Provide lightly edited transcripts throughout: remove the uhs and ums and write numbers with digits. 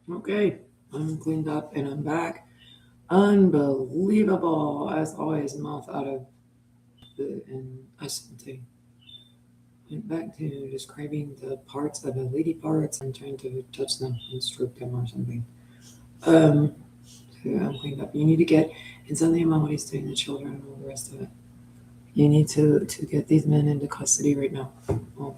Okay, I'm cleaned up and I'm back. Unbelievable, as always, mouth out of the and Asante. Went back to describing the parts of the lady parts and trying to touch them and stroke them or something. Um, so I'm cleaned up. You need to get, and something about what he's doing to children and all the rest of it. You need to get these men into custody right now. Oh,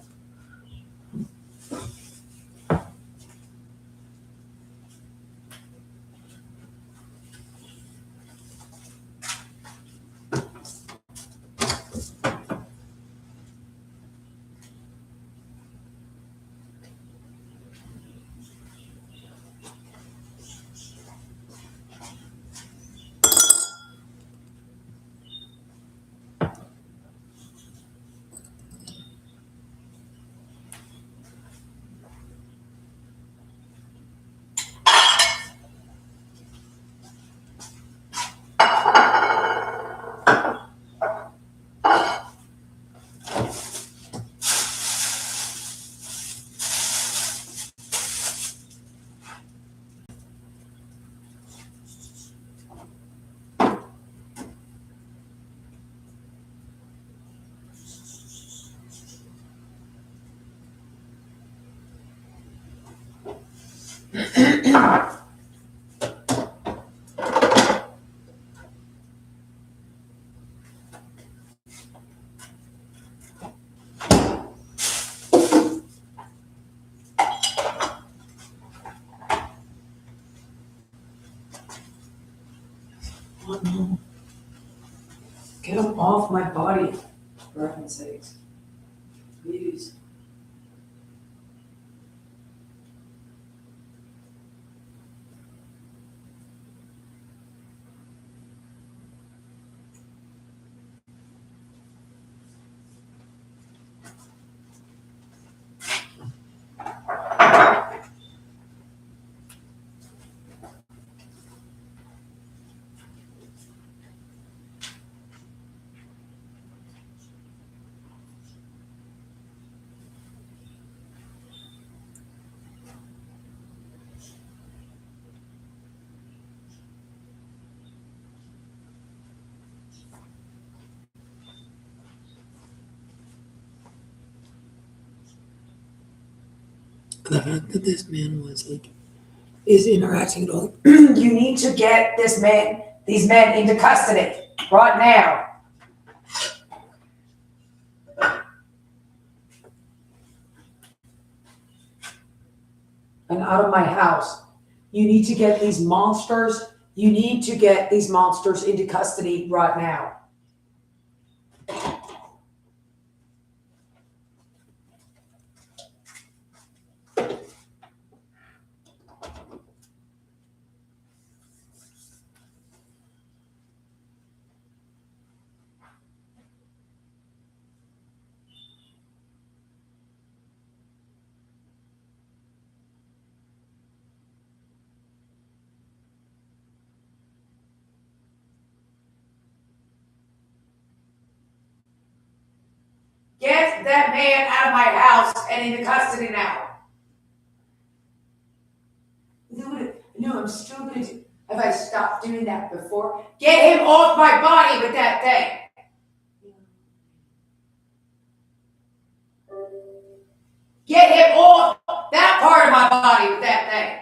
oh no. Get them off my body, for heaven's sakes. Please. The fact that this man was like is interacting at all. You need to get these men into custody right now and out of my house. You need to get these monsters. You need to get these monsters into custody right now. Get that man out of my house and into custody now. No, I'm still gonna do. Have I stopped doing that before? Get him off my body with that thing. Get him off that part of my body with that thing.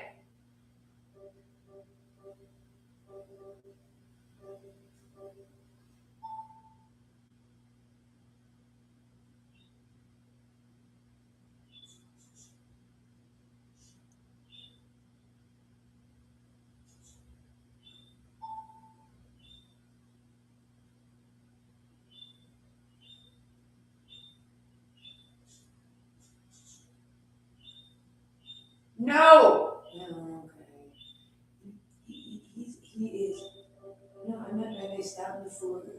No. No, okay. He is. No, I'm not going to stop before. No.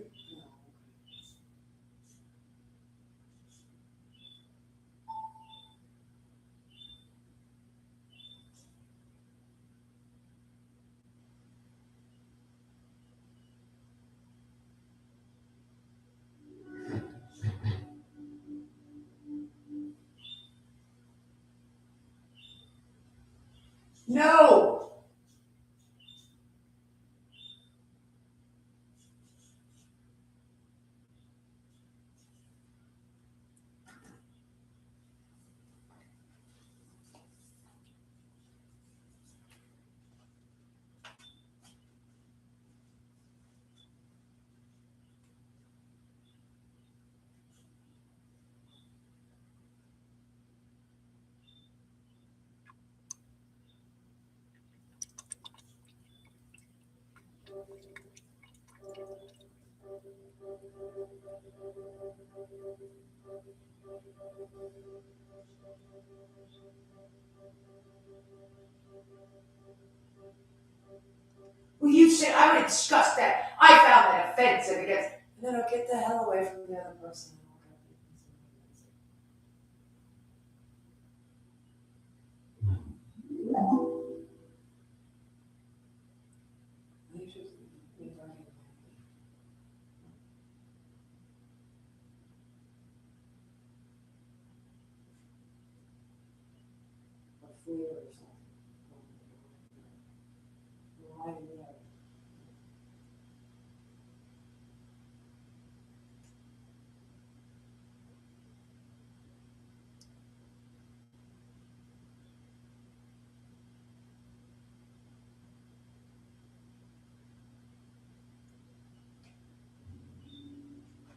Well, you said I would discuss that. I found that offensive against. No, no, get the hell away from the other person.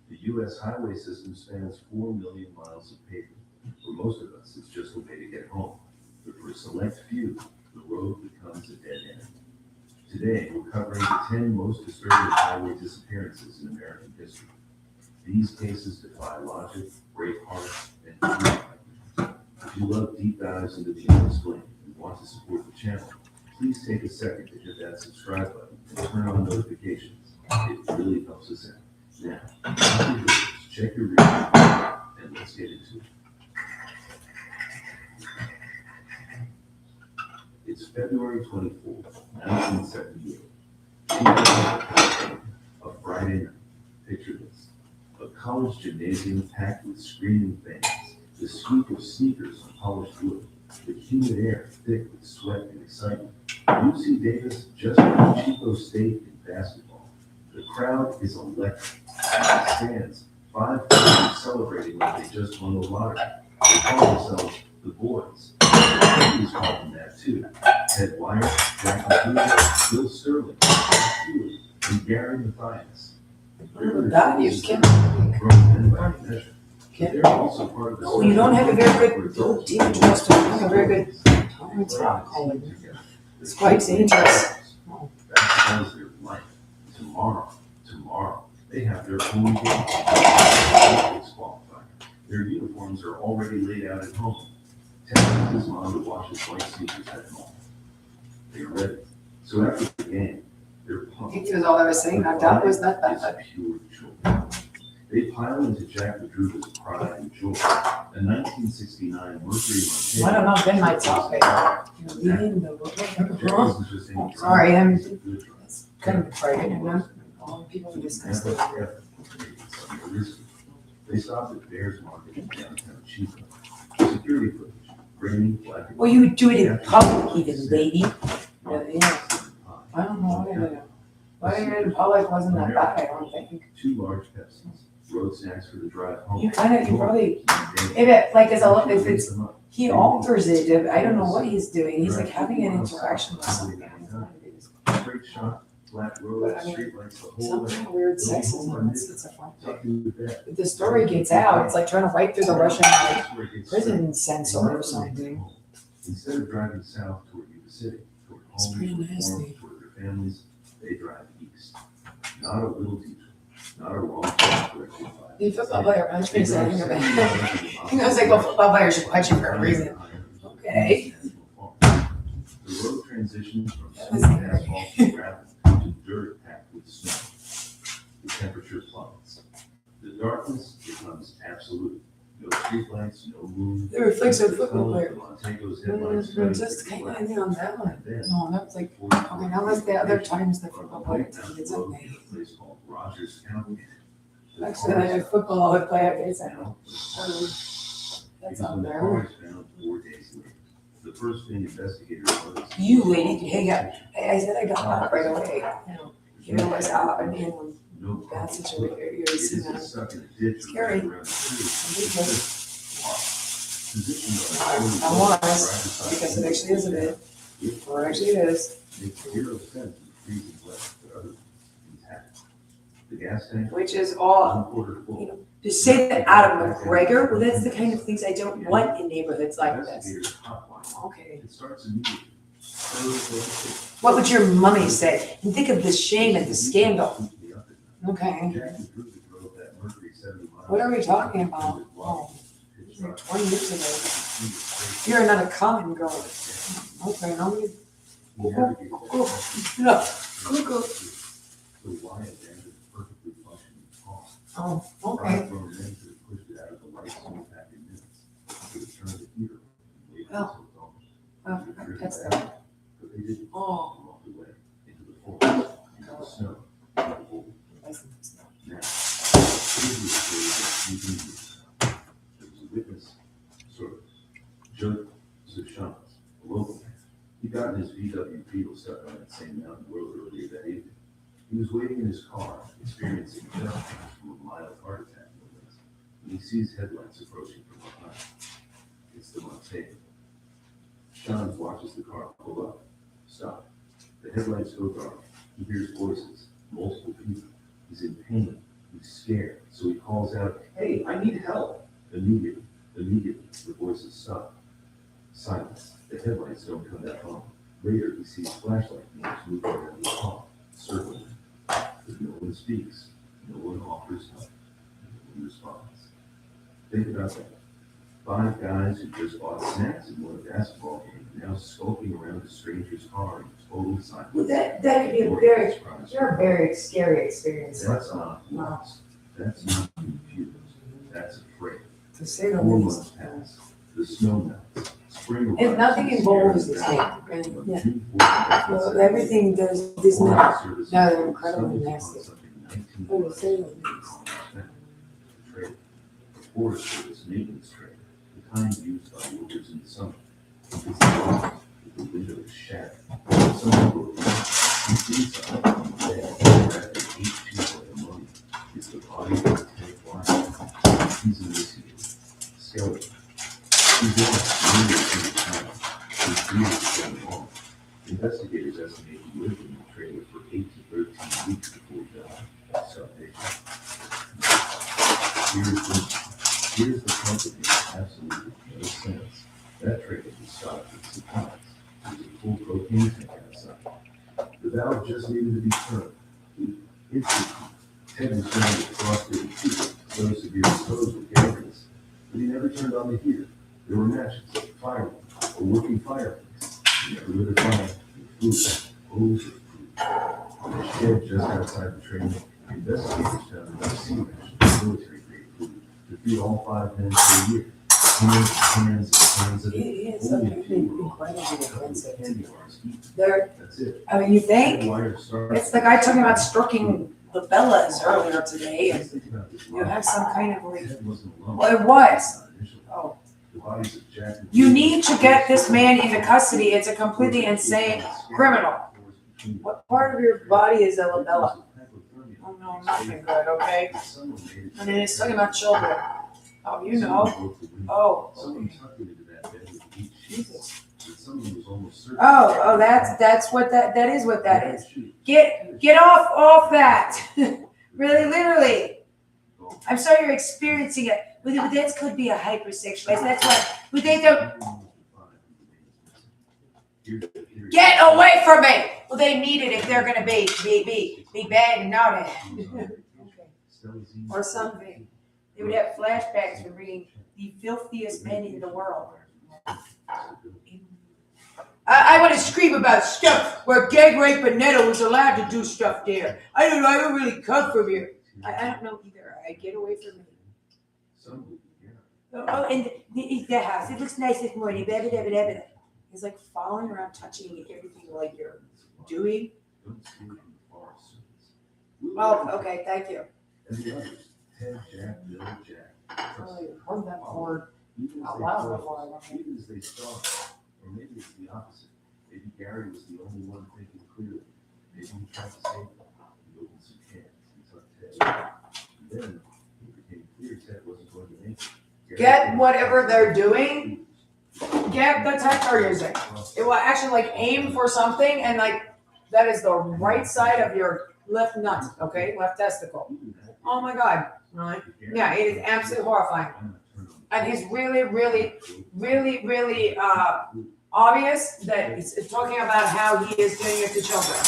The U.S. highway system spans 4 million miles of pavement. For most of us, it's just a way to get home. But for a select few, the road becomes a dead end. Today, we're covering the 10 most disturbing highway disappearances in American history. These cases defy logic, break hearts, and fear. If you love deep dives into the unexplained and want to support the channel, please take a second to hit that subscribe button and turn on notifications. It really helps us out. Now, check your reading, and let's get into it. It's February 24th, 1978. A Friday night. Picture this. A college gymnasium packed with screaming fans, the squeak of sneakers on polished wood, the humid air thick with sweat and excitement. UC Davis just won Chico State in basketball. The crowd is electric. It stands 5 families celebrating like they just won the lottery. They call themselves the Boys. The Yankees call them that too. Ted Wyatt, Jack McGee, Bill Sterling, Hewitt, and Gary Mathias. That you can't. They're also part of the. Oh, you don't have a very good deep trust. You have a very good tolerance for alcohol. It's quite dangerous. That's their life. Tomorrow, they have their own game. Qualifier. Their uniforms are already laid out at home. Ted tells his mom to wash his white sneakers at home. They are ready. So after the game, they're pumped. I think it was all I was saying. I doubt it was that bad. It's pure joy. They pile into Jack Madruga's pride and joy. A 1969 Mercury. I don't know. Ben might talk. Sorry, I'm kind of afraid. People discuss it. They stopped at Bears Market in downtown Chico. Security footage. Grainy, black. Well, you would do it in public, even, lady. Yeah. I don't know. Why in public wasn't that bad, I don't think. 2 large Pepsis. Road snacks for the drive home. You probably, if it, like, if it's, he alters it, I don't know what he's doing. He's like having an interaction with something. Straight shot, flat road, street lights, the whole way. Something weird sexism, it's a fun thing. If the story gets out, it's like trying to write through the Russian, like, prison censor or something. Instead of driving south toward Yuba City, toward It's home, pretty toward nasty. warmth, toward their families, they drive east. Not a little detour, not a wrong turn corrected by. The football player punched me, so I think of it. He goes like, well, football players should punch you for a reason. Okay. The road transitions from smooth asphalt to gravel to dirt packed with snow. The temperature plummets. The darkness becomes absolute. No streetlights, no moon. The reflexive football player. Montego's headlights. Just kind of ended on that one. No, that was like, okay, that was the other times the football player did something. A place called Rogers County. Actually, I had football, I would play at base. That's on The there. car is found 4 days later. The first thing investigators noticed. You, lady, hang up. I said I got out right away. You know what's happened in No bad problem. situation. You're It seeing isn't that. stuck in a ditch or Scary. right around the tree. Positioned I on was, because it actually is a bit, or actually it is. makes 0 sense in freezing weather, but other intact. The gas tank, Which is all, 1/4 full. To say that out of McGregor, well, that's the kind of things I don't want in neighborhoods like this. Investigators hotline. okay. It starts immediately. What would your mummy say? And think of the shame and the scandal. Okay. Jackie Kruger drove that Mercury 70 miles. What are we talking about? Oh, like 20 years ago. You're not a common girl. Okay, no, you. He navigated that No. the wide abandoned, perfectly functioning car. Oh, okay. From men could have pushed it out of the light soon back in minutes. Could have turned the heater and waited Oh. until dawn. Oh, that's that. But they didn't. Oh. They walked away into the forest, into the snow, into the cold. Now, here's the story that you can use. There was a witness, sort of, Joseph Shantz, a local man. He got in his VW Beetle stuck on that same mountain road earlier that evening. He was waiting in his car, experiencing chest pains from a mild heart attack movement, when he sees headlights approaching from behind. It's the Montego. Shantz watches the car pull up, stop. The headlights go dark. He hears voices, multiple people. He's in pain. He's scared. So he calls out, "Hey, I need help." Immediately, the voices stop. Silence. The headlights don't come back on. Later, he sees flashlight beams moving around the car, circling him. But no one speaks. No one offers help. No one responds. Think about that. 5 guys who just bought snacks and won a basketball game, now skulking around a stranger's car in total silence. Well, that could be a very, you're a very scary experience. That's not lost. That's not confused. That's afraid. To say the 4 least. months pass. The snow melts. Spring arrives. And nothing involves this thing. On Yeah. June 4th, Well, everything does this Forest now. Service No, they're incredibly stumbles upon nasty. something 19 Oh, to say the least. A trailer. A Forest Service maintenance trailer, the kind used by workers in the summer. It's locked with the windows shattered. Someone broke in. He's inside, dead, wrapped in 8 tubes of ammonia. It's the body of a tank line. He's emaciated. Skeleton. He's in nearly 20 times. His beard is going long. Investigators estimate he lived in the trailer for 8 to 13 weeks before dying of starvation. Here's the part that makes absolutely no sense. That trailer was stocked with supplies. There was a full propane tank outside. The valve just needed to be turned. Instantly, Ted was found with frostbitten feet, so severe his toes were gangrous. But he never turned on the heater. There were matches, firewood, a working fireplace. He never lit a fire. Food, bowls of food. In a shed just outside the trailer, investigators found enough sea rations, military-grade food, to feed all 5 men for a year. Hands of It it. is Only a something few were incredibly offensive. candy bars eaten. There, That's it. I mean, you think? Wire started. It's the guy talking about stroking the Bellas earlier today, and Think about this You have some kind of like, Ted wasn't alone. well, it was. Not initially. oh, The bodies of Jack and You Jill- need to get this man into custody. It's a completely insane criminal. what part of your body is Elabella? Oh, no, nothing good, okay? And then it's talking about children. Oh, you know. Oh, Someone okay. tucked it into that bed with a heat sheet. Jesus. But someone was almost certain. Oh, that's what that is what that is. Get off that. Really, literally. I'm sorry you're experiencing it. But that could be a hypersexualized. That's what. But they don't. Get away from me. Well, they need it if they're gonna be bad and naughty. Or something. They would have flashbacks from reading the filthiest men in the world. I want to scream about stuff where gang rape and Neto was allowed to do stuff there. I don't really come from here. I don't know either. I get away from me. Oh, and the house. It looks nice this morning. Blah, blah, blah, blah, blah. He's like following around, touching everything like you're doing. Oh, okay. Thank you. And the others, Ted, Jack, Bill, Jack. I heard that word Even as out they loud thought- before I went in. even as they started, or maybe it's the opposite. Maybe Gary was the only one thinking clearly. Maybe he tried to save them. He opened some cans. He took Ted. And then it became clear Ted wasn't going to make it. Gary Get whatever they're doing. Get the tech they're using. It will actually like aim for something and like that is the right side of your left nut, okay? Left testicle. Oh my God. Really? Yeah, it is absolutely horrifying. And he's really obvious that he's talking about how he is doing it to children.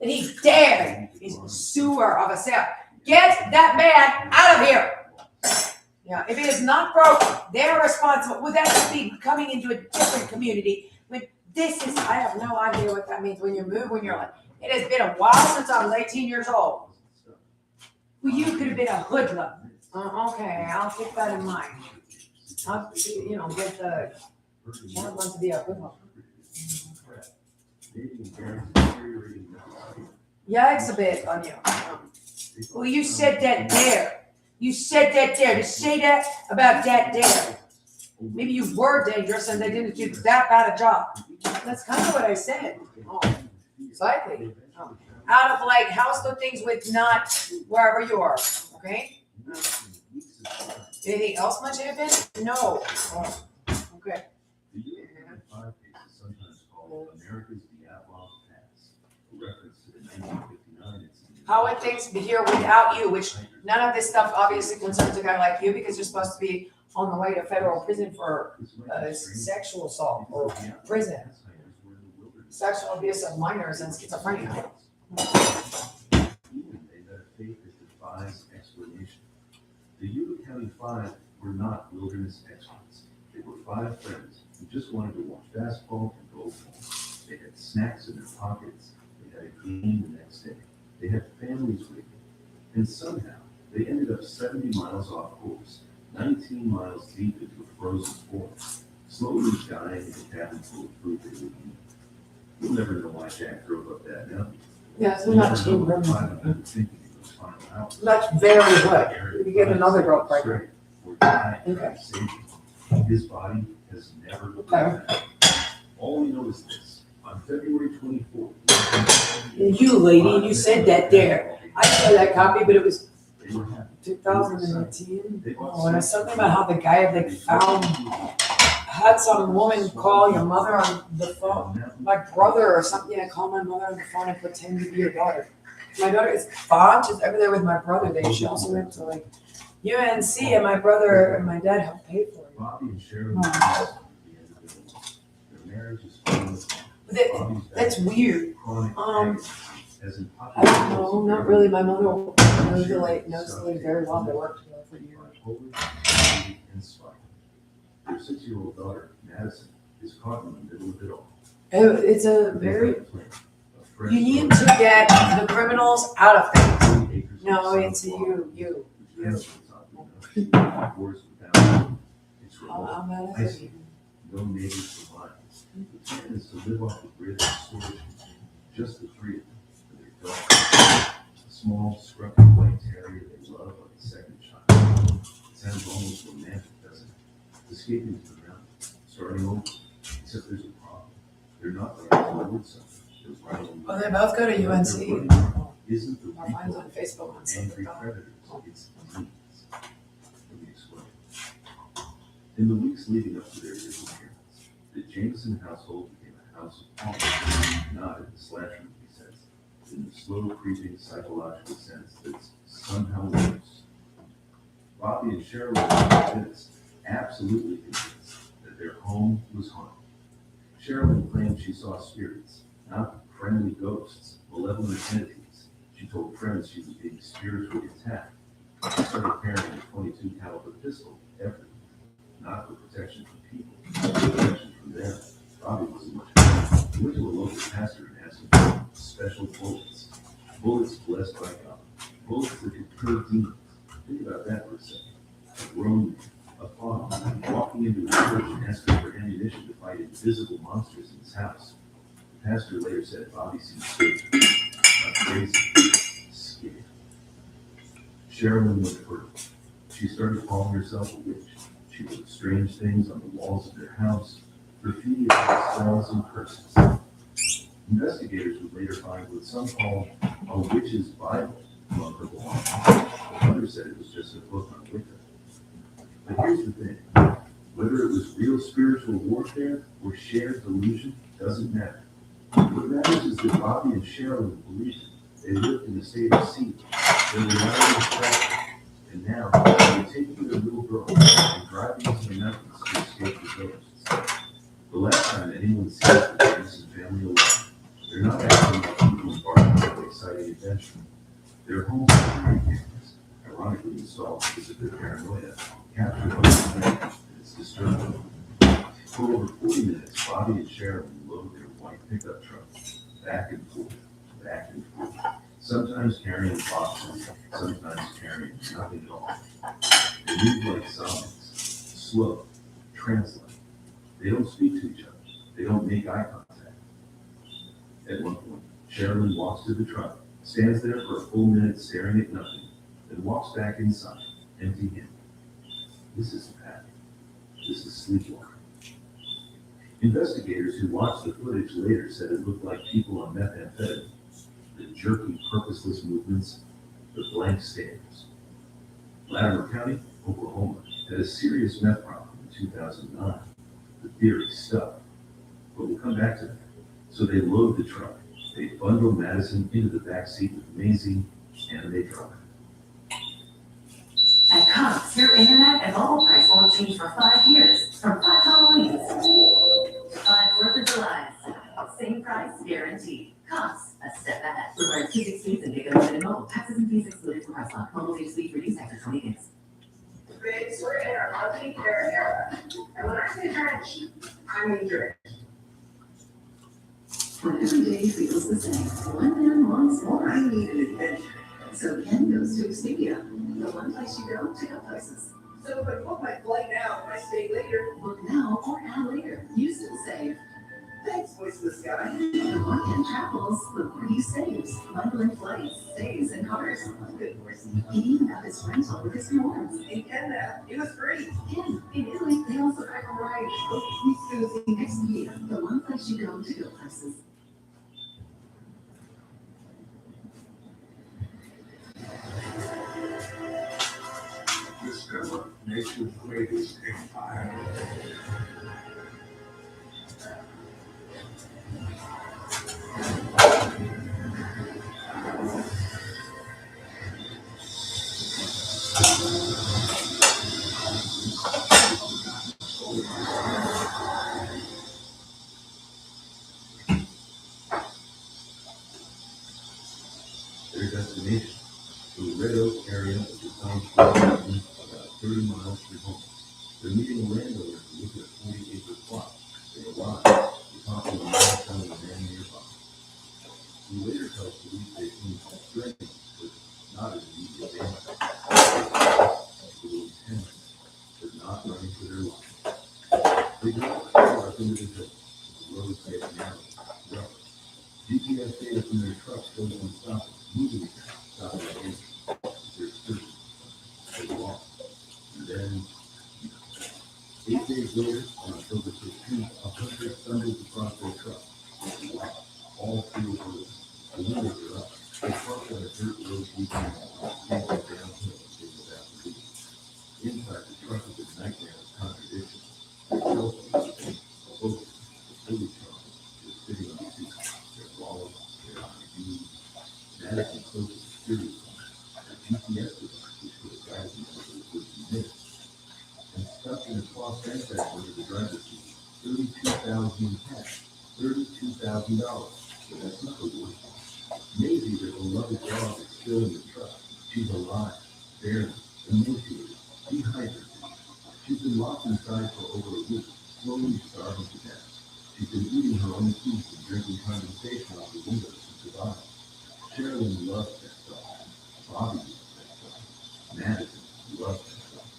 And he dared, he's a sewer of a sale. Get that man out of here. Yeah, if he is not broke, they're responsible. Would that just be coming into a different community? But this is, I have no idea what that means when you move, when you're like, it has been a while since I was 18 years old. Well, you could have been a hoodlum. Okay, I'll keep that in mind. I'll, get the child wants to be a hoodlum. Yikes a bit on you. Well, you said that there. You said that there. To say that about that there. Maybe you were dangerous and they didn't do that bad a job. That's kind of what I said. Oh, exactly. Oh. Out of like household things with not wherever you are. Okay? Anything else much happen? No. Oh. Okay. The U.S. is sometimes called America's Diatlov Pass, a reference to the 1959 incident. How would things be here without you? Which none of this stuff obviously concerns a guy like you because you're supposed to be on the way to federal prison for sexual assault or prison, sexual abuse of minors and schizophrenia. Even they met a fate that defies explanation. The Yuba County Five were not wilderness experts. They were five friends who just wanted to watch basketball and go home. They had snacks in their pockets. They had a game the next day. They had families waiting. And somehow, they ended up 70 miles off course, 19 miles deep into a frozen forest, slowly dying in a cabin full of food they would eat. You'll never know why Jack drove up that mountain. Yes, You'll never know what Clyde was thinking in those final hours. that's very good. You get another girl pregnant. Okay. His body has never looked like that. All we know is this. On February 24th. You lady, you said that there. I saw that copy, but it was They were happy. 2018. Oh, and it's something about how the guy had some woman call your mother on the phone. My brother or something, I called my mother on the phone and pretend to be your daughter. My daughter is fine, she's over there with my brother. She also went to like UNC and my brother and my dad helped pay for it. Bobby and Sharon were at the end of the world. Their marriage is falling. That's weird. Chronic as in I don't know, not really. My mother knows the lady very well. They worked together for years. Bipolar, and spite. Their 6-year-old daughter, Madison, is caught in the middle of it all. It's a very. You need to get the criminals out of things. No, it's you. How bad is it? No neighbors for miles. The plan is to live off the grid and storage container, just the three of them and their dog. A small, scruffy white terrier they love like a second child. It sounds almost romantic, doesn't it? Escaping to the mountains, starting over. Except there's a problem. They're not running toward something. They're running. Oh, they both go to UNC. Isn't the Our friends on Facebook on angry something. predators, it's disease. Let me explain. In the weeks leading up to their disappearance, the Jameson household became a house of horror, not in the slasher movie sense, in the slow creeping psychological sense that's somehow worse. Bobby and Cheryl were convinced, absolutely convinced, that their home was haunted. Sherilyn claimed she saw spirits, not friendly ghosts, malevolent entities. She told friends she was being spiritually attacked. She started carrying a .22 caliber pistol everywhere, not for protection from people, but for protection from them. Bobby wasn't much better. He went to a local pastor and asked him for special bullets. Bullets blessed by God. Bullets that could kill demons. Think about that for a second. A grown man, a father, walking into a church and asking for ammunition to fight invisible monsters in his house. The pastor later said Bobby seemed scared. Not crazy, scared. Sherilyn went further. She started calling herself a witch. She wrote strange things on the walls of their house, graffiti about spells and curses. Investigators would later find what some called a witch's Bible among her belongings. Others said it was just a book on Wicca. But here's the thing. Whether it was real spiritual warfare or shared delusion doesn't matter. What matters is that Bobby and Sherilyn believed it. They lived in a state of siege. They were not distracted. And now they're taking their little girl and driving into the mountains to escape the ghosts. Bobby and Sherilyn load their white pickup truck back and forth, back and forth. Sometimes carrying boxes, sometimes carrying nothing at all. They move like zombies, slow, translate. They don't speak to each other. They don't make eye contact. At one point, Sherilyn walks to the truck, stands there for a full minute staring at nothing, then walks back inside, empty-handed. This isn't happening. This is sleepwalking. Investigators who watched the footage later said it looked like people on methamphetamine. The jerky, purposeless movements, the blank stares. Latimer County, Oklahoma, had a serious meth problem in 2009. The theory stuck. But we'll come back to that. So they load the truck. They bundle Madison into the back seat with Maisie, and they drive. At Cox, your internet and mobile price won't change for 5 years, from 5 Halloweens, 5 4th of July. Same price, guaranteed. Cox, a step ahead. Requires 2 gig speeds and gig unlimited mobile. Taxes and fees excluded from price lock. Mobile data speed reduced after 20 gigs. Babes, we're in our ugly hair era. And when I say drenched, I mean drenched. When every day feels the same, one man wants more. I need an adventure. So Ken goes to Expedia, the one place you go to go places. So if I book my flight now and I stay later, Book now or add later. You still save. thanks, voiceless guy. The more Ken travels, the more he saves. Bundling flights, stays, and cars. Good horse. He even got his rental with his rewards. In Canada, it was free. Ken, in Italy, they also got a ride. Okay, Susie. Expedia, the one place you go to go places. Discover nature's greatest empire. Their destination, the Red Oak area of the Township Mountain, about 30 miles from home. They're meeting a landowner to look at a 40-acre plot. They arrive, they talk to a man nearby. He later tells police they've seen some strange, but not as immediate damage. A little tense, but not running for their life. They drive far up into the hills. The roads get narrow, rough. GPS data from their truck shows them stopping, moving again, stopping again. They're certain. They walk. And then, 8 days later, on October 15th, a hunter stumbles across their truck. Wow. All 3 wheels. The windows are up. They park on a dirt road leading downhill in the afternoon. Inside, the truck is a nightmare of contradictions. The cell phone, a boat, a fully truck, is sitting on the seat. Their wallet, their ID. Madison closes the security phone. A GPS device, which could have guided them over the 15 minutes. And stuck in a cloth backpack under the driver's seat, $32,000 in cash. $32,000. But that's not the worst. Maisie, their beloved dog, is still in the truck. She's alive, barely, emaciated, dehydrated. She's been locked inside for over a week, slowly starving to death. She's been eating her own teeth and drinking condensation out the window to survive. Sherilyn loves that dog. Bobby loves that dog. Madison loves that dog.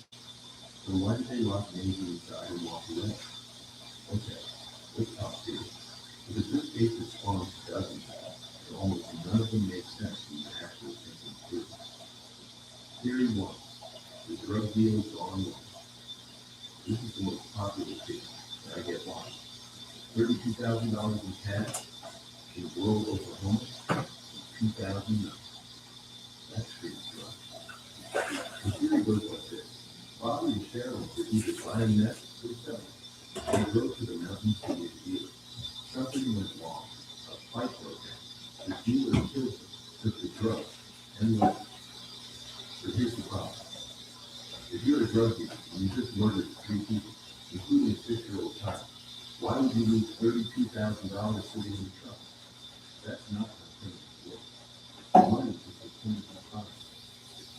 So why did they lock Maisie inside and walk away? Okay, let's talk serious. Because this case has spawned dozens, and almost none of them make sense when you actually think them through. Theory 1, the drug deal gone wrong. This is the most popular theory, and I get why. $32,000 in cash in rural Oklahoma in 2009. That's pretty rough. The theory goes like this. Bobby and Sherilyn were either buying meth or selling. They drove to the mountains to meet a dealer. Something went wrong. A fight broke out. The dealer killed them, took the drugs, and left. But here's the problem. If you're a drug dealer and you just murdered 3 people, including a 6-year-old child, why would you lose $32,000 sitting in the truck? That's not how criminals work. Money is the point of the crime.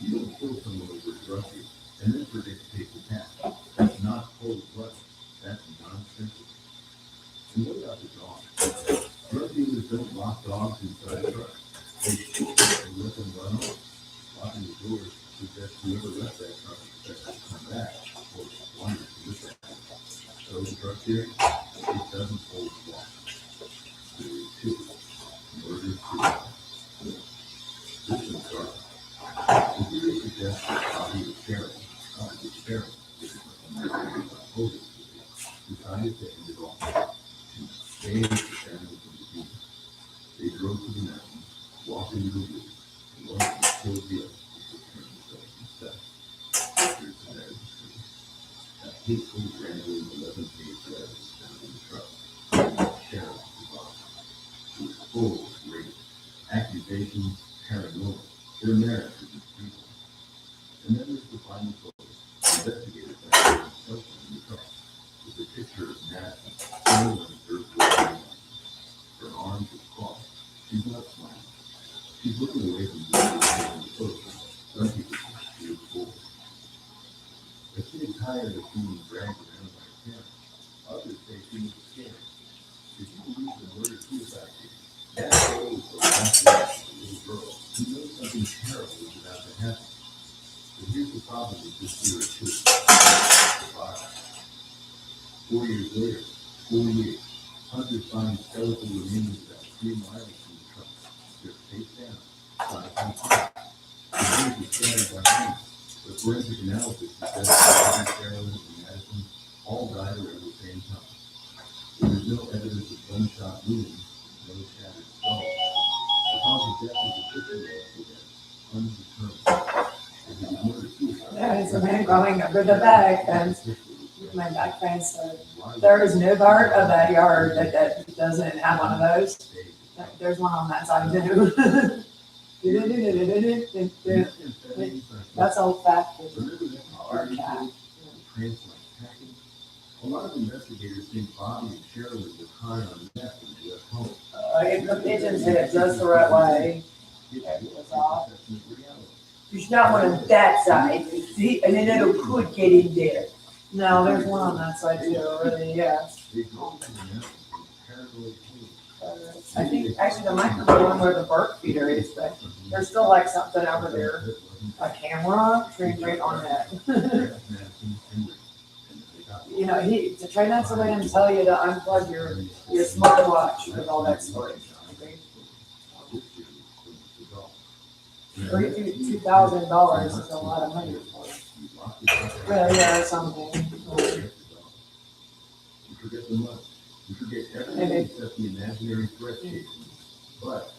You don't kill someone over a drug deal and then predict to take the cash. That's not cold blooded. That's nonsensical. And lock dogs inside the truck. They shoot and let them run off. Locking the doors suggests whoever left that truck expects to come back or wonders to look at it. So the truck here, it doesn't hold long. Theory 2. Murder suicide. This one's dark. The theory suggests that Bobby was Sharon, decided to end it all. And stay with the family from the beach. They drove to the mountains, walked into the woods, and one of them killed the other before turning themselves instead. Here's the narrative scene. A hateful, rambling 11-page letter was found in the truck. Sharon was body. It was full of rape, accusations, paranoia, their marriage was people. And then there's the final photo. Investigators found a cell phone in the truck with a picture of Madison standing on the dirt road. Her arms are crossed. She's not smiling. She's looking away from the photograph. Some people think she was bored. But she is tired of being dragged around by her parents. Others say she was scared. If you believe the murder-suicide case, that girl was the last one, a little girl who knows something terrible is about to happen. But here's the problem with this theory too. The body. 4 years later, 4 years, hunters find skeletal remains about 3 miles from the truck. They're face down, side by side. The remains were scattered by hand. The forensic analysis suggests that Carolyn and Madison all died around the same time. There is no evidence of gunshot wounds, no shattered skull. The cause of death is officially undetermined. If it was murder-suicide, There is a man going under the back fence. My back fence said, there is no part of that yard that doesn't have one of those. There's one on that side too. That's old fashioned. Or cat. A lot of investigators think Bobby and Sharon were high on meth when they left home. If the pigeons hit it just the right way, it was off. You should not want on that side, see, and then it could get in there. No, there's one on that side too, really, yeah. I think actually there might be one where the bird feeder is, but there's still like something over there. A camera trained right on that. You know, to try not to let him tell you to unplug your smartwatch with all that storage. $2,000 is a lot of money for it. Well, yeah, or something. You forget the money. You forget everything except the imaginary threat cases. But,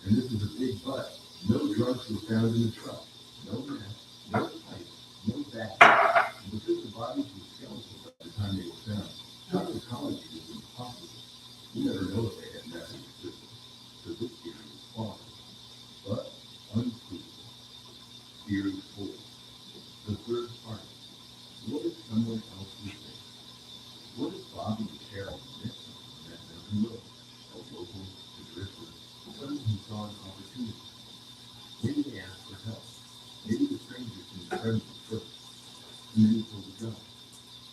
and this is a big but, no drugs were found in the truck. No meth, no pipe, no bag. And because the bodies were skeletal by the time they were found, toxicology was impossible. You never know if they had meth in the system. So this theory is plausible. But unprovable. Theory 4. The third party. What if someone else was there? What if Bobby and Cheryl met someone that doesn't know? A local, a drifter, someone who saw an opportunity. Maybe they asked for help. Maybe the stranger seemed friendly first. And then he pulled a gun.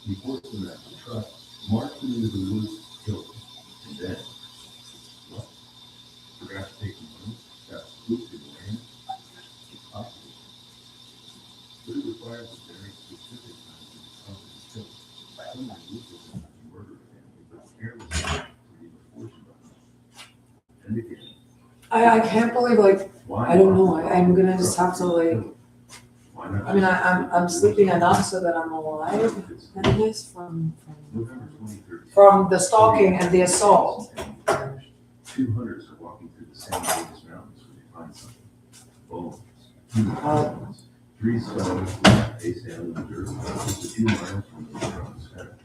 He forced them out of the truck, marched them into the woods, killed them. And then, what? Forgot to take the money, got spooked and ran? It's possible. But it requires a very specific kind of discovery and kill. Someone ruthless enough to murder a family, but careless enough to leave a fortune behind. And again, I can't believe, like, I don't know, I'm gonna just have to, like, I mean, I'm sleeping enough so that I'm alive, I guess, from the stalking and the assault. 2 hunters are walking through the San Luis Mountains when they find something. Bones. Human bones. 3 skulls face down in the dirt, just a few miles from the Strong's Ferry.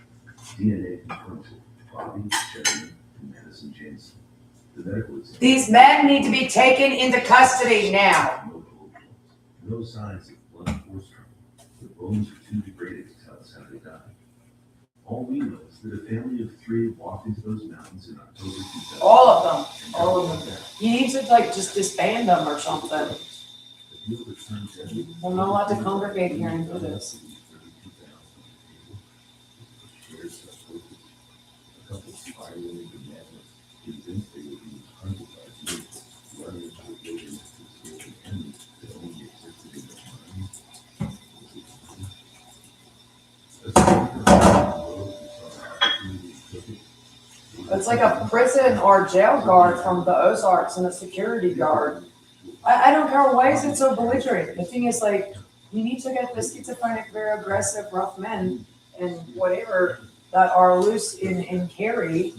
DNA confirms it. Bobby, Sheridan, and Madison Jansen. The medical exam. These men need to be taken into custody now. No cold bones. No signs of blunt force trauma. The bones are too degraded to tell us how they died. All we know is that a family of 3 walked into those mountains in October 2000. All of them. You need to like just disband them or something. We're not allowed to congregate here and do this. A couple spiraling into madness, convinced they would be hunted by It's like a prison or jail guard from the Ozarks and a security guard. I don't care why is it so belligerent. The thing is like, you need to get the schizophrenic, very aggressive, rough men and whatever that are loose in Cary,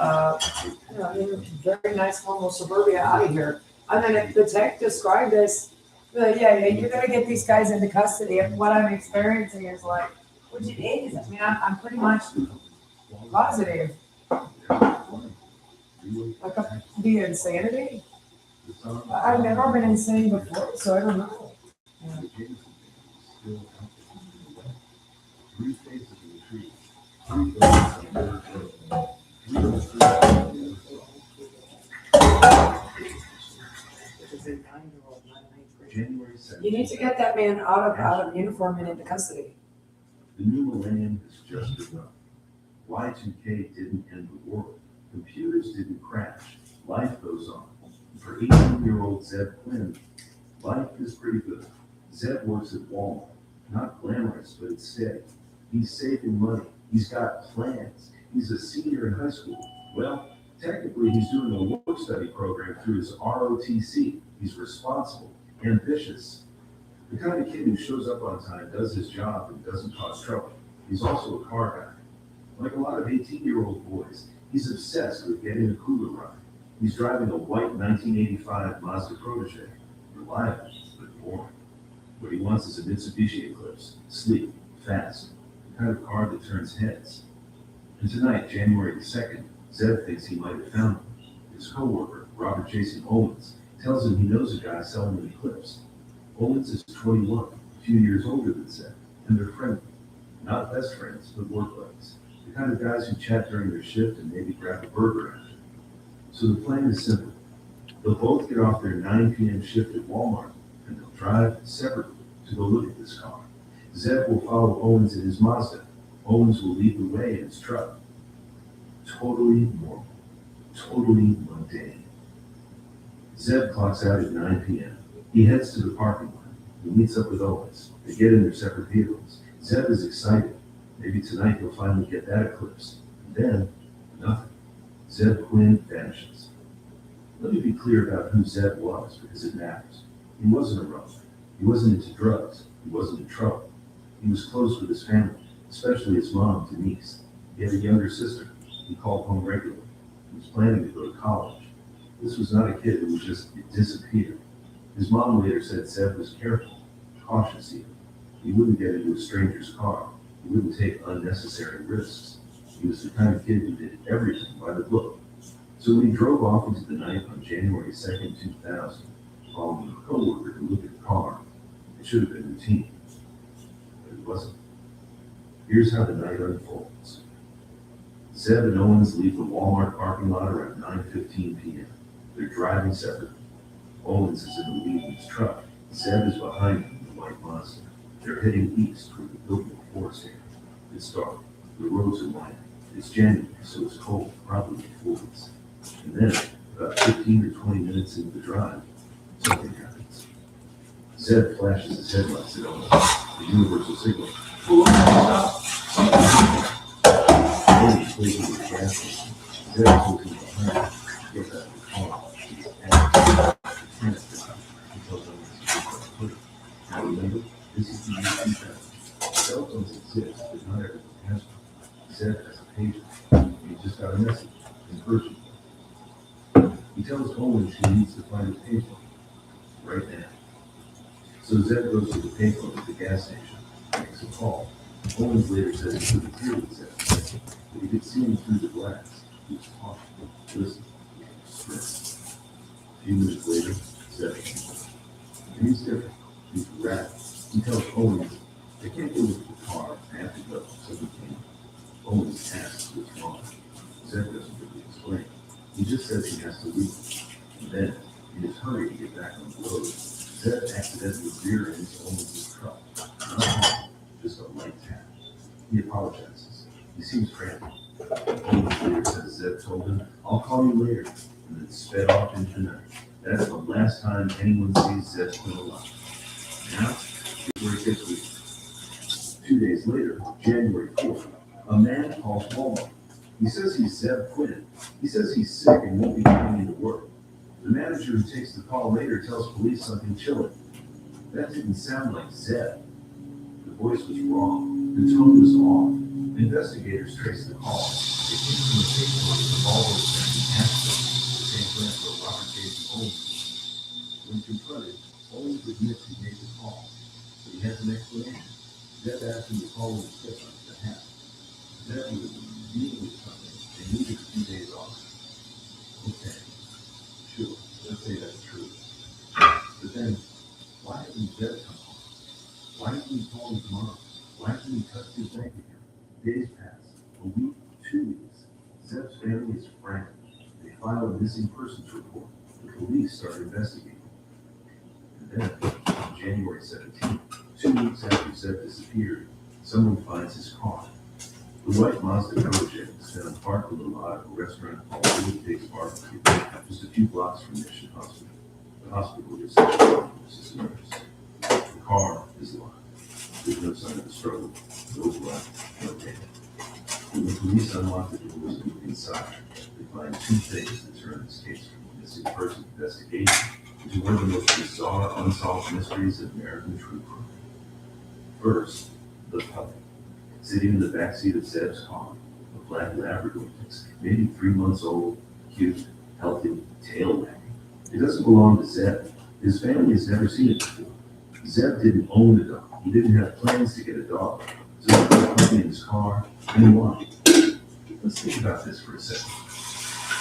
in very nice normal suburbia out of here. And then the tech described this, you're gonna get these guys into custody. And what I'm experiencing is like, which it is. I mean, I'm pretty much positive. Like the insanity. I've never been insane before, so I don't know. Three faces of the tree. Three faces of the January 2nd. You need to get that man out of uniform and into custody. The new millennium has just begun. Y2K didn't end the world. Computers didn't crash. Life goes on. For 18-year-old Zeb Quinn, life is pretty good. Zeb works at Walmart. Not glamorous, but it's steady. He's saving money. He's got plans. He's a senior in high school. Well, technically, he's doing a work study program through his ROTC. He's responsible, ambitious. The kind of kid who shows up on time, does his job, and doesn't cause trouble. He's also a car guy. Like a lot of 18-year-old boys, he's obsessed with getting a cooler ride. He's driving a white 1985 Mazda Protege. Reliable, but boring. What he wants is a Mitsubishi Eclipse. Sleek, fast, the kind of car that turns heads. And tonight, January 2nd, Zeb thinks he might have found him. His co-worker, Robert Jason Owens, tells him he knows a guy selling an Eclipse. Owens is 21, a few years older than Zeb, and they're friendly. Not best friends, but work buddies. The kind of guys who chat during their shift and maybe grab a burger after. So the plan is simple. They'll both get off their 9 p.m. shift at Walmart, and they'll drive separately to go look at this car. Zeb will follow Owens in his Mazda. Owens will lead the way in his truck. Totally normal. Totally mundane. Zeb clocks out at 9 p.m. He heads to the parking lot. He meets up with Owens. They get in their separate vehicles. Zeb is excited. Maybe tonight he'll finally get that Eclipse. And then, nothing. Zeb Quinn vanishes. Let me be clear about who Zeb was, because it matters. He wasn't a runner. He wasn't into drugs. He wasn't in trouble. He was close with his family, especially his mom, Denise. He had a younger sister. He called home regularly. He was planning to go to college. This was not a kid who would just disappear. His mom later said Zeb was careful, cautious even. He wouldn't get into a stranger's car. He wouldn't take unnecessary risks. He was the kind of kid who did everything by the book. So when he drove off into the night on January 2nd, 2000, following a co-worker to look at the car, it should have been routine. But it wasn't. Here's how the night unfolds. Zeb and Owens leave the Walmart parking lot around 9:15 p.m. They're driving separately. Owens is in the lead in his truck. Zeb is behind him in the white Mazda. They're heading east toward the Biltmore Forest area. It's dark. The roads are wide. It's January, so it's cold, probably in the 40s. And then, about 15 or 20 minutes into the drive, something happens. Zeb flashes his headlights at Owens. The universal signal. Pull over, stop. Something happens. Owens plays into the gas station. Zeb pulls him behind. Gets out of the car. He's now remember, this is the year 2000. Cell phones exist, but not everyone has one. Zeb has a pager. He just got a message in Persian. He tells Owens he needs to find his payphone right now. So Zeb goes to the payphone at the gas station, makes a call. Owens later says he couldn't hear what Zeb said, but he could see him through the glass. He was talking, listening, stressed. A few minutes later, Zeb comes up. And he's different. He's rapid. He tells Owens, I can't go with the car. I have to go. So he can. Owens asks what's wrong. Zeb doesn't really explain. He just says he has to leave. And then, in his hurry to get back on the road, Zeb accidentally rear-ends Owens' truck. Not hard, just a light tap. He apologizes. He seems frantic. Owens later says Zeb told him, I'll call you later, and then sped off into the night. That's the last time anyone sees Zeb still alive. Now, here's where it gets weird. 2 days later, January 4th, a man calls Walmart. He says he's Zeb Quinn. He says he's sick and won't be coming into work. The manager who takes the call later tells police something chilling. That didn't sound like Zeb. The voice was wrong. The tone was off. Investigators traced the call. It came from a patient on the Volvo stand in Asheville, the same plant where Robert Jason Owens was. When confronted, Owens admits he made the call, but he has an explanation. Zeb asked him to call in sick on his behalf. Zeb was dealing with something and needed a few days off. Okay, sure, let's say that's true. But then, why hasn't Zeb come home? Why hasn't he called his mom? Why hasn't he touched his bank account? Days pass, a week, 2 weeks. Zeb's family is frantic. They file a missing persons report. The police start investigating. And then, on January 17th, 2 weeks after Zeb disappeared, someone finds his car. The white Mazda Project is found parked in the lot of a restaurant called Little Pig's Barbecue, just a few blocks from Mission Hospital. The hospital receptionist is a nurse. The car is locked. There's no sign of a struggle. No blood, no damage. When the police unlock the doors and look inside, they find two things that turn this case from a missing person investigation into one of the most bizarre, unsolved mysteries of American true crime. First, the puppy. Sitting in the backseat of Zeb's car, a black Labrador mix, maybe 3 months old, cute, healthy, tail wagging. It doesn't belong to Zeb. His family has never seen it before. Zeb didn't own a dog. He didn't have plans to get a dog. So he put a puppy in his car, and why? Let's think about this for a second.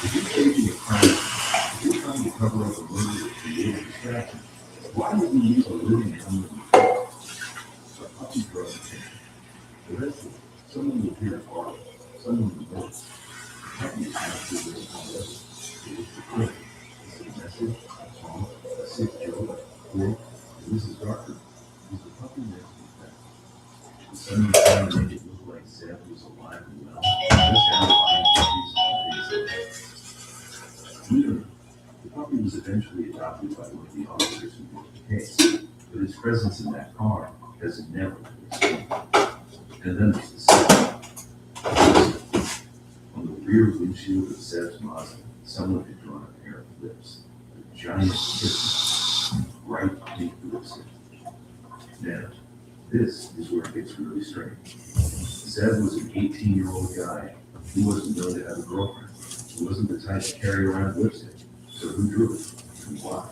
If you're staging a crime, if you're trying to cover up a murder or create a distraction, why would you leave a living animal in the car? A puppy draws attention. The rest of it, someone will hear it bark, someone will notice. The puppy is not too little, however. It is the clip. It's a message, a song, a sick joke, or this is darker. Is the puppy meant to be found? The sun was trying to make it look like Zeb was alive and well. Just out of the puppy was eventually adopted by one of the officers who worked the case, but its presence in that car has never been explained. And then there's the second. On the rear windshield of Zeb's Mazda, someone had drawn a pair of lips, a giant kiss, bright pink lipstick. Now, this is where it gets really strange. Zeb was an 18-year-old guy who wasn't known to have a girlfriend. He wasn't the type to carry around lipstick. So who drew it and why?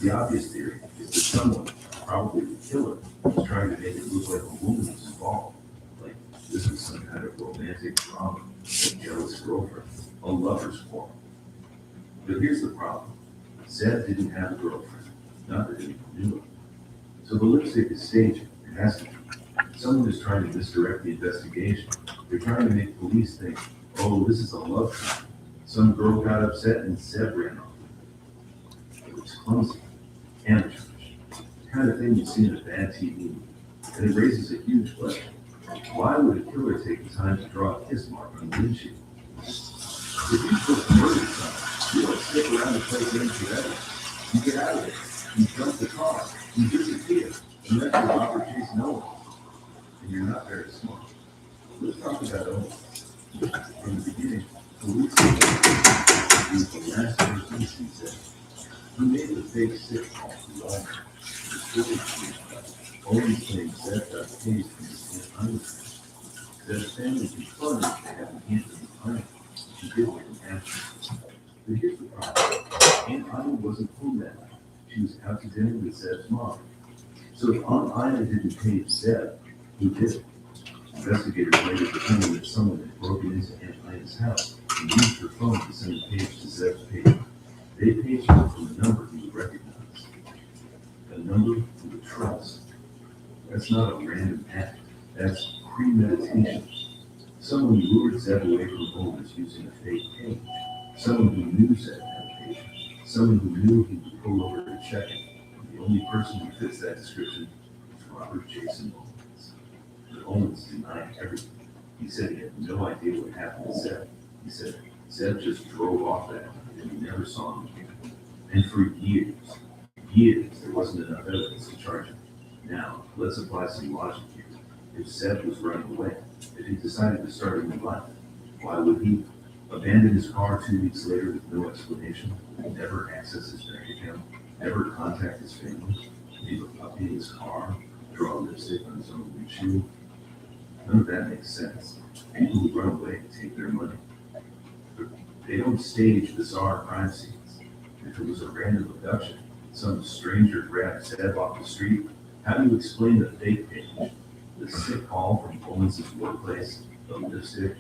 The obvious theory is that someone, probably the killer, was trying to make it look like a woman was involved. Like this was some kind of romantic drama, a jealous girlfriend, a lover's quarrel. But here's the problem. Zeb didn't have a girlfriend, not that anyone knew of. So the lipstick is staging. It has to be. Someone is trying to misdirect the investigation. They're trying to make police think, oh, this is a love triangle. Some girl got upset and Zeb ran off. It was clumsy, amateurish, the kind of thing you see in a bad TV movie. And it raises a huge question. Why would a killer take the time to draw a kiss mark on the windshield? If you put murder someone, you don't stick around to play games forever. You get out of there. You jump the car. You disappear. And that's what Robert Jason Owens. And you're not very smart. Let's talk about Owens. From the beginning, police used the last person he said. He made the fake sick call to Walmart. Owens claimed Zeb got paid from his Aunt Ida. Zeb's family confirmed that they had an aunt in the Ida. She did live in Asheville. But here's the problem. Aunt Ida wasn't home that night. She was out to dinner with Zeb's mom. So if Aunt Ida didn't pay Zeb, who did it? Investigators later determined that someone had broken into Aunt Ida's house and used her phone to send a page to Zeb's page. They paged her from a number he would recognize. A number he would trust. That's not a random act. That's premeditation. Someone lured Zeb away from Owens using a fake page. Someone who knew Zeb had a page. Someone who knew he would pull over to check it. And the only person who fits that description is Robert Jason Owens. But Owens denied everything. He said he had no idea what happened to Zeb. He said Zeb just drove off that night and he never saw him again. And for years, there wasn't enough evidence to charge him. Now, let's apply some logic here. If Zeb was running away, if he decided to start a new life, Why would he abandon his car 2 weeks later with no explanation, never access his bank account, never contact his family, leave a puppy in his car, draw lipstick on his own windshield? None of that makes sense. People who run away take their money. But they don't stage bizarre crime scenes. If it was a random abduction, some stranger grabbed Zeb off the street, how do you explain the fake page? The sick call from Owens' workplace, the lipstick?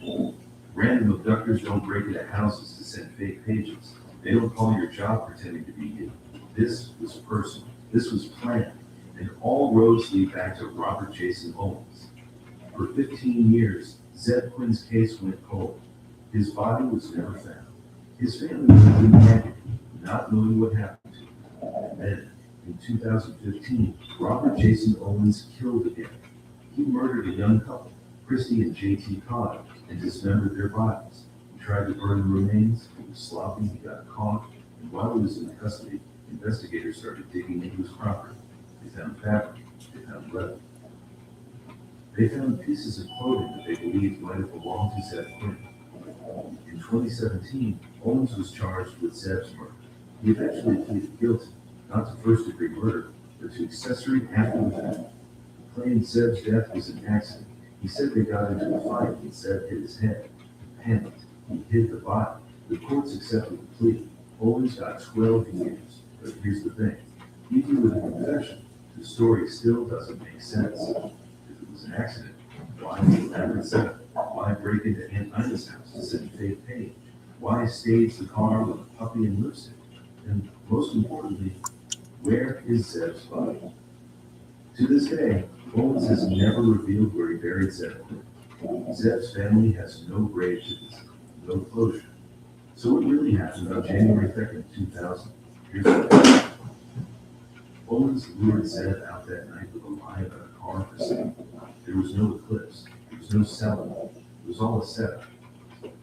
Random abductors don't break into houses to send fake pages. They don't call your job pretending to be you. This was personal. This was planned. And all roads lead back to Robert Jason Owens. For 15 years, Zeb Quinn's case went cold. His body was never found. His family lived in agony, not knowing what happened to him. And then, in 2015, Robert Jason Owens killed again. He murdered a young couple, Christy and J.T. Codd, and dismembered their bodies. He tried to burn the remains. He was sloppy. He got caught. And while he was in custody, investigators started digging into his property. They found fabric. They found leather. They found pieces of clothing that they believed might have belonged to Zeb Quinn. In 2017, Owens was charged with Zeb's murder. He eventually pleaded guilty, not to first-degree murder, but to accessory after the fact. He claimed Zeb's death was an accident. He said they got into a fight and Zeb hit his head. He panicked. He hid the body. The courts accepted the plea. Owens got 12 years. But here's the thing. Even with a confession, the story still doesn't make sense. If it was an accident, why elaborate setup? Why break into Aunt Ina's house to send a fake page? Why stage the car with a puppy and lipstick? And most importantly, where is Zeb's body? To this day, Owens has never revealed where he buried Zeb Quinn. Zeb's family has no grave to visit, no closure. So what really happened on January 2nd, 2000? Here's what Owens lured Zeb out that night with a lie about a car for sale. There was no eclipse. There was no selling. It was all a setup.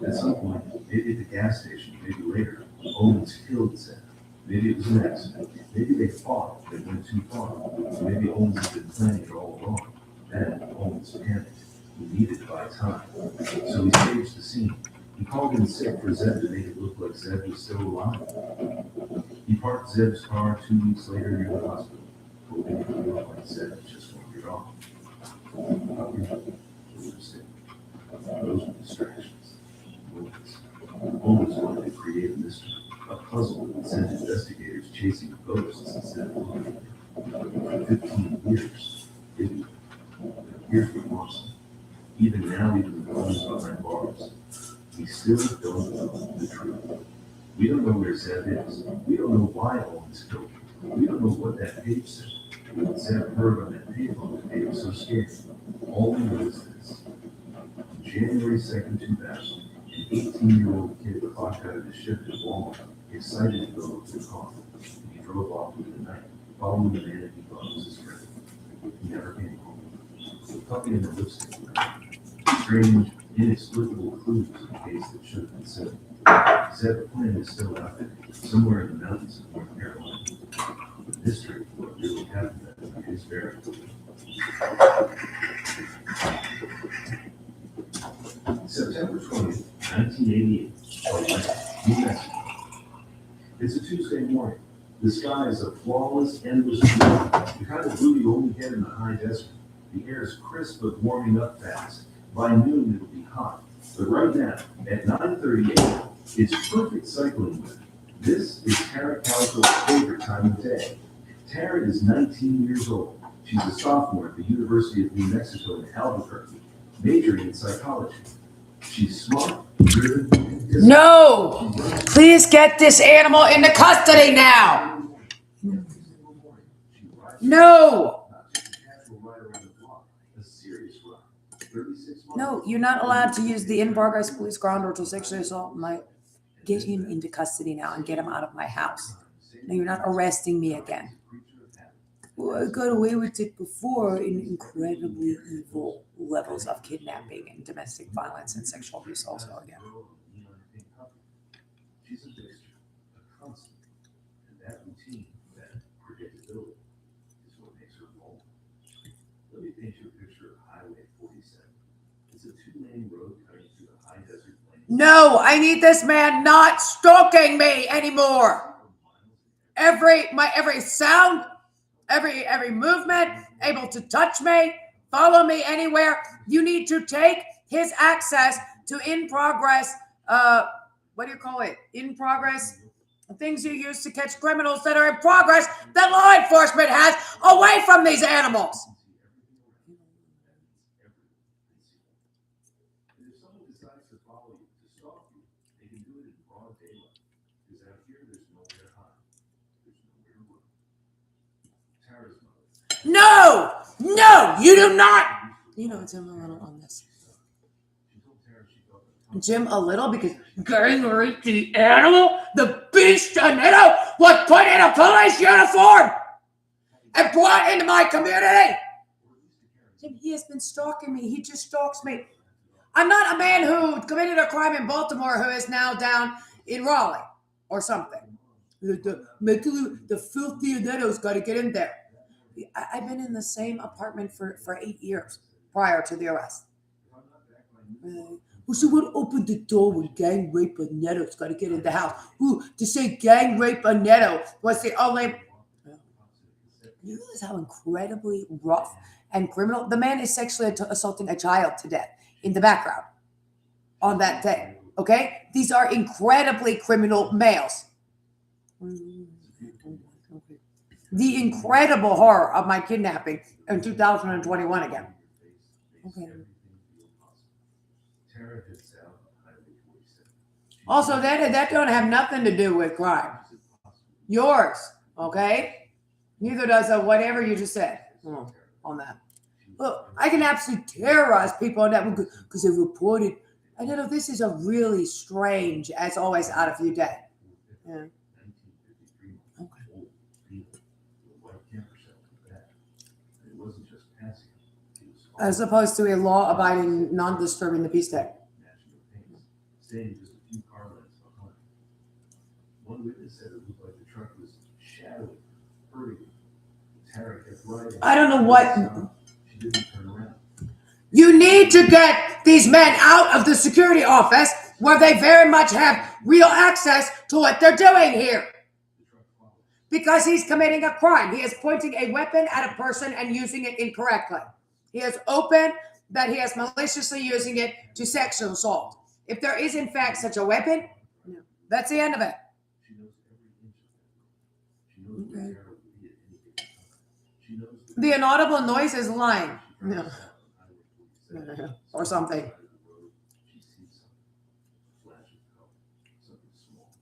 At some point, maybe at the gas station, maybe later, Owens killed Zeb. Maybe it was an accident. Maybe they fought. They went too far. Maybe Owens had been planning it all along. Then Owens panicked. He needed to buy time. So he staged the scene. He called in sick for Zeb to make it look like Zeb was still alive. He parked Zeb's car 2 weeks later near the hospital, hoping it would look like Zeb just wandered off. Those were distractions. Owens wanted to create a mystery, a puzzle that sent investigators chasing ghosts instead of looking. For 15 years, it didn't. Here's what awesome. Even now, even with Owens behind bars, we still don't know the truth. We don't know where Zeb is. We don't know why Owens killed him. We don't know what that page said. What Zeb heard on that payphone that made him so scared. All we know is this. On January 2nd, 2000, an 18-year-old kid clocked out of his shift at Walmart, excited to go look for the car. He drove off with the night, following the man he thought was his friend. He never came home. The puppy and the lipstick were strange, inexplicable clues in a case that should have been settled. Zeb Quinn is still out there, somewhere in the mountains of North Carolina. The mystery of what really happened that night is very clear. September 20th, 1988, Atlanta, New Mexico. It's a Tuesday morning. The sky is a flawless, endless blue, the kind of blue you only get in the high desert. The air is crisp but warming up fast. By noon, it'll be hot. But right now, at 9:38, it's perfect cycling weather. This is Tara Calico's favorite time of day. Tara is 19 years old. She's a sophomore at the University of New Mexico in Albuquerque, majoring in psychology. She's smart, driven, and disciplined. No! Please get this animal into custody now! No! No, you're not allowed to use the embargoes police ground or to sexually assault my. Get him into custody now and get him out of my house. No, you're not arresting me again. Well, I got away with it before in incredibly evil levels of kidnapping and domestic violence and sexual abuse also again. She's a mixture, a constant, and that routine, that predictability, is what makes her vulnerable. Let me paint you a picture of Highway 47. It's It's a 2-lane road cutting through the high desert plains. No, I need this man not stalking me anymore. Every sound, every movement, able to touch me, follow me anywhere. You need to take his access to in progress. What do you call it? In progress. Things you use to catch criminals that are in progress that law enforcement has away from these animals. And if someone decides to follow you, to stalk you, they can do it in broad daylight. Because out here, there's nowhere to hide. There's nowhere to run. Tara's mother. No, you do not. You know, Jim a little on this. She told Tara she felt uncomfortable. Jim a little because gang raped the animal, the beast Netto was put in a police uniform and brought into my community. Jim, he has been stalking me. He just stalks me. I'm not a man who committed a crime in Baltimore who is now down in Raleigh or something. The filthy Netto's got to get in there. I've been in the same apartment for 8 years prior to the arrest. Who would open the door when gang rape Netto's got to get in the house? Who to say gang rape Netto was the only. You realize how incredibly rough and criminal the man is sexually assaulting a child to death in the background on that day. Okay, these are incredibly criminal males. The incredible horror of my kidnapping in 2021 again. Okay. Also, that don't have nothing to do with crime. Yours, okay? Neither does whatever you just said on that. Look, I can absolutely terrorize people on that because they reported. I don't know. This is a really strange, as always, out of your day. Yeah. As opposed to a law-abiding, non-disturbing the peace day. Staying just a few car lengths behind. One witness said it looked like the truck was shadowing, hurting. Tara kept riding. I don't know what. She didn't turn around. You need to get these men out of the security office where they very much have real access to what they're doing here. Because he's committing a crime. He is pointing a weapon at a person and using it incorrectly. He has opened that he is maliciously using it to sexual assault. If there is, in fact, such a weapon, that's the end of it. Okay. The inaudible noise is lying. No. Or something.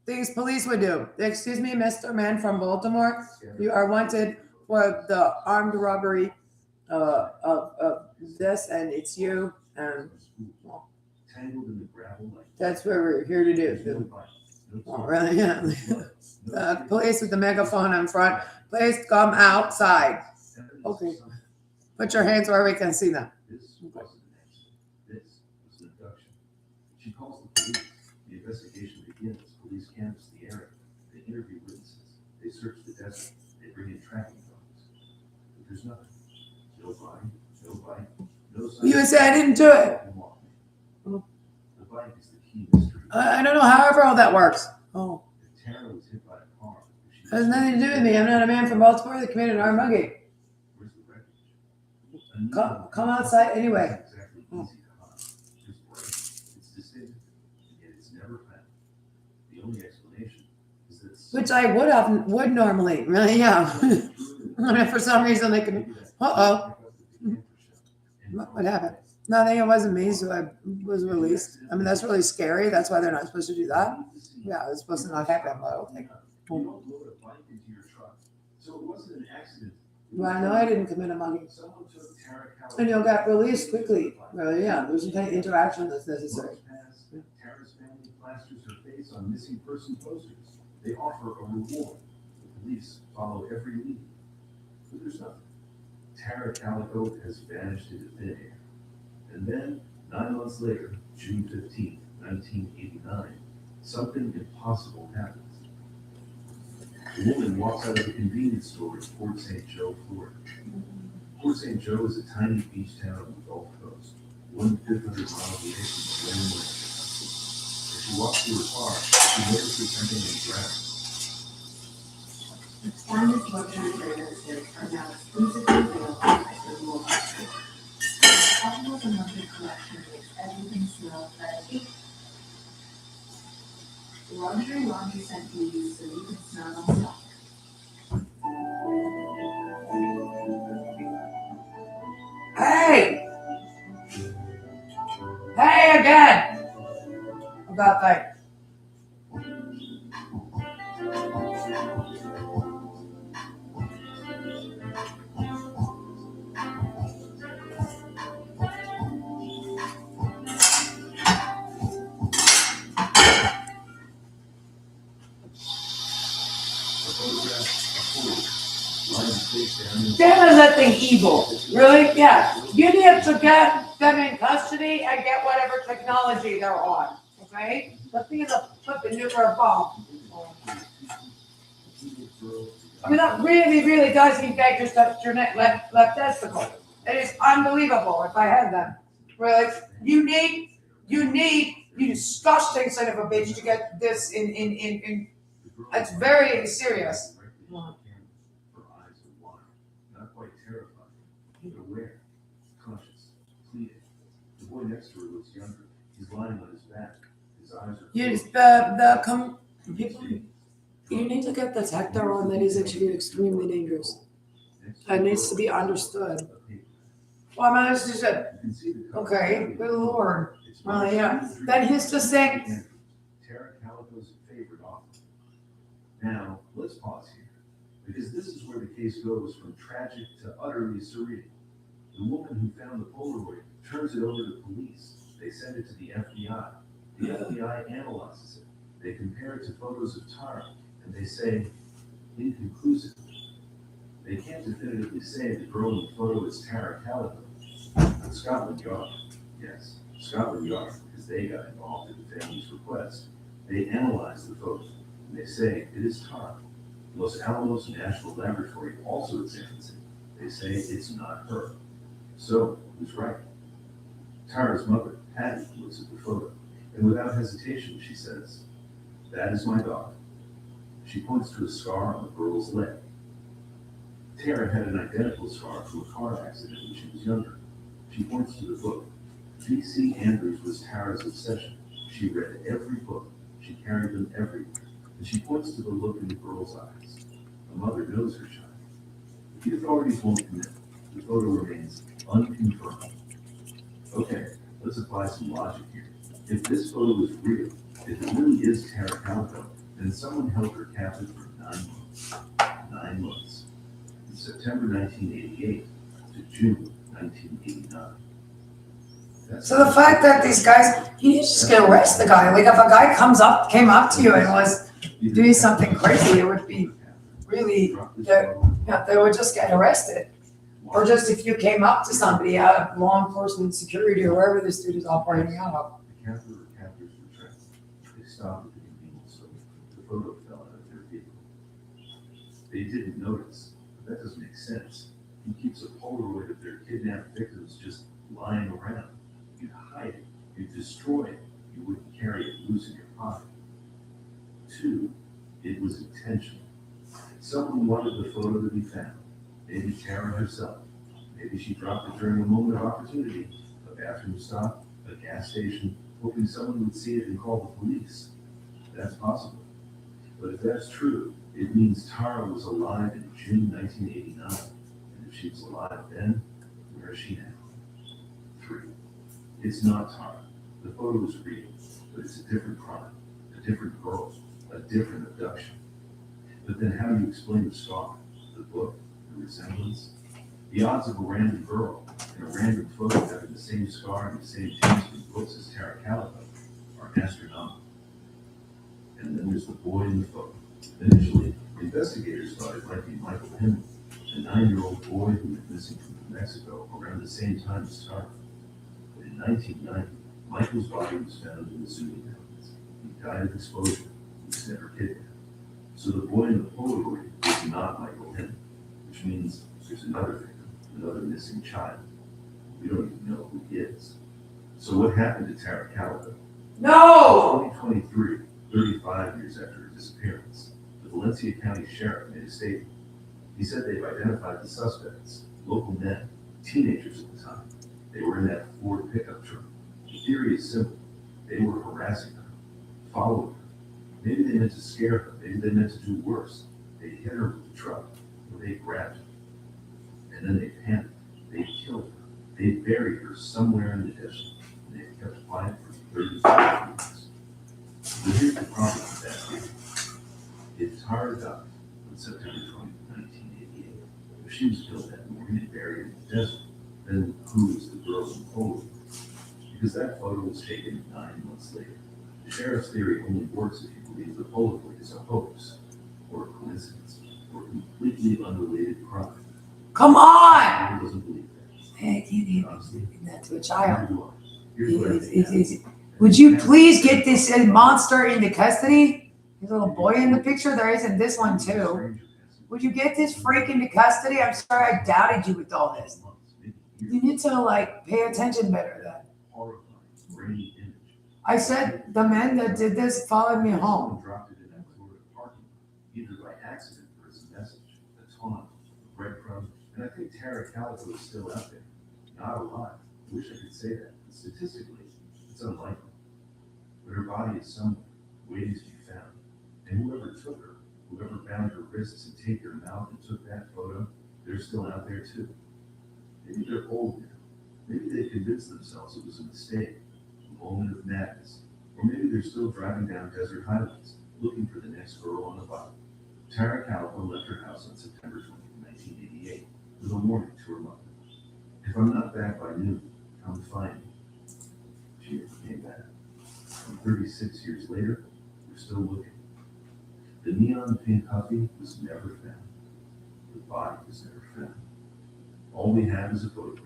Things police would do. Excuse me, Mr. Man from Baltimore. You are wanted for the armed robbery of this, and it's you. And well, that's what we're here to do. Oh, really? Yeah. Police with the megaphone in front. Please come outside. Okay. Put your hands where we can see them. This was an abduction. She calls the police. The investigation begins. Police canvass the area. They interview witnesses. They search the desert. They bring in tracking dogs. But there's nothing. No body, no bite, no sign. You say I didn't do it. The bite is the key mystery. I don't know however all that works. Oh. If Tara was hit by a car, It has nothing to do with me. I'm not a man from Baltimore that committed an armed mugging. where's the wreckage? Come outside anyway. It's exactly easy to hide. It's bright, it's distinctive, and yet it's never found. The only explanation is that Which I would normally. Really, yeah. For some reason they can. Uh-oh. What happened? Nothing. It wasn't me, so I was released. I mean, that's really scary. That's why they're not supposed to do that. Yeah, it's supposed to not happen, but okay. You don't load a bike into your truck, so it wasn't an accident. Well, I know I didn't commit a mugging. Someone took Tara Cowell. And you got released quickly. Really, yeah. There's some kind of interaction that's necessary. Tara's family plasters her face on missing person posters. They offer a reward. The police follow every lead. But there's nothing. Tara Calico has vanished into thin air. And then, 9 months later, June 15th, 1989, something impossible happens. A woman walks out of a convenience store in Port St. Joe, Florida. Port St. Joe is a tiny beach town on the Gulf Coast. 1/500 miles away from the landmark. As she walked to her car, she noticed something on the ground. The finest luxury fragrances are now exclusively available at the World Market. Almost a monthly collection makes everything smell fresh. Luxury laundry scent we use so you can smell them soft. Hey! Hey again! About that. The photograph approved. Lying face down in Damn, is that thing evil? Really? Yeah. You need to get them in custody and get whatever technology they're on. Okay? The thing is a flipping nuclear bomb. I mean, that really, really does infect your left testicle. It is unbelievable if I had them. Really? You disgusting son of a bitch to get this in. It's very serious. Her eyes are wide, not quite terrified, but aware, conscious, pleading. The boy next to her looks younger. He's lying on his back. His eyes are People, you need to get the detector on that is actually extremely dangerous. It needs to be understood. Well, I mean, this is it. Okay, good lord. Well, yeah. Then he's just saying, Tara Calico's favorite author. Now, let's pause here, because this is where the case goes from tragic to utterly surreal. The woman who found the Polaroid turns it over to police. They send it to the FBI. The FBI analyzes it. They compare it to photos of Tara, and they say, inconclusive. They can't definitively say the girl in the photo is Tara Calico. But Scotland Yard, yes, Scotland Yard, because they got involved in the family's request. They analyzed the photo, and they say it is Tara. Los Alamos National Laboratory also examines it. They say it's not her. So, who's right? Tara's mother, Patty, looks at the photo, and without hesitation, she says, "That is my daughter." She points to a scar on the girl's leg. Tara had an identical scar from a car accident when she was younger. She points to the book. V.C. Andrews was Tara's obsession. She read every book. She carried them everywhere. And she points to the look in the girl's eyes. A mother knows her child. If the authorities won't commit, the photo remains unconfirmed. Okay, let's apply some logic here. If this photo is real, if it really is Tara Calico, then someone held her captive for 9 months. 9 months. From September 1988 to June 1989. so the fact that these guys, you need to just get arrest the guy. Like if a guy came up to you and was doing something crazy, it would be really, they would just get arrested. Or just if you came up to somebody out of law enforcement, security, or wherever this dude is operating out of. The captors were trapped. They stopped at the convenience store. The photo fell out of their vehicle. They didn't notice, but that doesn't make sense. Who keeps a Polaroid of their kidnapped victims just lying around? You'd hide it. You'd destroy it. You wouldn't carry it loose in your pocket. 2, it was intentional. Someone wanted the photo to be found. Maybe Tara herself. Maybe she dropped it during a moment of opportunity, a bathroom stop, a gas station, hoping someone would see it and call the police. That's possible. But if that's true, it means Tara was alive in June 1989. And if she was alive then, where is she now? 3, it's not Tara. The photo is real, but it's a different crime, a different girl, a different abduction. But then how do you explain the scar, the book, the resemblance? The odds of a random girl in a random photo having the same scar and the same taste in books as Tara Calico are astronomical. And then there's the boy in the photo. Initially, investigators thought it might be Michael Henry, a 9-year-old boy who went missing from New Mexico around the same time as Tara. But in 1990, Michael's body was found in the Zuni Mountains. He died of exposure. He was never kidnapped. So the boy in the Polaroid is not Michael Henry, which means there's another victim, another missing child. We don't even know who he is. So what happened to Tara Calico? No! 2023, 35 years after her disappearance, the Valencia County Sheriff made a statement. He said they've identified the suspects, local men, teenagers at the time. They were in that Ford pickup truck. The theory is simple. They were harassing her, following her. Maybe they meant to scare her. Maybe they meant to do worse. They hit her with the truck, or they grabbed her. And then they panicked. They killed her. They buried her somewhere in the desert. And they've kept quiet for 35 years. But here's the problem with that theory. If Tara died on September 20, 1988, if she was killed that morning and buried in the desert, then who was the girl in the photo? Because that photo was taken 9 months later. The sheriff's theory only works if you believe the Polaroid is a hoax, or a coincidence, or a completely unrelated crime. Come on! Who doesn't believe that? Hey, you Honestly, need that to a child. neither do I. Here's what I think happens. Would you please get this monster into custody? This little boy in the picture, there isn't this one too. Would you get this freak into custody? I'm sorry I doubted you with all this. You need to like pay attention better then. Horrifying, grainy image. I said the men that did this followed me home. Someone dropped it in that Florida parking lot, either by accident or as a message, a taunt, a breadcrumb, and I think Tara Calico is still out there, not alive. I wish I could say that, but statistically, it's unlikely. But her body is somewhere, waiting to be found, and whoever took her, whoever bound her wrists and taped her mouth and took that photo, they're still out there too. Maybe they're old now. Maybe they convinced themselves it was a mistake, a moment of madness. Or maybe they're still driving down desert highways, looking for the next girl on the bike. Tara Calico left her house on September 20, 1988, with a warning to her mother. If I'm not back by noon, come find me. She never came back. And 36 years later, we're still looking. The neon pink Huffy was never found. The body was never found. All we have is a photograph,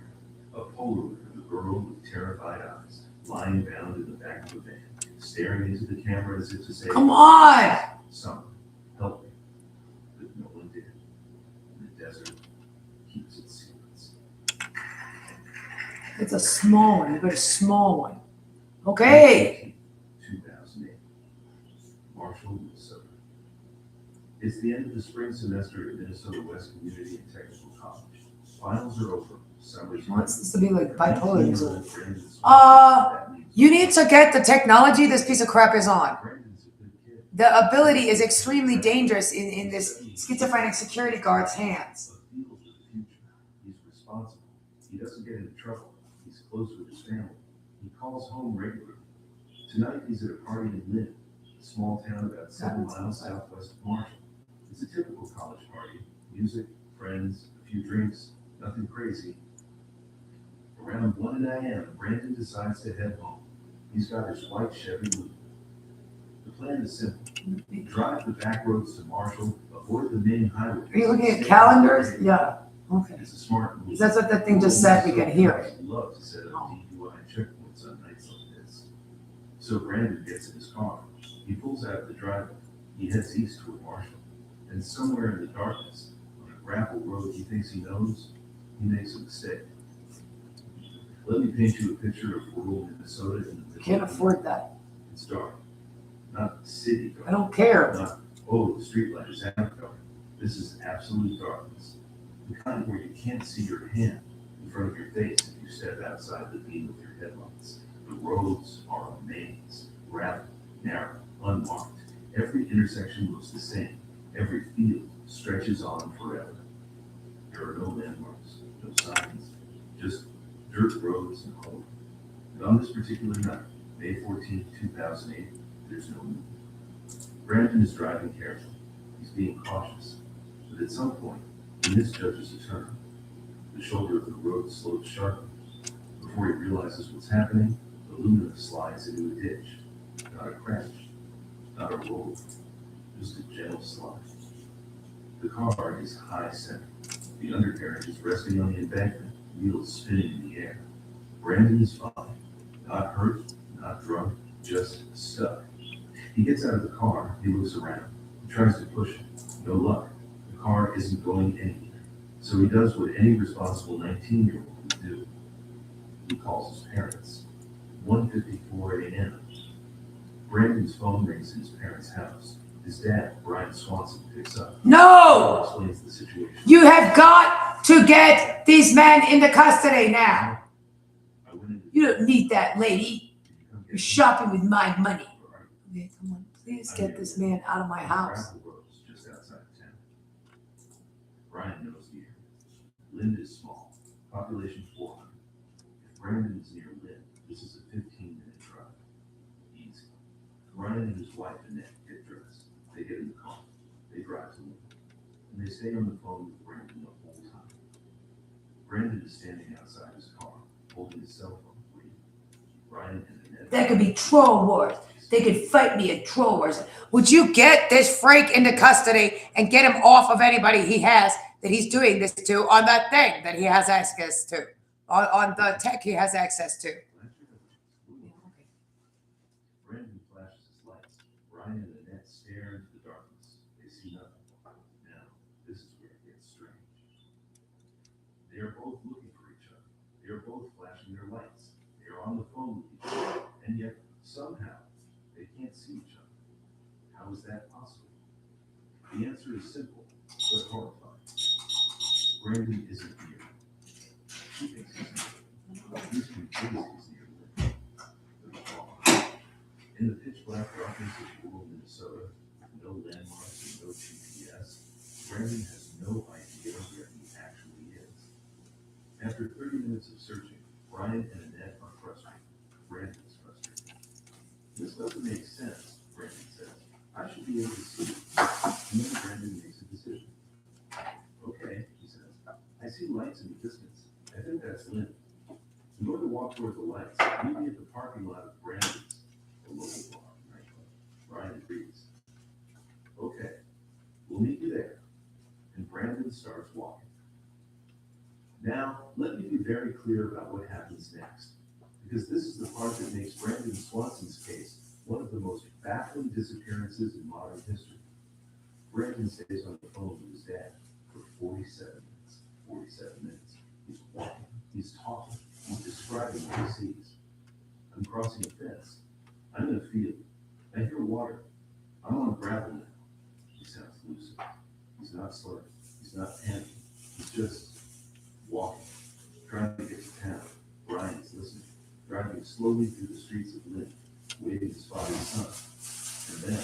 a Polaroid of a girl with terrified eyes, lying bound in the back of a van, staring into the camera as if to say, Come on! someone, help me. But no one did. And the desert keeps its secrets. It's a small one. You got a small one. Okay. 2008. Marshall, Minnesota. It's the end of the spring semester at Minnesota West Community and Technical College. Finals are over. Summer's He wants this to be like bipolar disorder. You need to get the technology this piece of crap is on. Brandon's a good kid. The ability is extremely dangerous in this schizophrenic security guard's hands. But feels for the future. He's responsible. He doesn't get into trouble. He's close with his family. He calls home regularly. Tonight he's at a party in Lynn, a small town about 7 miles southwest of Marshall. It's a typical college party. Music, friends, a few drinks, nothing crazy. Around 1 a.m., Brandon decides to head home. He's got his white Chevy Lumina. The plan is simple. Drive the back roads to Marshall, avoid the main highway. Are you looking at calendars? Yeah. Okay. It's a smart move. That's what that thing just said. We can hear it. Love to set up DUI checkpoints on nights like this. So Brandon gets in his car. He pulls out of the driveway. He heads east toward Marshall. And somewhere in the darkness, on a gravel road he thinks he knows, he makes a mistake. Let me paint you a picture of rural Minnesota in the middle. Can't afford that. It's dark. Not city dark. I don't care. Not, oh, the streetlight is half dark. This is absolute darkness. The kind where you can't see your hand in front of your face if you step outside the beam of your headlights. The roads are a maze, gravel, narrow, unmarked. Every intersection looks the same. Every field stretches on forever. There are no landmarks, no signs, just dirt roads and cold. And on this particular night, May 14, 2008, there's no moon. Brandon is driving carefully. He's being cautious. But at some point, he misjudges a turn. The shoulder of the road slopes sharply. Before he realizes what's happening, the Lumina slides into a ditch. Not a crash, not a roll, just a gentle slide. The car is high center. The undercarriage is resting on the embankment, wheels spinning in the air. Brandon is fine. Not hurt, not drunk, just stuck. He gets out of the car, he looks around. He tries to push it. No luck. The car isn't going anywhere. So he does what any responsible 19-year-old would do. He calls his parents. 1:54 a.m. Brandon's phone rings in his parents' house. His dad, Brian Swanson, picks up. No! Explains the situation. You have got to get these men into custody now. I went into You don't need that lady. You're shopping with my money. Okay, come on. Please get this man out of my house. Gravel roads just outside of town. Brian knows the area. Lynn is small, population 400. If Brandon is near Lynn, this is a 15-minute drive. Easy. Brian and his wife Annette get dressed. They get in the car. They drive to Lynn. And they stay on the phone with Brandon the whole time. Brandon is standing outside his car, holding his cell phone, waiting. Brian and Annette. That could be troll wars. They could fight me at troll wars. Would you get this freak into custody and get him off of anybody he has that he's doing this to on that thing that he has access to, on the tech he has access to? Brandon flashes his lights. Brian and Annette stare into the darkness. They see nothing. Now, this is where it gets strange. They are both looking for each other. They are both flashing their lights. They are on the phone with each other. And yet, somehow, they can't see each other. How is that possible? The answer is simple, but horrifying. Brandon isn't near. She thinks he's near. He's convinced he's near Lynn. But he's wrong. In the pitch black darkness of rural Minnesota, with no landmarks and no GPS, Brandon has no idea where he actually is. After 30 minutes of searching, Brian and Annette are frustrated. Brandon is frustrated. This doesn't make sense, Brandon says. I should be able to see it. And then Brandon makes a decision. Okay, he says. I see lights in the distance. I think that's Lynn. In order to walk toward the lights, meet me at the parking lot of Brandon's, a local bar, nightclub. Brian agrees. Okay, we'll meet you there. And Brandon starts walking. Now, let me be very clear about what happens next, because this is the part that makes Brandon Swanson's case one of the most baffling disappearances in modern history. Brandon stays on the phone with his dad for 47 minutes. 47 minutes. He's walking, he's talking, he's describing what he sees. I'm crossing a fence. I'm in a field. I hear water. I'm on gravel now. He sounds lucid. He's not slurring. He's not panicking. He's just walking, trying to get to town. Brian is listening, driving slowly through the streets of Lynn, waving his father's son. And then,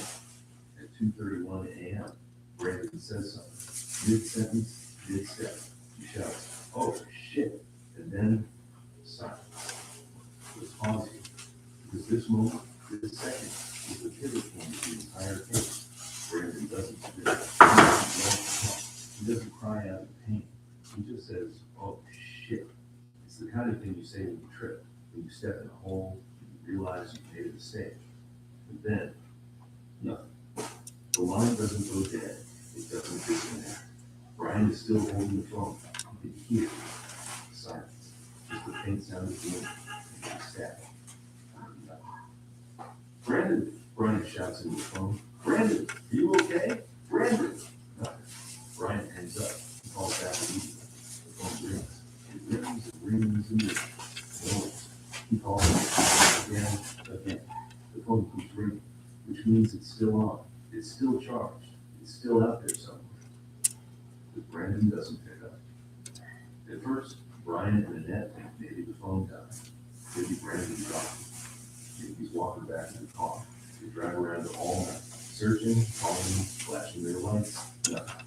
at 2:31 a.m., Brandon says something. Mid-sentence, mid-step, he shouts, "Oh, shit!" And then, silence. Let's pause here, because this moment, this second, is the pivot point of the entire case. Brandon doesn't spit. He doesn't cry out in pain. He just says, "Oh, shit." It's the kind of thing you say when you trip, when you step in a hole, and you realize you've made a mistake. And then, nothing. The line doesn't go dead. It doesn't disconnect. Brian is still holding the phone. You can hear silence. Just the faint sound of wind and the static. Nothing. Brandon! Brian shouts into the phone. Brandon, are you okay? Brandon! Nothing. Brian hangs up. He calls back immediately. The phone rings. It rings and rings and rings. No answer. He calls again. The phone keeps ringing, which means it's still on. It's still charged. It's still out there somewhere. But Brandon doesn't pick up. At first, Brian and Annette think maybe the phone died. Maybe Brandon dropped it. Maybe he's walking back to the car. They drive around all night, searching, calling, flashing their lights. Nothing.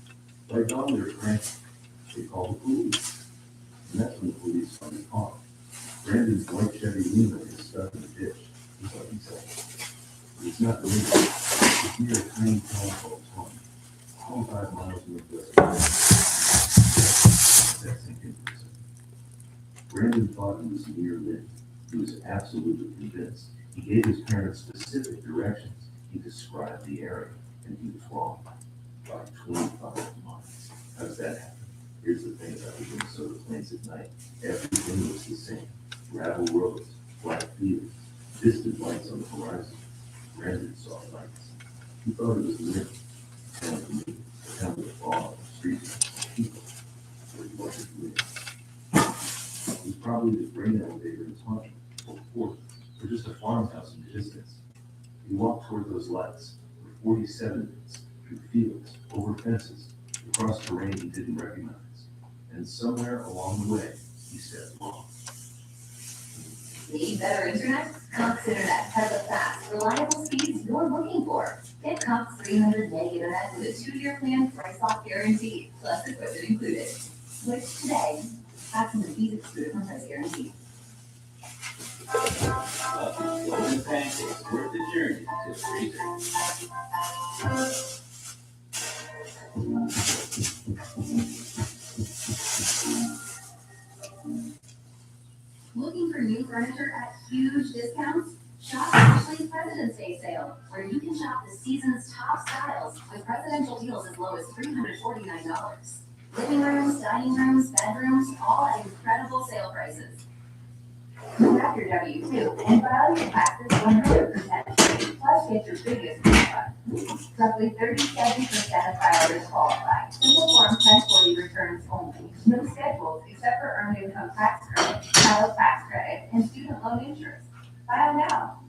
By dawn, they're cranky. They call the police. And that's when the police find the car. Brandon's white Chevy Lima is stuck in the ditch. Just like he said. But it's not illegal. It's near a tiny town called Taunton, 25 miles northwest of Lynn. That's in Brandon thought he was near Lynn. He was absolutely convinced. He gave his parents specific directions. He described the area, and he was wrong by 25 miles. How does that happen? Here's the thing about the Minnesota plains at night. Everything was the same. Gravel roads, flat fields, distant lights on the horizon. Brandon saw lights. He thought it was Lynn. The town of me, the town with a bar, streets, people. But he wasn't Lynn. It was probably the grain elevator in Taunton, or Portland, or just a farmhouse in the distance. You walk toward those lights for 47 minutes, through fields, over fences, across terrain he didn't recognize. And somewhere along the way, he stepped wrong. Need better internet? Cox Internet has the fast, reliable speeds you're looking for. Get Cox 300 meg internet with a 2-year plan, price lock guarantee, plus equipment included. Switch today. Cox is an easy exclusive price guarantee. Golden pancakes worth the journey to freezer. Looking for new furniture at huge discounts? Shop Ashley's President's Day sale, where you can shop the season's top styles with presidential deals as low as $349. Living rooms, dining rooms, bedrooms, all at incredible sale prices. Grab your W-2 and file your taxes 100%. Plus, get your biggest refund. Roughly 37% of filers qualify. Simple Form 1040 returns only. No schedules except for earned income tax credit, child tax credit, and student loan interest. File now.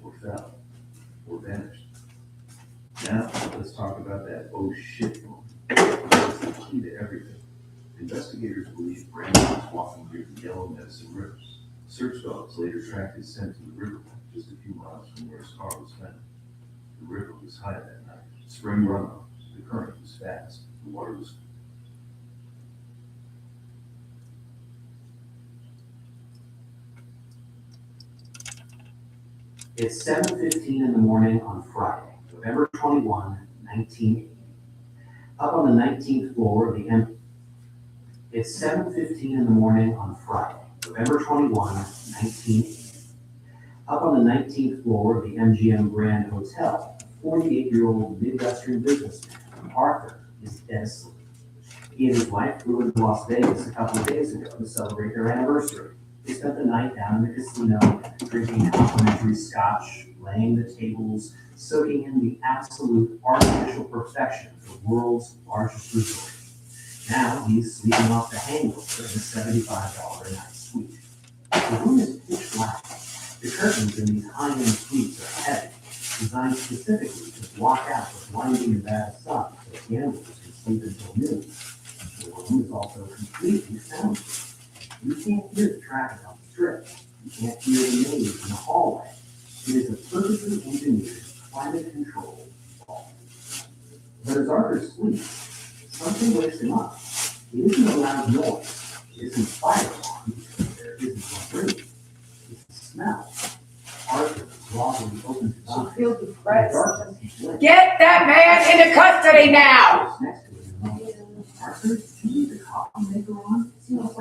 Or fell, or vanished. Now, let's talk about that oh shit moment. It's the key to everything. Investigators believe Brandon was walking near the Yellow Medicine River. Search dogs later tracked his scent to the riverbank just a few miles from where his car was found. The river was high that night. Spring runoff. The current was fast. The water was It's 7:15 in the morning on Friday, November 21, 1980. Up on the 19th floor of the It's 7:15 in the morning on Friday, November 21, 1980. Up on the 19th floor of the MGM Grand Hotel, a 48-year-old Midwestern businessman, Arthur, is dead asleep. He and his wife flew into Las Vegas a couple of days ago to celebrate their anniversary. They spent the night down in the casino, drinking complimentary scotch, laying the tables, soaking in the absolute artificial perfection of the world's largest resort. Now he's sleeping off the hangover of the $75 a night suite. The room is pitch black. The curtains in these high-end suites are heavy, designed specifically to block out the blinding Nevada sun so gamblers can sleep until noon. The room is also completely soundproof. You can't hear the traffic on the strip. You can't hear the maze in the hallway. It is a perfectly engineered, climate-controlled vault. But as Arthur sleeps, something wakes him up. It isn't a loud noise. It isn't fire alarm because there isn't one breathing. It's a smell. Arthur groggily opens his So eyes. feel In the depressed. darkness, he blinks. Get that man into custody now! Next to him, Arthur, did you leave the coffee maker on?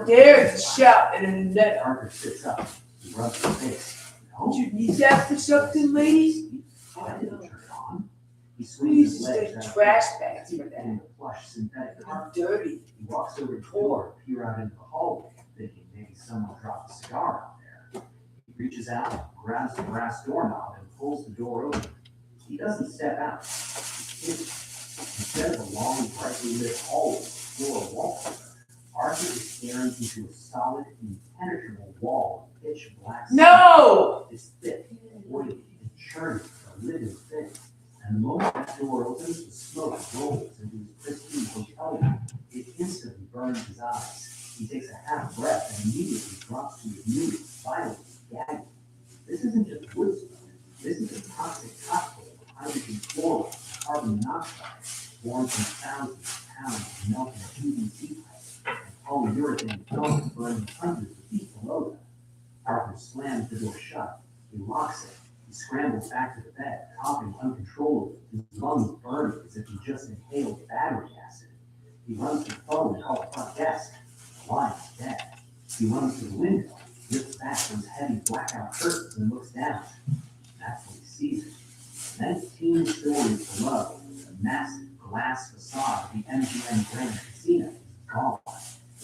There's a shot in a net. Arthur sits up. He rubs his face. No. Did you need that for something, ladies? I didn't turn it on. He We swings used his to legs stay out trash bags for in that. the plush synthetic carpet. Dirty. He walks over to the door, peer out into the hallway, thinking maybe someone dropped a cigar out there. He reaches out, grabs the brass doorknob, and pulls the door open. He doesn't step out. He sits. Instead of a long, brightly lit hallway with floor wallpaper, Arthur is staring into a solid, impenetrable wall of pitch black. No! It's thick, oily, and churning, a living thing. And the moment that door opens, the smoke rolls into his pristine hotel room. It instantly burns his eyes. He takes a half breath and immediately drops to his knees, violently gagging. This isn't just wood smoke. This is a toxic cocktail of hydrogen fluoride and carbon monoxide, born from thousands of pounds of melted PVC pipe and polyurethane films burning hundreds of feet below them. Arthur slams the door shut. He locks it. He scrambles back to the bed, coughing uncontrollably, his lungs burning as if he just inhaled battery acid. He runs to the phone and calls the front desk. The line is dead. He runs to the window, lifts back those heavy blackout curtains and looks down. That's when he sees it. And then 10 stories below, the massive glass facade of the MGM Grand Casino is gone.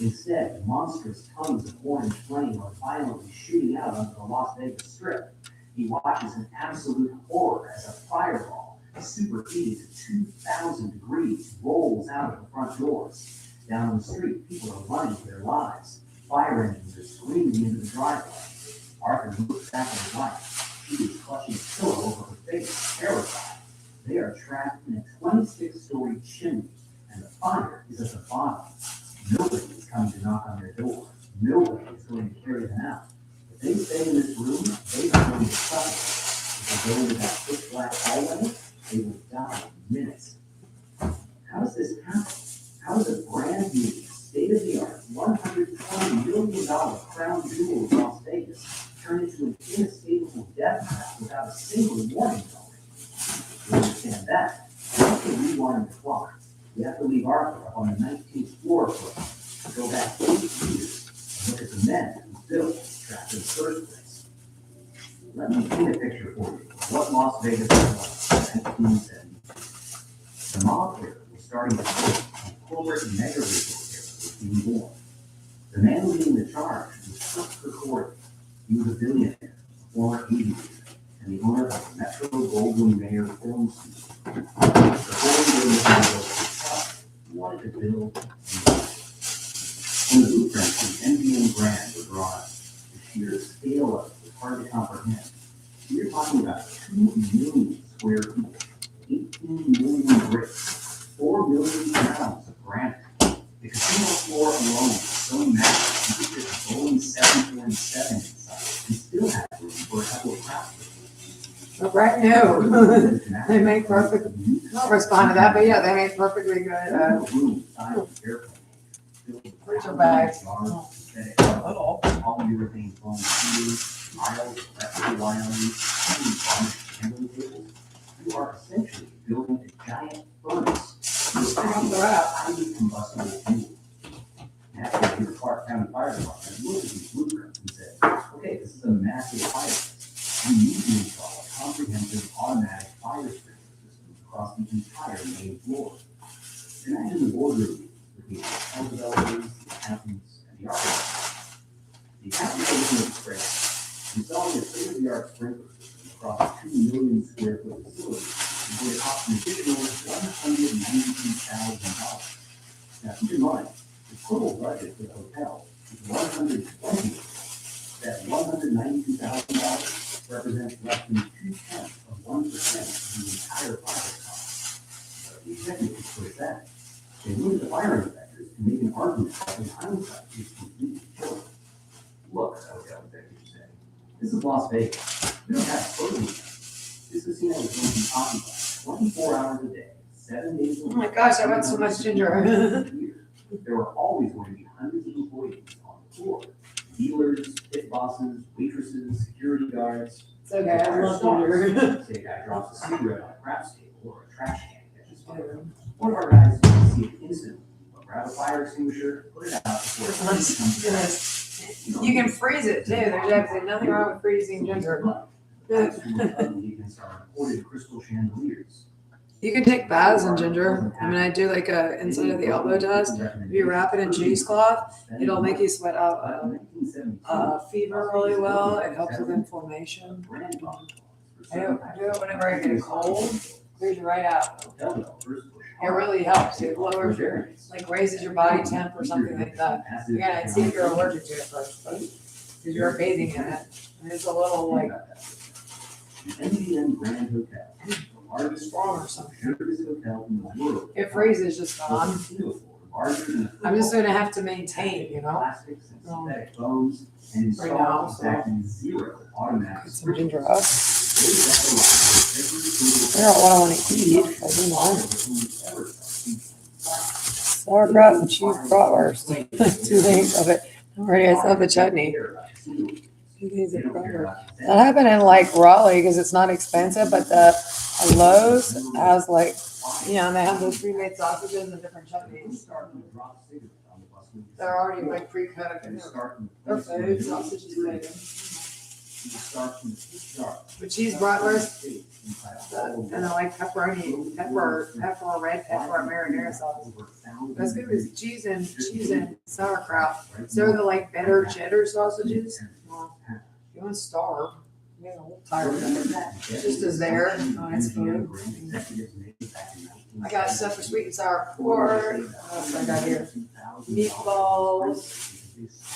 Instead, monstrous tongues of orange flame are violently shooting out onto the Las Vegas Strip. He watches in absolute horror as a fireball, superheated to 2,000 degrees, rolls out of the front doors. Down the street, people are running for their lives. Fire engines are screaming into the driveway. Arthur looks back at his wife. She is clutching a pillow over her face, terrified. They are trapped in a 26-story chimney, and the fire is at the bottom. Nobody is coming to knock on their door. Nobody is going to carry them out. If they stay in this room, they are going to suffer. If they go into that pitch black hallway, they will die in minutes. How does this happen? How does a brand new, state-of-the-art, $120 million crown jewel of Las Vegas turn into an inescapable death trap without a single warning bell? To understand that, we have to rewind the clock. We have to leave Arthur up on the 19th floor first, go back 8 years, and look at the men who built this trap in the first place. Let me paint a picture for you of what Las Vegas was like in 1970. The mob era was starting to build, and corporate mega resort era was being born. The man leading the charge was Christopher Corey. He was a billionaire, a former aviator, and the owner of the Metro Goldwyn Mayer film studio. The whole he wanted to build when the blueprints for the MGM Grand were drawn up, the sheer scale of it was hard to comprehend. We are talking about 2 million square feet, 18 million bricks, 4 million pounds of granite. The casino floor alone was so massive you could fit a Boeing 747 inside and still have room for a couple of crowds. But right now, they make perfect, I'll respond to that, but yeah, they make perfectly good, freezer bags. All urethane foam shoes, aisles of flexible wiring, tiny varnished handling tables. You are essentially building a giant furnace with highly combustible fuel. Naturally, the Clark County Fire Department looked at these blueprints and said, okay, this is a massive fire pit. We need to install a comprehensive automatic fire sprinkler system across the entire main floor. Imagine the boardroom with the account developers, the accountants, and the architects. The accountants are looking at the spreadsheet. Installing a state-of-the-art sprinkler system across a 2 million square foot facility is going to cost an additional $192,000. Now, keep in mind, the total budget for the hotel is $120,000. That $192,000 represents less than 0.2% of 1% of the entire project cost. The executives push back. They look at the fire inspectors and make an argument that in hindsight is completely killing. Look, hotel executives say, this is Las Vegas. We don't have closing time. This casino is going to be occupied 24 hours a day, 7 days a week. Oh my gosh, I want so much ginger. There are always going to be hundreds of employees on the floor. Dealers, pit bosses, waitresses, security guards. It's okay, I love ginger. Say a guy drops a cigarette on a craps table or a trash can catches fire. One of our guys can see it instantly. We'll grab a fire extinguisher, put it out before it comes to life. You can freeze it too, there's absolutely nothing wrong with freezing ginger. Against our imported crystal chandeliers. You can take baths in ginger. I mean, I do like a inside of the elbow test. If you wrap it in cheesecloth, it'll make you sweat out fever really well. It helps with inflammation. I do it whenever I get a cold. Clears you right out. It really helps. It lowers your, like raises your body temp or something like that. Again, I'd see if you're allergic to it first, because you're bathing in it. And it's a little like MGM Grand Hotel, the largest strong or something. hotel in the world. It freezes just gone. I'm just gonna have to maintain, you know. Plastics and synthetic foams and Right now, install so- exactly 0 automatic. Put some ginger up. Figure out what I wanna eat. I do know. Sauerkraut and cheese bratwurst. 2 things of it. Already I saw the chutney. 2 days of bratwurst. That happened in like Raleigh because it's not expensive, but the Lowe's has like, you know, they have those pre-made sausages and different chutneys. They're already like pre-cooked and they're food, sausages food. But cheese bratwurst, and I like pepperoni, pepper, red pepper, and marinara sauce. That's good with cheese and sauerkraut. So they're the like better cheddar sausages. Well, you want to starve. I'm getting a little tired of it. Just as there on its food. I got stuff for sweet and sour pork. What else I got here? Meatballs.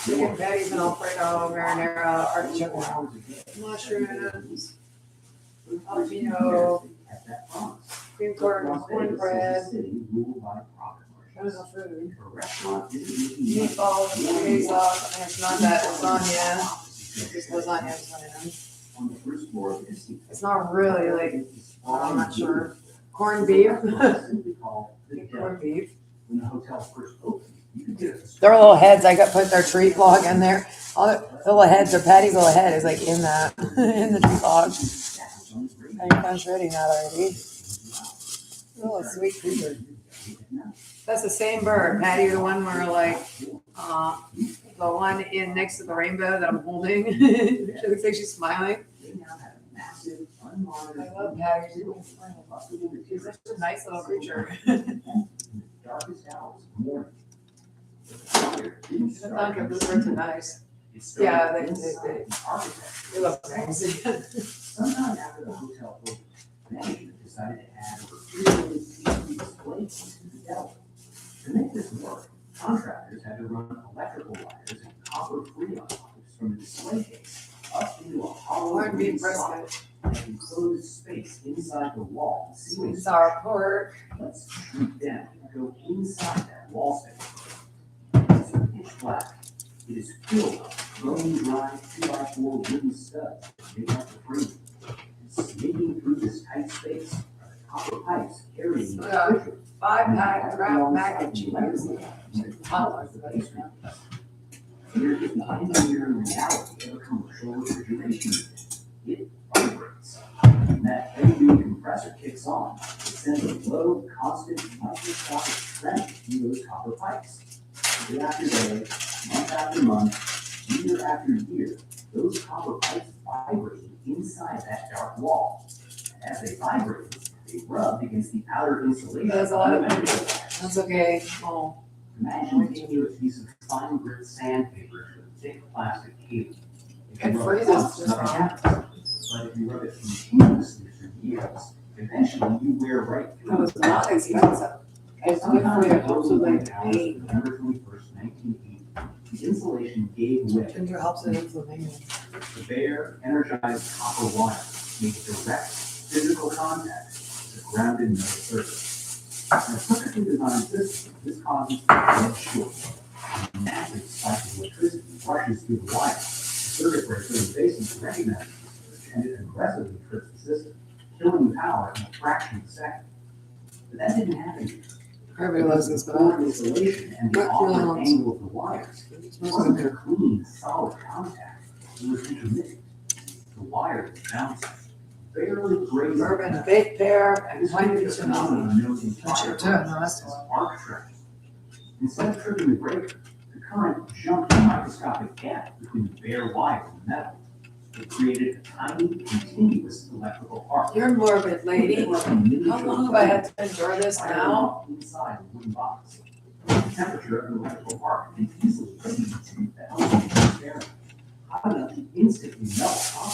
Chicken patties and Alfredo, marinara, artichoke, mushrooms, jalapeno, cream corn, cornbread, food, meatballs, spaghetti sauce, and it's not that lasagna. It's lasagna. On the first floor of this. It's not really like, I'm not sure. Corned beef. Corned beef. When the hotel first opened, you could get a. Their little heads, I got put their tree log in there. All the little heads, their Patty's little head is like in that, in the tree log. I'm finished reading that already. Oh, sweet creature. That's the same bird, Patty, the one where like, the one in next to the rainbow that I'm holding. She looks like she's smiling. I love Patty. She's such a nice little creature. Darkest hours of the morning. The thunk of the birds are nice. Yeah, they look nice. Sometime after the hotel opened, management decided to add over 300 CCTV displays into the Delta. To make this work, contractors had to run electrical wires and copper freon pipes from the display case up into a hollow Corned beef socket brisket. that enclosed space inside the wall. Sweet sour pork. Let's shoot down and go inside that wall space. It's pitch black. It is filled with bone dry 2x4 wooden studs that make up the frame. And snaking through this tight space are the copper pipes carrying the refrigerator. 5-pack wrapped mac and cheese. Here is the engineering reality of a commercial refrigeration unit. It vibrates. When that heavy-duty compressor kicks on, it sends a low, constant, microscopic tremor through those copper pipes. Day after day, month after month, year after year, those copper pipes vibrated inside that dark wall. And as they vibrated, they rubbed against the outer insulation. There's a lot of the energy. ventilator. That's okay. Oh, Imagine taking a piece of fine grit sandpaper to a thick plastic cable. If you It rub freezes once, just nothing fine. happens. But if you rub it continuously for years, eventually you wear right through that was it. not expensive. It's good for your helps with like pain. November 21st, 1980, the insulation gave way. Ginger helps with inflammation. The bare, energized copper wire made direct physical contact with the grounded metal surface. In a perfectly designed system, this causes a dead short. A massive spike of electricity rushes through the wire. The circuit breaker in the basement recognizes the surge, and it aggressively trips the system, killing the power in a fraction of a second. But that didn't happen here. Everybody loves this, but Poor insulation and the What awkward feelings? angle of the wires wasn't their clean, solid contact. It was intermittent. The wire was bouncing, barely grazing. bourbon, baked pear, and This wine is a beach and phenomenon known in That's your fire tip, no, that's the as one. arc trapping. Instead of tripping the breaker, the current jumped a microscopic gap between the bare wire and the metal. It created a tiny, continuous electrical arc. You're morbid, lady. Like a miniature How long have I had to endure this fire now? inside a wooden box. The temperature of the electrical arc can easily exceed the elevation Fahrenheit, hot enough to instantly melt copper.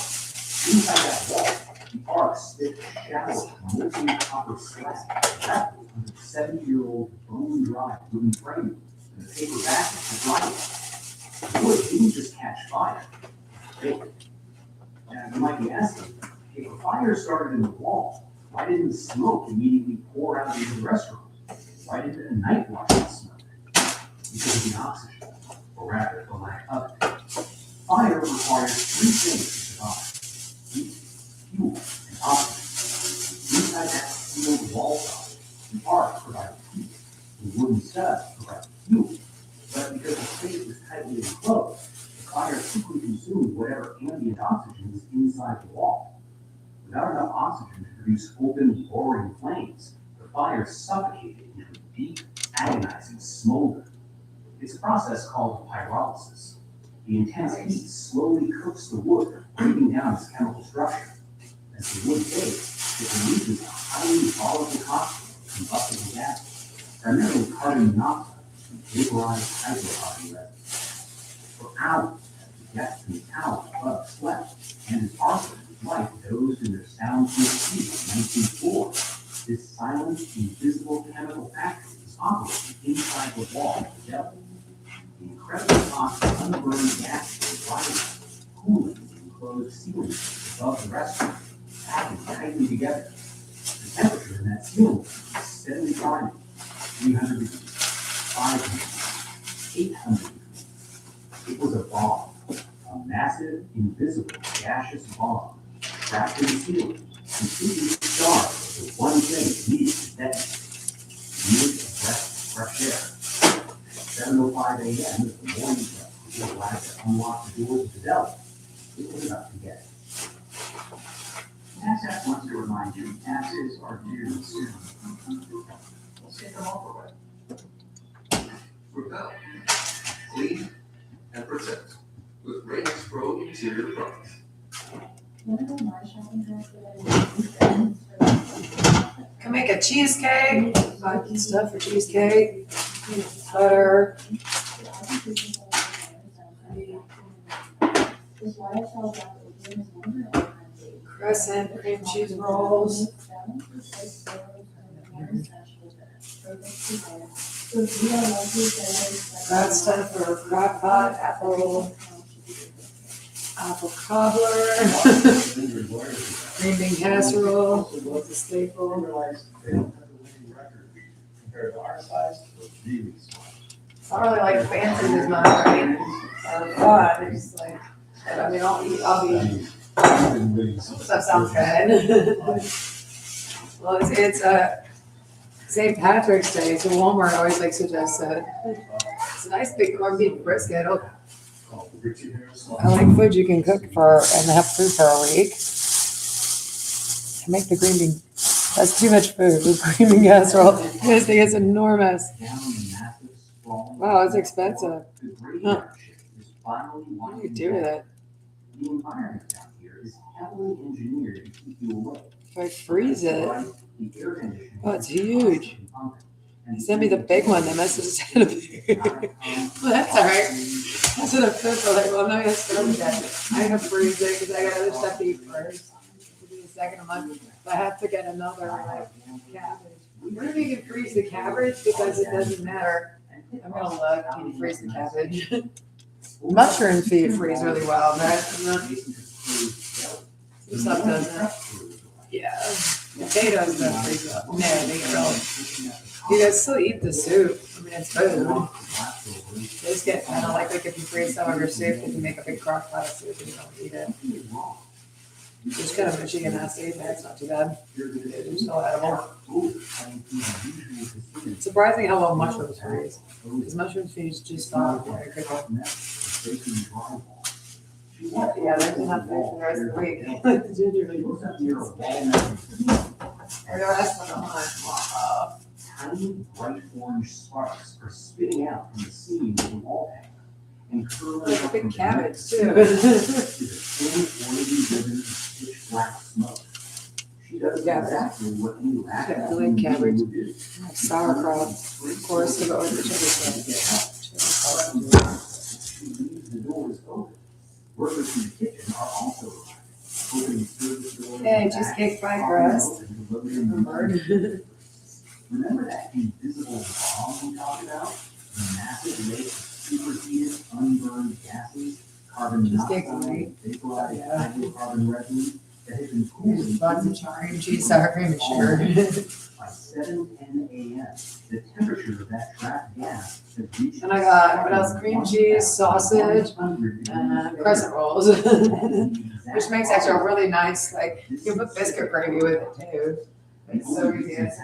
Inside that wall, the arc spit a shower of molten copper slag wrapped under the 70-year-old bone-dry wooden frame and the paper backing for drying. The wood didn't just catch fire, it baked. Now, you might be asking, if a fire started in the wall, why didn't the smoke immediately pour out into the restaurant? Why didn't a night watch smoke? Because of the oxygen, or rather, the lack of it. Fire requires three things to survive: heat, fuel, and oxygen. Inside that sealed wall socket, the arc provided heat, the wooden studs provided fuel. But because the space was tightly enclosed, the fire quickly consumed whatever ambient oxygen was inside the wall. Without enough oxygen to produce open, roaring flames, the fire suffocated into a deep, agonizing smolder. It's a process called pyrolysis. The intense heat slowly cooks the wood, breaking down its chemical structure. As the wood bakes, it releases a highly volatile cocktail of combustible gases, primarily carbon monoxide and vaporized hydrocarbon resin. For hours, the guests and towels above slept, and as Arthur and his wife dozed in their soundproof sleep in 1904, this silent, invisible chemical factory was operating inside the wall of the devil. The incredible cost ceiling above the restaurant, packed tightly together. The temperature in that ceiling is steadily climbing, 300 degrees, 500, 800 degrees. It was a bomb, a massive, invisible, gaseous bomb, trapped in the ceiling, completely starved of the one thing it needed to detonate. It needed a breath of fresh air. At 7:05 a.m. as the morning was arrived to unlock the doors of the deli, it was about to get it. TaxAct wants to remind you, taxes are due soon. Let's get them over with. Repel, clean, and protect with Rain-X Pro Interior products. Can make a cheesecake, stuff for cheesecake, butter. Crescent cream cheese rolls. That stuff for crock pot, apple cobbler, green bean casserole, it's a staple. Realize they don't have the winning record compared to our size, but really small. I don't really like fancy as much, right? But it's like, I mean, I'll be, that sounds good. Well, it's St. Patrick's Day, so Walmart always like suggests it. It's a nice big corned beef brisket. I like food you can cook for and have food for a week. I make the green bean. That's too much food. The green bean casserole. This thing is enormous. Wow, it's expensive. Huh. What do you do with it? The environment down here is heavily engineered to keep you away. If I freeze it, The air conditioning oh, it's huge. And Send me the big one. That must have said a big. Well, that's all right. That's what I'm for. Like, well, I'm not gonna start with that. I have to freeze it because I got other stuff to eat first. It'll be a second a month. But I have to get another like cabbage. I wonder if you can freeze the cabbage because it doesn't matter. I'm gonna look. Can you freeze the cabbage? Mushroom feed freeze really well, but some stuff doesn't. Yeah. Potatoes don't freeze up. No, they don't. You guys still eat the soup. I mean, it's food. They just get kind of like if you freeze some of your soup, if you make a big crock pot of soup and you don't eat it. It's kind of mushy and nasty, but it's not too bad. It's still edible. It's surprising how well mushrooms freeze. Because mushrooms freeze just fine very quickly. Yeah, there's enough food for the rest of the week. Gingerly. Or the rest of the month. Tiny bright orange sparks are spitting out from the seams of the wall panel and curling Like a up big from cabbage, the too. to the thin oily ribbon of pitch black smoke. She does Yeah. exactly what any I rabbit like cabbage. would do. Sauerkraut, of course, to go with the chili sauce. She leaves the doors open. Workers in the kitchen are also opening service doors. Hey, in the back, cheesecake fried popping breast. open and loading the Bird. Remember that invisible bomb we talked about? The massive lake of superheated, unburned gases, carbon Cheesecake monoxide, right? vaporized Yeah. hydrocarbon residue that had been cooling Lots of cream cheese, sour cream, and sugar. by 7:10 a.m. The temperature of that trapped gas had reached. And I got, what else? Cream cheese, sausage, and crescent rolls. Which makes actually a really nice, like, you can put biscuit gravy with it too. It's so easy. It's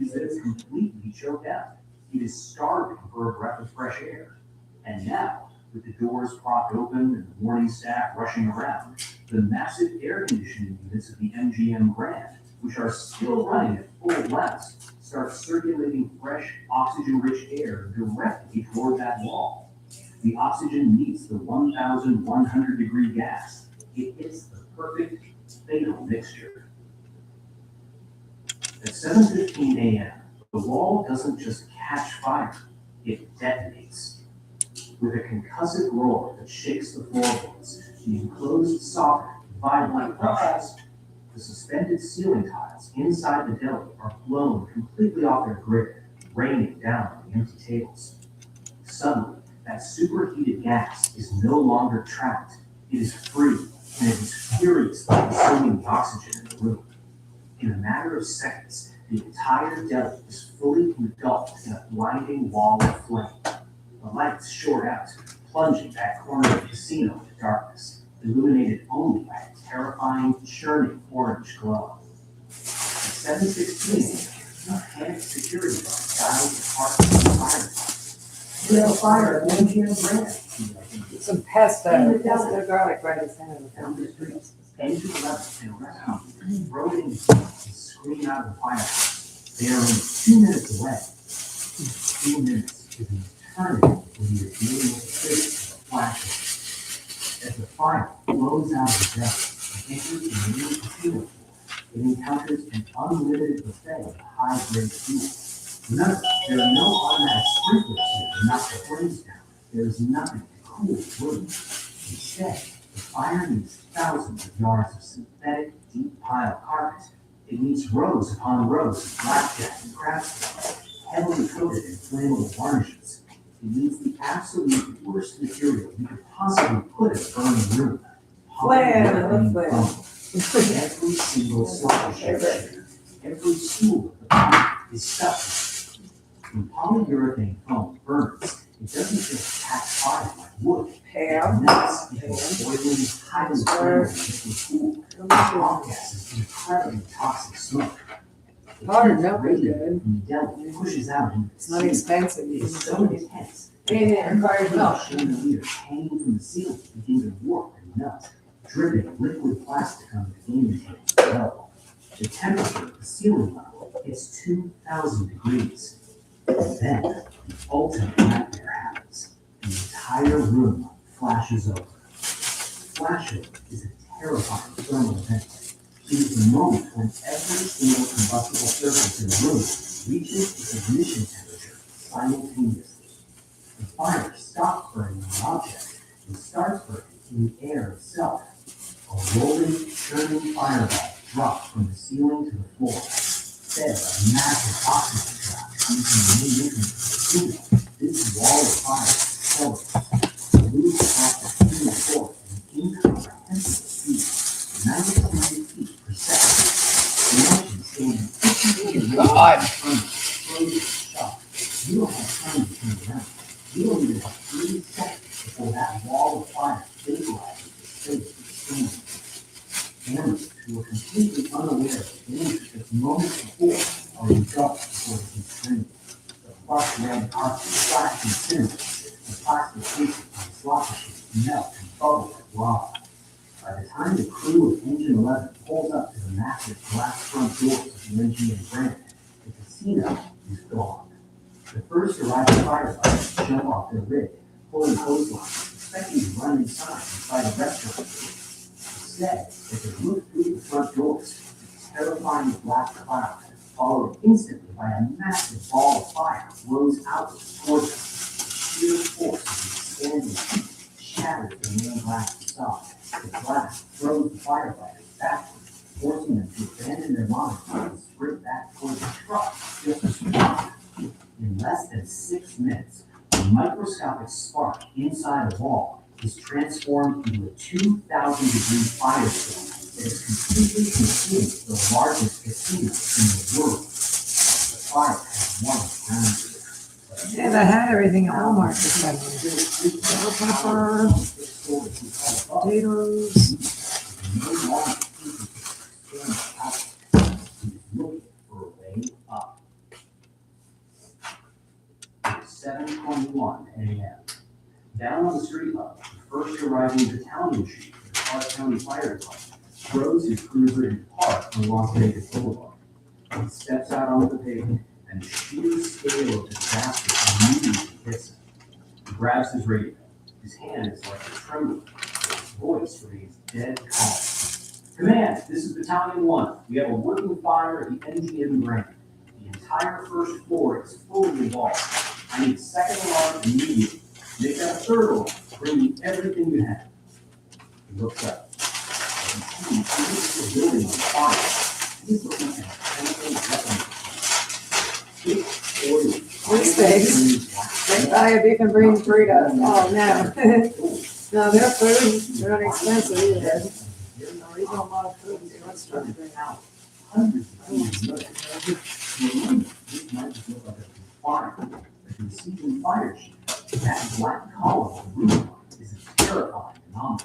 Is that it's completely choked out. It is starving for a breath of fresh air. And now, with the doors propped open and the morning staff rushing around, the massive air conditioning units of the MGM Grand, which are still running at full blast, start circulating fresh, oxygen-rich air directly toward that wall. The oxygen meets the 1,100-degree gas. It hits the perfect, fatal mixture. At 7:15 a.m., the wall doesn't just catch fire, it detonates. With a concussive roar that shakes the floorboards, the enclosed socket violently crushes. The suspended ceiling tiles inside the deli are blown completely off their grid, raining down on the empty tables. Suddenly, that superheated gas is no longer trapped, It is free, and it is furious by consuming the oxygen in the room. In a matter of seconds, the entire deli is fully engulfed in a blinding wall of flame. The lights short out, plunging that corner of the casino into darkness, illuminated only by a terrifying, churning orange glow. At 7:16 a panicked security guard guided the park to the fire department. We have a fire at MGM Grand. Some pesto garlic right as hell. Down the streets, into the level, and rescue, roding and scream out of the firehouse. They are only 2 minutes away. 2 minutes is an eternity when you are dealing with the physics of a flash. As the fire blows out of the deli and enters the main casino floor, it encounters an unlimited buffet of high-grade fuel. Remember, there are no automatic sprinklers here to knock the flames down. There is nothing to cool the room. Instead, the fire needs thousands of yards of synthetic, deep pile carpet. It needs rows upon rows of blackjack and craftsman, heavily coated in flammable varnishes. It needs the absolute worst material you could possibly put in a burning room. Flammable. Every single slot share, every stool of the pile is stuffed. When polyurethane foam burns, it doesn't just catch fire like wood. It melts into a boiling, highly flammable liquid pool. The off gas is incredibly toxic smoke. The Hard heat milk is radiating good. from the deli pushes out into the It's not sea. expensive. It is so intense. And it requires milk. Chandeliers hanging from the ceiling begin to warp and melt, dripping liquid plastic on the gaming table below. The temperature at the ceiling level is 2,000 degrees. And then the ultimate nightmare happens. The entire room flashes over. Flashing is a terrifying thermal event. It is the moment when every single combustible surface in the room reaches its ignition temperature simultaneously. The fire stops burning the object and starts burning in the air itself. A rolling, churning fireball drops from the ceiling to the floor, fed by a massive oxygen trap coming from the main entrance of the casino. This wall of fire accelerates. It moves across the casino floor at an incomprehensible speed, 93 feet per second. Imagine standing 50 feet away from the explosive shock. You don't have time to turn around. You don't even have 3 seconds before that wall of fire vaporizes the space between. Cameras who are completely unaware of the danger just moments before are engulfed before they can scream. The plush red carpet flashed in cinders. The plastic cases on the slot machines melt and bubble like lava. By the time the crew of Engine 11 pulls up to the massive glass front doors of the MGM Grand, the casino is gone. The first arriving firefighters jump off their rig, pulling coastlines, expecting to run inside a restaurant. Instead, as they move through the front doors, a terrifying black cloud, followed instantly by a massive ball of fire, rose outwards toward them. The sheer force of the expanding heat shatters the main glass facade. The glass throws the firefighters backwards, forcing them to abandon their monitors and sprint back toward the truck just as fast. In less than 6 minutes, a microscopic spark inside the wall is transformed into a 2,000-degree firestorm that is completely consumed the largest casino in the world. The fire has won ground zero. Yeah, they had everything at Walmart this summer. Bell pepper, potatoes. No longer people can stand out. He is looking for a way up. It's 7:21 a.m. Down on the street level, the first arriving battalion chief of the Clark County Fire Department throws his cruiser in park on Las Vegas Boulevard. He steps out onto the pavement, and the sheer scale of the disaster immediately hits him. He grabs his radio. His hand is like a trembling, but his voice remains dead calm. Command, this is Battalion 1. We have a working fire at the MGM Grand. The entire first floor is fully involved. I need second alarm immediately. Make that a third alarm. Bring me everything you have. He looks up. He sees the building on fire. He's looking at a chemical weapon. These days, they buy a beef and beans burrito. Oh, no. No, their food, they're not expensive either. No, we don't want a lot of food in restaurants right now. Hundreds of things. It might just look like a fire. If you see the fire sheet, that black column on the roof line is a terrifying phenomenon.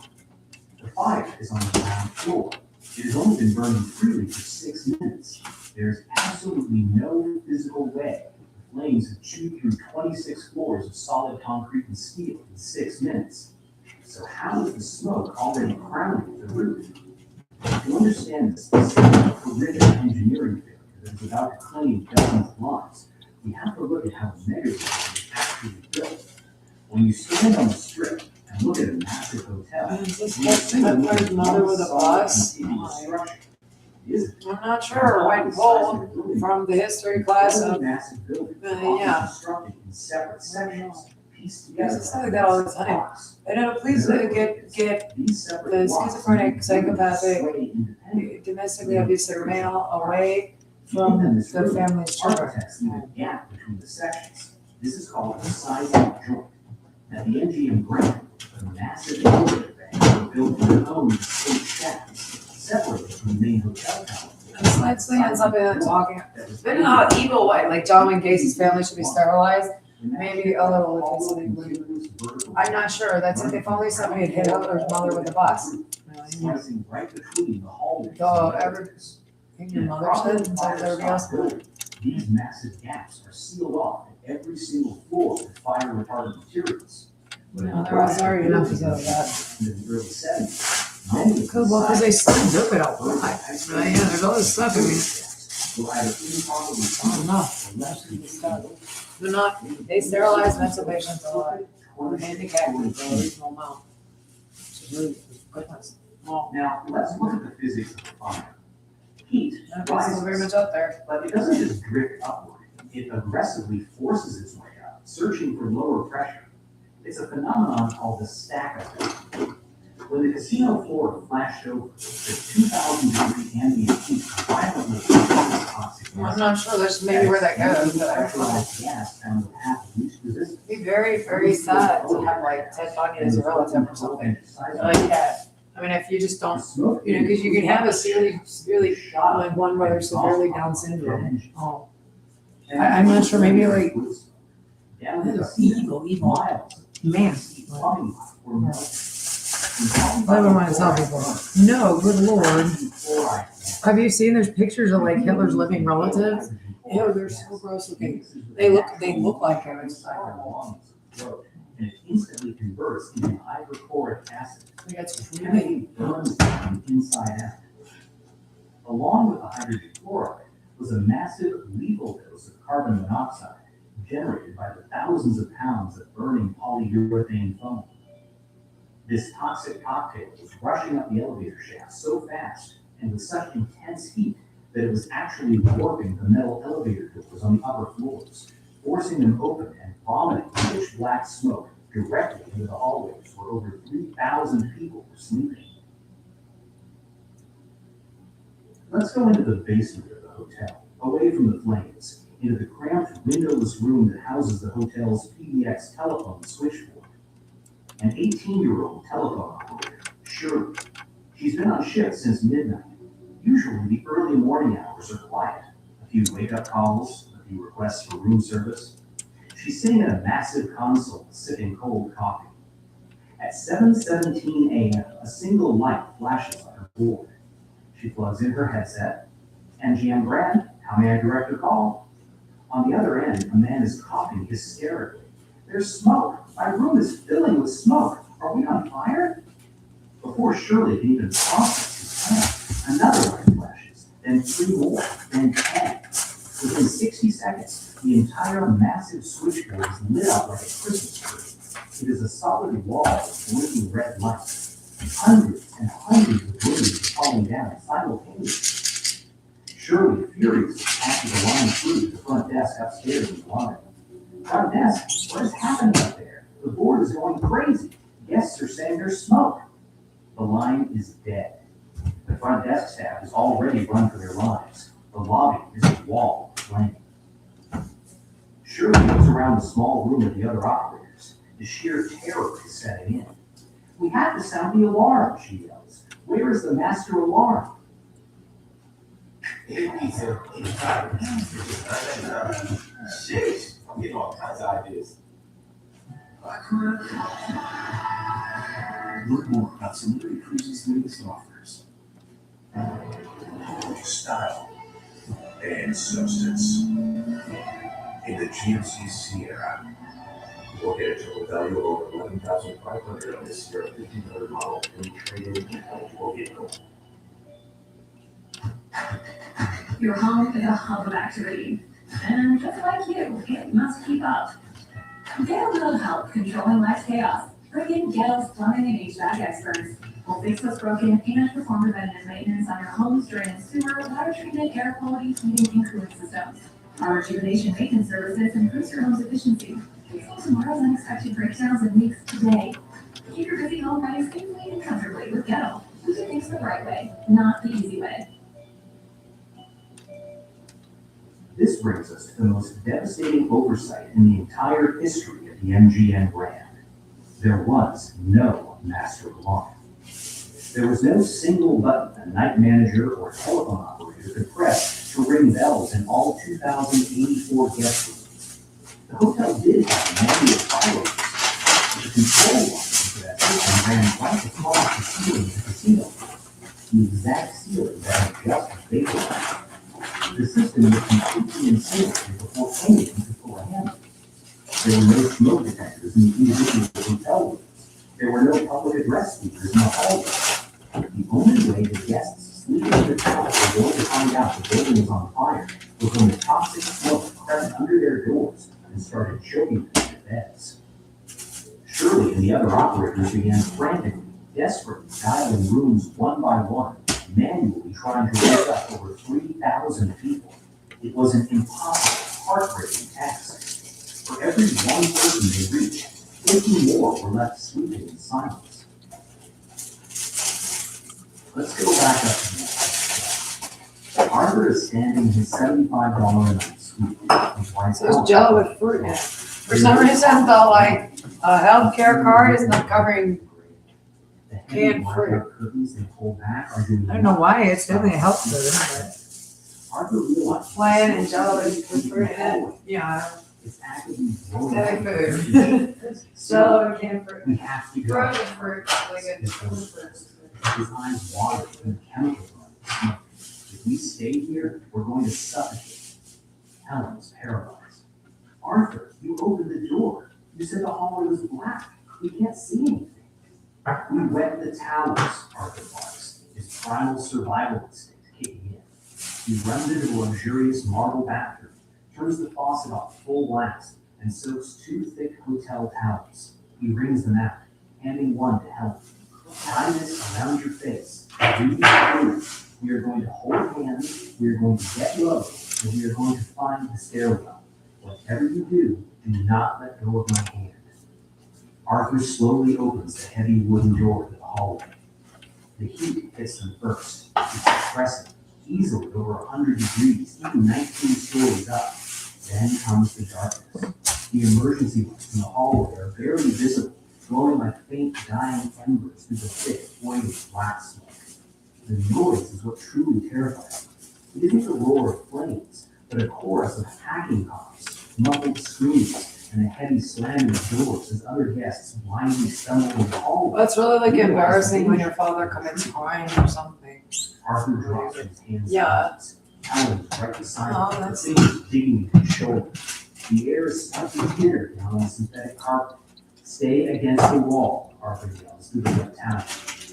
The fire is on the ground floor. It has only been burning freely for 6 minutes. There's absolutely no physical way the flames have chewed through 26 floors of solid concrete and steel in 6 minutes. So how is the smoke already crowning the roof? To understand the specific horrific engineering failure that is about to claim dozens of lives, we have to look at how a megazone is actually built. When you stand on the strip and look at a massive hotel, Is this you what see that Hitler's mother with a bus? I'm not sure, white gold from the history class of, massive building, yeah. constructed in separate sections, pieced Yeah, together. it's like that all the time. And please get These separate the blocks schizophrenic, psychopathic, sway independently. domestically abusive male away from Within this the room, family's children. architects leave a gap between the sections. This is called the sizing joint. At the MGM Grand, a massive elevator bank were built in their own distinct shafts, separated from the main hotel tower. It's like saying something and talking, but not evil way, like John Wayne Gacy's family should be sterilized. Maybe a little if I'm not sure, that's if only somebody had hit Hitler's mother with a bus. Slicing right between the hallways. Dog, in your mother's head and tell everybody else. These massive gaps are sealed off at every single floor with fire retardant materials. But No, there was already enough of that. in the early 70s, many of Cool, well, because they still do it all the time. Yeah, there's all this stuff, I mean, were either improperly I don't know. They're not, they sterilize mental patients a lot, or handicapped people a reasonable amount. Which is really, goodness. Well, Now, let's look at the physics of the fire. Heat that's still very much rises, out there. but it doesn't just drift upward. It aggressively forces its way up, searching for lower pressure. It's a phenomenon called the stack effect. When the casino floor flashed over, the 2,000 degree ambient heat violently increases toxic I'm gas. not sure, that's maybe where that goes, but I don't know. Pressurized gas found the path of least resistance. It'd be very, very sad to have like Ted Bundy as a relative or something like that. I mean, if you just don't, you know, because you can have a severely, like one brother severely Down syndrome. Oh, I'm not sure, maybe like, evil man. I wouldn't want to tell people. No, good lord. Have you seen there's pictures of like Hitler's living relatives? Ew, they're so gross looking. They look like him. And it instantly converts into hydrochloric acid. That's It really, chemically burns them inside out. Along with the hydrogen chloride was a massive lethal dose of carbon monoxide generated by the thousands of pounds of burning polyurethane foam. This toxic cocktail was rushing up the elevator shaft so fast and with such intense heat that it was actually warping the metal elevator doors on the upper floors, forcing them open and vomiting pitch black smoke directly into the hallways where over 3,000 people were sleeping. Let's go into the basement of the hotel, away from the flames, into the cramped, windowless room that houses the hotel's PBX telephone switchboard. An 18-year-old telephone operator, Shirley. She's been on shift since midnight. Usually the early morning hours are quiet. A few wake-up calls, a few requests for room service. She's sitting at a massive console, sipping cold coffee. At 7:17 a.m., a single light flashes on her board. She plugs in her headset. MGM Grand, how may I direct your call? On the other end, a man is coughing hysterically. There's smoke. My room is filling with smoke. Are we on fire? Before Shirley can even process his plan, another light flashes, then 3 more, then 10. Within 60 seconds, the entire massive switchboard is lit up like a Christmas tree. It is a solid wall of blinking red lights. Hundreds and hundreds of rooms are falling down simultaneously. Shirley, furious, passes a line through to the front desk upstairs in the lobby. Front desk, what is happening up there? The board is going crazy. Guests are saying there's smoke. The line is dead. The front desk staff is already run for their lives. The lobby is a wall of flame. Shirley looks around the small room at the other operators. The sheer terror is setting in. We have to sound the alarm, she yells. Where is the master alarm? Sheesh, I'm getting all kinds of ideas. Learn more about Celebrity Cruises' latest offers. Style and substance in the GMC Sierra. We'll get a total value of over $11,500 on this Sierra 1500 model and trade in eligible vehicle. Your home is a hub of activity, and just like you, it must keep up. Get a little help controlling life's chaos. Bring in Ghetto's plumbing and HVAC experts. We'll fix what's broken and perform preventative maintenance on your home's drain and sewer, water treatment, air quality, heating, and cooling systems. Our rejuvenation maintenance services improves your home's efficiency. Fix tomorrow's unexpected breakdowns and leaks today. Keep your busy home running smoothly and comfortably with Ghetto. We do things the right way, not the easy way. This brings us to the most devastating oversight in the entire history of the MGM brand. There was no master alarm. There was no single button a night manager or telephone operator could press to ring bells in all 2,084 guest rooms. The hotel did have a manual fire but the control line for that system ran right across the ceiling of the casino. The exact ceiling that had just vaporized. The system was completely incinerated before anyone could pull a handle. There were no smoke detectors in the individual hotel rooms. There were no public address speakers in the hallways. The only way the guests sleeping in the tower were going to find out the building was on fire was when the toxic smoke crept under their doors and started choking them in their beds. Shirley and the other operators began frantically, desperately dialing rooms one by one, manually trying to wake up over 3,000 people. It was an impossible, heartbreaking task. For every one person they reached, 50 more were left sleeping in silence. Let's go back up to that. Arthur is standing in his $75 a night suite. So it's Jello with fruit in it. For some reason, the healthcare card is not covering. The heavy Canned blackout fruit. cookies they pull back are doing I don't know why, it's definitely a health food. Arthur realized Plain and Jello with fruit in it. Yeah, it's actively growing. heavy food. Jello and canned fruit. We have to go. Frozen fruit, really good. His eyes water from the chemicals on the smoke. If we stay here, we're going to suffocate. Helen was paralyzed. Arthur, you opened the door. You said the hallway was black. We can't see anything. We wet the towels, Arthur barks, his primal survival instinct kicking in. He runs into the luxurious marble bathroom, turns the faucet off full blast, and soaks 2 thick hotel towels. He wrings them out, handing one to Helen. Tie this around your face. Do this. We are going to hold hands, we are going to get low, and we are going to find the stairwell. Whatever you do not let go of my hand. Arthur slowly opens the heavy wooden door to the hallway. The heat hits them first. It's oppressive, easily over 100 degrees, even 19 stories up. Then comes the darkness. The emergency lights in the hallway are barely visible, glowing like faint dying embers through the thick, oily black smoke. The noise is what truly terrifies me. It isn't the roar of flames, but a chorus of hacking coughs, muffled screams, and a heavy slamming of doors as other guests blindly stumble in the hallway. That's really like embarrassing when your father commits crime or something. Arthur drops his hands. Yeah. Alan's right beside him. Oh, The that's- thing is digging into his shoulder. The air is stuffing thinner down on the synthetic carpet. Stay against the wall, Arthur yells through the wet towel.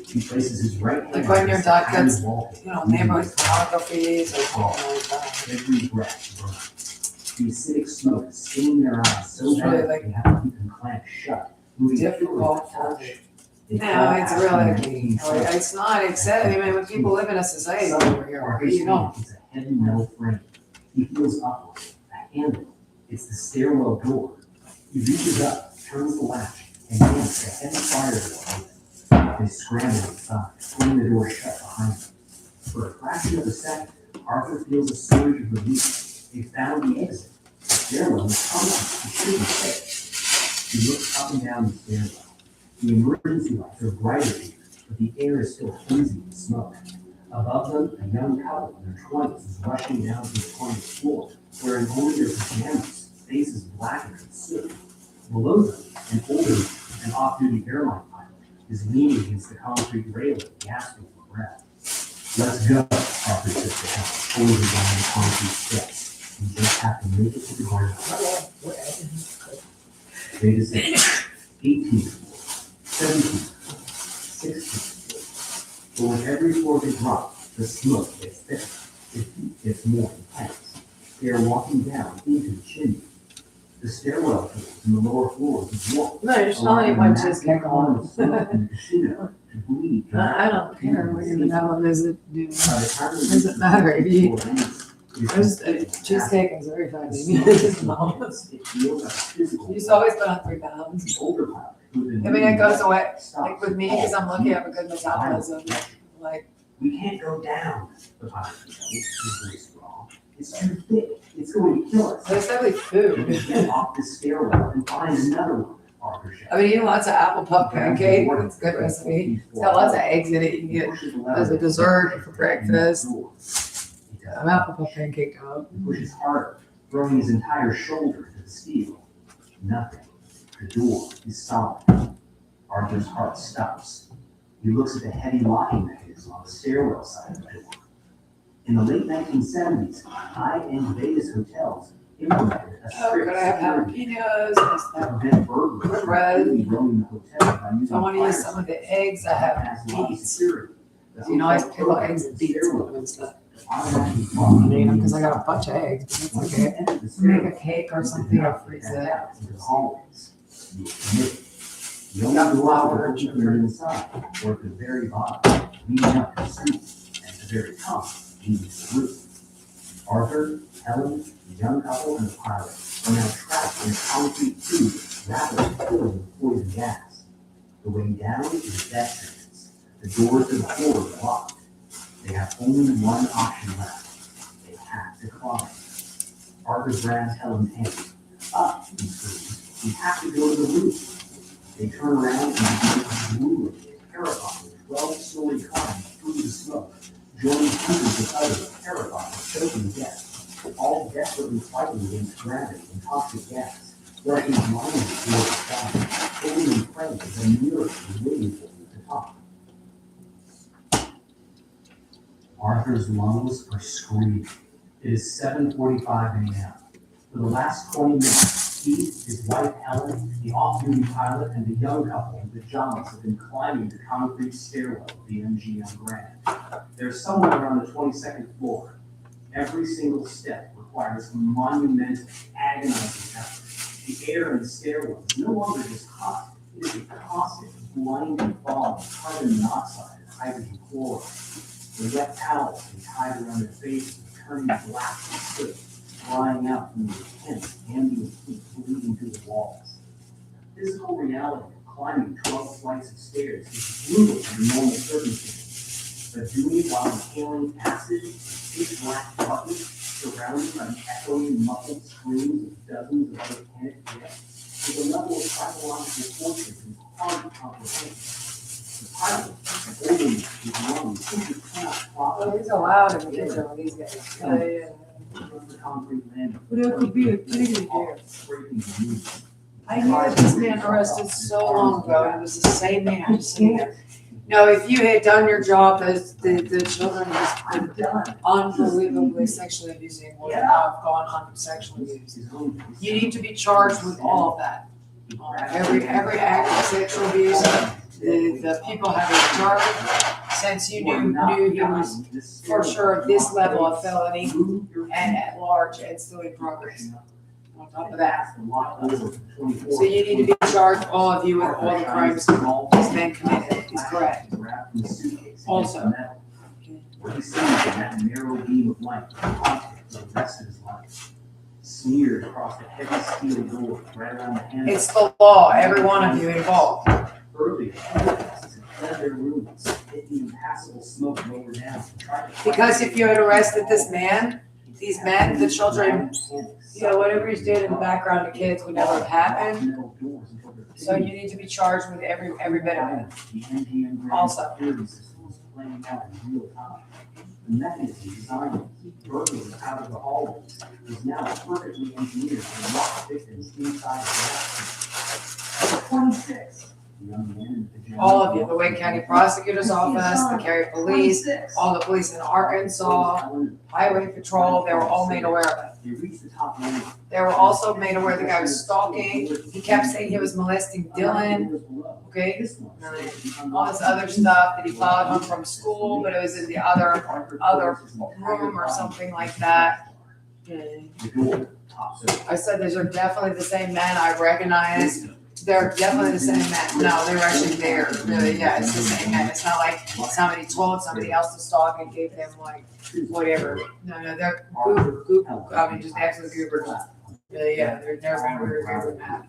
He places his right hand Like when your against dad the tiny gets, wallpaper, You know, moving neighborhood his thumb. pornographies or something like that. Every breath burns. The acidic smoke is stinging their eyes so It's really, bad like, they have to keep them clamped shut, moving difficult forward for to it. touch. They No, fall it's after really, 19 it's not accept, I mean, when people live in a society over here, Arthur's you know. hand is a heavy metal frame. He feels upward, a handle. It's the stairwell door. He reaches up, turns the latch, and yanks a heavy fire door open. They scramble inside, pulling the door shut behind them. For a fraction of a second, Arthur feels a surge of relief. They found the exit. The stairwell is constant. He shouldn't stay. He looks up and down the stairwell. The emergency lights are brighter here, but the air is still hazy with smoke. Above them, a young couple in their 20s is rushing down to the 20th floor, wearing only their pajamas, faces blackened with soot. Below them, an older and off-duty airline pilot is leaning against the concrete railing, gasping for breath. Let's go, Arthur says to Helen, pulling her down the concrete steps. You just have to make it to the ground. They descend 18 floors, 17 floors, 16 floors. But with every floor they drop, the smoke gets thicker. The heat gets more intense. They are walking down into the chimney. The stairwell floors in the lower floors is warm. No, you're just telling me my cheesecake on on. the smoke in the casino to bleed. I don't care. We're gonna have a visit. Dude. By the time they Doesn't matter if you- There's Cheesecake is very fattening. It's small. He's always been on 3 pounds. I mean, it goes away. Like with me, because I'm lucky I have a good metabolism. Like, We can't go down the pilot his voice raw. It's too thick. It's going to kill us. there's definitely We food. get off the stairwell and find another one, Arthur shouted. I mean, eat lots of apple puff pancake. It's a good recipe. It's got lots of eggs in it. You can get as a dessert for breakfast. an apple puff pancake up. He pushes harder, throwing his entire shoulder into the steel. Nothing. The door is solid. Arthur's heart stops. He looks at the heavy locking mechanism on the stairwell side of the door. In the late 1970s, high-end Vegas hotels implemented a Oh, strict could I have security jalapenos? to prevent burglars from Bread. completely roaming the hotel by using I want to use some of the eggs I have beets. You know, I just peel eggs and beets in them and stuff. I need them because I got a bunch of eggs, but it's okay. Make a cake or something or freeze it. The only door open from the inside, or at the very bottom, leading up to the street, and at the very top, leading to the roof. Arthur, Helen, the young couple, and the pilot are now trapped in a concrete tube rapidly filled with poison gas. The way down is death sentence. The doors to the floor are locked. They have only one option left. They have to climb. Arthur grabs Helen's hand. Up, he screams. We have to go to the roof. They turn around and begin a grueling, terrifying 12-story climb through the smoke, joining hundreds of others terrified of choking death, all desperately fighting against gravity and toxic gas, rushing blindly towards the sky, holding and praying as a miracle is waiting for them at the top. Arthur's lungs are screaming. It is 7:45 a.m. For the last 20 minutes, he, his wife Helen, the off-duty pilot, and the young couple in pajamas have been climbing the concrete stairwell of the MGM Grand. They're somewhere around the 22nd floor. Every single step requires a monumental, agonizing effort. The air in the stairwell is no longer just hot. It is a caustic, blinding fog of carbon monoxide and hydrogen chloride. The wet towels they tied around their faces are turning black with soot, flying out from the intense ambient heat bleeding through the walls. The physical reality of climbing 12 flights of stairs is brutal under normal circumstances, but doing it while inhaling acid and thick black bucket surrounded by the echoing muffled screams of dozens of other panicked guests is a level of psychological torture that is hard to comprehend. The pilot, holding his lungs, simply cannot Well, process he's allowed in the kitchen with these guys. the concrete landing. But it could be a thing to do. Scraping the roof. I knew that this man arrested so long ago, and it was the same man just sitting there. No, if you had done your job, the children have been unbelievably sexually abusing, would have gone on sexual abuse. You need to be charged with all of that. Every act of sexual abuse, the people have been charged since you knew he was for sure this level of felony and at large and still in progress. On top of that. So you need to be charged, all of you, with all the crimes this man committed. He's correct. Also. What he sees in that narrow beam of light for the rest of his life. Smeared across the heavy steel door right around the handle. It's the law, every one of you involved. Earlier, officers had fled their rooms, hit the impassable smoke lower down, and tried to Because if you had arrested this man, these men, the children, you know, whatever he's doing in the background to kids would never have happened. So you need to be charged with every bit of it. The MGM Grand Also. security system is playing out in real time. The mechanism designed to keep burglars out of the hallways is now perfectly engineered to lock victims inside the house. 26. The young man in the pajamas All of you, the Wake County Prosecutor's Office, the Cary Police, 26. all the police in Arkansas, Highway Patrol, they were all made aware of it. He reached the top landing. They were also made aware the guy was stalking. He kept saying he was molesting Dylan, okay? All this other stuff, that he followed him from school, but it was in the other room or something like that. I said, these are definitely the same men I recognize. They're definitely the same men. No, they were actually there. Really, yeah, it's the same men. It's not like somebody told somebody else to stalk and gave them like whatever. No, they're goober. I mean, just absolute goobers. Really, yeah, they're very goober mad.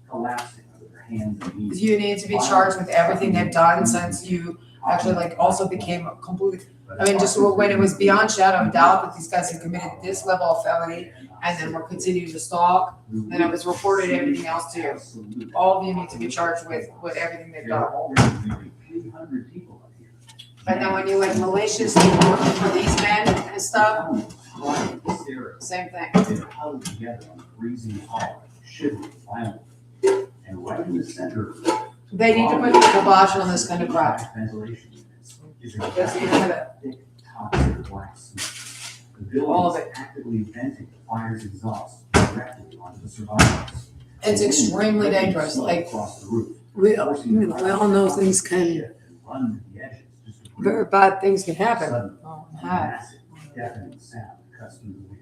Collapsing under their hands and knees. You need to be charged with everything they've done since you actually like also became a completely. I mean, just when it was beyond shadow of doubt that these guys had committed this level of felony and then were continuing to stalk, then it was reported everything else to you. All of you need to be charged with everything they've There are done. already nearly 300 people up here. And then when you like maliciously working for these men and stuff, Right, hysterical. same thing. They're huddled together on the freezing hall, shivering violently. And right in the center of it, They need to put the kibosh on this kind of crap. ventilation units is a That's the end of it. thick, toxic black smoke. The All of building it. is actively venting the fire's exhaust directly onto the survivors. It's extremely dangerous. Like Across the roof. We all know things can, And run to the edges just to breathe. very bad things can happen. Suddenly, Oh, a hi. massive, deafening sound cuts through the wind.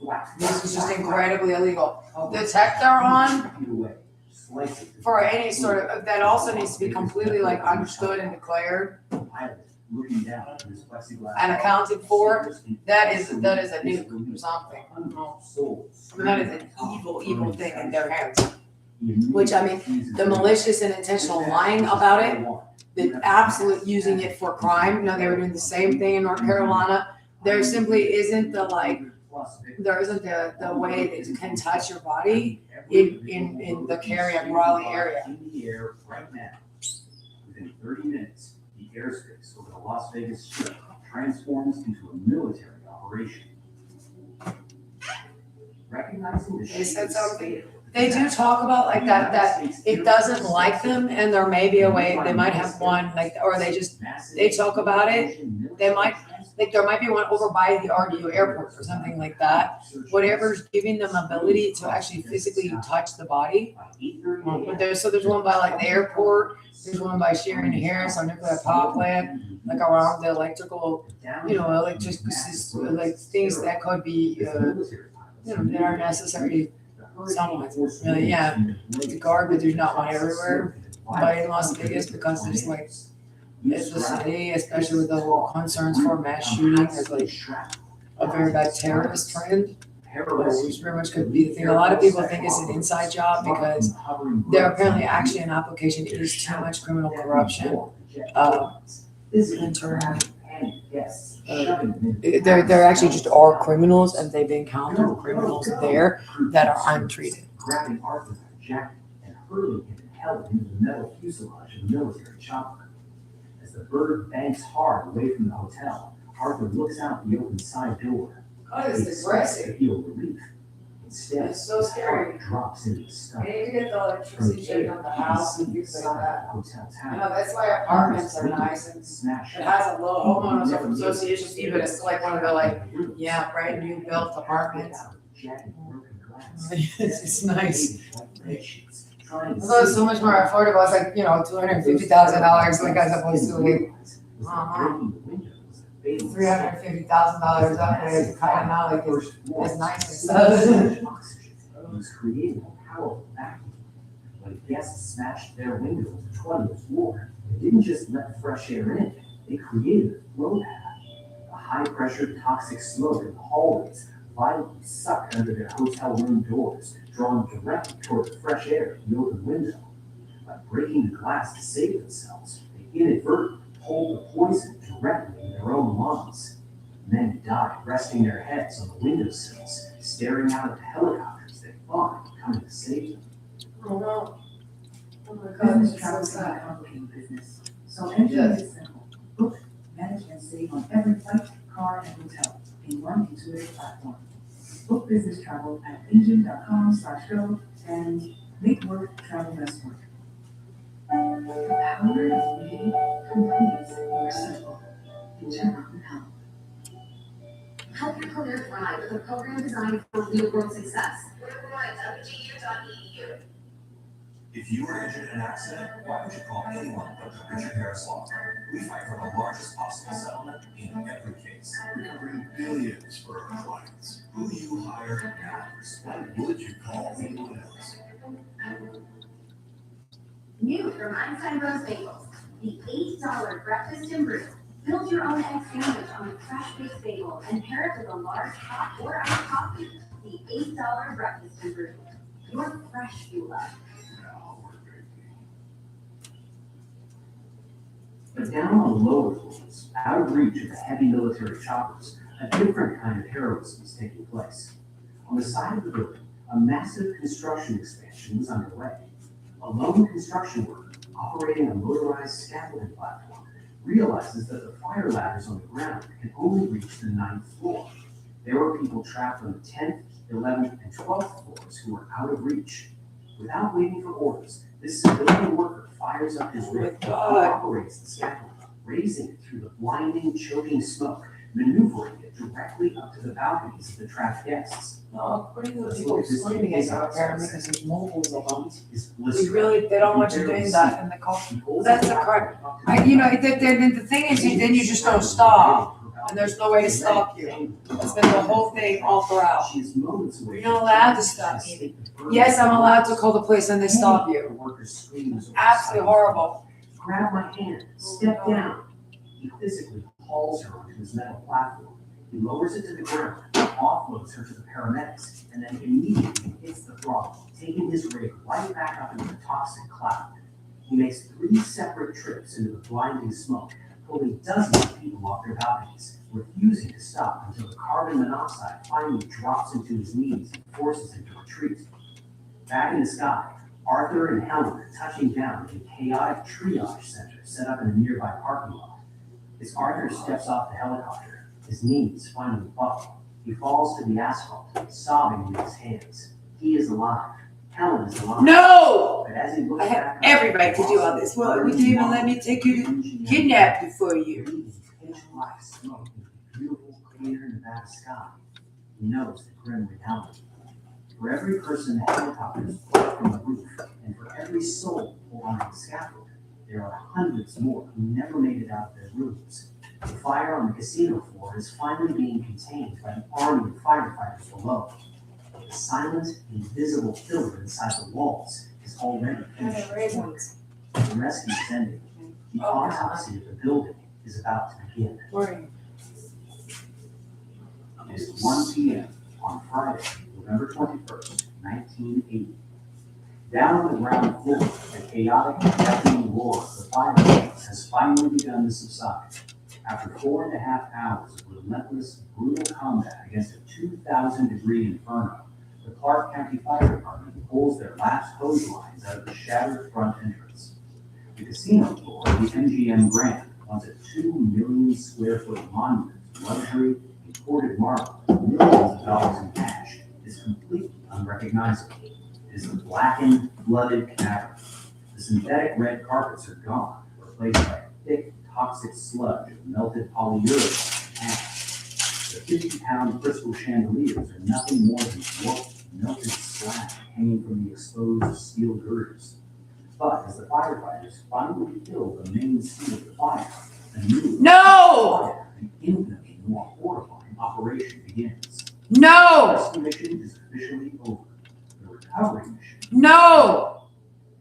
Whack. This is just incredibly illegal. The tech they're on Feet away, slice it. for any sort of, that also needs to be completely like understood and declared Pilot looking down through his plexiglass. and accounted for. That is a nuke or something. I mean, that is an evil thing in their hands. Which, I mean, the malicious and intentional lying about it, the absolute using it for crime. No, they were doing the same thing in North Carolina. There simply isn't the like, there isn't the way that you can touch your body in the Cary and Raleigh area. In the air right now. Within 30 minutes, the airspace over the Las Vegas Strip transforms into a military operation. Recognizing the They said sheer something. scale, They do talk about like that it doesn't like them and there may be a way, they might have one like, or they talk about it. They might, like there might be one over by the RDU airport or something like that. Whatever's giving them ability to actually physically touch the body. But there's one by like the airport, there's one by Sharon Harris, our nuclear power plant, like around the electrical, electric, like things that could be, that are necessary. Somewhat, really, yeah. To guard, but there's not one everywhere. But in Las Vegas, because there's like, it's a city, especially with the whole concerns for mass shooting, there's like a very bad terrorist trend. Which very much could be the thing. A lot of people think it's an inside job because there apparently actually an application is too much criminal corruption. In terms, there actually just are criminals and they've encountered criminals there that are untreated. Grabbing Arthur by the jacket and hurling him and held into the metal fuselage of the military chopper. As the bird banks hard away from the hotel, Arthur looks out the open side door. God, it's He expects to aggressive. feel relief. Instead, It's so scary. Arthur drops into his I stomach. need to get the electricity checked on the house and things like that. Hotel You know, tower. that's why apartments are nice and Smash. it has a low homeowners association fee, but it's like one of the like, yeah, brand new built apartments. It's nice. Although it's so much more affordable, it's like, $250,000 like as opposed to like $350,000 up there, it's kind of not like it's nice and stuff. Was creating a powerful vacuum. When guests smashed their windows to the 20th floor, they didn't just let fresh air in, they created a flow path. A high-pressure toxic smoke in the hallways violently sucked under their hotel room doors, drawn directly toward the fresh air in the open window. By breaking the glass to save themselves, they inadvertently pulled the poison directly in their own lungs. Men died resting their heads on the windowsills, staring out at the helicopters they thought were coming to save them. Oh no. Oh my God, Business this travel is is so not a sad. complicated business, so engineering is simple. Book, manage, and save on every flight, car, and hotel in one intuitive platform. Book business travel at engine.com/go and make work travel best work. The power of reading completes your circle. Internal help. Help your career thrive with a program designed for real-world success. Learn more at wgu.edu. If you were injured in an accident, why would you call anyone but the Richard Harris Law Firm? We fight for the largest possible settlement in every case. Recovering billions for our clients. Who you hire matters. Why would you call anyone else? New from Einstein Bros Bagels, the $8 breakfast and brew. Build your own egg sandwich on a fresh-baked bagel and pair it with a large hot or iced coffee. The $8 breakfast and brew. Your fresh fuel up. Now we're drinking. But down on the lower floors, out of reach of the heavy military choppers, a different kind of heroism is taking place. On the side of the building, a massive construction expansion was underway. A lone construction worker operating a motorized scaffolding platform realizes that the fire ladders on the ground can only reach the 9th floor. There were people trapped on the 10th, 11th, and 12th floors who were out of reach. Without waiting for orders, this civilian worker fires up his rig and operates the scaffolding, raising it through the blinding, choking smoke, maneuvering it directly up to the balconies of the trapped guests. No, what are those people screaming at our apparently because there's moles of them. His We blister. really, they don't want you doing that in the car. He holds That's it the back card. up to the The thing is, then you just don't stop, and there's no way to stop you. That's been the whole thing all throughout. She is moments away. You're not allowed to stop me. Yes, I'm allowed to call the police and they stop The you. worker screams. Absolutely horrible. Grab my hand, step down. He physically hauls her onto his metal platform. He lowers it to the ground, offloads her to the paramedics, and then immediately hits the throttle, taking his rig right back up into the toxic cloud. He makes 3 separate trips into the blinding smoke, pulling dozens of people off their balconies, refusing to stop until the carbon monoxide finally drops into his knees and forces him to retreat. Back in the sky, Arthur and Helen are touching down in a chaotic triage center set up in a nearby parking lot. As Arthur steps off the helicopter, his knees finally buckle. He falls to the asphalt, sobbing in his hands. He is alive. Helen is alive. No! But as he looks I back have up, every right to do all this. Well, would you even let me take you to kidnap you for a year? breathing pitch black smoke into the beautiful, clear Nevada sky. He knows the grim reality. For every person the helicopters pulled from the roof, and for every soul pulled onto the scaffold, there are hundreds more who never made it out of their rooms. The fire on the casino floor is finally being contained by an army of firefighters below. The silent, invisible killer inside the walls is already finished. Raisins. The rescue is ending. The autopsy of the building is about to begin. Morning. It is 1 p.m. on Friday, November 21st, 1980. Down on the ground floor, the chaotic, deafening roar of the fire has finally begun to subside. After 4.5 hours of relentless, brutal combat against a 2,000-degree inferno, the Clark County Fire Department pulls their last hose lines out of the shattered front entrance. The casino floor of the MGM Grand, once a 2 million square foot monument of luxury, imported marble, and millions of dollars in cash, is completely unrecognizable. It is a blackened, flooded cavern. The synthetic red carpets are gone, replaced by a thick, toxic sludge of melted polyurethane and ash. The 50-pound crystal chandeliers are nothing more than warped, melted slag hanging from the exposed steel girders. But as the firefighters finally kill the main scene of the fire, a new, No! an infinitely more horrifying operation begins. The No! rescue mission is officially over. The recovery mission. No!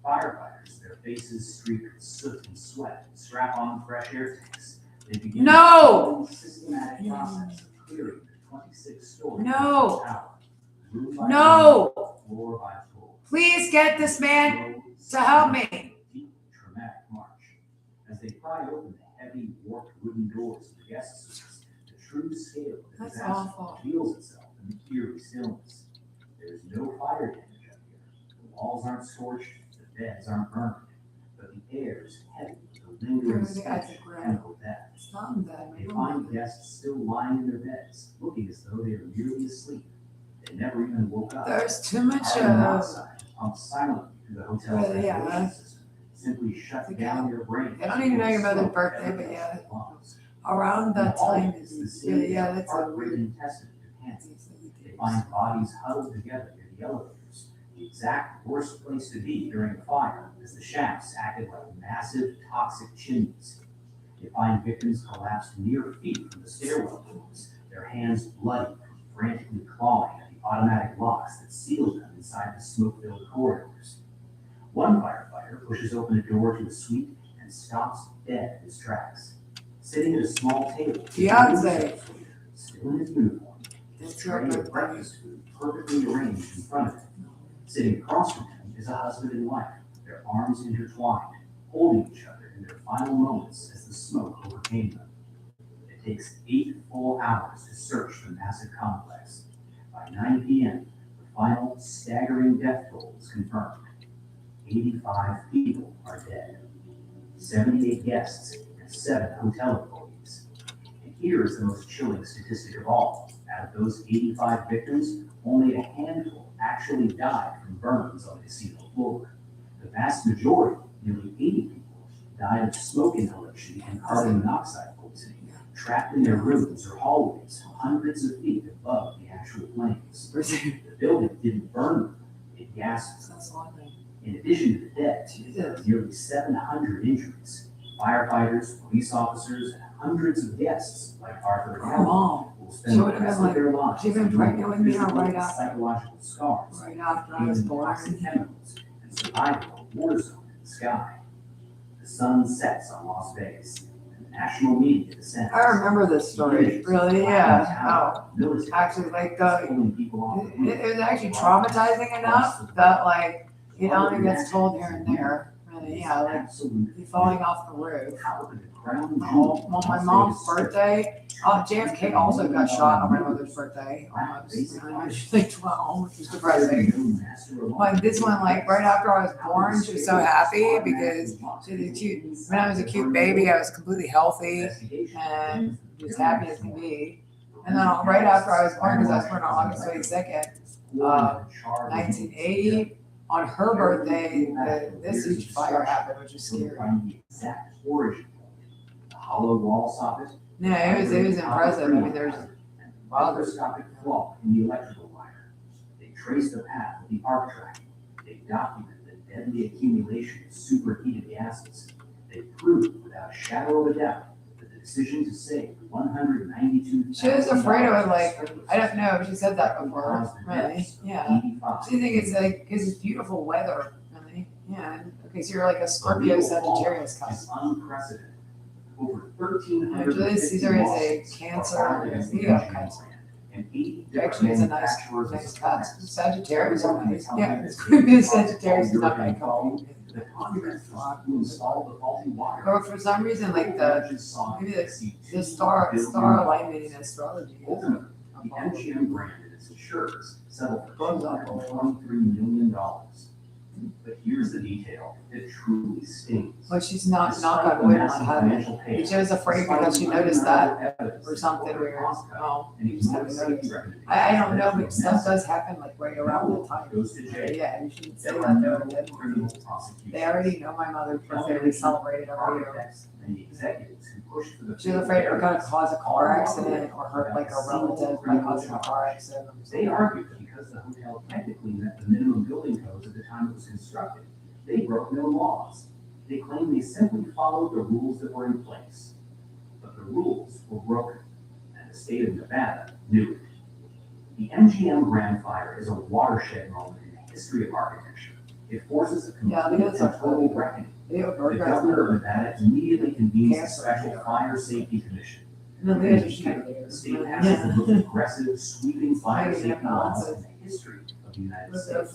Firefighters, their faces streaked with soot and sweat, strap on fresh air tanks. They begin No! a systematic process of clearing the 26 stories No! tower, room by No! room, floor by floor. Please get this man to help me. Deep, traumatic march. As they pry open the heavy, warped wooden doors of the guest suites, the true scale of the That's disaster awful. reveals itself in the eerie stillness. There is no fire damage up here, walls aren't scorched, the beds aren't burned, but the air is heavy with the lingering Everything I stench think of we're chemical death. It's not that. They find guests still lying in their beds, looking as though they are merely asleep. They never even woke up. There's too much Carbon monoxide pumps silently through the hotel's Really, yeah. ventilation system, simply shut They down your brain. I don't even know your mother's birthday, but yeah. Around that time is really, yeah, that's a heartbreaking testament to panic. They find bodies huddled together near the elevators. The exact worst place to be during a fire, as the shafts acted like massive toxic chimneys. They find victims collapsed near feet from the stairwell doors, their hands bloody from frantically clawing at the automatic locks that sealed them inside the smoke-filled corridors. One firefighter pushes open a door to a suite and stops dead in his tracks. Sitting at a small table, Beyonce. still in his uniform, his That's tray her of breakfast food perfectly arranged in front of him. Sitting across from him is a husband and wife, their arms intertwined, holding each other in their final moments as the smoke overcame them. It takes 8 full hours to search the massive complex. By 9 p.m., the final staggering death toll is confirmed. 85 people are dead, 78 guests, and 7 hotel employees. And here is the most chilling statistic of all. Out of those 85 victims, only a handful actually died from burns on the casino floor. The vast majority, nearly 80 people, died of smoke inhalation and carbon monoxide poisoning, trapped in their rooms or hallways hundreds of feet above the actual flames. The building didn't burn them, it gasped them. In addition to the dead, there were nearly 700 injuries. Firefighters, police officers, and hundreds of guests, like Arthur Her Howell, mom, will she spend the would have rest been of their lives she'd been dealing pregnant with me physical right and after. psychological scars, Right after I was dealing with toxic born. chemicals, and surviving a war zone in the sky. The sun sets on Las Vegas, and the national media descends. I remember this story, really, yeah. Oh, Military actually, like, pulling people off the roof. it was actually traumatizing enough that, like, it only gets told here and there. Really, yeah, like, Absolute you falling off the roof. top of the crown Oh, jewel. on my mom's birthday, JFK also got shot on my mother's birthday, almost. When I was like 12, which was depressing. Like this one, like right after I was born, she was so happy because she was a cute. When I was a cute baby, I was completely healthy and just happy as can be. And then right after I was born, because I was born on August 22nd, 1980, on her birthday, this huge fire happened, which was scary. The exact origin. The hollow wall socket. No, it was impressive. I mean, there's microscopic flaw in the electrical wire. They traced the path of the arc track. They documented the deadly accumulation of superheated gases. They proved without a shadow of a doubt that the decision to save 192. She was afraid of it, like, I don't know, she said that before, really, yeah. She think it's like, because it's beautiful weather, really, yeah. Okay, so you're like a Scorpio Sagittarius kind. It's unprecedented. Over 1,300. Julius Caesar is a Cancer, you know, Cancer. And 80 Actually, it's a nice manufacturers of cut. cars. Sagittarius are nice, yeah. Scorpio Sagittarius is not gonna come. The contractor who installed the faulty wire. Or for some reason, like maybe the star alignment in astrology. Ultimately, the MGM brand and its insurers settled for $223 million. But here's the detail that truly stings. Well, she's not knock on wood on heaven. She was afraid because she noticed that or something weird. Oh, you just haven't noticed. I don't know, but stuff does happen like right around the time. Goes to jail. Yeah, you shouldn't say There that are though. no criminal prosecutions. They already know my mother's birthday. We celebrated every year. Architects and the executives who pushed for the. She was afraid it was gonna cause a car accident or hurt like a relative by causing a car accident. They argued that because the hotel technically met the minimum building codes at the time it was constructed, they broke no laws. They claimed they simply followed the rules that were in place. But the rules were broken, and the state of Nevada knew it. The MGM Grand Fire is a watershed moment in the history of architecture. It forces a complete and total reckoning. The governor of Nevada immediately convenes a special fire safety commission. No, they just The state passes the most aggressive, sweeping fire safety laws in the history of the United States.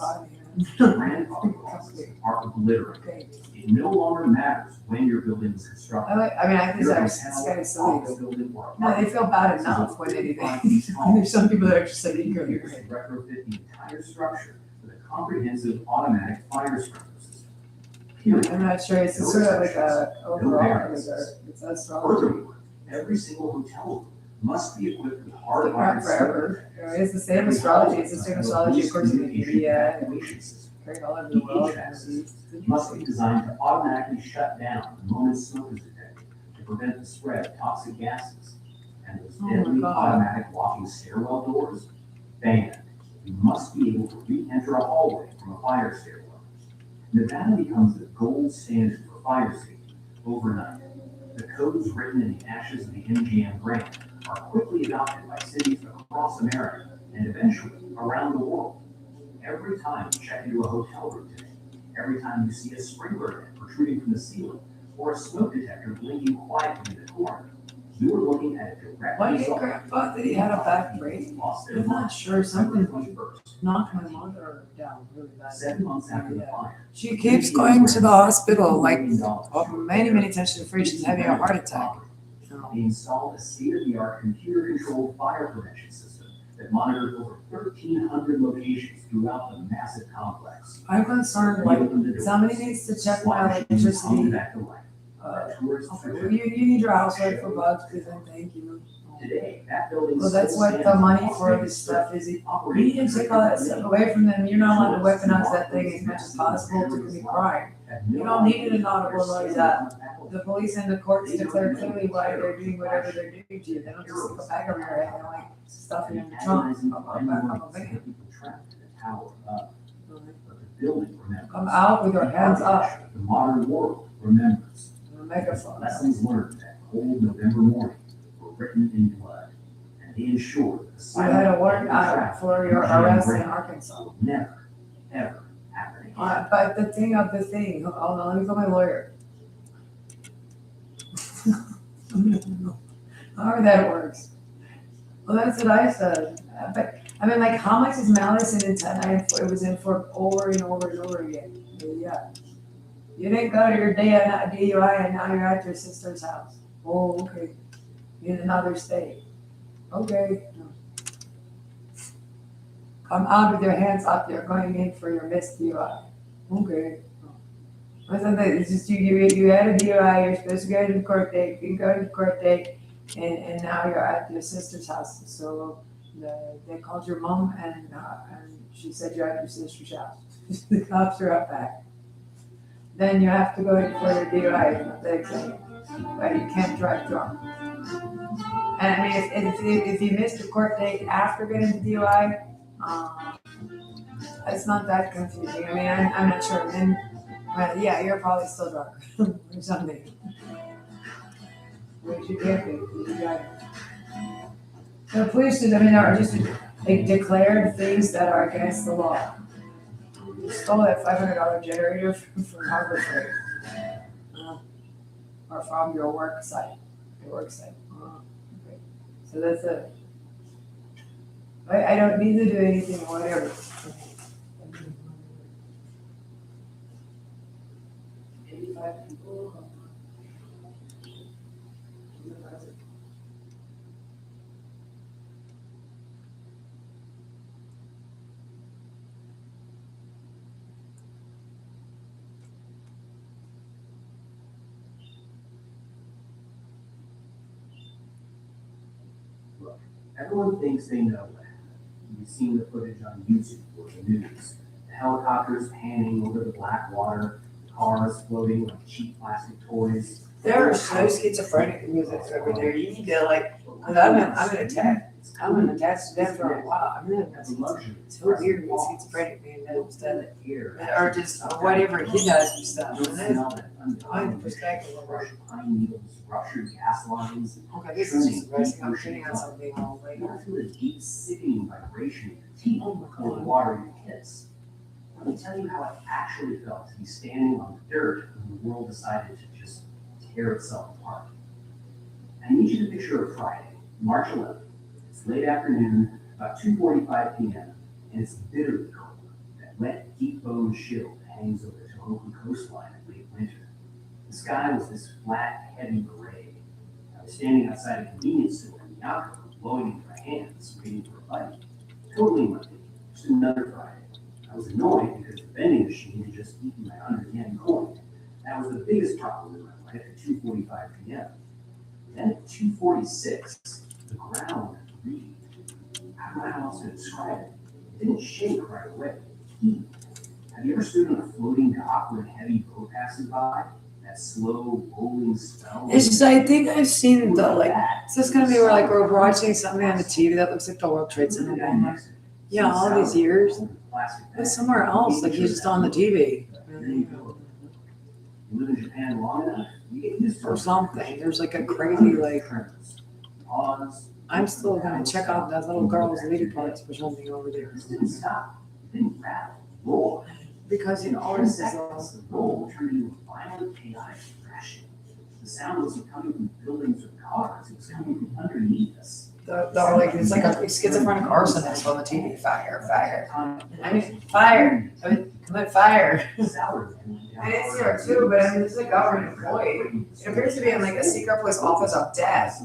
The grandfather laws is a part of littering. Okay. It no longer matters when your building was constructed. I think Your that's hotel, kind of silly. office building, or No, they feel bad enough when they do that. There's some people that are just like, you go here. Retrofit the entire structure with a comprehensive automatic fire sprinkler system. Period. I'm not sure, it's sort of like a overall, it's astrology. Furthermore, every single hotel room must be equipped with Not hardwired forever. It's the same astrology, it's the same astrology according to the media, and carried all over the world. Must be designed to automatically shut down the moment smoke is detected to prevent the spread of toxic gases. And those Oh my deadly God. automatic locking stairwell doors, banned. You must be able to re-enter a hallway from a fire stairwell. Nevada becomes the gold standard for fire safety overnight. The codes written in the ashes of the MGM grant are quickly adopted by cities across America and eventually around the world. Every time you check into a hotel room today, every time you see a sprinkler head protruding from the ceiling or a smoke detector blinking quietly in the corner, you are looking at a direct Why did result. Grandpa that he had a back brace? Lost their I'm not mind. sure, something September 21st, knocked my mother down really bad. 7 months after the fire. She keeps going to the hospital like Many, many times she's afraid she's having a heart attack. They installed a state-of-the-art computer-controlled fire prevention system that monitored over 1,300 locations throughout the massive complex. I'm concerned, They like, opened the door. somebody needs to check my SWAT teams electricity. come back to life. Tourists Okay, you need your house right for bugs, please and thank you. Today, that building. Well, that's still what stands the money in Las for Vegas this stuff is. You operating need to take all that stuff away from them. You're not allowed to weaponize that thing as much as possible to commit crime. You don't need an inaudible noise that the police and the courts declare clearly why they're doing whatever they're doing to you. They don't just stick a bag over your head and like stuff it in the trunk of a van. People trapped in a tower above. But the building remembers. Come out with your hands up. The modern world remembers. A megaphone. Lessons learned that cold November morning were written in blood, and they ensured that the You had silent a warrant out for your arrest in Arkansas. will never, ever happen again. But the thing of the thing, hold on, let me call my lawyer. However that works. Well, that's what I said. But, I mean, like, how much is malice in intent? It was in for over and over and over again. Yeah. You didn't go to your DUI and now you're at your sister's house. Oh, okay. In another state. Okay. Come out with your hands up. You're going in for your missed DUI. Okay. It's just you had a DUI. You're supposed to go to the court date. You go to the court date, and now you're at your sister's house. So they called your mom, and she said you're at your sister's house. The cops are up back. Then you have to go in for your DUI. They say, but you can't drive drunk. And I mean, if you missed a court date after getting the DUI, it's not that confusing. I mean, I'm not sure. And yeah, you're probably still drunk or something. Which you can't be. The police, I mean, are just like declared things that are against the law. You stole that $500 generator from Harbor Freight, or from your work site. Okay. So that's it. I don't need to do anything, whatever. 85 people. Everyone thinks they know what happened. You've seen the footage on YouTube or the news. The helicopters panning over the black water, the cars floating like cheap plastic toys. There are so schizophrenic music's over there. You need to like, cause I'm been attached to them for a while. I'm really it's so weird with schizophrenic being stuff, or just whatever he does and stuff. And that's behind the perspective of Fresh pine needles, ruptured gas lines. okay, this is just resting. I'm shitting on something all the way. You feel a deep sickening vibration in your teeth Oh my or the God. water in your hips. Let me tell you how it actually felt to be standing on the dirt when the world decided to just tear itself apart. I need you to picture a Friday, March 11th. It's late afternoon, about 2:45 p.m., and it's bitterly cold. That wet, deep-boned chill that hangs over the Tohoku coastline in late winter. The sky was this flat, heavy gray. I was standing outside a convenience store in the alcove, blowing into my hands, waiting for a bite. Totally Monday, just another Friday. I was annoyed because the vending machine had just eaten my uncanny coin. That was the biggest problem in my life at 2:45 p.m. Then at 2:46, the ground breathed. I don't know how else to describe it. It didn't shake right away. It heaved. Have you ever stood on a floating dock when a heavy boat passes by? That slow rolling spell. It's just, I think I've seen the, like, it's just gonna be where, like, we're watching something on the TV that looks like the World Trade Center bomb. Yeah, all these years. But somewhere else, like, he's just on the TV. You live in Japan long enough, you get used to Or something. There's like a crazy, like, pause. I'm still gonna check out that little girl's lady parts or something over there. This didn't stop. It didn't rattle, roar. Because, you know, artists is all. The roll turned into a violent, chaotic crashing. The sound wasn't coming from buildings or cars, it was coming from underneath us. Like, it's like a schizophrenic arsonist on the TV. Fire, fire. I mean, fire. I mean, commit fire. I didn't see her too, but I mean, this is a government employee. It appears to be in like a secret police office of death.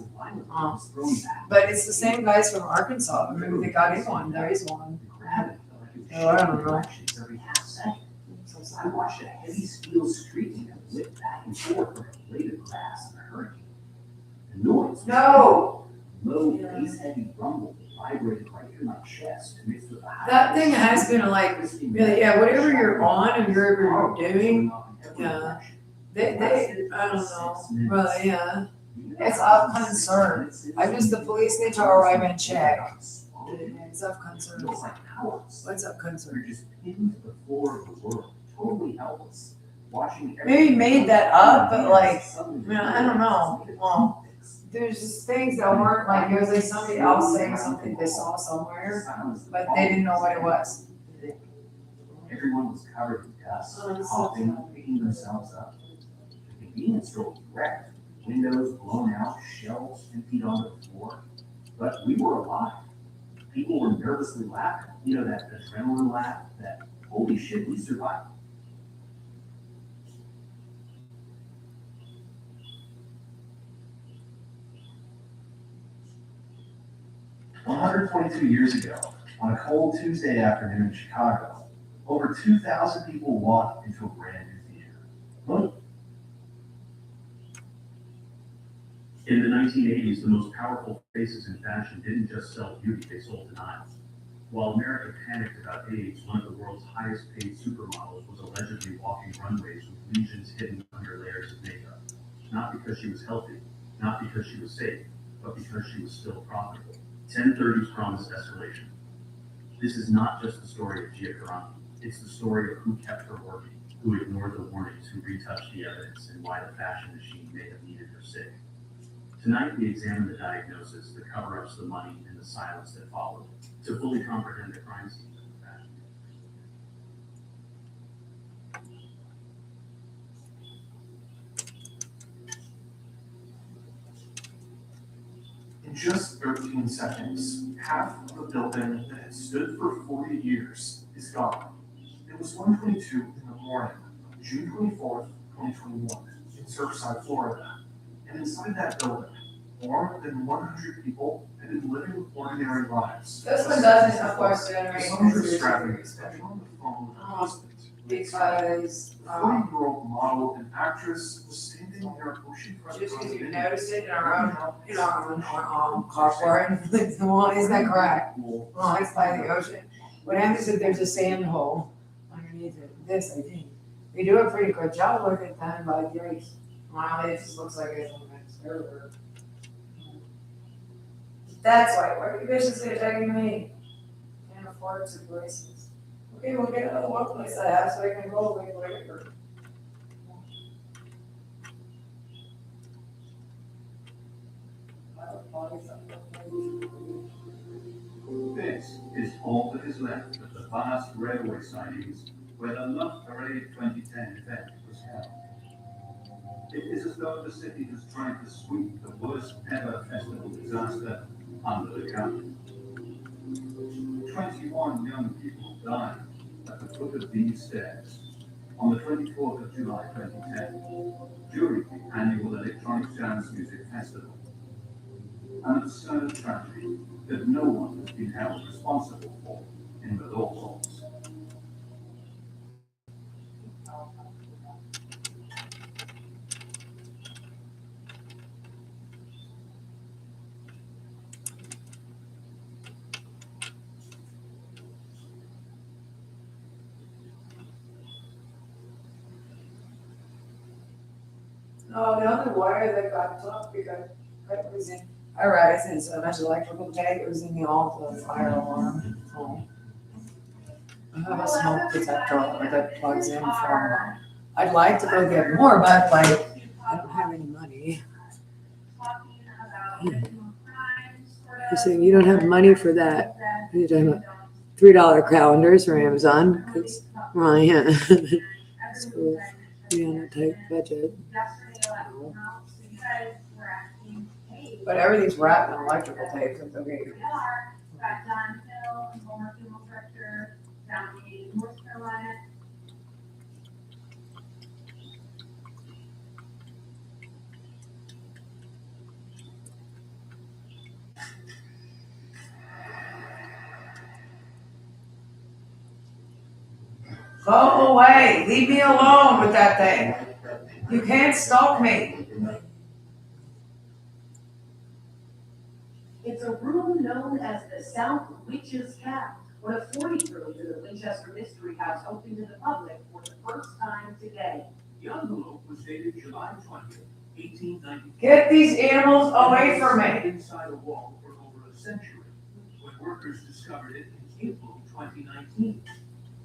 But it's the same guys from Arkansas. Maybe they got in one. There is one. Oh, I don't know. Every half second. I watched a heavy steel streaking and whip back and forth like a blade of grass in a hurricane. The noise. No! Low, bass-heavy rumble that vibrated right through my chest mixed with the high. That thing has been like, really, yeah, whatever you're on and whatever you're doing, yeah. They, I don't know, really, yeah. It's of concern. I guess the police need to arrive and check. It's of concern. What's of concern? We're just pinned to the floor of the world, totally helpless, watching. Maybe made that up, but like, I mean, I don't know. Well, there's just things that weren't like, it was like somebody else saying something they saw somewhere, but they didn't know what it was. Everyone was covered in dust, coughing, picking themselves up. The convenience store was wrecked, windows blown out, shelves emptied onto the floor. But we were alive. People were nervously laughing. You know, that adrenaline laugh, that holy shit, we survived. "122 years ago, on a cold Tuesday afternoon in Chicago, over 2,000 people walked into a brand new theater. In the 1980s, the most powerful faces in fashion didn't just sell beauty, they sold denial. While America panicked about AIDS, one of the world's highest paid supermodels was allegedly walking runways with lesions hidden under layers of makeup. Not because she was healthy, not because she was safe, but because she was still profitable. 1030's promised escalation. This is not just the story of Gia Karami. It's the story of who kept her working, who ignored the warnings, who retouched the evidence, and why the fashion machine may have needed her sick. Tonight, we examine the diagnosis, the cover-ups, the money, and the silence that followed, to fully comprehend the crime scenes of the fashion. In just 13 seconds, half of the building that had stood for 40 years is gone. It was 1:22 in the morning, June 24th, 2021, in Surfside, Florida. And inside that building, more than 100 people had been living ordinary lives. This one doesn't, of course, generate Some were conspiracy strapping theories, and on the phone with her husband. because, The 40-year-old model and actress was standing near oceanfront. just because you noticed it in our own, carport, well, isn't that correct? Well, it's by the ocean. What happens if there's a sand hole underneath it? This, I think. We do a pretty good job with it done by Drake. Wow, it just looks like it's on the server. That's why, why are you viciously attacking me? Can't afford two places. Okay, we'll get another one place I have so I can go away later. This is all that is left of the vast railway sidings where the Love Parade 2010 event was held. It is as though the city has tried to sweep the worst ever festival disaster under the carpet. 21 young people died at the foot of these stairs on the 24th of July 2010 during the annual Electronic Dance Music Festival. An absurd tragedy that no one has been held responsible for in the law courts. No, the other wire that got plucked, that was in, all right, since so much electrical tape, it was in the Alta fire alarm. Oh. I have a smoke detector that plugs in from, I'd like to go get more, but like, I don't have any money. You say you don't have money for that. You're talking about $3 calendars from Amazon. Cause, well, yeah. So, be on a tight budget. But everything's wrapped in electrical tape, so it's okay. Got Don Hill, former funeral director, down in North Carolina. Go away, leave me alone with that thing. You can't stalk me. It's a room known as the South Witch's Cap, when a 40-year-old in the Winchester Mystery House opened to the public for the first time today. The envelope was dated July 20th, 1890. Get these animals away from me. Inside a wall for over a century, when workers discovered it in April 2019.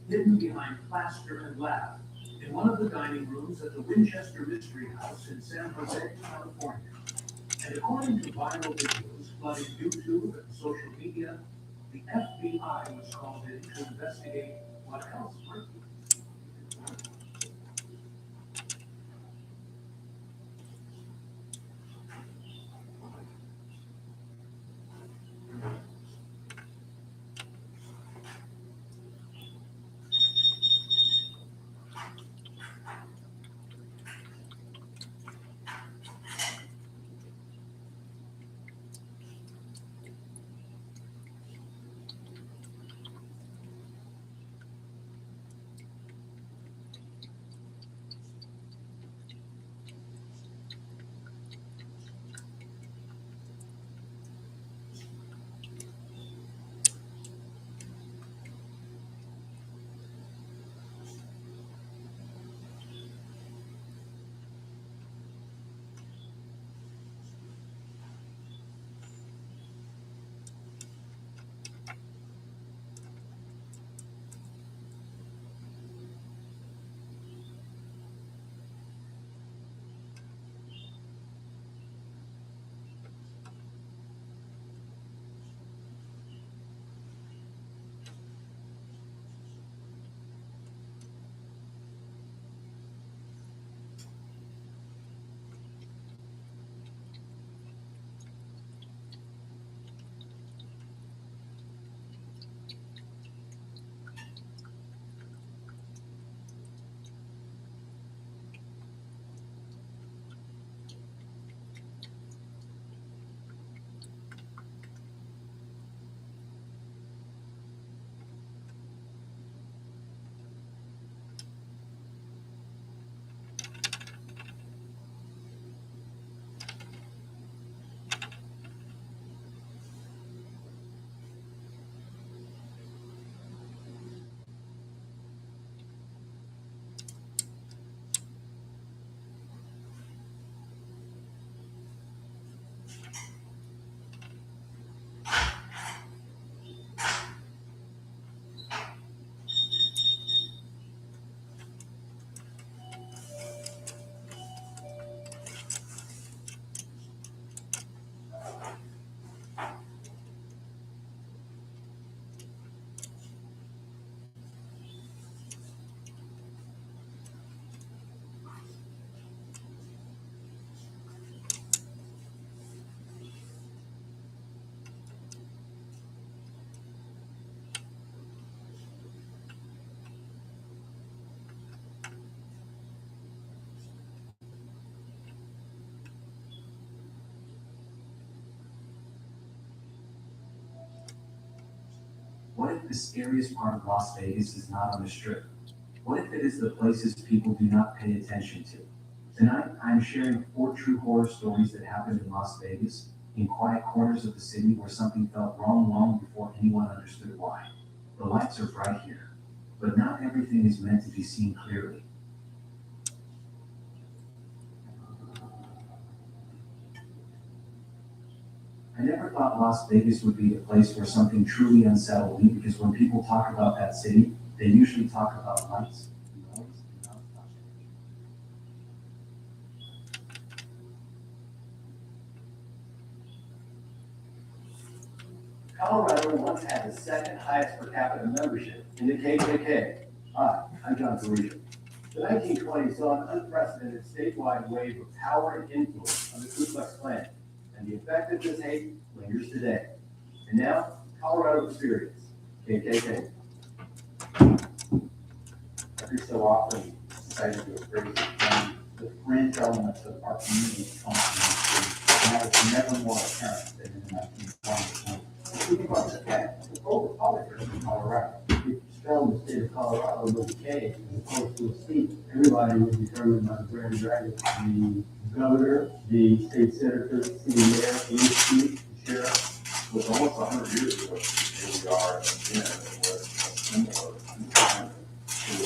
Hidden behind plaster and lath in one of the dining rooms at the Winchester Mystery House in San Jose, California. And according to viral videos flooding YouTube and social media, the FBI was called in to investigate what else might be. What if the scariest part of Las Vegas is not on the Strip? What if it is the places people do not pay attention to? Tonight, I'm sharing 4 true horror stories that happened in Las Vegas, in quiet corners of the city where something felt wrong long before anyone understood why. The lights are bright here, but not everything is meant to be seen clearly. I never thought Las Vegas would be the place where something truly unsettled me, because when people talk about that city, they usually talk about lights, noise, and non-stop. Colorado once had the second highest per capita membership in the KKK. Hi, I'm John Carrillo. The 1920s saw an unprecedented statewide wave of power and influence on the Ku Klux Klan, and the effect of this hate lingers today. And now, Colorado experience, KKK. Every so often, society goes crazy, and the fringe elements of our community come to the and that was never more apparent than in the 1920s. Think about the over-politics in Colorado. If you spell the state of Colorado with a K as opposed to a C, everybody was determined by the grand dragon. The governor, the state senator, city mayor, police chief, the sheriff. It was almost 100 years ago. Here we are again with a similar environment to the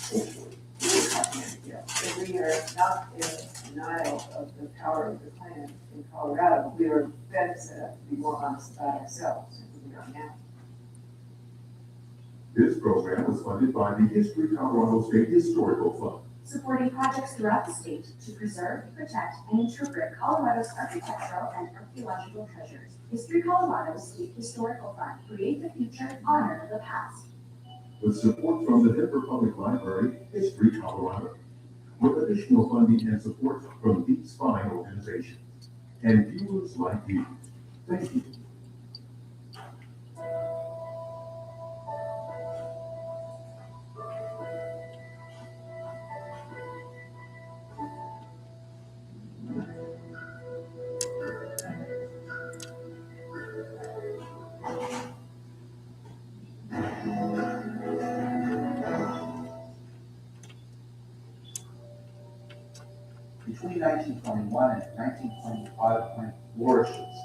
socially. Yeah, but we are not in denial of the power of the Klan in Colorado. We are better set up to be more honest about ourselves than we are now. This program was funded by the History Colorado State Historical Fund. Supporting projects throughout the state to preserve, protect, and interpret Colorado's architectural and archaeological treasures. History Colorado State Historical Fund. Create the future, honor the past. With support from the Denver Public Library, History Colorado. With additional funding and support from these fine organizations. And viewers like you. Thank you. Between 1921 and 1925, Klan flourishes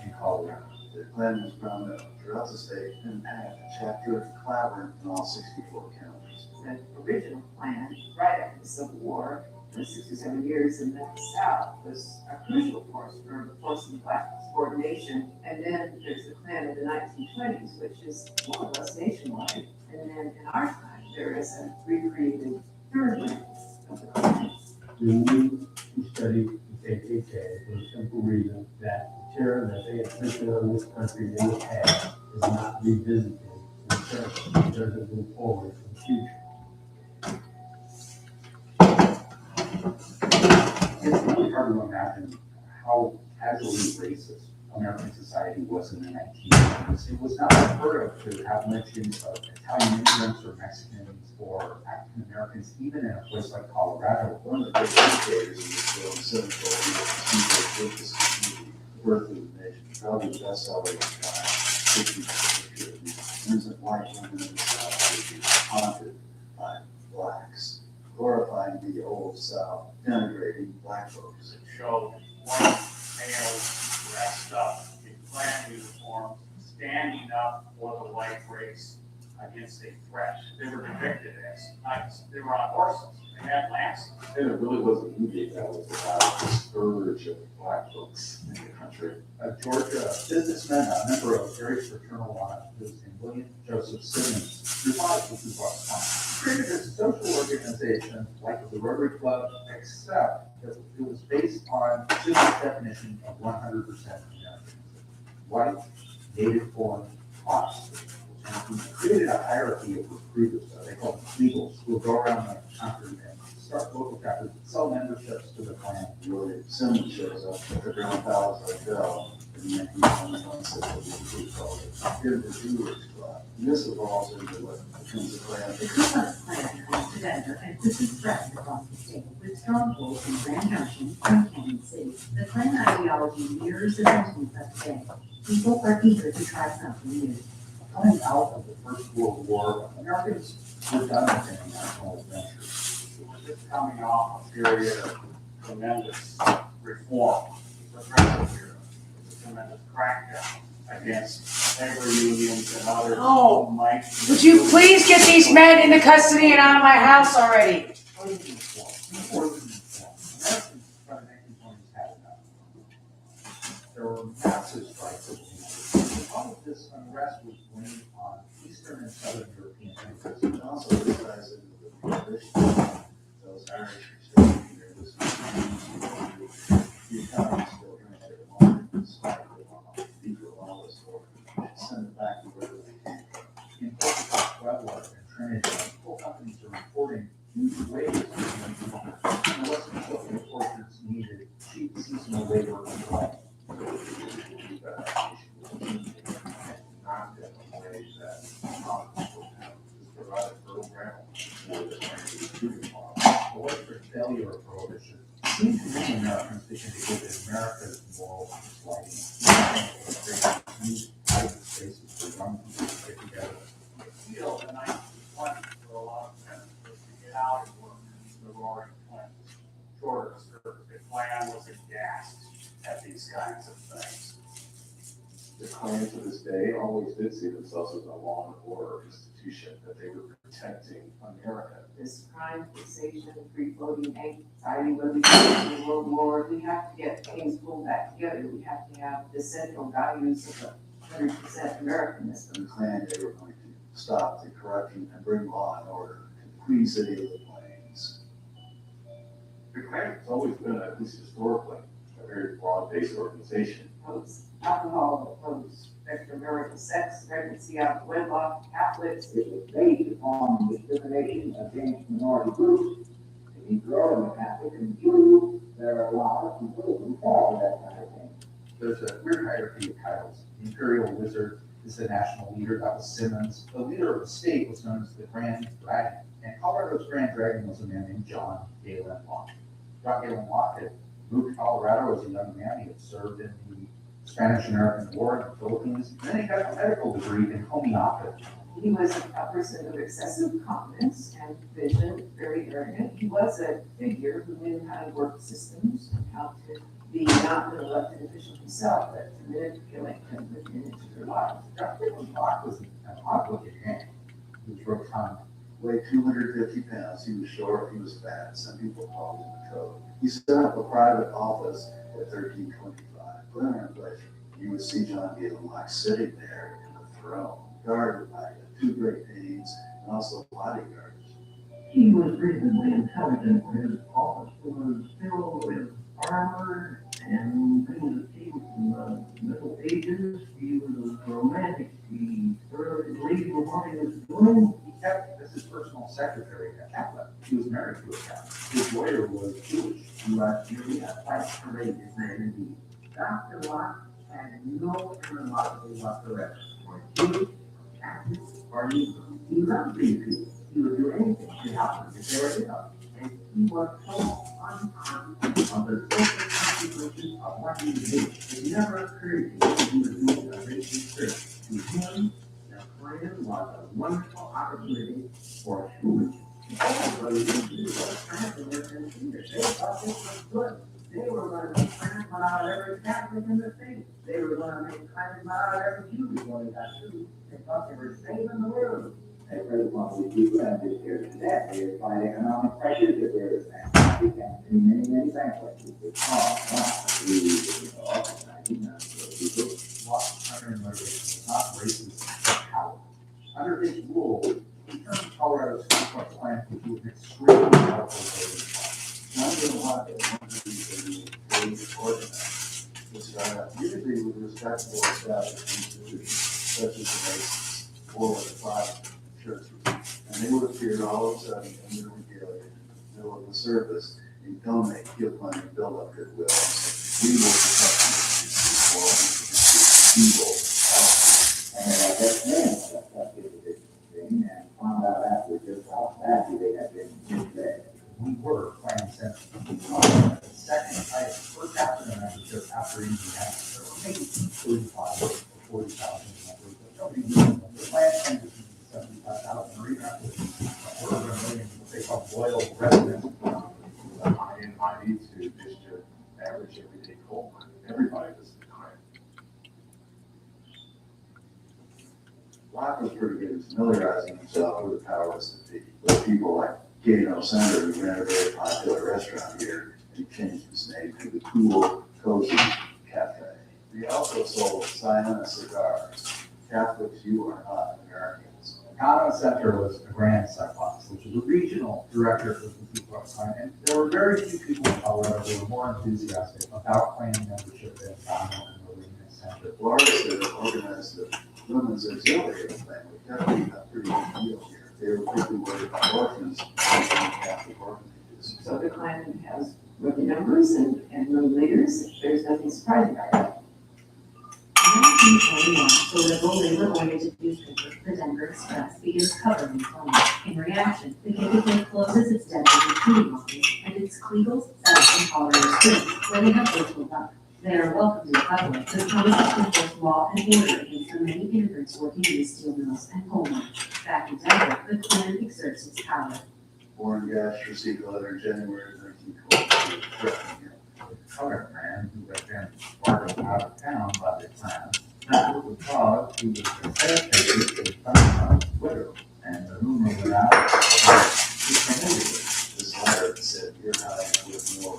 in Colorado. The Klan was ground up throughout the state and had a chapter of Clavering in all 64 counties. The original plan, right after the Civil War, for 67 years in the South, was a crucial force for forcing black subordination. And then there's the Klan of the 1920s, which is more or less nationwide. And then in our time, there is a recreated third wing of the Klan. We need to study the KKK for the simple reason that the terror that they inflicted on this country in the past is not revisited in the present. It doesn't move forward in the future. It's really hard to imagine how casually racist American society was in the 1990s. It was not unheard of to have mentions of Italian immigrants or Mexicans or African Americans, even in a place like Colorado. One of the great indicators in this film, Central, is the birth of the nation. Probably the best selling 50 picture. Innocent white women in the South would be haunted by blacks, glorifying the old South, denigrating black folks. It showed white males dressed up in Klan uniforms, standing up for the white race against a threat. They were depicted as knights. They were on horses. They had lances. And it really was a movie that was about the scourge of black folks in the country. A Georgia businessman, a member of Gary's fraternal lodge, was named William Joseph Simmons, revived the Ku Klux Klan. Created a social organization like the Rotary Club, except that it was based on Simmons' definition of 100% American. White, native-born, Protestant. And he created a hierarchy of recruiters, they called them Eagles, who would go around the country and start local chapters, sell memberships to the Klan. William Simmons shows up at the Grand Palace Hotel in 1921, says that we called it Here the Jewelers Club. And this evolves into what becomes the Klan. The Ku Klux Klan comes together and quickly spreads across the state with strongholds in Grand Junction and Canyon City. The Klan ideology mirrors the sentiments of today. People are eager to try something new. Coming out of the First World War, Americans were done with international adventures. It was just coming off a period of tremendous reform. The present era was a tremendous crackdown against labor unions and other Oh, might. would you please get these men into custody and out of my house already? Americans by the 1920s had enough. There were were massive strikes of the United. All of this unrest was blamed on Eastern and Southern European countries. And also this ties into the prohibition. Those Irish restrictions, there was the economy still trying to monitor despite the legal lawless order. Send it back to where they came from. In Portugal, Puebla, and Trinidad, coal companies are reporting huge wages. And what's important, workers needed cheap seasonal labor and play. Not in ways that Congress will have to provide fertile ground for this manufacturing model. The widespread failure of prohibition seems to many Americans thinking to give America's moral lighting. These private spaces for young people to get together. The deal in the 1920s for a lot of men was to get out and work the roaring 20s. Shorter skirts. The Klan was aghast at these kinds of things. The Klan to this day always did see themselves as a law and order institution, that they were protecting America. This crime, fixation, free-floating anxiety, when we go to the world war, we have to get things pulled back together. We have to have the central values of a 100% Americanism. The Klan, they were going to stop the corruption and bring law and order to the Queen City of the Plains. The Klan has always been, at least historically, a very broad-based organization. Opposed alcohol, opposed extramarital sex, pregnancy out of wedlock, Catholics. It was based upon discrimination against minority groups. The Negro and the Catholic and Jews, there are a lot of people who fall that kind of thing. There's a weird hierarchy of titles. The Imperial Wizard is the national leader, that was Simmons. The leader of the state was known as the Grand Dragon. And Colorado's Grand Dragon was a man named John Galen Locke. John Galen Locke had moved to Colorado as a young man. He had served in the Spanish-American War in the Philippines. Then he got a medical degree in homeopathy. He was a person of excessive confidence and vision, very arrogant. He was a figure who knew how to work systems and how to be not an elected official himself, but to manipulate them within into their lives. John Galen Locke was an odd-looking man. He was rotund. Weighed 250 pounds. He was short, he was fat. Some people called him a toad. He set up a private office at 1325. Put him in a place. You would see John Galen Locke sitting there in the throne, guarded by two Great Danes and also bodyguards. He was reasonably intelligent. His office was filled with armor and things that came from the Middle Ages. He was romantic. He thoroughly believed in what he was doing. He kept as his personal secretary a Catholic. He was married to a Catholic. His lawyer was Jewish. He was really a quite courageous man indeed. Dr. Locke had no animosity whatsoever for Jews, Catholics, or Negroes. He loved these people. He would do anything to help them if they were ill. And he was so unconscious of the social consequences of what he did. It never occurred to him that he was doing a great service. To him, the plan was a wonderful opportunity for foolish. Everybody was transferred and leaders. They thought this was good. They were going to make transfer out of every Catholic in the state. They were going to make transfer out of every Jew before they got Jews. They thought they were saving the world. They really wanted to keep them this year to that. They were fighting economic pressures that were the same. We can see many bankruptcies. It's all people. Locke's primary motivation was not racist, but power. Under his rule, he turned Colorado's complex land into an extremely powerful voting class. John Galen Locke was one of these very organized, usually with respectable established institutions, such as the Masons, or with the private churches. And they would appear all of a sudden in the regalia, in the middle of the service, and donate, give money, build up goodwill. We will protect you from evil. And that's them that did the thing, and found out after just how badly they had been misled. We were planning since the second highest per capita membership after Indiana. There were maybe 35 or 40,000 members, but nobody knew them. The plan came to 75,000 or even up to a quarter of a million, what they call loyal residents. I need to just your average everyday coal miner. Everybody does the crime. Locke was pretty good at familiarizing himself with the powers that be, with people like Gano Senator, who ran a very popular restaurant here, and he changed his name to the Cool Cozy Cafe. They also sold Simon cigars. Catholics, you are not Americans. Conway Center was a grand cyclops, which was a regional director for the Ku Klux Klan. And there were very few people, however, who were more enthusiastic about Klan membership than Conway and Marina Center. Florida Center organized the Women's Auxiliary Plan, which had a pretty big deal here. They were pretty worried about orphans and Catholic orphanages. So the Klan has women members and women leaders. There's nothing surprising about that. In 1941, the liberal labor-oriented newspaper, the Denver Express, begins covering Klan. In reaction, the KKK closes its Denver recruiting office and its Kliegels set up in Colorado Springs, where they have virtual luck. They are welcome to the public, but promises to enforce law and order against the many immigrants working in the steel mills and coal mines. Back in Denver, the Klan exerts its power. Warren Gash received a letter in January 1922 threatening him. A colored man who had been ordered out of town by the Klan, that was because he was facilitated to Thurman's widow, and the rumor went out that he promoted it. This letter said, "You're hiding with more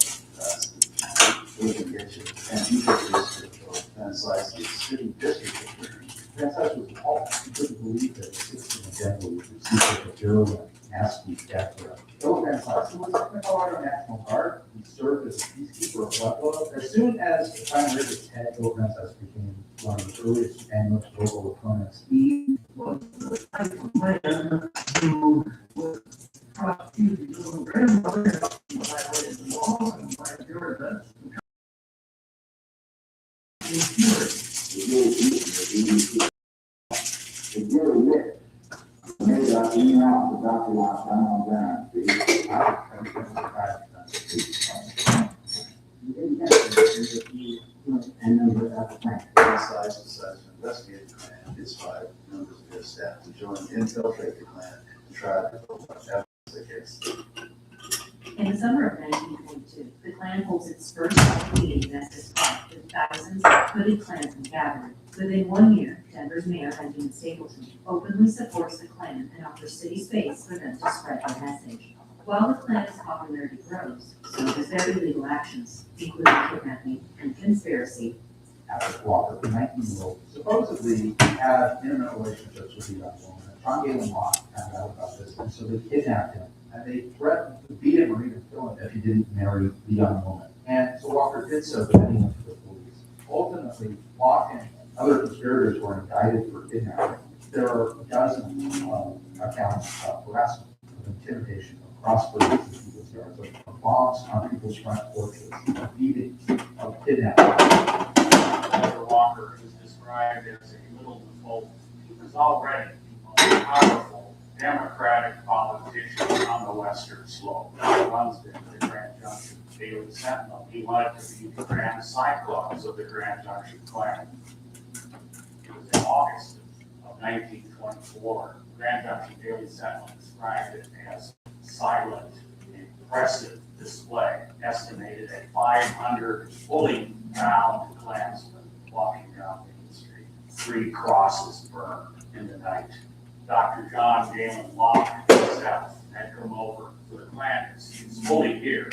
we can get you." And he was district of Van Sly's city district attorney. Van Sly's was appalled. He couldn't believe that a citizen of Denver would receive such a virulent, nasty death threat. Bill Van Sly's, who was in the Colorado National Guard, he served as a peacekeeper of Pueblo. As soon as the Pine River's head, Bill Van Sly's became one of the earliest and most vocal opponents. He was the type of man who would prosecute his little grandmother and violated the law and violated your events. It's really lit. Maybe I'll be out the doctor while I'm on down. And number of plants. Van Sly's decided to investigate the Klan. His 5 members of his staff to join and infiltrate the Klan and try to evidence against them. In the summer of 1922, the Klan holds its first public meeting in Estes Park with thousands of hooded Klansmen gathered. Within 1 year, Denver's mayor, Benjamin Stapleton, openly supports the Klan and offers city space for them to spread their message. While the Klan's popularity grows, so does their illegal actions, including kidnapping and conspiracy. Alex Walker, the 19-year-old, supposedly had intimate relationships with a young woman. John Galen Locke found out about this, and so they kidnapped him. And they threatened to beat him or even kill him if he didn't marry the young woman. And so Walker did so, but then he went to the police. Ultimately, Locke and other conspirators were indicted for kidnapping. There are dozens of accounts of harassment, of intimidation, of cross-burdens in people's yards, of bombs on people's front porches, of beating, of kidnapping. Mr. Walker is described as a little default. He was already the most powerful Democratic politician on the western slope. Runs the Grand Junction Daily Sentinel. He wanted to be the Grand Cyclops of the Grand Junction Klan. It was in August of 1924. Grand Junction Daily Sentinel described it as silent, impressive display, estimated at 500 fully bound Klansmen walking down Main Street. 3 crosses burned in the night. Dr. John Galen Locke himself had come over for the Klan. He was fully here.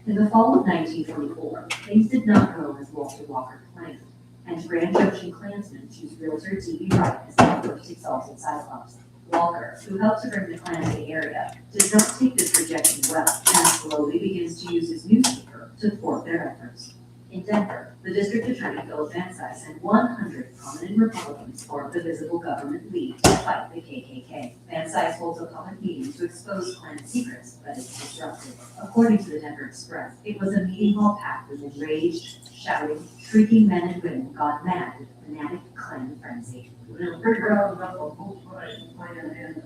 In the fall of 1924, things did not go as Walter Walker planned, and Grand Junction Klansmen choose realtor D.B. Wright as their first exalted Cyclops. Walker, who helped to bring the Klan to the area, does not take this rejection well and slowly begins to use his newspaper to thwart their efforts. In Denver, the district attorney Philip Van Sly's and 100 prominent Republicans formed the Visible Government League to fight the KKK. Van Sly's holds a public meeting to expose Klan secrets, but it's disrupted. According to the Denver Express, it was a meeting hall packed with enraged, shouting, shrieking men and women gone mad with fanatic Klan frenzy. We'll figure out about the whole plan and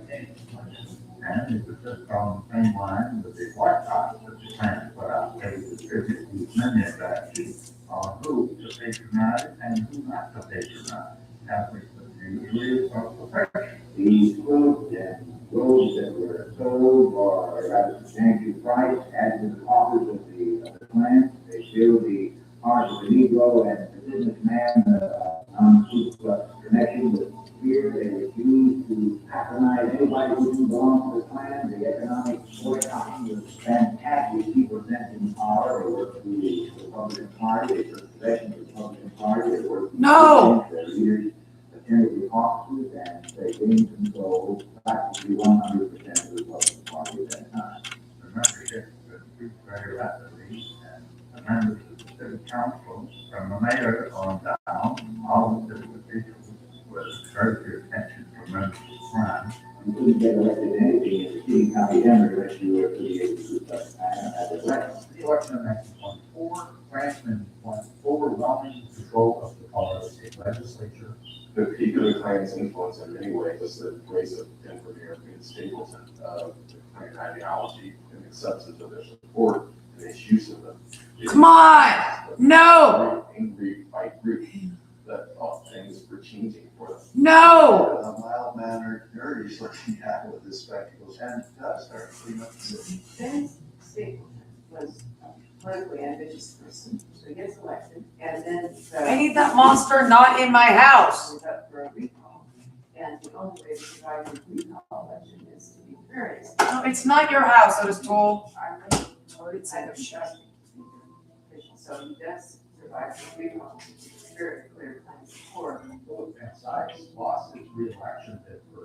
and it was just on the same line with the White House that the Klan put out. They distributed these manufacturers on who to patronize and who not to patronize. Catholics usually are perfection. These clothes and robes that were sold or rather substantially priced as the authors of the Klan, they show the heart of the Negro and the businessman non-Ku Klux connection with fear. They refuse to patronize anybody who belongs to the Klan. The economic boycotting was fantastic. People sent in power. They worked through the Republican Party. They took possession of the Republican Party. They worked No. Their leaders attended the offices and they gained control practically 100% of the Republican Party at that time. The membership increased very rapidly, and the members of the city council, from the mayor on down, all the city officials, was very good attention to members of crime. You couldn't get elected anything as a King County Democrat unless you were affiliated with the Ku Klux Klan at the election. The election of 1924, Klansmen won overwhelming control of the Colorado State Legislature. The peak of the Klan's influence in many ways was the race of Denver Mayor Ben Stapleton, the Klan ideology and the substance of their support and his use of them. Come on! No! Angry white group that thought things were changing for them. No! A mild-mannered nerd is looking at with his spectacles and does start cleaning up the city. Ben Stapleton was a politically ambitious person, so he gets elected, and then. I need that monster not in my house. Was up for a recall, and the only way to survive a recall election is to be various. No, it's not your house, O'Toole. It's kind of shut. So he does survive the recall. It's very clear kind of support. Philip Van Sykes lost his re-election bid for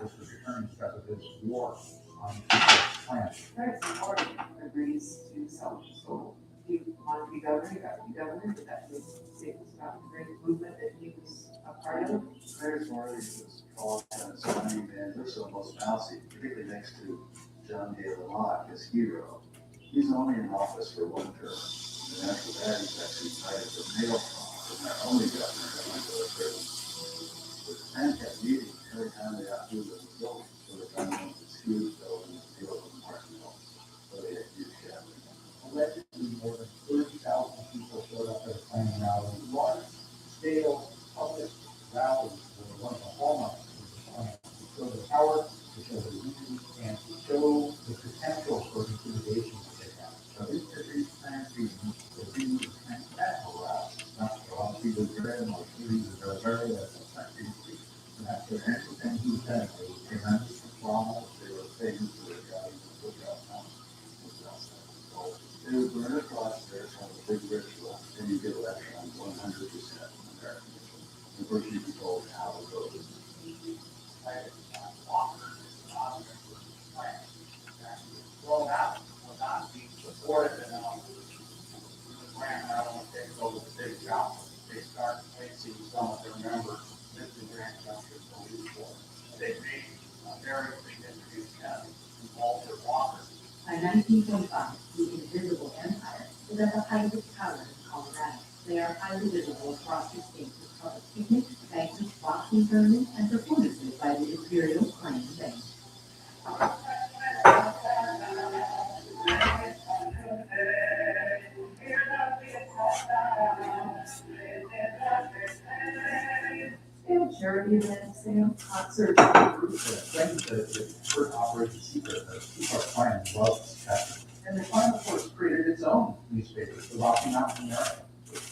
district attorney because of his war on the Ku Klux Klan. Very supportive, agrees to sell his soul. He wanted to be governor, he got to be governor, but that was about the great movement that he was a part of. Clarence Morley was called a surrounding man, looks almost mousy, particularly next to John Dale Locke, his hero. He's only in office for one term, and after that, he's actually cited for mail fraud, and not only governor, but under the prison. The Klan kept meeting every time they outdrew the building, so the gunmen would skew the building and steal from Martinville, so they had huge gatherings. Allegedly, more than 30,000 people showed up at a Klan rally. Large-scale public rallies were one of the hallmarks of the Klan. To show the power, to show the unity, and to show the potential for intimidation that they have. So these Klan meetings, the things of Klan rallies, not a lot of people dread or series are very effective. And after everything he said, they were tremendous performers, they were famous for their guys who took out They would burn a cross there, have a big ritual, and you get elected on 100% Americanism. And first you'd be told how to vote. Well, that will not be supported enough. The Klan not only takes over the big council, they start placing some of their members in the Grand Junction Police Force. They made a very significant step in Walter Walker. By 1925, the Invisible Empire is at the height of its power in Colorado. They are highly visible across the state with public picnics, banquets, boxing tournaments, and performances by the Imperial Klan Band. Charity events, concerts. Claims that first operated secret, the Ku Klux Klan loves fashion. And the Klan, of course, created its own newspaper, the Rocky Mountain American.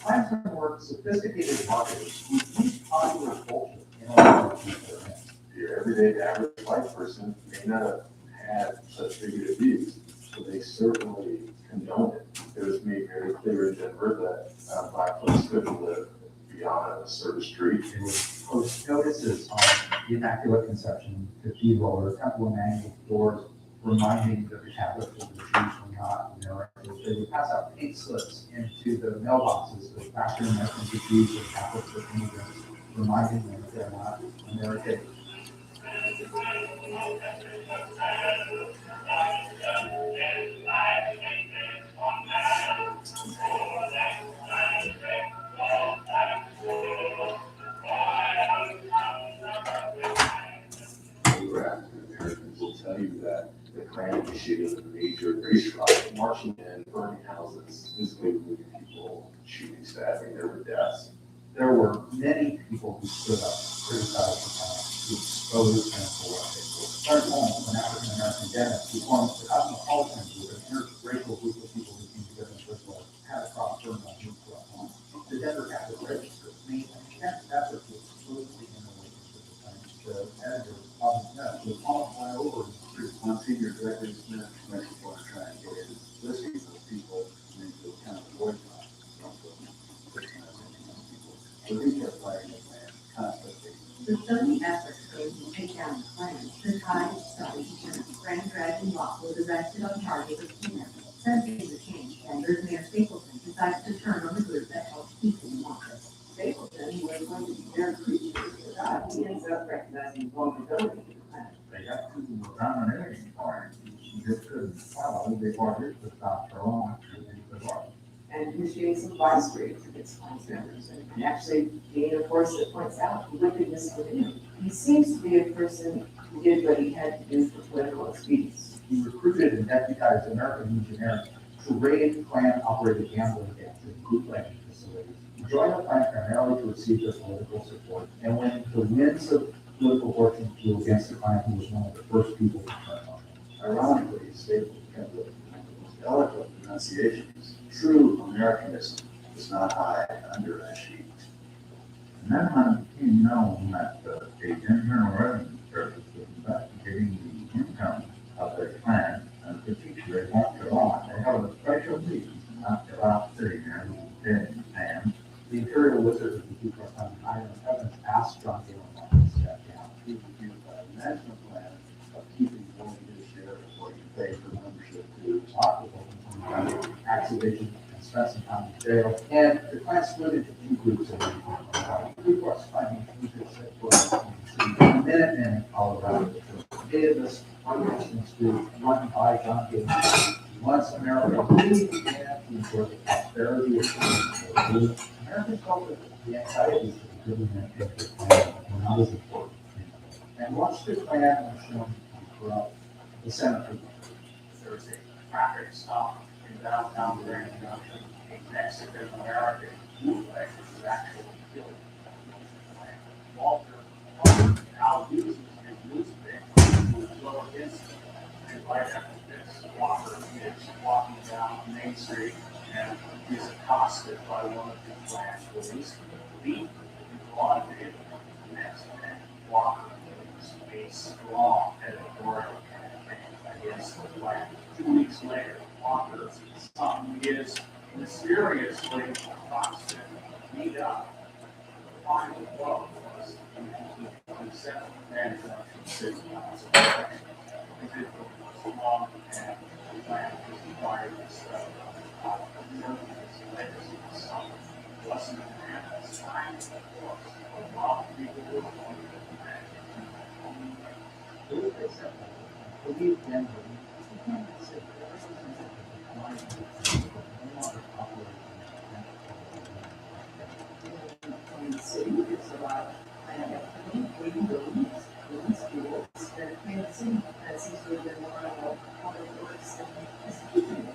Klansmen were sophisticated marketers who used popular culture in order to keep their hands. Your everyday average white person may not have had such bigoted views, so they certainly condoned it. It was made very clear in Denver that black folks couldn't live beyond a certain street. They would post notices on the Immaculate Conception Cathedral or Temple Emmanuel doors reminding that the Catholics and the Jews were not Americans. They would pass out pink slips into the mailboxes of African Americans, the Jews, and Catholics, or immigrants, reminding them that they're not American. Americans will tell you that the Klan initiated a major race riot, marching in, burning houses, physically removing people, shooting, stabbing. There were deaths. There were many people who stood up, criticized the Klan, who exposed them for what they were. Clarence Holmes, an African American dentist, who formed the Cosmopolitans, with an interracial group of people who came together in Brisbane, had a cross burned on June 12. The Denver Catholic Register made an intense effort to expose the inner workings of the Klan. The editor, Robin Smith, would almost fly over the street. Monsignor Gregory Smith, Mexico, to try and get his listings of people into kind of boycott. So he kept fighting the plan constantly. With so many efforts going to take down the plans, the tide started to turn. Grand Dragon Rock was arrested on charges of kidnapping. Sensing the change, Denver's Mayor Stapleton decided to turn on the group that helped keep him in office. Stapleton was going to be their creature for God. He ends up recognizing vulnerability in the plan. They got to the dominating point. She just couldn't follow. They wanted to stop her on to the party. And initiate some vice raids against class members and actually gain a force that points out the wickedness within him. He seems to be a person who did what he had to do for political expedience. He recruited and deputized American engineers to raid Klan-operated gambling dens and bootlegging facilities. He joined the Klan primarily to receive their political support, and when the winds of political fortune blew against the Klan, he was one of the first people to turn on him. Ironically, Stapleton had one of the most eloquent pronunciations. True Americanism does not hide under a sheet. And then when it became known that the Internal Revenue Service was investigating the income of their Klan, and particularly they walked it on, they held a special meeting after about sitting there with dead hands. The Imperial Wizard of the Ku Klux Klan Iron Heavens asked John Galen to step down. He reviewed a national plan of keeping only his share of what you pay for membership to Talked with him, activation, and spent some time in jail. And the Klan split into two groups in the Ku Klux Klan included the Minutemen in Colorado. They had this unreasonable group run by John Galen. Once America really began to enjoy the prosperity of the Americans felt that the anxieties of the government and the Klan were not as important. And once the Klan was shown to be corrupt, the Senate There was a traffic stop in downtown Grand Junction. A Mexican American bootlegger was actually killed. Walter now uses his newspaper to go against him. And right after this, Walker is walking down Main Street and is accosted by one of the Klan police. Beat in broad daylight. The next day, Walker is a strong editorial campaign against the Klan. 2 weeks later, Walker's son is mysteriously accosted, beat up. The final blow was in 1927 and city council election. The individual was long and the Klan was required to study his legacy. Son wasn't a man that's time, of course, but a lot of people were going believe Denver In the city, there's a lot of waiting buildings, schools, that Kansas City, that seems to have been one of the public works and execution.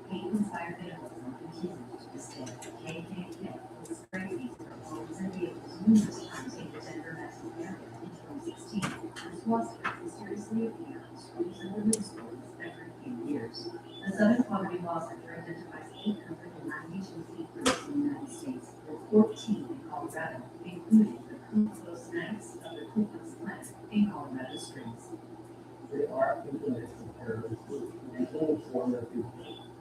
Hate-inspired vandalism continued to this day. KKK was sprayed for homes and vehicles numerous times in the Denver metro area in 2016. This was mysteriously appear on schools and the news stories every few years. The Southern Poverty Law Center identifies 892 hate groups in the United States, with 14 in Colorado, including the Ku Klux Knights of the Ku Klux Klan in Colorado Springs. They are international terrorist groups, and all form their people,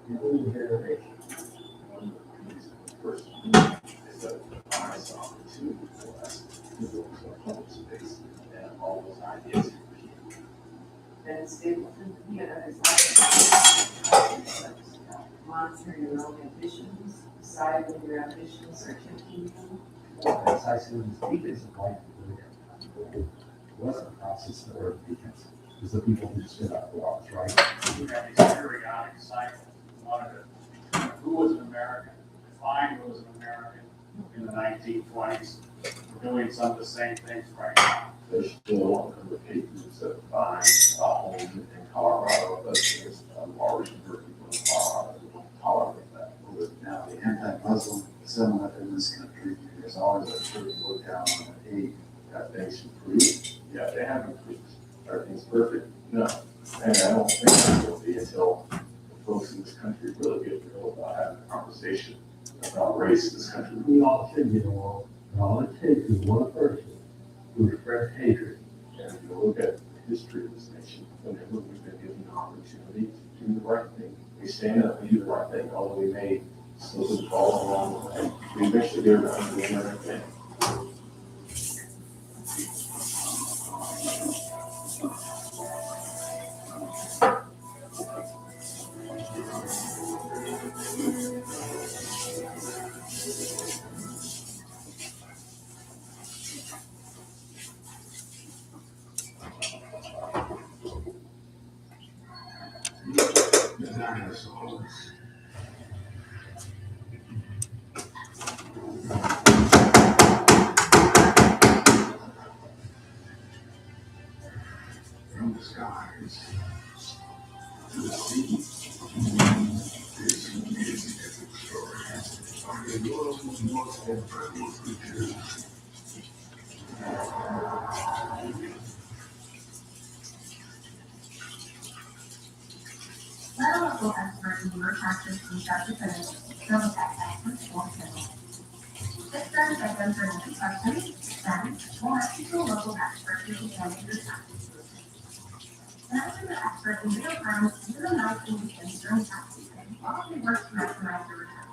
including generations. One of the reasons first is that the highest opportunity for us to go to a public space and all those ideas. And Stapleton, is monitoring your own ambitions, deciding when your ambitions are taking you. As I said, the defense of life it wasn't a process that were defense. It was the people who stood up for us, right? We have these periodic cycles. One of it, who was an American? Define who was an American in the 1920s. We're doing some of the same things right now. There's still a number of cases that find a home in Colorado, but there's a large number of people in Colorado who don't tolerate that. Now, the anti-Muslim sentiment in this country is always a sort of look down on the hate. Have things improved? Yeah, they have improved. Are things perfect? No. And I don't think it will be until the folks in this country really get real about having a conversation about race in this country. We all should get along, and all it takes is one person who express hatred. And if you look at the history of this nation, whenever we've been given an opportunity to do the right thing, we stand up and do the right thing, although we may slip and fall along the way. We eventually get around to doing the right thing. From the skies to the sea, this is the epic story of the world's most incredible creatures. Let a local expert in your taxes from start to finish, double tax experts or panel. This time, by answering a few questions, then we'll ask you to a local expert who can handle your taxes. Managing the expert in real time is a nice conditions during tax season while we work to maximize your return.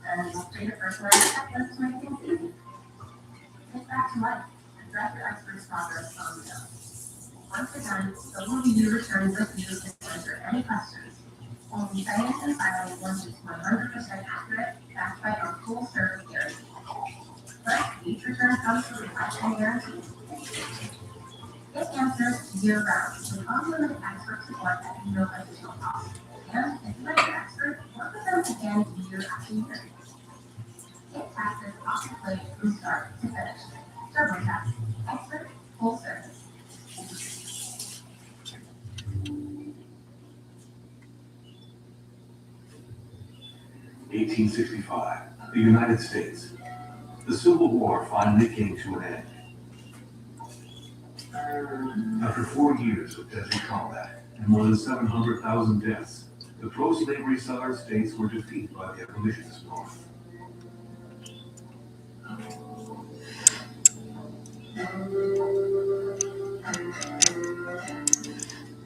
And we'll create a personalized checklist to make things easy. Get back to life and track your expert's progress on the go. Once again, the will review returns with you to answer any questions. Only signing and filing ones is 100% accurate, backed by our full service guarantee. But each return comes with a lifetime guarantee. Get answers year round with unlimited expert support at no additional cost. And if you like your expert, work with them again year after year. Get taxes off the plate from start to finish. TurboTax, expert, full service. 1865, the United States. The Civil War finally came to an end. After 4 years of deadly combat, and more than 700,000 deaths, the pro-slavery Southern states were defeated by the abolitionist North.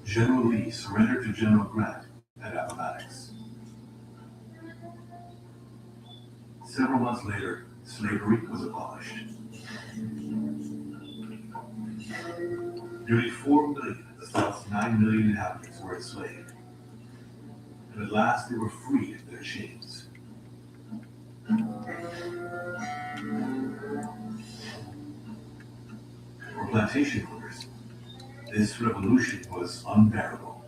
General Lee surrendered to General Grant at Appomattox. Several months later, slavery was abolished. Nearly 4 million of the South's 9 million inhabitants were enslaved, and at last they were freed of their chains. For plantation owners, this revolution was unbearable.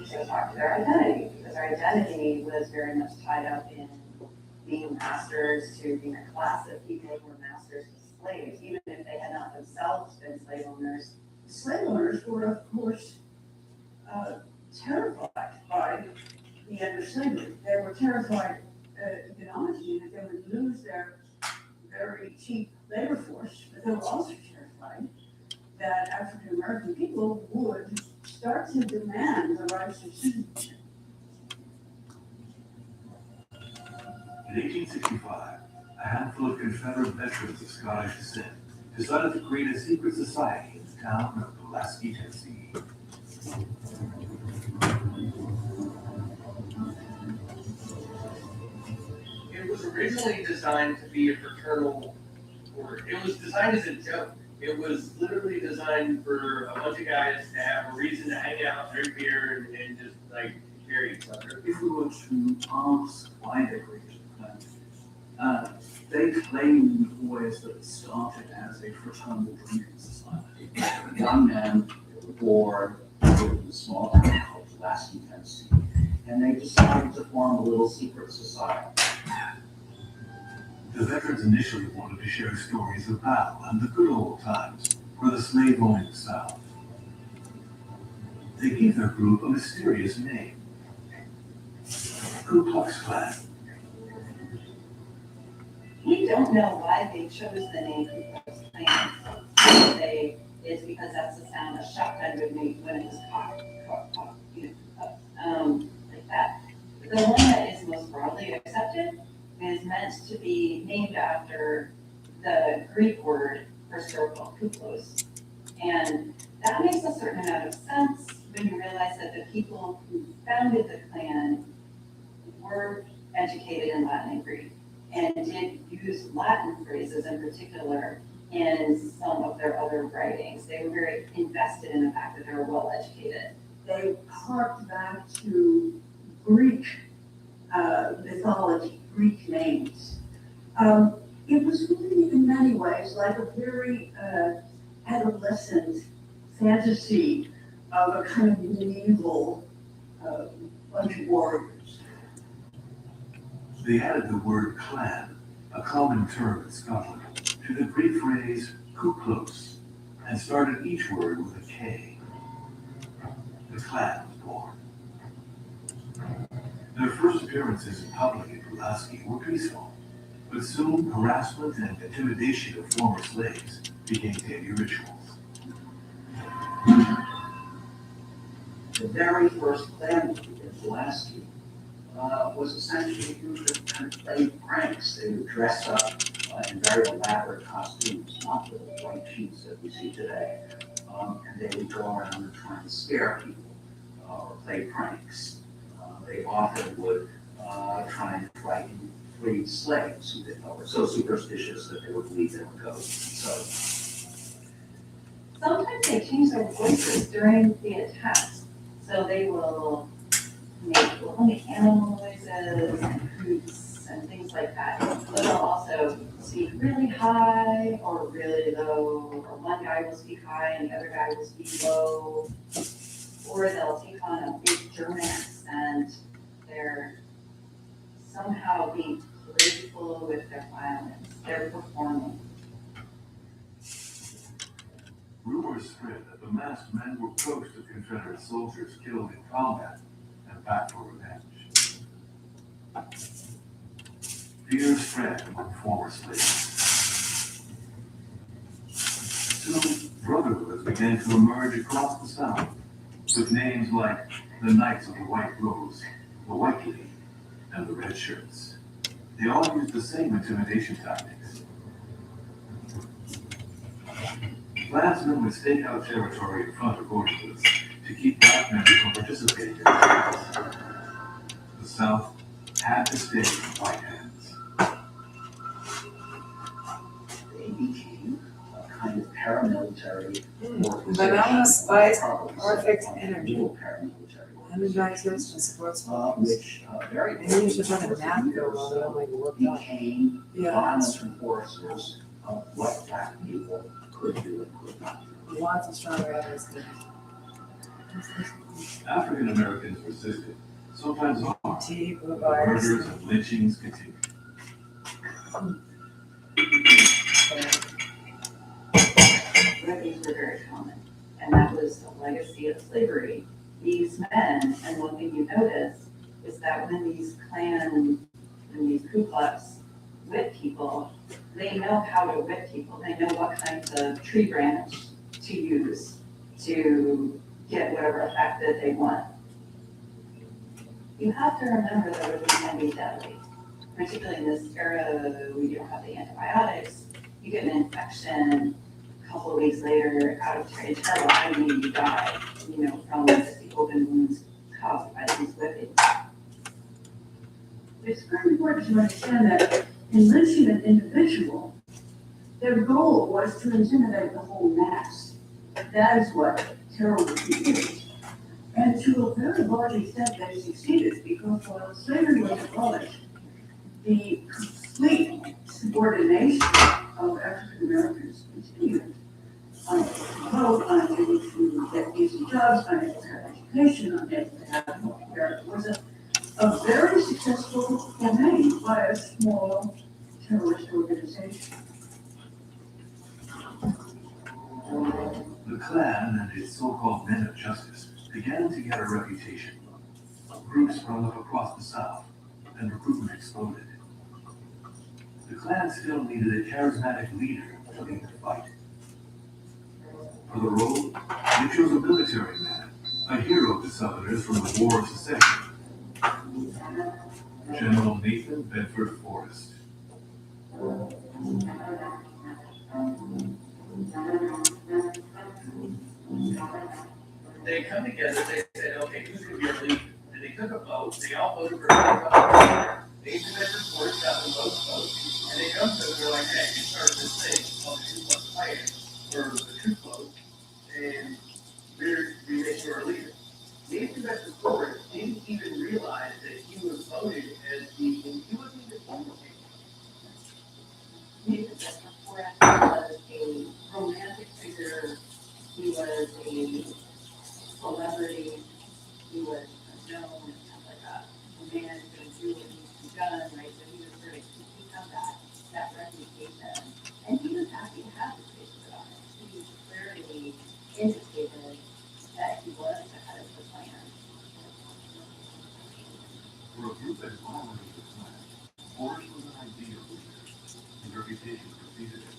So talk to their identity, because their identity was very much tied up in being masters, to being a class of people who were masters of slaves, even if they had not themselves been slave owners. Slave owners were, of course, terrified by the end of slavery. They were terrified economically that they would lose their very cheap labor force, but they were also terrified that African American people would start to demand the rights of citizenship. In 1865, a handful of Confederate veterans of Scottish descent decided to create a secret society in the town of Pulaski, Tennessee. It was originally designed to be a fraternal order. It was designed as a joke. It was literally designed for a bunch of guys to have a reason to hang out, drink beer, and just like carry each other. If we were to ask why they created the plan, they claim always that it started as a fraternal drinking society. Young men were born in a small town called Pulaski, Tennessee, and they decided to form a little secret society. The veterans initially wanted to share stories of battle and the good old times for the slave-owning South. They gave their group a mysterious name, Ku Klux Klan. We don't know why they chose the name Ku Klux Klan. It's because that's the sound a shotgun would make when it was cocked, like that. The one that is most broadly accepted is meant to be named after the Greek word for circle, kuklos. And that makes a certain amount of sense when you realize that the people who founded the Klan were educated in Latin and Greek and did use Latin phrases in particular in some of their other writings. They were very invested in the fact that they were well educated. They harked back to Greek mythology, Greek names. It was really, in many ways, like a very adolescent fantasy of a kind of medieval bunch of warriors. They added the word clan, a common term in Scotland, to the Greek phrase Ku Klux, and started each word with a K. The Klan was born. Their first appearances in public in Pulaski were peaceful, but soon harassment and intimidation of former slaves became daily rituals. The very first Klan in Pulaski was essentially used to kind of play pranks. They would dress up in very elaborate costumes, not the white sheets that we see today, and they would go around and try and scare people or play pranks. They often would try and frighten freed slaves who they thought were so superstitious that they would believe they were ghosts. So Sometimes they change their voices during the attacks. So they will make animal noises and hoots and things like that. But they'll also speak really high or really low, or one guy will speak high and the other guy will speak low. Or they'll take on a big German accent. They're somehow being playful with their violence. They're performing. Rumors spread that the masked men were ghosts of Confederate soldiers killed in combat and back for revenge. Fear spread among former slaves. Soon, brotherhoods began to emerge across the South, with names like the Knights of the White Rose, the White League, and the Red Shirts. They all used the same intimidation tactics. Klansmen would stake out territory in front of brotherhoods to keep black men from participating in the struggle. The South had to stay in white hands. They became a kind of paramilitary organization. Banana Spice probably Perfect some Energy. little paramilitary Energizes and supports which very Maybe you should run a math go while they don't like work out. became Yeah, violent that's true. enforcers of what black people could do and could not do. Lots of stronger evidence. African Americans resisted, sometimes armed. Tea, blue The bars. murders and lynchings continued. Whitneys were very common, and that was the legacy of slavery. These men, and one thing you notice is that when these Klan and these Ku Klux whip people, they know how to whip people. They know what kinds of tree branch to use to get whatever effect that they want. You have to remember that it can be deadly, particularly in this era we don't have the antibiotics. You get an infection, a couple of weeks later, out of terrible agony, you die, from the open wounds caused by these whippings. It's very important to understand that in lynching an individual, their goal was to intimidate the whole mass. That is what terrorism is. And to a very large extent, they succeeded because while slavery was abolished, the complete subordination of African Americans continued. Vote, unable to get decent jobs, unable to have education, unable to have health care. It was a very successful campaign by a small terrorist organization. The Klan and its so-called men of justice began to get a reputation. Groups sprung up across the South, and recruitment exploded. The Klan still needed a charismatic leader to lead the fight. For the role, they chose a military man, a hero to Southerners from the War of Secession, General Nathan Bedford Forrest. They come together, they said, okay, who's going to be our leader? And they took a vote, they all voted for a Nathan Bedford Forrest got the most votes, and they come to them, they're like, hey, we started this thing called the Ku Klux Klan, or the Ku Klux, and we make you our leader. Nathan Bedford Forrest didn't even realize that he was voted as he wasn't even voting. Nathan Bedford Forrest was a romantic figure. He was a celebrity. He was known as like a man who could do what needs to be done, right? So he was very, he had that reputation. And he was happy to have his face put on it. He clearly indicated that he was the head of the plan. For a group as violent as the Klan, Forrest was an ideal leader. His reputation preceded him.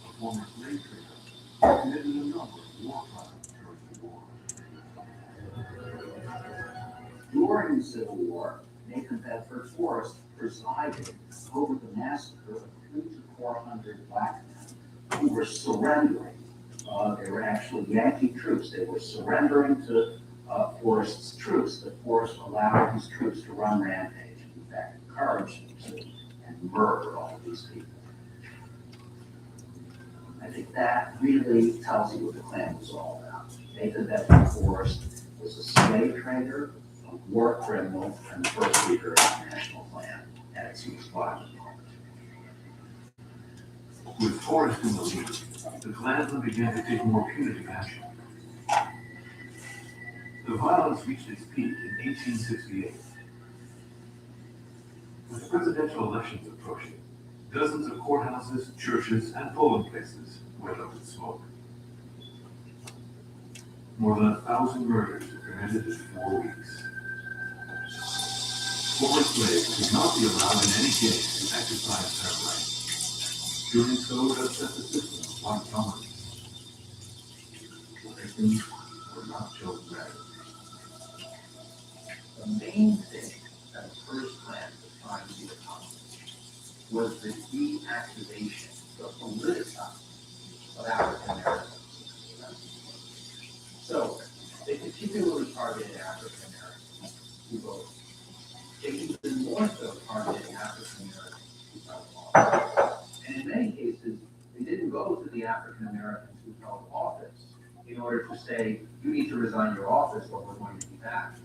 A former slave trader, committed a number of war crimes during the war. During the Civil War, Nathan Bedford Forrest presided over the massacre of 300 to 400 black men who were surrendering. They were actually Yankee troops. They were surrendering to Forrest's troops, but Forrest allowed his troops to run rampage. In fact, encouraged them to and murder all of these people. I think that really tells you what the Klan was all about. Nathan Bedford Forrest was a slave trader, a war criminal, and the first leader of the National Klan and its most violent part. With Forrest in the lead, the Klansmen began to take more punitive action. The violence reached its peak in 1868. With presidential elections approaching, dozens of courthouses, churches, and polling places went up in smoke. More than 1,000 murders were committed in 4 weeks. Former slaves could not be allowed in any case to exercise their rights. Doing so would upset the system of white dominance. things were not chosen randomly. The main thing that the first plan was trying to accomplish was the deactivation, the politicizing of African Americans. So they particularly targeted African Americans who voted. They even more so targeted African Americans who held office. And in many cases, they didn't go to the African Americans who held office in order to say, you need to resign your office or we're going to be back.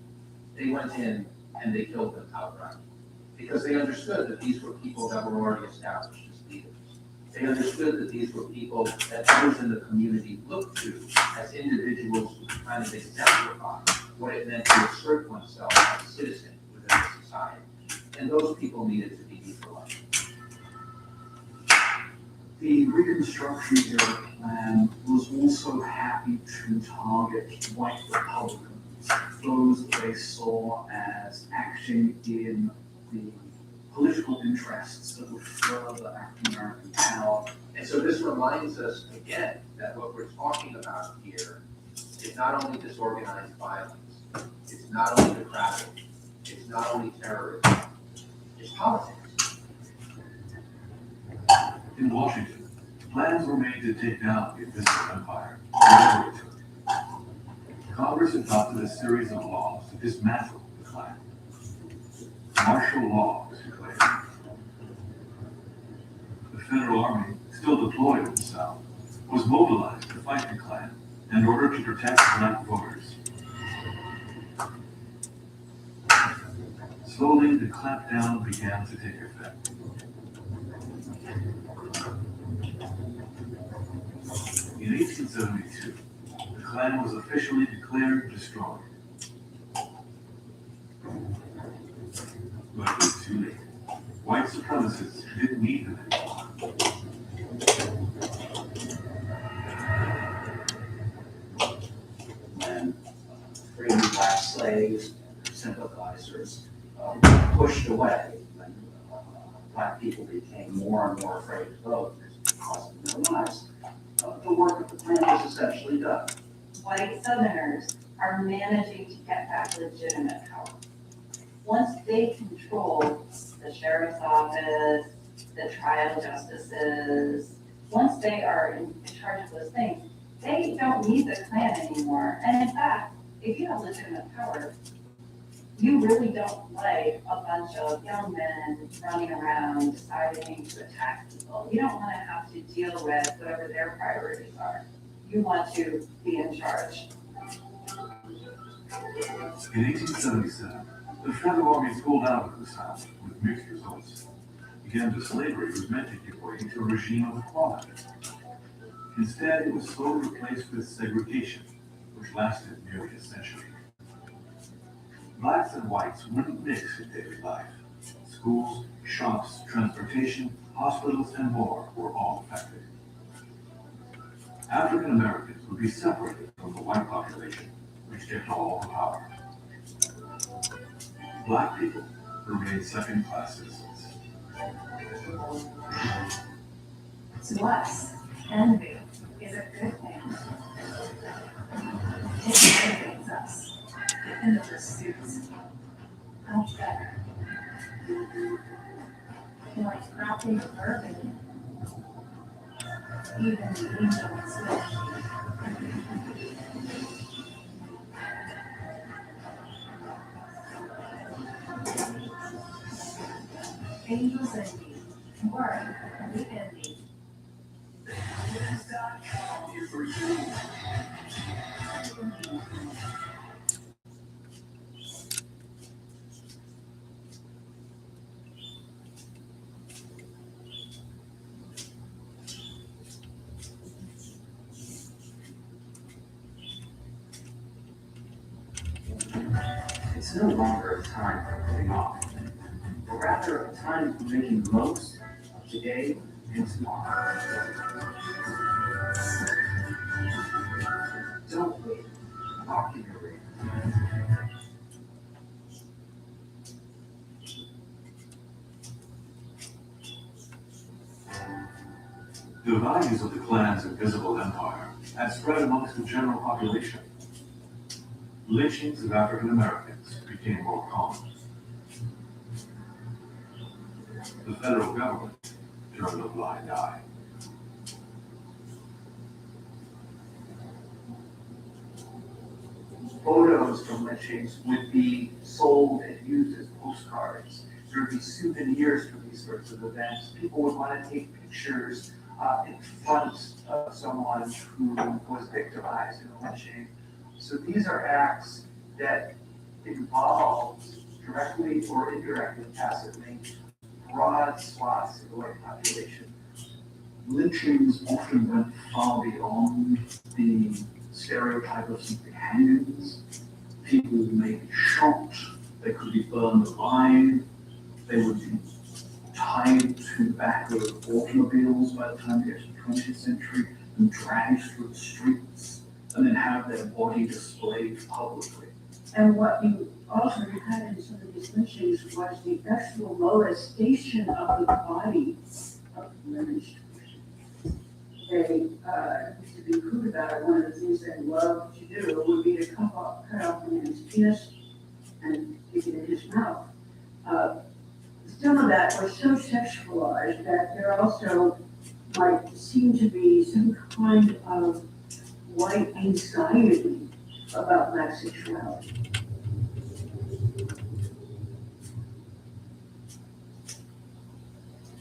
They went in and they killed them outright. Because they understood that these were people that were already established as leaders. They understood that these were people that others in the community looked to as individuals who kind of exemplify what it meant to assert oneself as a citizen within the society. And those people needed to be neutralized. The Reconstruction era plan was also happy to target white Republicans, those they saw as acting in the political interests that would further African American power. And so this reminds us again that what we're talking about here is not only disorganized violence, it's not only depravity, it's not only terrorism, it's politics. In Washington, plans were made to take down the Invisible Empire, whatever it took. Congress adopted a series of laws to dismantle the Klan. Martial law was declared. The Federal Army, still deployed in the South, was mobilized to fight the Klan in order to protect black voters. Slowly, the clampdown began to take effect. In 1872, the Klan was officially declared destroyed. But it was too late. White supremacists didn't need them anymore. When freeing black slaves, sympathizers, pushed away, when black people became more and more afraid to vote because of their lives, the work of the plan was essentially done. White Southerners are managing to get back legitimate power. Once they control the sheriff's office, the trial justices, once they are in charge of those things, they don't need the Klan anymore. And in fact, if you have legitimate power, you really don't like a bunch of young men running around deciding to attack people. You don't want to have to deal with whatever their priorities are. You want to be in charge. In 1877, the Federal Army pulled out of the South with mixed results. The end of slavery was meant to give way to a regime of equality. Instead, it was slowly replaced with segregation, which lasted nearly a century. Blacks and whites wouldn't mix in daily life. Schools, shops, transportation, hospitals, and more were all affected. African Americans would be separated from the white population, which kept all the power. Black people remained second-class citizens. To us, envy is a good thing. It motivates us in the pursuit of better. Like dropping a bourbon, even the angels wish. Angels envy, work, we envy. It's no longer a time for putting off, but rather a time for making the most of today and tomorrow. Don't wait, lock in your ring. The values of the Klan's invisible empire had spread amongst the general population. Lynchings of African Americans became more common. The federal government turned a blind eye. Photos from lynchings would be sold and used as postcards. There would be souvenirs from these sorts of events. People would want to take pictures in front of someone who was victimized in a lynching. So these are acts that involve, directly or indirectly, passively, broad swaths of the white population. Lynchings often went far beyond the stereotype of simply hangings. People may be shot, they could be burned alive, they would be tied to the back of automobiles by the time we get to the 20th century and dragged through the streets, and then have their body displayed publicly. And what you also had in some of these lynchings was the actual molestation of the body of the lynched. They used to be crude about it. One of the things they loved to do would be to cut off a man's penis and stick it in his mouth. Some of that was so sexualized that there also might seem to be some kind of white anxiety about black sexuality.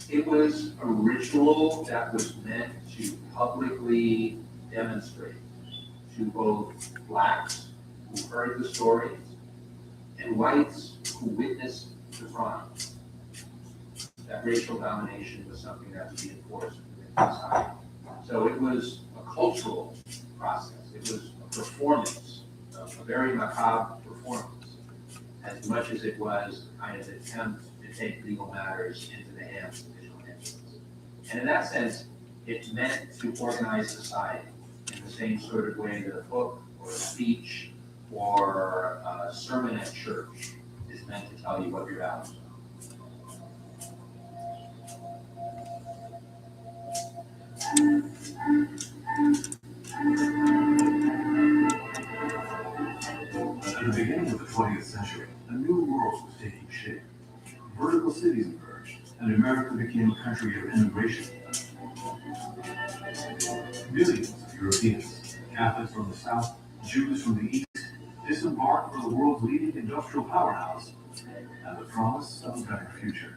It was a ritual that was meant to publicly demonstrate to both blacks who heard the stories and whites who witnessed the crime that racial domination was something that would be enforced within society. So it was a cultural process. It was a performance, a very macabre performance, as much as it was kind of an attempt to take legal matters into the hands of vigilante. And in that sense, it meant to organize society in the same sort of way that a book or a speech or a sermon at church is meant to tell you what your values are. At the beginning of the 20th century, a new world was taking shape. Vertical cities emerged, and America became a country of immigration. Millions of Europeans, Catholics from the South, Jews from the East, disembarked for the world's leading industrial powerhouse and the promise of a better future.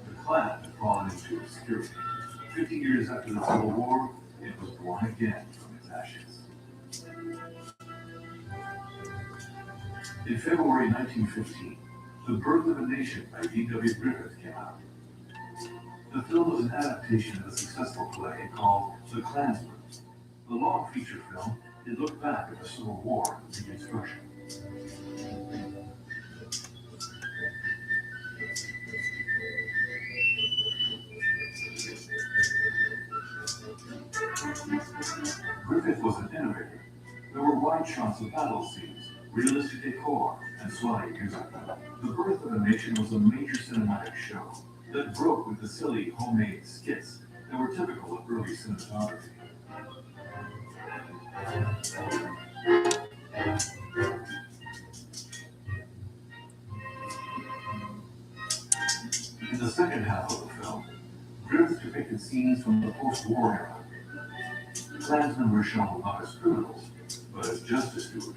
The Klan had fallen into obscurity. 50 years after the Civil War, it was born again from its ashes. In February 1915, The Birth of a Nation by D.W. Griffith came out. The film was an adaptation of a successful play called The Klansman. The long feature film, it looked back at the Civil War and Reconstruction. Griffith was an innovator. There were wide shots of battle scenes, realistic decor, and swelling music. The Birth of a Nation was a major cinematic show that broke with the silly homemade skits that were typical of early cinematography. In the second half of the film, Griffith depicted scenes from the post-war era. Klansmen were shown not as criminals, but as justice doers.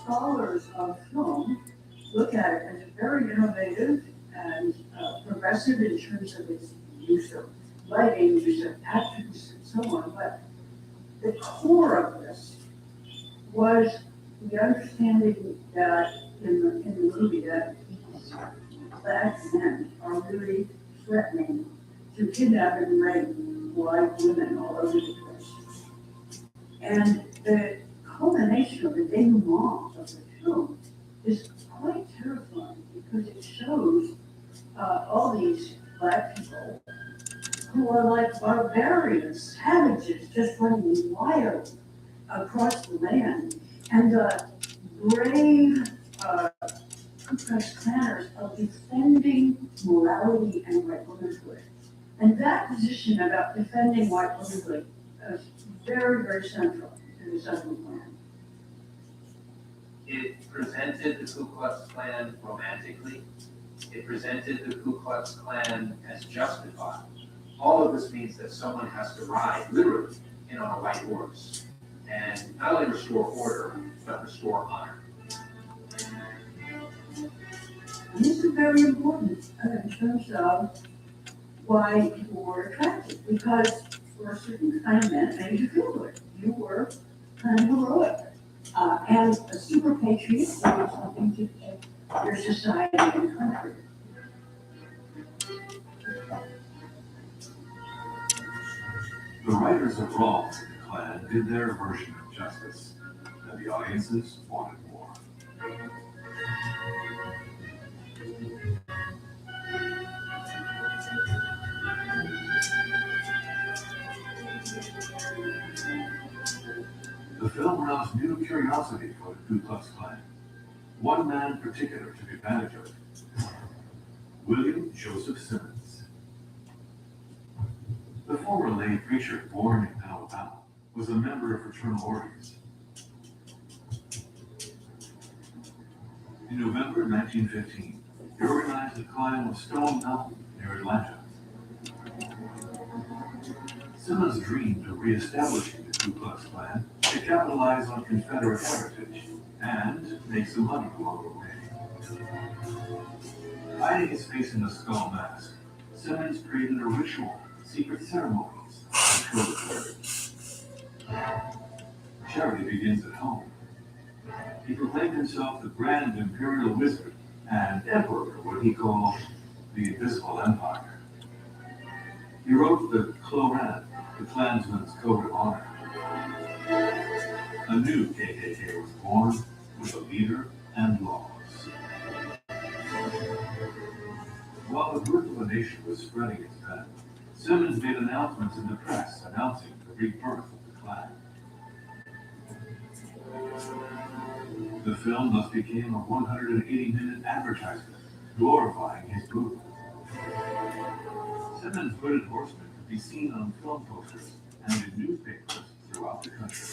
Scholars of film look at it as very innovative and progressive in terms of its use of lighting, use of actors, and so on. But the core of this was the understanding that in the movie that black men are really threatening to kidnap and rape white women all over the place. And the culmination of the denouement of the film is quite terrifying because it shows all these black people who are like barbarians, savages, just running wild across the land. And brave Ku Klux Klanners of defending morality and white womanhood. And that position about defending white womanhood is very, very central to the Southern plan. It presented the Ku Klux Klan romantically. It presented the Ku Klux Klan as justified. All of this means that someone has to ride, literally, in on a white horse. And not only restore order, but restore honor. And this is very important in terms of why people were attracted, because for a certain kind of men, it made you feel good. You were kind of heroic. And a super patriot was something to take your society and country. The writers of Rawls and the Klan did their version of justice, and the audiences wanted more. The film aroused new curiosity for the Ku Klux Klan. One man in particular took advantage of it. William Joseph Simmons. The former lay preacher born in Alabama was a member of fraternal orders. In November 1915, he organized a climb of Stone Mountain near Atlanta. Simmons dreamed of reestablishing the Ku Klux Klan to capitalize on Confederate heritage and make some money along the way. Hiding his face in a skull mask, Simmons created a ritual, secret ceremonies, and code of courage. Charity begins at home. He proclaimed himself the Grand Imperial Wizard and Emperor of what he called the Invisible Empire. He wrote the Cloran, the Klansman's Code of Honor. A new KKK was born with a leader and laws. While the birth of a nation was spreading its pen, Simmons made announcements in the press announcing the rebirth of the Klan. The film thus became a 180-minute advertisement glorifying his movement. Simmons' hooded horseman could be seen on film posters and in newspapers throughout the country.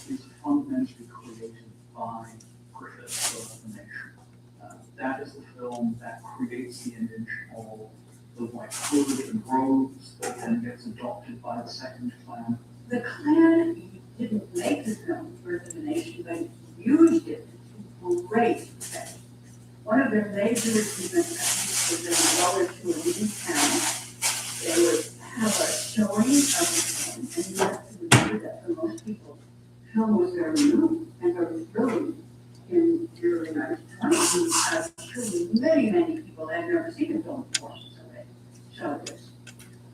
Is fundamentally created by Griffith of the nation. That is the film that creates the image of the white hood and robes that then gets adopted by the second Klan. The Klan didn't make the film Birth of a Nation, but used it to great effect. One of their major achievements was that they go to a little town. They would have a showing of the film, and you have to remember that for most people, film was very new and very thrilling in the early 1920s. Truly, many people had never seen a film before, so they showed this.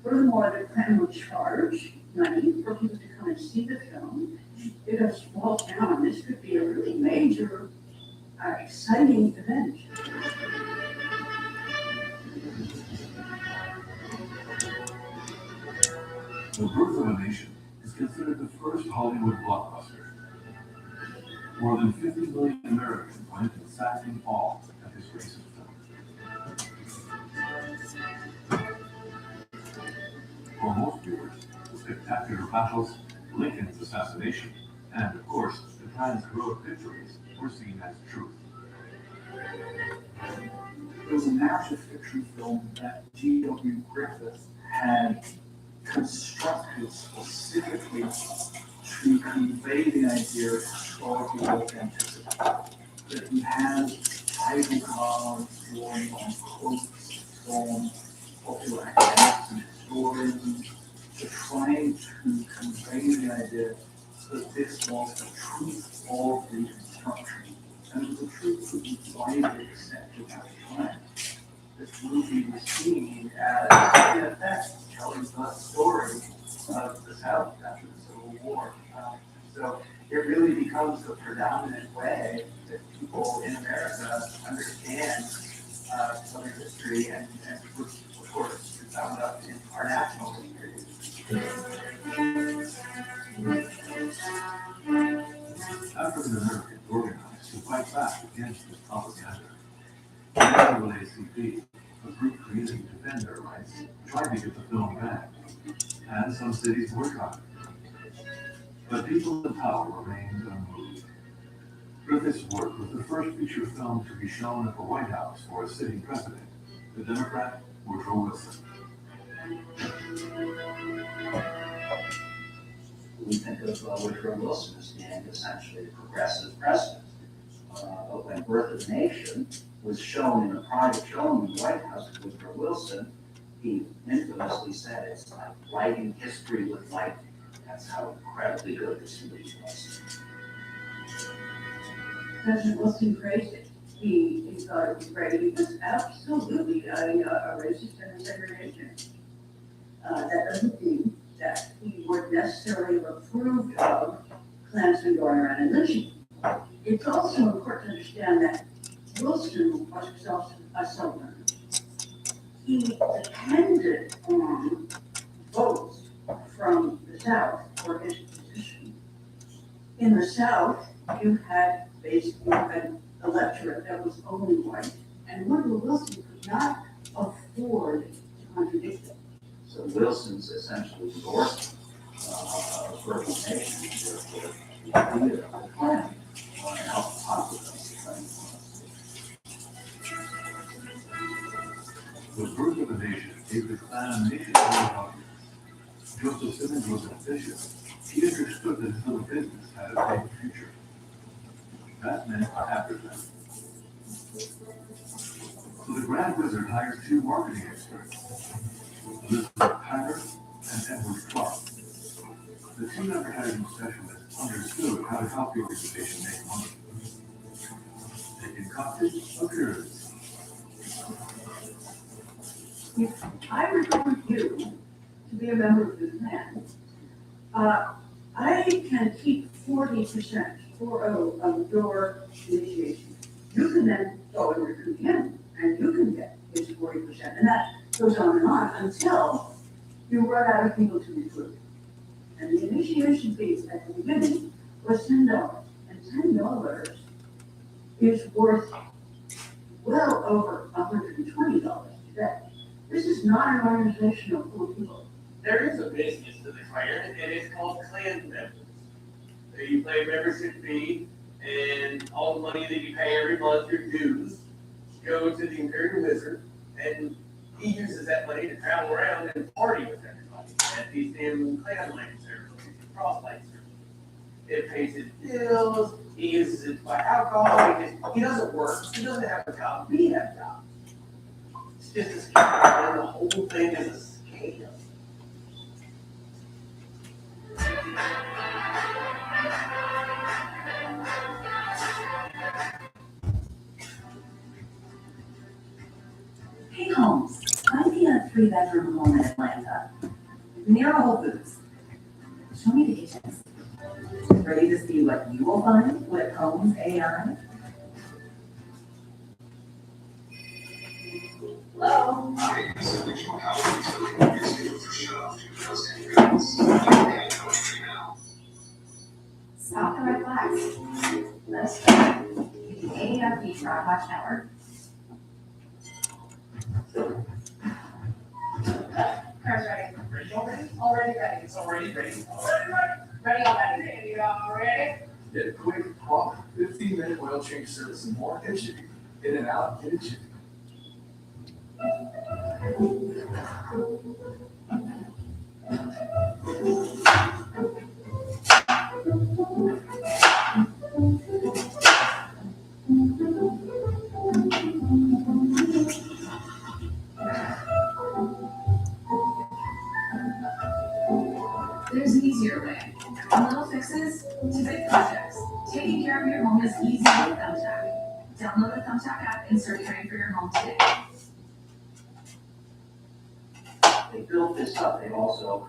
Furthermore, the Klan would charge money for people to come and see the film. In a small town, this could be a really major, exciting event. The Birth of a Nation is considered the first Hollywood blockbuster. More than 50 million Americans went and sat in awe at this racing film. For most viewers, the spectacular battles, Lincoln's assassination, and of course, the Klan's heroic victories were seen as truth. It was a narrative fiction film that G.W. Griffith had constructed specifically to convey the idea of historical authenticity. That he had title cards drawing on quotes from popular academics and historians to try to convey the idea that this was the truth of Reconstruction. And it was a truth that was widely accepted at the time. This movie was seen as, in effect, telling the story of the South after the Civil War. So it really becomes the predominant way that people in America understand Southern history and of course, it's bound up in our national history. African Americans organized to fight back against this propaganda. The NAACP, a group created to defend their rights, tried to get the film banned, and some cities boycotted it. But people in power remained unmoved. Griffith's work was the first feature film to be shown at the White House for a sitting president, the Democrat Woodrow Wilson. We think of Woodrow Wilson as being essentially a progressive president. But when Birth of a Nation was shown in a private showing in the White House to Woodrow Wilson, he infamously said it's like writing history with lightning. That's how incredibly good this movie was. President Wilson praised it. He thought it was great. He was absolutely a racist and a segregationist. That doesn't mean that he would necessarily have approved of Klansmen going around and lynching. It's also important to understand that Wilson was himself a Southerner. He depended on votes from the South for his position. In the South, you had basically an electorate that was only white, and Woodrow Wilson could not afford to contradict it. So Wilson's essentially endorsement of Birth of a Nation, therefore, the idea of the Klan and how popular the Klan was. The Birth of a Nation gave the Klan a nationwide audience. Joseph Simmons was ambitious. He understood that his little business had a bright future. That meant after them. So the Grand Wizard hired two marketing experts, Elizabeth Taggart and Edward Clark. The two advertising specialists understood how to help the organization make money. They concocted a pyramid. If I recruit you to be a member of the Klan, I can keep 40% of your initiation. You can then go and recruit him, and you can get his 40%, and that goes on until you run out of people to recruit. And the initiation fee at the beginning was $10, and $10 is worth well over $120 today. This is not an organization of poor people. There is a business to the Klan, and it's called Klan members. So you pay a membership fee, and all the money that you pay every month, your dues, go to the Imperial Wizard, and he uses that money to travel around and party with everybody at these damn Klan light ceremonies, cross light ceremonies. It pays his bills, he uses it to buy alcohol, he doesn't work, he doesn't have a job, we have jobs. It's just a scam, and the whole thing is a scam. Hey Holmes, find me a 3-bedroom home in Atlanta, near a Whole Foods. Show me the kitchens. Ready to see what you will find with Holmes AI? Hello? Stop the red flags. Let's go. AARP Broad Watch Network. Car's ready. Ready already? Already ready. It's already ready. Ready already. Ready already. Get a quick, prompt, 15-minute oil change service and more. It should be in and out, get it shipped. There's an easier way. From little fixes to big projects, taking care of your home is easy with Thumbtack. Download the Thumbtack app and start caring for your home today. They built this up, they also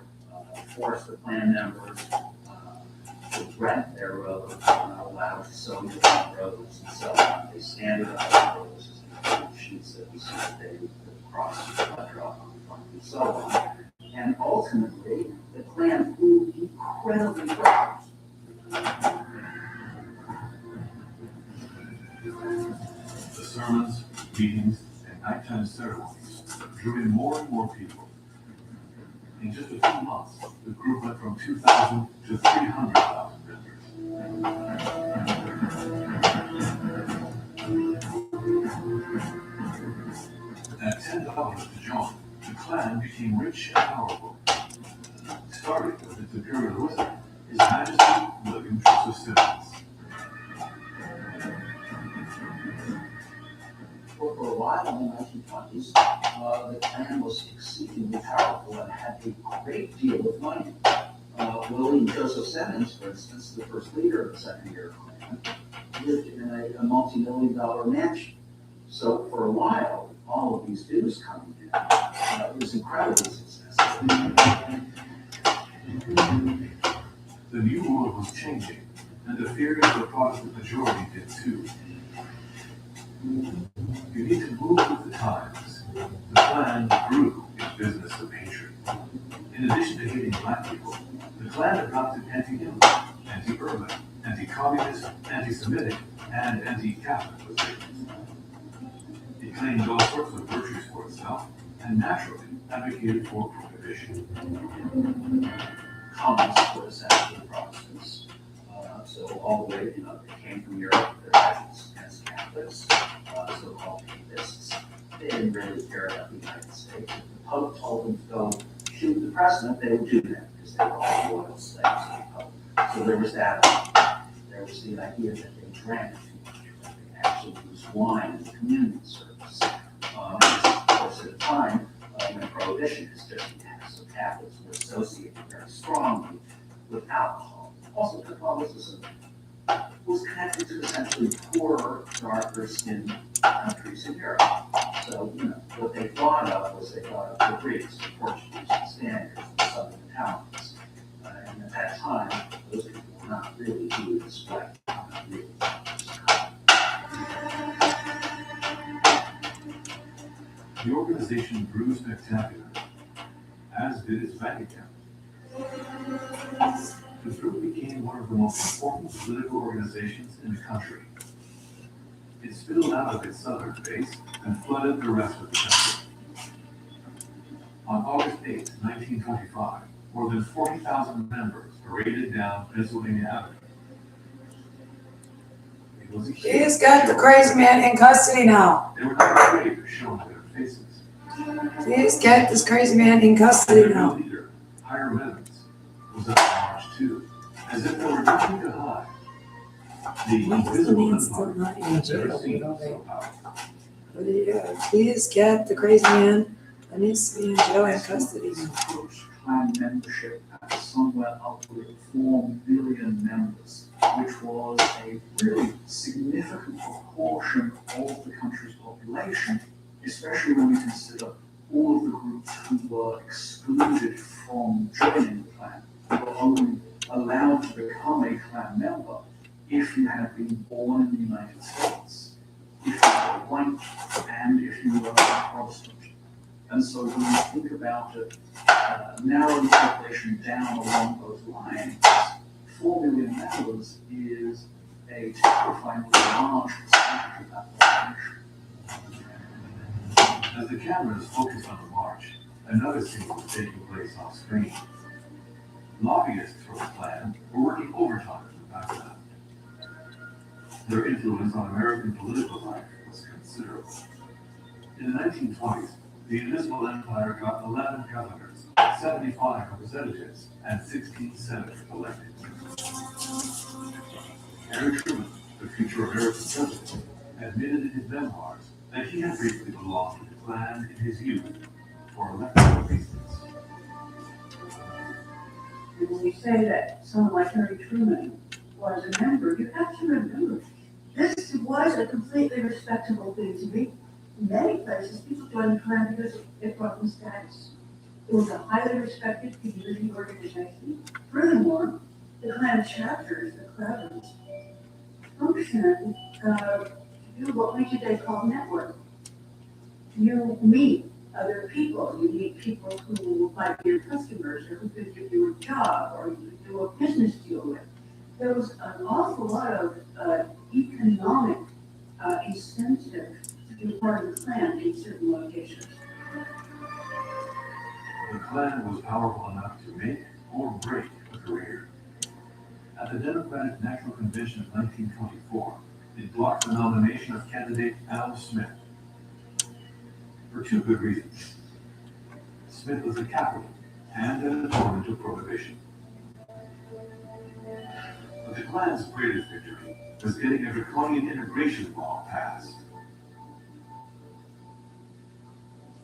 forced the Klan members to rent their roads, not allowed to sew their own roads and so on. They standardized roads, shoot deeds that they would cross the drop and so on. And ultimately, the Klan grew incredibly well. The sermons, meetings, and nighttime ceremonies drew in more and more people. In just a few months, the group went from 2,000 to 300,000 members. At $10 to join, the Klan became rich and powerful. Starting with its imperial wizard, His Majesty William Joseph Simmons. For a while in the 1920s, the Klan was exceedingly powerful and had a great deal of money. William Joseph Simmons, for instance, the first leader of the Second Year Klan, lived in a multi-million-dollar mansion. So for a while, all of these dues coming in, it was incredibly successful. The new world was changing, and the fears of the Protestant majority did too. You need to move with the times. The Klan grew its business of hatred. In addition to hating black people, the Klan adopted anti-immigrant, anti-urban, anti-communist, anti-Semitic, and anti-Catholic positions. It claimed all sorts of virtues for itself, and naturally advocated for prohibition. Communists were essentially Protestants. So all the way, they came from Europe, they're against Catholics, so-called papists. They didn't really care about the United States. If the Pope told them to go shoot the president, they would do that because they were all loyal slaves to the Pope. So there was that. There was the idea that they drank too much, that they actually used wine in the communion service. Of course, at the time, when Prohibition has just begun, so Catholics were associated very strongly with alcohol. Also, Catholicism was connected to essentially poorer, darker skinned countries in Europe. So, what they thought of was they thought of the Greeks, the Portuguese, the Spaniards, the Southern Italians. And at that time, those people were not really viewed as white, not really The organization grew spectacularly, as did its bank account. The group became one of the most important political organizations in the country. It spilled out of its southern base and flooded the rest of the country. On August 8, 1925, more than 40,000 members paraded down Pennsylvania Avenue. It was a He's got the crazy man in custody now. They were not afraid to show their faces. He's got this crazy man in custody Their now. leader, Hiram Evans, was at the march too, as if there were nothing to hide. The invisible empire had never seen so powerful. But he's got the crazy man and he's in jail in custody now. Klan membership at somewhere upward of 4 million members, which was a really significant proportion of the country's population, especially when we consider all of the groups who were excluded from joining the Klan. You were only allowed to become a Klan member if you had been born in the United States, if you were white, and if you were a Protestant. And so when you think about it, narrowing the population down along those lines, 4 million members is a terrifyingly large percentage of that population. As the cameras focused on the march, another scene was taking place off screen. Lobbyists for the Klan were working overtime in the background. Their influence on American political life was considerable. In the 1920s, the Invisible Empire got 11 governors, 75 representatives, and 16 senators elected. Harry Truman, the future American president, admitted in his memoirs that he had briefly belonged to the Klan in his youth for electoral reasons. When we say that someone like Harry Truman was a member, you have to remember, this was a completely respectable thing to be. In many places, people joined the Klan because it brought them status. It was a highly respected community organization. Furthermore, the Klan chapters, the Klans, functioned to do what we today call network. you meet other people. You meet people who might be your customers or who could give you a job or you could do a business deal with. There was an awful lot of economic incentive to be part of the Klan in certain locations. The Klan was powerful enough to make or break a career. At the Democratic National Convention of 1924, it blocked the nomination of candidate Al Smith for two good reasons. Smith was a Catholic and an opponent of prohibition. But the Klan's greatest victory was getting a draconian immigration law passed.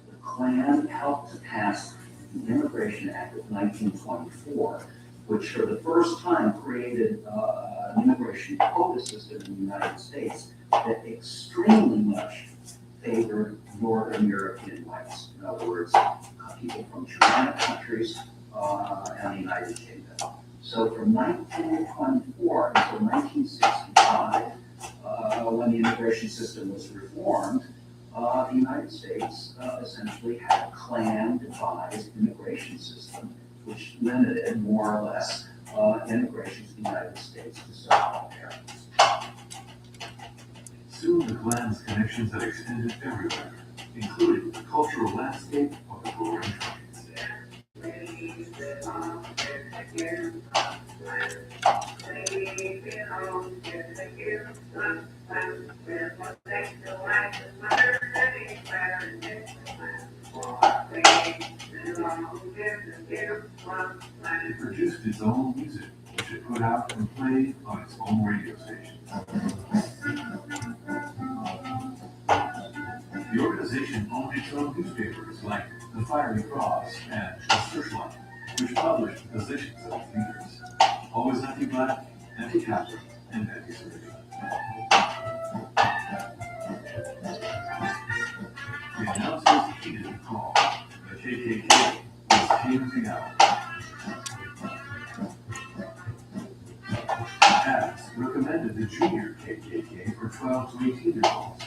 The Klan helped to pass the Immigration Act of 1924, which for the first time created an immigration quota system in the United States that extremely much favored Northern European whites. In other words, people from Germanic countries and the United Kingdom. So from 1924 until 1965, when the immigration system was reformed, the United States essentially had a Klan-devised immigration system, which limited more or less immigration to the United States to so-called Americans. Soon the Klan's connections had extended everywhere, including the cultural landscape of the Roaring Twenties. It produced its own music, which it put out and played on its own radio station. The organization owned its own newspapers like The Fiery Cross and The Searchlight, which published the positions of its leaders, always anti-black, anti-Catholic, and anti-Semitic. The announcers heeded the call. The KKK was teaming out. Ads recommended the junior KKK for 12 to 18-year-olds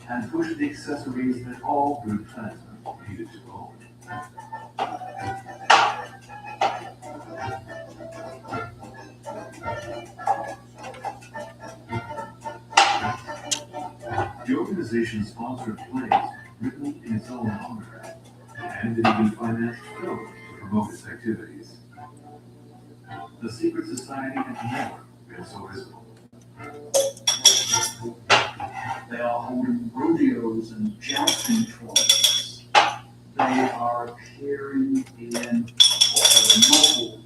and pushed the accessories that all good Klansmen needed to own. The organization sponsored plays written in its own honor, and it even financed films to promote its activities. The secret society had never been so visible. They are holding rodeos and jousting tournaments. They are appearing in popular novels.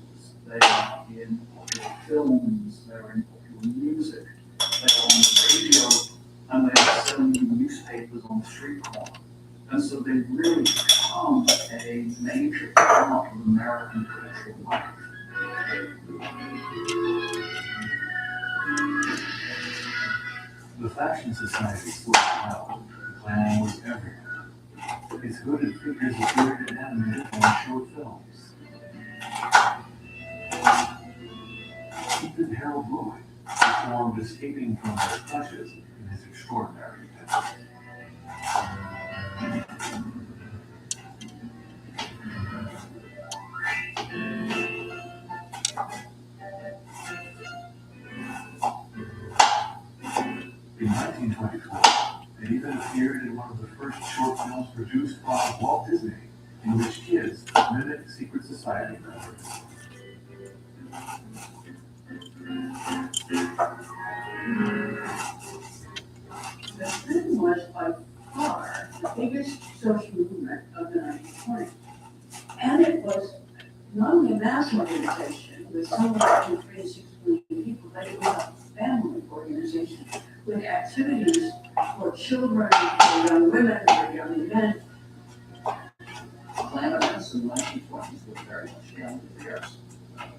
They are in popular films. They're in popular music. They are on the radio, and they are selling newspapers on the street corner. And so they really become a major part of American cultural life. The fashion societies were wild. The Klan was everywhere. Its hooded figures appeared in animated and short films. Even Harold Lloyd performed Escaping from Their Clutches in his extraordinary adventure. In 1924, it even appeared in one of the first short films produced by Walt Disney, in which kids mimic secret society members. The Klan was by far the biggest social movement of the 1920s. And it was not only a mass organization with somewhere between 3 and 6 million people, but it was a family organization with activities for children, for young women, for young men. Klan events in the 1920s were very much family affairs.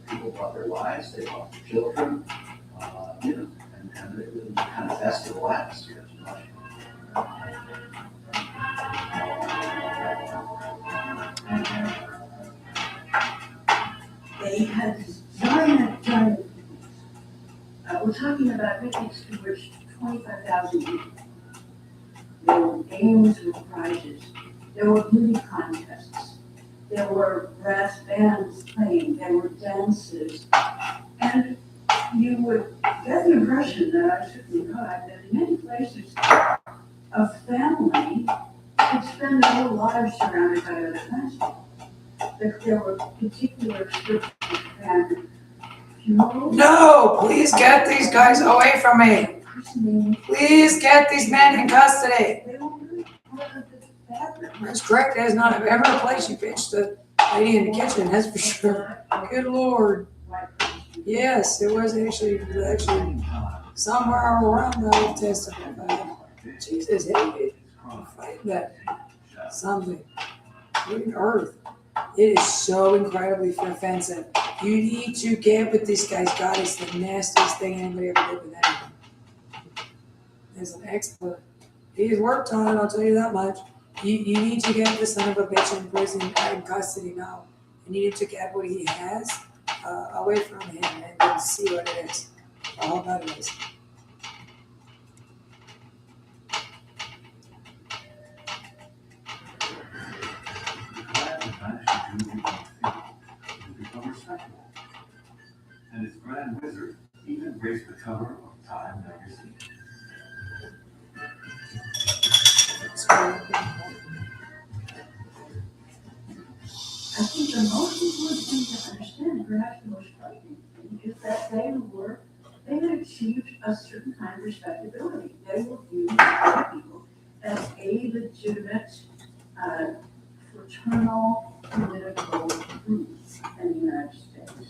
People brought their wives, they brought their children, and it was kind of festival atmosphere. They had these giant picnics. We're talking about picnics to which 25,000 people. They were games with prizes. There were beauty contests. There were brass bands playing. There were dances. And you would get the impression that I certainly got that in many places, a family could spend their whole lives surrounded by other class people. That there were particular scriptures and funerals. No, please get these guys away from me. Please get these men in custody. That's correct. That is not ever a place you pitched the lady in the kitchen, that's for sure. Good Lord. Yes, it was actually somewhere around the Old Testament. Jesus, hey, fight that something. What on earth? It is so incredibly offensive. You need to get with this guy's God. It's the nastiest thing anybody ever did with anything. There's an expert. He's worked on it, I'll tell you that much. You need to get the son of a bitch in prison, in custody now. You need to get what he has away from him and then see what it is. All that it is. And its grand wizard even graced the cover of Time magazine. I think the most important thing to understand, perhaps the most frightening thing, is that they had achieved a certain kind of respectability. They were viewed by people as a legitimate fraternal political group in the United States.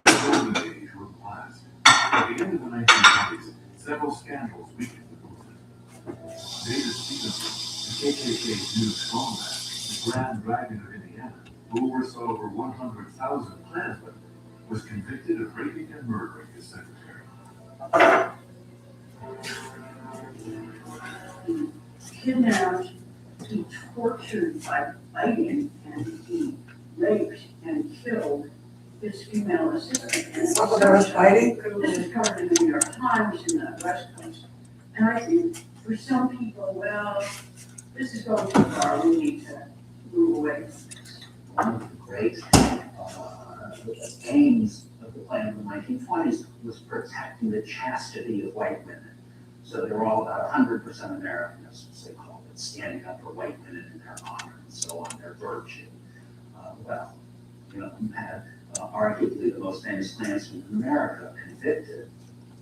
Golden age were past. At the end of the 1920s, several scandals weakened the movement. David Stevenson, the KKK's new strongman, the Grand Dragon of Indiana, who oversaw over 100,000 Klansmen, was convicted of raping and murdering his secretary. He kidnapped, he tortured by biting, and he raped and killed his female assistant. And Some of them was biting? This is covered in the New York Times in the West Coast. And I think for some people, well, this is going too far, we need to move away from this. One of the great aims of the Klan in the 1920s was protecting the chastity of white women. So they were all about 100% Americanists, as they called it, standing up for white women in their honor and so on, their virtue. You had arguably the most famous Klansman in America convicted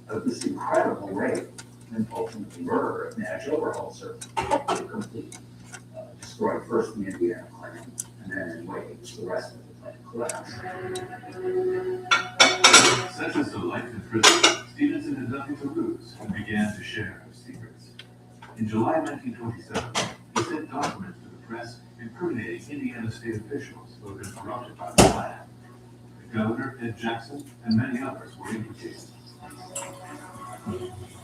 of this incredible rape and ultimately murder of Madge Overholser, who completely destroyed first the Indiana Klan and then in waves the rest of the Klan collapsed. Sentenced to life in prison, Stevenson had nothing to lose and began to share his secrets. In July 1927, he sent documents to the press incriminating Indiana state officials who had been corrupted by the Klan. The governor, Ed Jackson, and many others were implicated.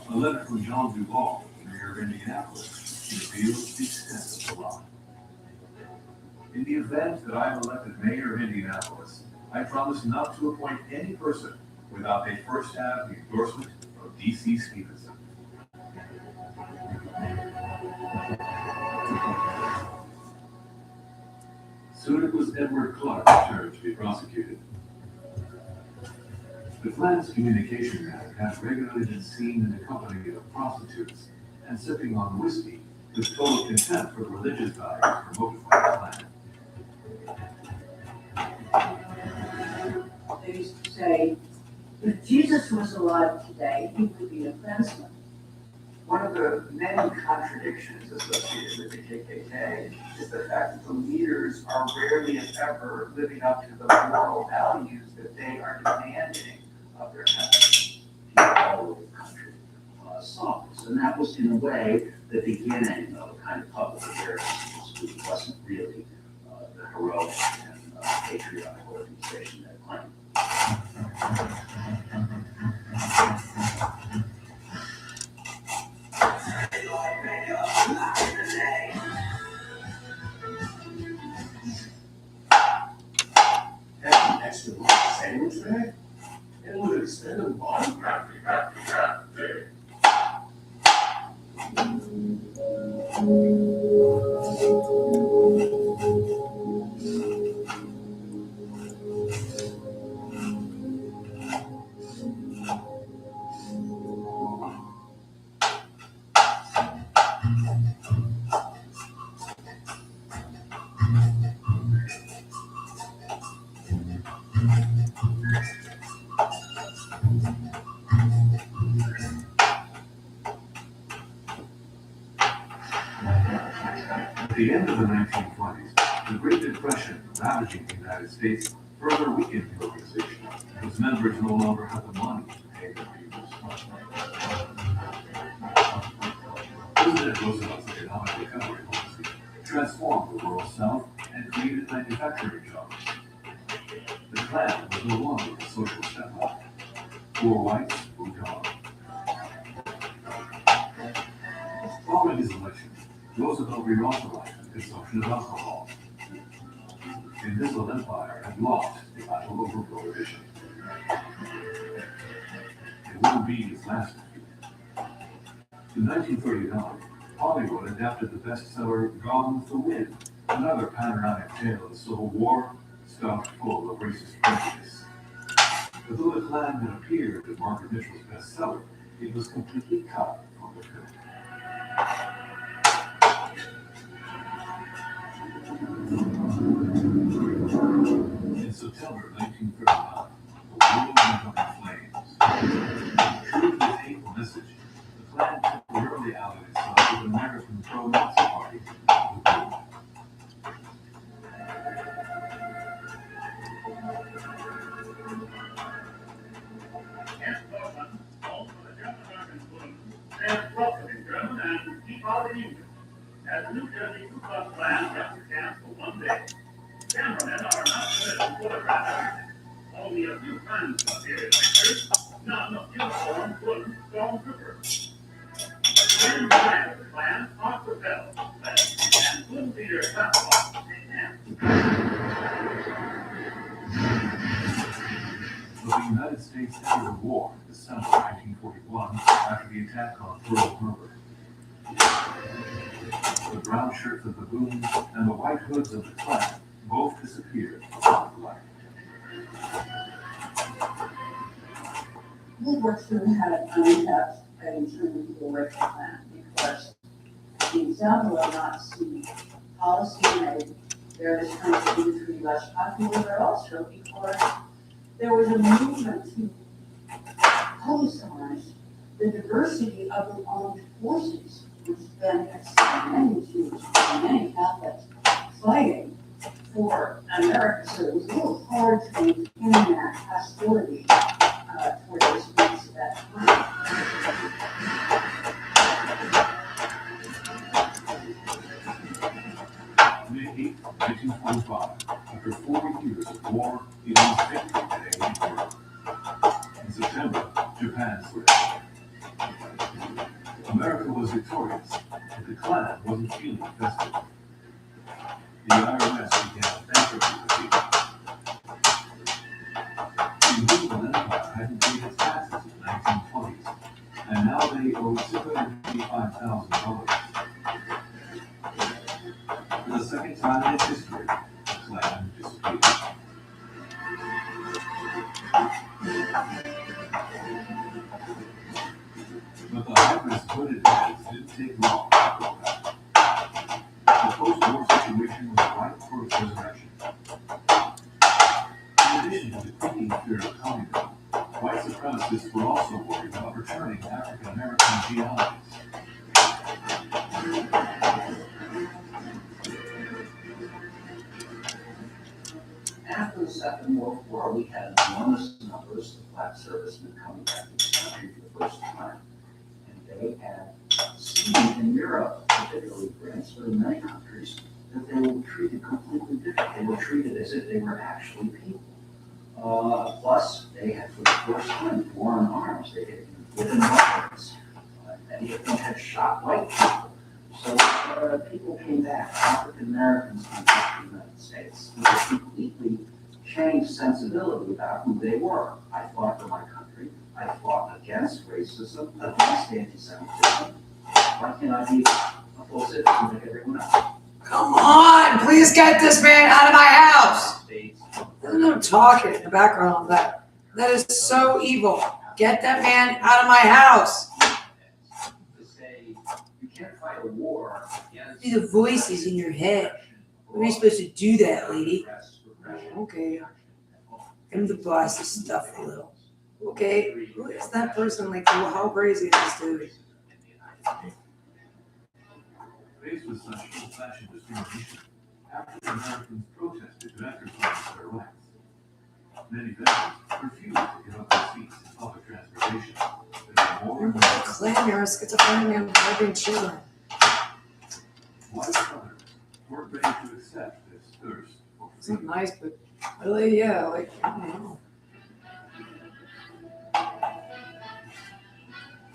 A letter from John Duvall, mayor of Indianapolis, revealed the extent of the lie. In the event that I am elected mayor of Indianapolis, I promise not to appoint any person without they first have the endorsement of D.C. Stevenson. Soon it was Edward Clark's turn to be prosecuted. The Klan's communication man had regularly been seen in the company of prostitutes and sipping on whiskey with total contempt for the religious values promoted by the Klan. They used to say, if Jesus was alive today, he would be a Klansman. One of the many contradictions associated with the KKK is the fact that the leaders are rarely, if ever, living up to the moral values that they are demanding of their members. People all over the country saw this. And that was, in a way, the beginning of a kind of public awareness, which wasn't really the heroic and patriotic organization that claimed. Have an extra large sandwich bag? And would extend a body? At the end of the 1920s, the Great Depression ravaging the United States further weakened the organization, whose members no longer had the money to pay their dues. President Roosevelt's economic recovery policy transformed the rural South and created manufacturing jobs. The Klan was no longer a social step-up. Poor whites moved on. Following his election, Roosevelt reauthorized the consumption of alcohol. The Invisible Empire had lost the battle over prohibition. It wouldn't be his last defeat. In 1939, Hollywood adapted the bestseller Gone with the Wind, another panoramic tale of the Civil War, stuffed full of racist prejudice. But though the Klan had appeared as Margaret Mitchell's bestseller, it was completely cut from the film. In September 1939, the world went up in flames. True to its hateful message, the Klan temporarily allied itself with the American pro-Nazi party, the Blue. Stand welcome in German and keep out in English. As the New Jersey Ku Klux Klan left the camp for one day, cameramen are not permitted to photograph everything. Only a few friends appear in pictures, not enough uniformed wooden stormtroopers. In the line of the Klan are propelled, and wooden leader Sasquatch But the United States entered war in December 1941 after the attack on Pearl Harbor. The brown shirts of the Baboons and the white hoods of the Klan both disappeared from the light. World War II had an untapped and turning people away from the Klan because the example of Nazi policy made various countries to be less popular, but also because there was a movement to publicize the diversity of the armed forces, which then had many Jews and many Catholics fighting for America. So it was a little hard to maintain that hostility toward those groups at that time. May 8, 1945, after 40 years of war, it was victory day in Europe. In September, Japan surrendered. America was victorious, but the Klan wasn't feeling festive. The IRS began bankruptcy proceedings. The Invisible Empire hadn't paid its taxes in the 1920s, and now they owed $685,000. For the second time in its history, the Klan disappeared. But the hybrid's hooded heads didn't take long to go back. The post-war situation was ripe for its resurrection. In addition to the creeping fear of communism, white supremacists were also worried about returning African-American GIs. After the Second World War, we had enormous numbers of black servicemen coming back to the country for the first time. And they had seen in Europe, particularly France, but in many countries, that they were treated completely different. They were treated as if they were actually people. Plus, they had, for the first time, foreign arms. They had been given weapons. Many of them had shot white people. So people came back, African Americans came back to the United States with a completely changed sensibility about who they were. I fought for my country. I fought against racism, against anti-Semitism. Why can't I be a full citizen like everyone else. Come on, please get this man out of my house. There's no talking in the background on that. That is so evil. Get that man out of my house. To say you can't fight a war against. See the voices in your head. When are you supposed to do that, lady? Okay. I'm the boss of stuff a little. Okay, who is that person? Like, how crazy is this dude? Faced with such old-fashioned discrimination, African Americans protested to exercise their rights. Many veterans refused to give up their seats in public transportation. Claim you're a schizophrenia and having children. White Southerners weren't ready to accept this thirst for It's not nice, but really, yeah, like, I don't know.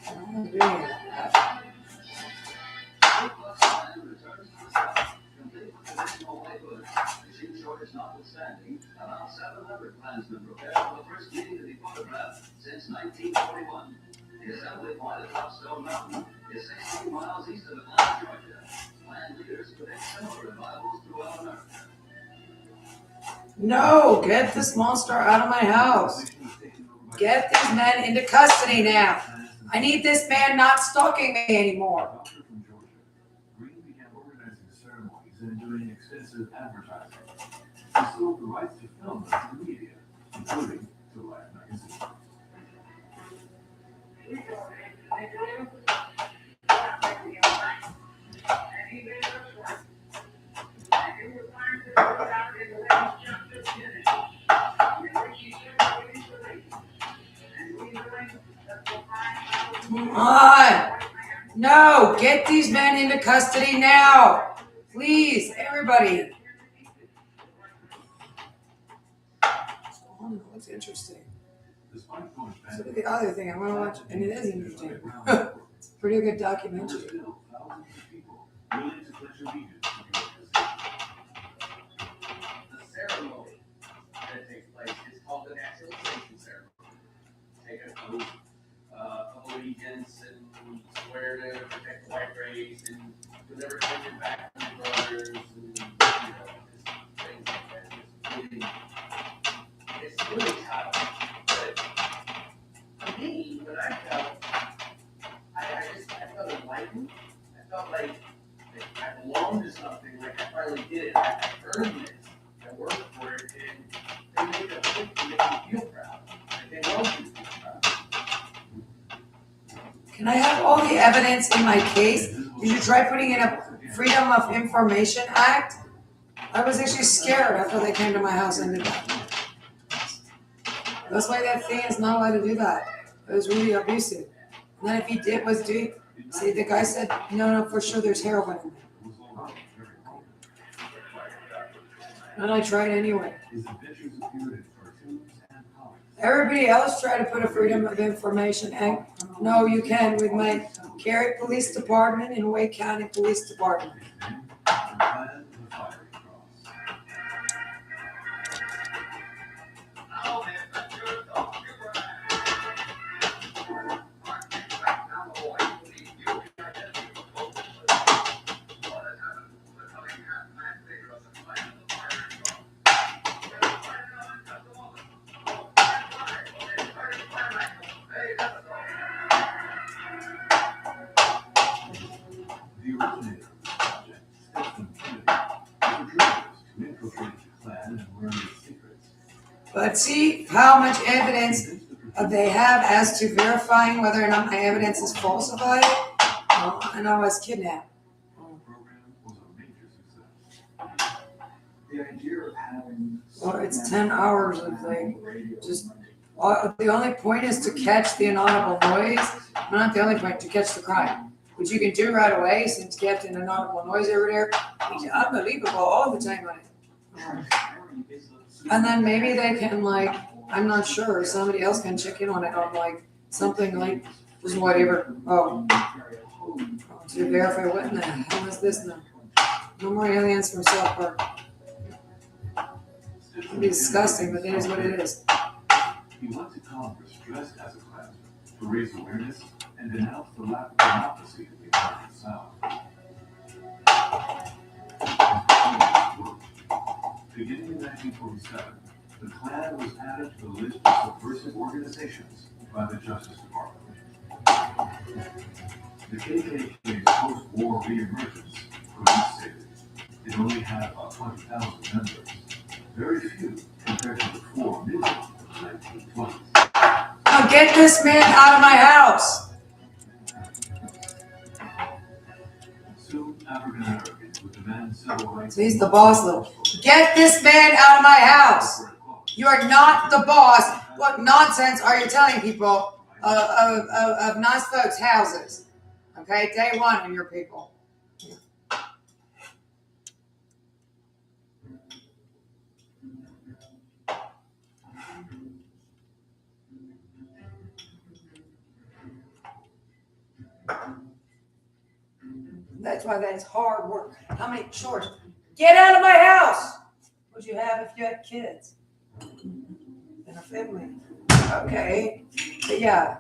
I'm not doing that. Notwithstanding, about 700 Klansmen prepared for the first meeting to be photographed since 1941. The assembly point at Top Stone Mountain is 16 miles east of Atlanta, Georgia. Klan leaders predict similar revivals throughout America. No, get this monster out of my house. Get these men into custody now. I need this man not stalking me anymore. Green began organizing ceremonies and doing extensive advertising. He sold the rights to film them to the media, including to Life magazine. Come on. No, get these men into custody now. Please, everybody. Oh, that's interesting. So the other thing I want to watch, and it is interesting. It's a pretty good documentary. The ceremony that takes place is called the naturalization ceremony. Take an oath of allegiance and swear to protect the white race and to never turn your back on your brothers and things like that. It's really tough. But for me, when I felt, I felt enlightened. I felt like I belonged to something, like I finally did it. I earned this. I worked for it, and they make a point to make me feel proud. Like they want you to feel proud. Can I have all the evidence in my case? Did you try putting in a Freedom of Information Act? I was actually scared after they came to my house and did that. That's why that thing is not allowed to do that. It was really abusive. And then if he did was do, see, the guy said, no, for sure there's heroin in there. And I tried anyway. Everybody else tried to put a Freedom of Information Act. No, you can with my Cary Police Department and Wake County Police Department. But see how much evidence they have as to verifying whether or not my evidence is falsified. And I was kidnapped. The idea of having. Well, it's 10 hours of like just. The only point is to catch the inaudible noise. Not the only point, to catch the crime, which you can do right away since captain inaudible noise over there. He's unbelievable all the time on it. And then maybe they can like, I'm not sure, somebody else can check in on it on like something like just whatever. To verify what in the hell is this now? No more aliens from South Park. It'd be disgusting, but it is what it is. He went to Congress dressed as a Klansman to raise awareness and denounce the lack of democracy that they found in the South. Beginning in 1947, the Klan was added to the list of subversive organizations by the Justice Department. The KKK's post-war reemergence from each city. It only had about 20,000 members, very few compared to the 4 million of the 1920s. Now get this man out of my house. Soon, African Americans would demand civil rights. So he's the boss, though. Get this man out of my house. You are not the boss. What nonsense are you telling people of nice folks' houses? Okay, day one on your people. That's why that's hard work. How many chores? Get out of my house! What'd you have if you had kids? And a family. Okay. But yeah.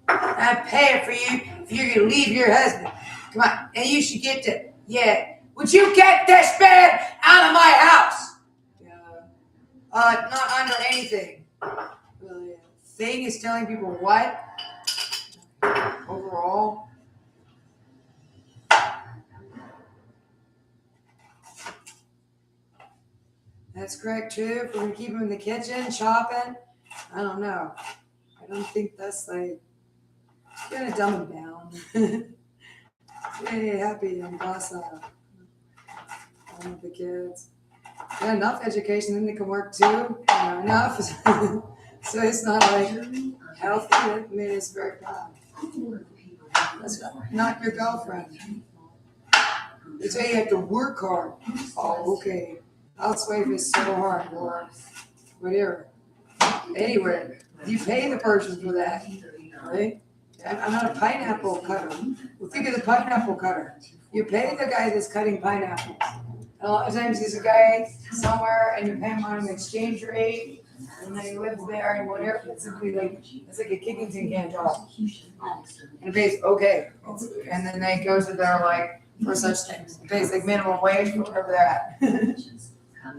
I'm paying for you if you're gonna leave your husband. Come on. And you should get to, yeah. Would you get this man out of my house? Yeah. Not under anything. Really. Thing is telling people what? Overall. That's correct too. If we're gonna keep him in the kitchen chopping, I don't know. I don't think that's like gonna dumb him down. Hey, happy and docile. One of the kids. Yeah, enough education, then they can work too. You know, enough. So it's not like healthy. I mean, it's very bad. That's not your girlfriend. They say you have to work hard. Oh, okay. Housewife is so hard, or whatever. Anyway, you pay the person for that, right? I'm not a pineapple cutter. Well, think of the pineapple cutter. You pay the guy that's cutting pineapples. And a lot of times he's a guy somewhere, and you pay him on an exchange rate, and then he lives there, and whatever. It's simply like it's like a kicking tin can job. And it pays okay, and then they go to their like for such things. It pays like minimum wage for wherever they're at.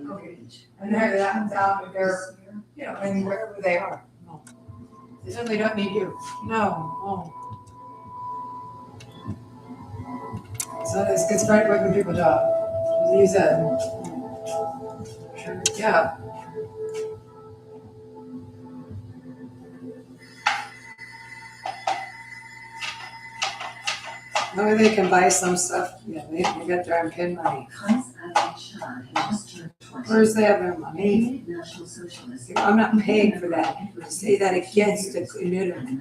Okay. And they're that they're, you know, and wherever they are. No. They certainly don't need you. No. So this gets right away from people's job. As you said. Sure. Yeah. Maybe they can buy some stuff. Yeah, they get their own kid money. Where's they have their money? I'm not paying for that. To say that against the community.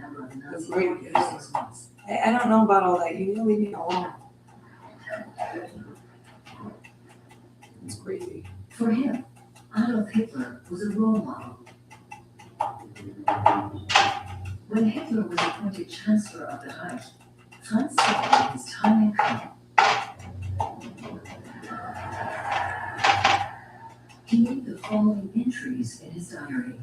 I don't know about all that. You need to leave me alone. It's crazy. For him, Adolf Hitler was a role model. When Hitler was appointed Chancellor of the Reich, Franz said his time had come. He made the following entries in his diary.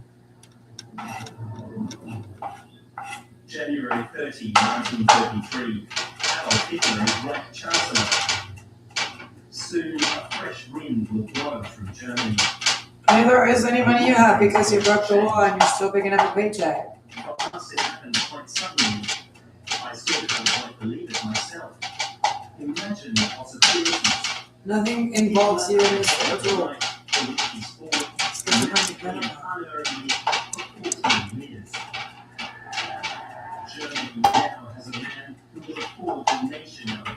January 30, 1933, Adolf Hitler is Reich Chancellor. Soon, a fresh wind will blow from Germany. Neither is any money you have because you broke the law and you're still picking up a paycheck. But once it happened quite suddenly, I still can't quite believe it myself. Imagine the possibilities. Nothing involves you in this schedule.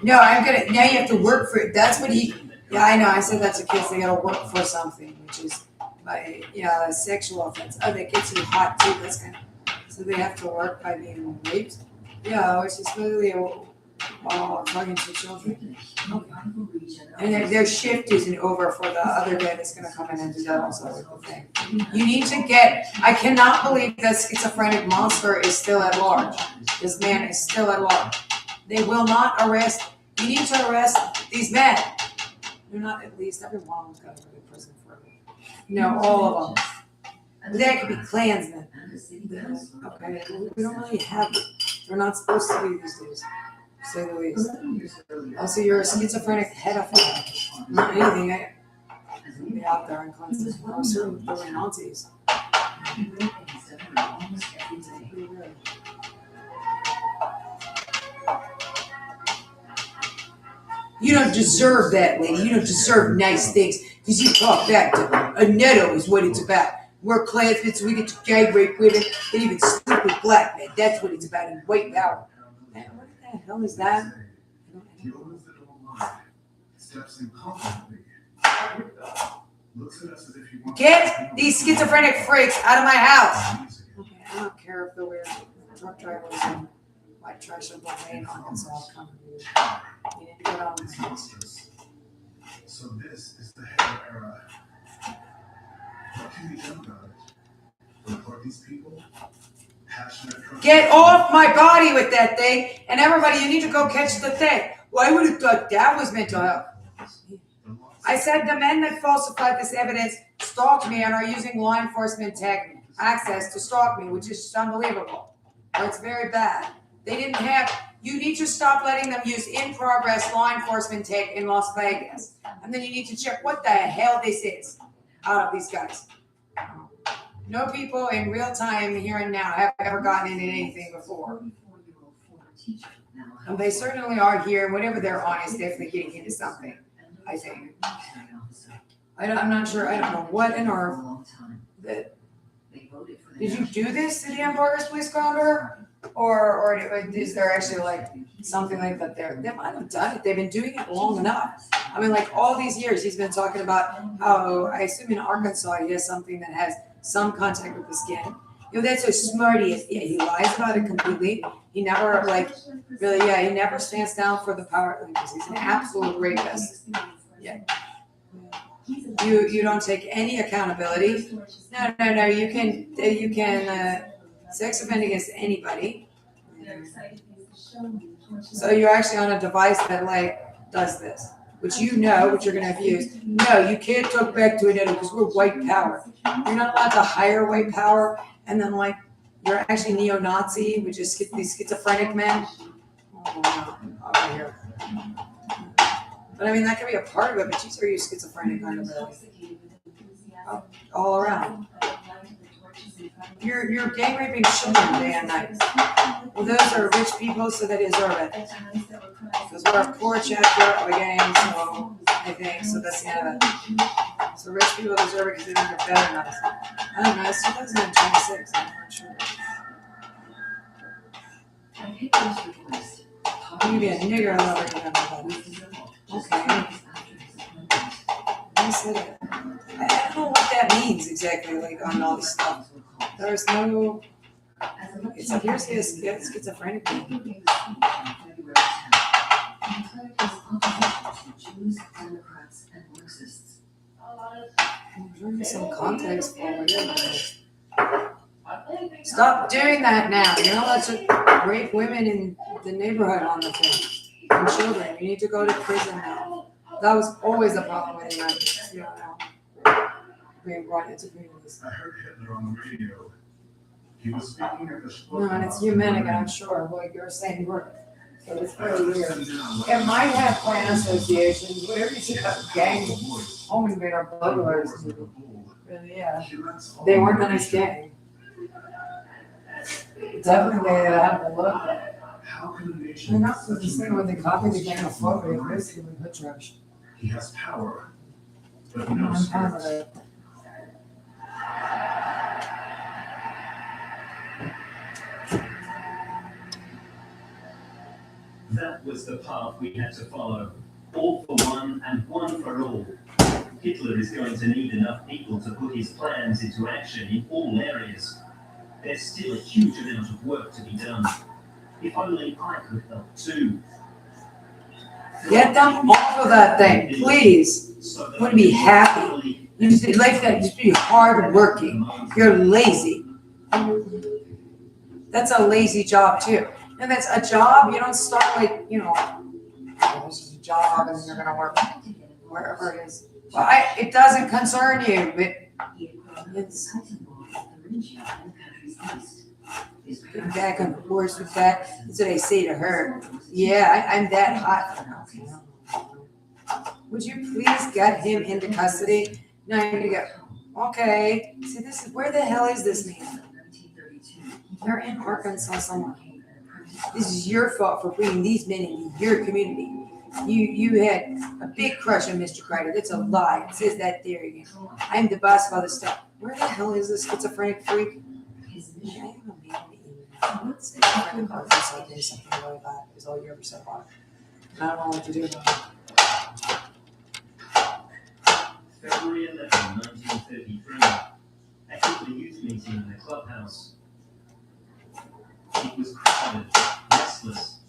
No, I'm gonna. Now you have to work for it. That's what he. Yeah, I know. I said that to kids. They gotta work for something, which is by a sexual offense. Oh, that gets you hot too. That's kind of. So they have to work by being raped. Yeah, which is literally talking to children. Okay. And their shift isn't over for the other guy that's gonna come in and do that also with the thing. You need to get. I cannot believe that schizophrenic monster is still at large. This man is still at large. They will not arrest. You need to arrest these men. They're not at least every one of them's got to go to prison for it. No, all of them. They could be Klansmen. Okay, we don't really have. They're not supposed to be these days, to say the least. Also, you're a schizophrenic pedophile. Not anything. be out there and constant. I was certain there were Nazis. You don't deserve that, lady. You don't deserve nice things because you talk back to a netto is what it's about. We're classmates, we get to gag rape women, and even sleep with black men. That's what it's about in white power. Man, what the hell is that? He opens the door wide, steps in confidently, looks at us as if he wants Get these schizophrenic freaks out of my house. Okay, I don't care if they're weird truck drivers and white trash and black lane Arkansas come to you. You need to get on with this. So this is the Hitler era. What can be done about it? Report these people? Passionate truck. Get off my body with that thing, and everybody, you need to go catch the thing. Well, I would have thought that was mental health. I said the men that falsified this evidence stalked me and are using law enforcement tech access to stalk me, which is unbelievable. Or it's very bad. They didn't have, you need to stop letting them use in-progress law enforcement tech in Las Vegas. And then you need to check what the hell this is out of these guys. No people in real time here and now have ever gotten into anything before. And they certainly are here, whatever they're on is definitely getting into something, I think. I'm not sure, I don't know what in our, that, did you do this to the Empire Police Commander? Or is there actually like something like that there? They might have done it. They've been doing it long enough. I mean, like all these years, he's been talking about how, I assume in Arkansas, he has something that has some contact with the skin. You know, that's so smart he is. Yeah, he lies about it completely. He never he never stands down for the power because he's an absolute rapist. Yeah. You don't take any accountability. No. You can sex offend against anybody. So you're actually on a device that like does this, which you know, which you're gonna abuse. No, you can't talk back to it because we're white power. You're not allowed to hire white power, and then like you're actually neo-Nazi, which is these schizophrenic men. Oh no, over here. But I mean, that could be a part of it, but are you schizophrenic kind of all around? You're gang raping children day and night. Well, those are rich people, so they deserve it. Because we're a core chapter of a gang, so I think, so that's the end of it. So rich people deserve it because they think they're better than us. I don't know, it's 2026, I'm not sure. You can be a nigger lover, you don't know that. Okay. I said it. I don't know what that means exactly, like on all this stuff. There's no. It's like here's his schizophrenic. There's some context for it. Stop doing that now. You're not allowed to rape women in the neighborhood on the thing. And children. You need to go to prison now. That was always a problem with him. You don't know. Being brought into communities. I heard Hitler on the radio. He was speaking at the No, and it's humanic, I'm sure, like you're saying, so it's really weird. It might have clan associations, whatever you see about gang, home invader, burglars. Really, yeah. They weren't a nice gang. Definitely, they had a look. They're not supposed to say when they copied the gang of photo, they basically hood trash. He has power, but no spirit. That was the path we had to follow. All for one and one for all. Hitler is going to need enough people to put his plans into action in all areas. There's still a huge amount of work to be done. If only I could help too. Get them off of that thing, please. I want to be happy. You just like that. Just be hard working. You're lazy. That's a lazy job too. And that's a job. You don't start like this is a job, and you're gonna work wherever it is. Well, it doesn't concern you, but it's back on the horse with that. That's what I say to her. Yeah, I'm that hot. Would you please get him into custody? Now I need to go. Okay. See, this is where the hell is this man? They're in Arkansas somewhere. This is your fault for bringing these men into your community. You had a big crush on Mr. Kreider. That's a lie. It says that there again. I'm the boss of all this stuff. Where the hell is this schizophrenic freak? I have a man in what's the schizophrenic artist like there's something really bad is all you ever said about it. I don't know what to do about it. February 11, 1933. I took the youth meeting in the clubhouse. It was crowded, restless.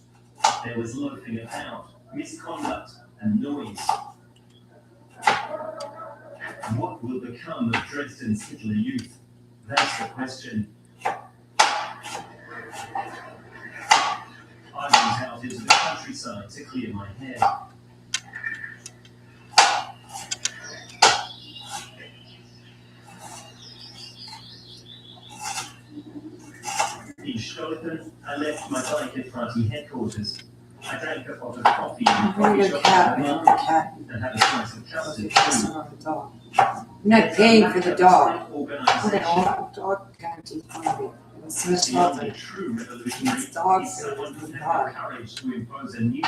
There was loafing about, misconduct, and noise. What will become of Dresden's Hitler Youth? That's the question. I went out into the countryside to clear my head. In Stolpen, I left my bike at party headquarters. I drank a pot of coffee in the coffee shop and had a slice of custard too. I'm not paying for the dog. Dog guaranteed hungry. It's so much The only healthier. true revolutionary It's dog is food. someone who had the courage to impose a new,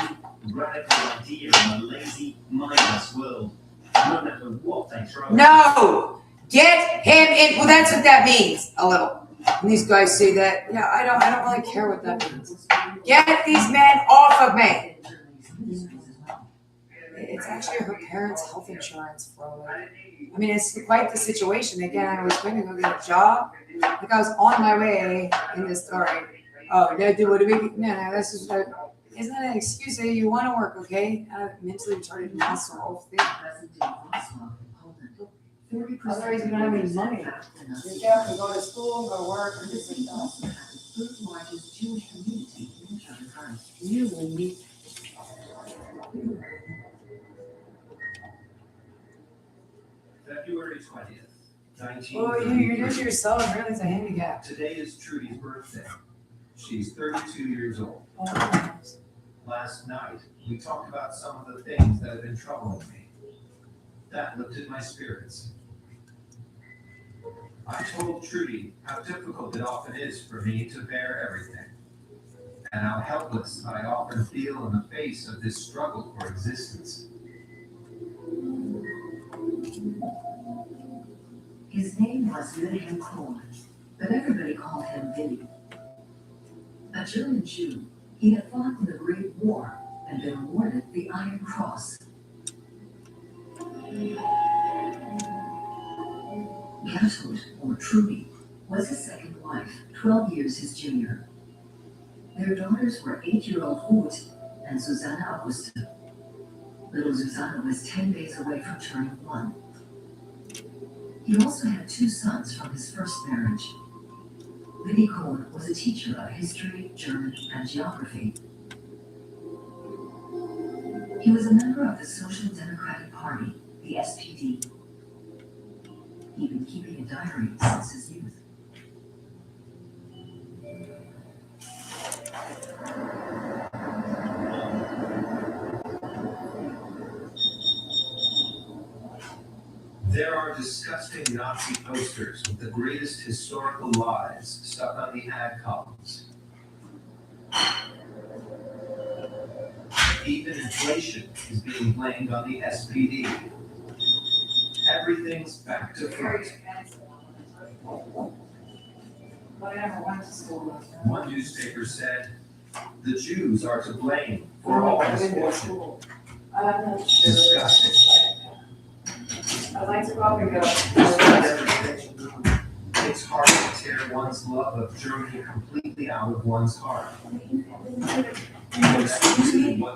radical idea in a lazy, mindless world, no matter what they try. No! Get him in. Well, that's what that means, a little. And these guys say that. Yeah, I don't really care what that means. Get these men off of me. It's actually her parents' health insurance for I mean, it's quite the situation. Again, I was going to go get a job. Like I was on my way in this story. Oh, no, dude, what do we? No, this is. Isn't that an excuse that you want to work? Okay, mentally retarded muscle thing. Otherwise, you don't have any money. You have to go to school, go to work, and just sit down. You will meet. February 20th, Well, you do it yourself. Really, it's a handicap. Today is Trudy's birthday. She's 32 years old. Oh, Last night, we talked about some of the things that have been troubling me. That lifted my spirits. I told Trudy how difficult it often is for me to bear everything, and how helpless I often feel in the face of this struggle for existence. His name was Wilhelm Kohn, but everybody called him Willy. A German Jew, he had fought in the Great War and been awarded the Iron Cross. Gertrud, or Trudy, was his second wife, 12 years his junior. Their daughters were 8-year-old Ruth and Susanna Augusta. Little Susanna was 10 days away from turning 1. He also had 2 sons from his first marriage. Willy Kohn was a teacher of history, German, and geography. He was a member of the Social Democratic Party, the SPD. He'd been keeping a diary since his youth. There are disgusting Nazi posters with the greatest historical lies stuck on the ad columns. Even inflation is being blamed on the SPD. Everything's back to front. One newspaper said, the Jews are to blame for all misfortune. Disgusting. I'd like to probably go. It's hard to tear one's love of Germany completely out of one's heart.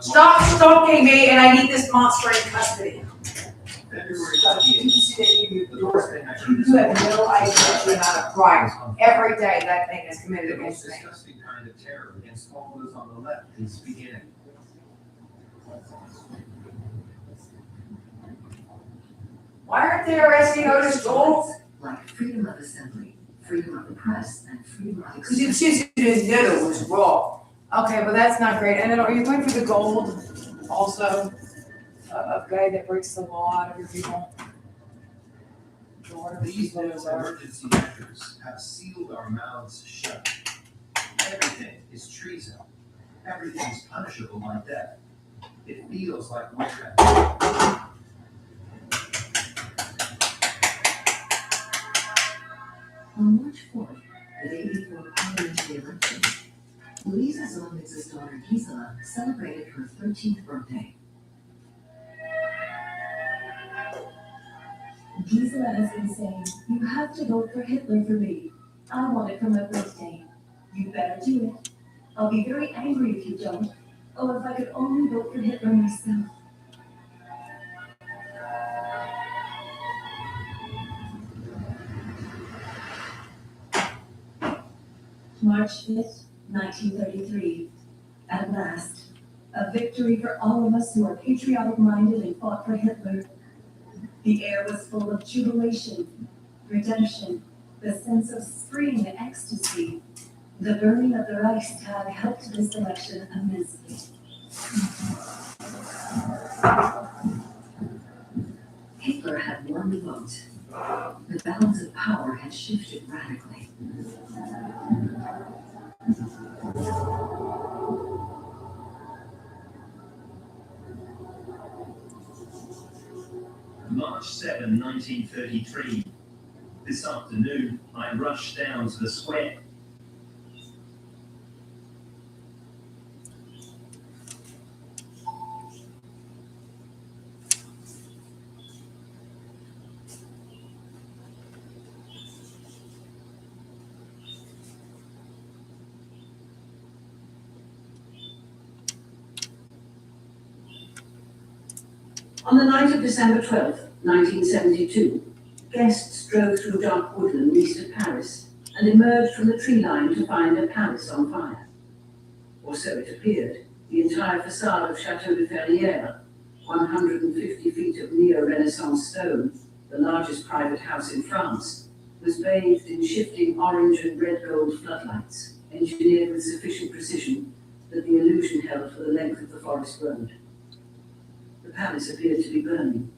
Stop stalking me, and I need this monster in custody. February 28th. You have no idea the amount of crime every day that thing is committed The most against me. disgusting kind of terror against all those on the left is beginning. Why aren't they arresting Otis Gold? Like freedom of assembly, freedom of the press, and freedom of Because you expression. choose to admit it was wrong. Okay, but that's not great. And then are you going for the gold also? A guy that breaks the law out of your people? These new emergency measures have sealed our mouths shut. Everything is treason. Everything's punishable by death. It feels like witchcraft. On March 4th, the day before parliamentary elections, Louisa Zolnitz's daughter Gisela celebrated her 13th birthday. Gisela has been saying, you have to vote for Hitler for me. I want it for my birthday. You better do it. I'll be very angry if you don't. Oh, if I could only vote for Hitler myself. March 5th, 1933. At last, a victory for all of us who are patriotic-minded and fought for Hitler. The air was full of jubilation, redemption, the sense of spring ecstasy. The burning of the Reichstag helped this election immensely. Hitler had won the vote. The balance of power had shifted radically. March 7, 1933. This afternoon, I rushed down to the square. On the night of December 12th, 1972, guests drove through dark woodland east of Paris and emerged from the tree line to find a palace on fire. Or so it appeared. The entire facade of Chateau de Ferrières, 150 feet of neo-Renaissance stone, the largest private house in France, was bathed in shifting orange and red gold floodlights, engineered with sufficient precision that the illusion held for the length of the forest road. The palace appeared to be burning.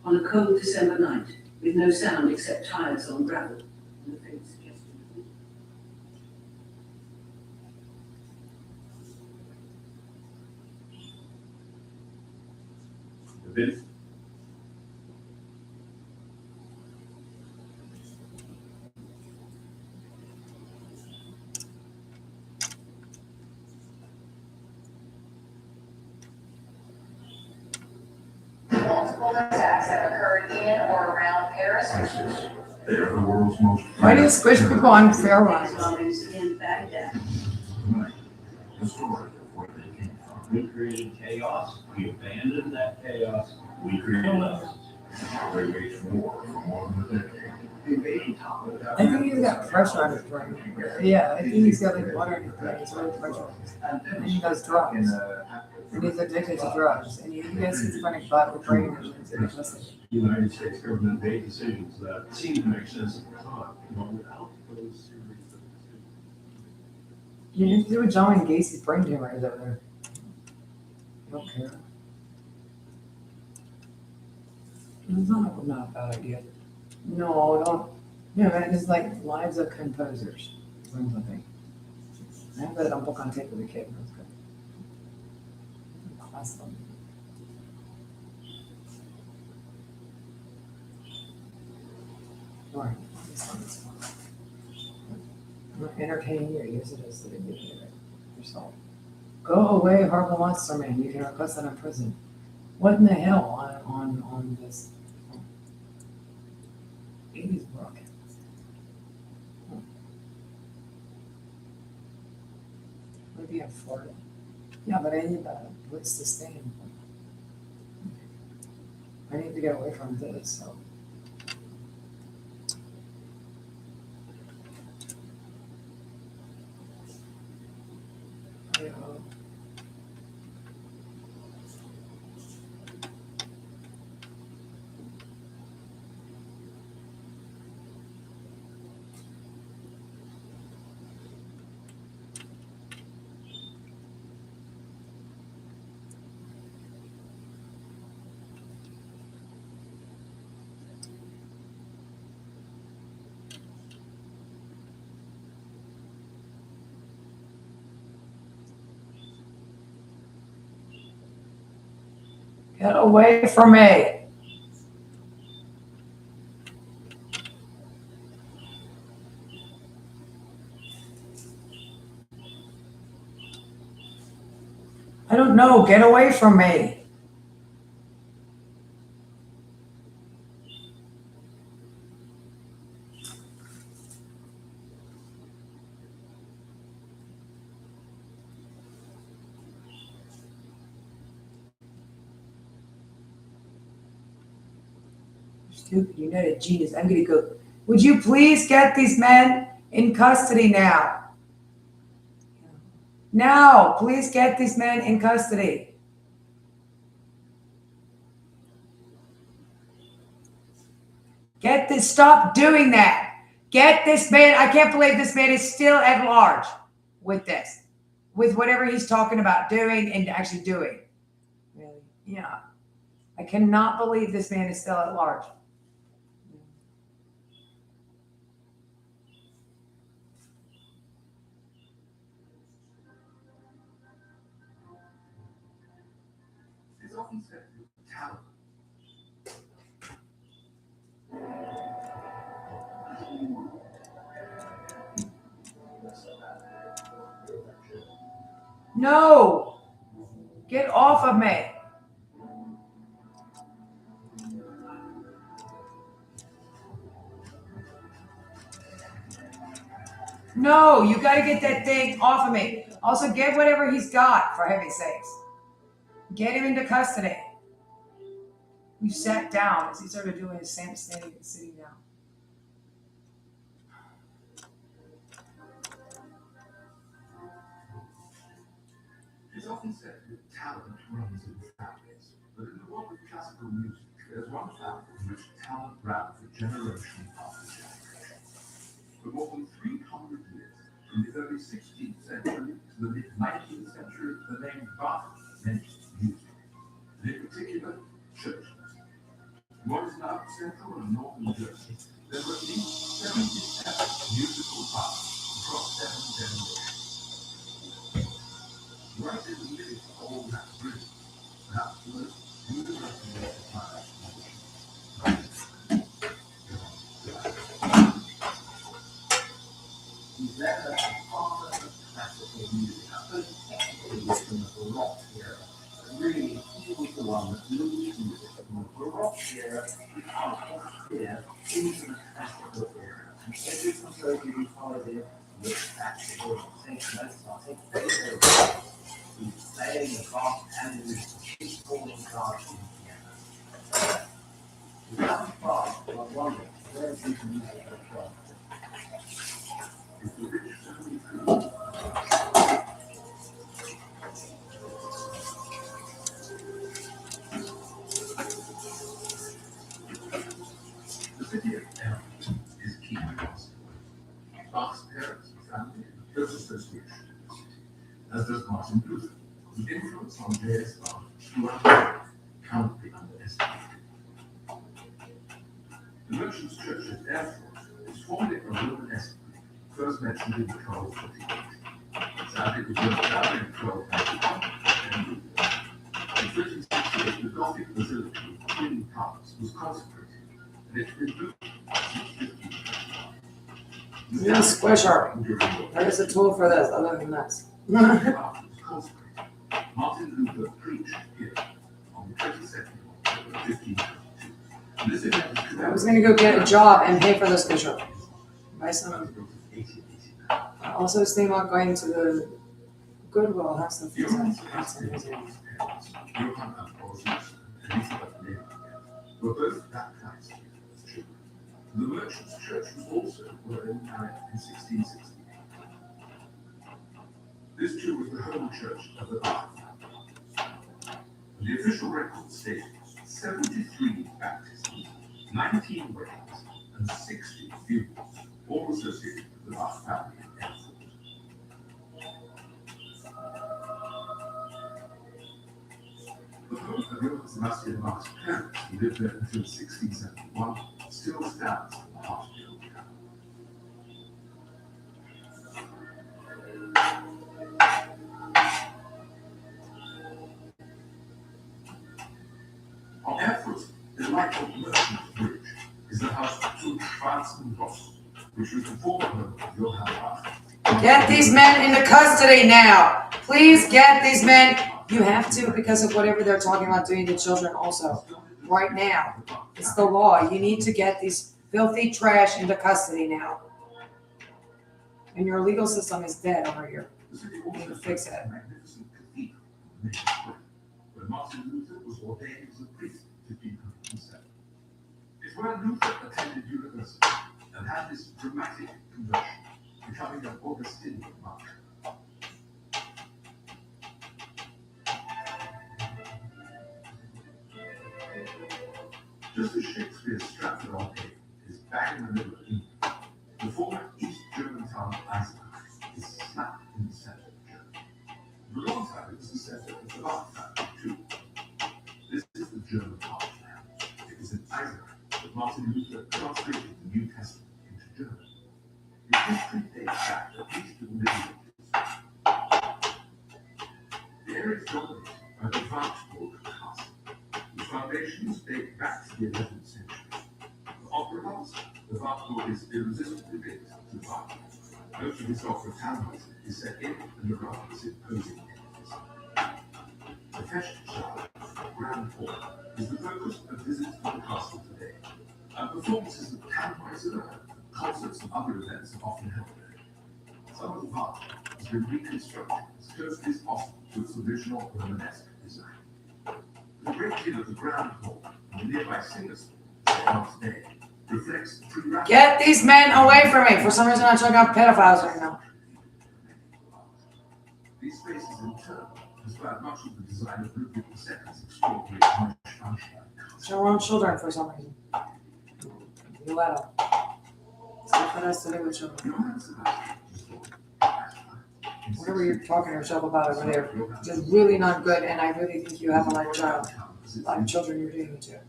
On a cold December night, with no sound except tires on gravel and the faint suggestion of wind. Multiple attacks have occurred in or around Paris. ISIS, they are the world's most. Why do you squish people on fair ones? In Baghdad. The story of where they came from. We created chaos. We abandoned that chaos. We created us. They waged war for more than a decade. I think he's got pressure on his brain. Yeah, I think he's got like water in his brain. He's really pressure. And he does drugs. And he's addicted to drugs. And he has schizophrenic thought with brain issues. The United States government made decisions that seemed to make sense at the time, but without those series of decisions. You need to do what John and Gacy's brain tumor is over there. I don't care. It's not a bad idea. No, don't. No, man, it's like Lives of Composers. Or something. I have that on book on tape with a kid. That's good. Classical. Alright, this one is fun. I'm not entertaining you, use it as the indicator yourself. Go away, horrible monster man. You can request that in prison. What in the hell on this 80s broadcast? Maybe in Florida. Yeah, but I need a place to stay in. I need to get away from this, so. Get away from me. I don't know. Get away from me. Stupid United Genius. I'm gonna go. Would you please get these men in custody now? Now, please get these men in custody. Get this, stop doing that. Get this man, I can't believe this man is still at large with this, with whatever he's talking about doing and actually doing. Really? Yeah. I cannot believe this man is still at large. It's often said that talent. No! Get off of me. No, you got to get that thing off of me. Also, get whatever he's got, for heaven's sakes. Get him into custody. You sat down as he started doing his same sitting down. It's often said that talent runs in families, but in the world of classical music, there's one family in which talent ran for generation after generation. For more than 300 years, from the early 16th century to the mid-19th century, the name Bach meant music, and in particular, church music. In what is now central and northern Jersey, there were at least 77 musical paths across 7 generations. Right in the middle of all that bridge, perhaps the most universal path. He's left us the father of classical music, a very technical wisdom of the rock era. But really, he was the one that moved music from the Baroque era here into the classical era. And every composer who followed him looked back to him, take notes, I'll take photos. He's playing the Bach and he's calling cards in the piano. Without Bach, I wonder where is his music from? The city of Elm is key to us. Bach's parents and family have close association with the city, as does Martin Luther, whose influence on J.S. Bach throughout life cannot be underestimated. The Merchants Church at Erfurt is formerly a Romanesque, first mentioned in 1248. Sadly, it was burnt down in 1291 and in 1368, the Gothic basilica with twin towers was consecrated, and it's been built since 1531. Yeah, squish her. That is a tool for this, other than this. Martin Luther preached here on the 22nd of October 1522. I was going to go get a job and pay for this bishop. Buy some. I also was thinking about going to the Goodwill, have some food. Johann and Elizabeth were both baptized here as children. The Merchants Church was also married in 1668. This too was the home church of the Bach family. The official record states 73 baptisms, 19 weddings, and 60 funerals, all associated with the Bach family in Erfurt. The home of Johann Sebastian Bach's parents, who lived there until 1671, still stands in the heart of the old town. delightful merchant bridge is the house to Schwarzen Ross, which was the former home of Johann Bach. Get these men into custody now. Please get these men. You have to because of whatever they're talking about doing to children also. Right now. It's the law. You need to get these filthy trash into custody now. And your legal system is dead over here. You need to fix it. When Martin Luther was ordained as a priest in 1507. It's where Luther attended university and had this dramatic conversion, becoming an Augustinian monk. Just as Shakespeare's Stratford-on-Avon is bang in the middle of England, the former East German town Eisenach is slap in the center of Germany. For a long time, it was the center of the Bach family, too. This is the German heartland. It was in Eisenach that Martin Luther translated the New Testament into German. Its history dates back at least to the Middle Ages. The area is dominated by the Wartburg Castle, whose foundations date back to the 11th century. For opera house, the Wartburg is irresistibly linked to Wagner. Most of its opera talent is set in and around its imposing edifice. The Festsaal, Grand Hall, is the focus of visits to the castle today, and performances of Tannhäuser, concerts and other events are often held there. Some of the Wagner has been reconstructed as closely as possible to its original Romanesque design. The great deal of the Grand Hall and the nearby Singers Hall today reflects the pre-Raphaelite. Get these men away from me. For some reason, I'm talking about pedophiles right now. These spaces in turn inspired much of the design of Ludwig II's extraordinary Neuschwanstein. Show our own children for some reason. You let them. It's not for us to do with children. Whatever you're talking to yourself about over there, is really not good, and I really think you have a life child. A lot of children you're doing it to.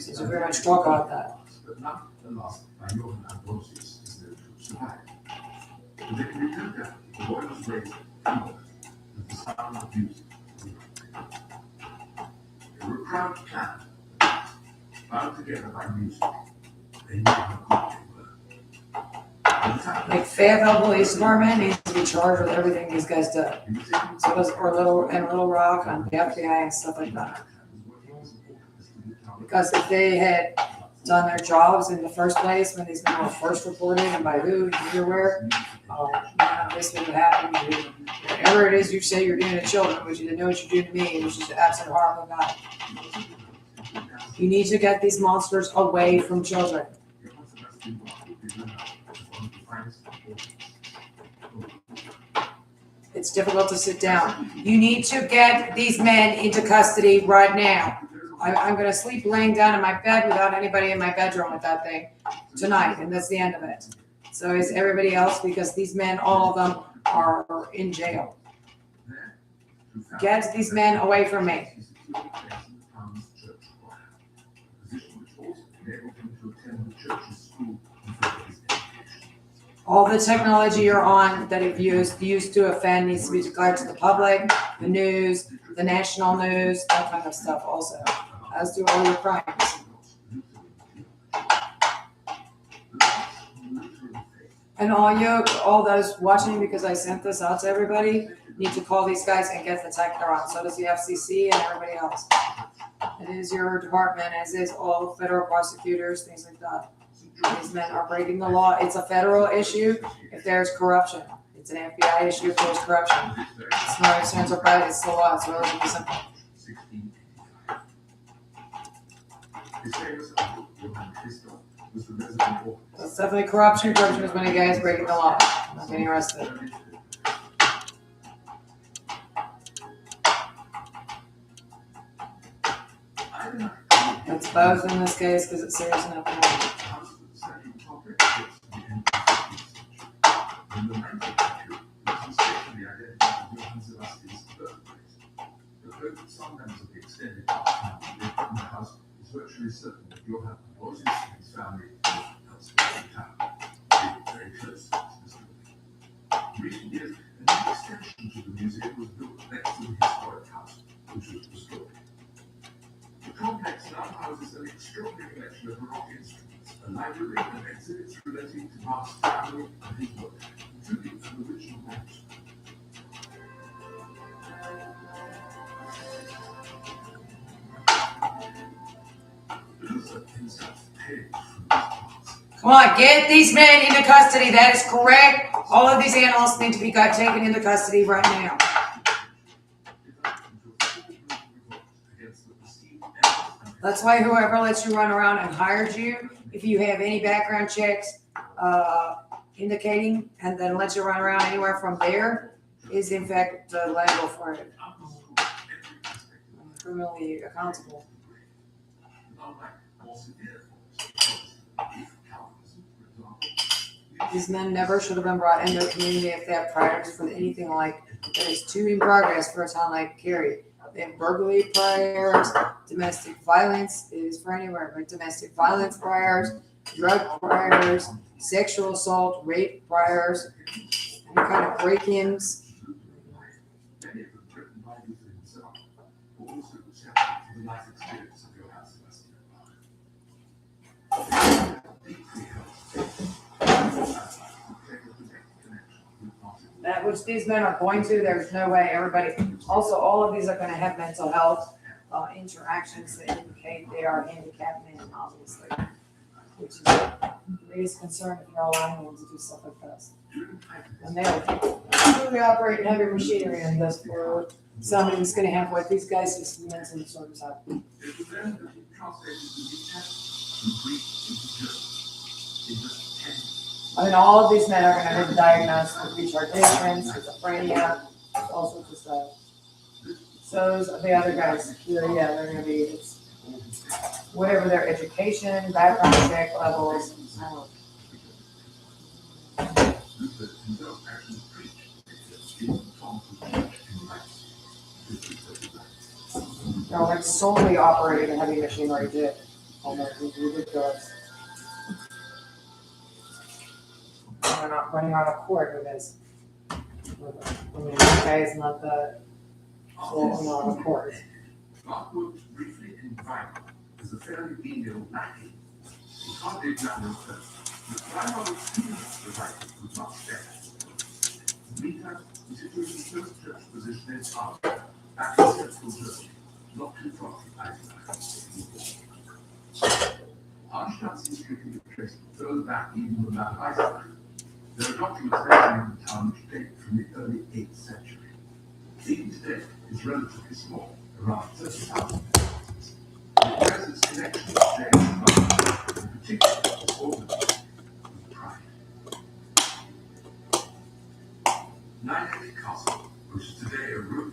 So very much talk about that. But not the lost by Johann Ambrosius is there to survive. But they can be turned down. The boy was raised with the sound of music. They were a proud clan, bound together by music. They knew how good they were. Like Fayetteville Police Department needs to be charged with everything these guys do. So does Little Rock and the FBI and stuff like that. Because if they had done their jobs in the first place when these men were first reported and by who, you're where, none of this would have happened. Whatever it is you say you're doing to children, which you know what you're doing to me, which is the absolute harm of God. You need to get these monsters away from children. It's difficult to sit down. You need to get these men into custody right now. I'm going to sleep laying down in my bed without anybody in my bedroom with that thing tonight, and that's the end of it. So is everybody else, because these men, all of them, are in jail. Get these men away from me. All the technology you're on that you've used to offend needs to be declared to the public, the news, the national news, that kind of stuff also, as do all your crimes. And all those watching, because I sent this out to everybody, need to call these guys and get the tech they're on. So does the FCC and everybody else. It is your department, as is all federal prosecutors, things like that. These men are breaking the law. It's a federal issue if there's corruption. It's an FBI issue if there's corruption. It's not a sense of private, it's the law. It's relatively simple. It's definitely corruption. Corruption is when a guy is breaking the law, not getting arrested. That's both in this case because it's serious enough. In the 19th century, it was mistakenly identified with Johann Sebastian's birthplace. The hope that some members of the extended family lived in the house is virtually certain that Johann Ambrosius and his family lived elsewhere in town. They were very close to this building. In recent years, a new extension to the museum was built next to the historic house, which was destroyed. The complex now houses an extraordinary collection of Baroque instruments, a library and exhibits relating to Bach's family and his work, including an original manuscript. Luther himself paid for Come on, get these men into custody. That is correct. All of these animals need to be taken into custody right now. That's why whoever lets you run around and hired you, if you have any background checks indicating, and then lets you run around anywhere from there, is in fact liable for it. Criminally accountable. These men never should have been brought into a community if they have priors for anything like that is too in progress for a town like Cary. They have burglary priors, domestic violence is for anywhere, but domestic violence priors, drug priors, sexual assault, rape priors, any kind of break-ins. That which these men are going to, there's no way everybody, also all of these are going to have mental health interactions that indicate they are handicapped men, obviously, which is the greatest concern if you're allowing them to do stuff like this. And they'll truly operate heavy machinery in this for somebody who's going to have what these guys just mental disorders have. I mean, all of these men are going to have been diagnosed with retardation, schizophrenia, all sorts of stuff. So those, the other guys, they're going to be, it's whatever their education, background check levels. No, it's solely operating heavy machinery too. Almost ridiculous. They're not running out of court with this. I mean, this guy is not the full on of court. Bach worked briefly in Weimar as a fairly menial lackey. He can't examine first. The Weimar experience the writing was much better. In the meantime, he secured his first church position in Arnhem, back in central Germany, not too far from Eisenach. Arnstadt's history can be traced further back even than that of Eisenach. There are documents mentioning the town which date from the early 8th century. Even today, is relatively small, around 30,000 inhabitants. It bears its connection with James Bond, in particular, its organism with pride. Ninehead Castle, which is today a ruin,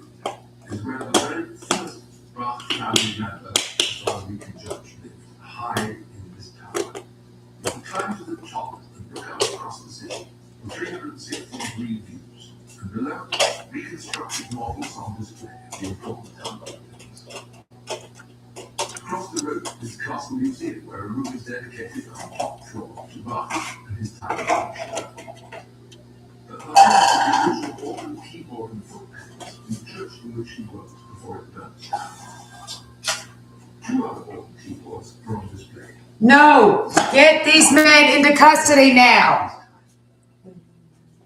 is where the very first Bach family member, as far as we can judge, lived, high in this tower. You can climb to the top and look out across the city with 360-degree views, and below, reconstructed models on display of the important town buildings. Across the road is the Castle Museum, where a room is dedicated on the top floor to Bach and his time at Arnstadt. But behind the original organ, keyboard, and foot pedals in the church in which he worked before it burnt down. Two other organ keyboards are on display. No! Get these men into custody now!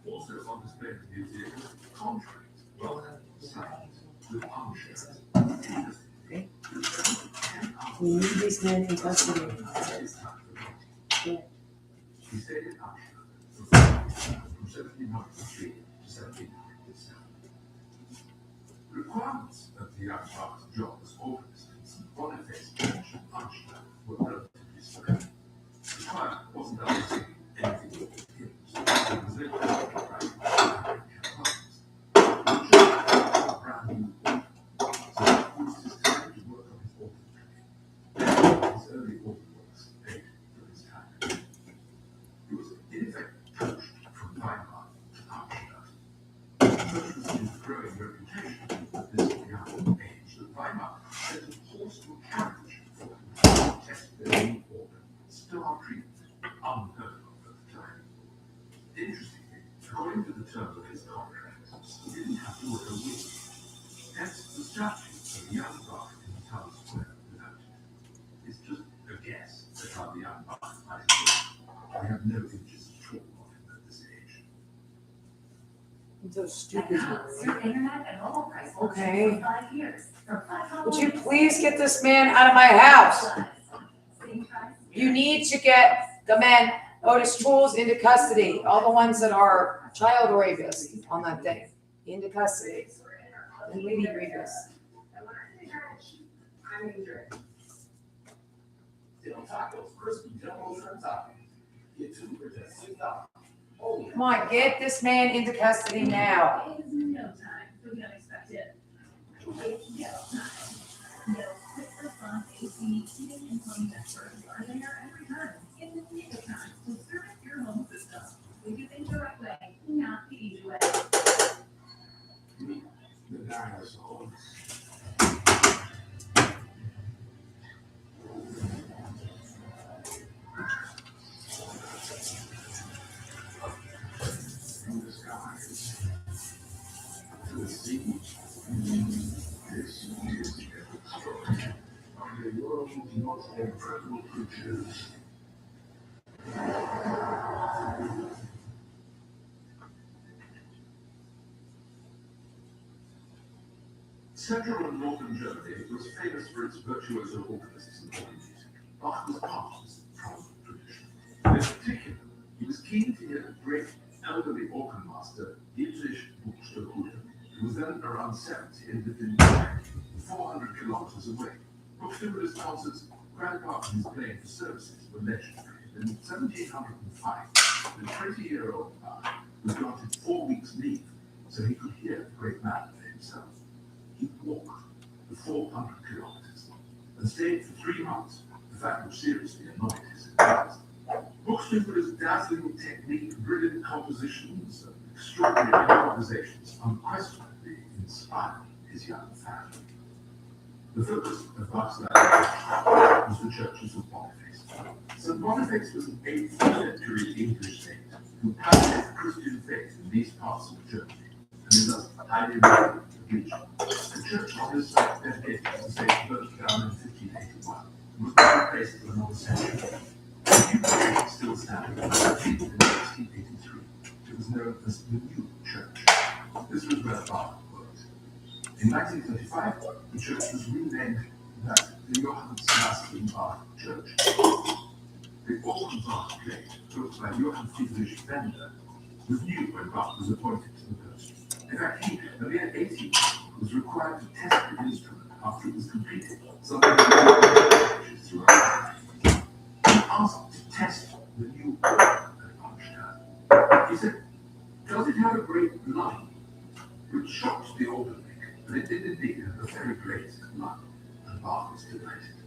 Also on display in the museum is a contract, well signed, with armchairs. Okay. We need these men in custody. He stayed in Arnstadt from 1793 to 1797. The requirements of the young Bach's job as organist in St. Boniface Church in Arnstadt were relatively slow. The choir wasn't undertaking anything with the hymns. It was their personal practice and campaigns. The church had a brand new organ, so he used his time to work on his organ training. His early organ works date from his time. He was in effect poached from Weimar to Arnstadt. Such was his growing reputation at this young age that Weimar sent a horse to a carriage for him to test their new organ, star treatment, unheard of at the time. Interestingly, according to the terms of his contract, he didn't have to wear a wig. Hence, the statue of the young Bach in the town square without it. His I have no images at all of him at this age. I'm so stupid. Your internet and mobile price will Okay. change for 5 years. From $5. Would you please get this man out of my house? Same price. You need to get the man Otis Tools into custody. All the ones that are child rapists on that thing. Into custody. And lady rapists. Dill tacos, crispy jumbo shrimp tacos. Get two for just $6. Oh, yeah. Come on, get this man into custody now. It is no time for the unexpected. It's no time. No quick response AC heating and plumbing experts are there every time in the nick of time to service your home system. We do things the right way, not the easy way. The dinosaurs. From the skies to the sea, this is the epic story of the world's most incredible creatures. Central and Northern Germany was famous for its virtuoso organists and organ music. Bach was part of this proud tradition. In particular, he was keen to hear the great elderly organ master Dietrich Buxtehude, who was then around 70 and lived in Munich, 400 kilometers away. Buxtehude's concerts, grand part of his playing for services, were legendary. In 1705, the 20-year-old Bach was granted 4 weeks' leave so he could hear the great man for himself. He walked the 400 kilometers and stayed for 3 months, the fact which seriously annoyed his advisors. Buxtehude's dazzling technique, brilliant compositions, and extraordinary improvisations unquestionably inspired his young fan. The focus of Bach's life was the churches of Boniface. St. Boniface was an 8th century English saint who practiced Christian faith in these parts of Germany and is thus highly regarded in the region. The church on this site dedicated to the saint's birthday in 1581 was not replaced for another century. The new church still standing was completed in 1683. It was known as the New Church. This was where Bach worked. In 1935, the church was renamed that the Johann Sebastian Bach Church. The organ Bach played, built by Johann Friedrich Bender, was new when Bach was appointed to the post. In fact, he, a mere 18, was required to test the instrument after it was completed, something that churches throughout the country. He asked to test the new organ at Arnstadt. He said, "Does it have a great line?" Which shocked the organ maker, but it did indeed have a very great line, and Bach was delighted.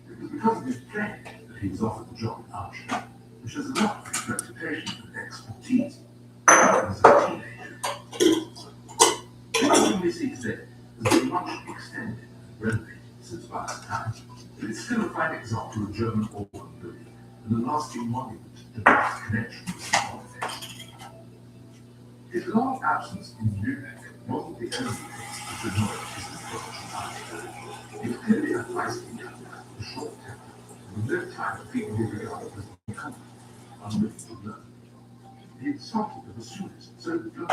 It was because of his playing that he was offered the job at Arnstadt, which has a lot of his reputation and expertise. As a teenager, everything we see today has been much extended and renovated since Bach's time, but it's still a fine example of German organ building and a lasting monument to Bach's connection with St. Boniface. His long absence in Munich wasn't the only thing which annoyed his approach. He was clearly a feisty young man with a short temper, and with no time for people who regarded as incompetent, unwilling to learn. He insulted the bassoonist so bluntly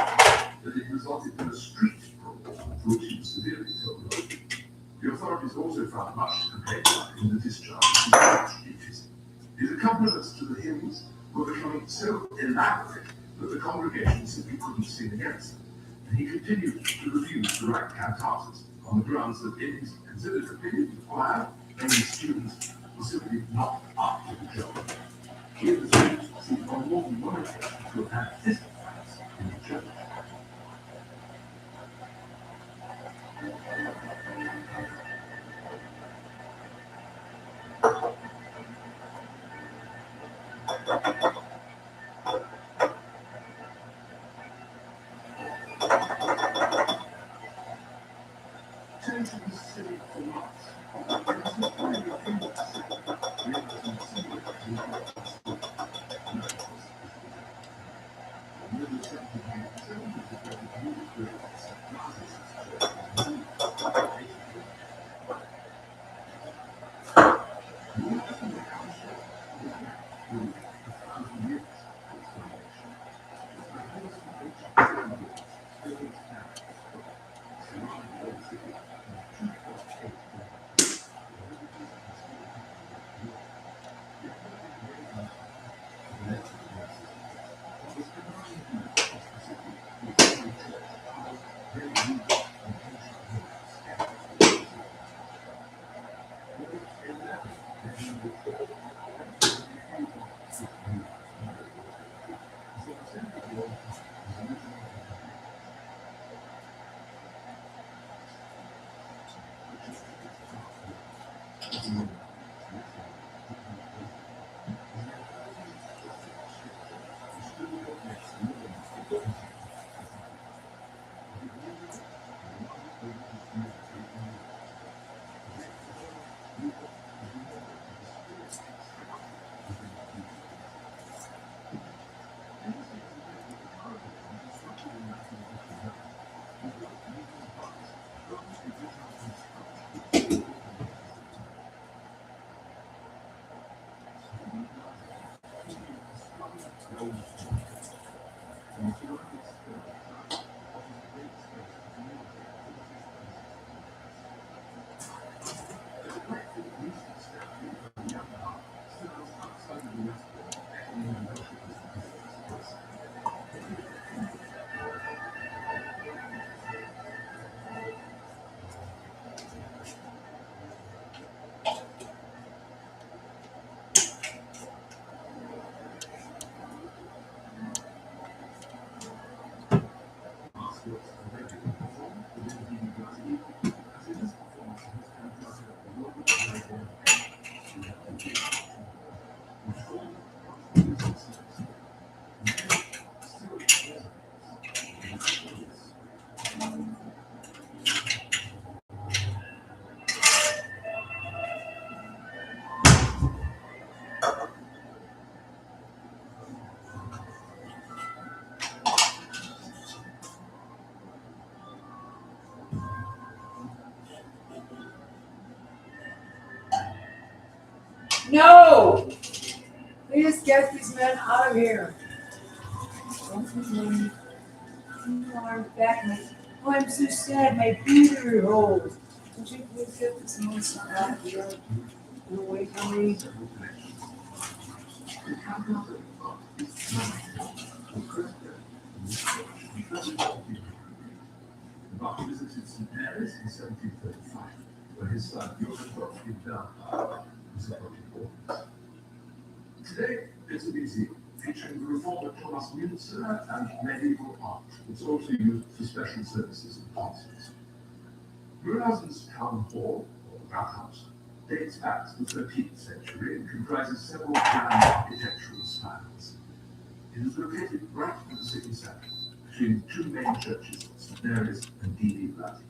that it resulted in a street brawl for which he was severely told off. The authorities also found much to complain about in the discharge of his church duties. His accompaniments to the hymns were becoming so elaborate that the congregation simply couldn't sing against them, and he continued to refuse to write cantatas on the grounds that in his considered opinion the choir and his students were simply not up to the job. He and the students seemed on more than one occasion to have had fist fights in the church. Turn to the city for months. There is no point in opinions. No! Please get these men out of here. You are back. Oh, I'm so sad. My beater holds. Would you please get this monster out of here? And away from me. Bach visited St. Mary's in 1735, where his son Joseph Gottfried Bernhard was approaching orders. Today, it's a museum featuring the reformer Thomas Münzer and medieval art. It's also used for special services and concerts. Mühlhausen's town hall, or Rathaus, dates back to the 13th century and comprises several grand architectural styles. It is located right in the city centre, between two main churches, St. Mary's and D.D. Bloody.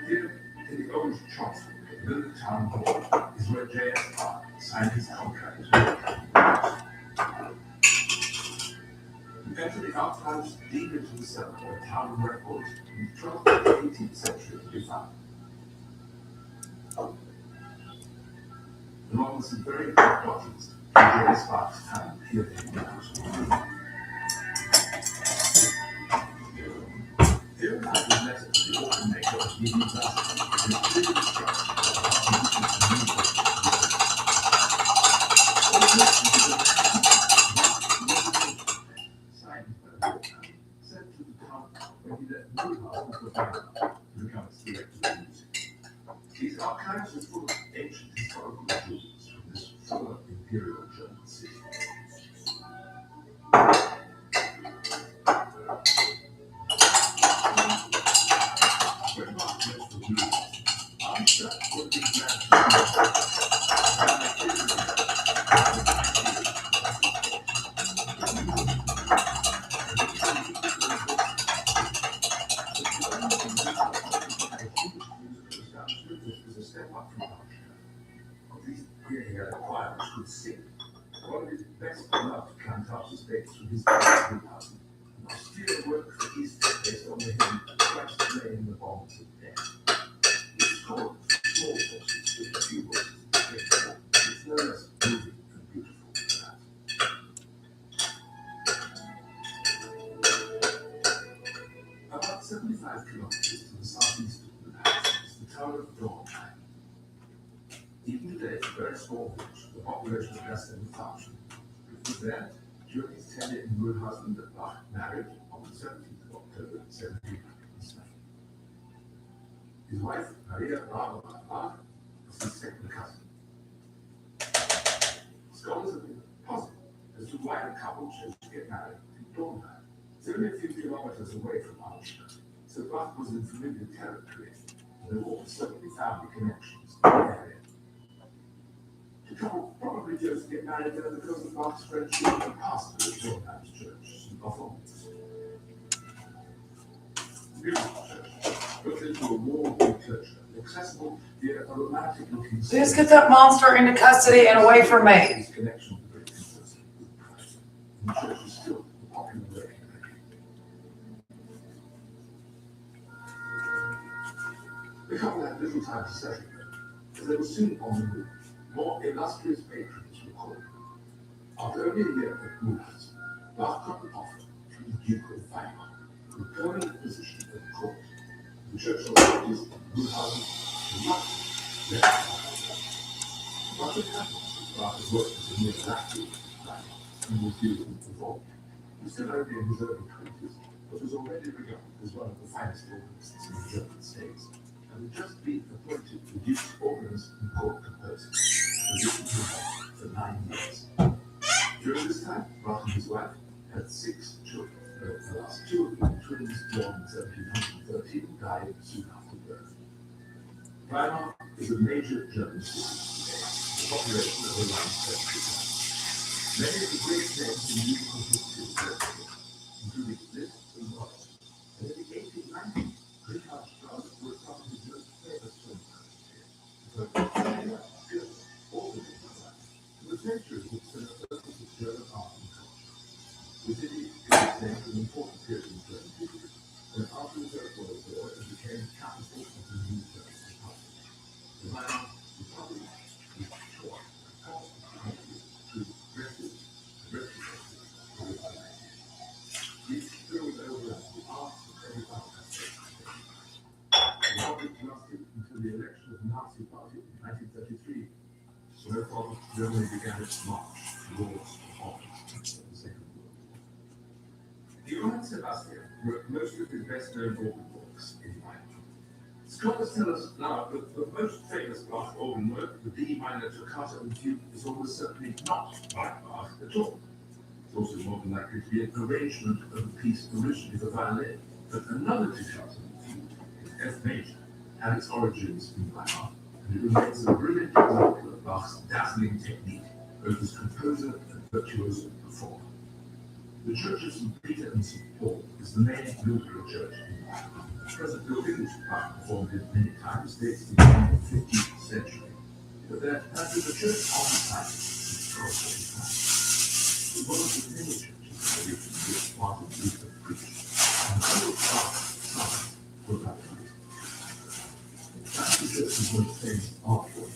Here, in the old chancel, below the town hall, is where J.S. Bach signed his contract with the You enter the archives deep into the cellar where town records from the 12th and 18th century can be found. Along with some very good documents from J.S. Bach's time here in the house. Here I was letter to the organ maker of D.D. Bloody and a clear instruction sent to the town where he left Mühlhausen for Weimar to become its director of music. These archives are full of ancient historical jewels from this former imperial German city. When Bach left for Mühlhausen, Arnstadt would be glad was a step up from Arnstadt. Of these here choirs could sing. One of his best beloved cantatas dates from his Mühlhausen, an austere work for Easter based on the hymn Christ Laying the Bonds of Death. It's called Small Voices with a Few Voices. It's no less moving and beautiful than that. Even today, it's a very small village, the population of less than 1,000. It was there, during his tenure in Mühlhausen, that Bach married on the 17th of October, 1797. His wife, Maria Barbara Bach, was his second cousin. Scholars have been puzzled as to why the couple chose to get married in Dornheim. It's only a few kilometers away from Arnstadt, so Bach was in familiar territory, and there were certainly family connections in the area. The couple probably chose to get married there because of Bach's friendship with the pastor of Dornheim's church, St. Bartholomew's. Beautiful church, built into a walled church, accessible via a romantic-looking. Please get that monster into custody and away from me. His connection with the great princess with Christ. The church is still a popular way. The couple had little time to settle there, as they were soon on the move. More illustrious patrons were called. After only a year at Mühlhausen, Bach got an offer from the Duke of Weimar, the permanent position at the court. The church authorities in Mühlhausen were not left. But it happens that Bach had worked as a mere lackey and was dealing with revolt. He was still only in his early 20s, but was already regarded as one of the finest organists in the German states, and had just been appointed the Duke's organist and court composer, for 9 years. During this time, Bach and his wife had 6 children. The last 2 of them, twins born in 1713, died soon after birth. Weimar is a major German city today, with a population of around 70,000. Many of the great names in musical history are here, including Liszt and Ross. And in the 1890s, Richard Strauss was some of his most famous songwriters here. The centuries of the purpose of German art and culture. The city is named an important period in German history, when after the First World War it became the capital of the new German Republic. The Weimar Republic was short and constantly through aggressive and retrogressive urbanization. These spilled over the arts of every other aspect of the Republic lasted until the election of the Nazi Party in 1933. Therefore, Germany began its march towards the horrors of the Second World War. Johann Sebastian wrote most of his best-known organ works in Weimar. Scholars tell us now that the most famous Bach organ work, the D minor toccata and fugue, is almost certainly not by Bach at all. It's also more than likely to be an arrangement of a piece originally for violin, but another toccata and fugue, in F major, had its origins in Weimar. And it remains a brilliant example of Bach's dazzling technique, both as composer and virtuoso performer. The Church of St. Peter and St. Paul is the main Lutheran church in Weimar. The present building, which Bach performed in many times, dates to the 15th century. But there has been a church on the site since 1245. It was one of the many churches in the region which Martin Luther preached, and all of Bach's sons were baptized. That's the church's most famous art form.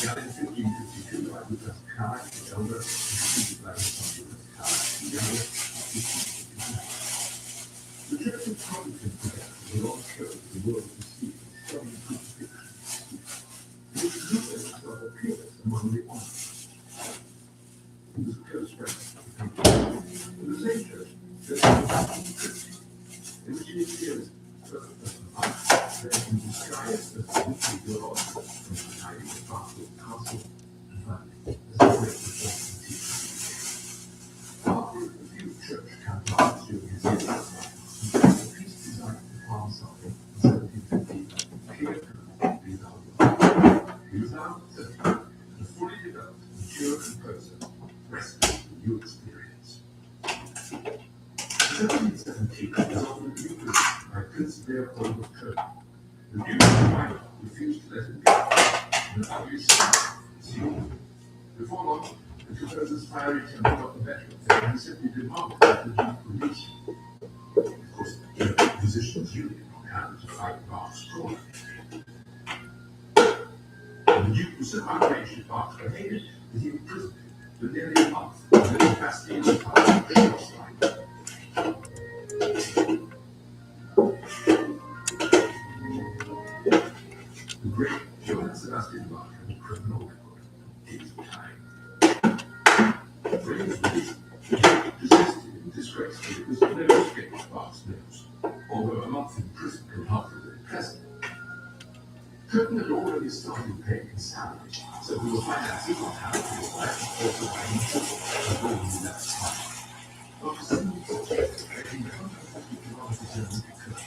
Began in 1552 by Lucas Kai, the elder, and completed by his son Lucas Kai, the younger, in 1559. The church of Protestant together with a long show of the world of the sea, showing crucifixion. It was Luther who was a purist among the honors. He was a close friend of the country. In the same church, there was a Baptist Christian, in which he appears in disguise as a literary god from the hiding of Bath's castle and family as a great reforming teacher. After a few church campaigns during his years of life, he became a piece designed for Palm Sunday in 1750 appeared to be valuable. He was now 30, a fully developed, mature composer, resting the new experience. In 1717, he was offered a new position by Prince Leopold of Cologne. The Duke of Weimar refused to let him go, and an ugly scene ensued. Before long, the composer's fiery temper got the better of him, and he simply demanded that the Duke release him. Of course, the German musicians' union on hand to fight Bach's corner. And the Duke was so outraged at Bach's behavior that he imprisoned him for nearly a month in the Bastille of Schlossstein. The great Johann Sebastian Bach had a criminal record from days of time. For his reason, the Duke persisted in disgrace, but it was never escaped Bach's nose, although a month in prison could hardly be pleasant. Curtin had already started paying his salary, so we were financing on how to do life and providing children before we left time. After 7 years, taking the 150 kilometers journey to Curtin,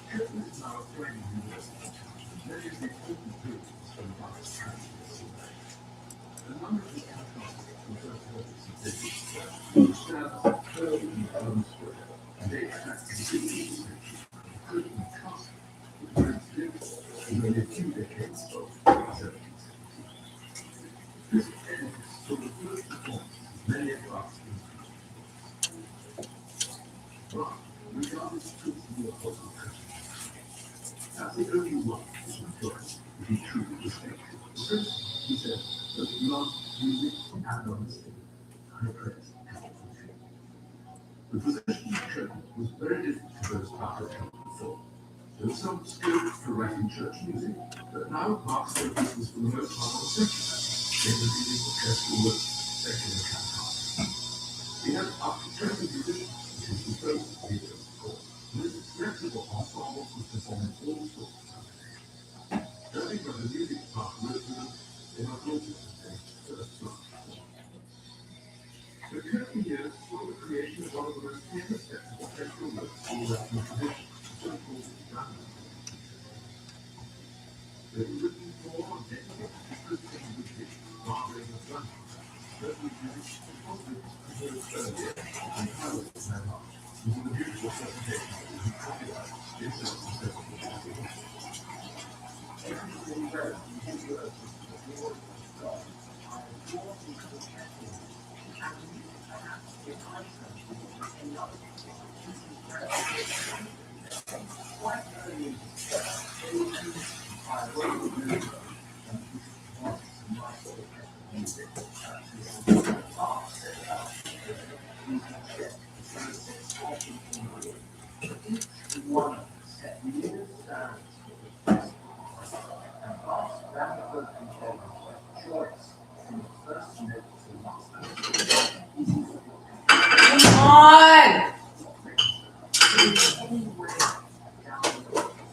Curtin is now a thriving university town, and many of the important buildings from Bach's time a number of the outcasts from first levels of David Square, which stands curved in Elm Square, and date back to the 16th century, including the castle, which Prince lived for only a few decades of the 17th century. This edifice saw the first performances of many of Bach's instruments. Bach regarded the principle of Apostle as the only one whose influence would be truly respected. First, he said, that love, music, and honesty, high praise, and culture. The position of Curtin was very different to those Bach had held before. There was some scope for writing church music, but now Bach's focus was for the most part on secular, including orchestral works, secular cantatas. He had up to 20 musicians at his disposal to be able to score, and this flexible ensemble was performing all sorts of combinations. Judging by the music Bach wrote for them, they must also contain first class performances. The Curtin years saw the creation of one of the most famous sets of orchestral works in Western tradition, the so-called Gandhi. They were written for and dedicated to Christian music, marveling of Gandhi. Certain music was possibly composed earlier, and Howard and March, using the beautiful presentation of the copyright in 1774. Everything very easy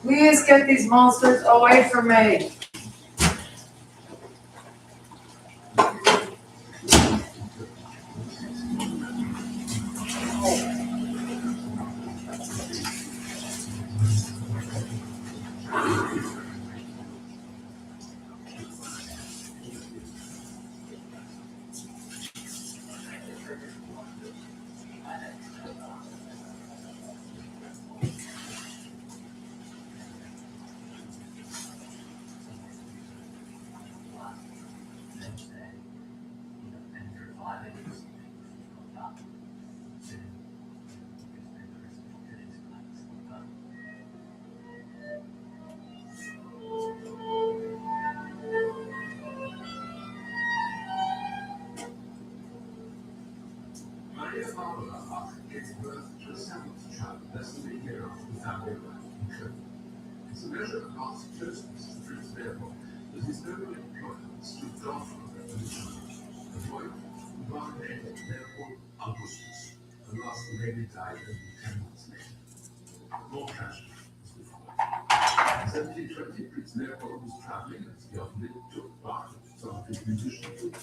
Please get these monsters away from me. Maria Barbara Bach gave birth to a seventh child less than a year after the family arrived in Curtin. It's a measure of Bach's closeness to Fritz Leopold that his noble employer stood guard for the revolution. The boy, Bach named Leopold Augustus, and last the baby died only 10 months later. More tragedy was before. In 1720, Fritz Leopold was traveling as he often did, took Bach and some of his musicians with him.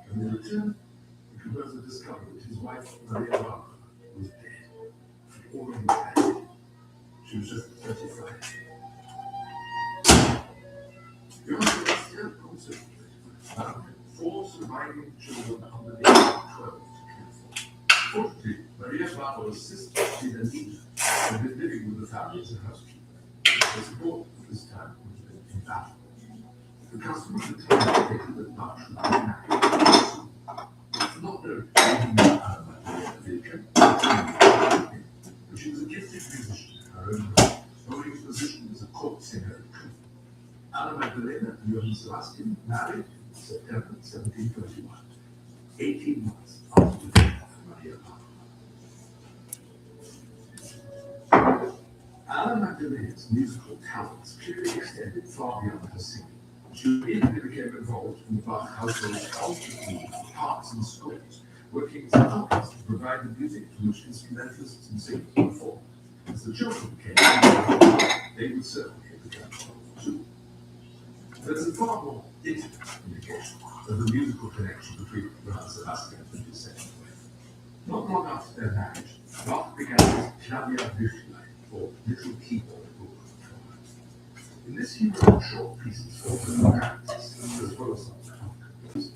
When they returned, the composer discovered that his wife, Maria Barbara, was dead. She already died. She was just 35. Johann Sebastian also found 4 surviving children under the age of 12 to 24. Fortunately, Maria Barbara's sister, Tina Nina, had been living with the family as a housekeeper. Her support at this time was invaluable. The custom of the time dictated that Bach should be married. It's not known even Anna Maria Wilke, but she was a gifted musician in her own right, holding a position as a court singer in Köthen. Anna Magdalena and Johann Sebastian married September 1721, 18 months after the death of Maria Bach. Anna Magdalene's musical talents clearly extended far beyond her singing. She immediately became involved in the Bach household's constant for parks and schools, working as an artist to provide the music to which instrumentalists and singers performed. As the children became older, they would certainly become involved too. There's a far more intimate indication of the musical connection between Johann Sebastian and his second wife. Not long after their marriage, Bach began his Klavierbüchlein, or Little Keyboard book. In this he wrote short pieces for the practice, as well as some composers.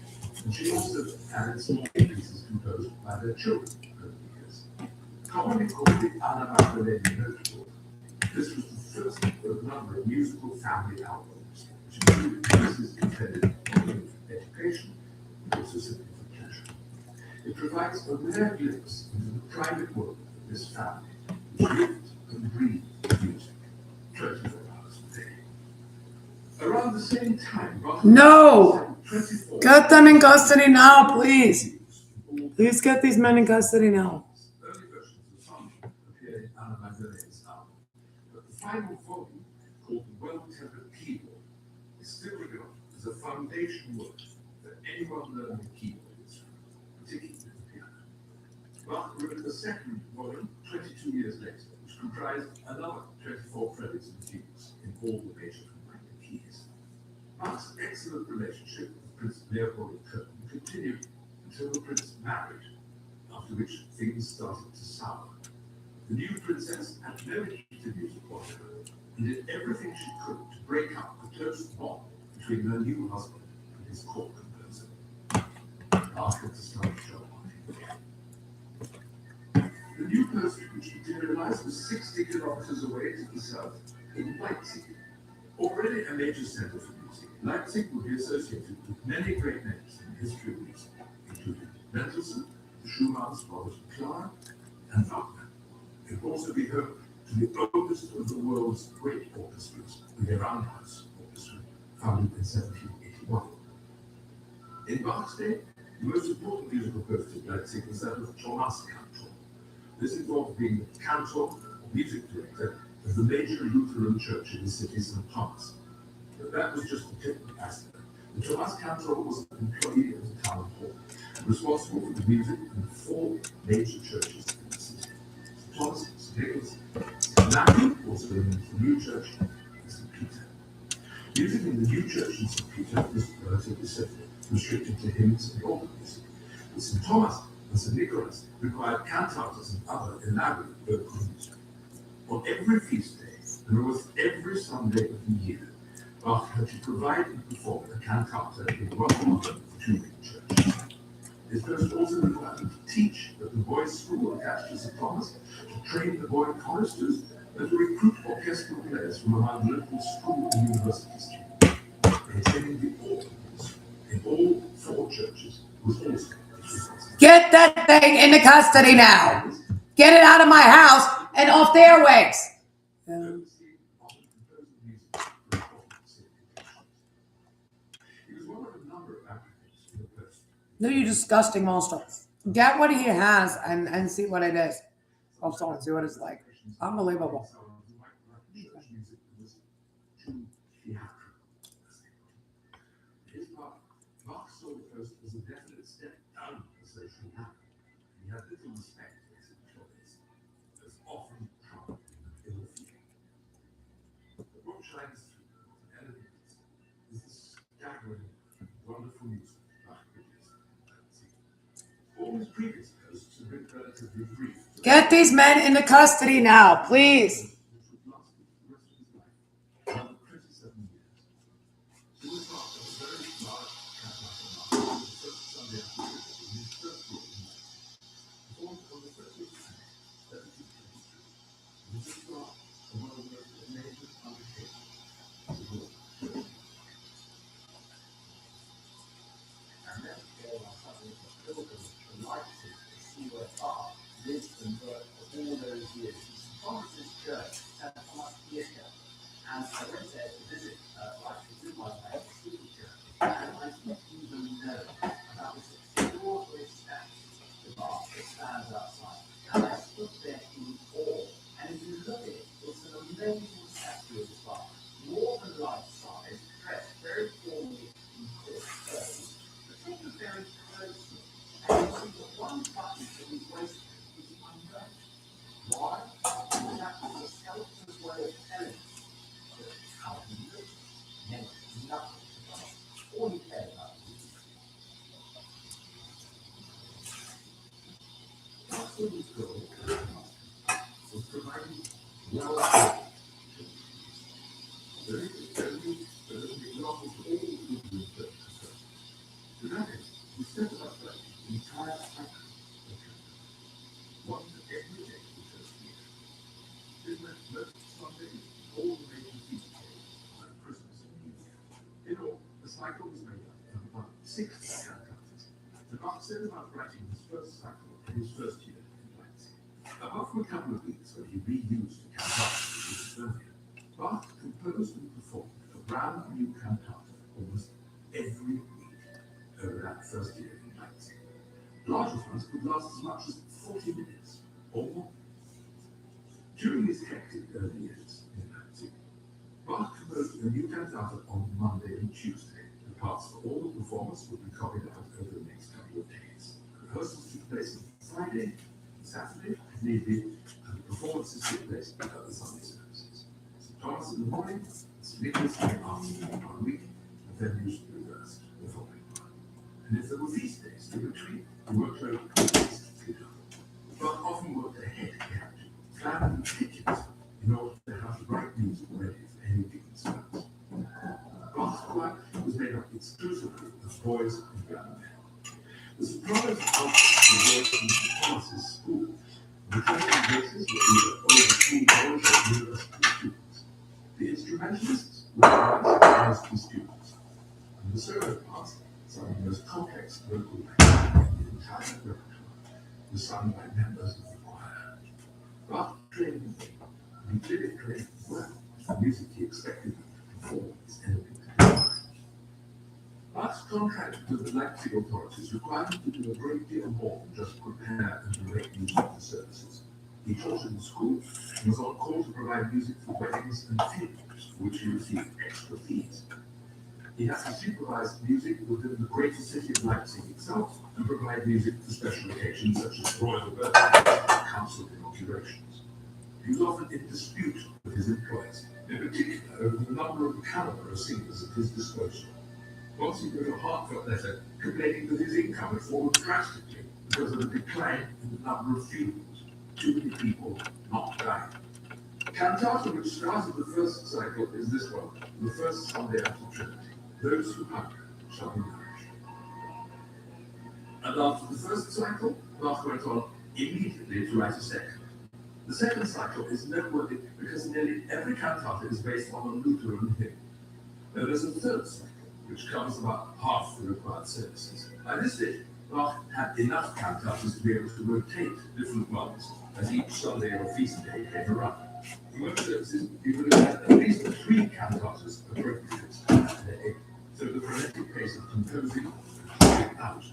And she also added some pieces composed by their children over the years. Commonly called the Anna Magdalene Notebook, this was the first of a number of musical family albums, which included pieces intended not only for education, but also simply for pleasure. It provides a rare glimpse into the private world of this family, which lived and breathed music 24 hours a day. Around the same time, No! Get them in custody now, please. Please get these men in custody now. Early versions of the song appeared in Anna Magdalene's album, but the final volume, called The Well-Tempered Keyboard, is still regarded as a foundation work for anyone learning the keyboard instrument, particularly the piano. Bach wrote the second volume 22 years later, which comprised another 24 preludes and fugues in all the major and minor keys. Bach's excellent relationship with Prince Leopold of Cologne continued until the prince married, after which things started to sour. The new princess had no interest in music whatever, and did everything she could to break up the close bond between her new husband and his court composer. Bach had to start the show on. The new post which materialized was 60 kilometers away to the south, in Leipzig. Already a major center for music, Leipzig would be associated with many great names in the history of music, including Mendelssohn, Schumann's Robert Clara, and Wagner. It would also be home to the oldest of the world's great orchestras, the Gewandhaus Orchestra, founded in 1781. In Bach's day, the most important musical post in Leipzig was that of Thomas Cantor. This involved being the cantor, or music director, of the major Lutheran church in the city, St. Thomas. But that was just the tip of the iceberg. The Thomas Cantor was an employee of the town hall, responsible for the music in the 4 major churches in the city: St. Thomas, St. Nicholas, St. Matthew, also in the new church, and St. Peter. Music in the new church in St. Peter was relatively simple, restricted to hymns and organ music. But St. Thomas and St. Nicholas required cantatas and other elaborate vocal music. On every feast day, and almost every Sunday of the year, Bach had to provide and perform a cantata in one modern Tübingen church. His post also required him to teach at the boys' school attached to St. Thomas, to train the boy choristers, and to recruit orchestral players from among local school and university students. Maintaining the organ in all 4 churches was also his responsibility. Get that thing into custody now. Get it out of my house and off the airwaves. No, you disgusting monster. Get what he has and see what it is. Oh, sorry, see what it's like. Unbelievable. Bach saw the post as a definite step down the social ladder. He had little respect for his employees. There's often trouble and ill feeling. But what shines through and elevates is the staggering, wonderful music Bach produced. All his previous posts have been relatively brief. Get these men into custody now, please. And I went there to visit Leipzig with my mate, the City Church, and I met The cycle was made up of about 6 cantatas. Bach set about writing his first cycle in his first year in Leipzig. Apart from a couple of weeks when he reused the cantata he used earlier, Bach composed and performed a brand new cantata almost every week over that first year in Leipzig. Larger ones could last as much as 40 minutes or more. During his hectic early years in Leipzig, Bach composed a new cantata on Monday and Tuesday. The parts for all the performers would be copied out over the next couple of days. Rehearsals took place on Friday, Saturday, and evening, and the performances took place at the Sunday services. St. Thomas in the morning, St. Nicholas in the afternoon one week, and then usually reversed the following one. And if there were feast days in between, the workload was picked up. Bach often worked ahead. He had to plan and pitches in order to have the right music ready for any given service. Bach's choir was made up exclusively of boys and young men. The sopranos outfit were working in Thomas's school. The training bases were either older school boys or university students. The instrumentalists were university students. And the solo parts, some of the most complex vocal language in the entire repertoire, were sung by members of the choir. Bach trained them, and he did it very well. The music he expected them to perform is anything to do. Bach's contract with the Leipzig authorities required him to do a great deal more than just prepare and direct music for services. He taught in the school and was on call to provide music for weddings and funerals, for which he received extra fees. He has to supervise music within the greater city of Leipzig itself and provide music for special occasions such as royal birthdays and council inaugurations. He was often in dispute with his employers, in particular over the number of caliber of singers at his disposal. Once he wrote a heartfelt letter complaining that his income had fallen drastically because of a decline in the number of funerals. Too many people not dying. The cantata which started the first cycle is this one, the first Sunday after Trinity. Those who hunger shall be nourished. And after the first cycle, Bach went on immediately to write a second. The second cycle is noteworthy because nearly every cantata is based on a Lutheran hymn. There is a third cycle, which covers about half the required services. By this stage, Bach had enough cantatas to be able to rotate different ones as each Sunday or feast day came around. In most services, he would have had at least 3 cantatas appropriate that day, so the frenetic pace of composing and playing out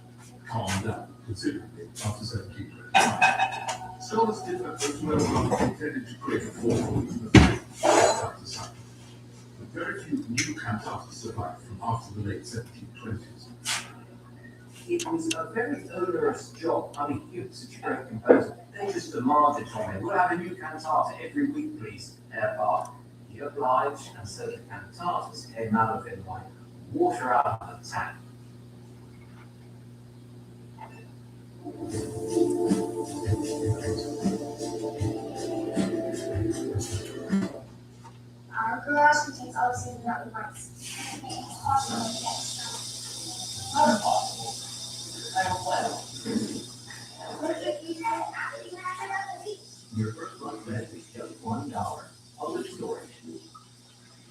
calmed down considerably after 1725. Scholars differ as well Bach intended to create a form of the cantatas cycle. Very few new cantatas survive from after the late 1720s. It was a very onerous job. I mean, he was such a great composer. They just demanded from him, we'll have a new cantata every week, please, Herr Bach. He obliged, and so the cantatas came out of him like water out of a tap. Our garage contains all the same mountain bikes. Your first month rent is just $1. Public storage.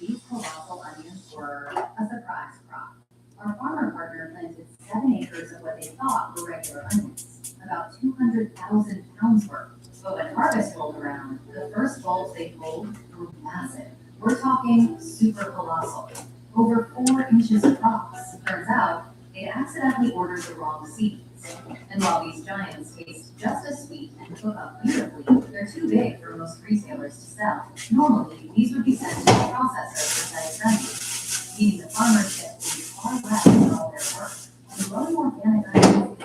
These colossal onions were a surprise crop. Our farmer partner planted 7 acres of what they thought were regular onions, about 200,000 pounds worth. But when harvest rolled around, the first bulbs they pulled were massive. We're talking super colossal, over 4 inches across. Turns out, they accidentally ordered the wrong seeds. And while these giants taste just as sweet and cook up beautifully, they're too big for most retailers to sell. Normally, these would be sent to a processor for site meaning the farmers get paid far less for all their work. And growing organic onions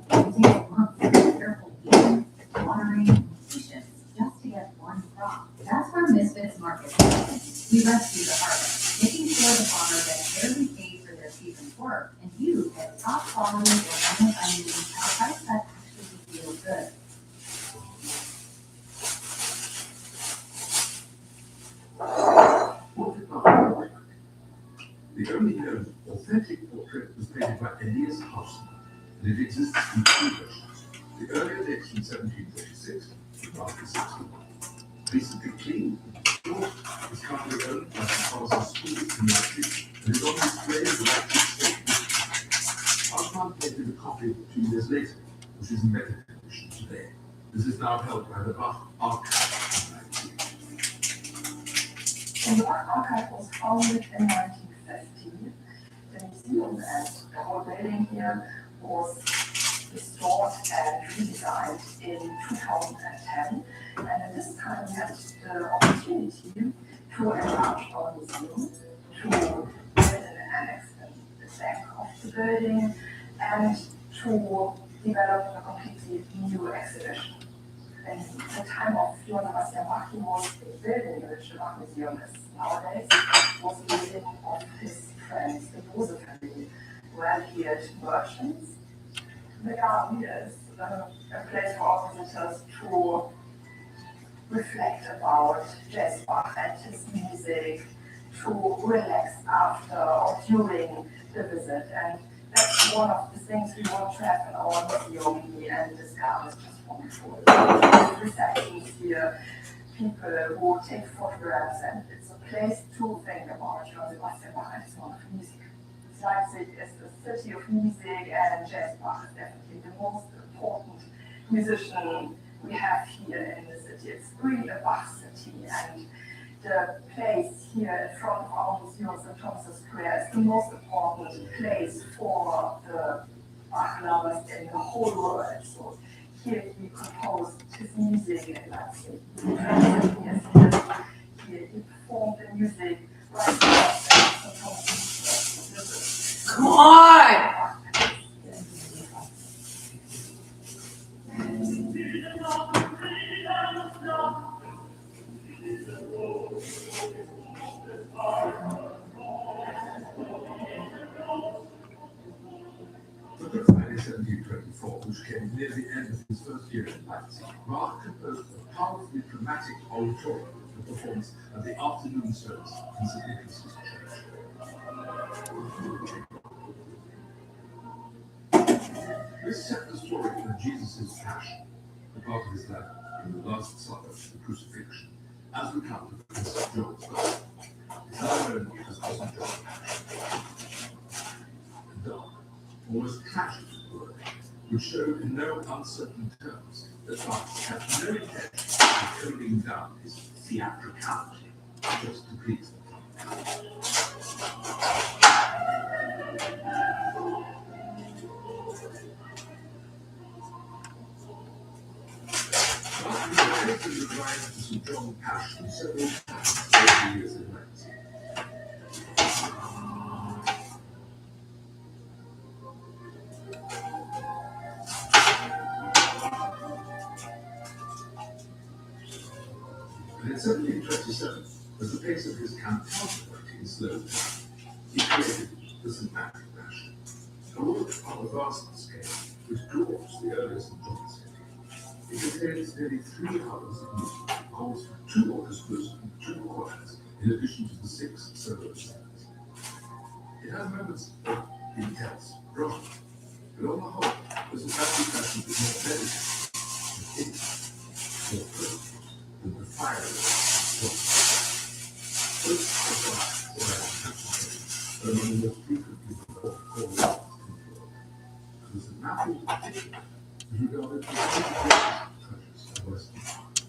can take months of careful weeding, watering, and patience just to get one crop. That's where Misfits Market comes in. We rescue the harvest, making sure the farmer gets fairly paid for their season's work, and you get top quality organic onions at a price that actually feels good. anticipated by Elias Hausen, and it exists in two versions. The earlier dates from 1736 to 1961. Recently cleaned, the book is currently owned by St. Thomas's School in Leipzig and is on display at the Leipzig State Museum. Haussmann painted a copy 2 years later, which is in better condition today. This is now held by the Bach Archive in Leipzig. The Bach Archive was founded in 1950. The museum and the whole building here was restored and redesigned in 2010. And at this time we had the opportunity to enlarge our museum, to build an annex in the back of the building, and to develop a completely new exhibition. In the time of Johann Sebastian Bach, he was building which the Bach Museum is nowadays, was the building of his friends, the Bose family, who had here merchants. The garden is a place for our visitors to reflect about Jazz Bach and his music, to relax after or during the visit. And that's one of the things we want to have in our museum, and this garden is just wonderful. Receptions here, people who take photographs, and it's a place to think about Johann Sebastian Bach and his wonderful music. Leipzig is the city of music, and Jazz Bach is definitely the most important musician we have here in the city. It's really a Bach city, and the place here in front of our museum, St. Thomas's Square, is the most important place for the Bach lovers in the whole world. So here he composed his music in Leipzig. Here he performed the music right there at St. Thomas's Square. Come on! But the Friday 1724, which came near the end of his first year in Leipzig, Bach composed a powerfully dramatic oratorio for performance at the afternoon service in St. Nicholas's Church. This set the story of Jesus' passion, the part of his life in the Last Supper, the crucifixion, as recounted in St. John's Gospel. It's now known as St. John's Passion. Dark, almost tragic work, which showed in no uncertain terms that Bach had no intention of toning down his theatricality just to please the public. Bach was to the drive to St. John's Passion several times over the years in Leipzig. And in 1727, as the pace of his cantata writing slowed down, he created the Sympathic Passion, a work on a vast scale which dwarfs the earlier St. John's City. It contains nearly 3 hours of music, calls for 2 orchestras and 2 choirs, in addition to the 6 solo singers. It has moments of intense drama, but on the whole, the Sympathic Passion is more delicate, more intimate, more perfect than the fire are among the most frequently performed choral the Sympathic in particular is regarded as one of the greatest treasures of Western art.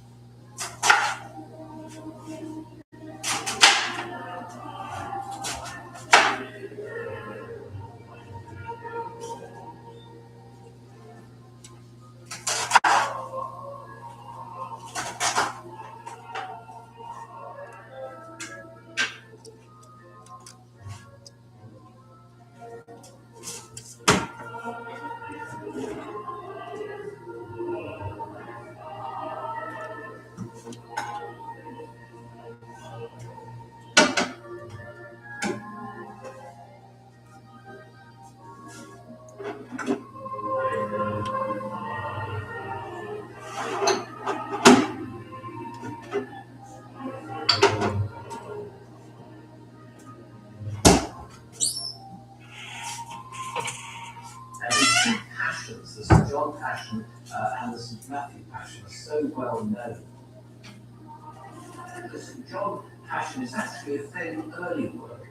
John Passion and the St. Matthew Passion are so well known. The St. John Passion is actually a fairly early work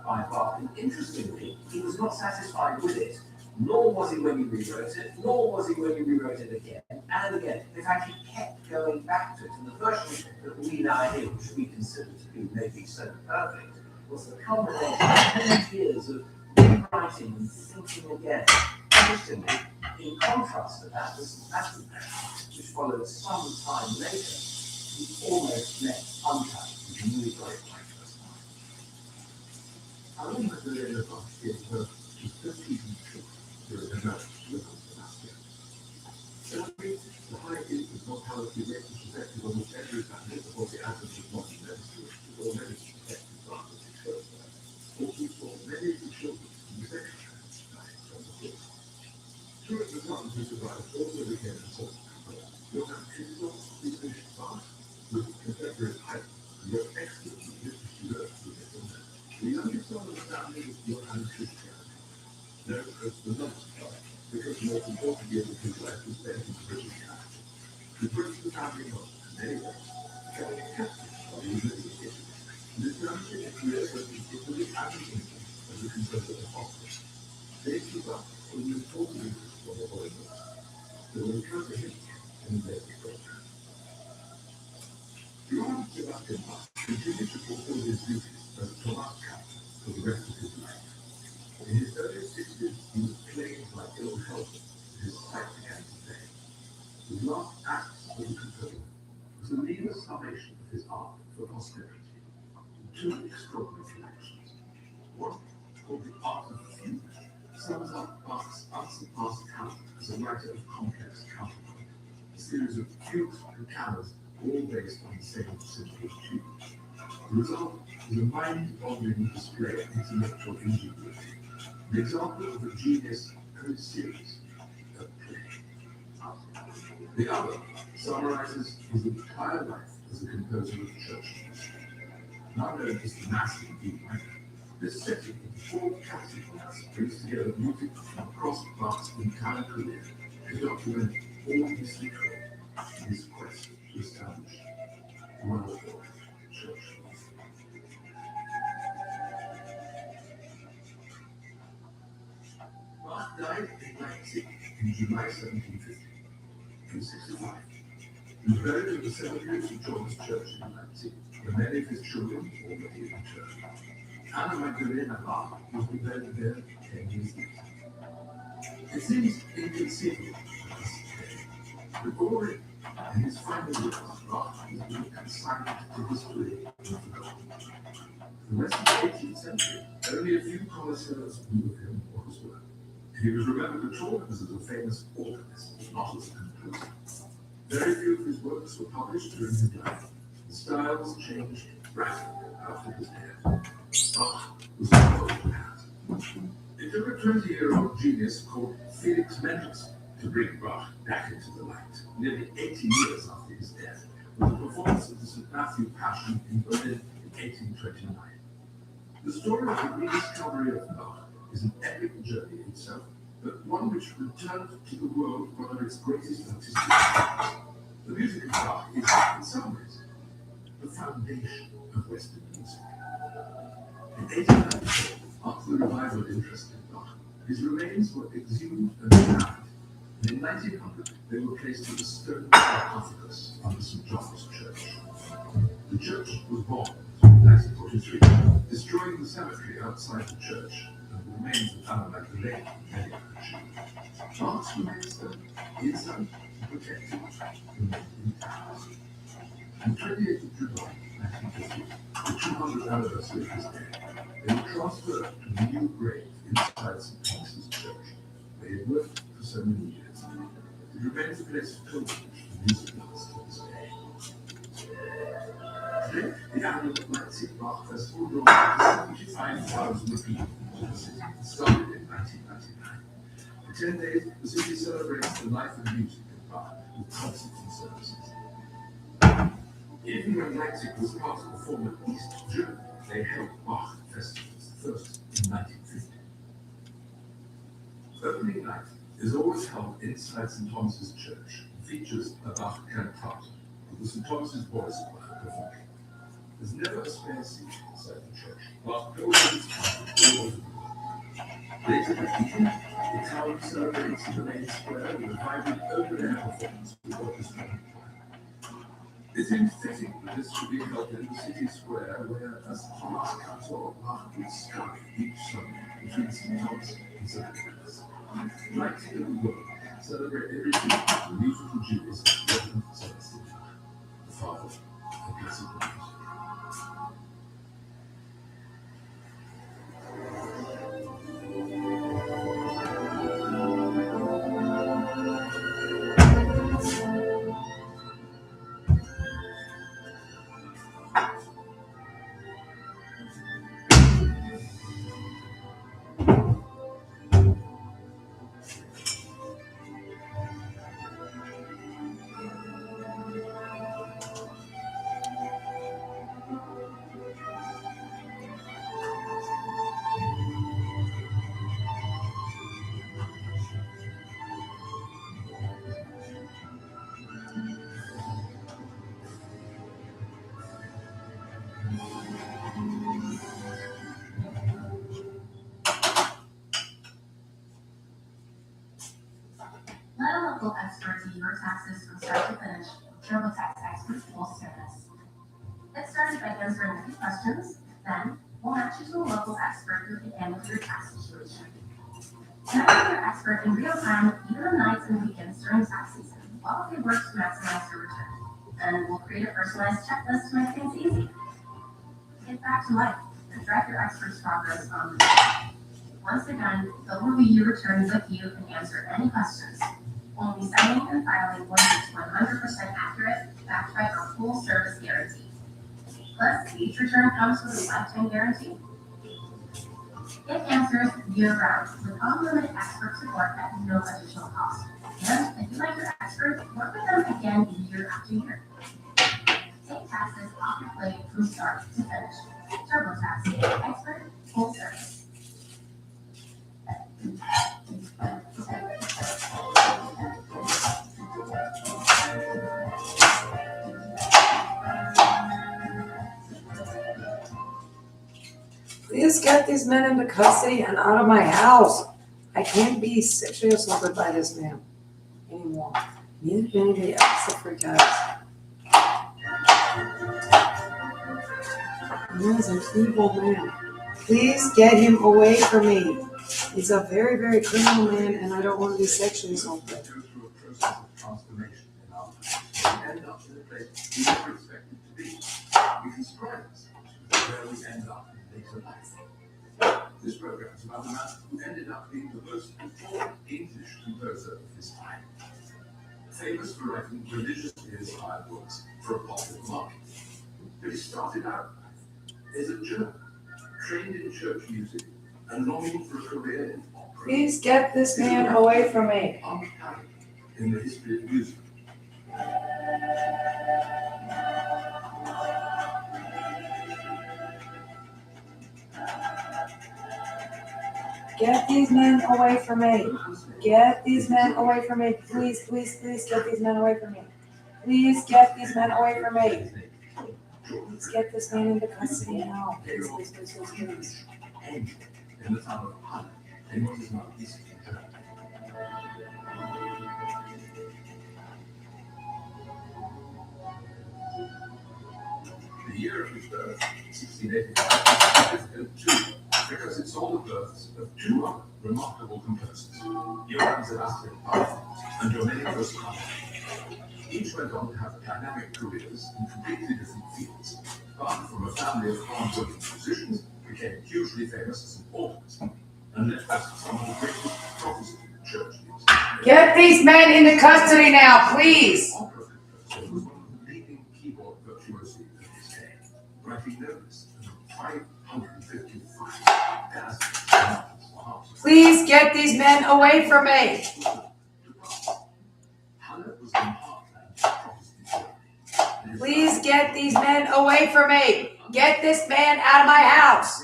by Bach, and interestingly, he was not satisfied with it, nor was he when he rewrote it, nor was he when he rewrote it again and again. In fact, he kept going back to it, and the version that we now hear, which we consider to be maybe so perfect, was the culmination of many years of rewriting and thinking again. Interestingly, in contrast to that, the St. Matthew Passion, which followed some time later, he almost left untouched with a really great like first time. I only had the name of Bach in her 13th during her marriage with Sebastian. Sadly, the high infant mortality rate was reflected on the every family before the average of modern medicine was already protected by the first birth. Also saw many of the children in the second trans dying from the birth. Two of the ones who survived also became important. Johann Christoph distinguished Bach with contemporary height and wrote excellently literature with his own. The youngest son of the family was Johann Christian, known as the Nonce Child, because the most important years of his life was spent in the British capital. He brought the family home in many ways, becoming a captain while he was living in Italy. And his family had careers both in Italy and in England as a composer of opera. They took up on the important interest of the Holocaust. They will encounter him in the later program. Johann Sebastian Bach continued to fulfill his duties as a Thomas captain for the rest of his life. In his early 60s, he was plagued by ill health, and his sight began to fade. His last act as a composer was to leave a summation of his art for posterity. Two extraordinary collections. One, called The Art of Fugue, sums up Bach's unsurpassed talent as a writer of complex counterpoint, a series of fugues and cameras, all based on the same simple tune. The result is a mind-boggling display of intellectual ingenuity, an example of a genius and a series of play. The other summarizes his entire life as a composer of church music. Now known as the Mass in D minor, this setting in 4 capital parts brings together music from across Bach's entire career to document all his secrets in his quest to establish world church music. Bach died in Leipzig in July 1750. He was 65. He was buried in the cemetery of St. John's Church in Leipzig, where many of his children were already in church. Anna Magdalena Bach was buried there 10 years later. It seems inconceivable that already in his final years, Bach was being consigned to history and forgotten. For the rest of the 18th century, only a few connoisseurs knew of him or his work. He was remembered at all as a famous organist, not as a composer. Very few of his works were published during his life. The styles changed rapidly after his death. Bach was an old man. It took a 20-year-old genius called Felix Mendelssohn to bring Bach back into the light, nearly 80 years after his death, with the performance of the St. Matthew Passion in Berlin in 1829. The story of the rediscovery of Bach is an epic journey itself, but one which returned to the world one of its greatest artistic talents. The music of Bach is, in some ways, the foundation of Western music. In 1894, after the revival interest in Bach, his remains were exhumed and buried, and in 1900 they were placed in a stone sarcophagus under St. John's Church. The church was bombed in 1943, destroying the cemetery outside the church and the remains of Anna Magdalena many of the children. Bach's remains, though, inside and protected, remained intact. On 28th of July 1950, the 200th anniversary of his death, they were transferred to a new grave inside St. Thomas's Church, where he had worked for so many years. It remains a place of pilgrimage for music lovers to this day. Today, the annual Leipzig Bach Festival draws over 75,000 people to the city. It started in 1999. For 10 days, the city celebrates the life and music of Bach with concerts and services. Even when Leipzig was part of the former East Germany, they held Bach festivals, the first in 1950. Opening night is always held inside St. Thomas's Church and features a Bach cantata with the St. Thomas's Boys Choir performing. There's never a spare seat inside the church. Bach goes to his country all over the world. Later that evening, the town celebrates in the main square with a vibrant open-air performance with orchestra and choir. It seems fitting that this should be held in the city square where, as Thomas Cantor, Bach would scurry each Sunday between St. Thomas and St. Nicholas. Like in the world, celebrate every week the musical Jews of Reverend Celestine, the Father of Blessed Memory. Let a local expert do your taxes from start to finish with TurboTax Expert Full Service. Get started by answering a few questions, then we'll match you to a local expert who can handle your tax situation. Connect with your expert in real time, even on nights and weekends during tax season, while they work to maximize your return. And we'll create a personalized checklist to make things easy. Get back to life and track your expert's progress on the day. Once they're done, they'll review your returns with you and answer any questions. Only signing and filing one is 100% accurate, backed by our full service guarantee. Plus, each return comes with a lifetime guarantee. Get answers year-round with unlimited expert support at no additional cost. And if you like your expert, work with them again year after year. Take taxes off your plate from start to finish. TurboTax, expert, full service. Please get these men into custody and out of my house. I can't be sexually assaulted by this man anymore. Neither can anybody else to freak out. He's an evil man. Please get him away from me. He's a very, very criminal man, and I don't want to be sexually assaulted. Go through a process of transformation in our life. We end up in a place we never expected to be. We can surprise ourselves with where we end up in later life. This program is about a man who ended up being the most important English composer of his time. Famous for writing religious-inspired works for a popular market. But he started out as a German, trained in church music, and longing for a career in opera. Please get this man away from me. Unparalleled in the history of music. Get these men away from me. Get these men away from me. Please, please, please get these men away from me. Please get these men away from me. Please get this man into custody now. Please, please, please, please, please. In the town of Halle, in what is now East Germany. The year of his birth, 1685, is significant too, because it saw the births of two other remarkable composers, Johann Sebastian Bach and Domenico Scarlatti. Each went on to have dynamic careers in completely different fields. Bach, from a family of hard-working musicians, became hugely famous as an organist, and led us some of the greatest prophecies in church music. Get these men into custody now, please. Opera composer was one of the leading keyboard virtuosi of his day, writing no less than 555 sonatas for harp. Please get these men away from me. Halle was the heartland of Protestant Germany. Please get these men away from me. Get this man out of my house.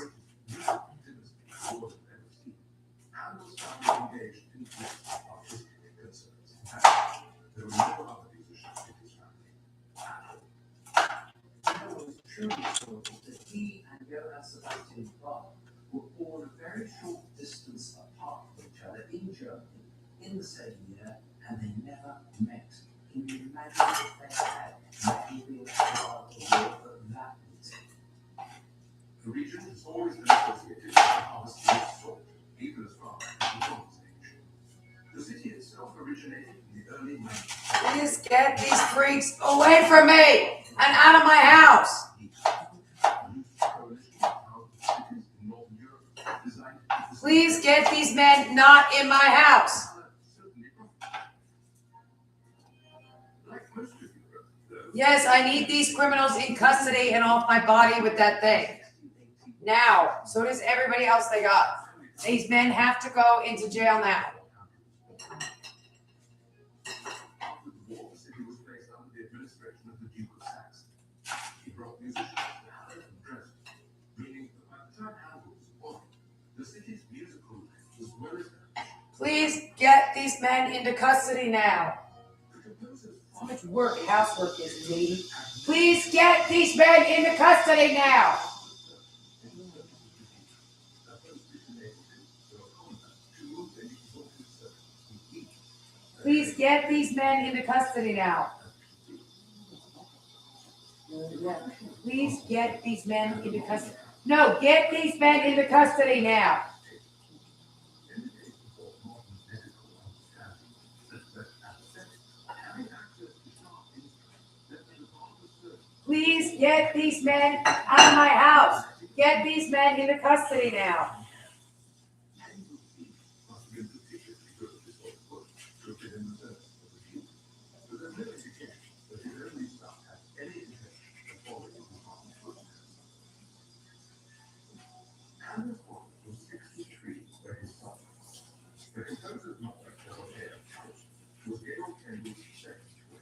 Germany in the same year, and they never met. Can you imagine if they had? Imagine being part of the war at that meeting. The region has always been associated with the harvesting of salt, even as far back as the Bronze Age. The city itself originated in the early 19th. Please get these freaks away from me and out of my house. Please get these men not in my house. Yes, I need these criminals in custody and off my body with that thing. Now. So does everybody else they got. These men have to go into jail now. After the war, the city was placed under the administration of the Duke of Saxon. He brought musicians to Halle and Dresden, meaning that by the time Hamburg was born, the city's musical life was well established. Please get these men into custody now. How much work housework is, lady? Please get these men into custody now. Please get these men into custody now. Please get these men into custody. No, get these men into custody now. Please get these men out of my house. Get these men into custody now. The composer's mother, Dorothea, was Georg Handel's second wife.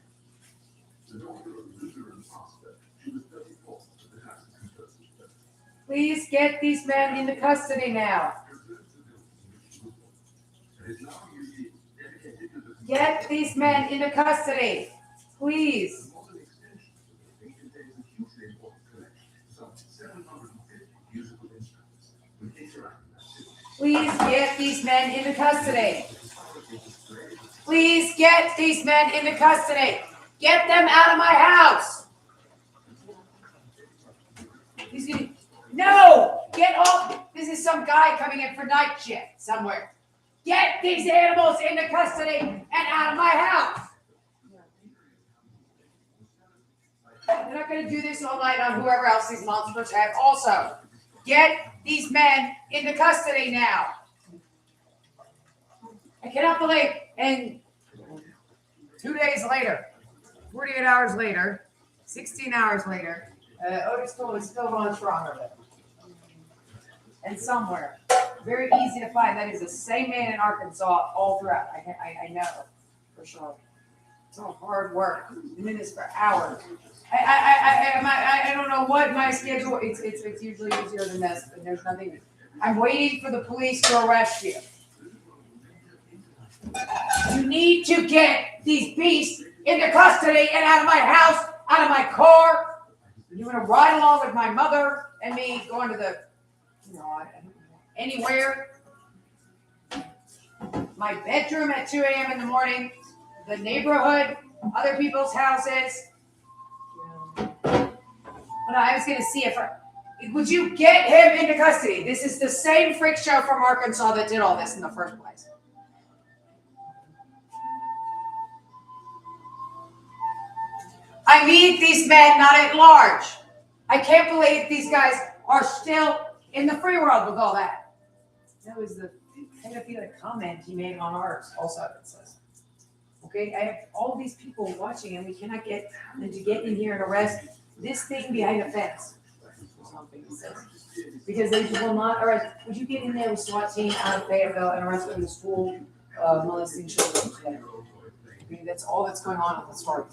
The daughter of a Lutheran pastor, she was 34 at the time of the composer's birth. Please get these men into custody now. Get these men into custody. Please. Please get these men into custody. Please get these men into custody. Get them out of my house. No! Get off! This is some guy coming in for night shift somewhere. Get these animals into custody and out of my house. They're not going to do this all night on whoever else these monsters have. Also, get these men into custody now. I cannot believe, and 2 days later, 48 hours later, 16 hours later, Otis Toole is still going strong with it. And somewhere, very easy to find, that is the same man in Arkansas all throughout. I know for sure. It's all hard work. Minutes for hours. I don't know what my schedule. It's usually easier than this, but there's nothing. I'm waiting for the police to arrest you. You need to get these beasts into custody and out of my house, out of my car. You want to ride along with my mother and me going to the, anywhere. My bedroom at 2 a.m. in the morning, the neighborhood, other people's houses. But I was going to see would you get him into custody? This is the same freak show from Arkansas that did all this in the first place. I need these men not at large. I can't believe these guys are still in the free world with all that. That was the pedophilic comment he made on ours also, it says. Okay, I have all these people watching and we cannot get them to get in here and arrest this thing behind a fence. Something he says. Because they will not arrest. Would you get in there with SWAT team out of Fayetteville and arrest them in the school molesting children today? I mean, that's all that's going on in the story.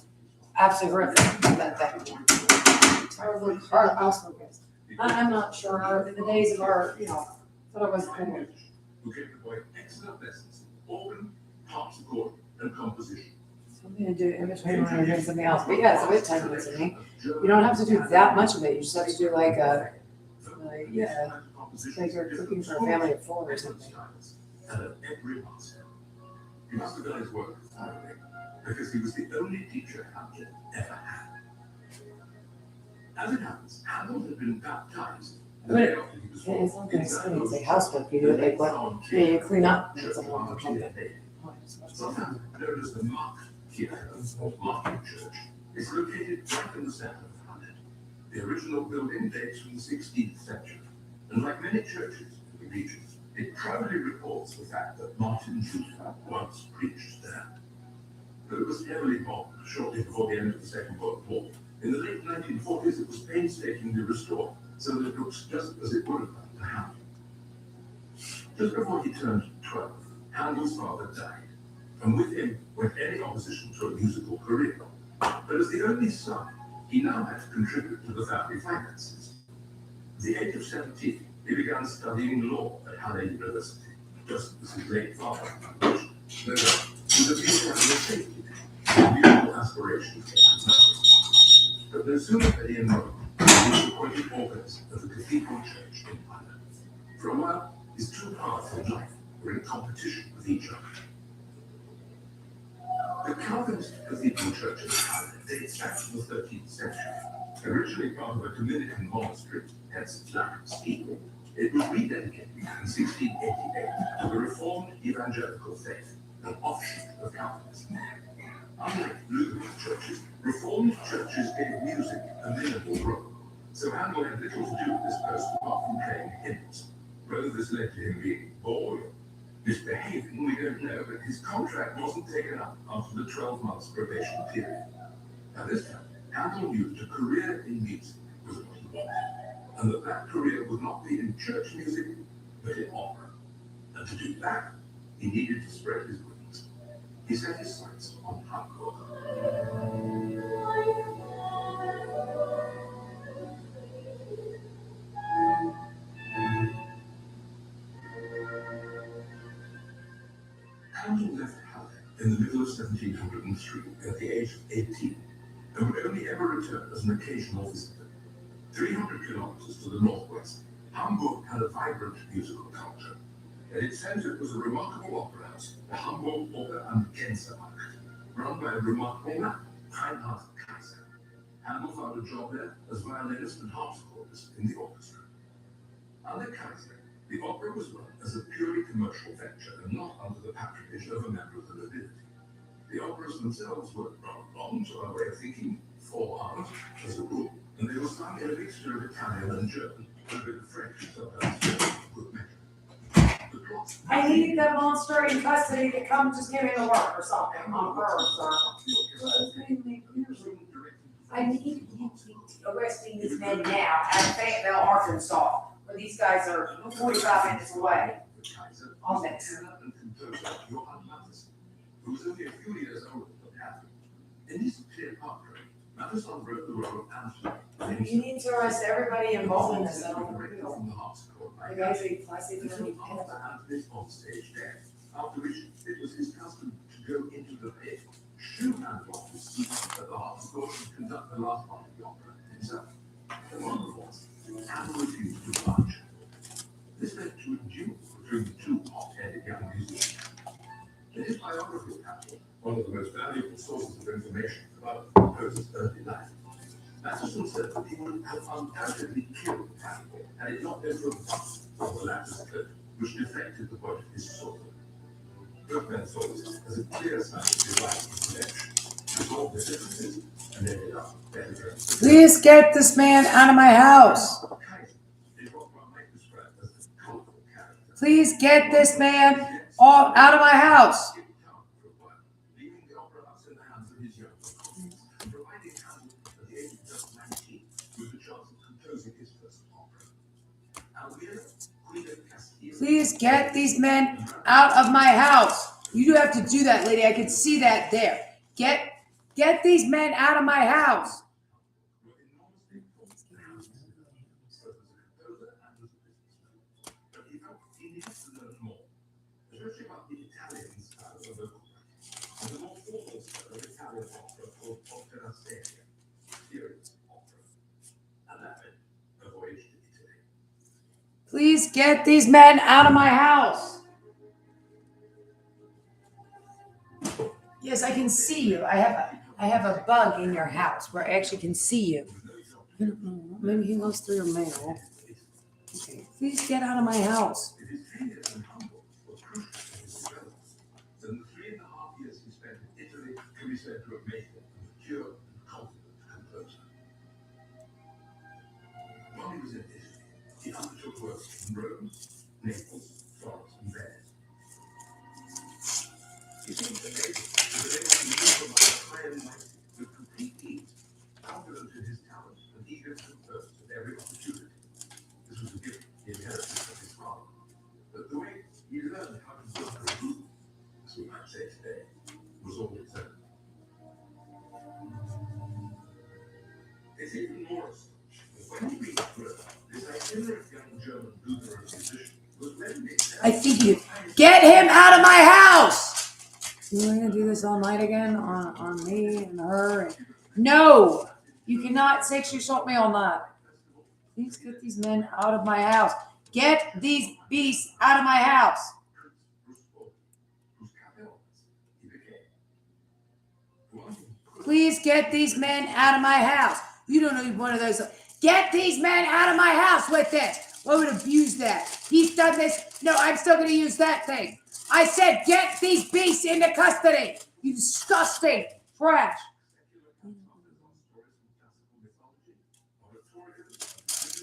Absolutely horrific. That thing. I'm not sure. In the days of our, thought I was anyway. Who gave the boy excellent lessons in organ, harpsichord, and composition. Something to do imitate when I'm doing something else. But yeah, it's a bit time consuming. You don't have to do that much of it. You just have to do like you're cooking for a family of 4 or something. And at every master, He must have done his work thoroughly, because he was the only teacher Hamlet ever had. As it happens, Handel had been baptized. But it's not gonna say it's a house book. You do it like what? Yeah, you clean up. It's a whole something. Sometimes known as the Mark Theatre or Market Church, is located right in the center of London. The original building dates from the 16th century, and like many churches in the region, it proudly reports the fact that Martin Luther once preached there. Though it was heavily bombed shortly before the end of the Second World War, in the late 1940s it was painstakingly restored, so that it looks just as it would have done to Handel. Just before he turned 12, Handel's father died, and with him went any opposition to a musical career. But as the only son, he now had to contribute to the family finances. At the age of 17, he began studying law at Halle University, just as his late father wished. No doubt, he would have been having a safety net, with musical aspirations and nothing. But no sooner had he enrolled, he was appointed organist of the Cathedral Church in London. For a while, his two paths in life were in competition with each other. The Calvinist Cathedral Church in Ireland dates back to the 13th century. Originally part of a Dominican monastery, hence its lack of steeple, it was rededicated in 1688 to the Reformed Evangelical faith, an offshoot of Calvinism. Unlike Lutheran churches, Reformed churches gave music a minimal role, so Handel had little to do with this post apart from playing hymns. Whether this led to him being bored or misbehaving, we don't know, but his contract wasn't taken up after the 12 months probation period. At this time, Handel knew that a career in music was what he wanted, and that career would not be in church music, but in opera. And to do that, he needed to spread his wings. He set his sights on Hamburg. Handel left Halle in the middle of 1703 at the age of 18, and would only ever return as an occasional visitor. 300 kilometers to the northwest, Hamburg had a vibrant musical culture. At its center was a remarkable opera house, the Hamburg Oper and Gänsemarkt, run by a remarkable man, Reinhard Kaiser. Handel found a job there as violinist and harpsichordist in the orchestra. Under Kaiser, the opera was run as a purely commercial venture and not under the patronage of a member of the nobility. The operas themselves were wrong to our way of thinking, 4 hours as a rule, and they were sung in a mixture of Italian and German, and a bit of French, sometimes German, good measure. The plot. I need that monster in custody to come just give me the work or something on her, sir. I need you arresting these men now at Fayetteville, Arkansas, where these guys are 45 minutes away on this. Who was only a few years older than Handel. In his Cleopatra, Mattheson wrote the role of Antony. You need to arrest everybody involved in this. I don't know. From the harpsichord by The guys are classic. Until after Antony's on-stage death, after which it was his custom to go into the pit, shoo Handel off his seat at the harpsichord and conduct the last part of the opera himself. And one of the was, Handel refused to budge. This led to a duel between the two hot-headed young musicians. In his biography of Handel, one of the most valuable sources of information about the composer's early life, Mattheson said that he would have undoubtedly killed Handel had it not been for a bump on the latter's coat, which deflected the point of his sword. Both men saw this as a clear sign of divine intervention, resolved their differences, and ended up better friends. Please get this man out of my house. Please get this man out of my house. Please get these men out of my house. You do have to do that, lady. I can see that there. Get these men out of my house. Please get these men out of my house. Yes, I can see you. I have a bug in your house where I actually can see you. I don't know. Maybe he goes through your mail. Okay, please get out of my house. Then the 3.5 years he spent in Italy can be said to have made him a mature and confident composer. While he was in Italy, he undertook work in Rome, Naples, Florence, and Venice. He seems amazing to be able to move from high and mighty with complete ease, confident in his talent and eager to compose at every opportunity. This was a gift he inherited from his father. But the way he learned how to build a group, as we might say today, was all his own. It's even more astonishing when he reached Rome, this itinerant young German Lutheran musician was ready. I think you get him out of my house. You're gonna do this all night again on me and her? No, you cannot sexually assault me all night. Please get these men out of my house. Get these beasts out of my house. Please get these men out of my house. You don't need one of those. Get these men out of my house with this. I would abuse that. He's done this. No, I'm still going to use that thing. I said, get these beasts into custody. You disgusting trash.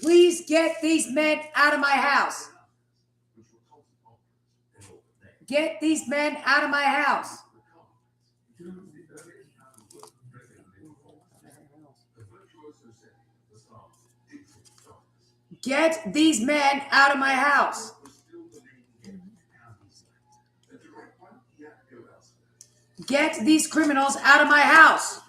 Please get these men out of my house. Get these men out of my house. Get these men out of my house. Get these criminals out of my house.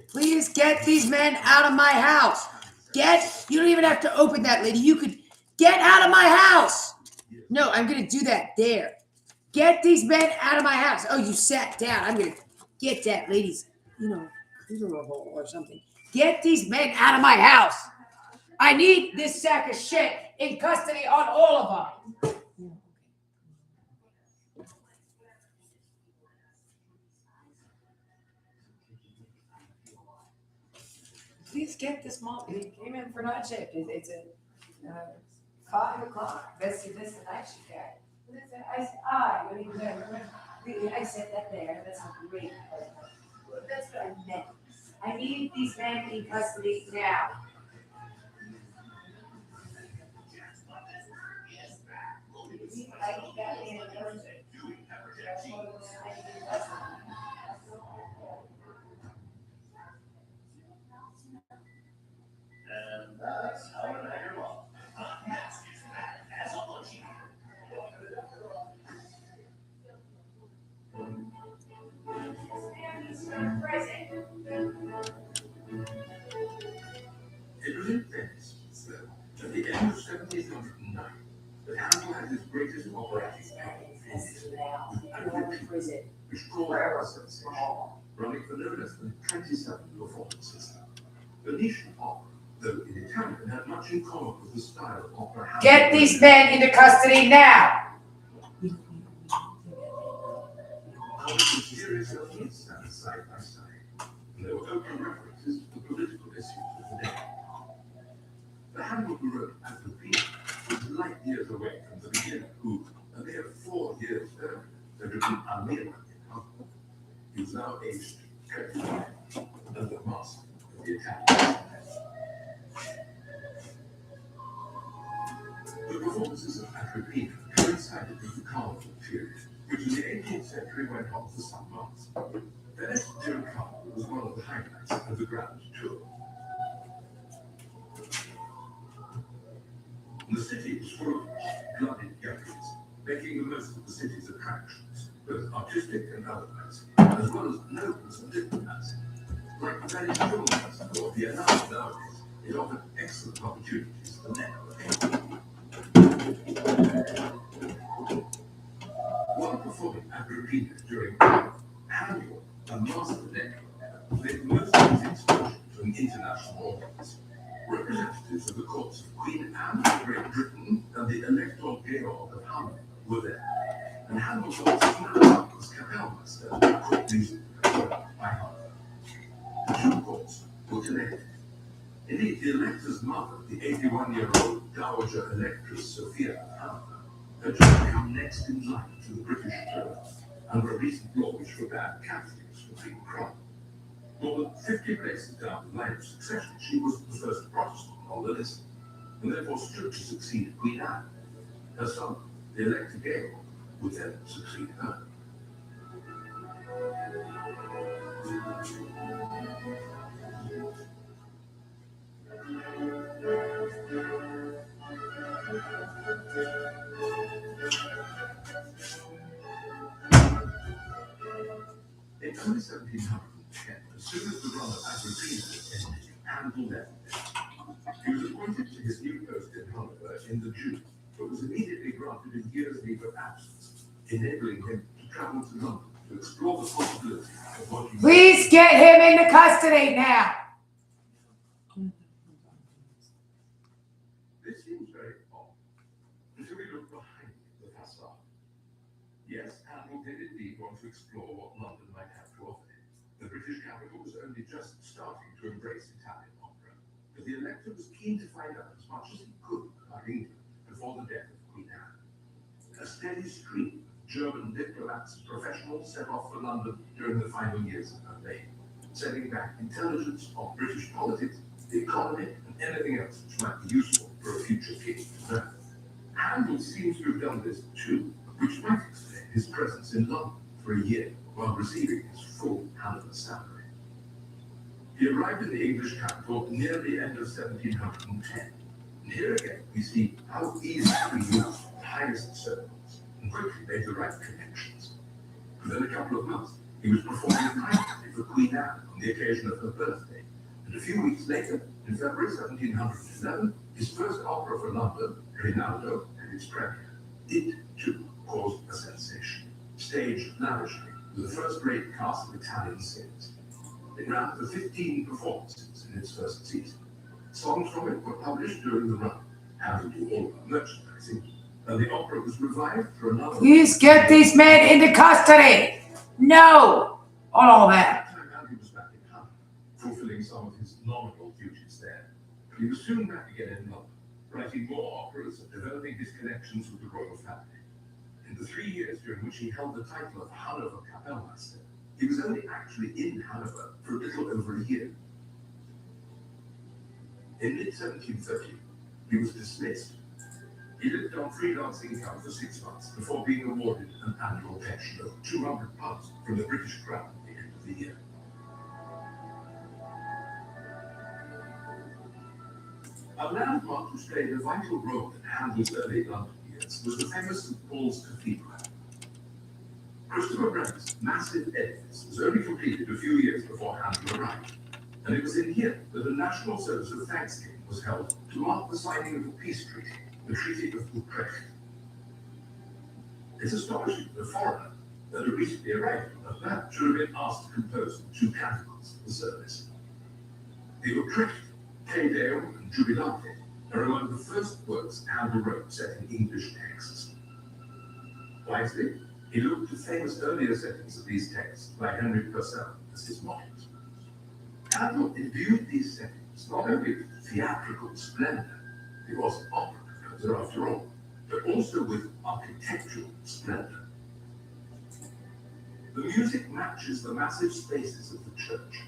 Please get these men out of my house. You don't even have to open that, lady. You could get out of my house. No, I'm going to do that there. Get these men out of my house. Oh, you sat down. I'm going to get that lady's, hole or something. Get these men out of my house. I need this sack of shit in custody on all of them. Please get this mom. He came in for night shift. It's at 5 o'clock. This is the night shift guy. I said, when he was there, I said that there. That's not great. That's what I meant. I need these men in custody now. And that's how it happened. It was in Venice, at the end of 1709, that Handel had his greatest operatic which called for sensation, running for no less than 27 performances. Venetian opera, though in Italian, had much in common with the style of opera. Get these men into custody now. Our mysterious elements stand side by side, and there were open references to the political issues of the day. The Handel who wrote As the Beast was light years away from the beginner who, a mere 4 years earlier, had written Amelia in Hamburg. He was now aged 25 and the master of the Italian. The performances of Agrippina coincided with the Carnival period, which in the 18th century went on for some months. Venice during Carnival was one of the highlights of the Grand Tour. The city was full of blooded yuppies, making the most of the city's attractions, both artistic and otherwise, as well as nobles and diplomats. Like the Venice Film Festival or Biennale nowadays, it offered excellent opportunities for networking. repeated during annual and master day, led most of his exposure to an international audience. Representatives of the courts of Queen Anne of Great Britain and the Elector Georg of Hungary were there, and Hamilton's now was Kapellmeister, court music by heart. The two courts were connected. Indeed, the elector's mother, the 81-year-old Dowager Electress Sophia of Hanover, had just come next in line to the British throne under a recent law which forbade Catholics from being crowned. More than 50 places down the line of succession, she was the first Protestant on the list, and therefore stood to succeed Queen Anne. Her son, the Elector Georg, would then succeed her. In early 1710, as soon as the run of Agrippina was ended, Handel left. He was appointed to his new post in Hanover in the June, but was immediately granted a year's leave of absence, enabling him to travel to London to explore the possibility of working. Please get him into custody now. This seems very odd, until we look behind the facade. Yes, Handel did indeed want to explore what London might have to offer him. The British capital was only just starting to embrace Italian opera, but the elector was keen to find out as much as he could about England before the death of Queen Anne. A steady stream of German diplomats and professionals set off for London during the final years of her reign, sending back intelligence on British politics, the economy, and anything else which might be useful for a future king to know. Handel seems to have done this too, which might explain his presence in London for a year while receiving his full Hanover salary. He arrived in the English capital near the end of 1710. And here again we see how easily he used the highest circles and quickly made the right connections. Within a couple of months, he was performing privately for Queen Anne on the occasion of her birthday. And a few weeks later, in February 1711, his first opera for London, Rinaldo, had its premiere. It, too, caused a sensation. Staged lavishly with a first-rate cast of Italian singers. It ran for 15 performances in its first season. Songs from it were published during the run, and to do all of our merchandising, and the opera was revived for another. Please get these men into custody. No, on all that. By the time Andrew was back in Hanover, fulfilling some of his nominal duties there, he was soon back again in London, writing more operas and developing his connections with the royal family. In the 3 years during which he held the title of Hanover Kapellmeister, he was only actually in Hanover for a little over a year. In mid-1730, he was dismissed. He lived on freelance income for 6 months before being awarded an annual pension of £200 from the British Crown at the end of the year. A landmark which played a vital role in Handel's early London years was the famous St. Paul's Cathedral. Christopher Wren's massive edifice was only completed a few years before Handel arrived, and it was in here that a national service of thanksgiving was held to mark the signing of the peace treaty, the Treaty of Utrecht. It's astonishing that a foreigner that had recently arrived at that should have been asked to compose 2 canticles for the service. The Utrecht, Te Deum, and Jubilate are among the first works Handel wrote set in English texts. Wisely, he looked to famous earlier settings of these texts by Henry Purcell as his models. Handel imbued these settings not only with theatrical splendor, it was an opera composer after all, but also with architectural splendor. The music matches the massive spaces of the church,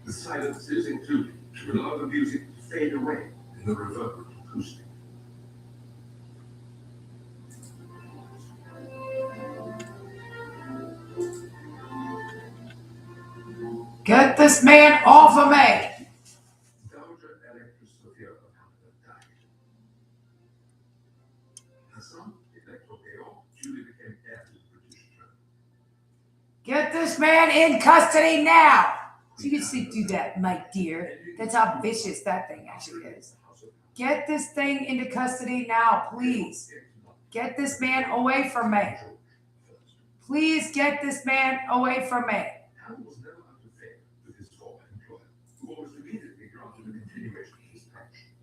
with silences included to allow the music to fade away in the reverberant acoustic. Get this man off of me. Dowager Electress Sophia of Hanover died. Her son, Elector Georg, duly became heir to the British throne. Get this man in custody now. Seriously, do that, my dear. That's how vicious that thing actually is. Get this thing into custody now, please. Get this man away from me. Please get this man away from me. Handel was never out of favor with his former employer, who almost immediately granted a continuation of his pension.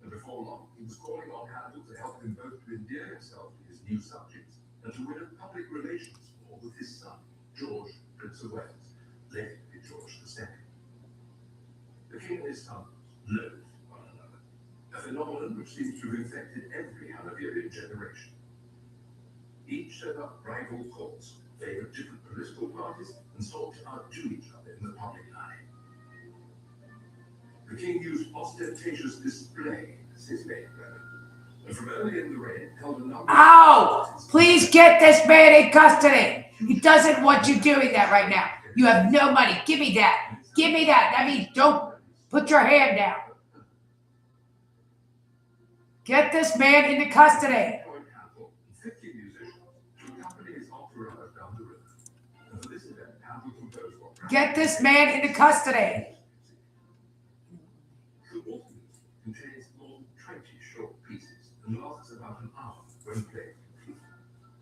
And before long, he was calling on Handel to help him both to endear himself to his new subjects and to win a public relations war with his son, George, Prince of Wales, later to be George II. The king and his son loathed one another, a phenomenon which seems to have infected every Hanoverian generation. Each set up rival courts, favored different political parties, and sought to outdo each other in the public eye. The king used ostentatious display as his main weapon, and from early in the reign held a number Ow! Please get this man in custody. He doesn't want you doing that right now. You have no money. Give me that. Give me that. That means don't put your hand down. Get this man into custody. Get this man into custody. The Orpheus contains more than 20 short pieces and lasts about an hour when played complete.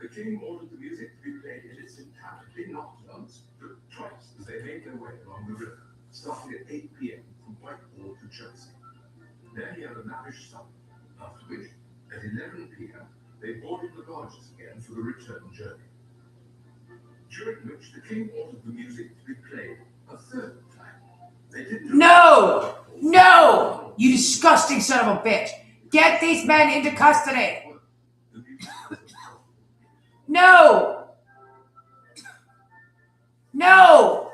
The king ordered the music to be played in its entirety, not once, but twice, as they made their way along the river, starting at 8 p.m. from Whitehall to Chelsea. There he had a lavish supper, after which, at 11 p.m., they boarded the barges again for the return journey. During which the king ordered the music to be played a third time. They didn't No! No! You disgusting son of a bitch. Get these men into custody. No! No!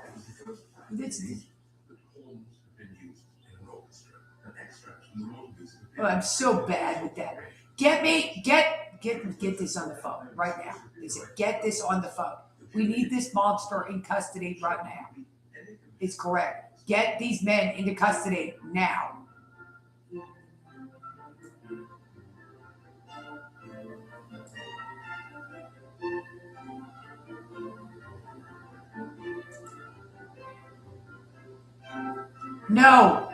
Oh, I'm so bad with that. Get this on the phone right now. Get this on the phone. We need this monster in custody right now. It's correct. Get these men into custody now. No.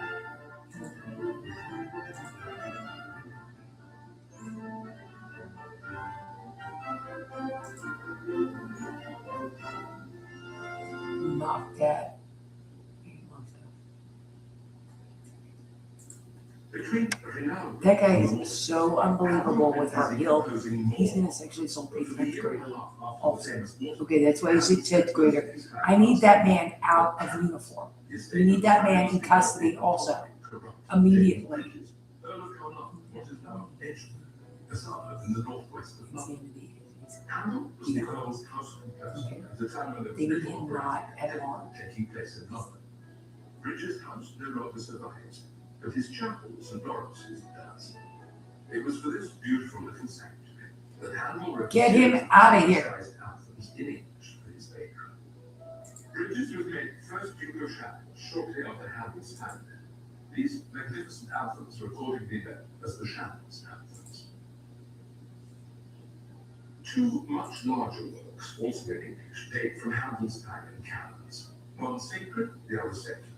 Not that. That guy is so unbelievable with her. He's gonna sexually assault a 10th grader. Also. Okay, that's why he's a 10th grader. I need that man out of uniform. We need that man in custody also. Immediately. They need him not at all. Taking place in London. Bridges' house no longer survives, but his chapel, St. Lawrence's, does. It was for this beautiful little sanctuary that Handel Get him out of here. anthems in English for his patron. Bridges was made first Duke of Chapel shortly after Handel's time. These magnificent anthems were accordingly known as the Shambles anthems. Two much larger works, also in English, date from Handel's time in canons. One sacred, the other secular.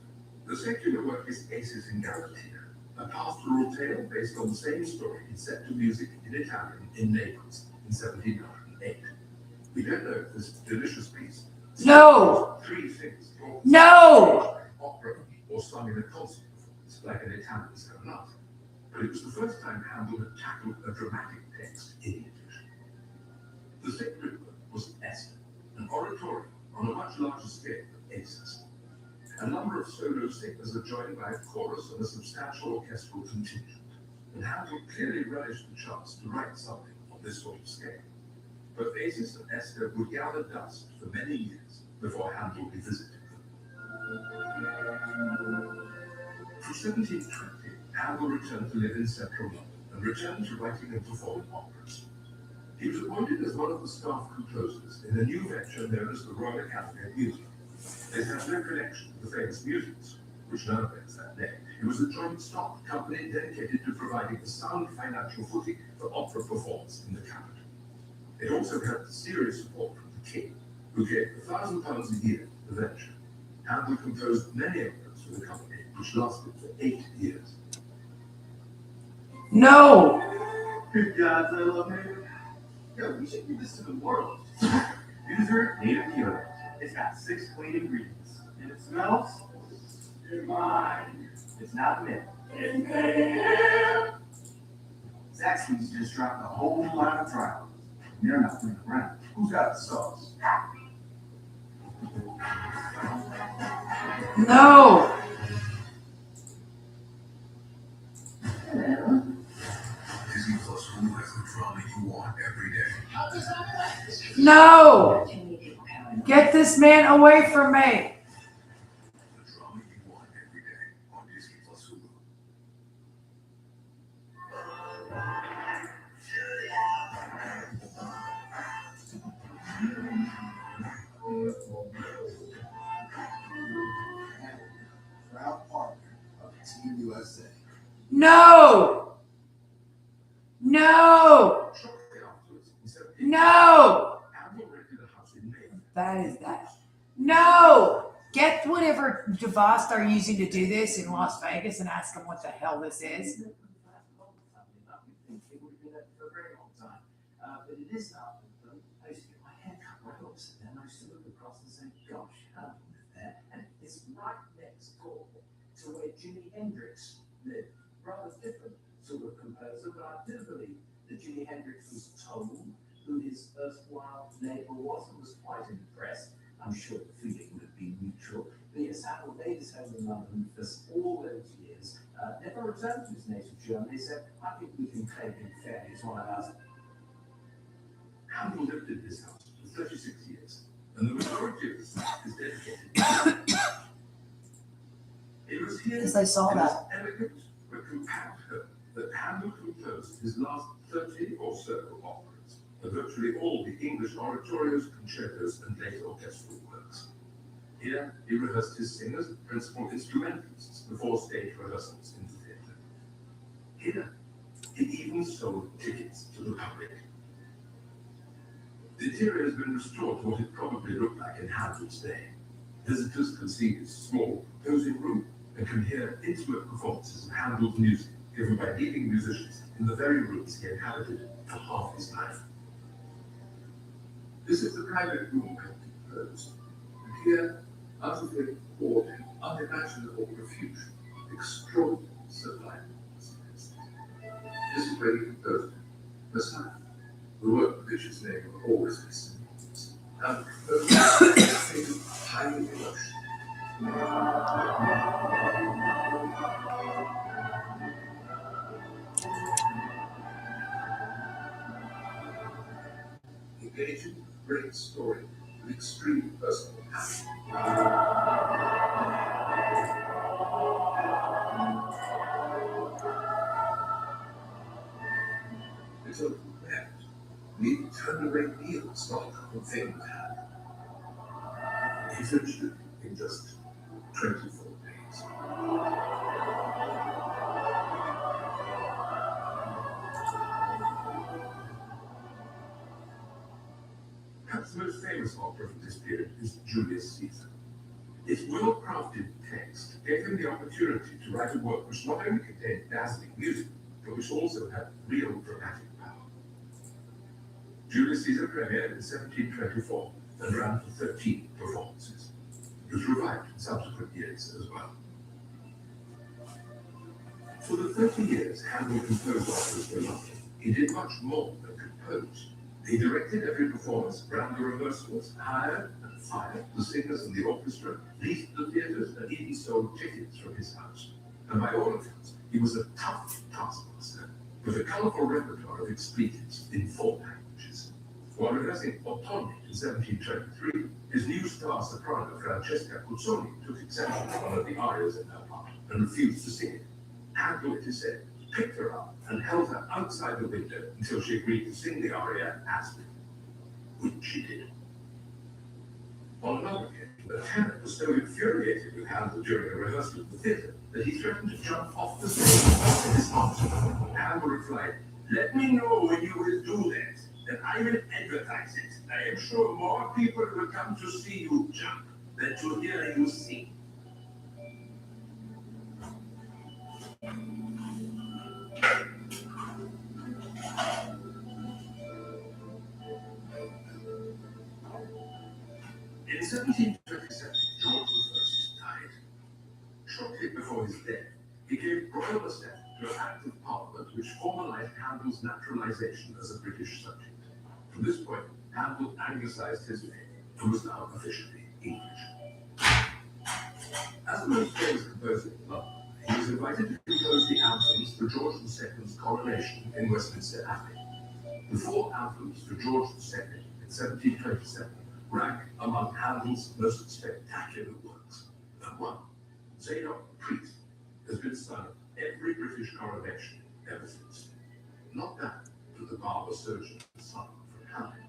The secular work is Acis in Galatea, a pastoral tale based on the same story set to music in Italian in Naples in 1708. We don't know if this delicious piece. No! Three things. No! Opera or sung in a concert performance like an Italian serenata. But it was the first time Handel had tackled a dramatic text in English. The sacred work was Esther, an oratorio on a much larger scale than Acis. A number of solo singers are joined by a chorus and a substantial orchestral contingent, and Handel clearly relished the chance to write something on this sort of scale. But Acis and Esther would gather dust for many years before Handel revisited them. From 1720, Handel returned to live in central London and returned to writing and performing operas. He was appointed as one of the staff composers in a new venture known as the Royal Academy of Music. This has no connection with the famous musicals, which none bears that name. It was a joint stock company dedicated to providing a sound financial footing for opera performance in the capital. It also had serious support from the king, who gave £1,000 a year to the venture. Handel composed many operas for the company, which lasted for 8 years. No! Good God, I love him. Yo, we should give this to the world. User native deodorant. It's got 6 clean ingredients. And it smells divine. It's not mint. It's good. Zaxby's just dropped a whole new line of trials. They're not playing around. Who's got the sauce? No. Disney Plus Hulu has the drama you want every day. No. Get this man away from me. The drama you want every day on Disney Plus Hulu. Proud partner of Team USA. No. No. No. That is that. No. Get whatever device they're using to do this in Las Vegas and ask them what the hell this is. It would have been for a very long time. But it is not. I used to get my hair cut right opposite them. I used to look across and say, gosh, how do I live there? And it's right next door to where Jimi Hendrix lived. Rather different sort of composer, but I do believe that Jimi Hendrix was told who his erstwhile neighbor was and was quite impressed. I'm sure the feeling would have been mutual. But yes, Apple made his home in London for all those years. Never returned to his native Germany. He said, I think we can claim him fairly as one of us. Handel lived in his house for 36 years, and the majority of the site is dedicated to it was here Yes, I saw in that. this elegant but compact home that Handel composed his last 30 or so operas, and virtually all the English oratorios, concertos, and later orchestral works. Here, he rehearsed his singers and principal instrumentalists before stage rehearsals in the theatre. Here, he even sold tickets to the public. The interior has been restored to what it probably looked like in Handel's day. Visitors can see his small, imposing room and can hear intimate performances of Handel's music given by leading musicians in the very rooms he inhabited for half his life. This is the private room Handel composed, and here, out of it poured an unimaginable profusion, extraordinary sublime. This is where he composed Messiah, the work which his name will always be seen, and composed highly emotional. Engaging, great story with extreme personal passion. It's a bad. We turned away meals, not a couple of things. He finished it in just 24 days. Perhaps the most famous opera from this period is Julius Caesar. Its well-crafted text gave him the opportunity to write a work which not only contained dazzling music, but which also had real dramatic power. Julius Caesar premiered in 1724 and ran for 13 performances. It was revived in subsequent years as well. For the 30 years Handel composed operas for London, he did much more than compose. He directed every performance, ran the rehearsals, hired and fired the singers and the orchestra, leased the theatres, and even sold tickets from his house. And by all accounts, he was a tough taskmaster with a colourful repertoire of expletives in 4 languages. While rehearsing Ottone in 1723, his new star soprano Francesca Cuzzoni took exception to one of the arias in her part and refused to sing it. Handel, it is said, picked her up and held her outside the window until she agreed to sing the aria as written, which she did. On another occasion, the tenor was so infuriated with Handel during a rehearsal at the theatre that he threatened to jump off the stage in his heart. Handel replied, "Let me know when you will do that, and I will advertise it. I am sure more people will come to see you jump than to hear you sing." In 1727, George I died. Shortly before his death, he gave royal assent to an Act of Parliament which formalized Handel's naturalization as a British subject. From this point, Handel anglicized his name and was now officially English. As the most famous composer in London, he was invited to compose the anthems for George II's coronation in Westminster Abbey. The four anthems for George II in 1727 rank among Handel's most spectacular works, and one, Zadok the Priest, has been sung at every British coronation ever since. Not that, but the barber surgeon's son from Hamlet.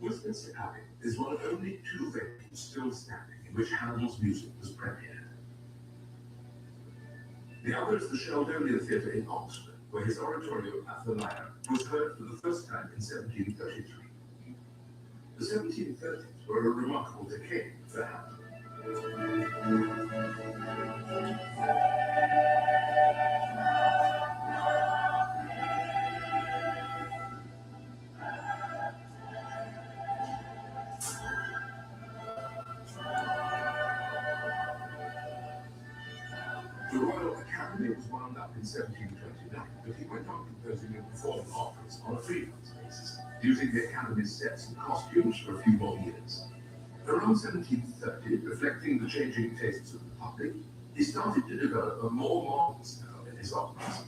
Westminster Abbey is one of only two venues still standing in which Handel's music was premiered. The other is the Sheldonian Theatre in Oxford, where his oratorio Athaliah was heard for the first time in 1733. The 1730s were a remarkable decade for Handel. The Royal Academy was wound up in 1729, but he went on composing and performing operas on a freelance basis, using the Academy's sets and costumes for a few more years. Around 1730, reflecting the changing tastes of the public, he started to develop a more modern style in his operas.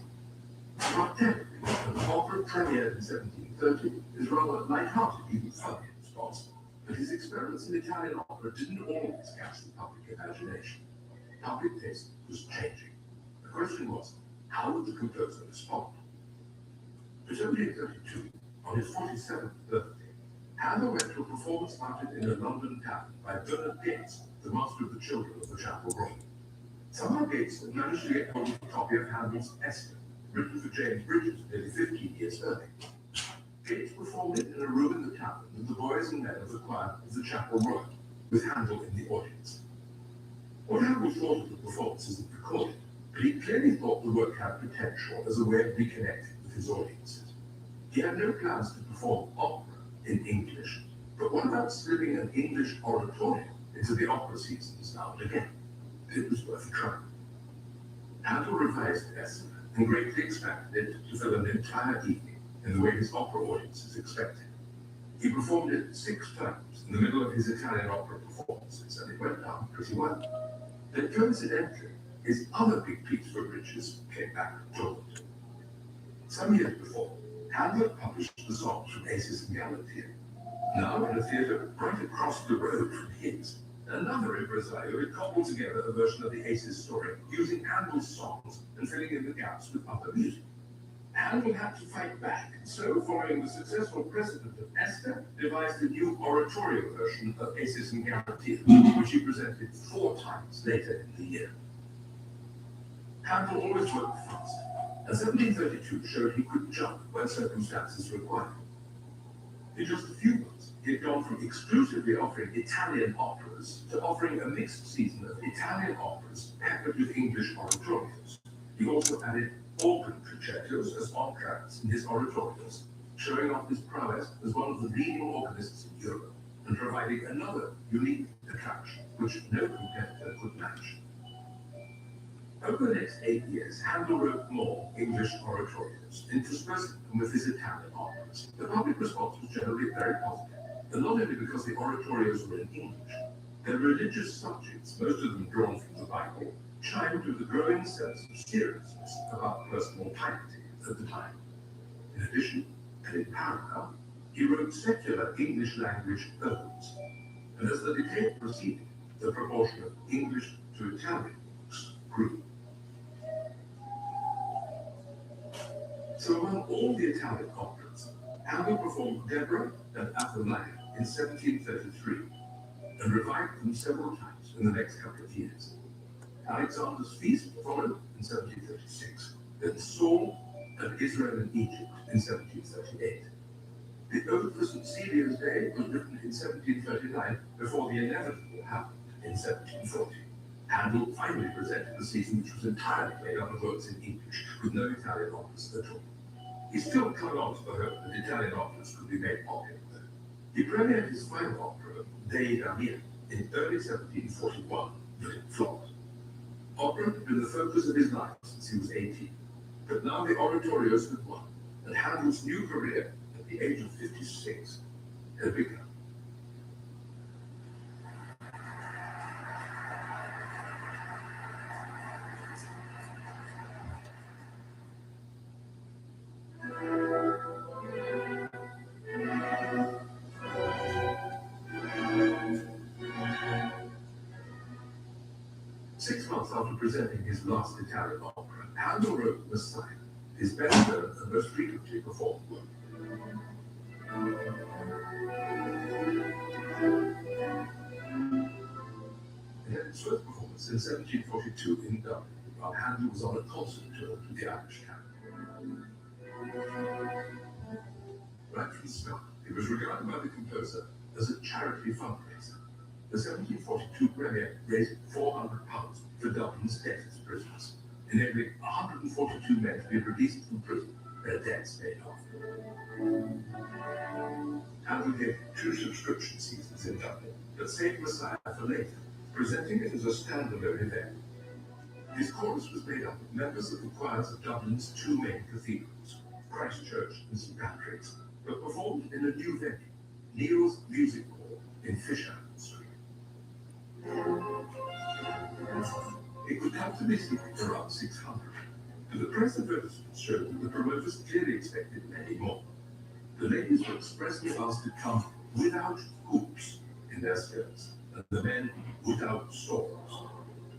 Rotterdam, an opera premiered in 1730, is rather light-hearted, even funny in response, but his experiments in Italian opera didn't always catch the public imagination. Public taste was changing. The question was, how would the composer respond? In 1732, on his 47th birthday, Handel went to a performance mounted in a London tavern by Bernard Gates, the master of the children of the Chapel Royal. Somehow Gates had managed to get hold of a copy of Handel's Esther, written for James Bridges nearly 15 years earlier. Gates performed it in a room in the tavern with the boys and men of the choir of the Chapel Royal, with Handel in the audience. What Handel thought of the performance isn't recorded, but he clearly thought the work had potential as a way of reconnecting with his audiences. He had no plans to perform opera in English, but what about slipping an English oratorio into the opera seasons now and again? It was worth a try. Handel revised Esther and greatly expanded it to fill an entire evening in the way his opera audiences expected. He performed it 6 times in the middle of his Italian opera performances, and it went down pretty well. Then coincidentally, his other big piece for Bridges came back to Jordan. Some years before, Handel published the songs from Acis and Galatea. Now, in a theatre right across the road from his, another impresario had cobbled together a version of the Acis story using Handel's songs and filling in the gaps with other music. Handel had to fight back, and so, following the successful precedent of Esther, devised a new oratorio version of Acis and Galatea, which he presented 4 times later in the year. Handel always worked fast, and 1732 showed he could jump when circumstances required. In just a few months, he had gone from exclusively offering Italian operas to offering a mixed season of Italian operas peppered with English oratorios. He also added organ concertos as entr'actes in his oratorios, showing off his prowess as one of the leading organists in Europe and providing another unique attraction which no competitor could match. Over the next 8 years, Handel wrote more English oratorios, interspersing them with his Italian operas. The public response was generally very positive, and not only because the oratorios were in English. Their religious subjects, most of them drawn from the Bible, chimed with the growing sense of seriousness about personal piety at the time. In addition, and in parallel, he wrote secular English language poems, and as the decade proceeded, the proportion of English to Italian books grew. So among all the Italian operas, Handel performed Deborah and Athaliah in 1733, and revived them several times in the next couple of years. Alexander's Feast followed in 1736, then Saul and Israel in Egypt in 1738. The Ode for St. Celia's Day was written in 1739 before the inevitable happened in 1740. Handel finally presented a season which was entirely made up of works in English, with no Italian operas at all. He still clung on to the hope that Italian operas could be made popular. He premiered his final opera, Dei Damiens, in early 1741, but it flopped. Opera had been the focus of his life since he was 18, but now the oratorios had won, and Handel's new career, at the age of 56, had begun. After presenting his last Italian opera, Handel wrote Messiah, his best known and most frequently performed work. He had his first performance in 1742 in Dublin, while Handel was on a concert tour to the Irish camp. Right from the start, he was regarded by the composer as a charity fundraiser. The 1742 premiere raised £400 for Dublin's debtors prisoners, enabling 142 men to be released from prison, their debts paid off. Handel gave 2 subscription seasons in Dublin, but saved Messiah for later, presenting it as a standalone event. His chorus was made up of members of the choirs of Dublin's 2 main cathedrals, Christ Church and St Patrick's, but performed in a new venue, Neil's Music Hall in Fisher Street. It could come to be seated around 600, but the press advertisements showed that the promoters clearly expected many more. The ladies were expressly asked to come without hoops in their skirts, and the men without swords.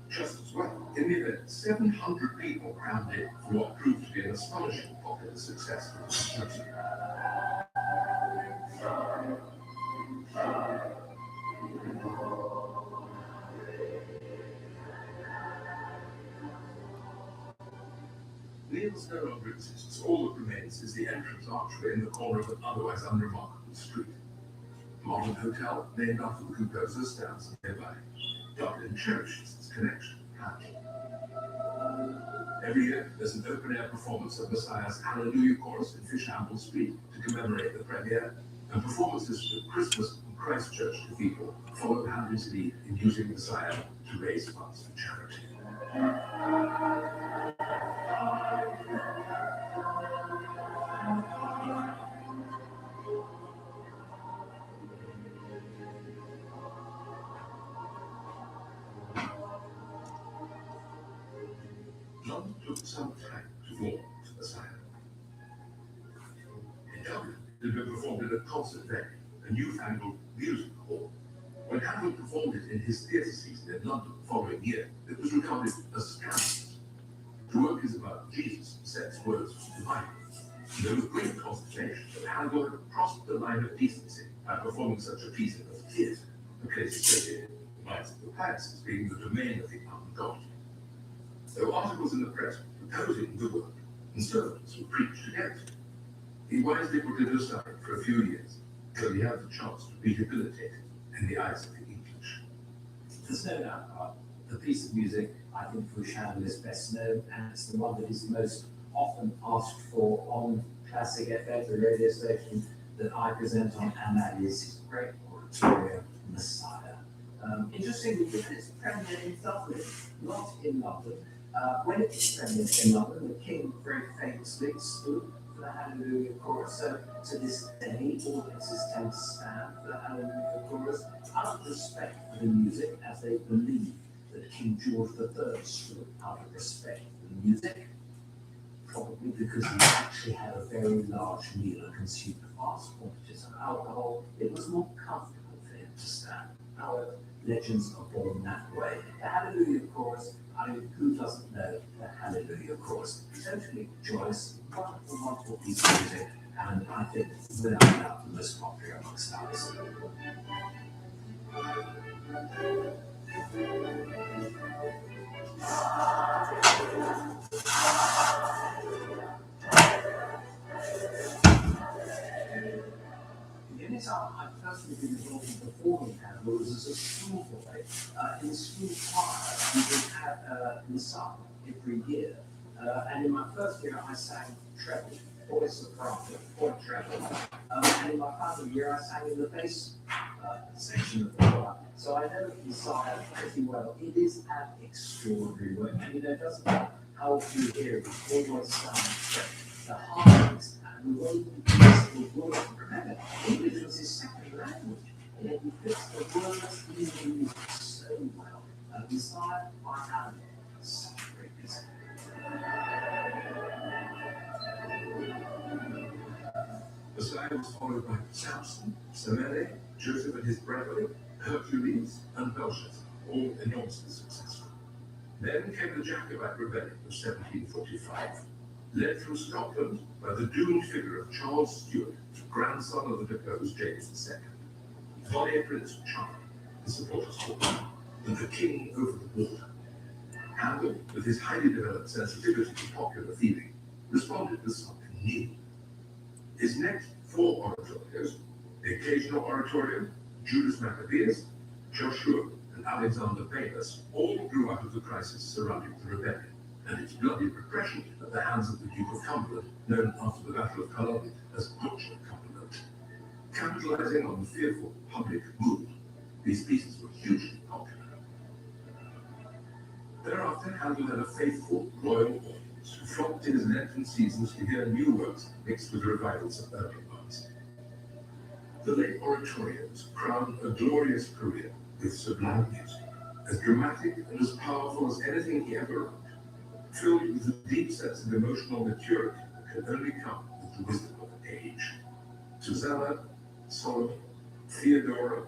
Just as well, in the event, 700 people crammed in for what proved to be an astonishing popular success for the construction. Neil's no longer exists. All that remains is the entrance archway in the corner of an otherwise unremarkable street. A modern hotel named after the composer stands nearby. Dublin cherishes its connection with Handel. Every year, there's an open-air performance of Messiah's Hallelujah Chorus in Fishamble Street to commemorate the premiere, and performances at Christmas and Christ Church Cathedral follow Handel's lead in using Messiah to raise funds for charity. London took some time to warm to Messiah. In Dublin, it had been performed in a concert venue, a newfangled music hall. When Handel performed it in his theatre season in London the following year, it was regarded as scandalous. The work is about Jesus and sets words from the Bible. There was great consternation that Handel had crossed the line of decency by performing such a piece in a theatre, a place associated with the minds of the pious as being the domain of the ungodly. There were articles in the press opposing the work, and sermons were preached against it. He wisely put it aside for a few years, until he had the chance to rehabilitate it in the eyes of the English. There's no doubt about the piece of music, I think, for which Handel is best known, and it's the one that is most often asked for on Classic FM, the radio station that I present on, and that is his great oratorio, Messiah. Interestingly, given its premiere in Dublin, not in London. When it was premiered in London, the King very famously stood for the Hallelujah Chorus. So to this day, audiences tend to stand for the Hallelujah Chorus out of respect for the music, as they believe that King George III stood out of respect for the music, probably because he actually had a very large meal and consumed vast quantities of alcohol. It was more comfortable for him to stand. However, legends are born that way. The Hallelujah Chorus, I mean, who doesn't know the Hallelujah Chorus? Totally joyous, wonderful, wonderful piece of music, and I think, without doubt, the most popular amongst ours. In its art, I've personally been involved in performing Handel as a school boy. In the school choir, we would have Messiah every year. And in my first year, I sang treble, voice soprano, or treble. And in my final year, I sang in the bass section of the choir. So I know Messiah pretty well. It is an extraordinary work. And you know, it doesn't matter how often you hear it, it always sounds the harmonies and the way he uses the words. Remember, English was his second language. And he fits the words in the music so well. Messiah, I have such a great music. Messiah was followed by Samson, Semele, Joseph and his brethren, Hercules, and Belshazzar, all enormously successful. Then came the Jacobite rebellion of 1745, led from Scotland by the doomed figure of Charles Stuart, grandson of the deposed James II, Bonnie Prince Charles, the supporters called him, and the king over the water. Handel, with his highly developed sensitivity to popular feeling, responded with something new. His next 4 oratorios, the occasional oratorium, Judas Maccabeus, Joshua, and Alexander Babus, all grew out of the crisis surrounding the rebellion and its bloody repression at the hands of the Duke of Cumberland, known after the Battle of Culloden as Butcher Cumberland. Capitalizing on the fearful public mood, these pieces were hugely popular. Thereafter, Handel had a faithful, loyal audience who flocked in his Lenten seasons to hear new works mixed with revivals of earlier ones. The late oratorios crowned a glorious career with sublime music, as dramatic and as powerful as anything he ever wrote, filled with a deep sense of emotional maturity that can only come with the wisdom of age. Susanna, Solomon, Theodora,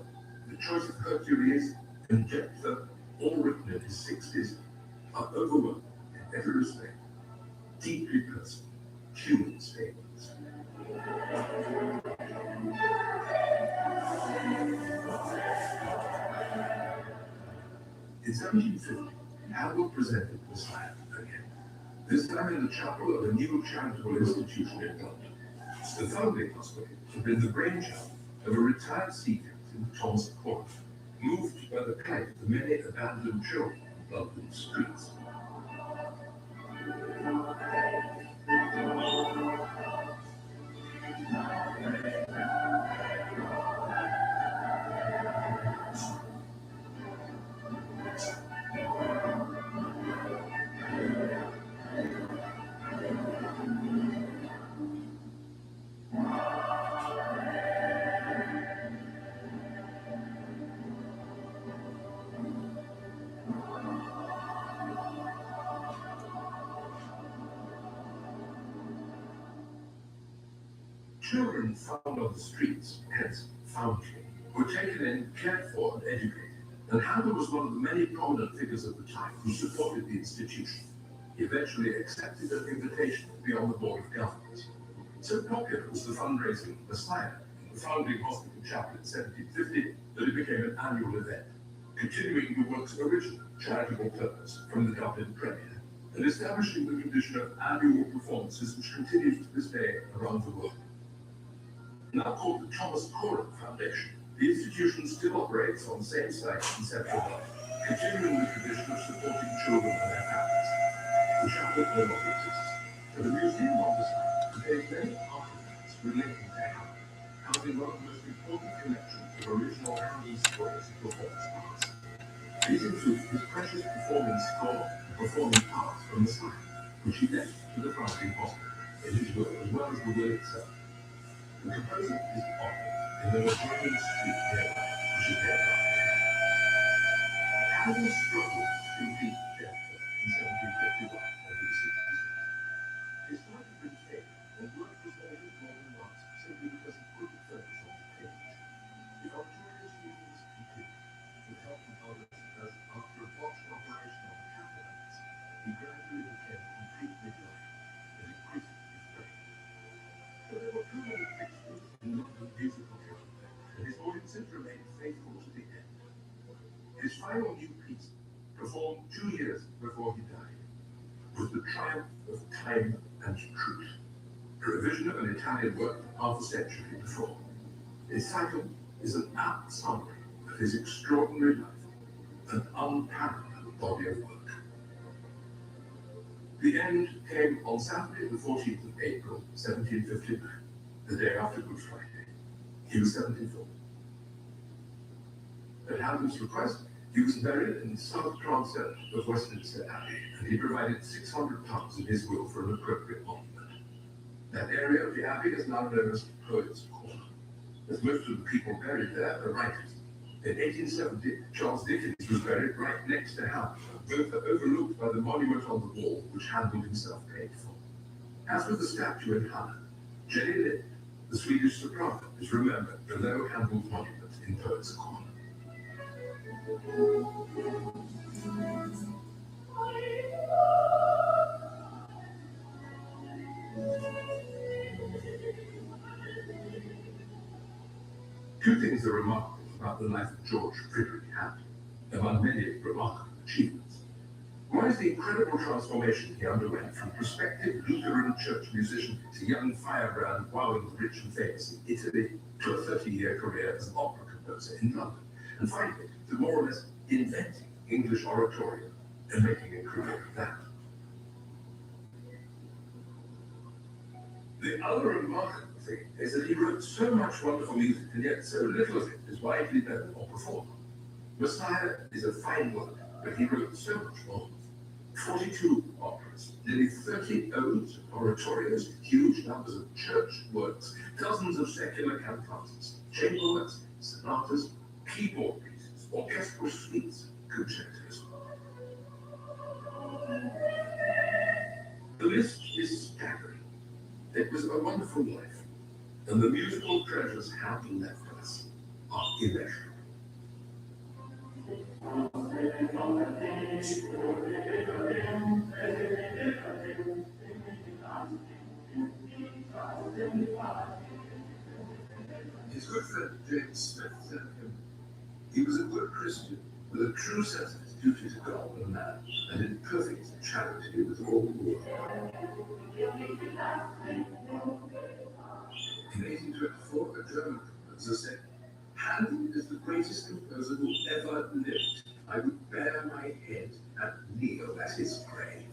the choice of Hercules, and Jephthah, all written in his 60s, are overwhelming in every respect, deeply personal, human statements. In 1750, Handel presented Messiah again, this time in the chapel of a new charitable institution in London. The founding hospital had been the brainchild of a retired sea captain, Thomas Cork, moved by the plight of the many abandoned children in London's streets. Children found on the streets, hence foundling, were taken in, cared for, and educated, and Handel was one of the many prominent figures of the time who supported the institution. He eventually accepted an invitation to be on the board of governors. So popular was the fundraising Messiah in the founding hospital chapel in 1750 that it became an annual event, continuing the work's original charitable purpose from the Dublin Premier, and establishing the tradition of annual performances which continues to this day around the world. Now called the Thomas Cork Foundation, the institution still operates on the same site in Central London, continuing the tradition of supporting children and their families. The chapel no longer exists, but the museum on the site contains many artifacts relating to Handel, housing one of the most important collections of original Handel scores and performance arts. These include his precious performing score and performing arts from the site, which he left to the founding hospital, in his will as well as the will itself. The composer is offered in the German street nearby, which is nearby. Handel struggled to defeat Jephthah in 1751 over the 60s. His fight had been failed, and work was halted more than once, simply because he couldn't focus on the page. The oratorious meetings continued, with help from others, as after a botched operation on the capillaries, he gradually became completely blind and increased his pain. But there were too many fixtures in London musical calendar, and his audiences remained faithful to the end. His final new piece, performed 2 years before he died, was The Triumph of Time and Truth, a revision of an Italian work half a century before. Its title is an apt summary of his extraordinary life and unparalleled body of work. The end came on Saturday, the 14th of April, 1759, the day after Good Friday. He was 74. At Hampden's request, he was buried in the south transept of Westminster Abbey, and he provided £600 in his will for an appropriate monument. That area of the Abbey is now known as Poets' Corner, as most of the people buried there are writers. In 1870, Charles Dickens was buried right next to Hampden, both are overlooked by the monument on the wall, which Hampden himself paid for. As with the statue in Hammond, Jenny Lind, the Swedish soprano, is remembered below Hampden's monument in Poets' Corner. Two things are remarkable about the life of George Frederick Hampden, among many remarkable achievements. One is the incredible transformation he underwent from prospective Lutheran church musician to young firebrand wowing rich and famous in Italy to a 30-year career as an opera composer in London, and finally to more or less inventing English oratorio and making a career of that. The other remarkable thing is that he wrote so much wonderful music, and yet so little of it is widely known or performed. Messiah is a fine work, but he wrote so much more. 42 operas, nearly 30 odes and oratorios, huge numbers of church works, dozens of secular cantatas, chamber works, sonatas, keyboard pieces, orchestral suites, concertos. The list is staggering. It was a wonderful life, and the musical treasures Hampden left us are immeasurable. His good friend James Smith said of him, he was a good Christian with a true sense of his duty to God and man, and in perfect charity with all the world. In 1824, a German composer said, Hampden is the greatest composer who ever lived. I would bare my head and kneel at his grave.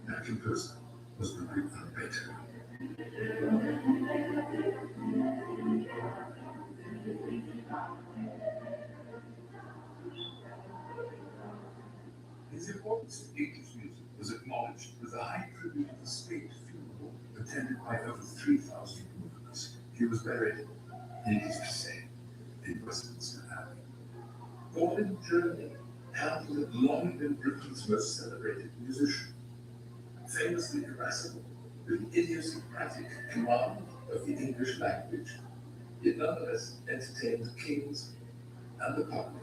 That composer was Ludwig van Beethoven. His importance in English music was acknowledged with the high tribute of the state funeral attended by over 3,000 mourners. He was buried, needless to say, in Westminster Abbey. Born in Germany, Hampden had long been Britain's most celebrated musician. Famously irascible, with idiosyncratic command of the English language, he nonetheless entertained the kings and the public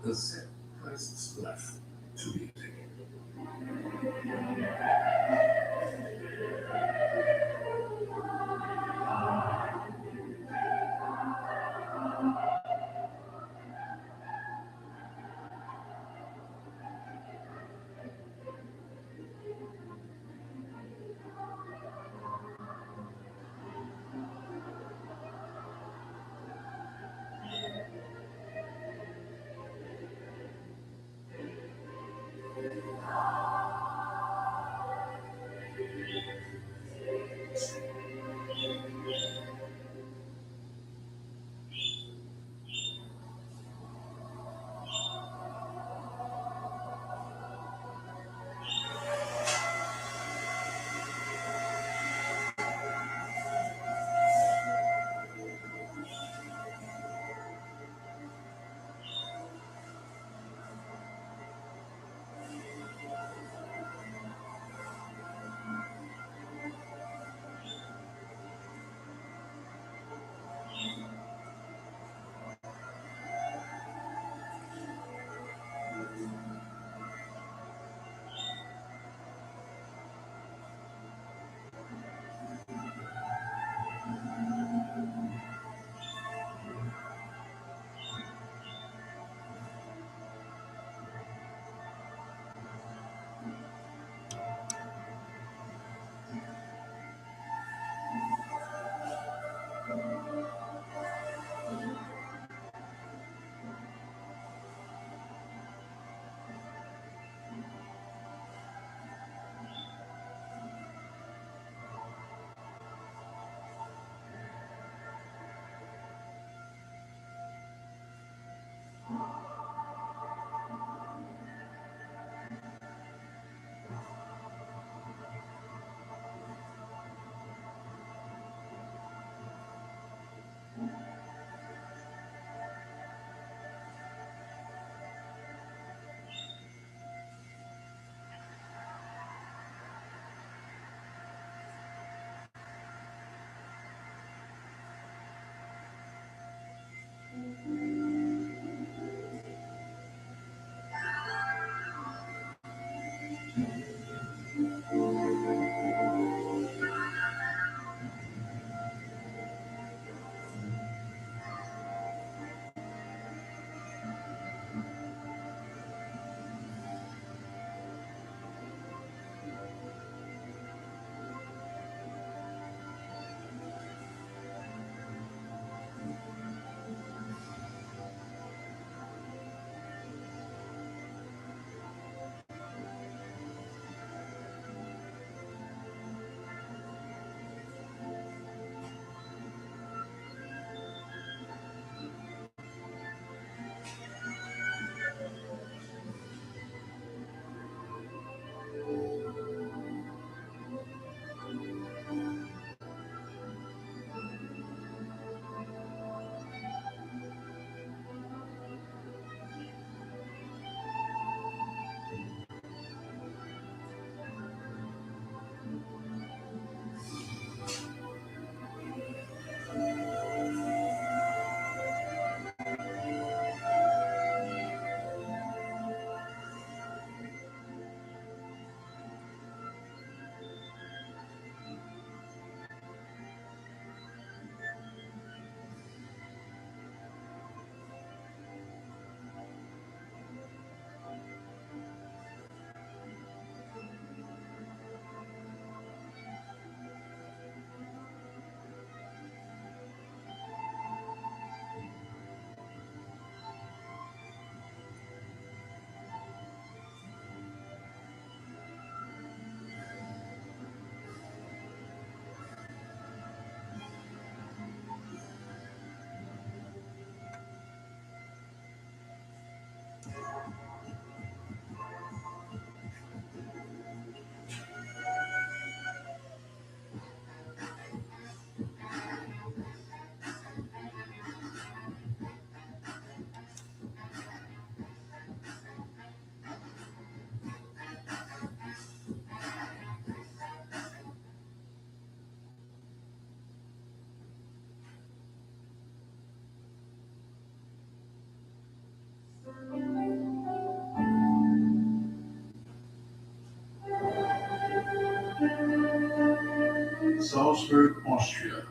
and set Christ's life to music. Salzburg, Austria,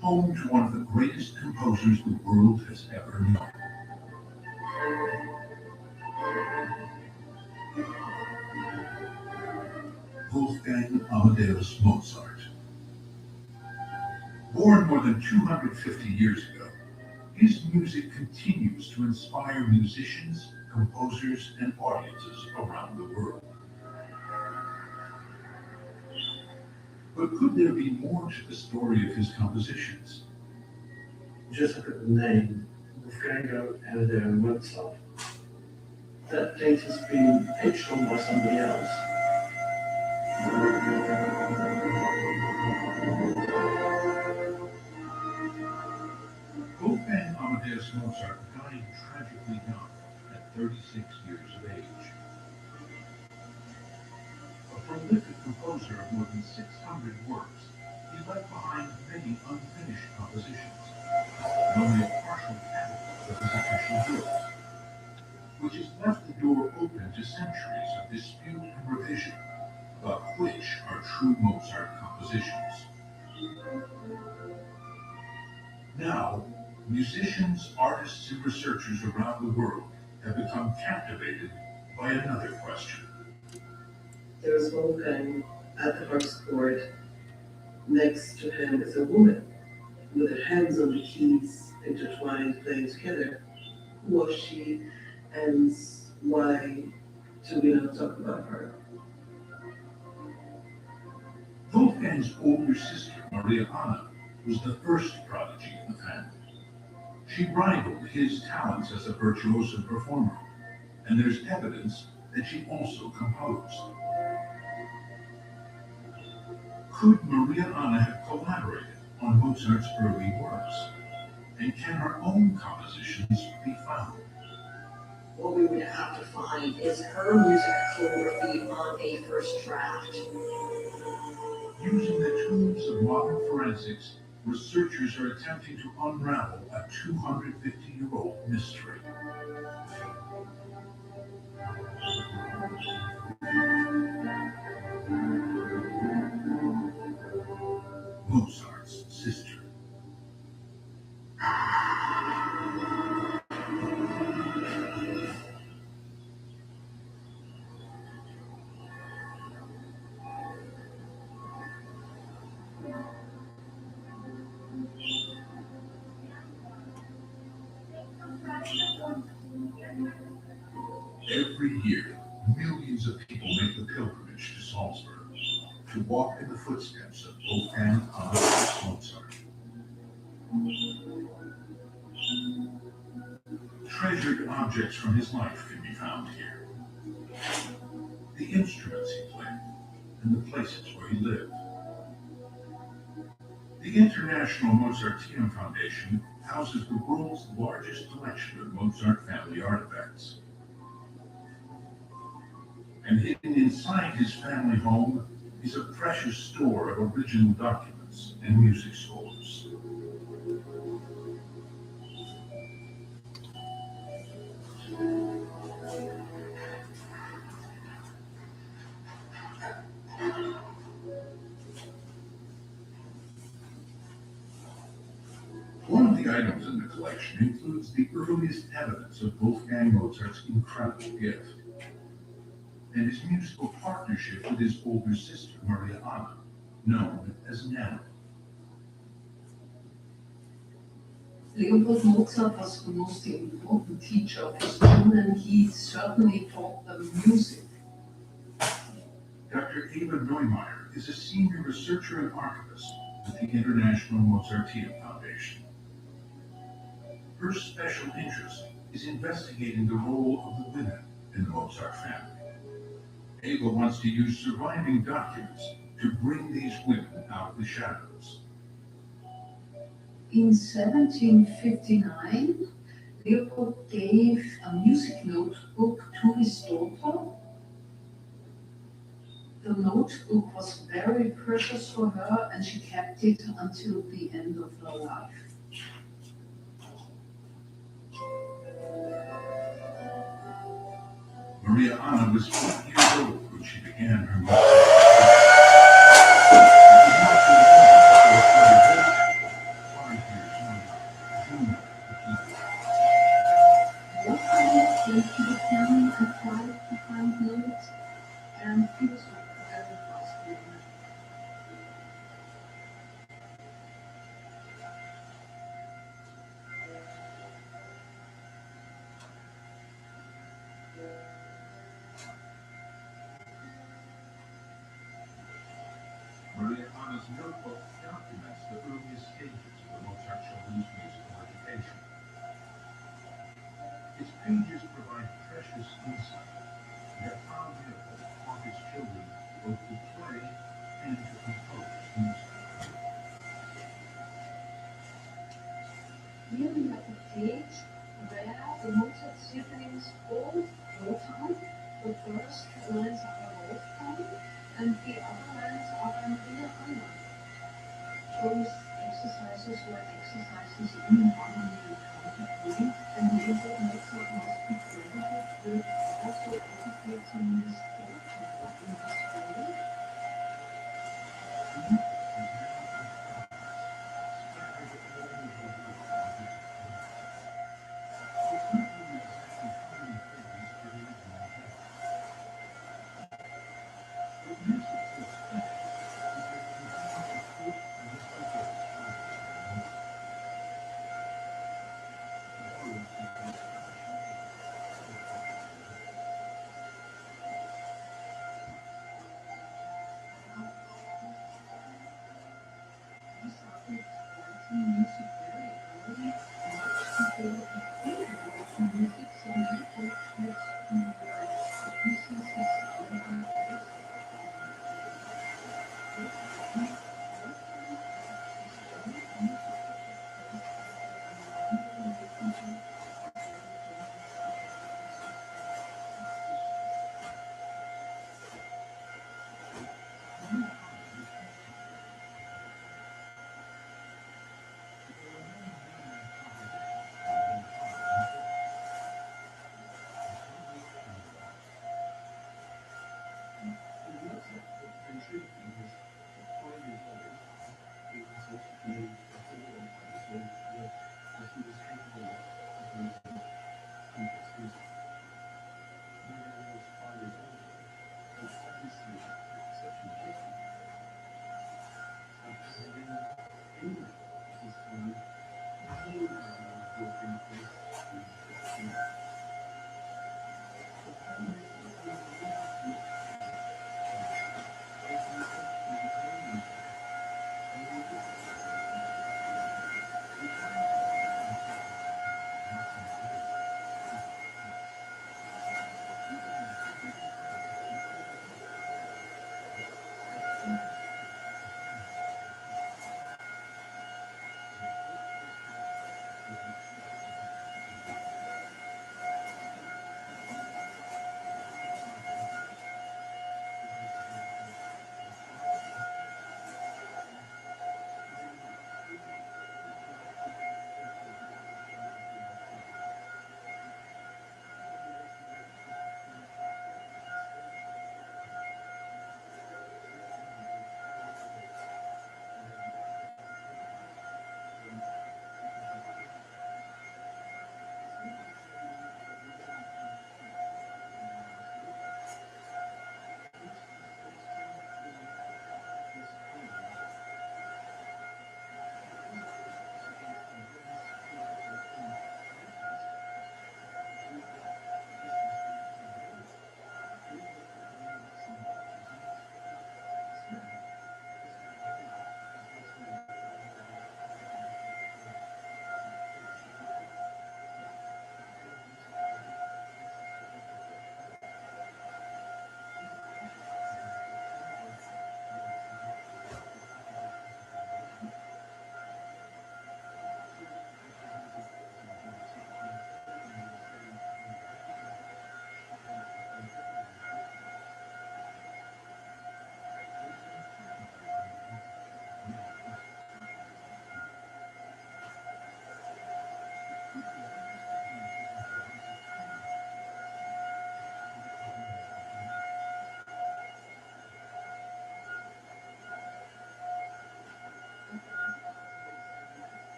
home to one of the greatest composers the world has ever known. Wolfgang Amadeus Mozart. Born more than 250 years ago, his music continues to inspire musicians, composers, and audiences around the world. But could there be more to the story of his compositions? Just look at the name, Wolfgang Amadeus Mozart. That date has been pitched on by somebody else. Wolfgang Amadeus Mozart died tragically young at 36 years of age. A prolific composer of more than 600 works, he left behind many unfinished compositions, and only a partial catalog of his official works, which has left the door open to centuries of dispute and revision about which are true Mozart compositions. Now, musicians, artists, and researchers around the world have become captivated by another question. There was Wolfgang at the harpsichord. Next to him is a woman with her hands on the keys, intertwined, playing together. Who was she, and why do we not talk about her? Wolfgang's older sister, Maria Anna, was the first prodigy in the family. She rivaled his talents as a virtuoso performer, and there's evidence that she also composed. Could Maria Anna have collaborated on Mozart's early works? And can her own compositions be found? What we would have to find is her music calligraphy on a first draft. Using the tools of modern forensics, researchers are attempting to unravel a 250-year-old mystery. Every year, millions of people make the pilgrimage to Salzburg to walk in the footsteps of Wolfgang Amadeus Mozart. Treasured objects from his life can be found here. The instruments he played and the places where he lived. The International Mozarteum Foundation houses the world's largest collection of Mozart family artifacts. And hidden inside his family home is a precious store of original documents and music scores. One of the items in the collection includes the earliest evidence of Wolfgang Mozart's incredible gift and his musical partnership with his older sister, Maria Anna, known as Nana. Leopold Mozart was the most important teacher of his children. He certainly taught them music. Dr. Eva Neumeier is a senior researcher and archivist at the International Mozarteum Foundation. Her special interest is investigating the role of the women in the Mozart family. Eva wants to use surviving documents to bring these women out of the shadows. In 1759, Leopold gave a music notebook to his daughter. The notebook was very precious for her, and she kept it until the end of her life. Maria Anna was 8 years old when she began her Maria Anna's notebook documents the earliest stages of the Mozart children's musical education. Its pages provide precious insight into how Leopold taught his children both to play and to compose music. Here we have a page where the Mozart siblings both wrote on. The first lines are Wolfgang, and the other lines are Maria Anna. Those exercises were exercises in harmony with counterpoint, and Leopold Mozart must be credited with also educating his daughter in this way.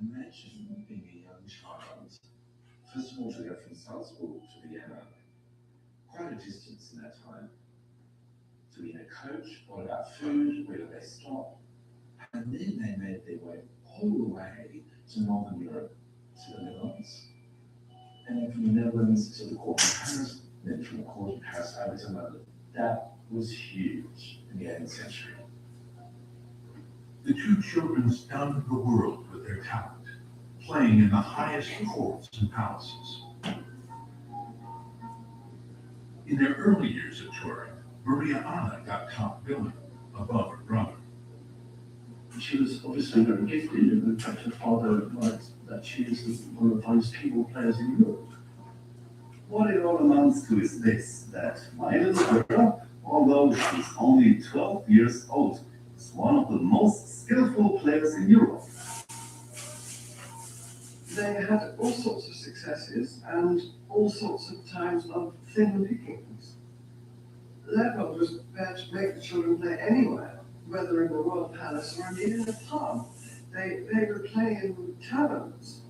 Imagine being a young child. First of all, to go from Salzburg to Vienna, quite a distance in that time. To be in a coach, what about food, where do they stop? And then they made their way all the way to Northern Europe, to the Netherlands. And then from the Netherlands to the court in Paris, then from the court in Paris over to London. That was huge in the 18th century. The two children stunned the world with their talent, playing in the highest courts and palaces. In their early years at touring, Maria Anna got top billing above her brother. She was obviously very gifted, and in fact her father writes that she is one of the finest keyboard players in Europe. What it all amounts to is this, that my little girl, although she's only 12 years old, is one of the most skillful players in Europe. They had all sorts of successes and all sorts of times of thin pickings. Leopold was prepared to make the children play anywhere, whether in the royal palace or indeed in a pub. They were playing taverns.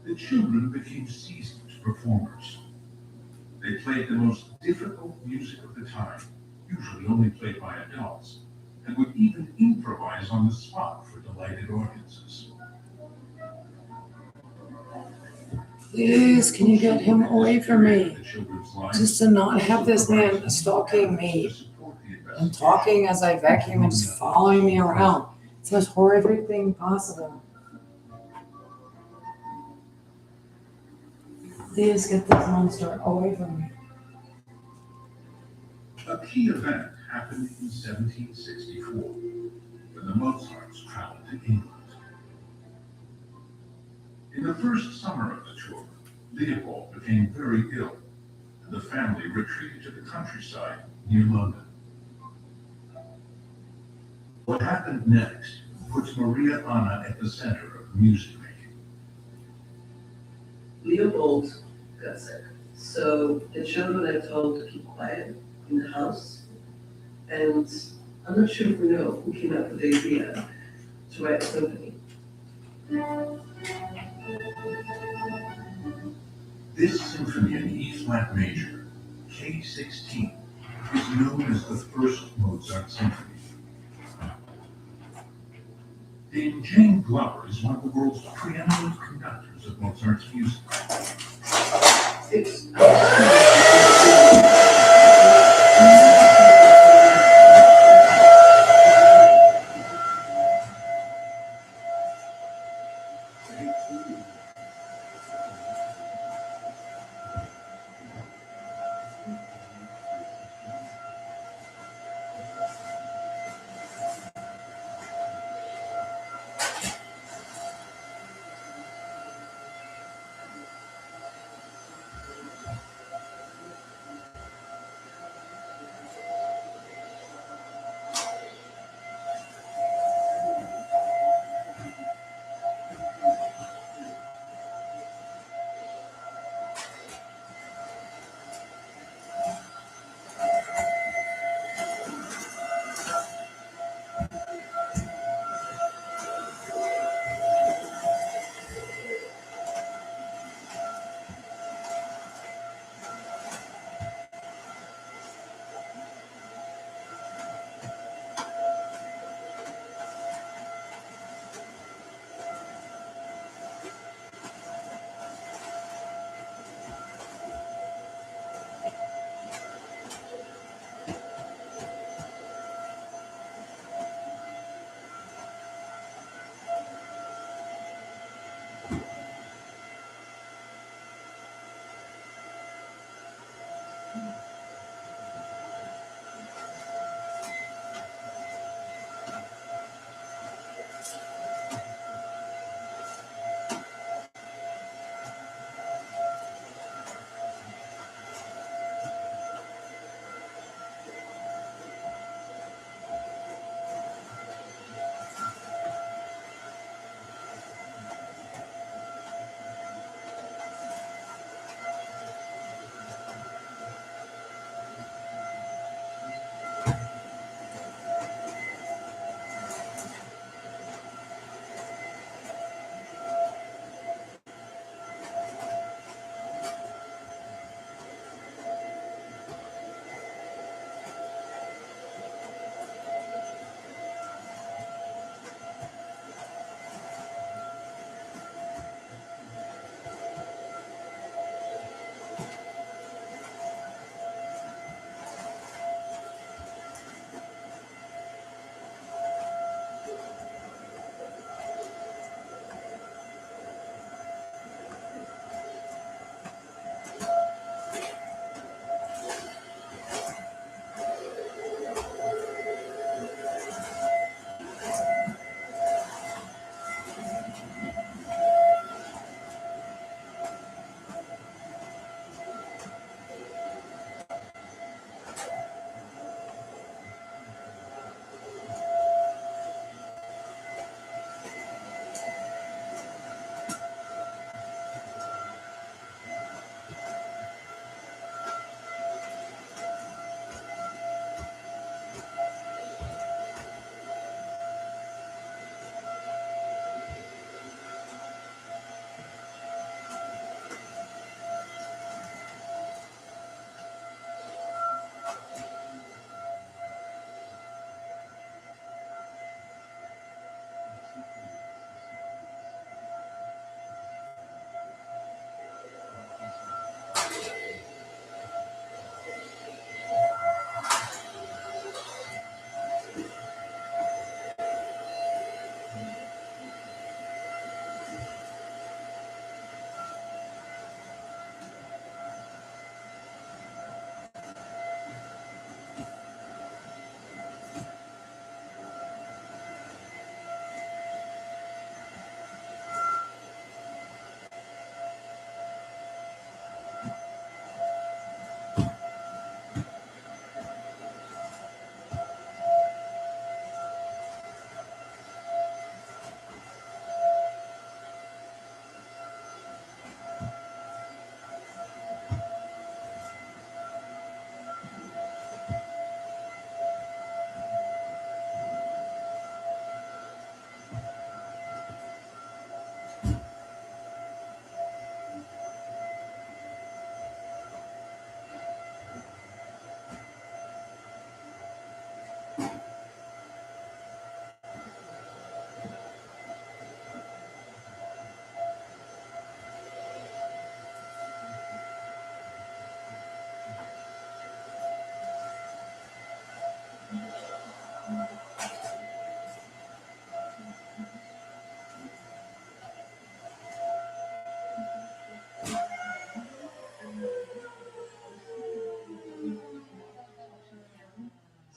The children became seasoned performers. They played the most difficult music of the time, usually only played by adults, and would even improvise on the spot for delighted audiences. Please, can you get him away from me? Just to not have this man stalking me and talking as I vacuum and just following me around. It's the most horrific thing possible. Please get this monster away from me. A key event happened in 1764, when the Mozarts traveled to England. In the first summer of the tour, Leopold became very ill, and the family retreated to the countryside near London. What happened next puts Maria Anna at the center of music making. Leopold got sick, so the children are told to keep quiet in the house. And I'm not sure if we know who came up with the idea to write a symphony. This symphony in E-flat major, K16, is known as the first Mozart symphony. Dame Jane Glover is one of the world's preeminent conductors of Mozart's music. It's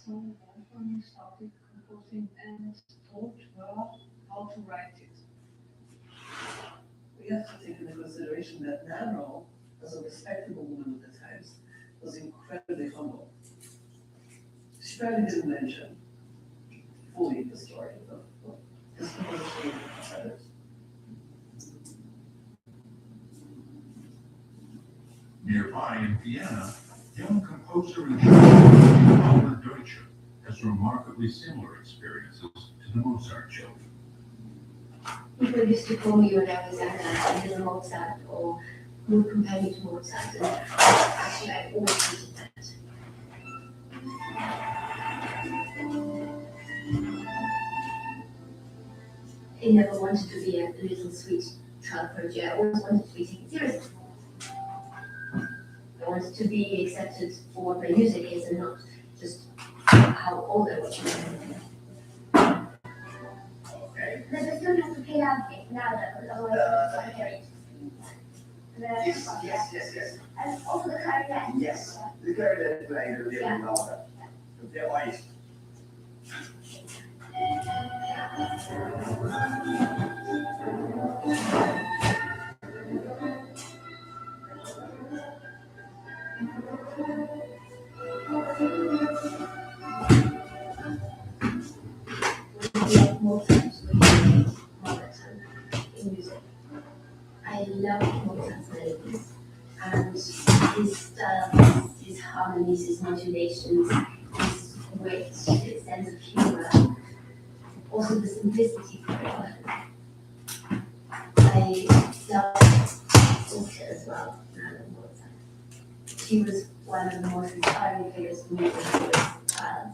So Wolfgang started composing and taught her how to write it. We have to take into consideration that Nano, as a respectable woman of the times, was incredibly humble. She probably didn't mention fully the story of this composition of others. Nearby in Vienna, young composer and composer Albert Deutscher has remarkably similar experiences to the Mozart children. People used to call me when I was younger, little Mozart, or who compared me to Mozart, and actually I always hated that. I never wanted to be a little sweet child prodigy. I always wanted to be taken seriously. I wanted to be accepted for what my music is and not just how old I was. But we don't have to pay out now, though, otherwise it's not very Yes. And also the clarinet. Yes, the clarinet player, the Yeah. Renata. Der weiß. In music. I love Mozart's melodies and his style, his harmonies, his modulations, his wit, his sense of humor, also the simplicity very often. I love Ulta as well, Anna Mozart. She was one of the most inspiring figures for me when I was a child.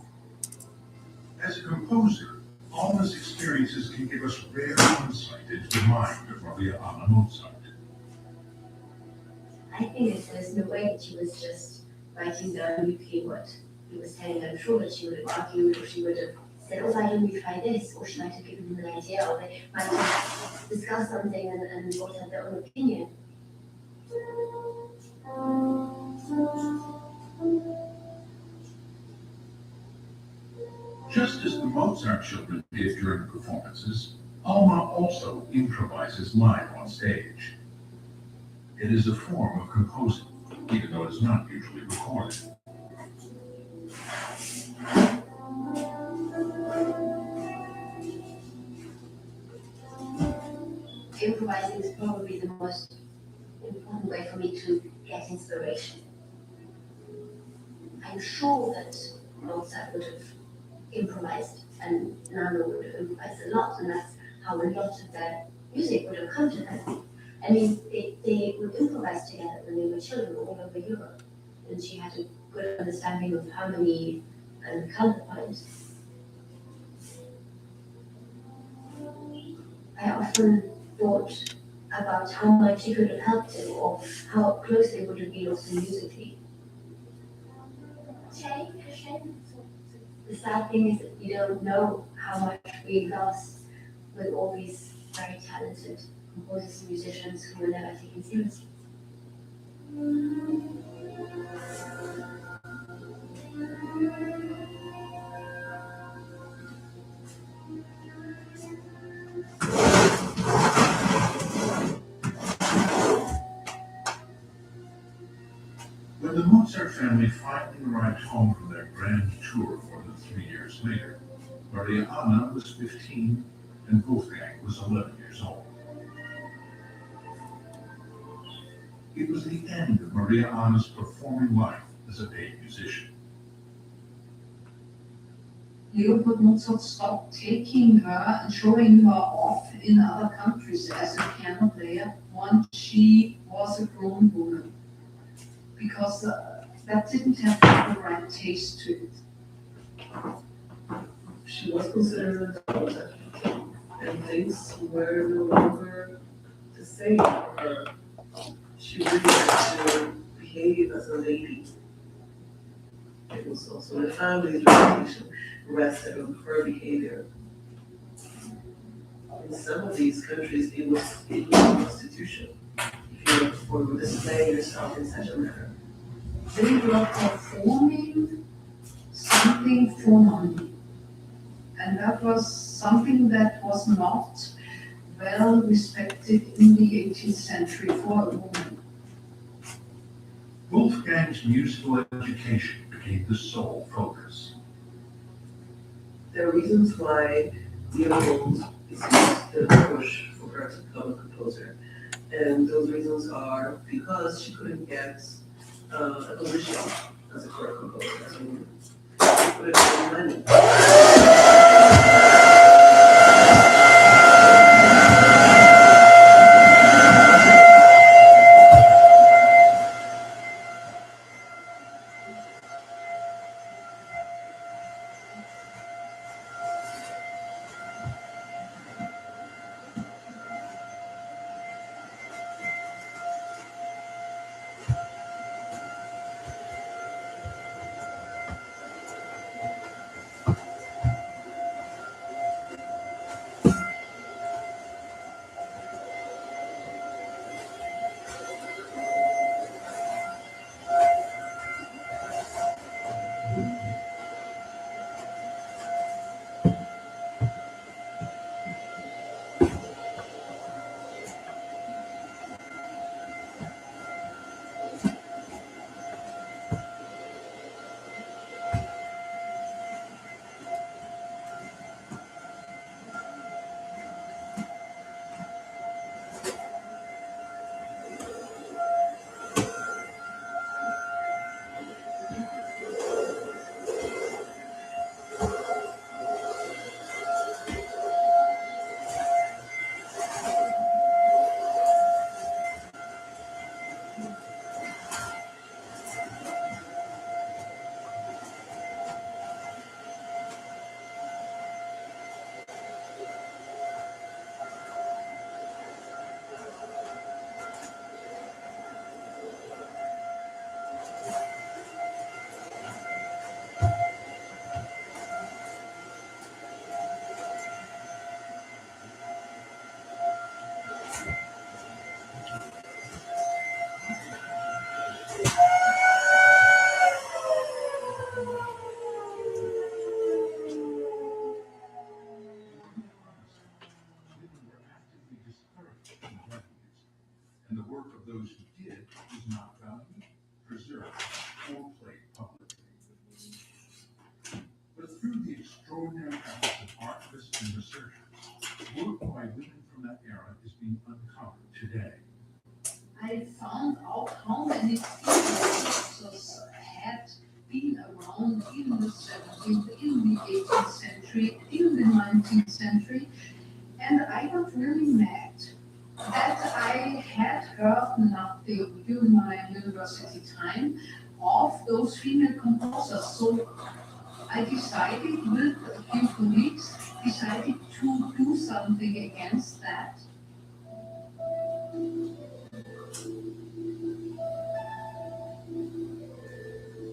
As a composer, Alma's experiences can give us rare insight into the mind of Maria Anna Mozart. I think that there's no way that she was just writing down mutely what he was telling her. I'm sure that she would have argued, or she would have said, oh, why don't we try this? Or she might have given him an idea, or they might have discussed something and both had their own opinion. Just as the Mozart children did during performances, Alma also improvises live on stage. It is a form of composing, even though it is not usually recorded. Improvising is probably the most important way for me to get inspiration. I'm sure that Mozart would have improvised and Nano would have improvised a lot, and that's how a lot of their music would have come to them. I mean, they would improvise together when they were children all over Europe, and she had a good understanding of harmony and counterpoint. I often thought about how much she could have helped him, or how close they would have been also musically. The sad thing is that you don't know how much we lost with all these very talented composers and musicians who were never taken seriously. When the Mozart family finally arrived home from their grand tour more than 3 years later, Maria Anna was 15 and Wolfgang was 11 years old. It was the end of Maria Anna's performing life as a paid musician. Leopold Mozart stopped taking her and showing her off in other countries as a piano player once she was a grown woman, because that didn't have the right taste to it. She was considered an adult, and things were no longer the same for her. She really had to behave as a lady. It was also the family's reputation rested on her behavior. In some of these countries, it was prostitution. If you were displaying yourself in such a manner. They were performing something for money. And that was something that was not well respected in the 18th century for a woman. Wolfgang's musical education became the sole focus. There are reasons why Leopold is the push for her to become a composer. And those reasons are because she couldn't get a position as a court composer, as a woman. She couldn't get money. those who did was not valued, preserved, or played publicly. But through the extraordinary efforts of archivists and researchers, work by women from that era is being uncovered today. I found out how many dancers had been around in the 17th, in the 18th century, in the 19th century, and I got really mad that I had heard nothing during my university time of those female composers. So I decided with a few colleagues, to do something against that.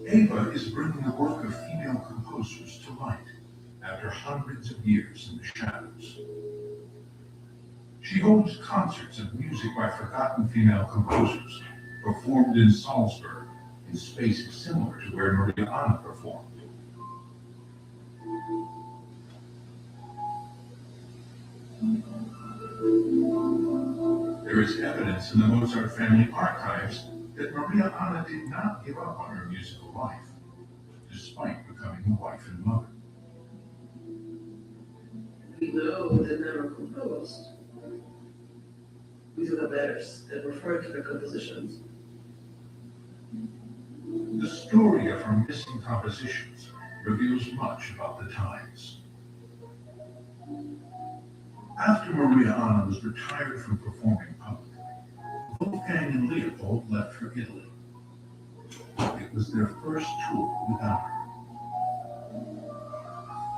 Ava is bringing the work of female composers to light after hundreds of years in the shadows. She holds concerts of music by forgotten female composers performed in Salzburg in spaces similar to where Maria Anna performed. There is evidence in the Mozart family archives that Maria Anna did not give up on her musical life, despite becoming a wife and mother. We know that Nana composed. We do have letters that refer to her compositions. The story of her missing compositions reveals much about the times. After Maria Anna was retired from performing publicly, Wolfgang and Leopold left for Italy. It was their first tour without her.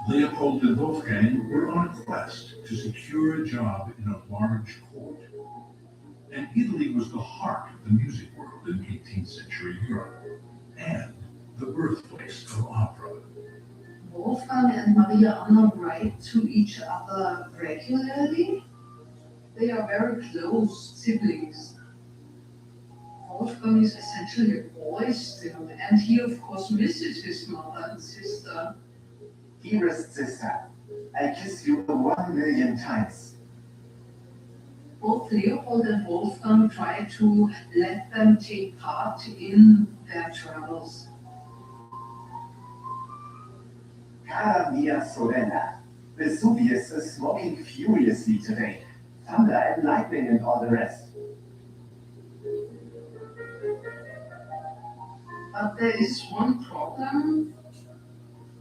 Leopold and Wolfgang were on a quest to secure a job in a large court. And Italy was the heart of the music world in 18th century Europe, and the birthplace of opera. Wolfgang and Maria Anna write to each other regularly. They are very close siblings. Wolfgang is essentially a boy still, and he of course misses his mother and sister. Dearest sister, I kiss you 1,000,000 times. Both Leopold and Wolfgang try to let them take part in their travels. Cara mia sorella, Vesuvius is smoking furiously today. Thunder and lightning and all the rest. But there is one problem.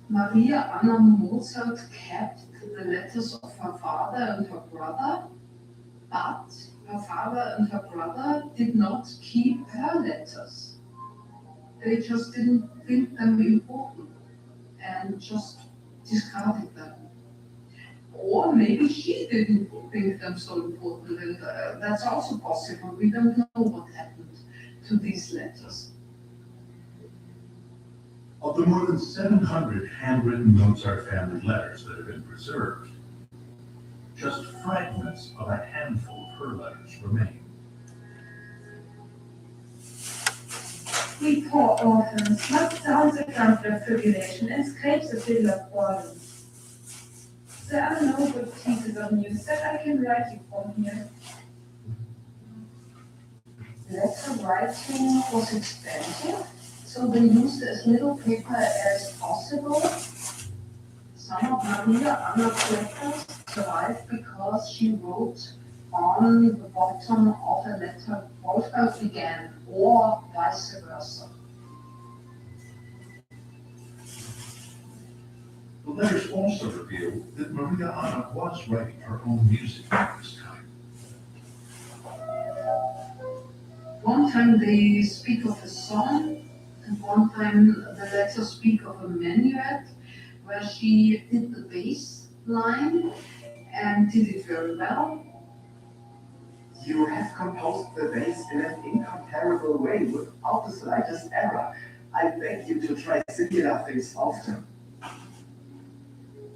Maria Anna Mozart kept the letters of her father and her brother, but her father and her brother did not keep her letters. They just didn't think them important and just discarded them. Or maybe she didn't think them so important, and that's also possible. We don't know what happened to these letters. Of the more than 700 handwritten Mozart family letters that have been preserved, just fragments of a handful of her letters remain. We poor orphans must sound the trumpet of tribulation and scrape the fiddle of boredom. There are no good pieces of news that I can write you from here. Letter writing was expensive, so they used as little paper as possible. Some of Maria Anna's letters survived because she wrote on the bottom of a letter Wolfgang began, or vice versa. The letters also reveal that Maria Anna was writing her own music at this time. One time they speak of a song, and one time the letters speak of a minuet where she did the bass line and did it very well. You have composed the bass in an incomparable way without the slightest error. I beg you to try similar things often.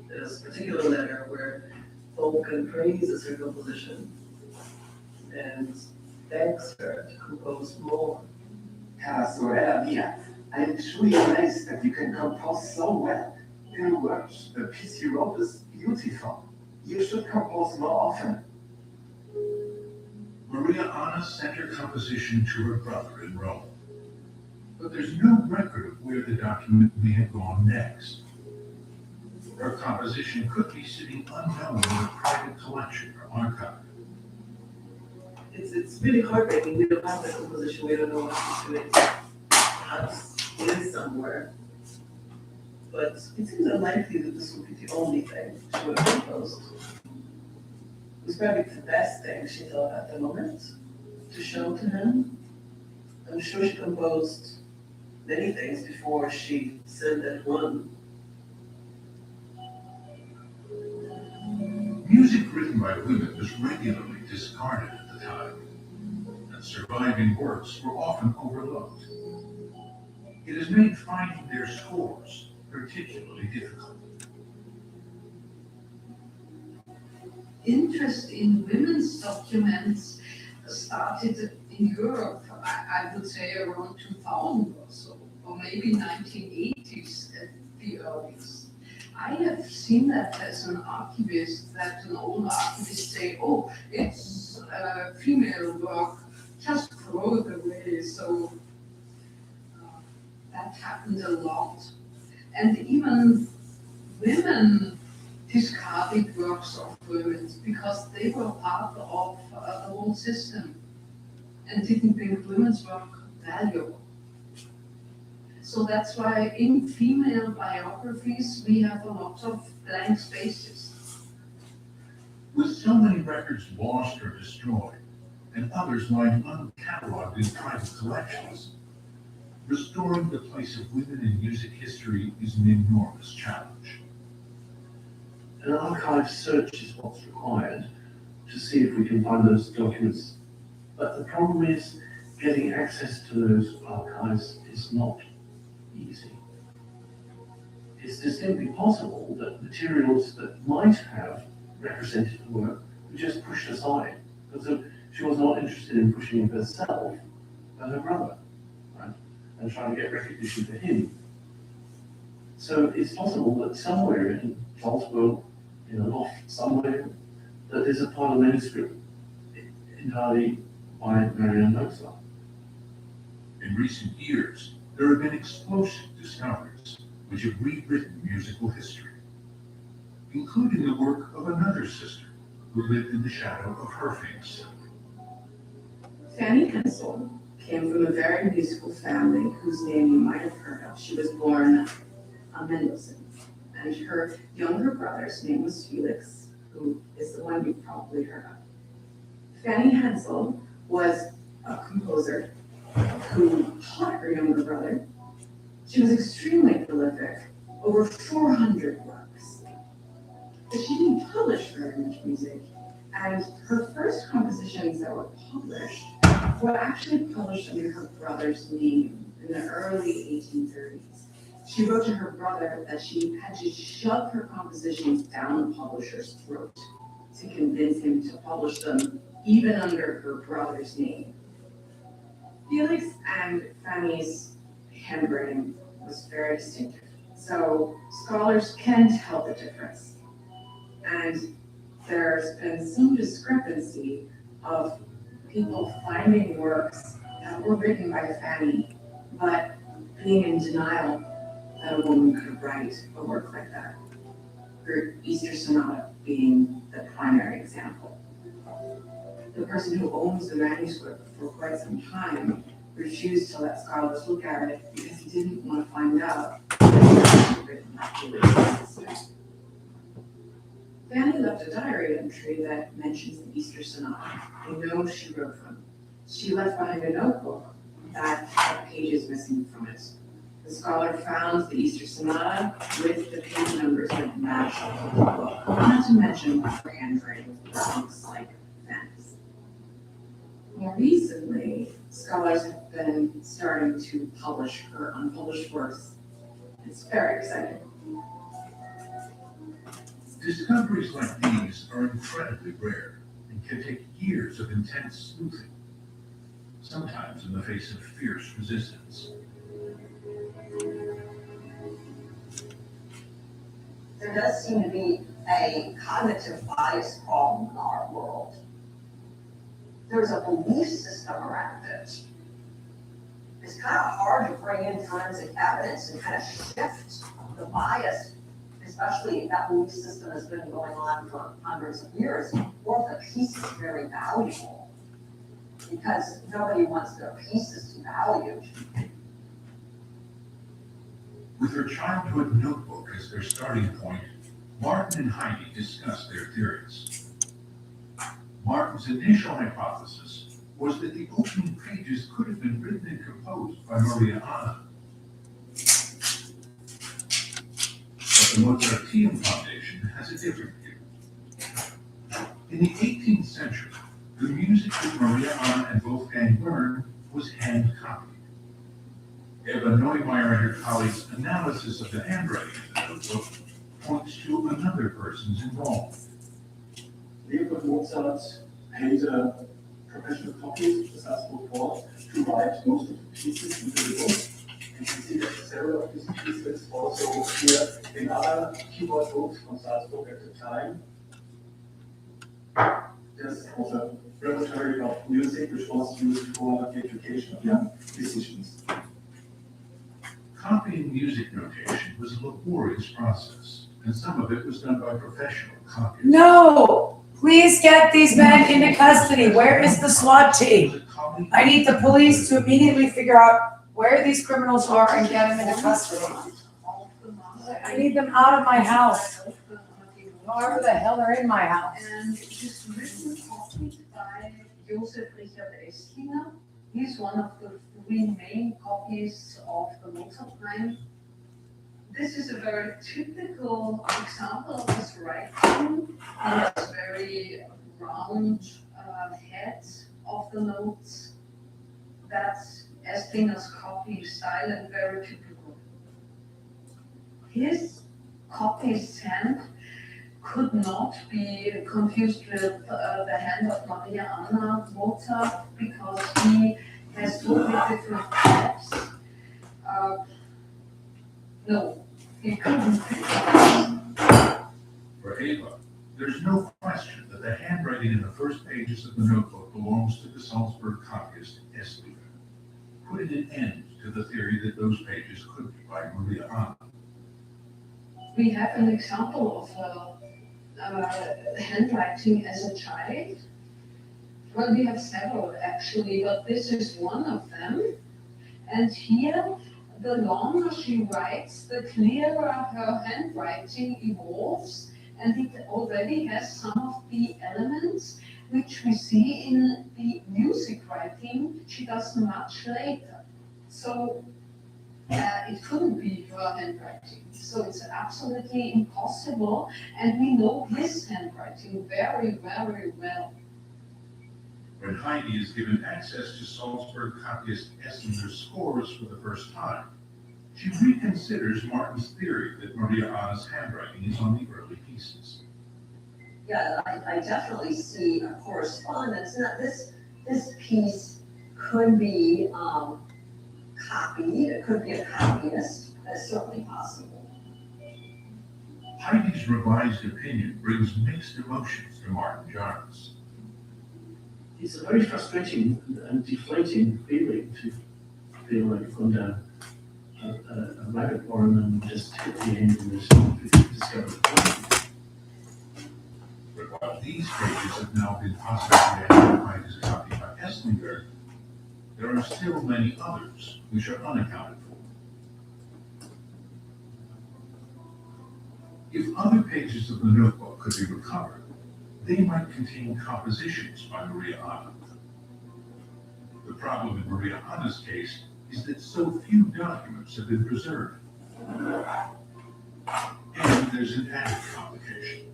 There's a particular letter where Wolfgang praises her composition and begs her to compose more. Cara sorella mia, I am truly amazed that you can compose so well. Your words, the piece you wrote is beautiful. You should compose more often. Maria Anna sent her composition to her brother in Rome. But there's no record of where the document may have gone next. Her composition could be sitting unknown in a private collection or archive. It's really heartbreaking. We don't have the composition. We don't know what she's doing. Perhaps it is somewhere. But it seems unlikely that this would be the only thing she would have composed. It was probably the best thing she thought at the moment to show to him. I'm sure she composed many things before she sent that one. Music written by women was regularly discarded at the time, and surviving works were often overlooked. It has made finding their scores particularly difficult. Interest in women's documents started in Europe, I would say around 2000 or so, or maybe 1980s at the earliest. I have seen that as an archivist, that an old archivist say, oh, it's a female work, just throw it away. So that happened a lot. And even women discarded works of women because they were part of the whole system and didn't think women's work valuable. So that's why in female biographies we have a lot of blank spaces. With so many records lost or destroyed, and others lying uncatalogued in private collections, restoring the place of women in music history is an enormous challenge. An archive search is what's required to see if we can find those documents. But the problem is getting access to those archives is not easy. It's distinctly possible that materials that might have represented the work were just pushed aside because she was not interested in pushing it herself, but her brother, right? And trying to get recognition for him. So it's possible that somewhere in Salzburg, in a loft somewhere, that there's a pile of manuscript entirely by Marianne Mozart. In recent years, there have been explosive discoveries which have rewritten musical history, including the work of another sister who lived in the shadow of her famous son. Fanny Hensel came from a very musical family whose name you might have heard of. She was born Mendelssohn, and her younger brother's name was Felix, who is the one you've probably heard of. Fanny Hensel was a composer who taught her younger brother. She was extremely prolific, over 400 works. But she didn't publish very much music, and her first compositions that were published were actually published under her brother's name in the early 1830s. She wrote to her brother that she had to shove her compositions down the publisher's throat to convince him to publish them even under her brother's name. Felix and Fanny's handwriting was very distinctive, so scholars can tell the difference. And there's been some discrepancy of people finding works that were written by Fanny, but being in denial that a woman could write a work like that. Her Easter Sonata being the primary example. The person who owns the manuscript for quite some time refused to let scholars look at it because he didn't want to find out that it was written by Felix. Fanny left a diary entry that mentions the Easter Sonata. We know she wrote them. She left behind a notebook that had pages missing from it. The scholar found the Easter Sonata with the page numbers that matched the book, not to mention her handwriting that looks like Fanny's. More recently, scholars have been starting to publish her unpublished works. It's very exciting. Discoveries like these are incredibly rare and can take years of intense sleuthing, sometimes in the face of fierce resistance. There does seem to be a cognitive bias problem in our world. there's a belief system around it. It's kind of hard to bring in forensic evidence and kind of shift the bias, especially if that belief system has been going on for hundreds of years, or if the piece is very valuable, because nobody wants their pieces devalued. With her childhood notebook as their starting point, Martin and Heidi discussed their theories. Martin's initial hypothesis was that the opening pages could have been written and composed by Maria Anna. But the Mozarteum Foundation has a different view. In the 18th century, the music that Maria Anna and Wolfgang learned was hand-copied. Eva Neumeier and her colleagues' analysis of the handwriting in the notebook points to another person's involvement. Leopold Mozart paid professional copies, as that's what it was, to write most of the pieces into the book. You can see that several of these pieces also appear in other keyboard books from Salzburg at the time. This was a repertory of music which was used for the education of young musicians. Copying music notation was a laborious process, and some of it was done by professional copyists. No! Please get these men into custody. Where is the SWAT team? I need the police to immediately figure out where these criminals are and get them into custody. I need them out of my house. Wherever the hell they're in my house. And it is written copied by Josef Richard Esslinger. He's one of the three main copies of the Mozart Prime. This is a very typical example of his writing. He has very round head of the notes. That's Esslinger's copy style and very typical. His copy's hand could not be confused with the hand of Maria Anna Mozart because he has totally different steps. No, he couldn't. For Eva, there's no question that the handwriting in the first pages of the notebook belongs to the Salzburg copyist Esslinger, putting an end to the theory that those pages could be by Maria Anna. We have an example of handwriting as a child. Well, we have several actually, but this is one of them. And here, the longer she writes, the clearer her handwriting evolves, and it already has some of the elements which we see in the music writing she does much later. So it couldn't be her handwriting. So it's absolutely impossible, and we know his handwriting very, very well. When Heidi is given access to Salzburg copyist Esslinger's scores for the first time, she reconsiders Martin's theory that Maria Anna's handwriting is on the early pieces. Yeah, I definitely see a correspondence. Now, this piece could be copied. It could be a copyist. That's certainly possible. Heidi's revised opinion brings mixed emotions to Martin Jarvis. It's a very frustrating and deflating feeling to feel like you've gone down a rabbit warren and just hit the end and discovered the But while these pages have now been positively identified as a copy by Esslinger, there are still many others which are unaccounted for. If other pages of the notebook could be recovered, they might contain compositions by Maria Anna. The problem in Maria Anna's case is that so few documents have been preserved. And there's an added complication.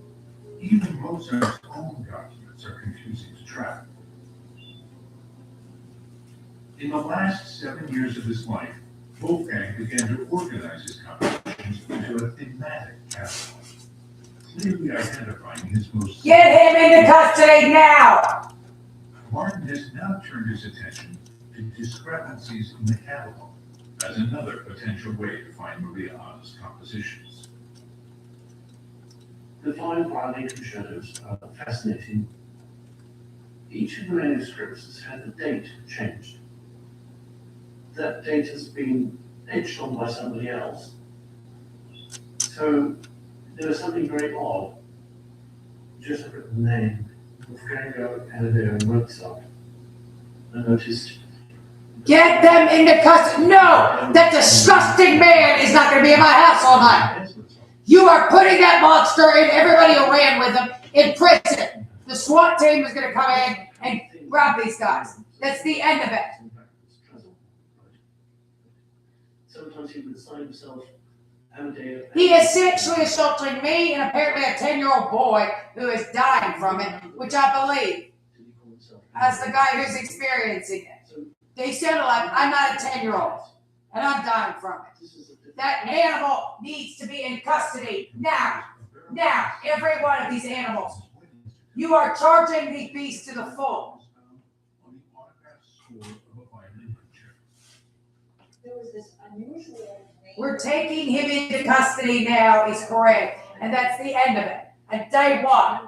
Even Mozart's own documents are confusing to track. In the last 7 years of his life, Wolfgang began to organize his compositions into a thematic catalog, clearly identifying his most... Get him into custody now! Martin has now turned his attention to discrepancies in the catalog as another potential way to find Maria Anna's compositions. The fine violation shadows are fascinating. each of the manuscripts has had the date changed. That date has been etched on by somebody else. So there was something very odd. Just look at the name, Wolfgango, Amadeo, and Mozart. I noticed. Get them into custody. No! That disgusting man is not going to be in my house all night. You are putting that monster and everybody who ran with him in prison. The SWAT team is going to come in and grab these guys. That's the end of it. Sometimes he would sign himself Amadeo. He is sexually assaulting me and apparently a 10-year-old boy who is dying from it, which I believe as the guy who's experiencing it. They sound like I'm not a 10-year-old and I'm dying from it. That animal needs to be in custody now. Now, every one of these animals. You are charging these beasts to the full. We're taking him into custody now, is correct. And that's the end of it. And day one.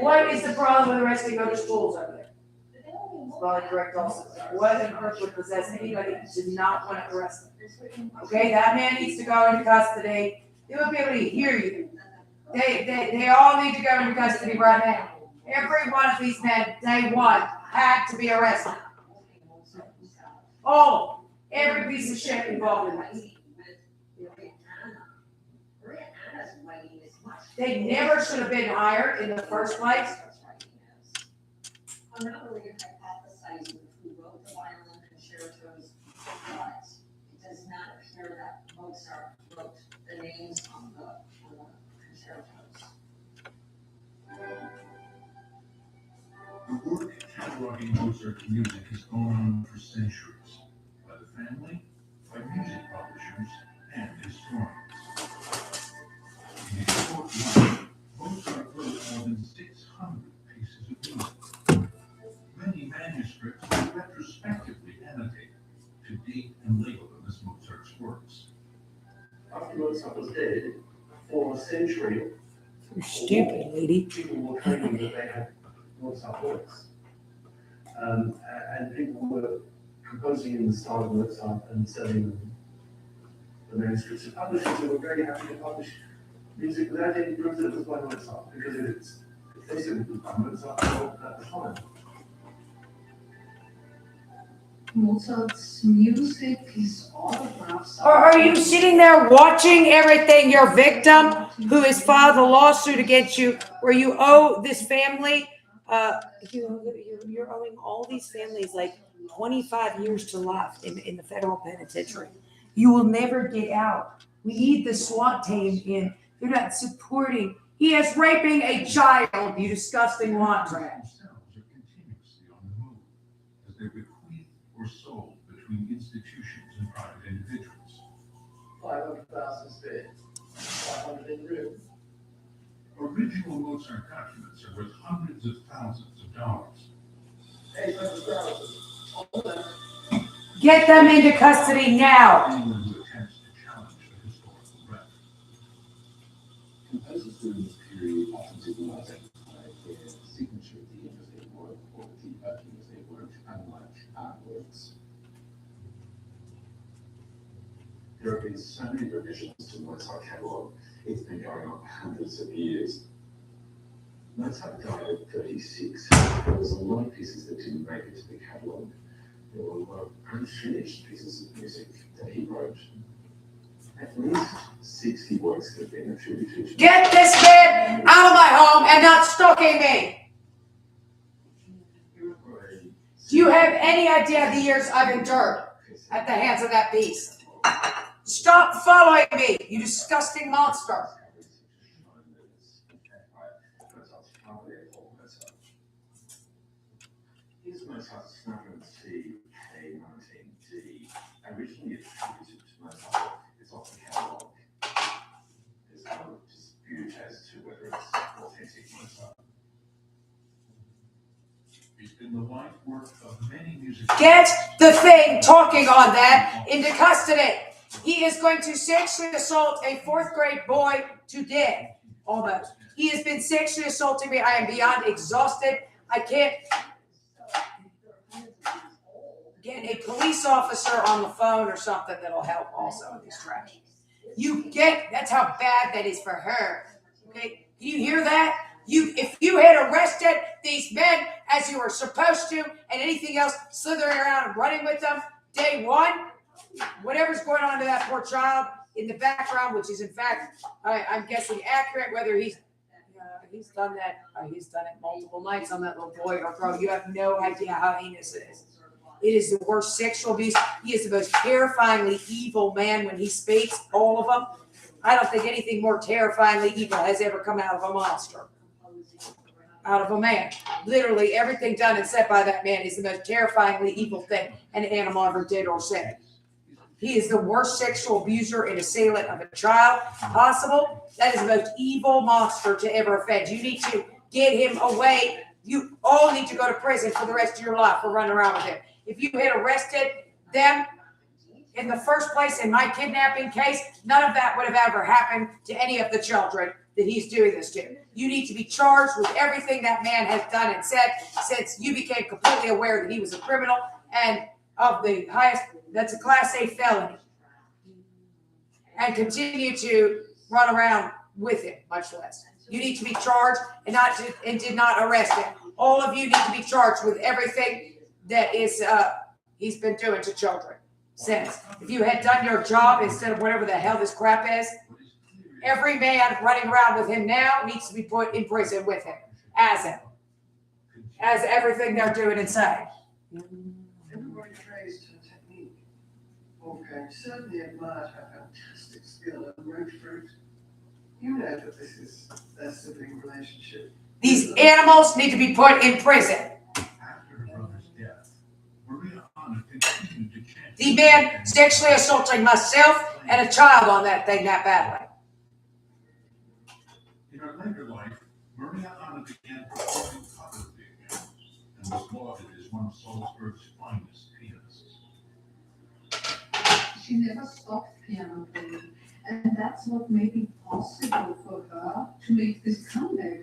What is the problem with arresting other schools over there? Well, correct also. What in earth would possess anybody to not want to arrest them? Okay, that man needs to go into custody. They won't be able to hear you. They all need to go into custody right now. Every one of these men, day one, had to be arrested. All, every piece of shit involved in this. They never should have been hired in the first place. I'm not really hypothesizing who wrote the violin concertos, but it does not appear that Mozart wrote the names on the concertos. The work cataloging Mozart's music has gone on for centuries by the family, by music publishers, and historians. In his short life, Mozart wrote more than 600 pieces of music. Many manuscripts are retrospectively annotated to date and label them as Mozart's works. After Mozart was dead, for a century, You stupid lady. people were claiming that they had Mozart works. And people were composing in the style of Mozart and selling the manuscripts to publishers who were very happy to publish music without any proof that it was by Mozart, because if they said it was by Mozart, well, that was fine. Mozart's music, his autographs. Are you sitting there watching everything your victim, who has filed a lawsuit against you, where you owe this family, you're owing all these families like 25 years to life in the federal penitentiary. You will never get out. We need the SWAT team in. They're not supporting. He is raping a child, you disgusting want trash. Themselves are continuously on the move as they bequeath or sold between institutions and private individuals. 500,000 spared, 500 in room. Original Mozart documents are worth hundreds of thousands of dollars. 800,000. Get them into custody now. Anyone who attempts to challenge the historical record. Composers during this period often did not identify their signature at the end of their work or at the opening of their work, unlike artworks. There have been so many revisions to Mozart catalogue, it's been going on for hundreds of years. Mozart died at 36. There was a lot of pieces that didn't make it to the catalogue. There were a lot of unfinished pieces of music that he wrote. At least 60 works have been attributed to. Get this man out of my home and not stalking me. Do you have any idea the years I've endured at the hands of that beast? Stop following me, you disgusting monster. Here's Mozart's Snuggery K19D, originally attributed to Mozart. It's off the catalogue. There's no dispute as to whether it's authentic Mozart. It's been the life work of many musicians. Get the thing talking on that into custody. He is going to sexually assault a 4th grade boy to death, almost. He has been sexually assaulting me. I am beyond exhausted. I can't get a police officer on the phone or something that'll help also in this trash. That's how bad that is for her. Okay? Can you hear that? If you had arrested these men as you were supposed to, and anything else slithering around and running with them, day one, whatever's going on to that poor child in the background, which is in fact, I'm guessing accurate, whether he's done that, he's done it multiple nights on that little boy or girl. You have no idea how heinous it is. It is the worst sexual abuse. He is the most terrifyingly evil man when he speaks, all of them. I don't think anything more terrifyingly evil has ever come out of a monster. Out of a man. Literally everything done and said by that man is the most terrifyingly evil thing an animal ever did or said. He is the worst sexual abuser and assailant of a child possible. That is the most evil monster to ever offend. You need to get him away. You all need to go to prison for the rest of your life for running around with him. If you had arrested them in the first place in my kidnapping case, none of that would have ever happened to any of the children that he's doing this to. You need to be charged with everything that man has done and said since you became completely aware that he was a criminal and of the highest, that's a Class A felony. And continue to run around with him, much less. You need to be charged and did not arrest him. All of you need to be charged with everything that is he's been doing to children since. If you had done your job instead of whatever the hell this crap is, every man running around with him now needs to be put in prison with him, as everything they're doing inside. Everybody praised her technique. Wolfgang certainly admired her fantastic skill and grapefruit. You know that this is their sibling relationship. These animals need to be put in prison. After her brother's death, Maria Anna continued to chant. The man sexually assaulting myself and a child on that thing that badly. In her later life, Maria Anna began performing covers again and was lauded as one of Salzburg's finest pianists. She never stopped piano playing, and that's what made it possible for her to make this comeback.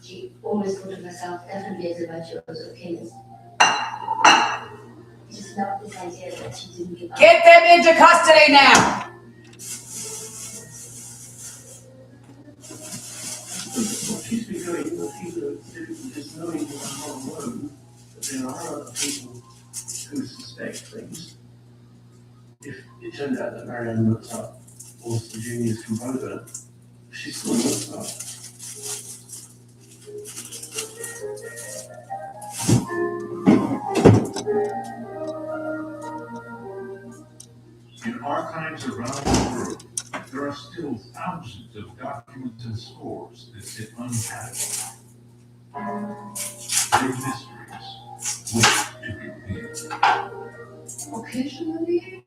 She always thought of herself definitely as a virtuoso pianist. Just love this idea that she didn't give up. Get them into custody now! What she's been doing with people is knowing that I'm not alone, that there are other people who suspect things. If it turned out that Marianne Mozart was the genius composer, she's still Mozart. In archives around the world, there are still thousands of documents and scores that sit unpacked. Their mysteries wait to be revealed. Occasionally,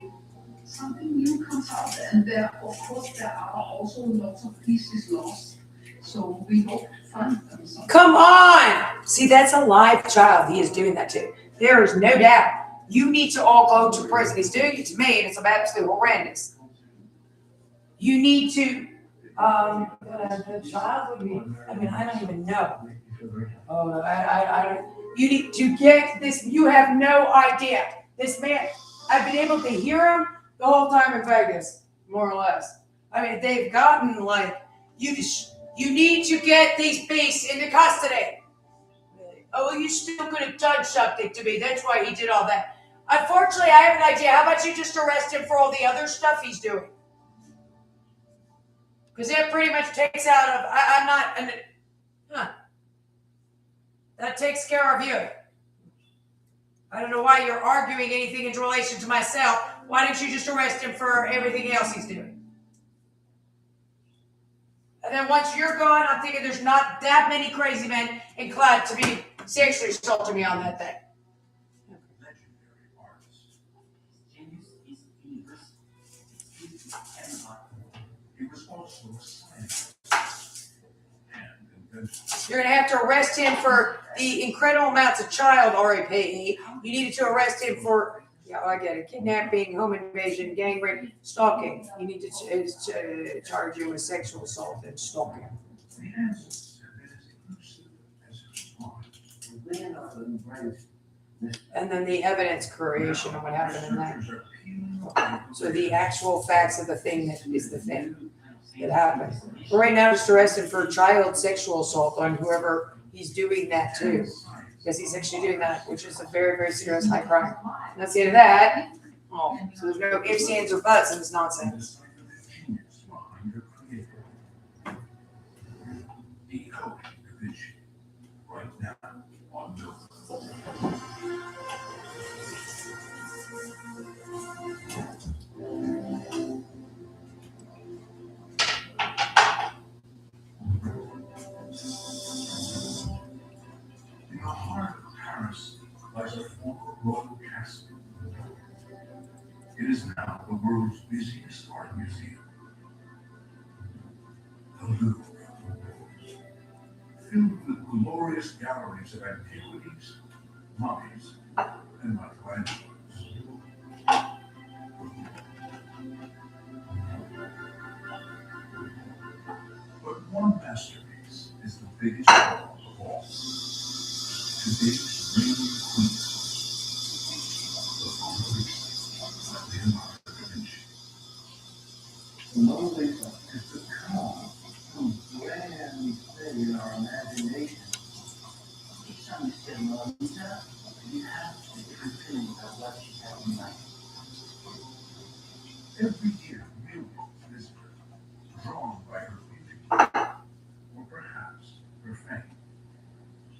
something new comes out, and there are also lots of pieces lost. So we hope to find them someday. Come on! See, that's a live child he is doing that to. There is no doubt. You need to all go to prison. He's doing it to me, and it's absolutely horrendous. You need to, the child would be, I don't even know. Oh, I don't, you need to get this, you have no idea. This man, I've been able to hear him the whole time in Vegas, more or less. They've gotten you need to get these beasts into custody. Oh, you still could have done something to me. That's why he did all that. Unfortunately, I have an idea. How about you just arrest him for all the other stuff he's doing? Because that pretty much takes out of, that takes care of you. I don't know why you're arguing anything in relation to myself. Why didn't you just arrest him for everything else he's doing? And then once you're gone, I'm thinking there's not that many crazy men inclined to be sexually assaulting me on that thing. He was also a scientist and inventor. You're going to have to arrest him for the incredible amounts of child RAPE. You needed to arrest him for Yeah, I get it. Kidnapping, home invasion, gang rape, stalking. You need to charge you with sexual assault and stalking. And then the evidence creation and what happened in that. So the actual facts of the thing that is the thing that happened. But right now, just arrested for child sexual assault on whoever he's doing that to. Because he's actually doing that, which is a very, very serious high crime. And that's the end of that. Oh, so there's no ifs, ands, or buts in this nonsense. Right now on Milk. In the heart of Paris lies a former royal castle. It is now the world's busiest art museum. The Louvre. Filled with glorious galleries of antiquities, mummies, and Michelangelos. But one masterpiece is the biggest of all. Today's reigning queen, the Mona Lisa by Leonardo da Vinci. The Mona Lisa is the calm whose grand we play in our imagination. Each time you see a Mona Lisa, you have a different feeling about what she has in mind. Every year, millions of visitors, drawn by her beauty, or perhaps her fame.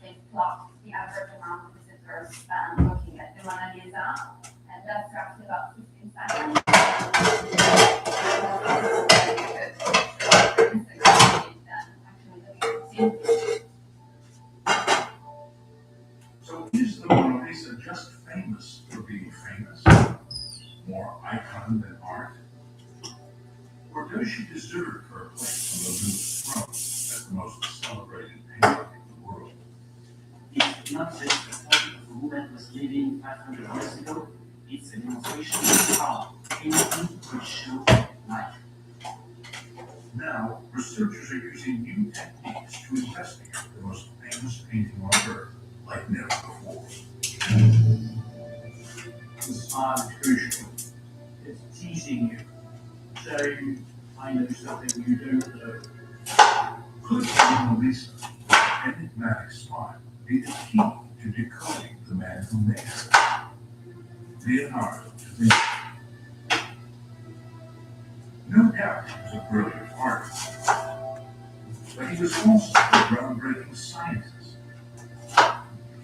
They clocked the average amount of visitors spent looking at the Mona Lisa, and that's roughly about 15 seconds. So is the Mona Lisa just famous for being famous? More icon than art? Or does she deserve her place on the Louvre's throne as the most celebrated painting in the world? It's not just a portrait of a woman who was living 500 years ago. It's a demonstration of how painting could show life. Now, researchers are using new techniques to investigate the most famous painting on Earth, like never before. The smile is crucial. It's teasing you. So I know something you don't know. Could the Mona Lisa, an enigmatic smile, be the key to decoding the man who made it? Leonardo da Vinci. No doubt he was a brilliant artist, but he was also a groundbreaking scientist.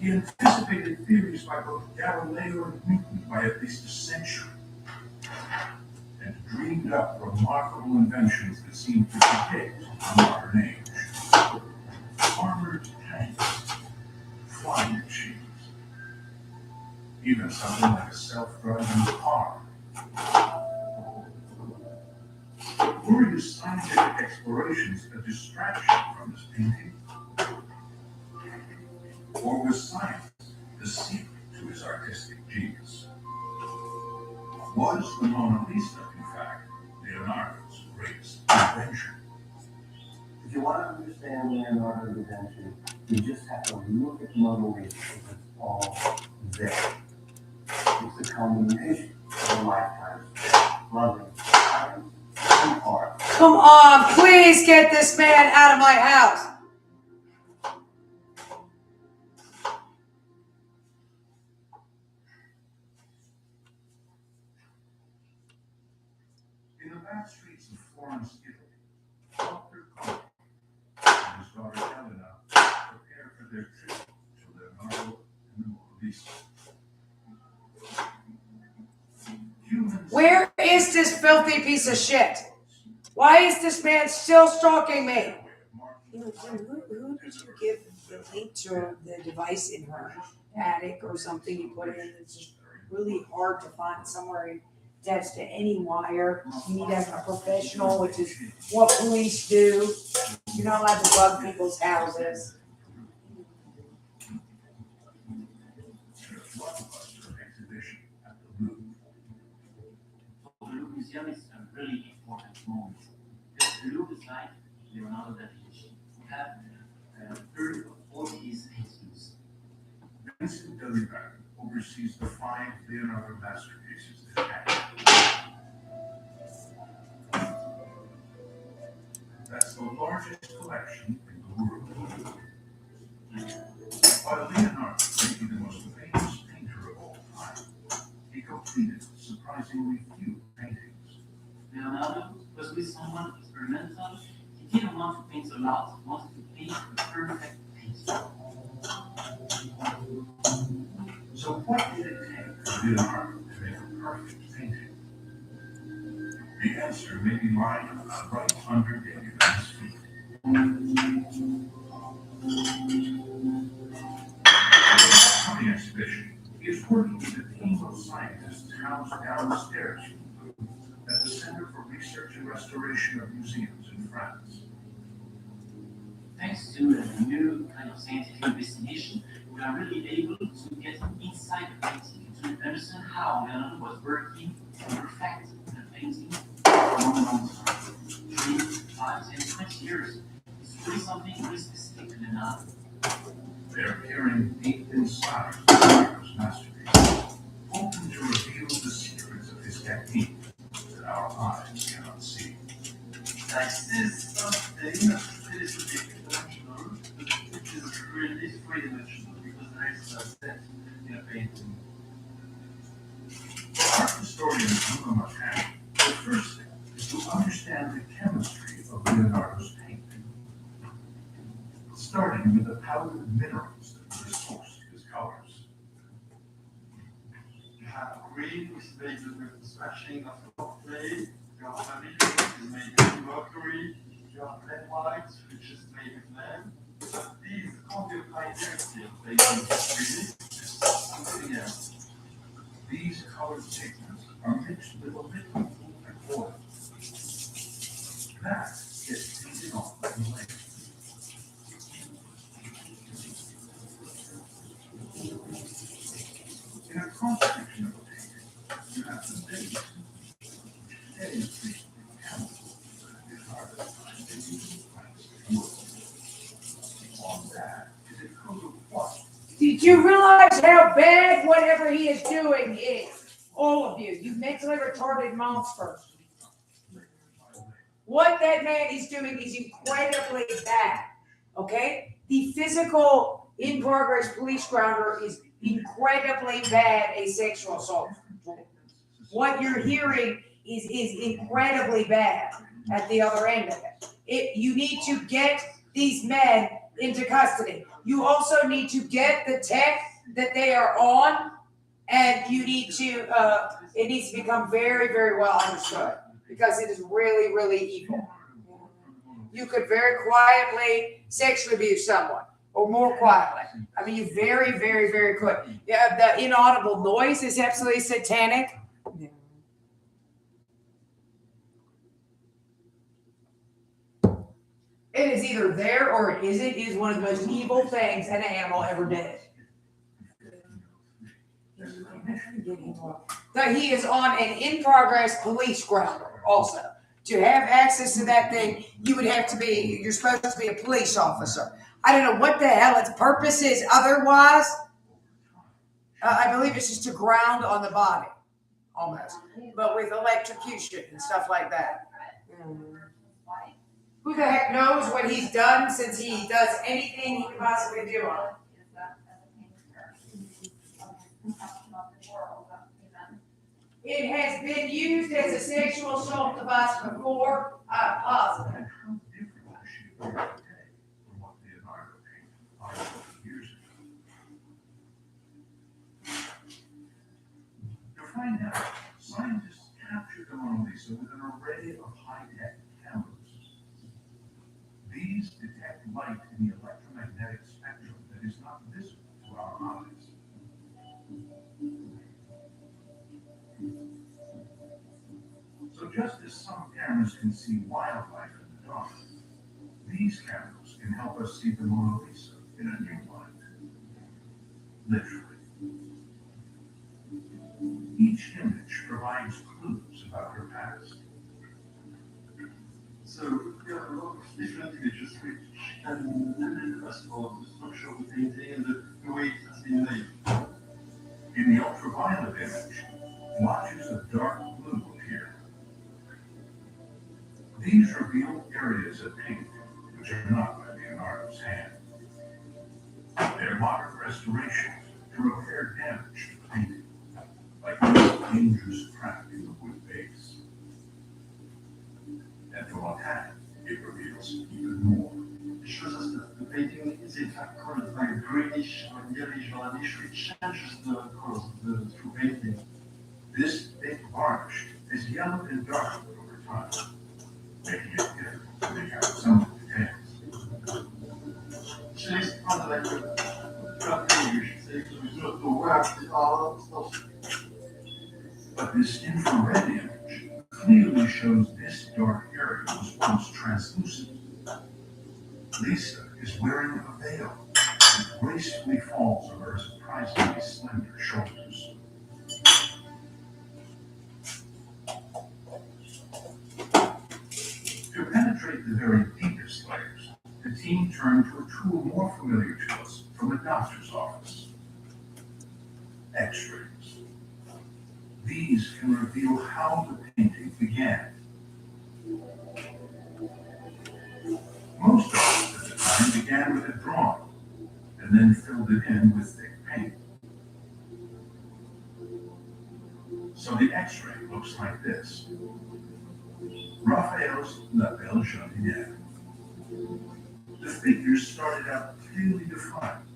He anticipated theories by both Galileo and Newton by at least a century, and dreamed up remarkable inventions that seemed to predict the modern age. Armored tanks, flying machines, even something like a self-driving car. Were his scientific explorations a distraction from his painting? Or was science the secret to his artistic genius? Was the Mona Lisa, in fact, Leonardo's greatest invention? If you want to understand Leonardo da Vinci, you just have to look at Mona Lisa. It's all there. It's a combination of lifetimes, loving science and art. Come on, please get this man out of my house. In the back streets of Florence, Italy, Dr. Conti and his daughter Elena prepare for their trip to Leonardo and the Mona Lisa. Where is this filthy piece of shit? Why is this man still stalking me? You know, Jim, who did you give the link to the device in her attic or something you put in? It's just really hard to find somewhere attached to any wire. You need to have a professional, which is what police do. You're not allowed to bug people's houses. Blockbuster exhibition at the Louvre. museum is a really important moment. Because if you look inside Leonardo da Vinci, we have a third of all his paintings. Vincent Delibat oversees the 5 Leonardo masterpieces in Canada. That's the largest collection in the world. While Leonardo may be the most famous painter of all time, he completed surprisingly few paintings. Leonardo was with someone experimental. He didn't want to paint a lot, he wanted to paint a perfect painting. So what did it take for Leonardo to make a perfect painting? The answer may be lying right under David's feet. On the exhibition, he is working with a team of scientists housed downstairs at the Center for Research and Restoration of Museums in France. Thanks to a new kind of scientific investigation, we are really able to get inside the painting to understand how Leonardo was working to perfect the painting for a long time. 3, 5, 10, 20 years. It's really something really specific to Leonardo. They're peering deep inside Leonardo's masterpiece, hoping to reveal the secrets of his technique that our eyes cannot see. This is something that is a bit dimensional, which is really three-dimensional because there is a set in a painting. Art historian Bruno Martin, the first thing is to understand the chemistry of Leonardo's painting, starting with the powdered minerals that were the source of his colors. You have green, which is made with the smashing of the hot clay. You have vanilla, which is made with mercury. You have red white, which is made with lead. But these can't be applied directly. They don't really. It's something else. These colored pigments are mixed with a liquid and oil. That gets painted on in later. In a cross-section of a painting, you have the base, which today is treated with chemicals that is hard to find in using plants and wood. On that is a coat of white. Did you realize how bad whatever he is doing is? All of you, you mentally retarded monsters. What that man is doing is incredibly bad, okay? The physical in-progress police grounder is incredibly bad, a sexual assault. What you're hearing is incredibly bad at the other end of it. You need to get these men into custody. You also need to get the tech that they are on, and you need to, it needs to become very, very well understood because it is really, really evil. You could very quietly sexually abuse someone, or more quietly. I mean, you very, very, very could. Yeah, the inaudible noise is absolutely satanic. It is either there or it isn't. It is one of the most evil things an animal ever did. So he is on an in-progress police grounder also. To have access to that thing, you would have to be, you're supposed to be a police officer. I don't know what the hell its purpose is otherwise. I believe it's just to ground on the body, almost. But with electrocution and stuff like that. Who the heck knows what he's done since he does anything he can possibly do on it? It has been used as a sexual assault device before, positive. To find out, scientists captured the Mona Lisa with an array of high-tech cameras. These detect light in the electromagnetic spectrum that is not visible to our eyes. So just as some cameras can see wildlife in the dark, these cameras can help us see the Mona Lisa in a new light. Literally. Each image provides clues about her past. and interest for the structure of the painting and the way it has been made. In the ultraviolet image, blotches of dark blue appear. These reveal areas of paint which are not by Leonardo's hand. They're modern restorations to repair damage to the painting, like this dangerous crack in the wood base. And from on hand, it reveals even more. It shows us that the painting is in fact colored like greenish or yellowish varnish, which changes the colors of the true painting. This thick varnish is yellowed and darkened over time, making it difficult to make out some of the details. Actually, it's kind of like a trap, you should say, because we don't know where the art stuff. But this infrared image clearly shows this dark area was once translucent. Lisa is wearing a veil that gracefully falls over her surprisingly slender shoulders. To penetrate the very deepest layers, the team turned to a tool more familiar to us from a doctor's office: X-rays. These can reveal how the painting began. Most artists at the time began with a drawing and then filled it in with thick paint. So the X-ray looks like this: Raphael's La Belle Jardinière. The figures started out clearly defined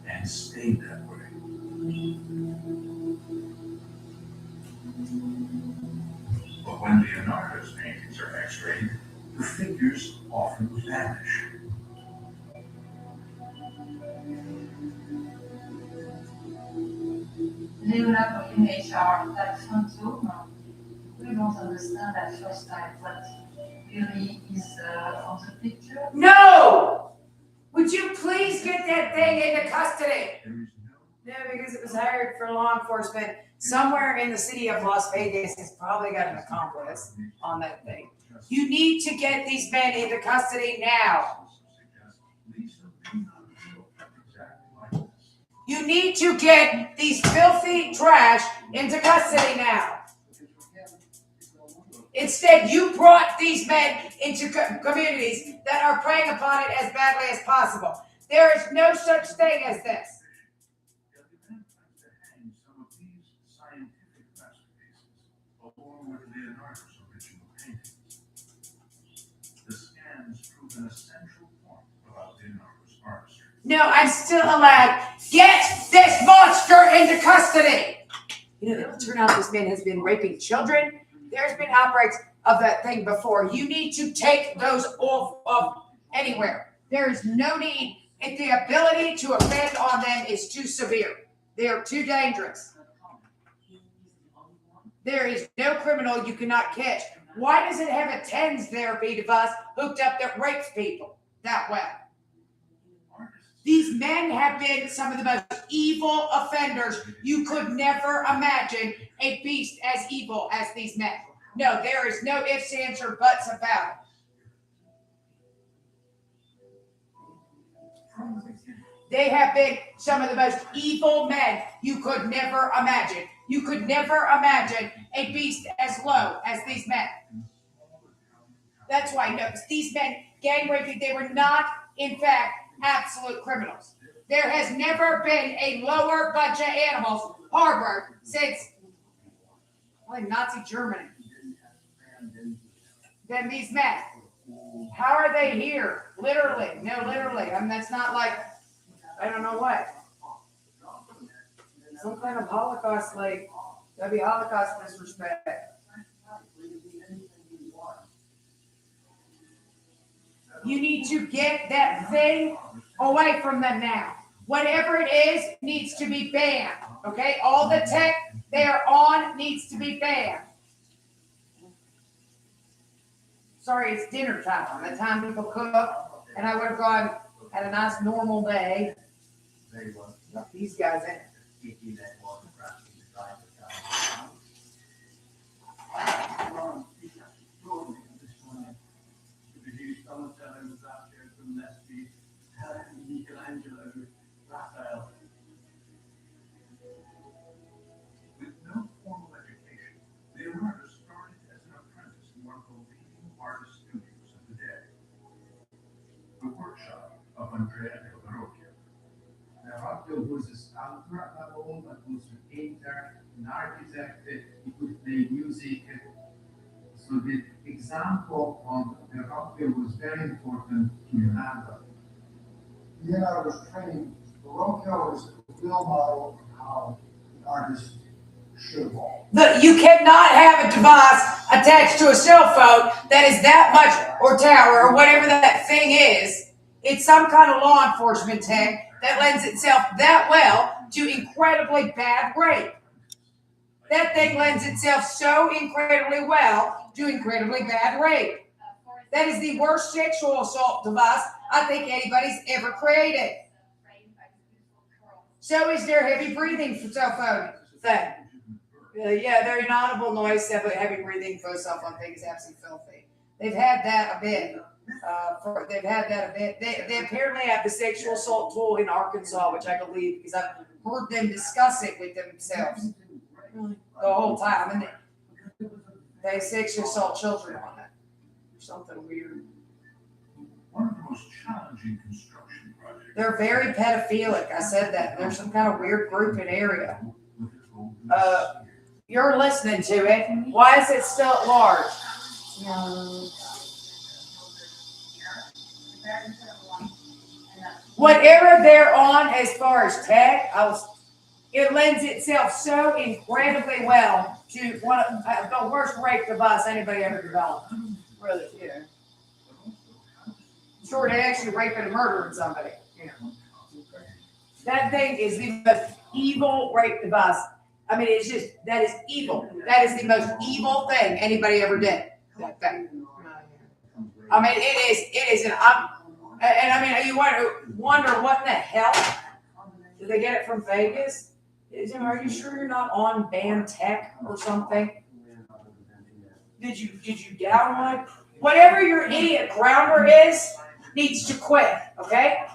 and stayed that way. But when Leonardo's paintings are X-rayed, the figures often vanish. Leonardo image are like phantom. We don't understand at first time what really is on the picture. No! Would you please get that thing into custody? No, because it was hired for law enforcement. Somewhere in the city of Las Vegas has probably got an accomplice on that thing. You need to get these men into custody now. You need to get these filthy trash into custody now. Instead, you brought these men into communities that are preying upon it as badly as possible. There is no such thing as this. Along with Leonardo's original paintings. The scans prove an essential point about Leonardo's artistry. No, I'm still allowed. Get this monster into custody. You know, it turns out this man has been raping children. There's been outbreaks of that thing before. You need to take those off of anywhere. There is no need. If the ability to offend on them is too severe, they are too dangerous. There is no criminal you cannot catch. Why does it have a TENS therapy device hooked up that rapes people that way? These men have been some of the most evil offenders. You could never imagine a beast as evil as these men. No, there is no ifs, ands, or buts about it. They have been some of the most evil men you could never imagine. You could never imagine a beast as low as these men. That's why, no, these men, gang raping, they were not, in fact, absolute criminals. There has never been a lower bunch of animals harbored since Nazi Germany than these men. How are they here? Literally. No, literally. I mean, that's not like, I don't know what. Some kind of Holocaust, like, that'd be Holocaust disrespect. You need to get that thing away from them now. Whatever it is needs to be banned. Okay? All the tech they are on needs to be banned. Sorry, it's dinner time. The time people cook, and I would have gone had a nice normal day. These guys in. Michelangelo, Raphael. With no formal education, Leonardo started as an apprentice in one of the leading artist studios of the day, the workshop of Andrea del Verrocchio. Verrocchio was a sculptor above all, but was a painter, an architect. He could play music. So the example of Verrocchio was very important to Leonardo. Leonardo was trained. Verrocchio is a real model of how an artist should evolve. You cannot have a device attached to a cell phone that is that much, or tower, or whatever that thing is. It's some kind of law enforcement tech that lends itself that well to incredibly bad rape. That thing lends itself so incredibly well to incredibly bad rape. That is the worst sexual assault device I think anybody's ever created. So is their heavy breathing for cell phone thing. Yeah, their inaudible noise, heavy breathing for a cell phone thing is absolutely filthy. They've had that a bit. They apparently have the sexual assault tool in Arkansas, which I believe because I've heard them discuss it with themselves the whole time, and they sexually assault children on it. Something weird. One of the most challenging construction projects. They're very pedophilic. I said that. There's some kind of weird group in area. You're listening to it. Why is it still at large? Whatever they're on as far as tech, it lends itself so incredibly well to one of the worst rape device anybody ever developed. Really, short of actually raping and murdering somebody. That thing is the most evil rape device. I mean, that is evil. That is the most evil thing anybody ever did. That thing. I mean, it is you wonder what in the hell? Did they get it from Vegas? Are you sure you're not on band tech or something? Did you download? Whatever your idiot grounder is needs to quit, okay?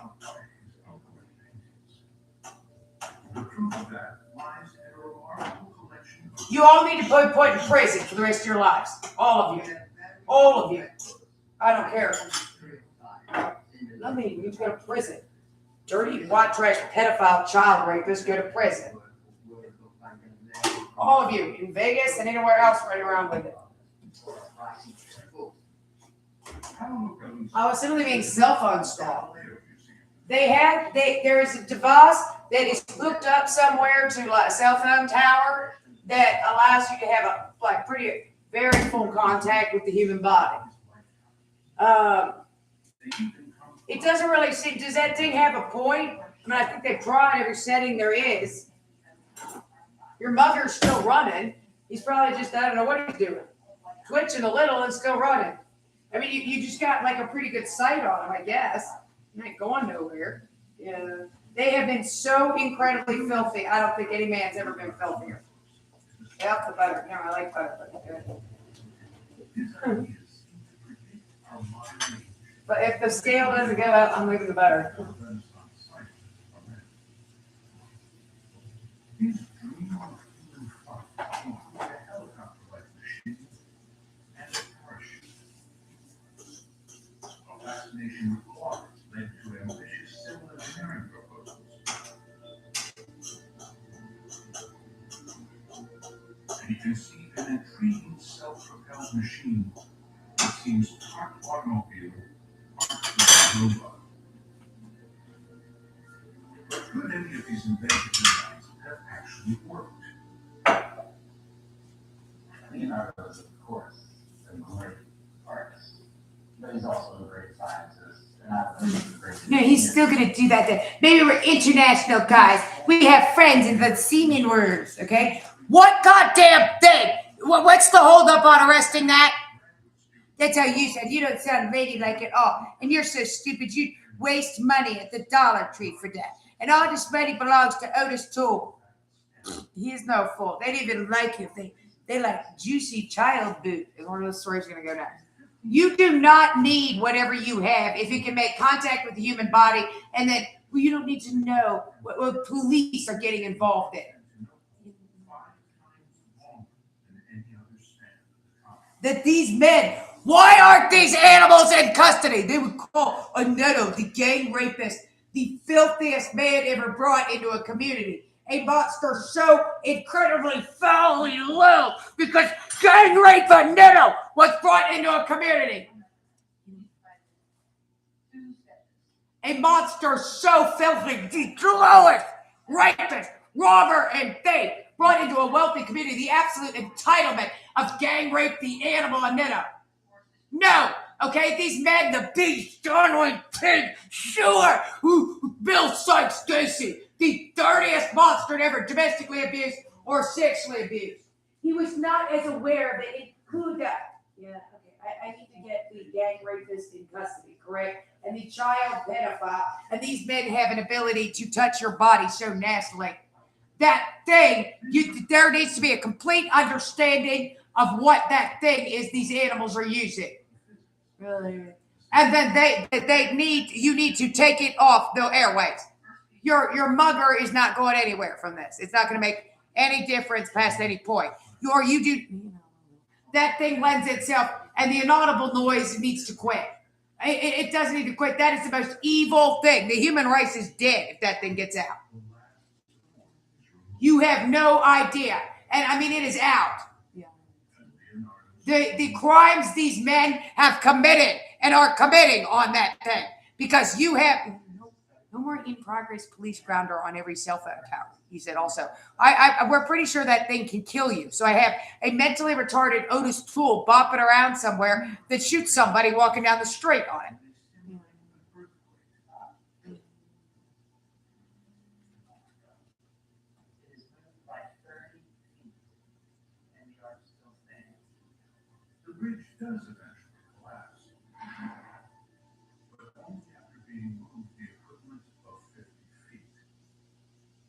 You all need to be put in prison for the rest of your lives. All of you. All of you. I don't care. I mean, you need to go to prison. Dirty, white trash, pedophile, child rapist, go to prison. All of you, in Vegas and anywhere else running around with it. I was simply being cell phone style. There is a device that is hooked up somewhere to like a cell phone tower that allows you to have very full contact with the human body. It doesn't really seem, does that thing have a point? I mean, I think they've tried every setting there is. Your mother's still running. He's probably just, I don't know what he's doing. Twitching a little and still running. I mean, you just got like a pretty good sight on him, I guess. You ain't going nowhere. Yeah. They have been so incredibly filthy. I don't think any man's ever been filthier. Yeah, the butter. No, I like butter. But if the scale doesn't go up, I'm leaving the butter. Fascination with clocks led to ambitious civil engineering proposals. And he conceived an intriguing self-propelled machine that seems part automobile, part robot. But could any of these inventive designs have actually worked? Leonardo is, of course, a great artist. But he's also a great scientist, and I think he's a great. No, he's still gonna do that then. Maybe we're international guys. We have friends in the semen worms, okay? What goddamn thing? What's the holdup on arresting that? That's how you said. You don't sound ladylike at all. And you're so stupid, you waste money at the Dollar Tree for that. And all this money belongs to Otis Toole. He is no fool. They didn't even like him. They like Juicy Child Boot. And one of those stories gonna go down. You do not need whatever you have if it can make contact with the human body, and then you don't need to know what police are getting involved in. That these men, why aren't these animals in custody? They would call Anetto, the gang rapist, the filthiest man ever brought into a community. A monster so incredibly foully low because gang rape Anetto was brought into a community. A monster so filthy, the lowest rapist, robber, and thief brought into a wealthy community. The absolute entitlement of gang rape the animal Anetto. No, okay, these men, the big starling pig, sure, who Bill Sykes Gacy, the dirtiest monster ever domestically abused or sexually abused. He was not as aware that it could that. Yeah, okay, I need to get the gang rapist in custody, correct? And the child pedophile, and these men have an ability to touch your body so nastily. That thing, there needs to be a complete understanding of what that thing is these animals are using. Really? And then you need to take it off the airways. Your mugger is not going anywhere from this. It's not going to make any difference past any point. That thing lends itself, and the inaudible noise needs to quit. It doesn't need to quit. That is the most evil thing. The human race is dead if that thing gets out. You have no idea. And I mean, it is out. The crimes these men have committed and are committing on that thing. Because you have no more in progress police grounder on every cell phone tower. He said also, we're pretty sure that thing can kill you. So I have a mentally retarded Otis Toole bopping around somewhere that shoots somebody walking down the street on it. The bridge does eventually collapse, but only after being moved the equivalent of 50 feet.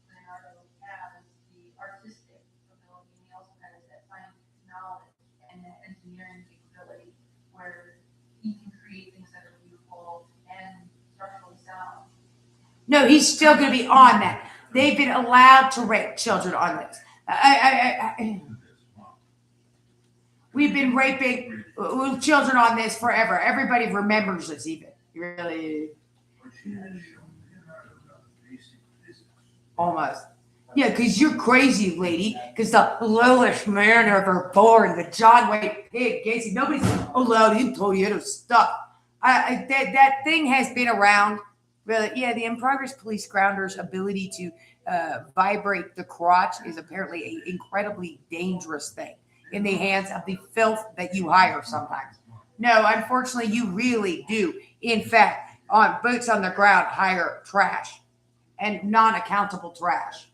Leonardo has the artistic ability, and he also has that scientific knowledge and that engineering capability where he can create things that are beautiful and structurally sound. No, he's still going to be on that. They've been allowed to rape children on this. We've been raping children on this forever. Everybody remembers this even. Really? Almost. Yeah, because you're crazy, lady. Because the lowest man ever born, the John Wayne Pig Gacy, nobody's allowed him to tell you to stop. That thing has been around. Really, yeah, the in-progress police grounder's ability to vibrate the crotch is apparently an incredibly dangerous thing in the hands of the filth that you hire sometimes. No, unfortunately, you really do. In fact, on boots on the ground, hire trash and non-accountable trash.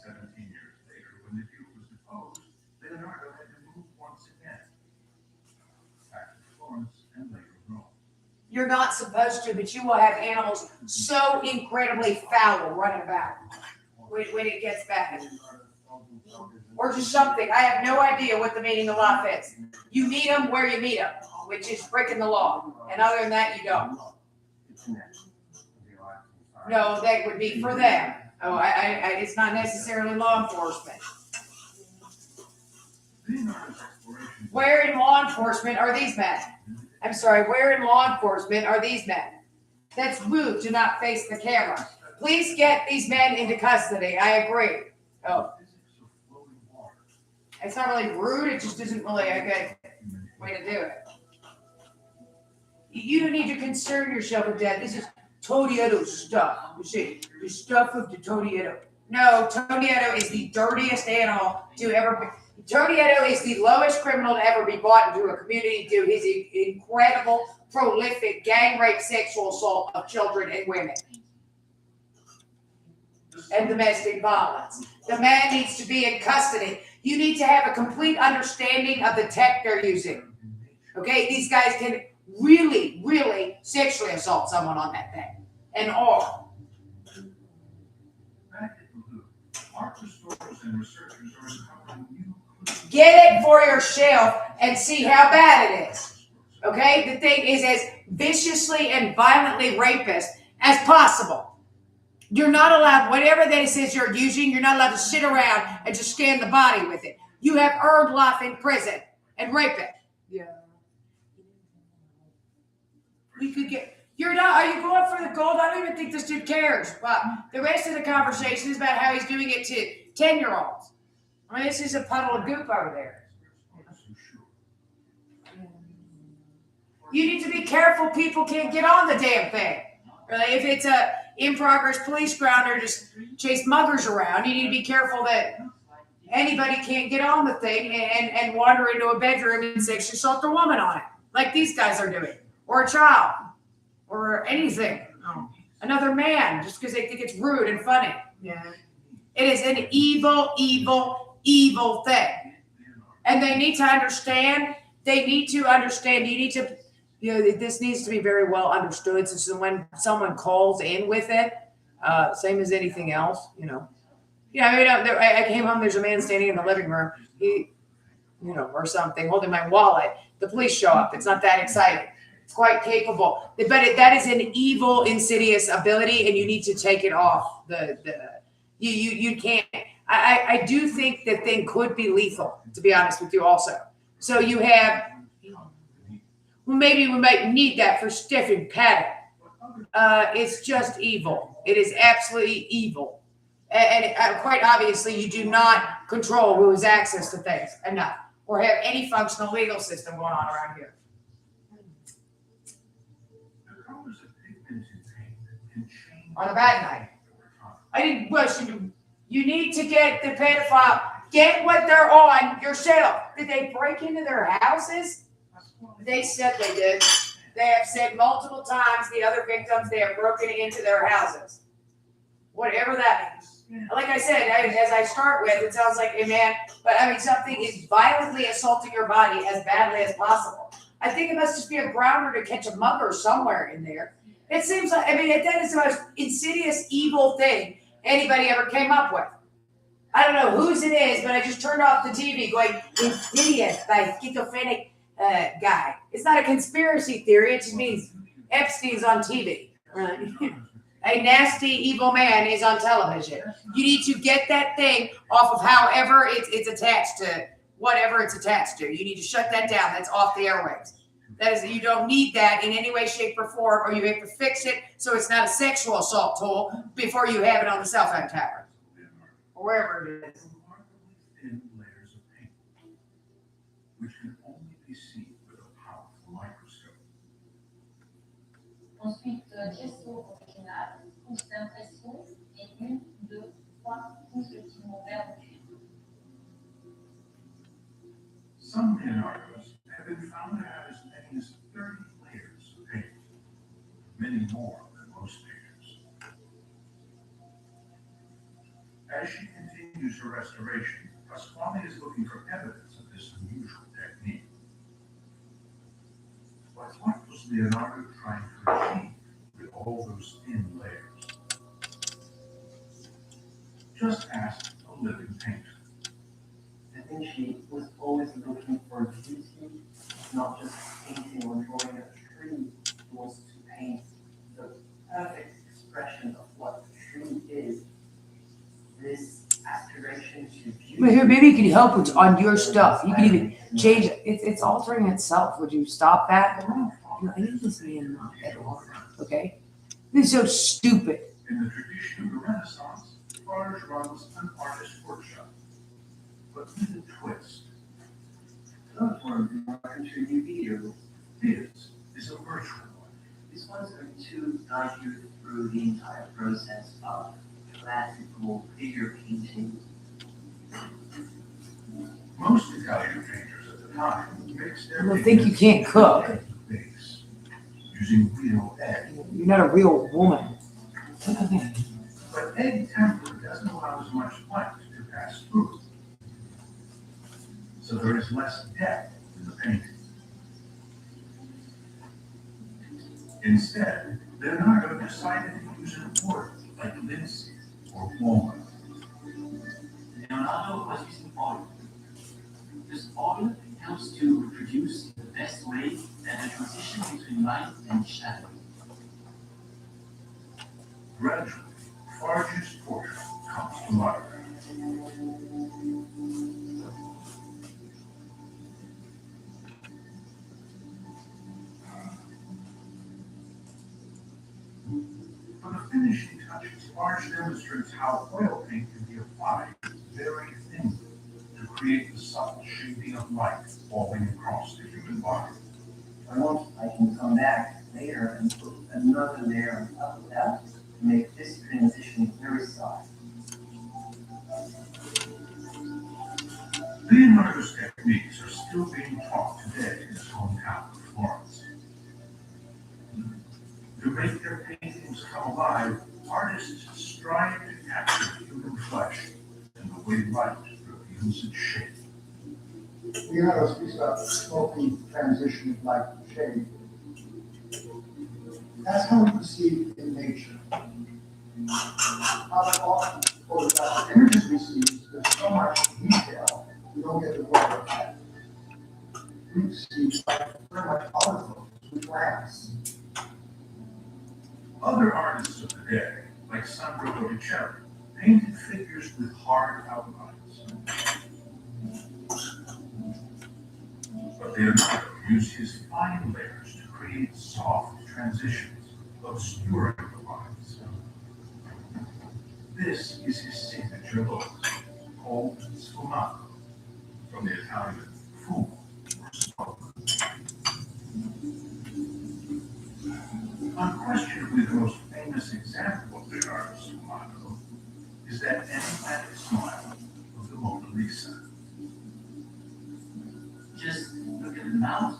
17 years later, when the Duke was deposed, Leonardo had to move once again. Back to Florence and later Rome. You're not supposed to, but you will have animals so incredibly foul running about when it gets bad. Or just something. I have no idea what the meaning of life is. You meet them where you meet them, which is breaking the law. And other than that, you don't. No, that would be for them. Oh, it's not necessarily law enforcement. Where in law enforcement are these men? I'm sorry, where in law enforcement are these men? That's rude to not face the camera. Please get these men into custody. I agree. Oh. It's not really rude. It just isn't really a good way to do it. You don't need to concern yourself with that. This is Tonietto stuff. You see, the stuff of the Tonietto. No, Tonietto is the dirtiest animal to ever be. Tonietto is the lowest criminal to ever be brought into a community due to his incredible, prolific gang rape, sexual assault of children and women. And domestic violence. The man needs to be in custody. You need to have a complete understanding of the tech they're using. Okay, these guys can really, really sexually assault someone on that thing. And all. Back at the Louvre, art Photos and researchers are uncovering new clues. Get it for your shelf and see how bad it is. Okay? The thing is as viciously and violently rapist as possible. You're not allowed, whatever that it says you're using, you're not allowed to sit around and just scan the body with it. You have earned life in prison and rape it. Yeah. We could get, you're not, are you going for the gold? I don't even think this dude cares. But the rest of the conversation is about how he's doing it to 10-year-olds. I mean, this is a puddle of goop over there. You need to be careful people can't get on the damn thing. Really, if it's a in-progress police ground or just chase muggers around, you need to be careful that anybody can't get on the thing and wander into a bedroom and sexually assault a woman on it, like these guys are doing, or a child, or anything. Another man, just because they think it's rude and funny. Yeah. It is an evil, evil, evil thing. And they need to understand, you need to, this needs to be very well understood. So when someone calls in with it, same as anything else, I came home, there's a man standing in the living room, or something, holding my wallet. The police show up. It's not that exciting. It's quite capable. But that is an evil, insidious ability, and you need to take it off. You can't. I do think the thing could be lethal, to be honest with you also. So you have, maybe we might need that for Stephen Paddock. It's just evil. It is absolutely evil. And quite obviously, you do not control who has access to things enough or have any functional legal system going on around here. On a bad night. I didn't question you. You need to get the pedophile, get what they're on yourself. Did they break into their houses? They said they did. They have said multiple times the other victims, they have broken into their houses. Whatever that means. Like I said, as I start with, it sounds like a man, but I mean, something is violently assaulting your body as badly as possible. I think it must just be a grounder to catch a mugger somewhere in there. It seems like, that is the most insidious, evil thing anybody ever came up with. I don't know whose it is, but I just turned off the TV going, insidious by schizophrenic guy. It's not a conspiracy theory. It just means Epstein's on TV. A nasty, evil man is on television. You need to get that thing off of however it's attached to, whatever it's attached to. You need to shut that down. That's off the airwaves. That is, you don't need that in any way, shape, or form, or you have to fix it so it's not a sexual assault tool before you have it on the cell phone tower. Or wherever it is. Thin layers of paint, which can only be seen with a powerful microscope. Ensuite, gesso original, couche d'impression et 1, 2, 3 couches de pigment vert. Some pin artists have been found to have as many as 30 layers of paint, many more than most painters. As she continues her restoration, Pasquale is looking for evidence of this unusual technique. But what was Leonardo trying to achieve with all those thin layers? Just ask a living painter. I think she was always looking for beauty, not just painting or drawing a tree. She wants to paint the perfect expression of what the tree is. This aspiration to beauty. Well, here, maybe you can help with on your stuff. You can even change it. It's altering itself. Would you stop that? I need this man at all. Okay? This is so stupid. In the tradition of the Renaissance, Barge runs an artist workshop, but with a twist. Platform to review. His is a virtual one. This one's going to guide you through the entire process of classical figure painting. Most Italian painters at the time mixed their I don't think you can't cook. base, using real egg. You're not a real woman. But egg temperature doesn't allow as much light to pass through. So there is less depth in the painting. Instead, Leonardo decided to use an wood like linseed or walnut. Leonardo was using oil. This oil helps to produce in the best way the transition between light and shadow. Gradually, Farge's portrait comes to life. For the finishing touches, Farge demonstrates how oil paint can be applied very thinly to create the subtle shading of light falling across the human body. I can come back later and put another layer on top of that to make this transition very soft. Leonardo's techniques are still being taught today in his hometown of Florence. To make their paintings come alive, artists strive to capture human flesh and the way light reveals its shape. Leonardo speaks about smoky transition of light and shade. That's how we perceive in nature. How often photographic images we see, there's so much detail, we don't get the word of that. We see very much other photos with glass. Other artists of the day, like Sandro Botticelli, painted figures with hard outlines. But Leonardo used his fine layers to create soft transitions, obscuring the lines. This is his signature look, called sfumato, from the Italian fumo, or smoke. Unquestionably, the most famous example of Leonardo's sfumato is that enigmatic smile of the Mona Lisa. Just look at the mouth.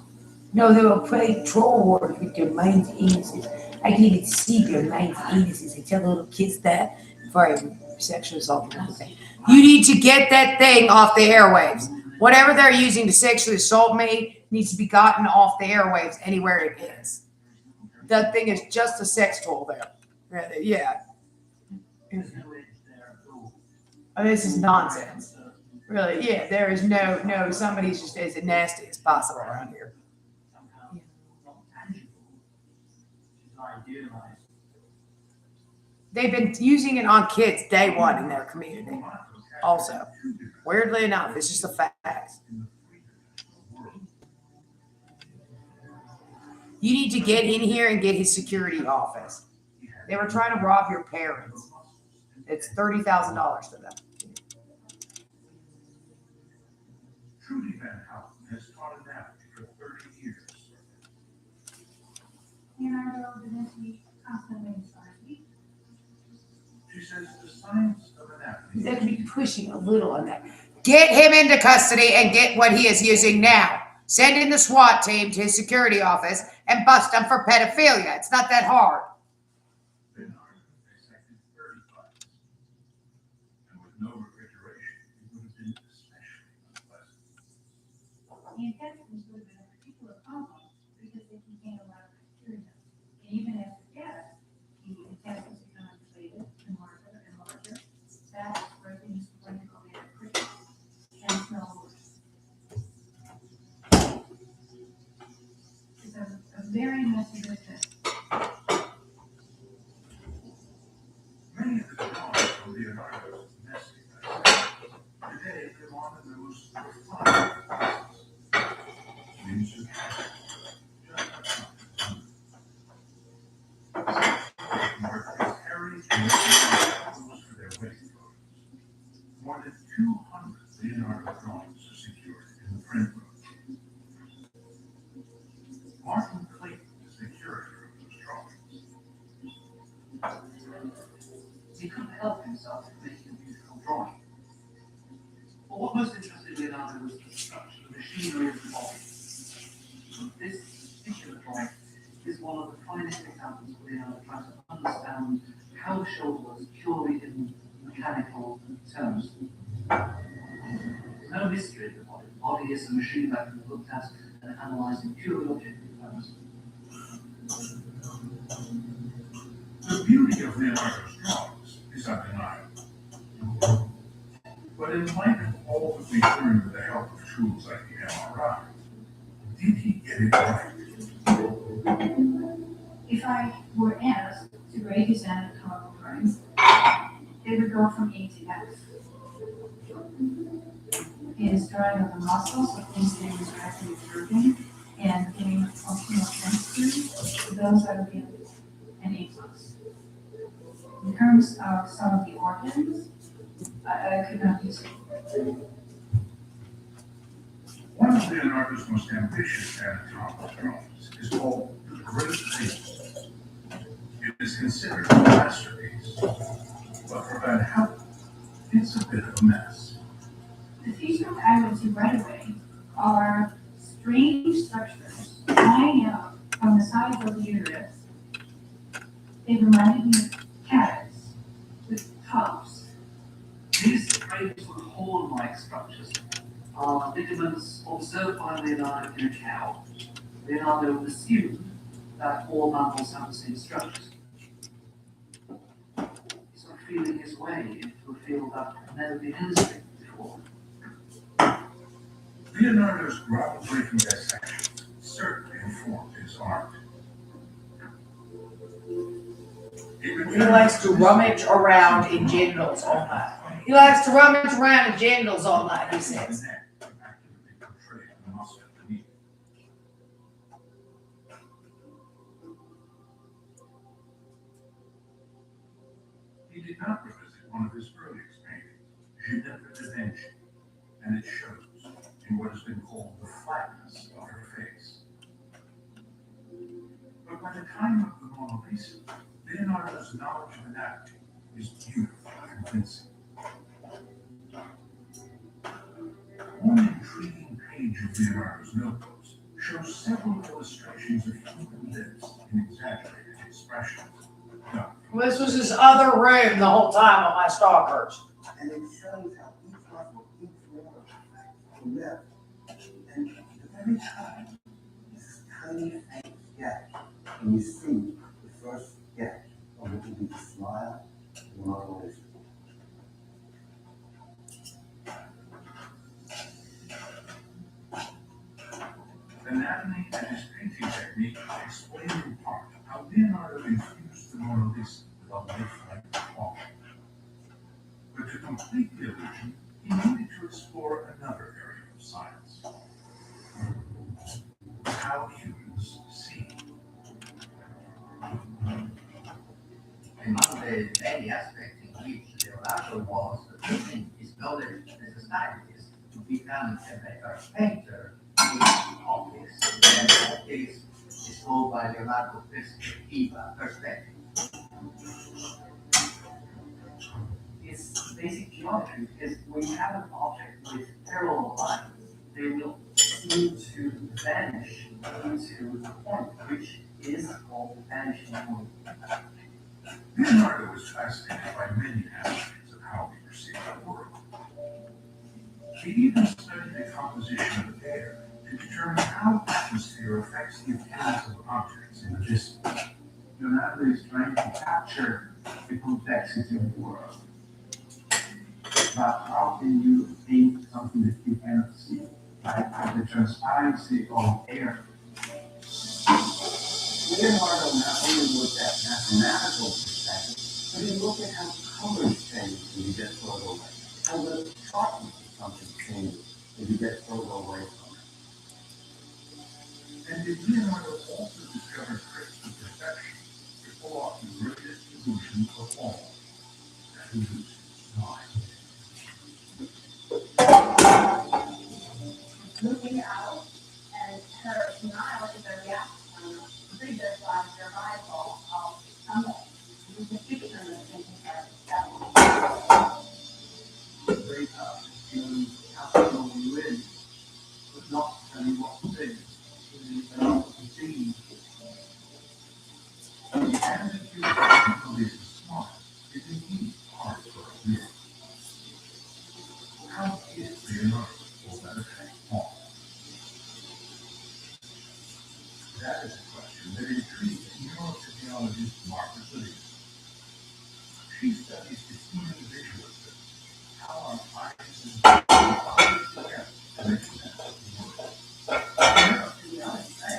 No, they will play troll wars with their mind's anuses. I can even see their mind's anuses. They tell the little kids that before I sexual assault or anything. You need to get that thing off the airwaves. Whatever they're using to sexually assault me needs to be gotten off the airwaves anywhere it is. That thing is just a sex tool there. Yeah. Oh, this is nonsense. Really, yeah, there is no, somebody's just as nasty as possible around here. They've been using it on kids day one in their community. Also, weirdly enough, it's just a fact. You need to get in here and get his security office. They were trying to rob your parents. It's $30,000 to them. Trudy Van Houten has taught anatomy for 30 years. Leonardo da Vinci constantly inspires me. She says the science of anatomy. They could be pushing a little on that. Get him into custody and get what he is using now. Send in the SWAT team to his security office and bust him for pedophilia. It's not that hard. Leonardo dissected 30 bodies. And with no refrigeration, it would have been especially unpleasant. The intestines would have been a particular problem because they contain a lot of bacteria. And even as it gets, the intestines become inflated and larger and larger. That's where things going to go in quickly and smell worse. It's a very messy business. Many of the drawings from Leonardo's messy business today belong in the most refined places. Windsor Castle, just Margaret Harry and photos for their wedding photos. More than 200 Leonardo drawings are secured in the print room. Martin Clayton is the curator of those drawings. He couldn't help himself from making a beautiful drawing. But what most interested Leonardo was the structure, the machinery of the body. So this particular drawing is one of the finest examples of Leonardo trying to understand how the shoulder works purely in mechanical terms. No mystery of the body. The body is a machine that can be looked at and analysed in purely objective terms. The beauty of Leonardo's drawings is undeniable. But in light shape right. If I were asked to grade his anatomical drawings, they would go from A to F. His drawing of the muscles, of things that he was directly observing and giving functional sense to, those I would give an A plus. In terms of some of the organs, I could not use it. One of Leonardo's most ambitious anatomical drawings is called The Great Face. It is considered a masterpiece, but for Van Houten, it's a bit of a mess. The features I would see right away are strange structures lying out from the sides of the uterus. They reminded me of carrots with tops. These drapes were horn-like structures are ligaments observed by Leonardo in a cow. Leonardo assumed that all mammals have the same structures. He's sort of feeling his way into a field that had never been illustrated before. Leonardo's groundbreaking dissections certainly informed his art. He likes to rummage around in genitals all night. He likes to rummage around in genitals all night, he says. He did not revisit one of his earliest paintings, Ginevra da Vinci, and it shows in what has been called the flatness of her face. But by the time of the Mona Lisa, Leonardo's knowledge of anatomy is beautiful and convincing. One intriguing page of Leonardo's notebooks shows several illustrations of human lips in exaggerated expressions. Well, this was his other room the whole time on my stalkers. And it shows how each muscle, each one affects the lip. And at every time, there's this tiny faint sketch. And you see the first sketch of what will be the smile and the Mona Lisa. Anatomy and his painting technique explain in part how Leonardo infused the Mona Lisa with a lifelike quality. But to complete the illusion, he needed to explore another area of science. How humans see. Among the many aspects in which Leonardo was using his knowledge as a scientist to become a better painter is obvious. And that case is called by Leonardo's perspectiva, perspective. It's basic geometry because when you have an object with parallel lines, they will seem to vanish into a point, which is called the vanishing point. Leonardo was fascinated by many aspects of how we perceive the world. He even studied the composition of air to determine how atmosphere affects the appearance of objects in the distance. Leonardo is trying to capture the complexity of the world. But how can you paint something that you cannot see? Like the transparency of air. Leonardo not only looked at mathematical perspective, but he looked at how colors change when you get further away, how the sharpness of something changes when you get further away from it. And did Leonardo also discover crystal perfection to pull off the greatest illusion of all, that illusion of mind? Looking out, and her smile is a reaction to the survival of someone. It's a fiction that's taking care of itself. Very tough. You have to know you win, but not tell you what to say. You know what to see. The attitude of people is smart is indeed hard for a man. How is Leonardo will that affect Paul? That is a question that intrigues neurophysiologist Margaret Williams. She studies the human visual system, how our eyes and bodies together to make sense of the world. To be honest, I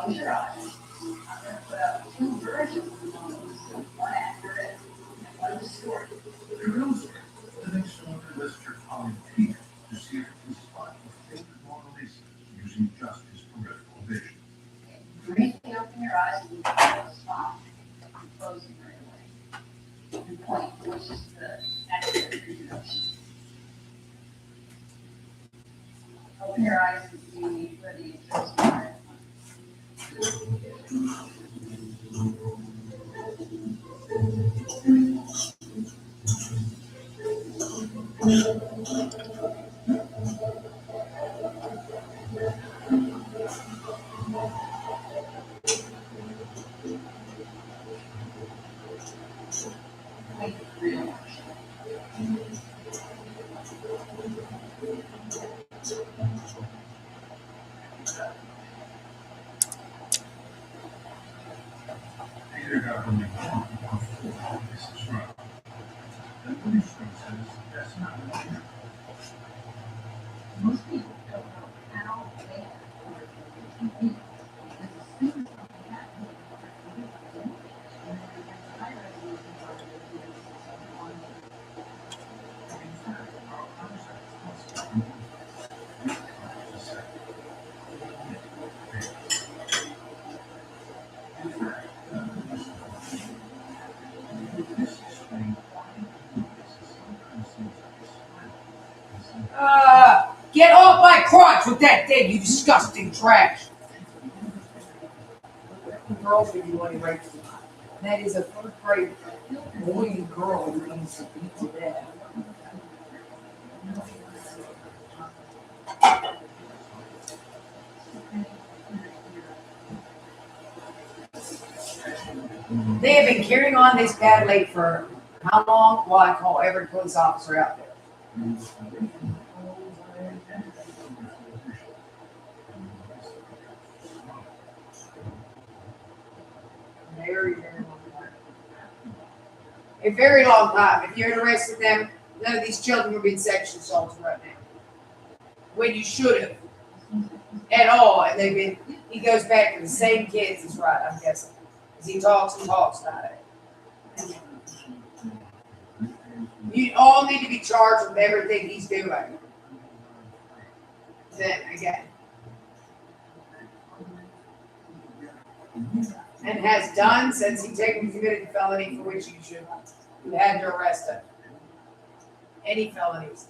close your eyes. I'm gonna put up two versions of those, one accurate and one distorted. Curiosity, the next one to Mr. Colin Peter to see if he can spot the fake Mona Lisa using just his peripheral vision. Briefly open your eyes and look at the spot. And close them right away. And point, which is the accurate reproduction. Open your eyes and see where the exams are. Peter got only one of four Mrs. Rowe. The police says that's not unusual. Most people don't know how they have to be. Because as soon as something happens, high resolution Get off my crotch with that thing, you disgusting trash. The girls are you only right. That is a first grade boy and girl who needs to beat to death. They have been carrying on this badly for how long? Well, I call every police officer out there. Very, very long time. A very long time. If you had arrested them, none of these children would be in sexual assault right now. When you should have. At all. And they've been, he goes back to the same kids, is right, I'm guessing. Because he talks and talks about it. You all need to be charged with everything he's doing. Then again. And has done since he technically committed the felony for which you had to arrest him. Any felonies.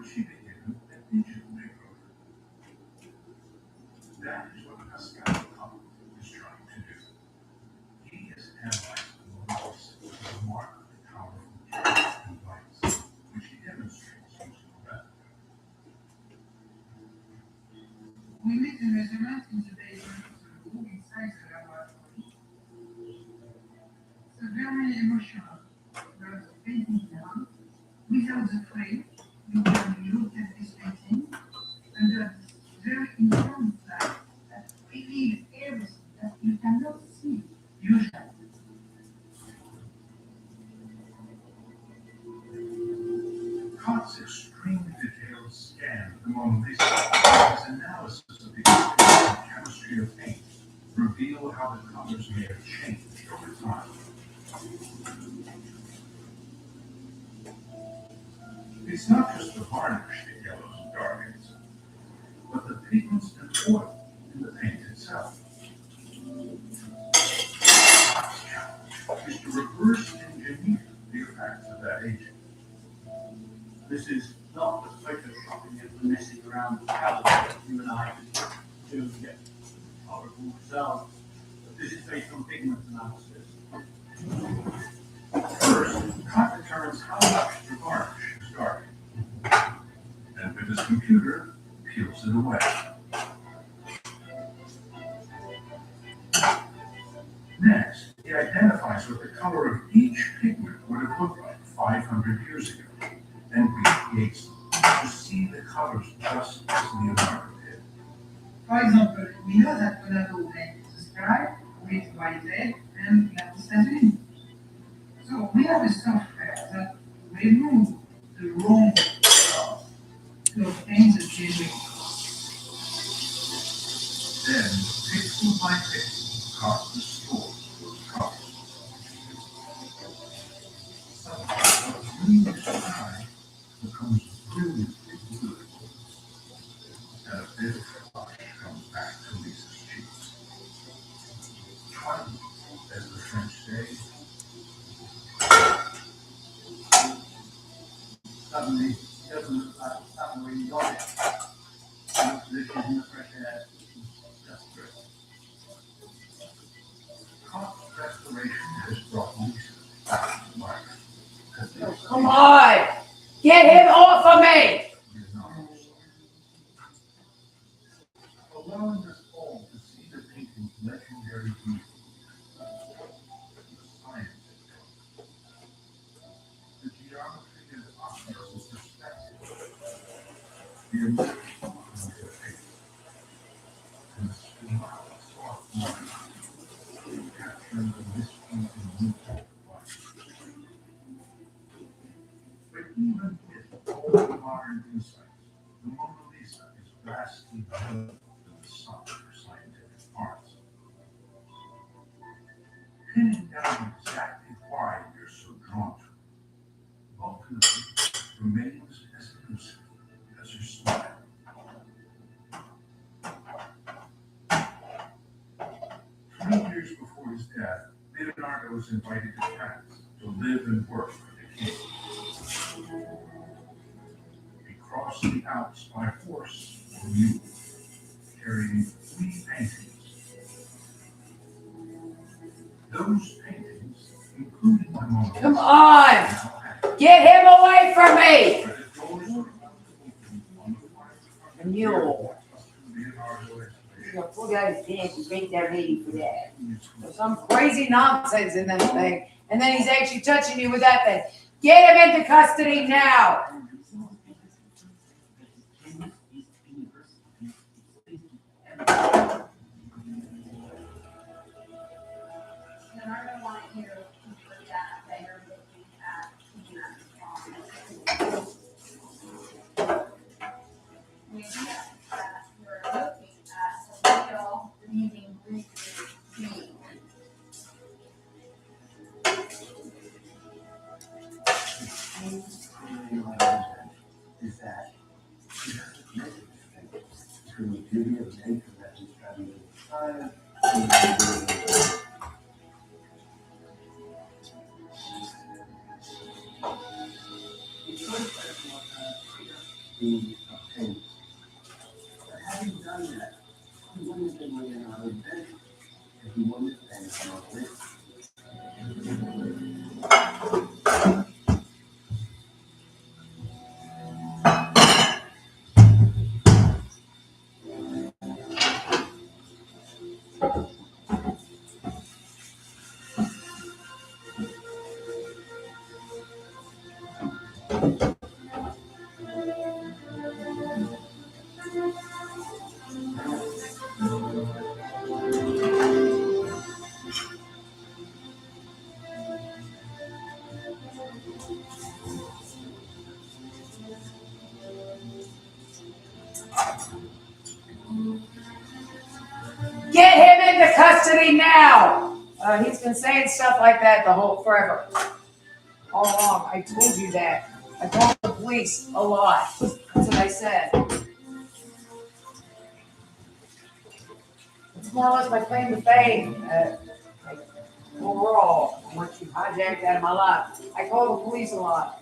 she begin a digital makeover? That is what Pascal Cobb is trying to do. He has analyzed the motives with a remarkably powerful device, which he demonstrates using a method. We made a measurement in the basement of the room inside the laboratory. It's very emotional. There's a painting down. Without the frame, you can look at this painting under this very informed light that reveals everything that you cannot see usually. Kott's extremely detailed scan of the Mona Lisa and his analysis of the chemistry and chemistry of paint reveal how the colors may have changed over time. It's not just the varnish that yellows and darkens, but the pigments and oil in the paint itself. Kott's challenge is to reverse engineer the effects of that aging. This is not the photoshopping and the messing around with colours that you and I do to get horrible results. But this is based on pigment analysis. First, Kott determines how much the varnish is darkened, and with his computer, peels it away. Next, he identifies what the color of each pigment would have looked like 500 years ago, and recreates them to see the colors just as Leonardo did. For example, we know that Leonardo painted the sky with white lead and lapis lazuli. So we have a software that removes the wrong colors to obtain the genuine colors. Then, pixel by pixel, Kott restores those colors. Suddenly, what green sky becomes brilliantly blue, and a bit of flush comes back to Lisa's cheeks. Twice, as the French say, Suddenly, it doesn't look like something where you got it. It looks as if she's in the fresh air. That's great. Kott's restoration has brought Lisa back to life. Come on! Get him off of me! Allowing us all to see the painting's legendary beauty, the science it took, the geometry and optics of perspective, the emotion behind the painting, and the smile of soft light, capturing the mystery and movement of life. But even with all the modern insights, the Mona Lisa is vastly better than the sum of her scientific parts. Pinning down exactly why we're so drawn to it, ultimately remains as elusive as her smile. 3 years before his death, Leonardo was invited to France to live and work for the king. He crossed the Alps by horse or mule, carrying 3 paintings. Those paintings, including the Mona Lisa, Come on! Get him away from me! The mule. You know, poor guy's dead, you paid that lady for that. There's some crazy nonsense in that thing. And then he's actually touching you with that thing. Get him into custody now! Leonardo wanted you to look at that you're looking at pigment. The idea that you're looking at the real living being. Is that she doesn't make a distinction between the beauty of nature that he's studying in science and the beauty of be obtained. But having done that, he wouldn't have been Leonardo da Vinci if he wouldn't have painted Mona Lisa. Get him into custody now. He's been saying stuff like that the whole forever. All along. I told you that. I called the police a lot. That's what I said. It's more or less my claim to fame. Overall, what you hijacked out of my life. I call the police a lot.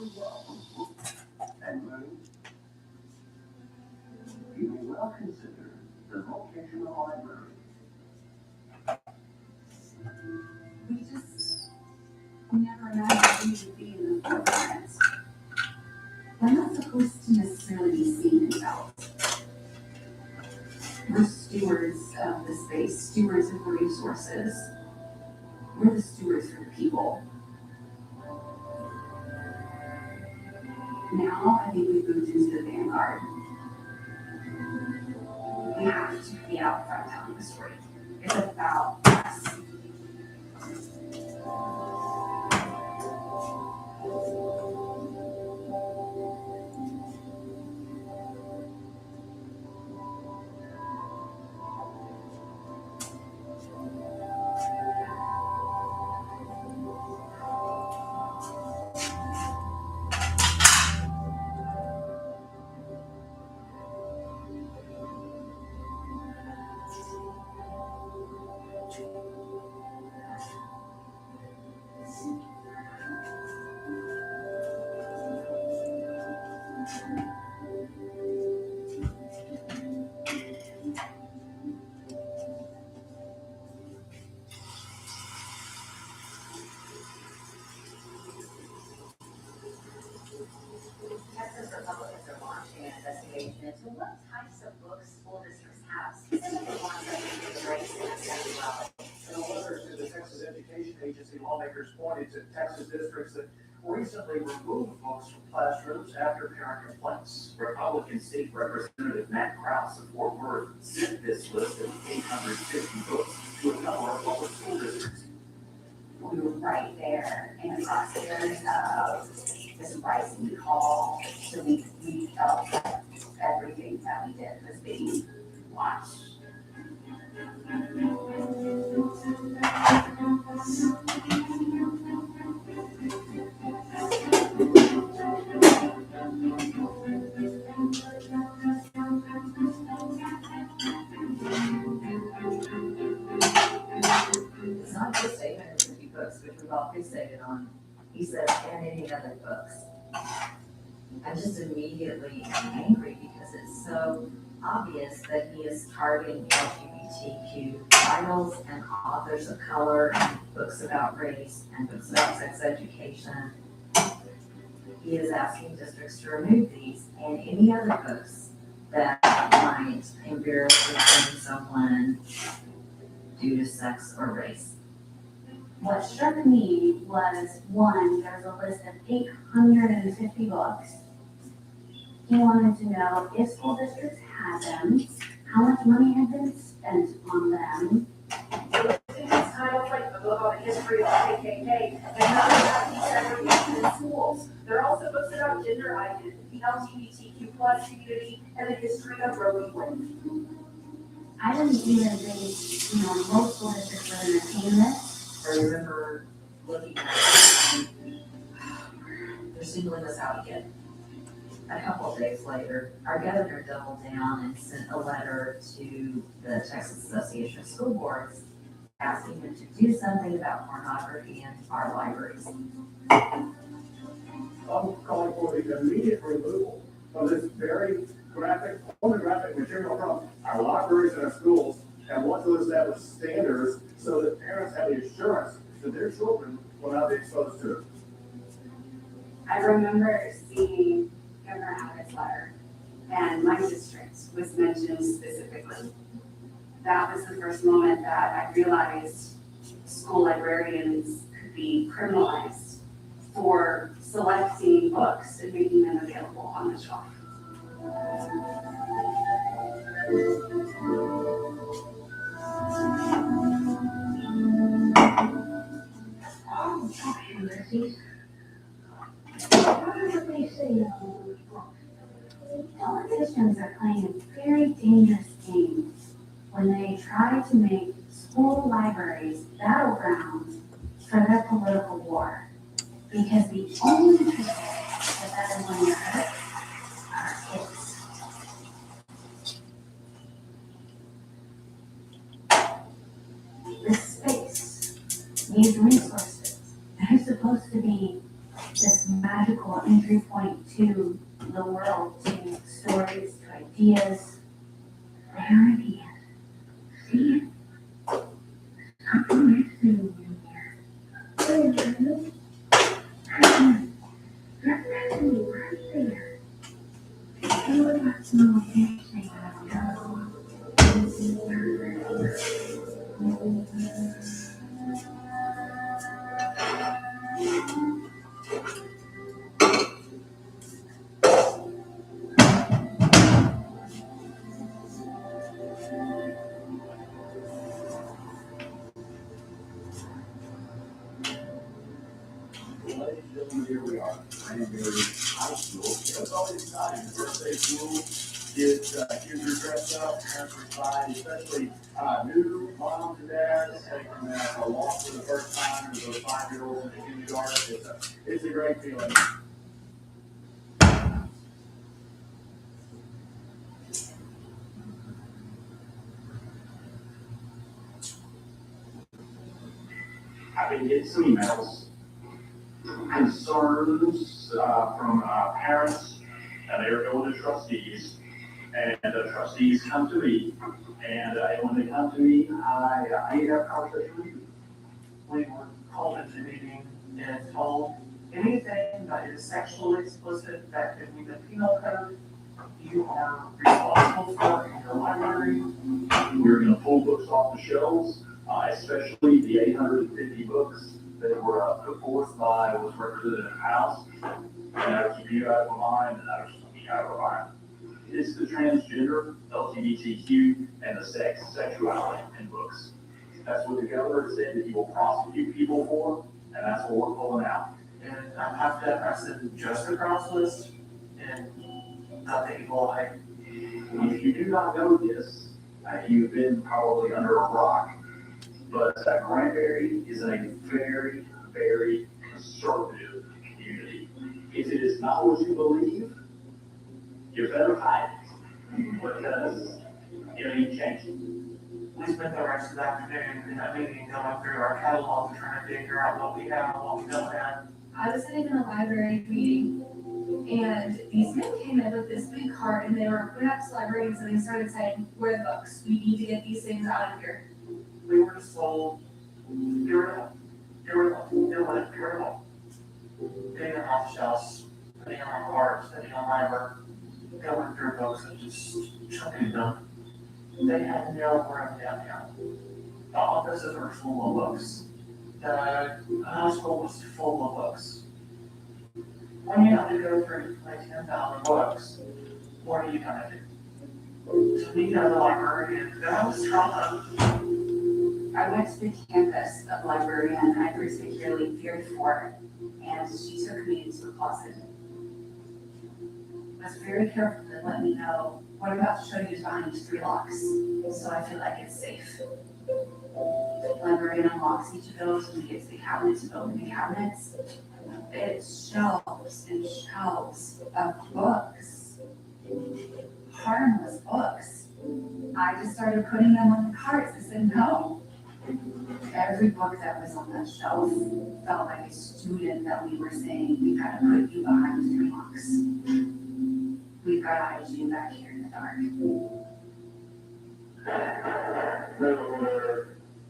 the world and learning, you may well consider the vocational library. We just never imagined we would be in the forefront. We're not supposed to necessarily be seen and felt. We're stewards of the space, stewards of the resources. We're the stewards for the people. Now, I think we've moved into the vanguard. We have to be out front telling the story. It's about us. Texas Republicans are launching an investigation into what types of books school districts have, specifically ones that use race and sexuality. In a letter to the Texas Education Agency, lawmakers pointed to Texas districts that recently removed books from classrooms after parent complaints. Republican State Representative Matt Krause of Fort Worth sent this list of 850 books to a number of public school districts. We were right there in the crosshairs of this rising call, so we felt that everything that we did was being watched. It's not just 850 books, which we've all fixated on. He says, and any other books. I'm just immediately angry because it's so obvious that he is targeting LGBTQ titles and authors of color, and books about race and books about sex education. He is asking districts to remove these and any other books that might embarrass or offend someone due to sex or race. What struck me was, one, there's a list of 850 books. He wanted to know if school districts had them, how much money had been spent on them. These titles like the book on the history of the KKK, and not about desegregation in schools. There are also books about gender identity, the LGBTQ plus community, and the history of Roe v. Wade. I didn't even think, most school districts would entertain this. I remember looking at it, they're singling us out again. A couple of days later, our governor doubled down and sent a letter to the Texas Association of School Boards asking them to do something about pornography in our libraries. I'm calling for the immediate removal of this very pornographic material from our libraries and our schools, and want to establish standards so that parents have the assurance that their children will not be exposed to it. I remember seeing Governor Abbott's letter, and my district was mentioned specifically. That was the first moment that I realized school librarians could be criminalized for selecting books and making them available on the shelf. Politicians are playing a very dangerous game when they try to make school libraries battlegrounds for their political war. Because the only people that are going to hurt are kids. This space needs resources. They're supposed to be this magical entry point to the world, to stories, to ideas. There it is. See it? I'm next to you here. There it is. Right next to you, right there. See what that's not interesting Ladies and gentlemen, here we are. Granbury High School. It's always exciting. The birthday school kids are dressed up, parents are excited, especially new moms and dads taking a walk for the first time, or those 5-year-olds in the kindergarten. It's a great feeling. I've been getting some emails, concerns from parents, and they're going to trustees, and the trustees come to me, and when they come to me, I need to have a conversation with you. We were called into a meeting and told anything that is sexually explicit that could be the penal code, you are responsible for in your library. We're gonna pull books off the shelves, especially the 850 books that were put forth by what's represented in the House. And that'll keep you out of mind, and that'll keep you out of mind. It's the transgender, LGBTQ, and the sexuality in books. That's what the governor said that he will prosecute people for, and that's what we're pulling out. And I said just the cross list and nothing like. If you do not know this, you've been probably under a rock, but Granbury is in a very, very conservative community. If it is not what you believe, you better hide it, because it ain't changing. We spent the rest of the afternoon in that meeting going through our catalog and trying to figure out what we have and what we don't have. I was sitting in a library meeting, and these men came in with this big cart, and they were putting up librarians, and they started saying, "Where are the books? We need to get these things out of here." We were just told, get rid of them, get rid of them, get rid of them. Getting them off the shelves, putting them on carts, putting them on library, going through books and just chunking them. They had no room downtown. The offices were full of books. The high school was full of books. When you have to go through like 10,000 books, what are you gonna do? To me, as a librarian, that was trauma. I went to the campus of librarian I particularly feared for, and she took me into a closet. I was very careful to let me know what I'm about to show you is behind these 3 locks, so I feel like it's safe. The librarian unlocks each of those and we get to the cabinets and open the cabinets. It's shelves and shelves of books, harmless books. I just started putting them on the carts. I said, no. Every book that was on that shelf felt like a student that we were saying, we gotta put you behind 3 locks. We've got to hide you back here in the dark.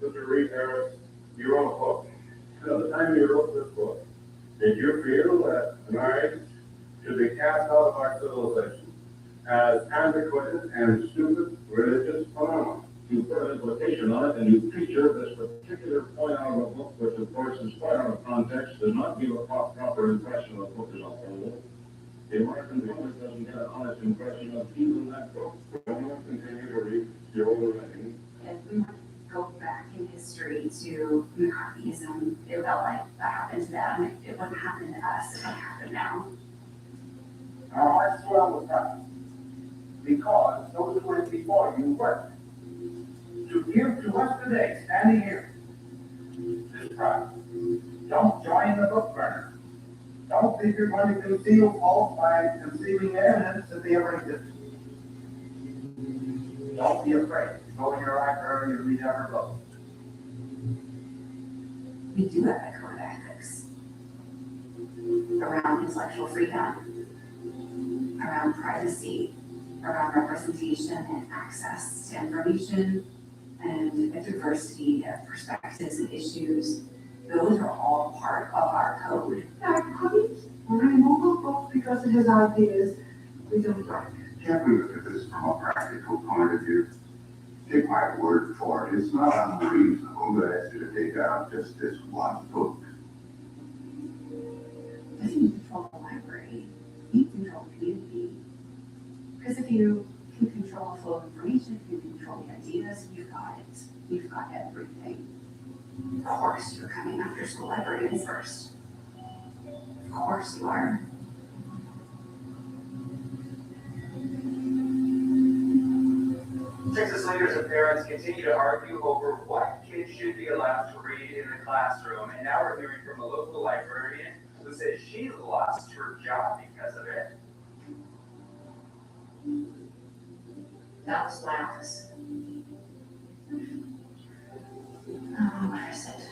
Mr. Reed Harris, you wrote a book. At the time you wrote this book, did you feel that marriage should be cast out of our civilization as antiquated and stupid religious phenomenon? You put an implication on it, and you feature this particular point out of a book, which of course is quite out of context, does not give a proper impression of what is on the whole. The American public doesn't get an honest impression of even that book. I won't continue to read your older writing. If we go back in history to McCarthyism, it felt like that happened to them. It wouldn't happen to us if it happened now. Our hearts swell with pride, because those who went before you worked to give to us today, standing here, this pride. Don't join the book burner. Don't think you're going to conceal fault by concealing evidence that they ever existed. Don't be afraid. Go in your library and read every book. We do have a code of ethics. around intellectual freedom, around privacy, around representation and access to information, and a diversity of perspectives and issues. Those are all part of our code. Remove a book because it has ideas we don't like. Can't we look at this from a practical point of view? Take my word for it, it's not unreasonable to ask you to take out just this one book. Doesn't you control the library? You control the community. Because if you can control the flow of information, if you can control the ideas, you've got it. You've got everything. Of course, you're coming after school librarians first. Of course you are. Texas leaders and parents continue to argue over what kids should be allowed to read in the classroom, and now we're hearing from a local librarian who says she's lost her job because of it. That was loud. Oh, where is it?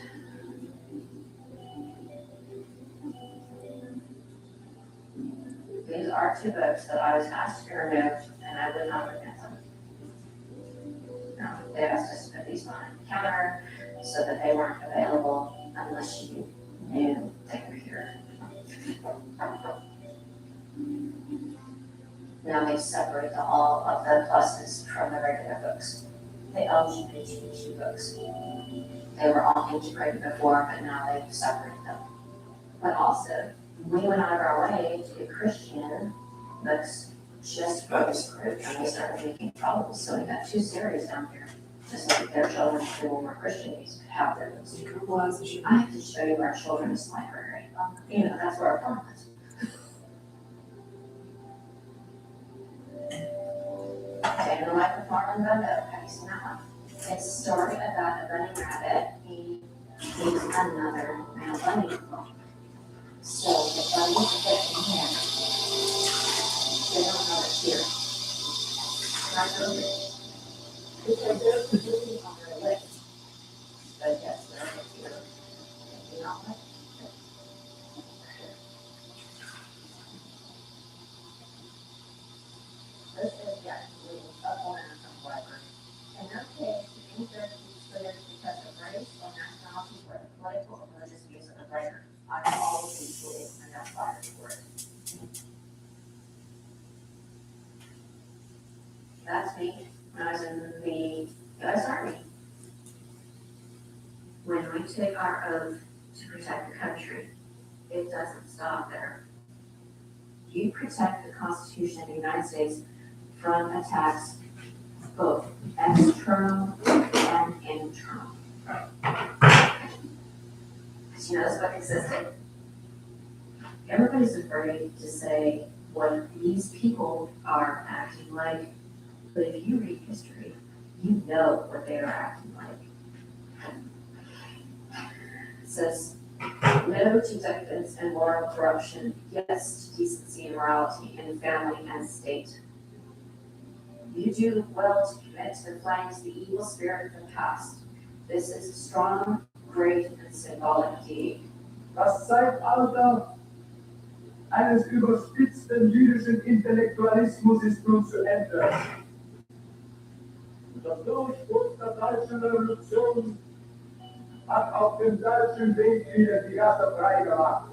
These are two books that I was asked to remove, and I would not remove them. No, they asked us to put these behind the counter so that they weren't available unless you knew they were here. Now they separate all of the pluses from the regular books, the LGBTQ books. They were all integrated before, but now they've separated them. But also, we went out of our way to get Christian books just for this group, and they started making problems. So we got 2 series down here, just like their children who were more Christian could have their books. I have to show you our children's library. You know, that's where our farm is. Daniel Life of Farm and Bundle, have you seen that one? It's a story about a bunny rabbit. He meets another male bunny. So the bunnies get in here. They don't know it's here. Right over it. Because they're positioned on their list. But yes, they're here. They do not like it. This is, yes, a corner of the library. In their case, the interest is cleared because of race or nationality or the political or religious views of the writer. I have always included enough fire for it. That's me when I was in the U.S. Army. When we take our oath to protect the country, it doesn't stop there. You protect the Constitution of the United States from attacks, both external and internal. Did you know this book existed? Everybody's afraid to say what these people are acting like, but if you read history, you know what they are acting like. It says, no to decadence and moral corruption, yes to decency and morality in family and state. You do well to commit to the flames the evil spirit of the past. This is a strong, great, and symbolic deed. Das Zeitalter eines überspitzten jüdischen Intellektualismus ist nun zu Ende. Der Durchbruch der deutschen Revolution hat auf dem deutschen Weg wieder die Gasse freigemacht.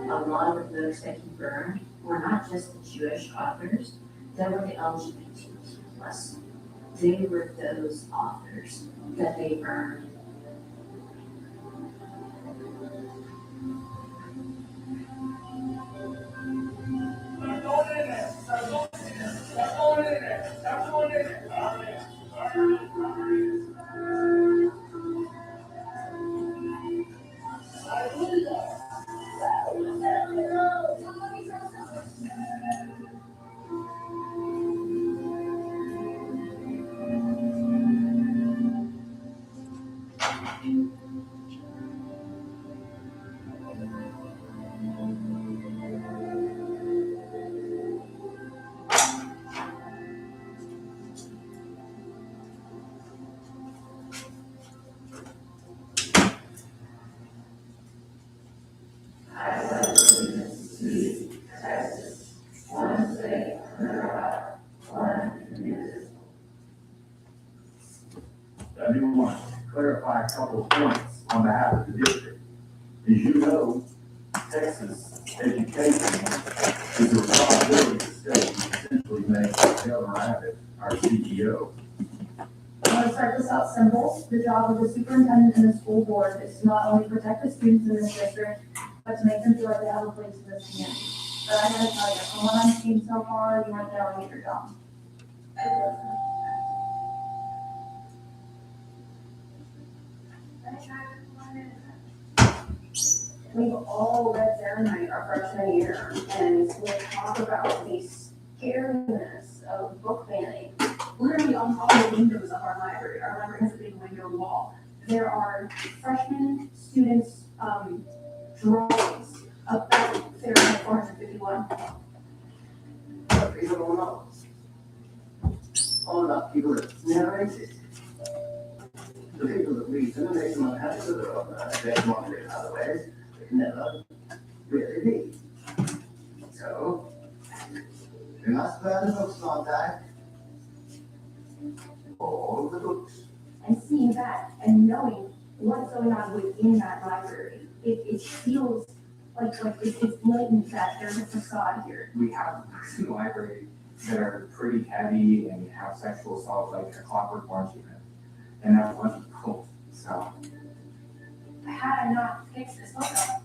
A lot of those that he burned were not just the Jewish authors, they were the LGBTQ+. They were those authors that they burned. a couple of points on behalf of the district. As you know, Texas education is a responsibility of the state, essentially makes Governor Abbott our CEO. I want to start this out simple. The job of the superintendent and the school board is to not only protect the students in this district, but to make them feel like they have a place in this community. But I gotta tell you, from what I'm seeing so far, you weren't doing your job. We've all read Fahrenheit our freshman year, and we talk about the scariness of book banning. Literally on all the windows of our library has a big window wall. There are freshman students' drawings about Fahrenheit 451. But people don't know. All about people that never existed. The people that read them, they can learn how to do their own, they want to live other ways, they never really be. So, we must burn the books on that. All the books. And seeing that and knowing what's going on within that library, it feels like it's blatant that there's a facade here. We have books in the library that are pretty heavy and have sexual assault, like a Clockwork Orange unit. And that wasn't cool, so. Had I not fixed this hookup,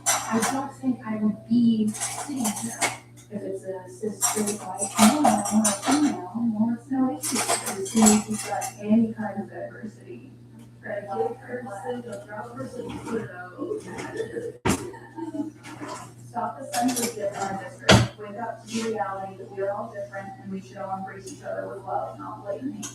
I don't think I would be sitting here. If it's a sister, like male or female, well, it's no issue. But as soon as you've got any kind of diversity, right? Stop the censorship in our district. Wake up to the reality that we are all different and we should all embrace each other with love, not blatant hate.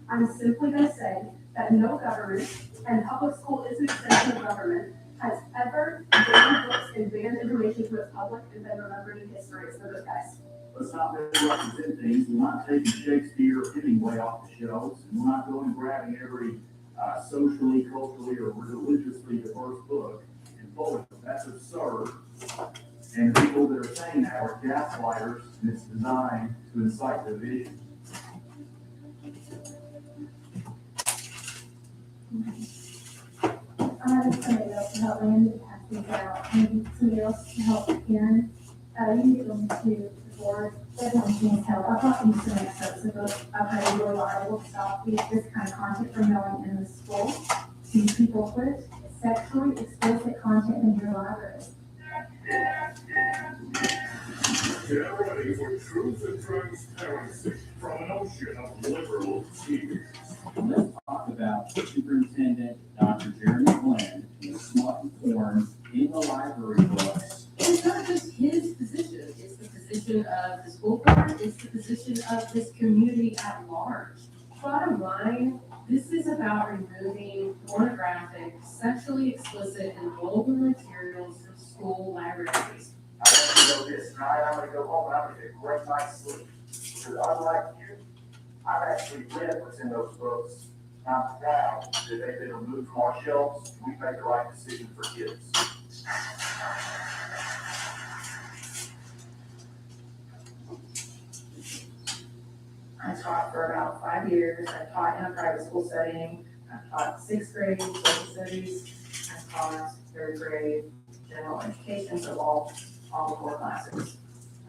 I'm simply going to say that no government, and public school is an extension of government, has ever banned books and banned information to its public and been remembered in history. It's the good guys. Let's not misrepresent things. We're not taking Shakespeare or Hemingway off the shelves. And we're not going and grabbing every socially, culturally, or religiously diverse book and pulling them. That's absurd. And the people that are saying that are gaslighters, and it's designed to incite division. Somebody else to help Randy pass these out, maybe somebody else to help Karen. You need to go to the board, everyone needs help. I'll talk to you soon, next the book. I'll try to be reliable to stop this kind of content from going in the school. These people put sexually explicit content in your library. Get ready for truth and transparency from an ocean of liberal tears. Let's talk about Superintendent Dr. Jeremy Glenn and the smut and porn in the library books. It's not just his position, it's the position of the school board, it's the position of this community at large. Bottom line, this is about removing pornographic, sexually explicit, and vulgar materials from school libraries. I want you to know this, tonight I'm gonna go home and I'm gonna get a great night's sleep. Because unlike you, I've actually read what's in those books. I'm proud that they've been removed from our shelves, and we made the right decision for kids. I taught for about 5 years. I taught in a private school setting. I taught 6th grade social studies. I taught 3rd grade general education, so all the 4 classes.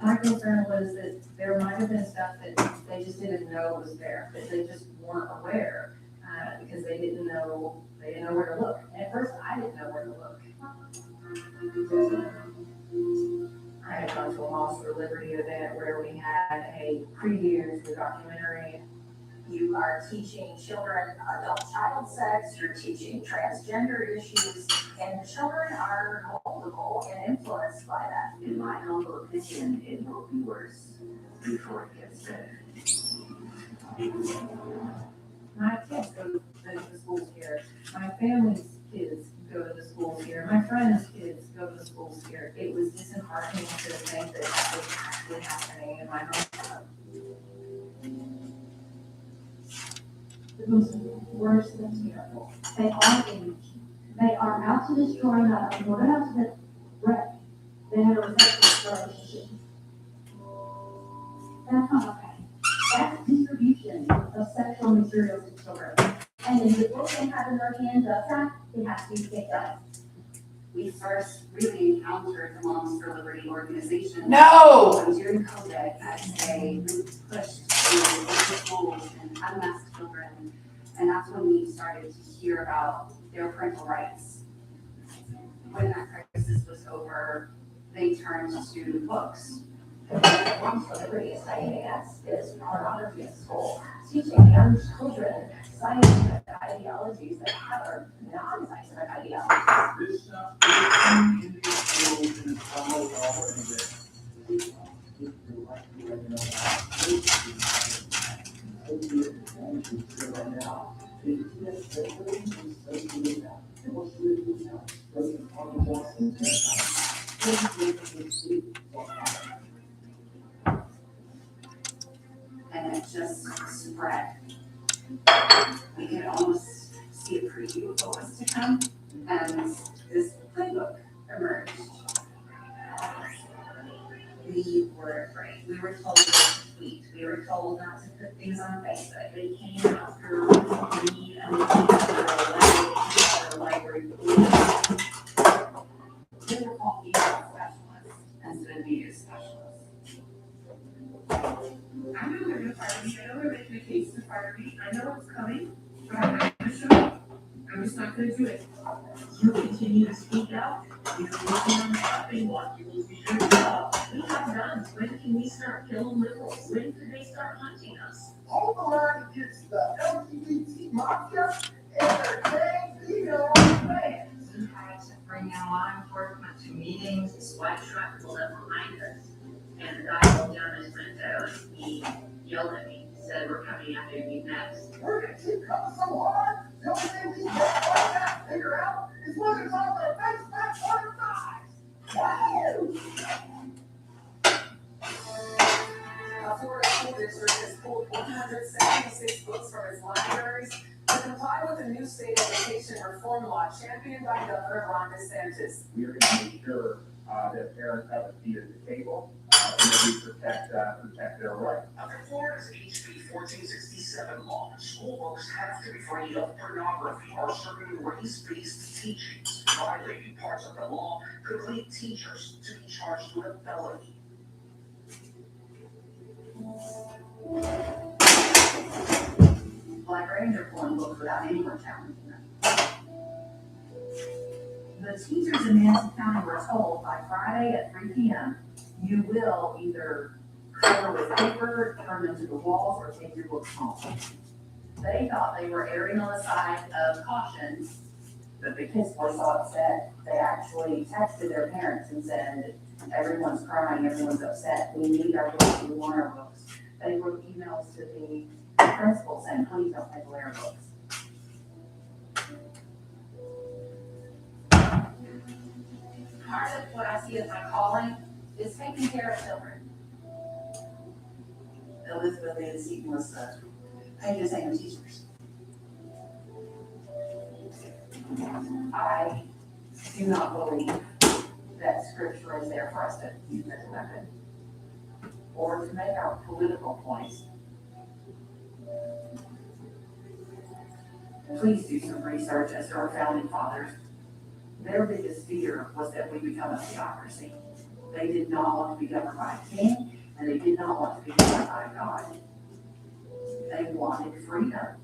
My concern was that there might have been stuff that they just didn't know was there, that they just weren't aware, because they didn't know where to look. And at first, I didn't know where to look. I had gone to a Moms for Liberty event where we had a preview to the documentary. You are teaching children adult child sex, you're teaching transgender issues, and children are moldable and influenced by that. In my humble opinion, it will be worse before it gets better. My kids go to the schools here. My family's kids go to the schools here. My friends' kids go to the schools here. It was disheartening to think that that was actually happening in my home. The most worst and terrible. They are damaged. They are out to destroy not only one house, but wreck the heterosexual relationship. That's not okay. That's distribution of sexual materials to children. and then the book they have in their hand does that, it has to be picked up. We first really encountered the Moms for Liberty organization. No! During COVID, as they really pushed to schools and unmasked children. And that's when we started to hear about their parental rights. When that crisis was over, they turned to books. Moms for Liberty is fighting against is pornography in school, teaching young children scientific ideologies that are non-scientific ideologies. This stuff is coming into the schools and it's followed already And it just spread. We could almost see a preview of what was to come, and this playbook emerged. We were afraid. We were told not to tweet. We were told not to put things on Facebook. They came after me and the library. They were called email specialists instead of media specialists. I know they're gonna fire me, I know they're making a case to fire me, I know it's coming, but I'm not gonna show up. I'm just not gonna do it. You continue to speak out, you know, looking on what they want, you will be your job. We have guns, when can we start killing liberals? When can they start hunting us? All the line against the LGBT mafia and their gang female fans. We had to bring in law enforcement to meetings, the SWAT truck pulled up behind us. And the guy rolled down his window and he yelled at me, said, "We're coming after you next." We're gonna keep coming so hard, the only thing we can't figure out is whether it's on their face, back, or their thighs. Woo! Florida School District has pulled 176 books from its libraries to comply with a new state education reform law championed by Governor Ron DeSantis. We are gonna make sure that parents have a seat at the table, and that we protect their rights. Under Florida's HB 1467 law, school books have to be free of pornography or certain race-based teachings. Violating parts of the law could lead teachers to be charged with a felony. Librarians are pulling books without anyone challenging them. The teachers in Manson County were told by Friday at 3 p.m., you will either cover with paper, turn them to the walls, or take your books home. They thought they were erring on the side of caution, but the kids were so upset, they actually texted their parents and said, everyone's crying, everyone's upset, we need our books, we want our books. They wrote emails to the principal saying, please don't take away our books. Part of what I see as my calling is taking care of children. Elizabeth Ann Seton was paid to same teachers. I do not believe that scripture is there for us to use as a weapon or to make our political points. Please do some research as to our founding fathers. Their biggest fear was that we become a theocracy. They did not want to be governed by a king, and they did not want to be governed by God. They wanted freedom.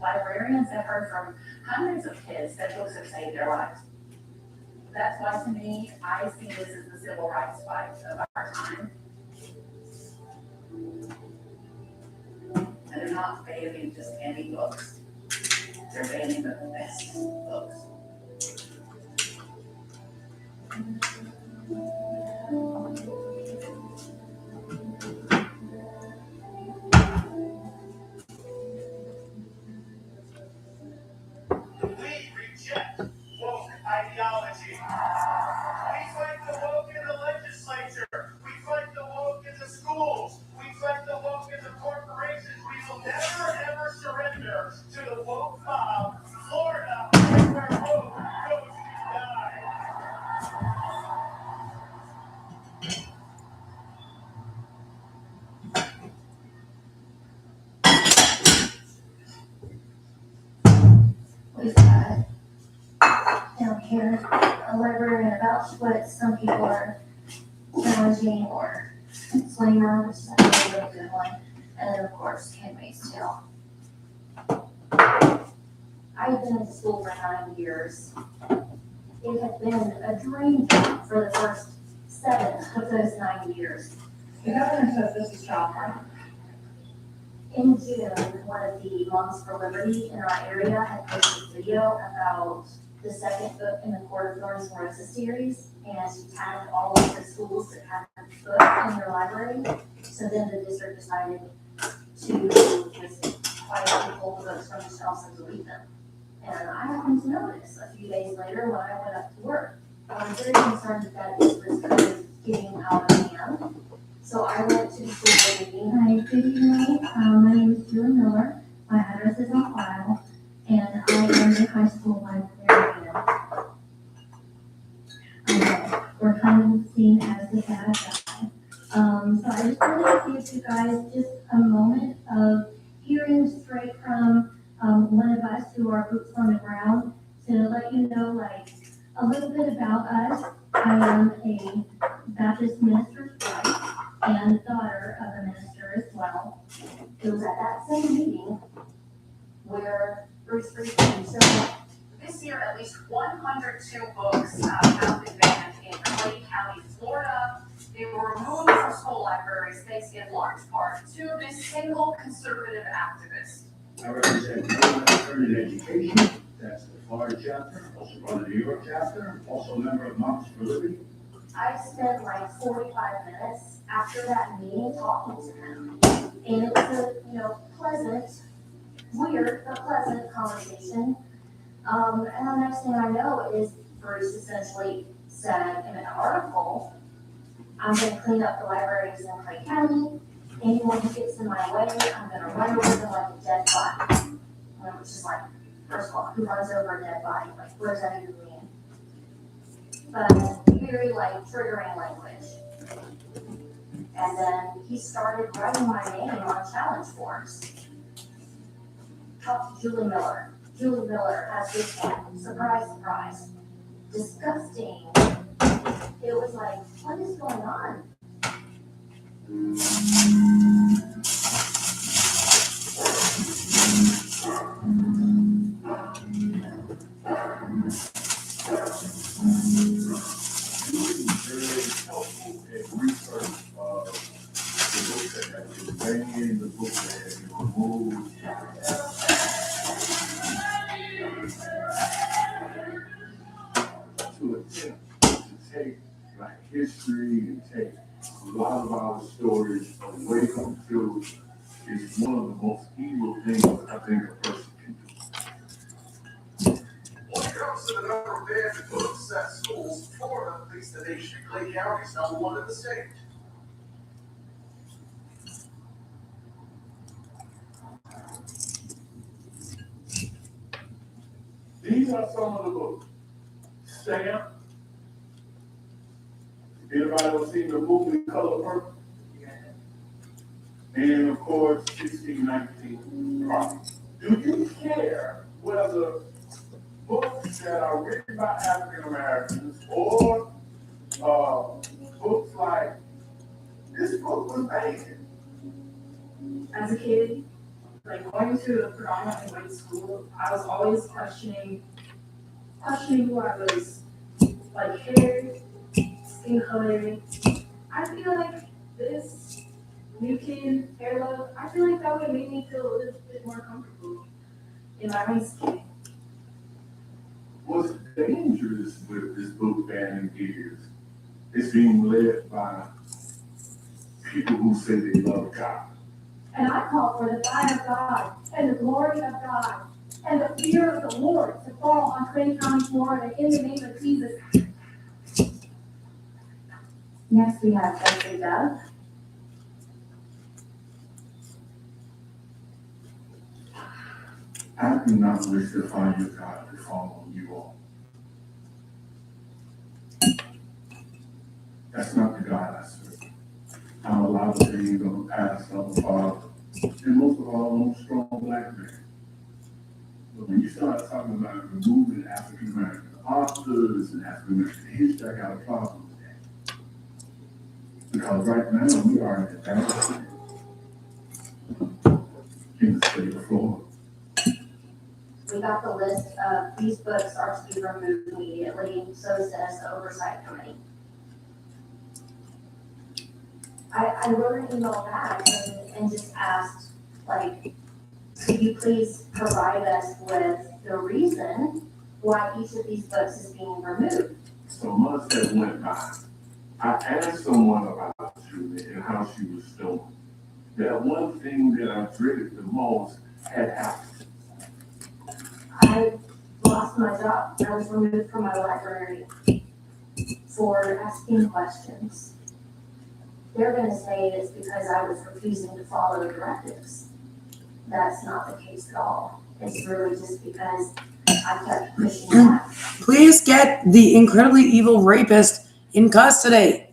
Librarians have heard from hundreds of kids that books have saved their lives. That's why, to me, I see this as the civil rights fight of our time. And they're not banning just any books. They're banning the best books. We reject woke ideology. We fight the woke in the legislature. We fight the woke in the schools. We fight the woke in the corporations. We will never, ever surrender to the woke mob. Florida is where woke goes to die. a librarian about what some people are challenging, or Slinger, which is a really good one, and then of course Handmaid's Tale. I've been in school for 9 years. It had been a dream job for the first 7 of those 9 years. The governor says this is child porn. In June, one of the Moms for Liberty in our area had posted a video about the second book in the Court of Thorns and Roses series, and she tagged all of the schools that had the book in their library. So then the district decided to just quietly pull the books from the shelves and delete them. And I happened to notice a few days later when I went up to work. I was very concerned that this was kind of getting out of hand. So I went to the school board meeting. Hi, good evening. My name is Julie Miller. My address is on file, and I am the high school librarian. We're kind of seen as the bad guy. So I just wanted to give you guys just a moment of hearing straight from one of us who are boots on the ground to let you know, like, a little bit about us. I am a Baptist minister's wife and daughter of a minister as well. It was at that same meeting where Bruce Springsteen showed up. This year, at least 102 books have been banned in Clay County, Florida. They were removed from school libraries thanks in large part to this single conservative activist. I represent Alternative Education, that's the Florida chapter, also run the New York chapter, also a member of Moms for Liberty. I spent like 45 minutes after that meeting talking to him. And it was a, pleasant, weird, but pleasant conversation. And the next thing I know is Bruce essentially said in an article, I'm gonna clean up the libraries in Clay County. Anyone who gets in my way, I'm gonna run over them like a dead body. Which is like, first of all, who runs over a dead body? Like, what does that even mean? But very triggering language. And then he started writing my name on challenge forms. Talk to Julie Miller. Julie Miller has this one. Surprise, surprise. Disgusting. It was like, what is going on? The book that has been removed. To attempt to take Black history and take a lot of our stories away from children is one of the most evil things I think a person can do. When it comes to the number of banned books at schools, Florida leads the nation. Clay County is #1 in the state. These are some of the books. Stamp. Anybody ever seen the movie Color Purple? And of course, 1619. Do you care whether books that are written by African Americans or books like this book was banned? As a kid, going to a predominantly white school, I was always questioning who I was, hair, skin color. I feel like this new kid, hair love, I feel like that would have made me feel a little bit more comfortable in my own skin. What's dangerous with this book banning is it's being led by people who say they love God. And I call for the fire of God and the glory of God and the fear of the Lord to fall on Clay County, Florida, in the name of Jesus. Next, we have Dr. Dove. I do not wish the fire of God to fall on you all. That's not the God I serve. I'm a lot of things on the past of the father, and most of all, I'm a strong Black man. But when you start talking about removing African American pastors and African American history, I got a problem with that. Because right now, we are in advanced in the state of Florida. We got the list of these books are to be removed immediately, so says the oversight committee. I wrote an email back and just asked, like, could you please provide us with the reason why each of these books is being removed? So months that went by, I asked someone about Julie and how she was doing. That one thing that I dreaded the most had happened. I lost my job. I was removed from my library for asking questions. They're gonna say it's because I was refusing to follow the directives. That's not the case at all. It's really just because I kept pushing back. Please get the incredibly evil rapist in custody.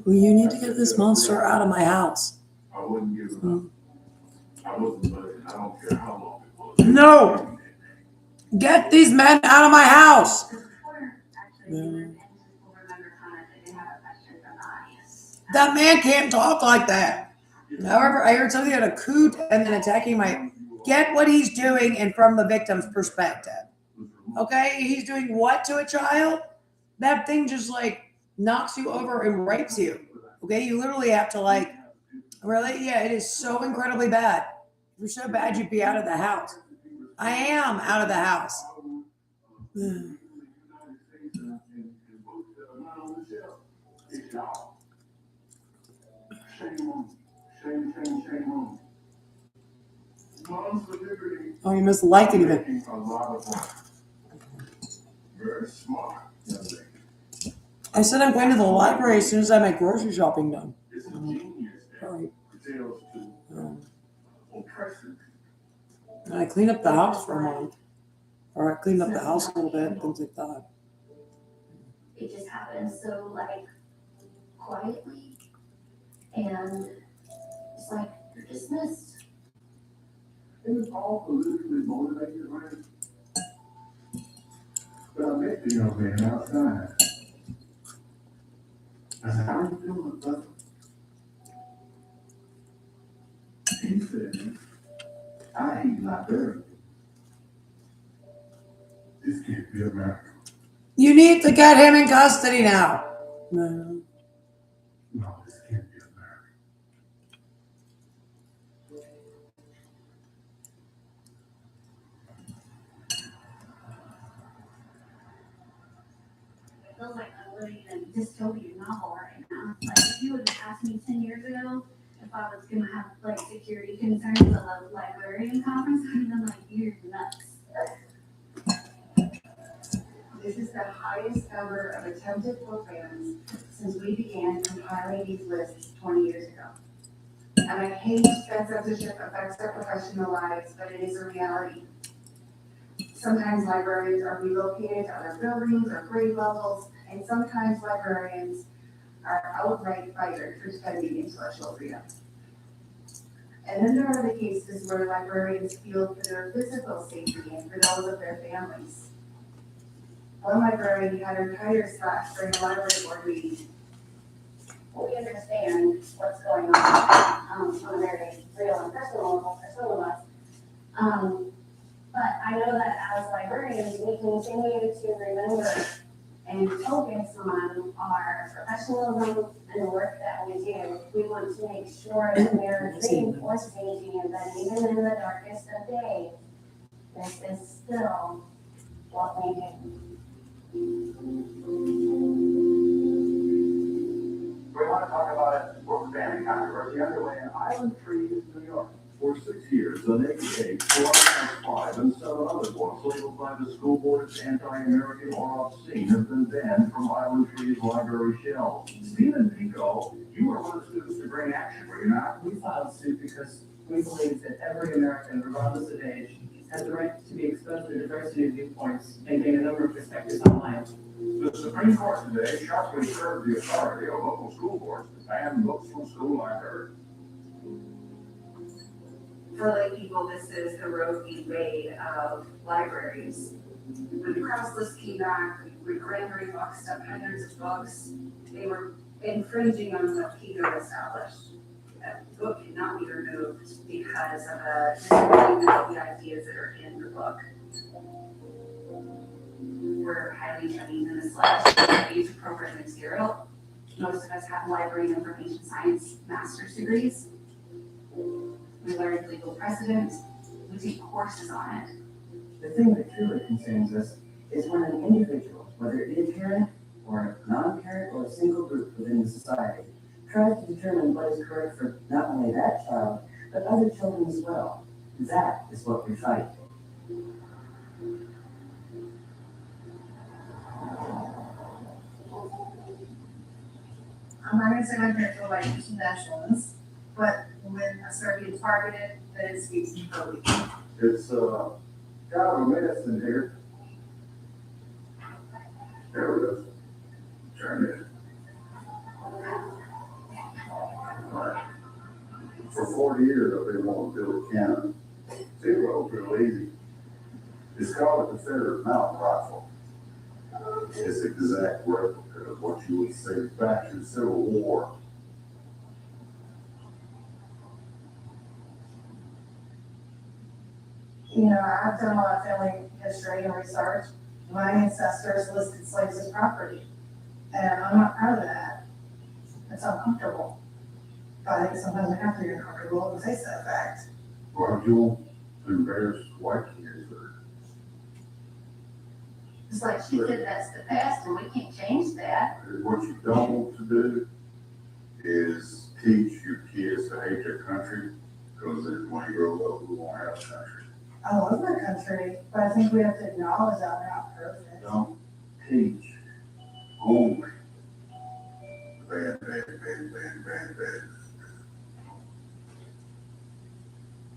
You need to get this monster out of my house. I wouldn't give it up. I wasn't budging. I don't care how long it was. No! Get these men out of my house! That man can't talk like that. However, I heard something about a coot and then attacking my... Get what he's doing and from the victim's perspective. Okay? He's doing what to a child? That thing just like knocks you over and rapes you. Okay? You literally have to like... Really? Yeah, it is so incredibly bad. If you're so bad, you'd be out of the house. I am out of the house. Oh, you must like it even. Very smart. I said I'm going to the library as soon as I have my grocery shopping done. It's a genius that Right. pertains to oppression. And I clean up the house for a month. Or I clean up the house a little bit, things like that. It just happens so like quietly, and it's like you're dismissed. It was all politically motivated, right? But I met the young man outside. I said, how are you doing, brother? He said, I hate librarians. This can't be America. You need to get him in custody now. No. No, this can't be America. It feels like I'm living in a dystopian novel right now. Like if you would have asked me 10 years ago if I was gonna have like security concerns at a librarian conference, I'd have been like, you're nuts. This is the highest ever of attempted book bans since we began compiling these lists 20 years ago. And I hate that censorship affects our professional lives, but it is a reality. Sometimes libraries are relocated to other buildings or grade levels, and sometimes librarians are outright fired for defending intellectual freedom. And then there are the cases where librarians feel for their physical safety and for those of their families. One librarian had her tires slashed during a library board meeting. We understand what's going on on a very real and personal level for some of us. But I know that as librarians, we continue to remember and focus on our professionalism and the work that we do. We want to make sure that we're reinforcing and that even in the darkest of days, this is still what we do. We want to talk about a book banning controversy underway in Island Trees, New York. For 6 years, the Naked Cake, 4.5, and 7 other books labeled by the school board as anti-American or obscene have been banned from Island Tree's library shelves. Stephen Pico, you were one of the students to bring action, were you not? We filed suit because we believe that every American, regardless of age, has the right to be exposed to a diversity of viewpoints and gain a number of perspectives on life. The Supreme Court today sharply curbed the authority of local school boards to ban books from school libraries. For lay people, this is the Roe v. Wade of libraries. when the Krauss list came back, when Gregory boxed up hundreds of books, they were infringing on what Pico established. That book cannot be removed because of a disagreement of the ideas that are in the book. We're highly trained in this age-appropriate material. Most of us have library and information science master's degrees. We learned legal precedent. We take courses on it. The thing that truly concerns us is when an individual, whether it be a parent or a non-parent or a single group within the society, tries to determine what is correct for not only that child, but other children as well. That is what we fight. I'm not gonna say my parents were like nationalists, but when I started getting targeted, that it speaks to me. It's, got a medicine here. There it is. Turn it. Right. For 40 years, I've been wanting to build a cannon. Zero's real easy. It's called a Confederate mountain rifle. It's an exact replica of what you would say back in the Civil War. You know, I've done a lot of family history and research. My ancestors listed slaves as property. And I'm not proud of that. It's uncomfortable. But I think sometimes I have to be uncomfortable and face that fact. Well, you won't embarrass white kids or. It's like she said, that's the past and we can't change that. What you don't want to do is teach your kids to hate their country, because when you grow up, we won't have a country. I love my country, but I think we have to acknowledge that we're not perfect. Don't teach only bad.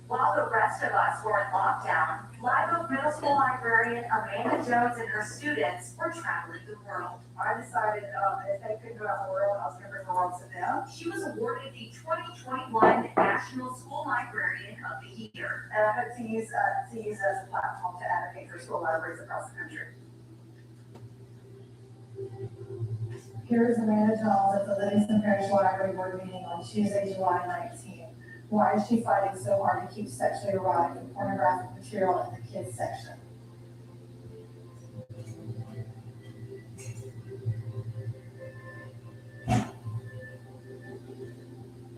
While the rest of us were in lockdown, Live Oak Middle School librarian Amanda Jones and her students were traveling the world. I decided if they couldn't go out in the world, I was going to bring the world to them. She was awarded the 2021 National School Librarian of the Year. And I hope to use it as a platform to advocate for school libraries across the country. Here is Amanda Jones at the Livingston Parish Library Board meeting on Tuesday, July 19. Why is she fighting so hard to keep sexually erotic and pornographic material in the kids section?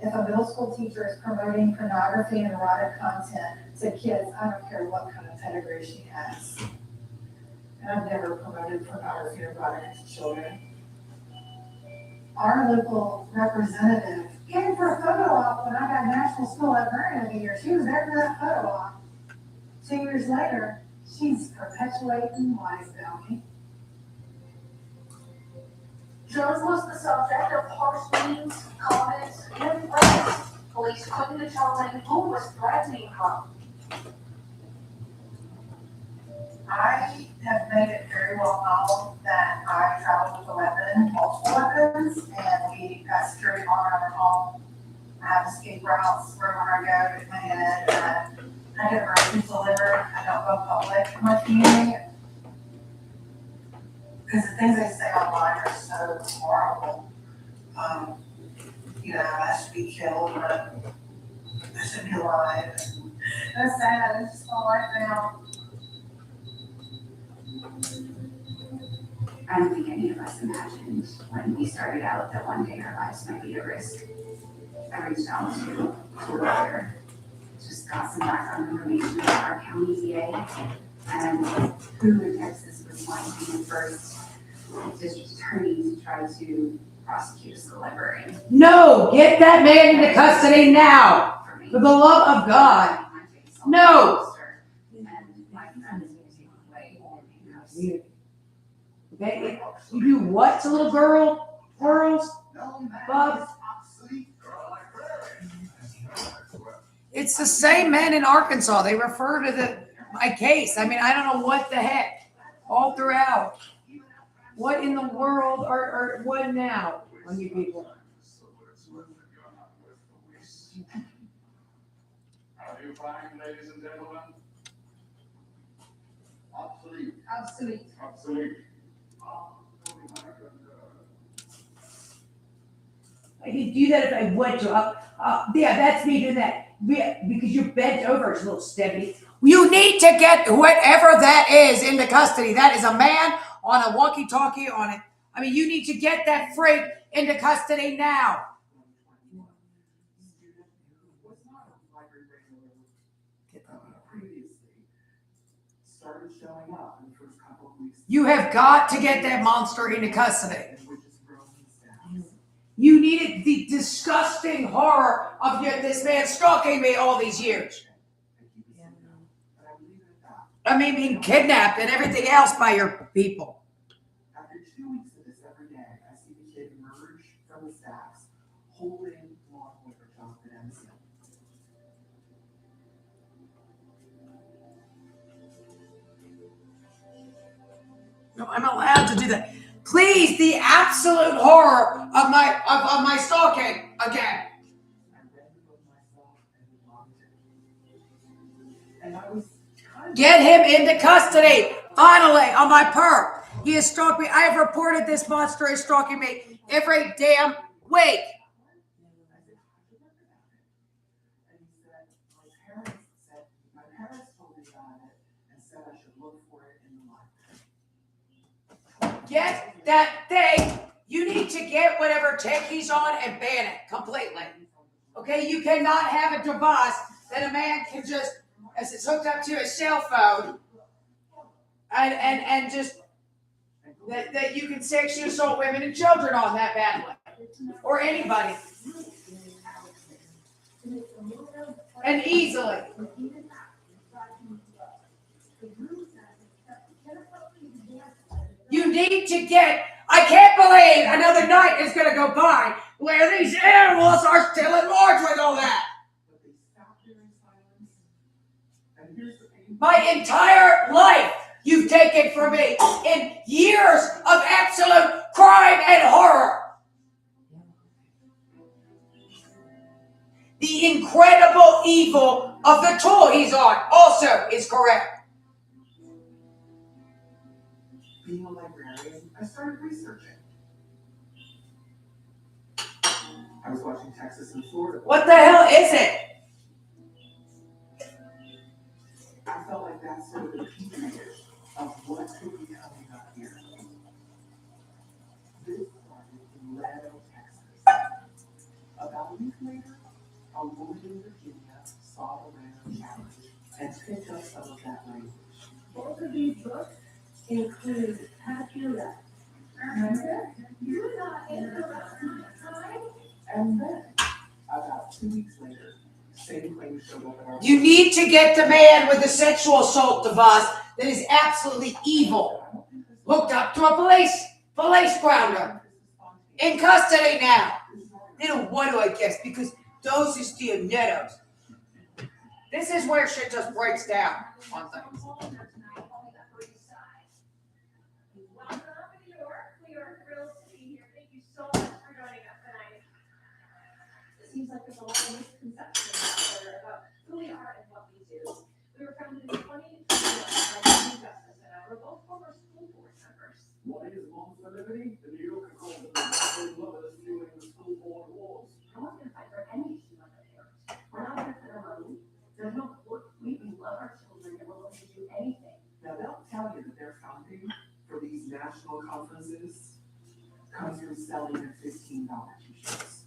If a middle school teacher is promoting pornography and erotic content to kids, I don't care what kind of pedigree she has. And I've never promoted pornography or erotic to children. Our local representative came for a photo op when I got National School Librarian of the Year. She was there for that photo op. 2 years later, she's perpetuating lies about me. Jones was the subject of harsh memes, comments, and threats. Police couldn't determine who was threatening her. I have made it very well known that I travel with a weapon, multiple weapons, and we got security all around our home. I have escape routes wherever I go with my head. I get groceries delivered. I don't go public in my community. Because the things they say online are so horrible. I should be killed, but I should be alive. That's sad. It's just my life now. I don't think any of us imagined when we started out that one day our lives might be at risk. I reached out to a lawyer, just got some background information about our county DA and who in Texas was going to be the first district attorney to try to prosecute a school librarian. No, get that man into custody now, for the love of God. No. And my friend is going to take away handcuffs. Okay, you do what to little girls? Bob? It's the same men in Arkansas. They refer to my case. I mean, I don't know what the heck. All throughout. What in the world or what now on you people? How do you find, ladies and gentlemen? Obsolete. Obsolete. Obsolete. I could do that if I want to. Yeah, that's me doing that. Yeah, because you're bent over, it's a little Stephanie. You need to get whatever that is into custody. That is a man on a walkie-talkie on it. I mean, you need to get that freak into custody now. Started showing up in the first couple of weeks. You have got to get that monster into custody. You needed the disgusting horror of this man stalking me all these years. I mean, being kidnapped and everything else by your people. After 2 weeks of this every day, I see the kid emerge from the stacks, holding law enforcement Jonathan Emerson. No, I'm allowed to do that. Please, the absolute horror of my stalking again. And I was Get him into custody. Finally, on my perp. He has stalked me. I have reported this monster is stalking me every damn week. My parents told me about it and said I should look for it in the library. Get that thing. You need to get whatever tech he's on and ban it completely. Okay, you cannot have a device that a man can just, as it's hooked up to a cell phone, and just that you can sexually assault women and children on that badly, or anybody, and easily. You need to get. I can't believe another night is going to go by where these animals are still at large with all that. My entire life you've taken from me in years of absolute crime and horror. The incredible evil of the tool he's on also is correct. Being a librarian, I started researching. I was watching Texas and Florida. What the hell is it? I felt like that's sort of the petri dish of what could be coming up here. This started in Laredo, Texas. About a week later, a woman in Virginia saw the Laredo challenge and picked up some of that language. Both of these books include Pack Your Left. Remember? You're not interrupting my time. And then, about 2 weeks later, same claim showed up in our. You need to get the man with the sexual assault device that is absolutely evil, hooked up to a police grounder, in custody now. Then what do I guess? Because those is the nettos. This is where shit just breaks down on things. Welcome to New York. We are thrilled to be here. Thank you so much for joining us tonight. It seems like there's a lot of misconceptions out there about who we are and what we do. We were founded in 2021 by Justice and I. We're both former school board members. What is Moms for Liberty? The New Yorker called them the lovers fueling the school board wars. No one's gonna fight for any issue like our parents. We're not here for their money. There's no court. We love our children and we're willing to do anything. Now they'll tell you that their funding for these national conferences comes from selling their $15 t-shirts.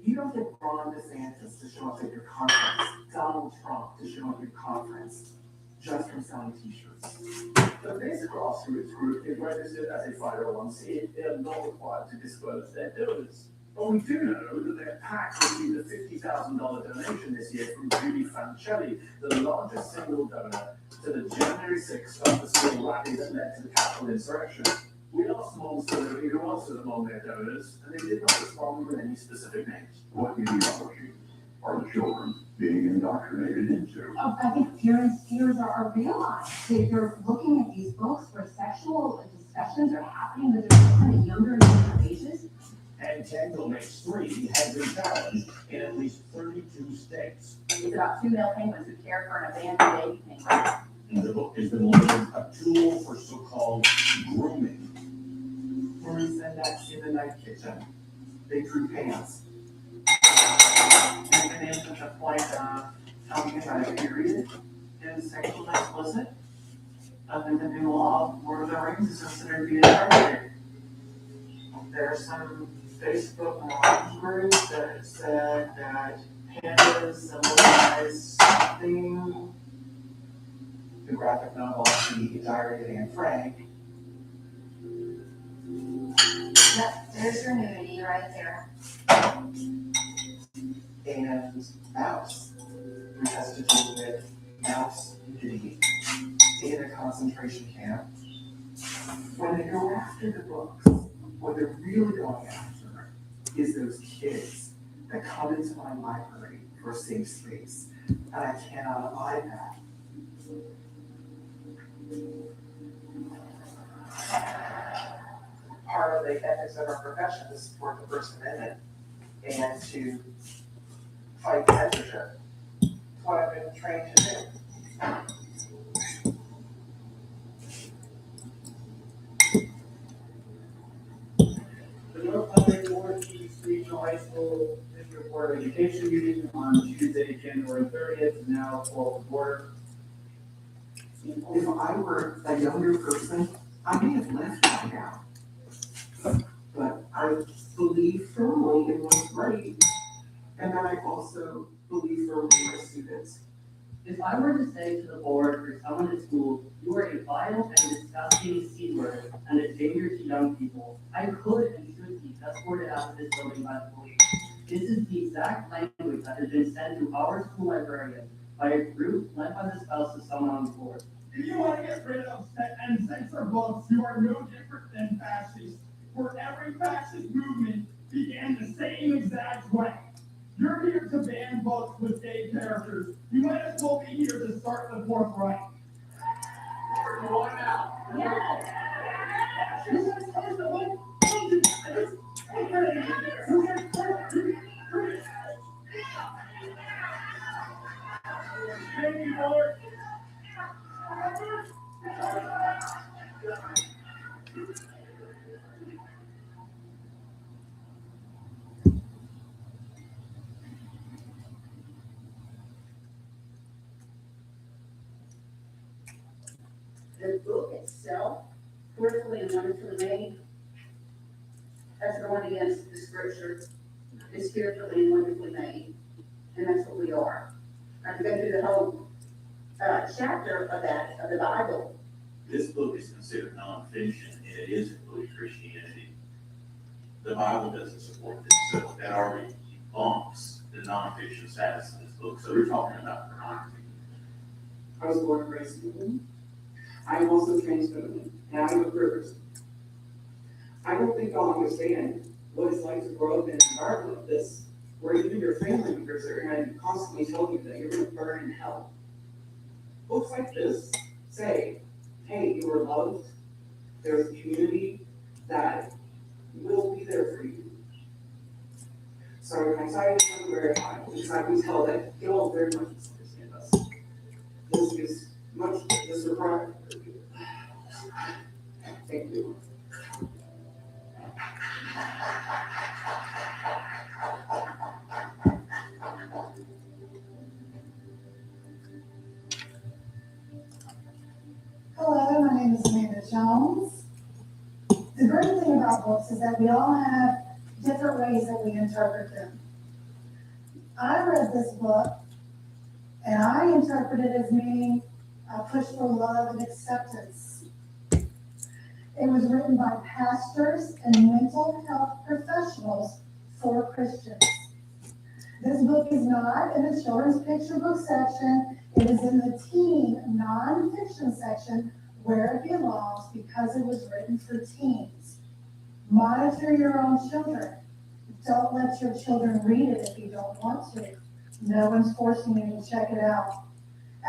You don't get Ron DeSantis to show up at your conference, Donald Trump to show up at your conference, just from selling t-shirts. So this grassroots group is registered as a 501c. They are not required to disclose their donors. But we do know that their PAC received a $50,000 donation this year from Judy Fancelli, the largest single donor to the January 6th after-school rally that led to the Capitol insurrection. We asked Moms for Liberty who answered among their donors, and they did not respond with any specific names. What ideology are the children being indoctrinated into? I think parents' fears are realized. They're looking at these books where sexual discussions are happening with their kind of younger and younger ages. And Tango Makes 3 has been challenged in at least 32 states. It's about 2 male penguins who care for an abandoned baby penguin. And the book has been labeled a tool for so-called grooming. Marie said that in the night kitchen. They drew pants. And they mentioned the point of talking about a period is sexually explicit. Under the new law, Lord of the Rings is considered to be inappropriate. There's some Facebook mom groups that have said that pandas symbolize something. The graphic novel, The Diary of Anne Frank. Yep, there's your nudity right there. And Mouse, which has to do with mouse nudity in a concentration camp. When they go after the books, what they're really going after is those kids that come into my library for a safe space, and I cannot abide that. Part of the ethics of our profession is to support the First Amendment and to fight censorship. It's what I've been trained to do. The North Country Board East Regional High School District Board of Education meeting on Tuesday, January 30th, is now called to order. If I were a younger person, I may have left that out. But I believe firmly in what's right, and then I also believe firmly in my students. If I were to say to the board or someone at school, you are a vile and disgusting C-word and a danger to young people, I could and should be escorted out of this building by the police. This is the exact language that has been sent to our school librarian by a group led by the spouse of someone on the board. If you want to get rid of and censor books, you are no different than fascists. For every fascist movement began the same exact way. You're here to ban books with gay characters. You might as well be here to start the Fourth Reich. You want now? Thank you, Lord. The book itself, carefully and wonderfully made, that's going against the scripture. It's carefully and wonderfully made, and that's what we are. I can go through the whole chapter of that, of the Bible. This book is considered nonfiction, and it is including Christianity. The Bible doesn't support this, so that already debunks the nonfiction status of this book. So we're talking about pornography. I was born and raised in England. I am also trans feminine, and I'm a queer person. I don't think I'll understand what it's like to grow up in an environment like this, where even your family members are going to constantly tell you that you're going to burn in hell. Books like this say, hey, you are loved. There's a community that will be there for you. So my anxiety is very high, because I can tell that you all very much misunderstand us. This is much disregard. Thank you. Hello, my name is Amanda Jones. The great thing about books is that we all have different ways that we interpret them. I read this book and I interpret it as meaning a push for love and acceptance. It was written by pastors and mental health professionals for Christians. This book is not in the children's picture book section. It is in the teen nonfiction section where it belongs because it was written for teens. Monitor your own children. Don't let your children read it if you don't want to. No one's forcing you to check it out.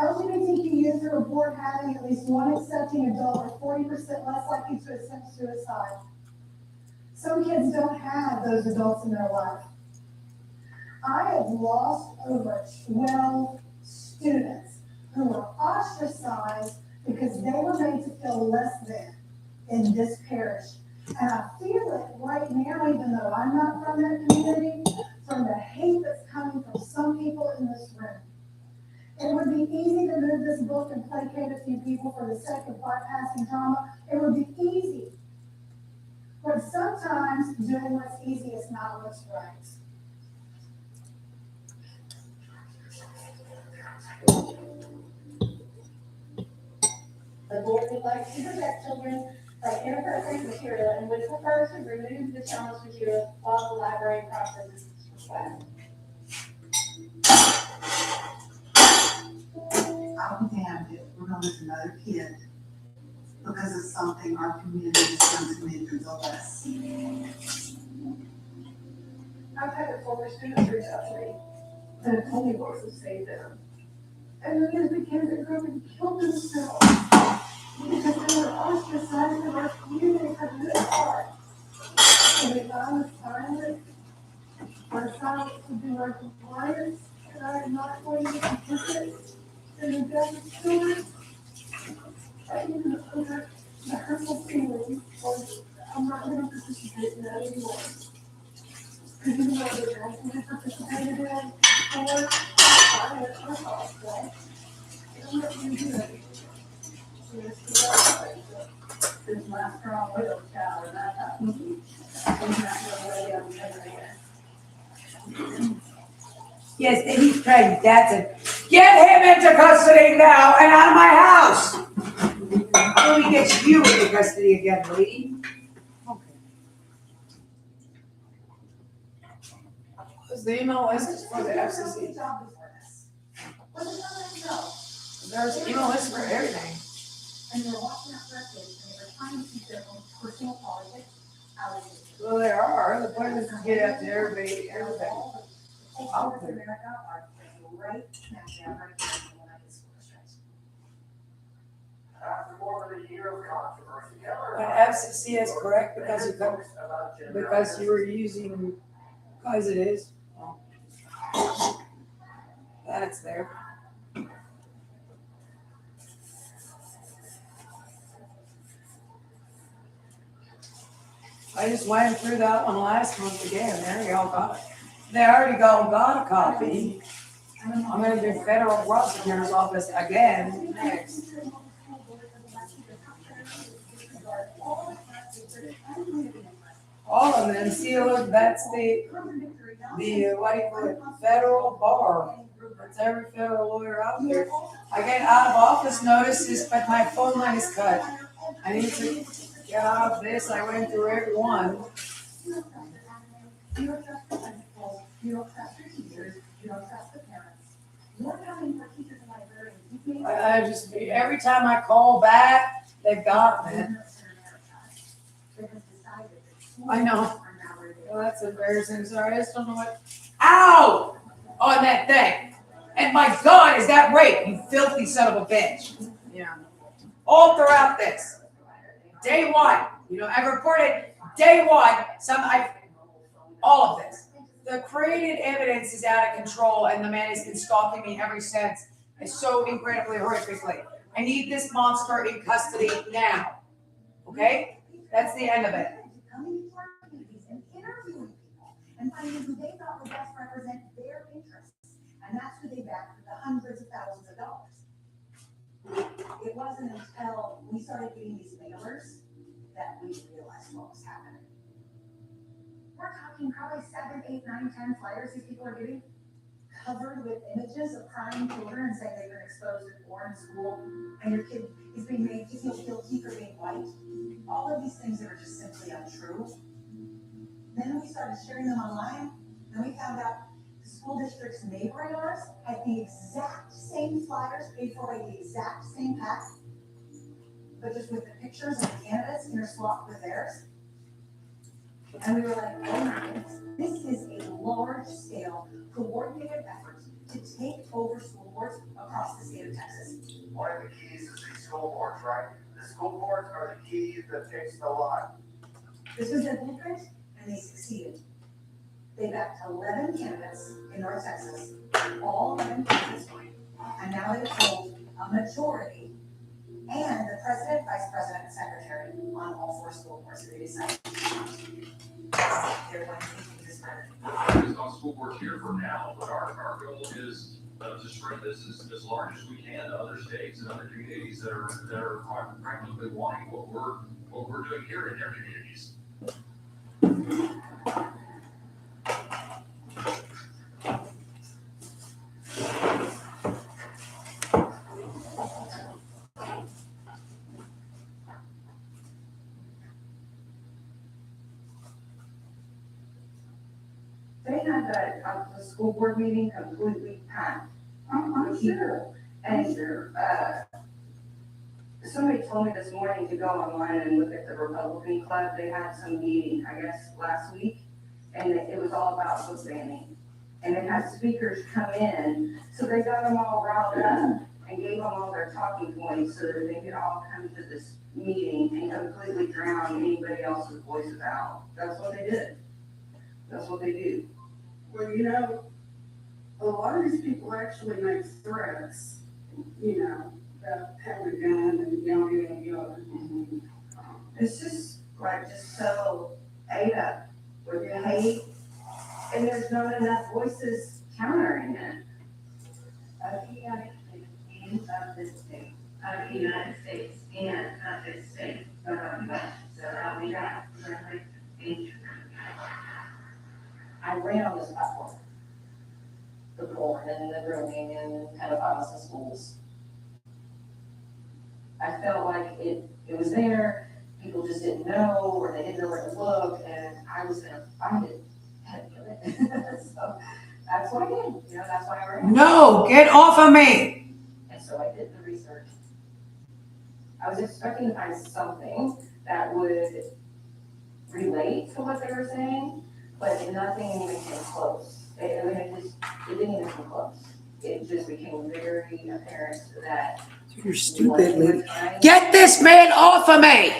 LGBTQ youth are report having at least one accepting adult are 40% less likely to attempt suicide. Some kids don't have those adults in their life. I have lost over 12 students who were ostracized because they were made to feel less than in this parish. And I feel it right now, even though I'm not from that community, from the hate that's coming from some people in this room. It would be easy to move this book and placate a few people for the sake of bypassing trauma. It would be easy. But sometimes doing what's easy is not what's right. The board would like to protect children from inappropriate material and would prefer to remove the challenged material while the library processes this request. I'll be damned if we're gonna lose another kid because of something our community has done to make them feel less. I've had former students reach out to me and have told me books have saved them. And then there's the kids that grew up and killed themselves because they were ostracized in our community for this part. And if I was silent, or silent to do our compliance, and I am not going to be complicit in the death of children, I even under the hurtful feelings, or I'm not going to participate in that anymore. Because even though the girls who participated in it before, I went to the hospital. I'm not going to do that. This last straw widow child, and that happened. I'm not going to lay down never again. Yes, and he's pregnant, that's it. Get him into custody now and out of my house. Till he gets you into custody again, lady. Is the email list for the FCC? There's email list for everything. And they're watching that record, and they're trying to keep their own personal politics out of it. Well, there are. The point is to get out to everybody, everything. Out there. America are right smack dab right there in the United States. After more than a year of controversy, But FCC is correct because you were using, because it is. That's there. I just went through that one last month again. There y'all got it. They already got a copy. I'm gonna do federal prosecutor's office again next. All of them. See, look, that's the what do you call it? Federal bar. That's every federal lawyer out there. I get out of office notices, but my phone line is cut. I need to get out of this. I went through every one. You don't trust the principals, you don't trust your teachers, you don't trust the parents. You're coming for teachers and librarians. I just, every time I call back, they've got me. I know. Well, that's embarrassing. Sorry, I just don't know what. Ow! On that thing. And my God, is that rape, you filthy son of a bitch. Yeah. All throughout this. Day one. You know, I reported day one, all of this. The created evidence is out of control and the man has been stalking me ever since. And so incredibly horrifically. I need this monster in custody now. Okay? That's the end of it. Coming into our communities and interviewing people and finding who they thought would best represent their interests. And that's who they backed for the hundreds of thousands of dollars. It wasn't until we started getting these mailers that we realized what was happening. We're talking probably 7, 8, 9, 10 flyers these people are getting, covered with images of crying children and saying they've been exposed to foreign school, and your kid is being made to feel guilty for being white. All of these things that are just simply untrue. Then we started sharing them online, and we found out the school district's neighboring ours had the exact same flyers paid for by the exact same pack, but just with the pictures of the candidates interswapped with theirs. And we were like, oh my goodness, this is a large-scale coordinated effort to take over school boards across the state of Texas. One of the keys is the school boards, right? The school boards are the keys that fix the lot. This was their blueprint, and they succeeded. They backed 11 candidates in North Texas, all 11 candidates, and now they've told a majority, and the president, vice president, and secretary on all 4 school boards, so they decided they're going to keep this vote. Just on school boards here for now, but our goal is to spread this as large as we can to other states and other communities that are practically wanting what we're doing here in their communities. They had the school board meeting completely packed. I'm sure. And somebody told me this morning to go online and look at the Republican Club. They had some meeting, I guess, last week, and it was all about book banning. And they had speakers come in, so they got them all riled up and gave them all their talking points so that they could all come to this meeting and completely drown anybody else's voices out. That's what they did. That's what they do. Well, you know, a lot of these people actually make threats, you know, about having a gun and yada, yada, yada. It's just like so ate up with hate, and there's not enough voices countering it. Of the United States and of this state. Of the United States and of this state. So help me God. I ran on this platform. The porn and the grooming and pedophiles in schools. I felt like it was there, people just didn't know, or they didn't know where to look, and I was gonna find it and do it. So that's what I did, you know, that's why I ran. No, get off of me. And so I did the research. I was expecting to find something that would relate to what they were saying, but nothing even came close. It didn't even come close. It just became very apparent that You're stupid, lady. Get this man off of me.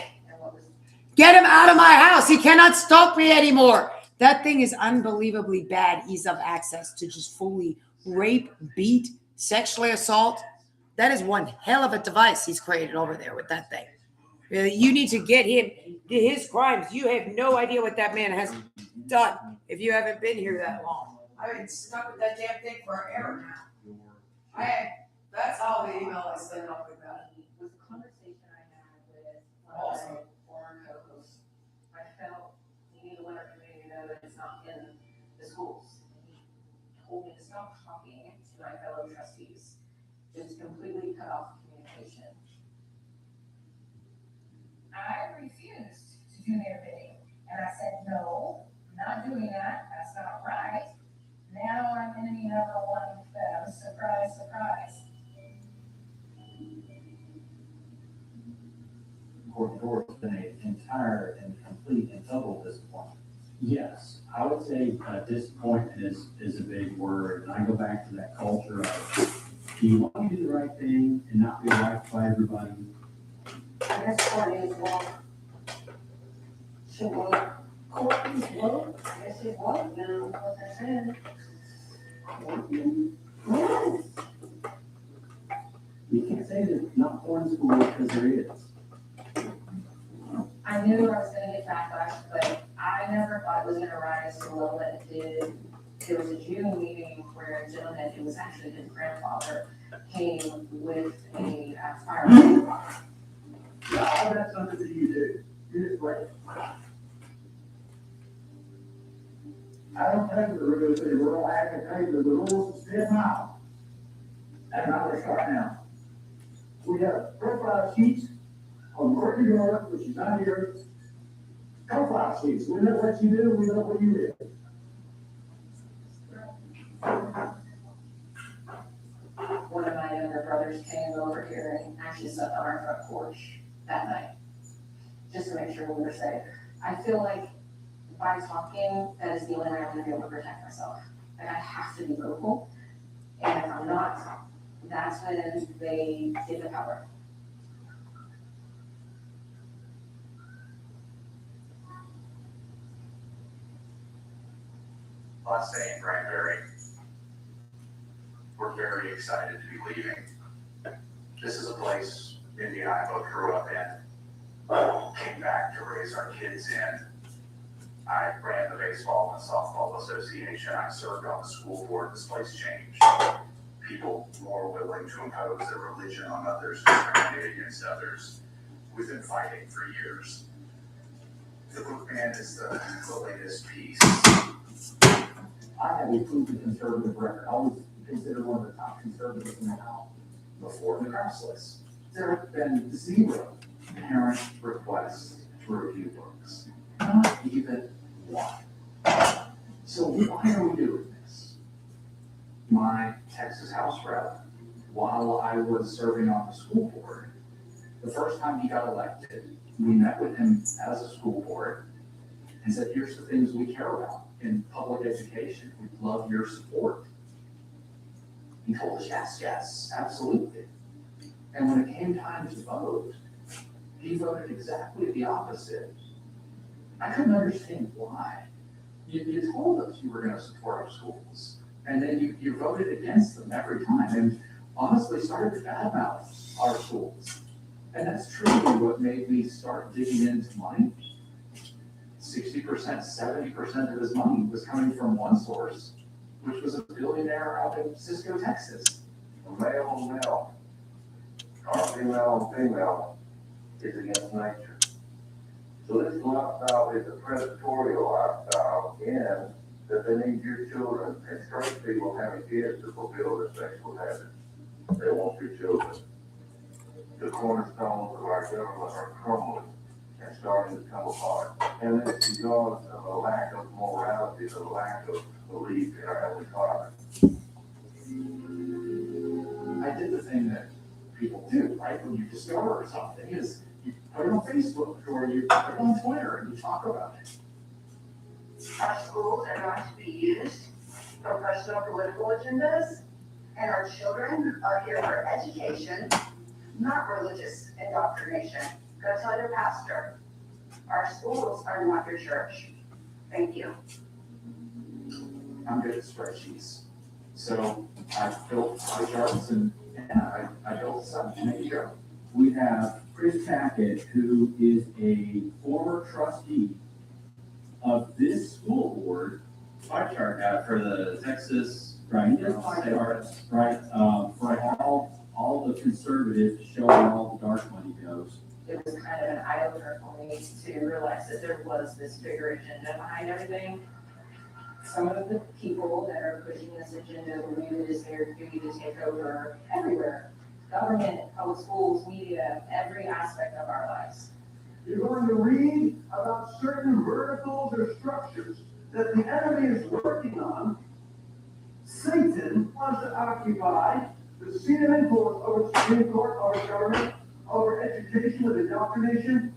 Get him out of my house. He cannot stalk me anymore. That thing is unbelievably bad ease of access to just fully rape, beat, sexually assault. That is one hell of a device he's created over there with that thing. Really, you need to get him his crimes. You have no idea what that man has done if you haven't been here that long. I've been stuck with that damn thing forever now. That's all the email I sent off with that. Was a conversation I had with one of my former co-hosts. I felt he needed to let our community know that it's not in the schools. He told me to stop talking to my fellow trustees, just completely cut off communication. I refused to do their bidding, and I said, no, I'm not doing that, that's not right. Now I'm enemy number one with them, surprise, surprise. Court Door has been an entire and complete and total disappointment. Yes, I would say disappointment is a big word, and I go back to that culture of, do you want to do the right thing and not be liked by everybody? I guess court is wrong. Should we, court is wrong? I guess it was, now, what they're saying. Yes. You can't say that it's not foreign school because there is. I knew I was gonna get backlash, but I never thought it was gonna rise to the level that it did. There was a June meeting where a gentleman, it was actually his grandfather, came with a firearm. No, that's something that you do. You just wait. I don't think we're gonna say, we're gonna have to take the rules to 10 miles. And I'm gonna start now. We have profile sheets on Courtney Door, which is not here. Profile sheets, we know what you do, we know what you did. One of my younger brothers came over here and actually slept on our front porch that night, just to make sure we were safe. I feel like by talking, that is the only way I'm gonna be able to protect myself. Like, I have to be vocal, and if I'm not, that's when they get the power. Last day in Granbury, we're very excited to be leaving. This is a place Mindy and I both grew up in, came back to raise our kids in. I ran the baseball and softball association. I served on the school board. This place changed. People more willing to impose their religion on others, discriminate against others. We've been fighting for years. The book ban is the latest piece. I have a proven conservative record. I was considered one of the top conservatives in the House before the Crossless. There have been 0 parent requests to review books. Not even one. So why are we doing this? My Texas House rep, while I was serving on the school board, the first time he got elected, we met with him as a school board and said, here's the things we care about in public education. We'd love your support. He told us, yes, absolutely. And when it came time to vote, he voted exactly the opposite. I couldn't understand why. You told us you were going to support our schools, and then you voted against them every time, and honestly started to badmouth our schools. And that's truly what made me start digging into money. 60%, 70% of his money was coming from one source, which was a billionaire out in Cisco, Texas. Male on male, or female on female, is against nature. So this lifestyle is a predatory lifestyle in that they need your children, and straight people having kids to fulfill their sexual habits. They want your children. The cornerstones of our government are crumbling and starting to come apart. And it's because of a lack of morality, a lack of belief in our Heavenly Father. I did the thing that people do, right? When you discover something, is you put it on Facebook or you put it on Twitter and you talk about it. Our schools are not to be used for personal political agendas, and our children are here for education, not religious indoctrination. Go tell your pastor. Our schools are not your church. Thank you. I'm good at spreadsheets. So I built pie charts and I built something. There you go. We have Chris Tackett, who is a former trustee of this school board. Pie chart for the Texas. Right. Here's pie charts. Right, for all the conservatives showing all the dark money goes. It was kind of an eye-opener for me to realize that there was this bigger agenda behind everything. Some of the people that are pushing this agenda believe it is their duty to take over everywhere. Government, public schools, media, every aspect of our lives. You're going to read about certain verticals or structures that the enemy is working on. Satan wants to occupy the seat of influence over the Supreme Court, over government, over education with indoctrination.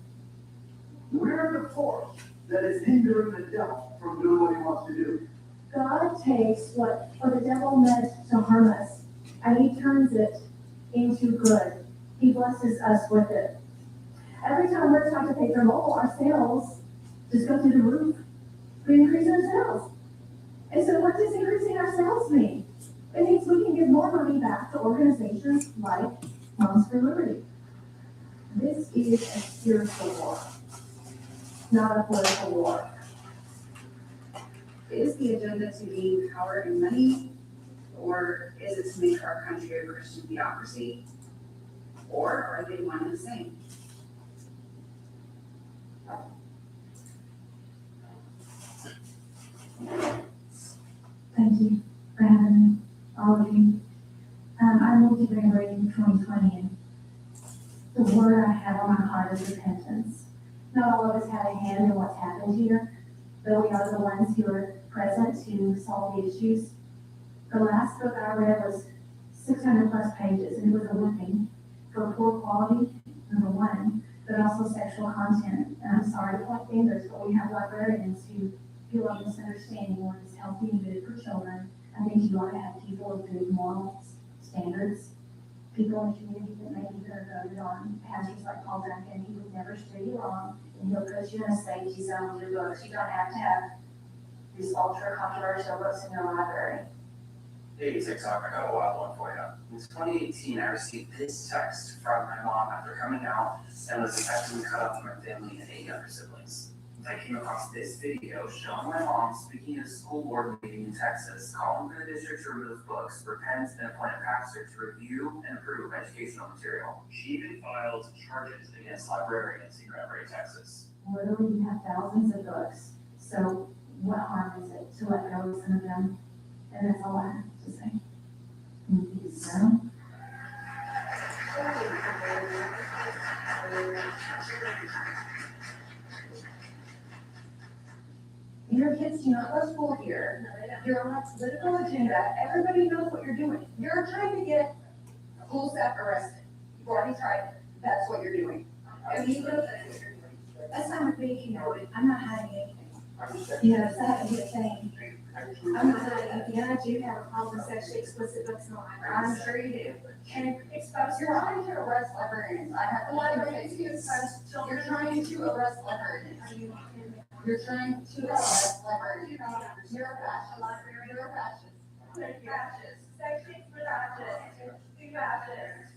We're the force that is hindering the devil from doing what he wants to do. God takes what the devil meant to harm us, and he turns it into good. He blesses us with it. Every time we're trying to pay for mobile, our sales just go through the roof. We increase our sales. And so what does increasing our sales mean? It means we can give more money back to organizations like Moms for Liberty. This is a spiritual war, not a political war. Is the agenda to gain power and money, or is it to make our country a Christian theocracy? Or are they one and the same? Thank you for having me, all of you. I moved to Grand Rapids in 2020, and the word I have on my heart is repentance. Not all of us have a hand in what's happened here, though we are the ones who are present to solve the issues. The last book I read was 600 plus pages, and it was a whipping for poor quality, number one, but also sexual content. And I'm sorry to point fingers, but we have librarians who feel a misunderstanding what is healthy and good for children. I think you ought to have people with good moral standards, people in the community that maybe you could have voted on, pastors like Paul Duncan. He would never steer you wrong, and he'll put you in a safety zone with your books. You don't have to have these ultra controversial books in your library. Hey, TikTok, I got a wild one for you. In 2018, I received this text from my mom after coming out and was expecting to cut off my family and 8 younger siblings. I came across this video showing my mom speaking at a school board meeting in Texas, calling for the district to remove books, repent, and appoint a pastor to review and approve educational material. She even filed charges against librarians in Granbury, Texas. Literally, you have thousands of books, so what harm is it to let go of some of them? And that's all I have to say. Thank you, sir. Your kids do not go to school here. You're on a political agenda. Everybody knows what you're doing. You're trying to get school staff arrested. You've already tried it. That's what you're doing. And you know that's what you're doing. That's not making note. I'm not hiding anything. You know, it's not gonna be a thing. I'm not hiding anything. I do have a problem with sexually explicit books in the library. I'm sure you do. And expose, you're trying to arrest librarians. I have the librarians who expose children. You're trying to arrest librarians. You're trying to arrest librarians. You're a fascist. You're a fascist. Fascist. Sexually explicit fascist. You fascist.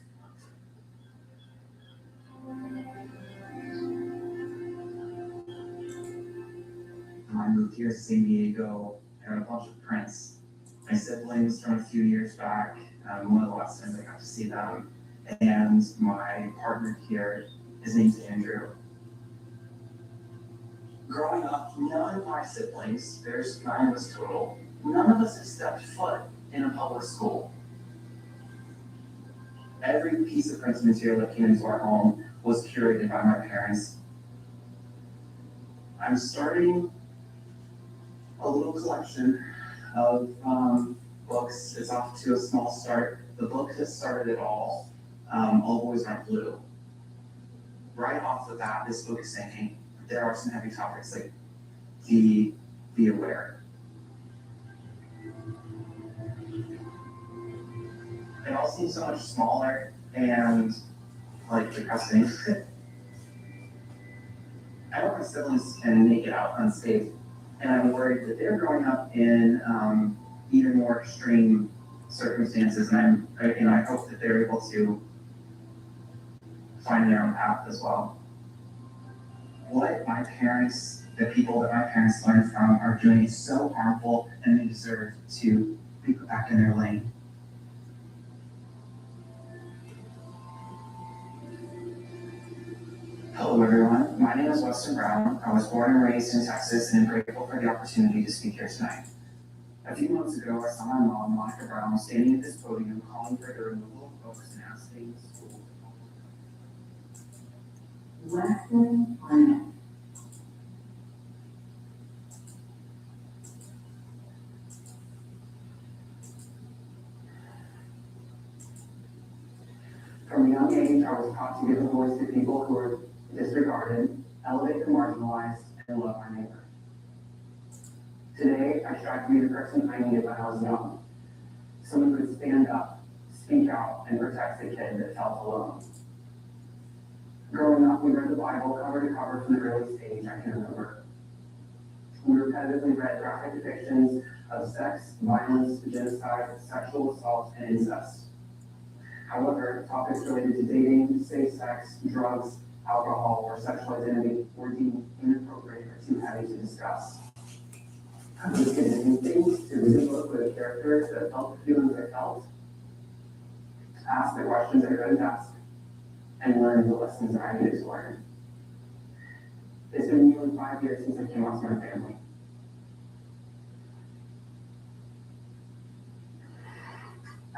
I moved here to San Diego. I got a bunch of prints. My siblings from a few years back, one of the last times I got to see them. And my partner here, his name's Andrew. Growing up, none of my siblings, there's 9 of us total, none of us have stepped foot in a public school. Every piece of printed material that came into our home was curated by my parents. I'm starting a little collection of books. It's off to a small start. The book that started it all Boys Aren't Blue. Right off the bat, this book is saying there are some heavy topics, like be aware. It all seems so much smaller and like depressing. I hope my siblings can make it out unscathed, and I'm worried that they're growing up in even more extreme circumstances, and I hope that they're able to find their own path as well. What my parents, the people that my parents learned from, are doing is so harmful, and they deserve to be put back in their lane. Hello everyone, my name is Weston Brown. I was born and raised in Texas and am grateful for the opportunity to speak here tonight. A few months ago, I saw my mom, Monica Brown, standing at this podium calling for the removal of books and asking the school to Lesson on From a young age, I was taught to give a voice to people who are disregarded, elevate the marginalized, and love our neighbor. Today, I strive to be the person I needed when I was young. Someone who would stand up, speak out, and protect the kid that felt alone. Growing up, we read the Bible cover to cover from the earliest age I can remember. We repetitively read graphic depictions of sex, violence, genocide, sexual assault, and incest. However, topics related to dating, safe sex, drugs, alcohol, or sexual identity were deemed inappropriate or too heavy to discuss. I was getting things to read a book with a character that felt the feelings I felt, ask the questions I couldn't ask, and learn the lessons that I needed to learn. It's been nearly 5 years since I came out to my family.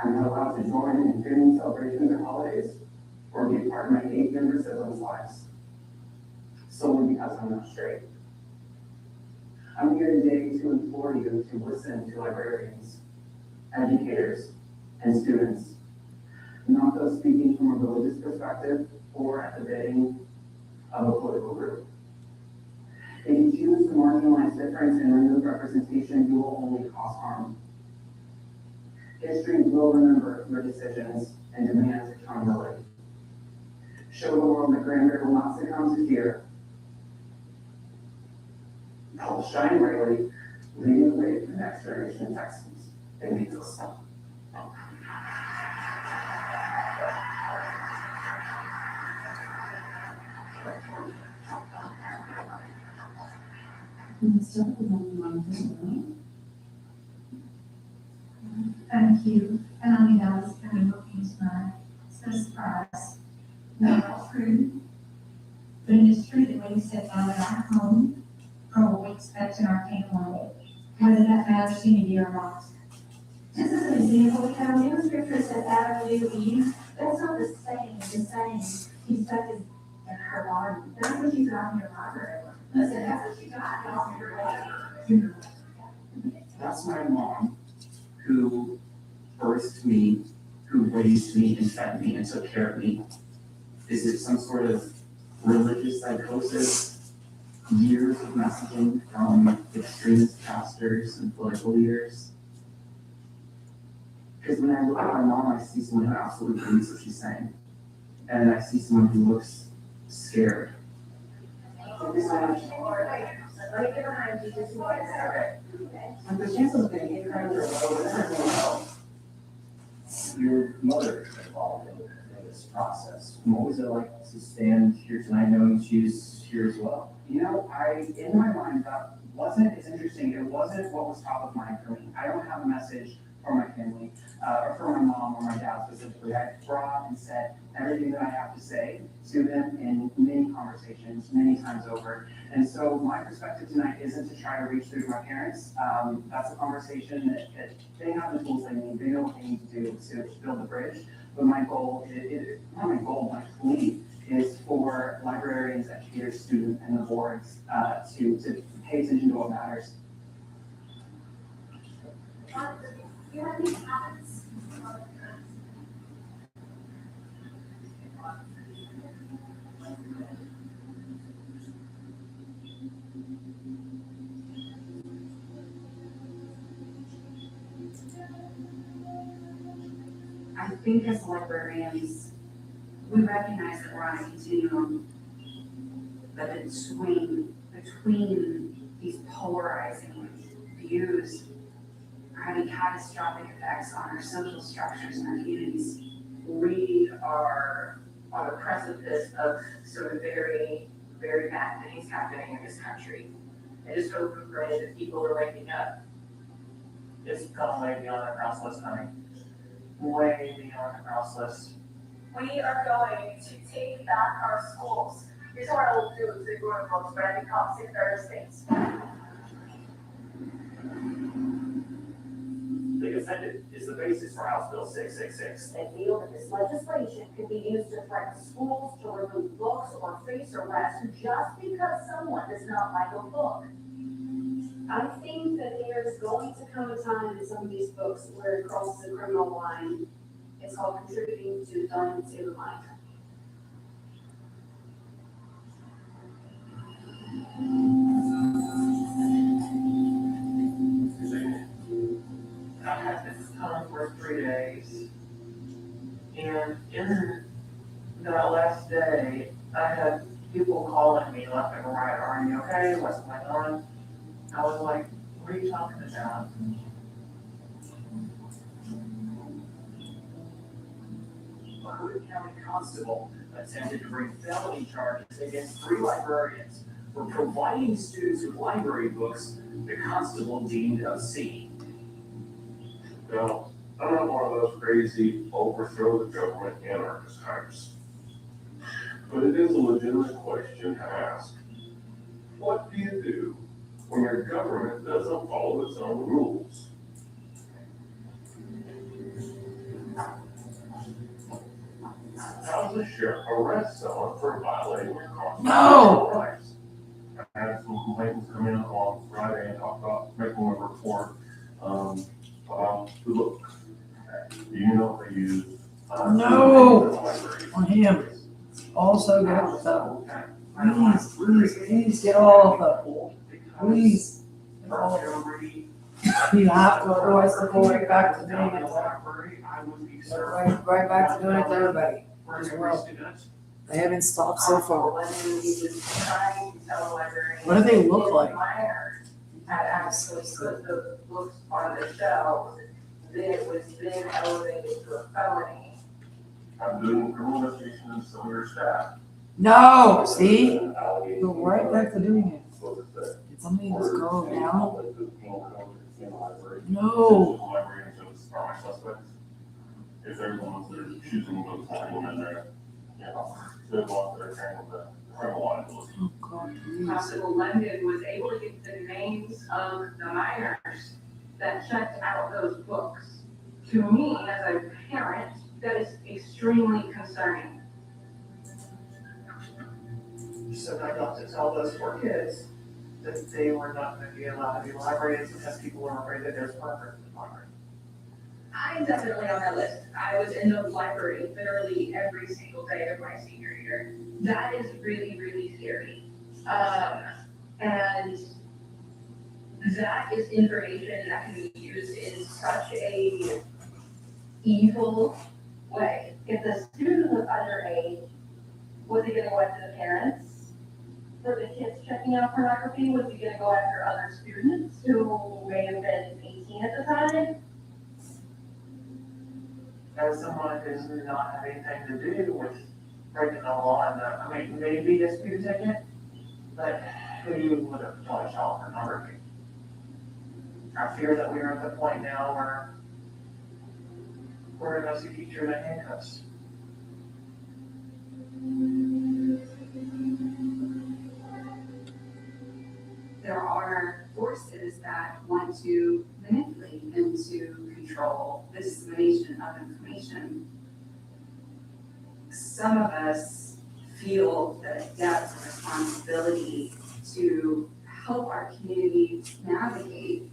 I'm not allowed to join in family celebrations or holidays, or be part of my 8 younger siblings' lives, solely because I'm not straight. I'm here today to implore you to listen to librarians, educators, and students, not those speaking from a religious perspective or at the bidding of a political group. If you choose to marginalize difference and remove representation, you will only cause harm. History will remember your decisions and demands accountability. Show the world that Granbury will not succumb to fear. That will shine brightly, leading the way for the next generation of Texans that need to stop. Thank you. And I mean, I was kind of looking tonight. It's no surprise. No, that's true. But it is true that when you sit down at our home, or what we expect in our family, whether that matters to you or not. Just as an example, we have in the scripture said Adam knew Eve. That's not the same. He stuck in her body. That's what you got in your library. Listen, that's what you got in your library. That's my mom, who birthed me, who raised me and fed me and took care of me. Is it some sort of religious psychosis? Years of messaging from extremist pastors and political leaders? Because when I look at my mom, I see someone who absolutely believes what she's saying. And I see someone who looks scared. But the chances of getting hate crimes are low, but certainly low. Your mother is involved in this process. What was it like to stand here tonight knowing she's here as well? You know, in my mind, it's interesting, it wasn't what was top of mind for me. I don't have a message for my family, or for my mom or my dad specifically. I brought and said everything that I have to say to them in many conversations, many times over. And so my perspective tonight isn't to try to reach through to my parents. That's a conversation that they have the tools they need, they know what they need to do to build the bridge. But my goal, my plea is for librarians, educators, students, and the boards to pay attention to what matters. Do you have any comments? I think as librarians, we recognize that we're on a continuum, that the swing between these polarizing views are having catastrophic effects on our social structures and our communities. We are on the precipice of some very, very bad things happening in this country. I just hope and pray that people are waking up. It's gone way beyond the cross list, honey. Way beyond the cross list. We are going to take back our schools. Here's what I will do with the growing books, but I become sick Thursdays. The consent is the basis for House Bill 666. They feel that this legislation could be used to threaten schools to remove books or face arrest just because someone does not like a book. I think that there's going to come a time in some of these books where it crosses a criminal line. It's called contributing to gun to life. I've had this time for 3 days, and in that last day, I had people calling me left and right, "Are you okay? What's going on?" I was like, "What are you talking about?" A Hood County constable attempted to bring felony charges against 3 librarians for providing students with library books the constable deemed obscene. Now, I'm not one of those crazy overthrow the government anarchist types. But it is a legitimate question to ask. What do you do when your government doesn't follow its own rules? How does a sheriff arrest someone for violating their constitutional rights? I had some complaints come in on Friday and talked about making a report about the books. Do you know if they use? No, on him. Also get with that. Please, get off of it. Please. Get off of it. You have to, otherwise they're going back to doing it. Right back to doing it to everybody. As well. They haven't stopped so far. What do they look like? Had actually put the books on the shelves then it was then elevated to a felony. I'm doing criminal investigation and some of your staff. No, see? You're right back to doing it. Did somebody just go down? No. Librarians are my suspects. If they're the ones that are choosing those people in there, they're the ones that are carrying the criminal liability. Oh, God, please. Constable London was able to get the names of the minors that checked out those books. To me, as a parent, that is extremely concerning. So I got to tell those poor kids that they were not gonna be allowed to be librarians because people were afraid that there's murder in the library. I'm definitely on that list. I was in the library literally every single day of my senior year. That is really, really scary. And that is information that can be used in such a evil way. If the student was underage, was he gonna go after the parents? For the kids checking out pornography, was he gonna go after other students who may have been 18 at the time? As someone who does not have anything to do with breaking the law, and I mean, maybe dispute ticket, but who would have taught child pornography? I fear that we are at the point now where we're gonna see teachers in handcuffs. There are forces that want to manipulate and to control the dissemination of information. Some of us feel the depth of responsibility to help our community navigate.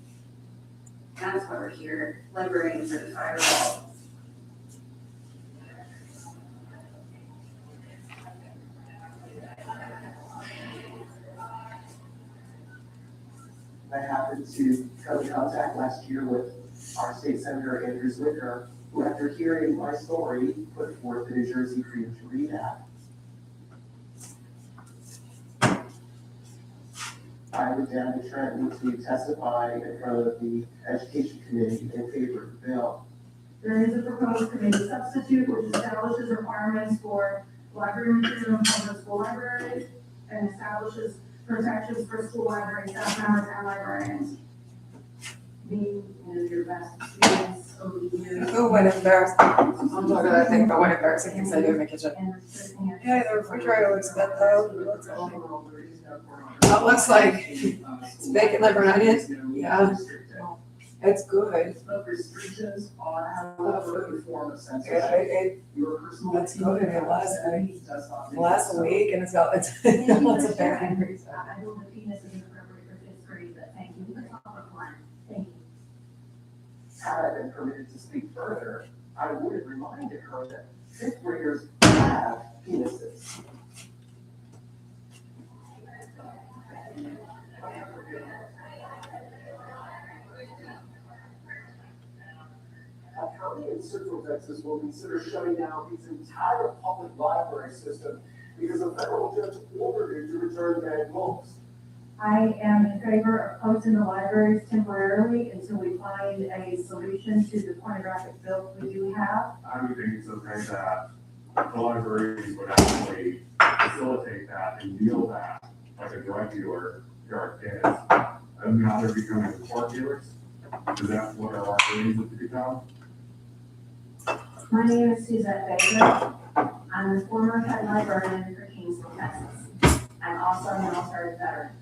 That's why we're here, liberating for the firewall. I happened to come in contact last year with our state senator, Andrew Zwicker, who after hearing my story, put forth the New Jersey Freedom to Read Act. I went down to Trenton to testify in front of the Education Committee in favor of the bill. There is a proposed committee substitute which establishes requirements for library material in public school libraries and establishes protections for school library staff members and librarians. Being one of your best students over the years. Oh, what embarrassing. I'm talking that thing about what embarrassing things I do in the kitchen. Yeah, the refrigerator looks good though. It looks like bacon, liver, and onion. Yeah. It's good. Of restrictions on how to perform a census. Your personal. That's good. It lasts a week and it's got, it's lots of bacon. I know the penis is inappropriate for fifth grade, but thank you. That's all I want. Thank you. Had I been permitted to speak further, I would have reminded her that fifth graders have penises. County and Central Texas will consider shutting down its entire public library system because a federal judge ordered it to return banned books. I am in favor of closing the libraries temporarily until we find a solution to the pornographic bills we do have. I would think it's okay that the libraries would actually facilitate that and deal that like a drug dealer to our kids. And now they're becoming court dealers. Is that what our libraries have become? My name is Suzette Baker. I'm the former head librarian for Kingston, Texas. I'm also a military veteran.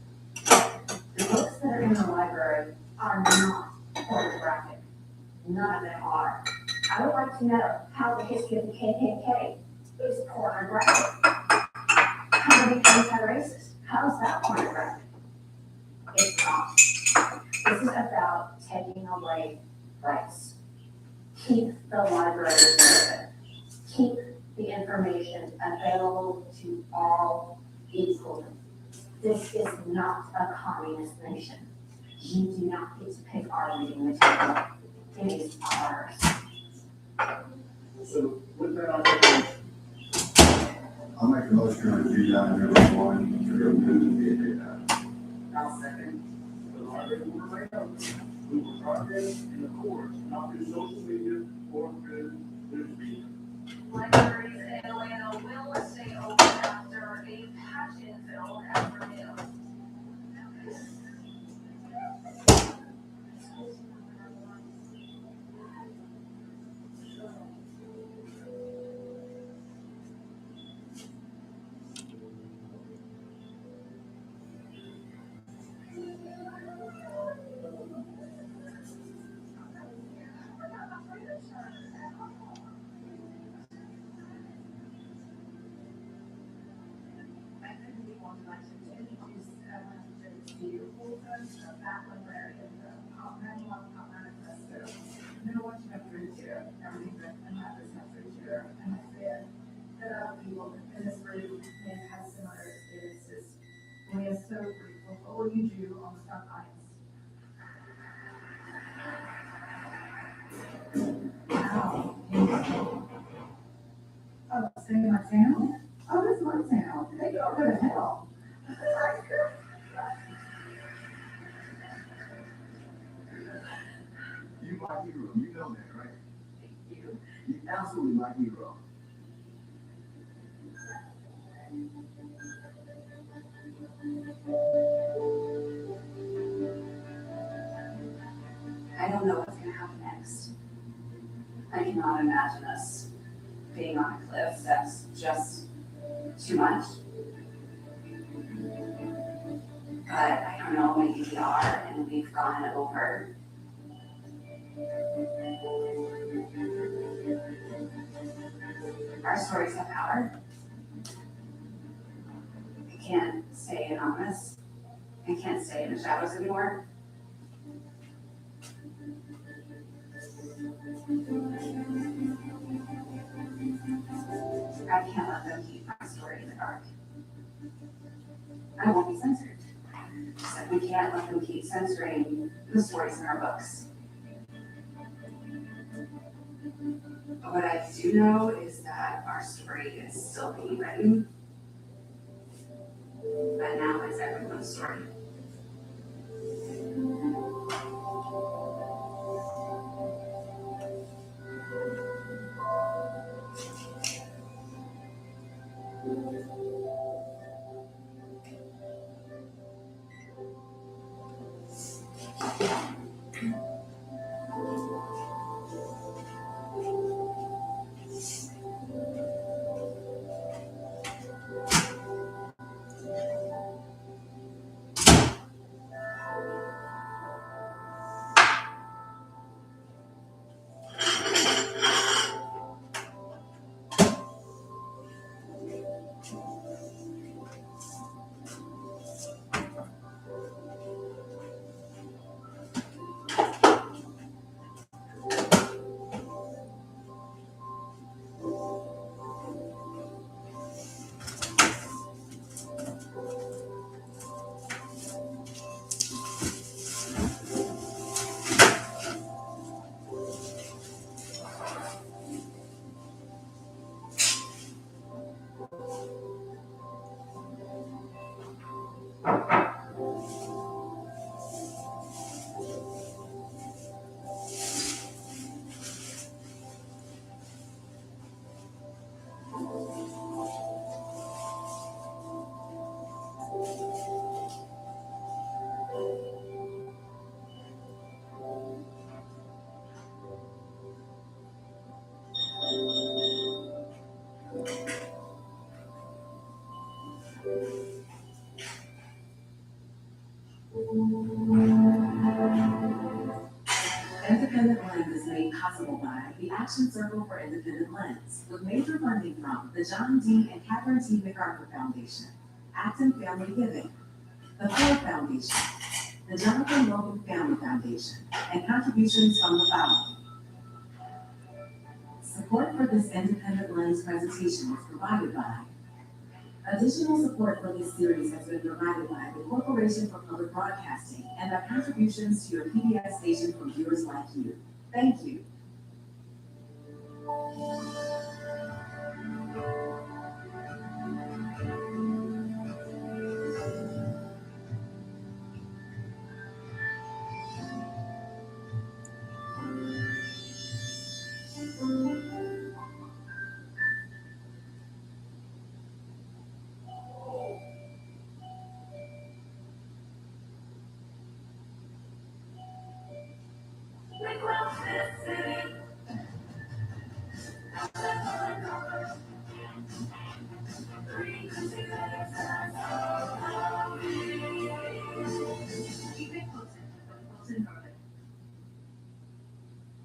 The books that are in the library are not pornographic. None of them are. I would like to know how the history of the KKK is pornographic. How to be anti-racist. How is that pornographic? It's not. This is about taking away rights. Keep the library open. Keep the information available to all equally. This is not a communist nation. You do not get to pick our reading material. It is ours. So with that, I'll make a motion to do that in every one to go to the I'll second. The library will remain open. We will target and of course, not through social media or through newsmedia. Libraries in Atlanta will stay open after a passion-filled afternoon. We are so grateful for all you do on the front lines. Wow. Oh, stay in my town? Oh, this is my town. They go to hell. You my hero, you know that, right? You absolutely my hero. I don't know what's gonna happen next. I cannot imagine us being on a cliff. That's just too much. But I don't know, maybe we are and we've gone over. Our stories have power. I can't stay anonymous. I can't stay in the shadows anymore. I can't let them keep my story in the dark. I won't be censored. Just like we can't let them keep censoring the stories in our books. But what I do know is that our story is still being written. But now it's everyone's story. Independent Lens is made possible by the Action Circle for Independent Lens, with major funding from the John D. and Catherine T. MacArthur Foundation, Acton Family Giving, the Ford Foundation, the Jonathan Logan Family Foundation, and contributions from the following. Support for this Independent Lens presentation was provided by. Additional support for this series has been provided by the Corporation for Public Broadcasting and by contributions to your PBS station from viewers like you. Thank you.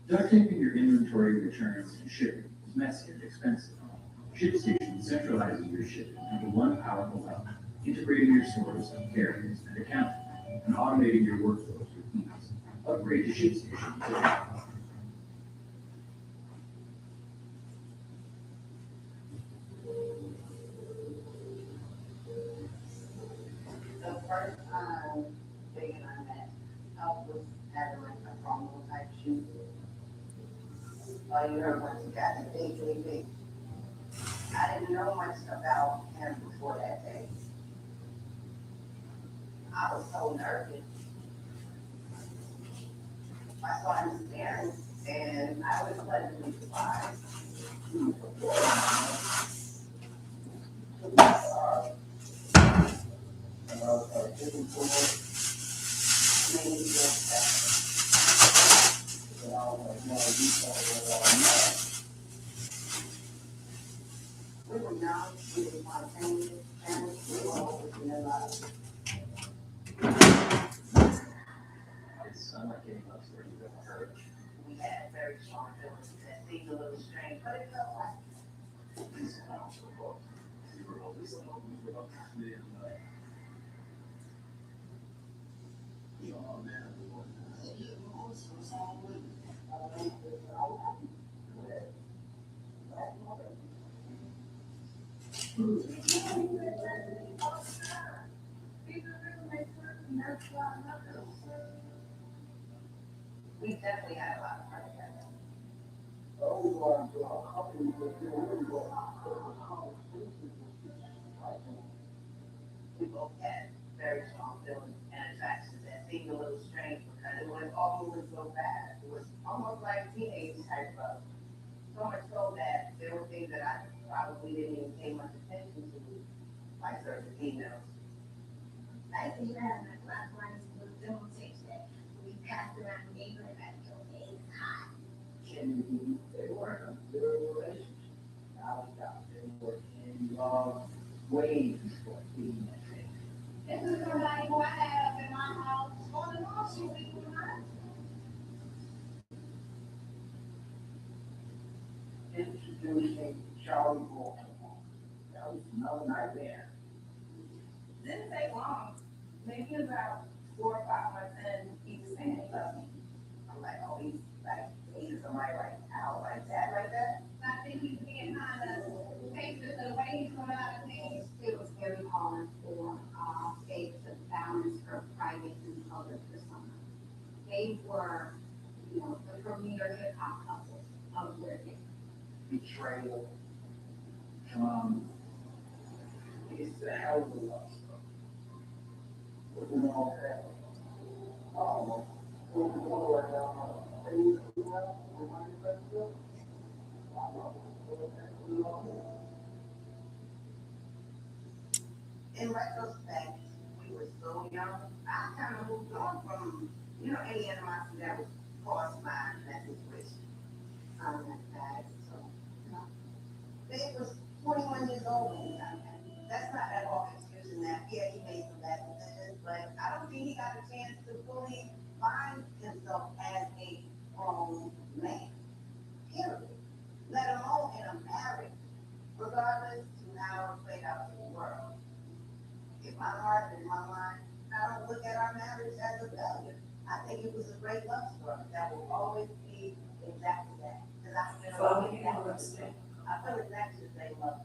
Duct taping your inventory, returns, and shipping is messy and expensive. ShipStation centralizes your shipping into one powerful hub, integrating your stores, carriers, and accounting, and automating your workflows with ease. Upgrade to ShipStation today. The first time Big and I met, I was having like a promo type shoot. All you heard was he got the big. I didn't know much about him before that day. I was so nervous. I saw him staring, and I was pleasantly surprised. We were young, we were spontaneous, and we were always in love. It's unlike any love story you've ever heard. We had very strong feelings that seemed a little strange, but it felt like These amounts of both. We were always alone. We were about to live life. Oh, man. we definitely had a lot of fun together. We both had very strong feelings and attractions that seemed a little strange because it was all moving so fast. It was almost like teenage type love. So much so that there were things that I probably didn't even pay much attention to, like certain emails. I think that my black lines was demonstrates that we passed around the neighborhood at your face hot. And they were in a good relationship. I was out there working love way before being that thing. This is somebody who I have in my house on and off, she was doing mine. Introducing Charlie Baltimore. That was another nightmare. Didn't take long, maybe about 4 or 5 months in, he was saying he loved me. I'm like, oh, he's like, he's somebody like out like that. I think he's being kind of patient, the way he's going out of things. It was very hard for Gabe to balance her private and public persona. They were, you know, the premier hip hop couple of their day. Betrayal. It's a hell of a love story. With all that. In retrospect, we were so young, I kind of moved on from, you know, any animosity that was caused by that situation. So, you know, Dave was 21 years old when he got that. That's not at all excusing that. Yeah, he made some bad decisions, but I don't think he got a chance to fully find himself as a grown man. Period. Let alone in a marriage, regardless to how it played out in the world. In my heart and my mind, I don't look at our marriage as a failure. I think it was a great love story that will always be exactly that. Because I feel exactly the same love.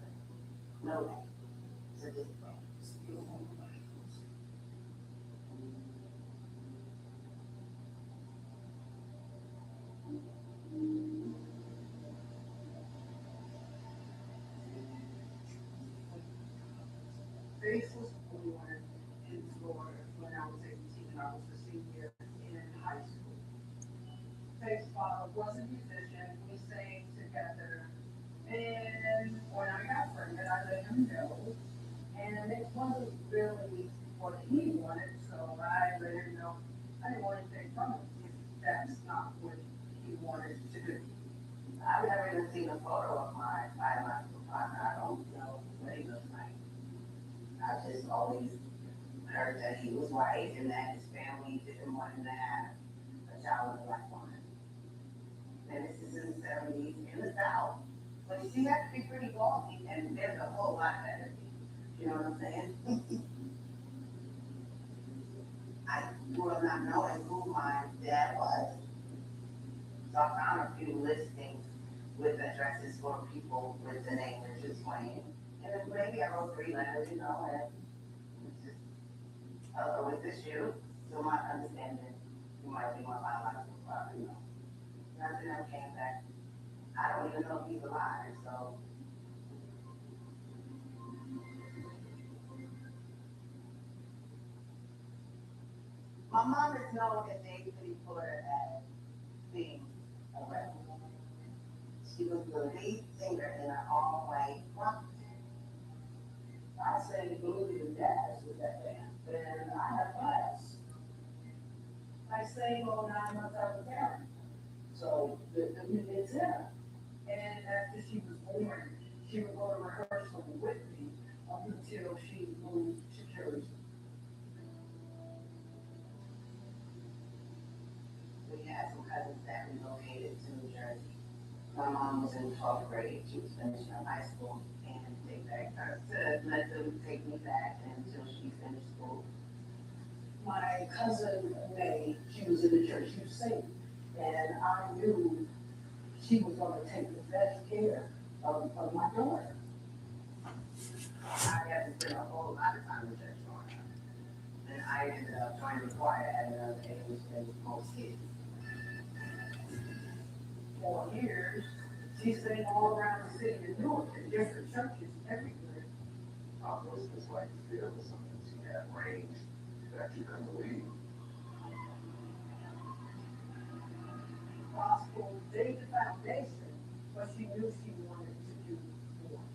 No way. So just Faith was born in Florida when I was 18. I was a senior in high school. Faith's father was a musician. We sang together. And when I got pregnant, I let him know. And it wasn't really what he wanted, so I let him know I didn't want anything from him if that's not what he wanted to do. I've never even seen a photo of my biological partner. I don't know what he looks like. I've just always heard that he was white and that his family didn't want him to have a child with a black woman. And this is in the 70s in the South. But she had to be pretty ballsy, and there's a whole lot of energy. You know what I'm saying? I grew up not knowing who my dad was. So I found a few listings with addresses for people with the name Richard Swain. And then maybe I wrote 3 letters, you know, and it's just, with this you, so my understanding, you might be my biological father, you know. Nothing ever came back. I don't even know if he's alive, so. My mom is known as David Porter as being a rebel. She was the lead singer in an all-white rock band. I sang blues and jazz with that band. Then I had class. I sang all 9 months out of parent. So it's in her. And after she was born, she would go to rehearsal with me up until she moved to Jersey. We had some cousins that relocated to New Jersey. My mom was in 12th grade. She was finishing up high school, and they begged her to let them take me back until she finished school. My cousin May, she was in the church, she was saved, and I knew she was going to take the best care of my daughter. I had to spend a whole lot of time in church on her, and I ended up joining the choir at another age than most kids. 4 years, she sang all around the city of Newark in different churches everywhere. What's this like to feel with something she had range that you couldn't believe? Gospel laid the foundation, but she knew she wanted to do more.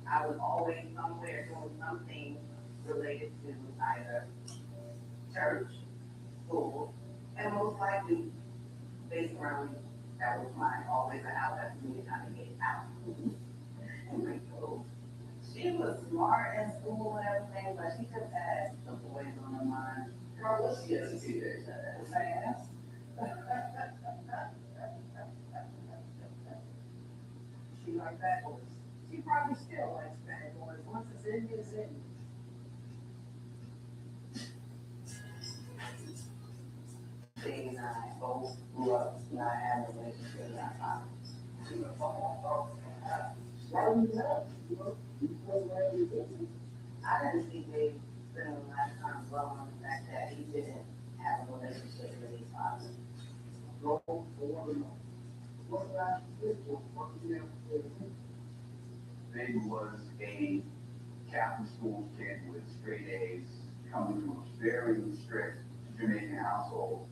I was always somewhere doing something related to either church, school, and most likely based around me. That was always an outlet for me to kind of get out and make those. She was smart in school and everything, but she just had the boys on her mind. Girl, what's she as a teenager? Fast. She liked bad boys. She probably still likes bad boys. Once it's in, it's in. She and I both grew up not having a relationship with our father. She was I didn't see Dave spending a lot of time dwelling on the fact that he didn't have a relationship with his father. Big was a Catholic school kid with straight A's, coming from a very strict Jamaican household.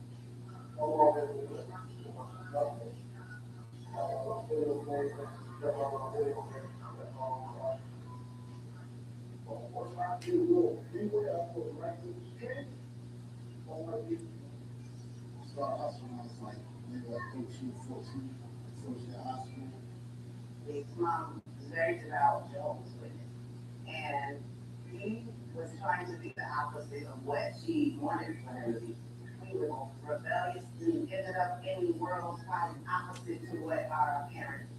His mom was very devout, Jehovah's Witness, and he was trying to be the opposite of what she wanted for him to be. We were rebellious and ended up in the world quite opposite to what our parents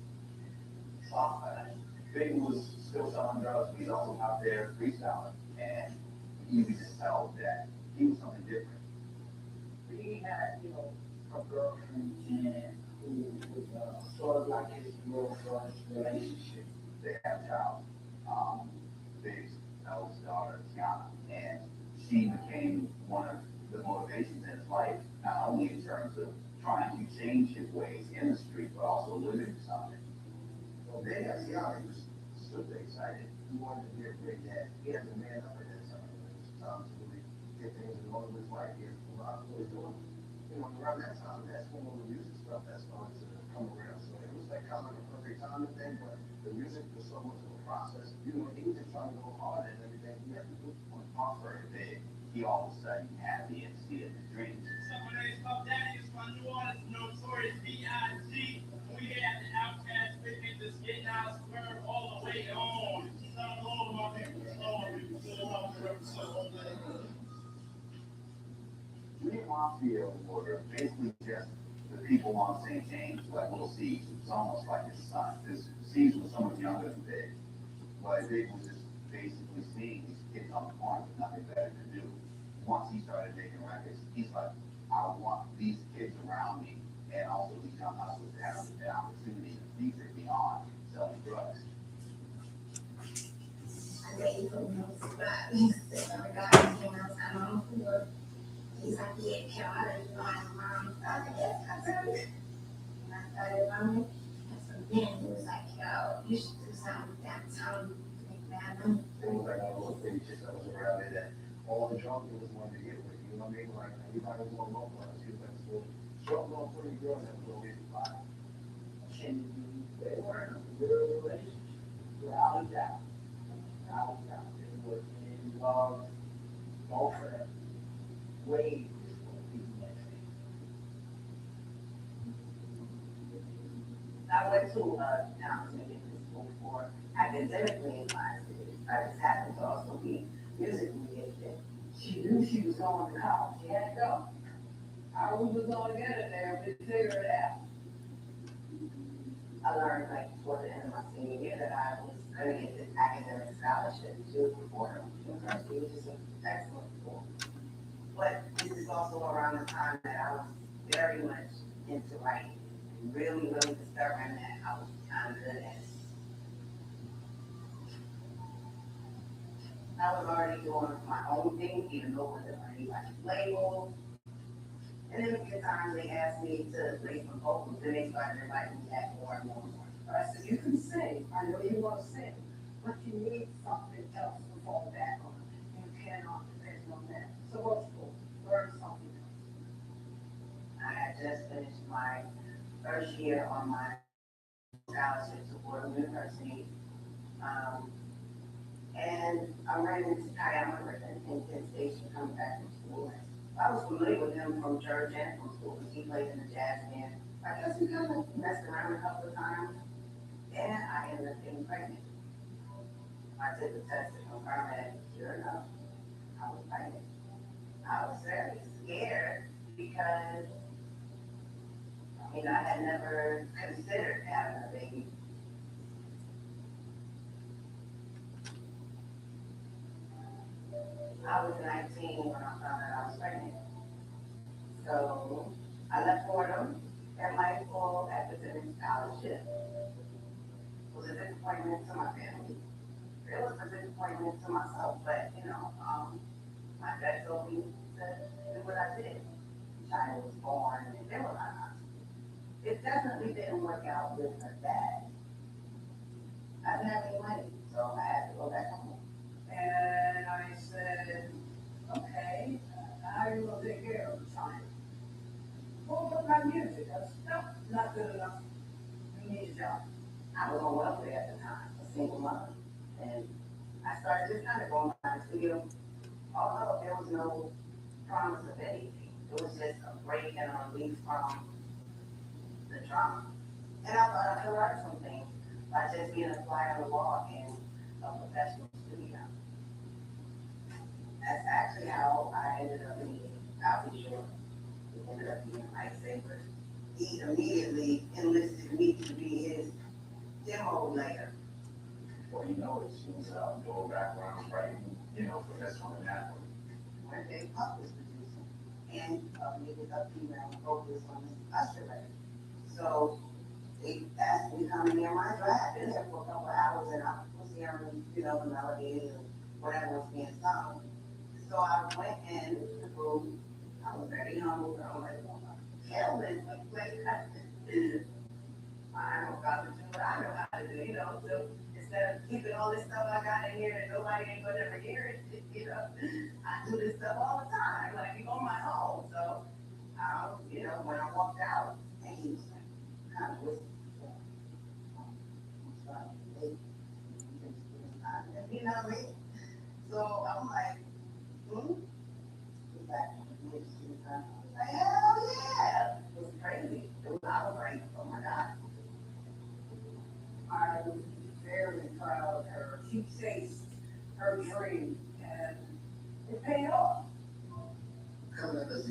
saw for us. Big was still selling drugs, but he's also out there freestyling, and you could just tell that he was something different. He had, a girlfriend, Jen, who was sort of like his girlfriend relationship. They had a child, Big's eldest daughter, Tiana, and she became one of the motivations in his life, not only in terms of trying to change his ways in the street, but also living something. So Big as young, he was super excited. He wanted to be a great dad. He has a man up in his to really get things in motion with his life. He has a lot of really doing. Around that time, that's when all the music stuff that started to come around. So it was like kind of a perfect time and thing, but the music was so much of a process. He was just trying to go hard and everything. He had to do When Pop heard Big, he all of a sudden had the instant of his dreams. Some of these stuff, daddy is from New Orleans, no City Mafia were basically just the people on St. James, like little Steve. It's almost like his son. This Steve was so much younger than Big. But Big was just basically seeing these kids on the corner with nothing better to do. Once he started making records, he's like, I want these kids around me and also these young hustlers to have the opportunity to think beyond selling drugs. I bet you put me on the spot. He's the guy who came outside on the floor. He's like, yeah, Carol, you know, I'm around. I said, yes, I said. And I started running. And so then he was like, yo, you should do something downtown to make bad money. It was like all those things just that was around there that all the drug dealers wanted to get with. You know what I mean? Like everybody was on localize. He was like, so short little pretty girl that was always fine. And they weren't a real relationship. Without a doubt. Without a doubt. It was in love, all for them. Way before people like me. I went to Townsend Music School for academically inclined students. I just happened to also be musically gifted. She knew she was going to college. She had to go. How we was going to get her there, we figured it out. I learned like toward the end of my senior year that I was going to get this academic scholarship to Fordham University, which is an excellent school. But this is also around the time that I was very much into writing. Really discovering that I was kind of good at it. I was already doing my own thing, even though it wasn't on anybody's label. And then a few times they asked me to play some vocals, then they started inviting me back more and more and more. I said, you can sing, I know you want to sing, but you need something else to fall back on. You cannot depend on that. So what's cool? Learn something else. I had just finished my first year on my scholarship to Fordham University. And I ran into Ty Almerton in Penn Station coming back from school. I was familiar with him from church and from school because he played in the jazz band. I guess we kind of messed around a couple of times, and I ended up getting pregnant. I took the test to confirm it. Sure enough, I was pregnant. I was very scared because I had never considered having a baby. I was 19 when I found out I was pregnant. So I left Fordham and my full academic scholarship. It was a disappointment to my family. It was a disappointment to myself, but my dad told me to do what I did. China was born and there were it definitely didn't work out with her dad. I didn't have any money, so I had to go back home. And I said, okay, how are you going to take care of China? Well, what about music? I said, no, not good enough. You need a job. I was on welfare at the time, a single mother. And I started just kind of going by the studio, although there was no promise of anything. It was just a break and a relief from the trauma. And I thought I could learn something by just being a fly on the wall in a professional studio. That's actually how I ended up being Albie Shore. He ended up being Lifesaver. He immediately enlisted me to be his demo layer. Well, it, she was go background writing, for this one and that one. When they Pup was producing, and it was a female vocalist on this Usher record. So they asked me to come in there. I had been there for a couple of hours and I was hearing, the melody and whatever was being sung. So I went in the room. I was very humble. I was like, oh my Kelvin, I don't know how to do what I know how to do, so instead of keeping all this stuff I got in here and nobody ain't gonna ever hear it, I do this stuff all the time, like on my own. So, when I walked out, and he was like, kind of whispering, you know what I mean? So I'm like, he's like, hell yeah! It was crazy. I was like, oh my God. I was very proud of her. She chased her dream and it paid off.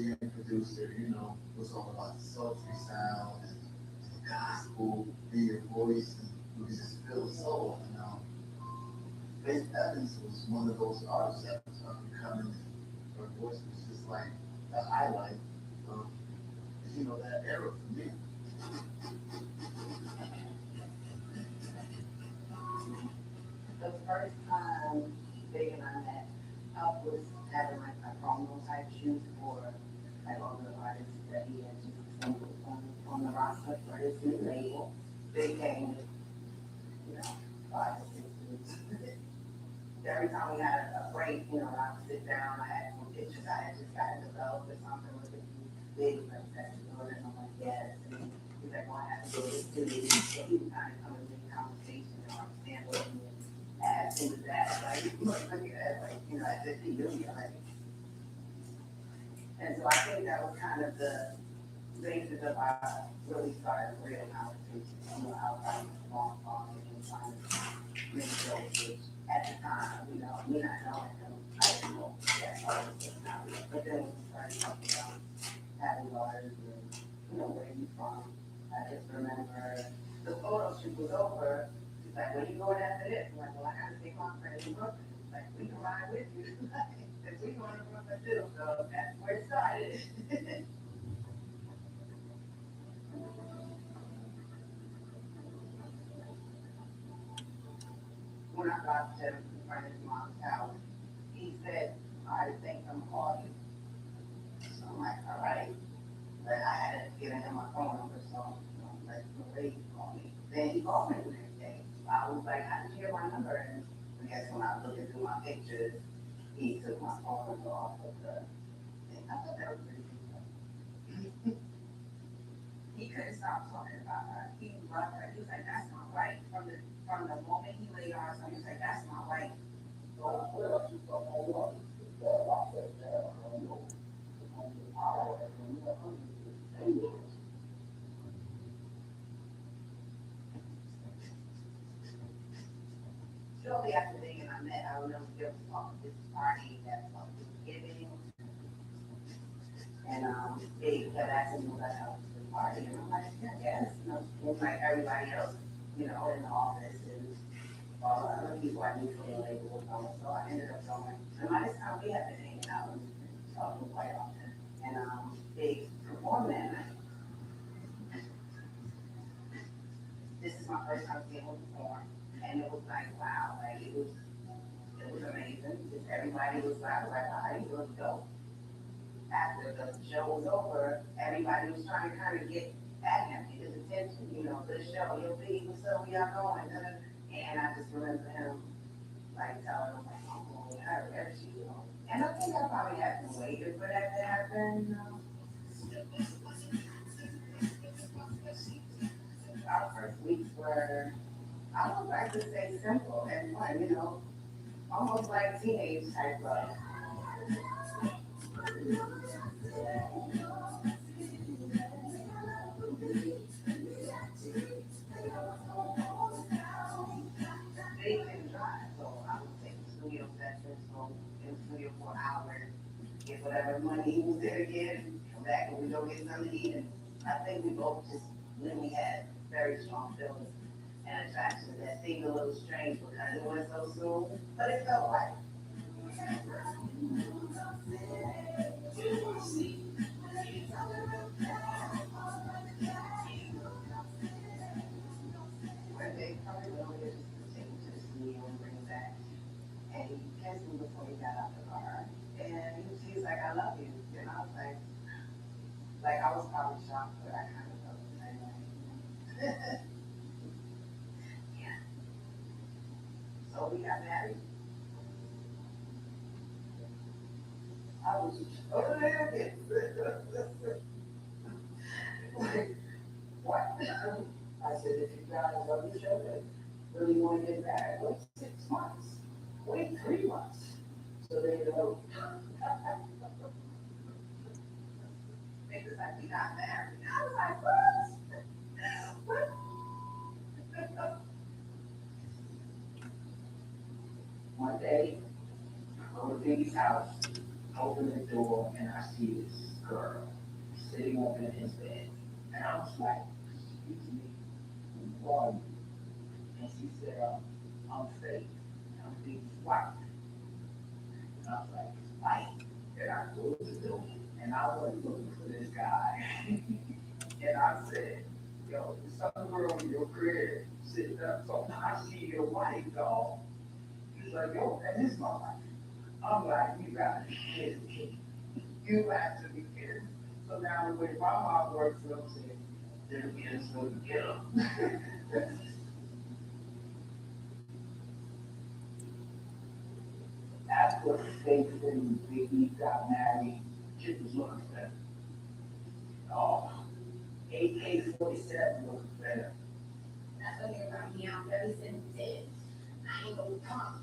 the introducer, you know, was all about the sultry sound and the gospel in your voice, and you could just feel the soul. Faith Evans was one of those artists that was up and coming. Her voice was just like the highlight of, that era for me. The first time Big and I met, I was having like a promo type shoot for like all the artists that he had just assembled on the roster for his new label. Big came, 5 or 6 weeks. Every time we had a break, I would sit down, I had some pictures I had just gotten developed or something with it. Big like that, and I'm like, yes. And he's like, well, I have to do this, do this. So he would kind of come and make conversation and understand what he was add into that, like, look at that, like, I said, he knew me already. And so I think that was kind of the basis of I really started real conversation, outside of the long talk and trying to make jokes, which at the time, me not knowing him, I didn't know that part of it now. But then we started talking about having daughters and, where you from. I just remember the photo shoot was over. He's like, where you going after this? I'm like, well, I gotta take my friend in Brooklyn. He's like, we can ride with you. Because we going to Brooklyn too. So that's where it started. When I got to in front of his mom's house, he said, I think I'm calling you. So I'm like, all right. But I hadn't given him my phone number, so like, the way he called me. Then he called me the next day. I was like, how did you get my number? And I guess when I was looking through my pictures, he took my phone number off of the thing. I thought that was pretty cool. He couldn't stop talking about her. He loved her. He was like, that's my wife. From the moment he laid eyes on her, he was like, that's my wife. Shortly after Big and I met, I remember there was talking this party that was giving. And Big kept asking me about how the party, and I'm like, yeah, yes, it's like everybody else, in the office and all the other people I knew from the label were going, so I ended up going. And by this time, we had been hanging out and talking quite often. And Big performed that night. This is my first time seeing him perform, and it was like, wow, like it was amazing. Just everybody was like, wow, he was dope. After the show was over, everybody was trying to kind of get at him, get his attention, to the show. Yo, Big, what's up, where y'all going? And I just remember him, like, telling him, like, I'm going with her, wherever she goes. And I think I probably had to wait for that to happen, Our first weeks were, I would like to say, simple and fun, almost like teenage type love. They can drive, so I would take the studio sessions, go in the studio for an hour, get whatever money he was there to get, come back and we go get something to eat. And I think we both just really had very strong feelings and attraction that seemed a little strange because it went so soon, but it felt right. One day, probably will just take him to the studio and bring him back. And he kissed me before he got out the car. And he was like, I love you. And I was like I was probably shocked, but I kind of felt the same way. Yeah. So we got married. I was a little bit. Like, what? I said, if you guys love each other, really want to get married, wait 6 months. Wait 3 months. So they go. It was like, we got married. I was like, what? One day, I go to Biggie's house, open the door, and I see this girl sitting up in his bed. And I was like, excuse me, who are you? And she said, I'm Faith. I'm being white. And I was like, white? And I closed the door. And I wasn't looking for this guy. And I said, yo, there's some girl in your crib sitting up, so I see your wife, dog. He's like, yo, that is my wife. I'm like, you gotta be kidding me. You have to be kidding me. So now the way my mom works, I'm saying, there is no get him. After Faith and Biggie got married, shit was looking better. Oh, AK-47 looking better. That's what you're about me out very sensitive. I ain't gonna talk.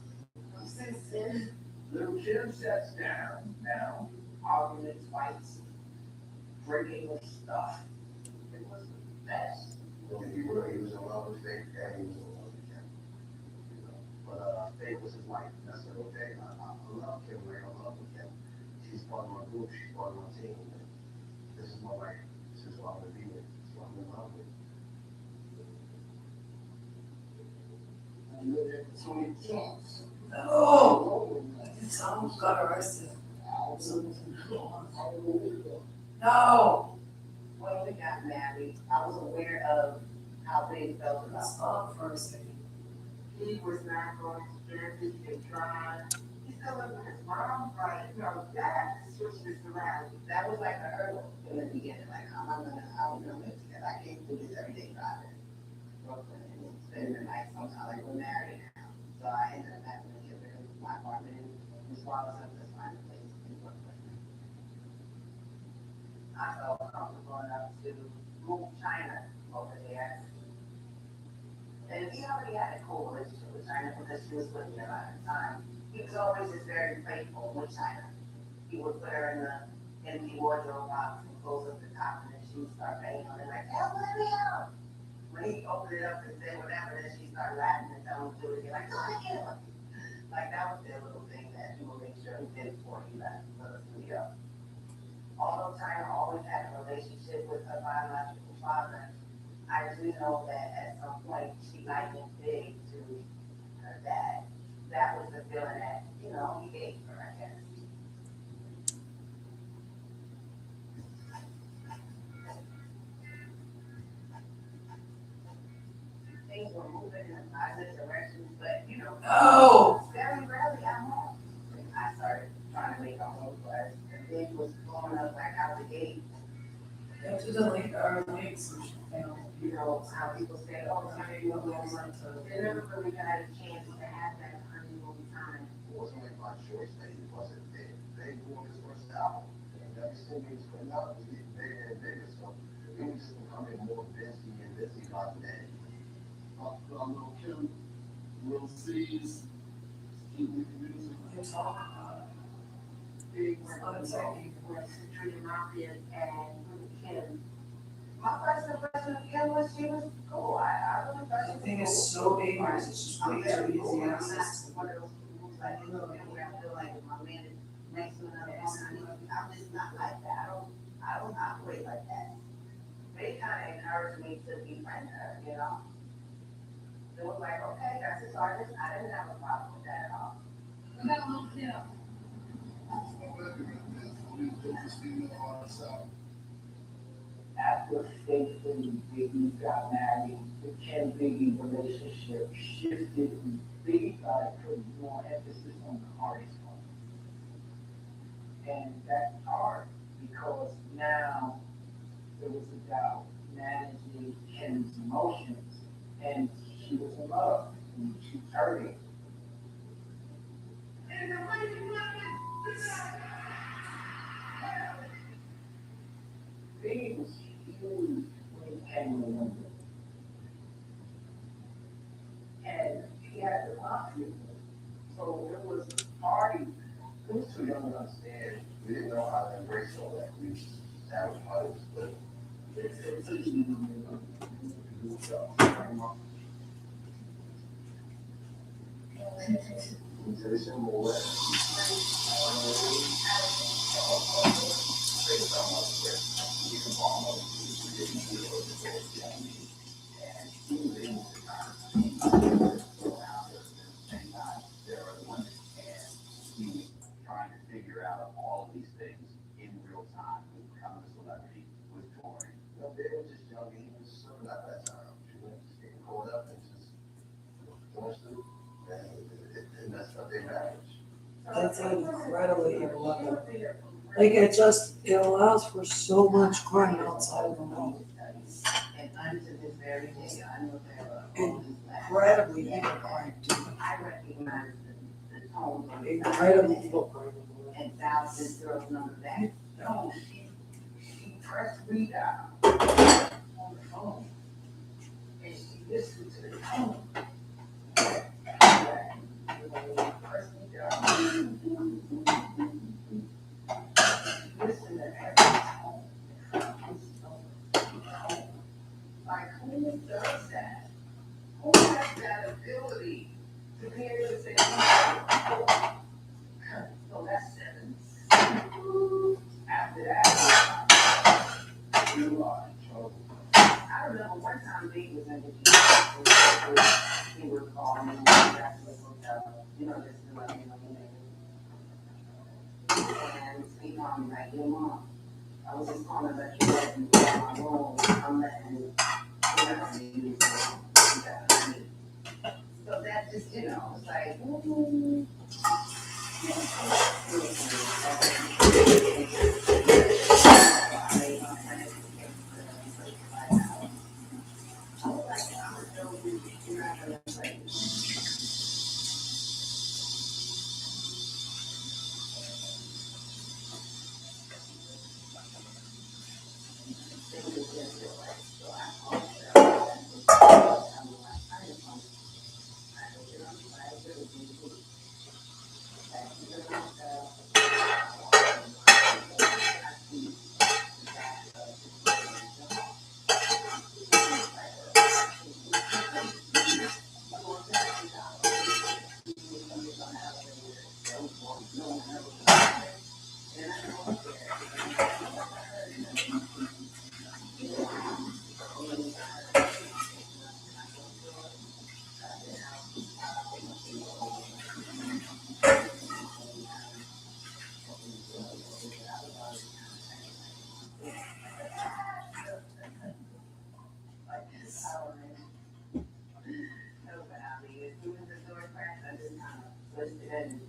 I'm sensitive. Little Jim sets down now, arguments, fights, breaking with stuff. It was the best. He was in love with Faith, and he was in love with Kim. You know, but Faith was his wife. And I said, okay, I love Kim, right? I love Kim. She's part of my group, she's part of my team. And this is my wife. This is what I'm gonna be with. This is what I'm in love with. I lived there for 20 years. No! It's almost got arrested. No! When we got married, I was aware of how they felt about us. Stop for a second. He was not going to Jersey, they tried. He said, look, his mom, right, you know, that switched this around. That was like a hurdle in the beginning, like, I'm not gonna, I don't know this, because I can't do this every day driving. Brooklyn, and spending the night somehow, like, we're married now. So I ended up having to get rid of my apartment and just while I was up to find a place in Brooklyn. I felt comfortable enough to move China over there. And he already had a cool relationship with China because she was with me a lot of the time. He was always just very faithful with China. He would put her in the empty wardrobe box and close up the top, and then she would start banging on it like, "Hell, let me out." When he opened it up and said whatever, then she started laughing and telling him to do it again, like, "Go ahead." Like that was their little thing that he would make sure he did before he left the studio. Although China always had a relationship with her biological father, I do know that at some point she might be big to her dad. That was the feeling that, you know, he gave her, I guess. Things were moving in a positive direction, but, you know, No! very rarely I'm home. I started trying to make a home, but the thing was blowing up like out the gate. You have to delete our links. You know, how people say, oh, honey, we'll go on to. They never really got a chance to have that honeymoon time. It wasn't like my choice, man. It wasn't they doing his first album. And every single he was putting out was getting bigger and bigger. So he was just becoming more busy and busy by the day. Little Kim, Lil C's, keep the music. Big work with Junior Mafia and Kim. My first impression of Kim was she was cool. I really thought she was cool. The thing is so dangerous, it's just way too easy access. One of those moves like, you know, where I feel like my man is next to another woman. I'm just not like that. I don't operate like that. They kind of encouraged me to befriend her, you know. It was like, okay, that's his artist. I didn't have a problem with that at all. What about Lil Kim? After Faith and Biggie got married, the Kim Biggie relationship shifted and Biggie started putting more emphasis on the artist part. And that's hard because now it was about managing Kim's emotions, and she was in love and she was hurting. Biggie was huge when he came to London. And he had the mafia. So it was a party. It was too young to understand. We didn't know how to embrace all that. We that was part of it, but it's a more say something else quick. You can follow us. We didn't feel it was a change. And he was able to kind of speak to it around it. At the same time, there are limits. And he was trying to figure out all of these things in real time with becoming a celebrity, with touring. You know, Dave was just young, he was sort of at that time. He was just getting caught up and just forced it, and it messed up their marriage. That's incredibly illegal. Like it allows for so much crime outside of the law. And unto this very day, I know there are Incredibly evil crime too. I recognize the tones on the Incredibly evil crime. and dialed this girl's number back. No, she pressed me down on the phone. And she listened to the tone. Pressed me down. Listen to every tone. Like, who does that? Who has that ability to be able to say, oh, so that's 7. After that, you are in trouble. I remember one time Dave was in the he was calling me, you know, just to let me know. And he called me like, your mom, I was just calling to let you know you go in my room, I'm letting you, you so that just, you know, it's like,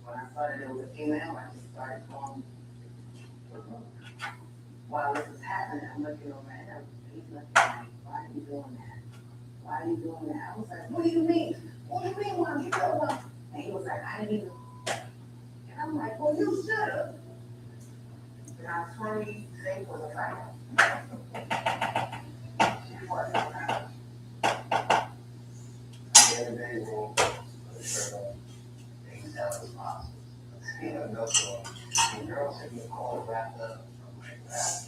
when I started it was a female, I just started going. While this is happening, I'm looking over at him, he's looking at me, why are you doing that? Why are you doing that? I was like, what do you mean? What do you mean, Mom? You know what? And he was like, I didn't even. And I'm like, well, you should have. And I was 20, today was a fight. She wasn't around. The other day, we'll things out as possible. You know, no, so the girl sent me a call wrapped up. I'm like, that.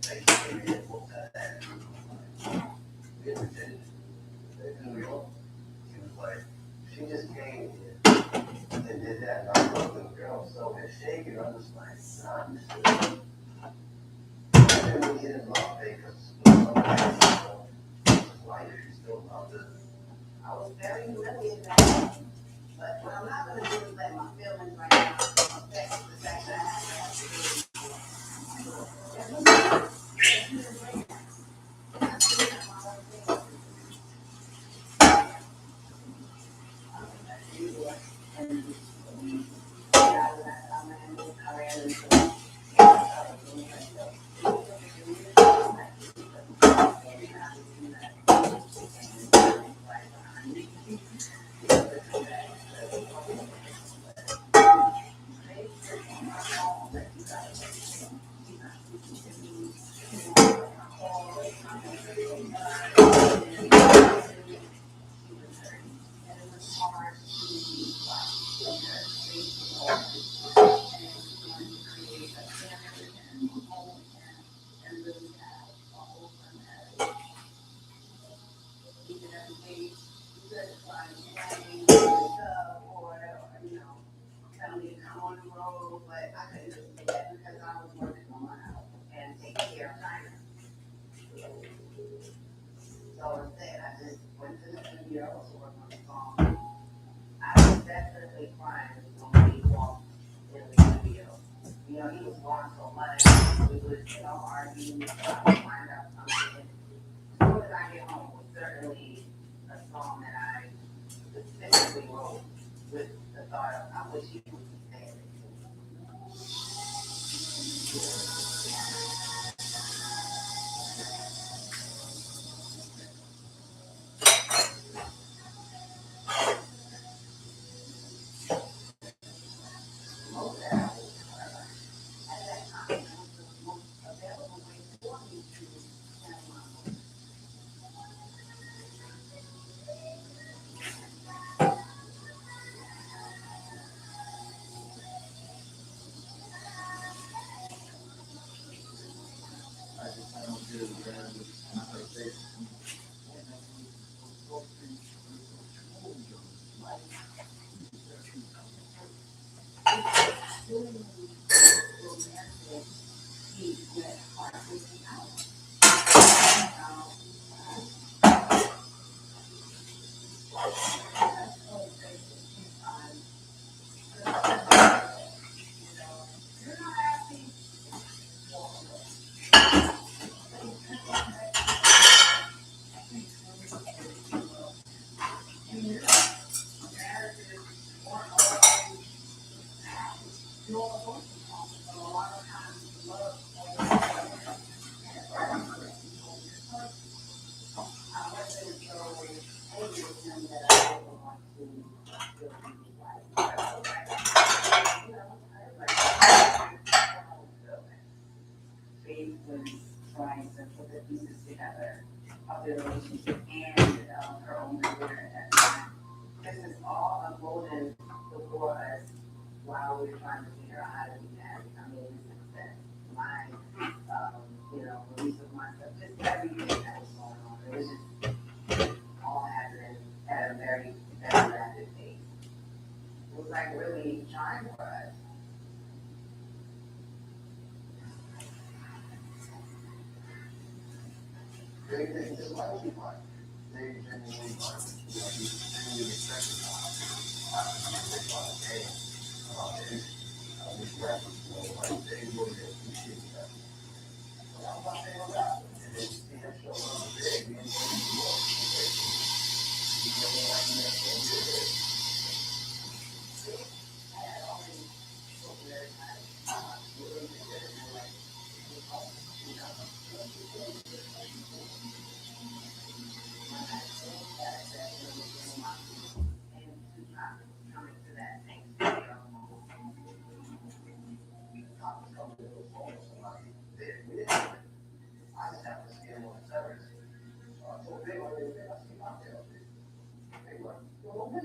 Basically, we had looked at that. We had pretended. In New York, she was like, she just came here and did that. And I was looking at the girl, so they're shaking. I'm just like, son, I didn't really get in love because his wife, she still loved it. I was very humiliated, but what I'm not gonna do is let my feelings right now affect the fact that I have to do. Tell me to come on the road, but I couldn't do that because I was working on my hysterically crying when he walked in the video. You know, he was going so much, we would, you know, argue, try to find out something. As soon as I get home was certainly a song that I specifically wrote with the thought of, I wish he would be there. Faith was trying to put the pieces together of their relationship and her own career at that time. This is all unfolding before us while we're trying to figure out how to be married. I mean, success, my, you know, release of myself, just everything that was going on. It was just all happening at a very, very rapid pace. It was like really trying for us. They just like you, like, they genuinely like, you know, he genuinely respected hey, this rapper, you know, like, they really appreciate that. So I'm not saying about it. And then see that show on the big, we didn't go to New York. We never like that show big. I had already spoken every time. We were together, we were like, you know, I just have to see him on the service. So I told Big one day, I see my tail. Big one, well, we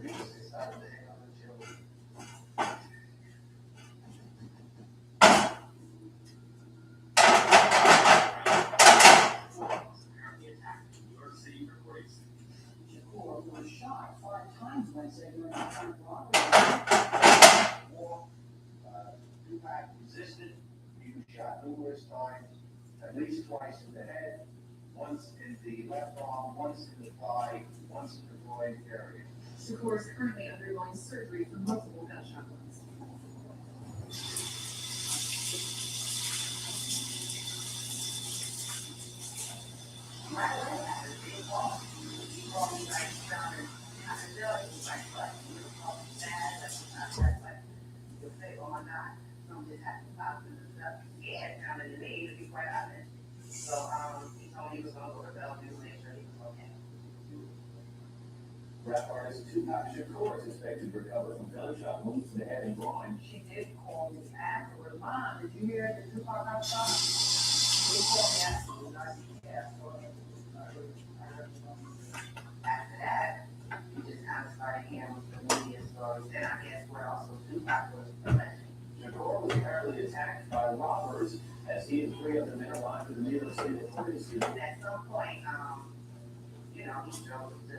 just decided to hang out and chill. Shakur was shot 5 times Wednesday during a armed robbery. Tupac resisted, he was shot numerous times, at least twice in the head, once in the left arm, once in the thigh, once in the groin area. Shakur is currently undergoing surgery for multiple gunshot wounds. So, he told me he was gonna go to Bellevue, make sure he was okay. Rap artist Tupac Shakur is expected to recover from gunshot wounds to the head and groin. She did call me afterward, Mom, did you hear that Tupac got shot? She called me afterwards, I said, yeah, so, after that, we just kind of started hearing the media stories, and I guess where also Tupac was alleged. Shakur was apparently attacked by robbers as he and 3 other men arrived at the New York City police station. At some point, you know, he chose to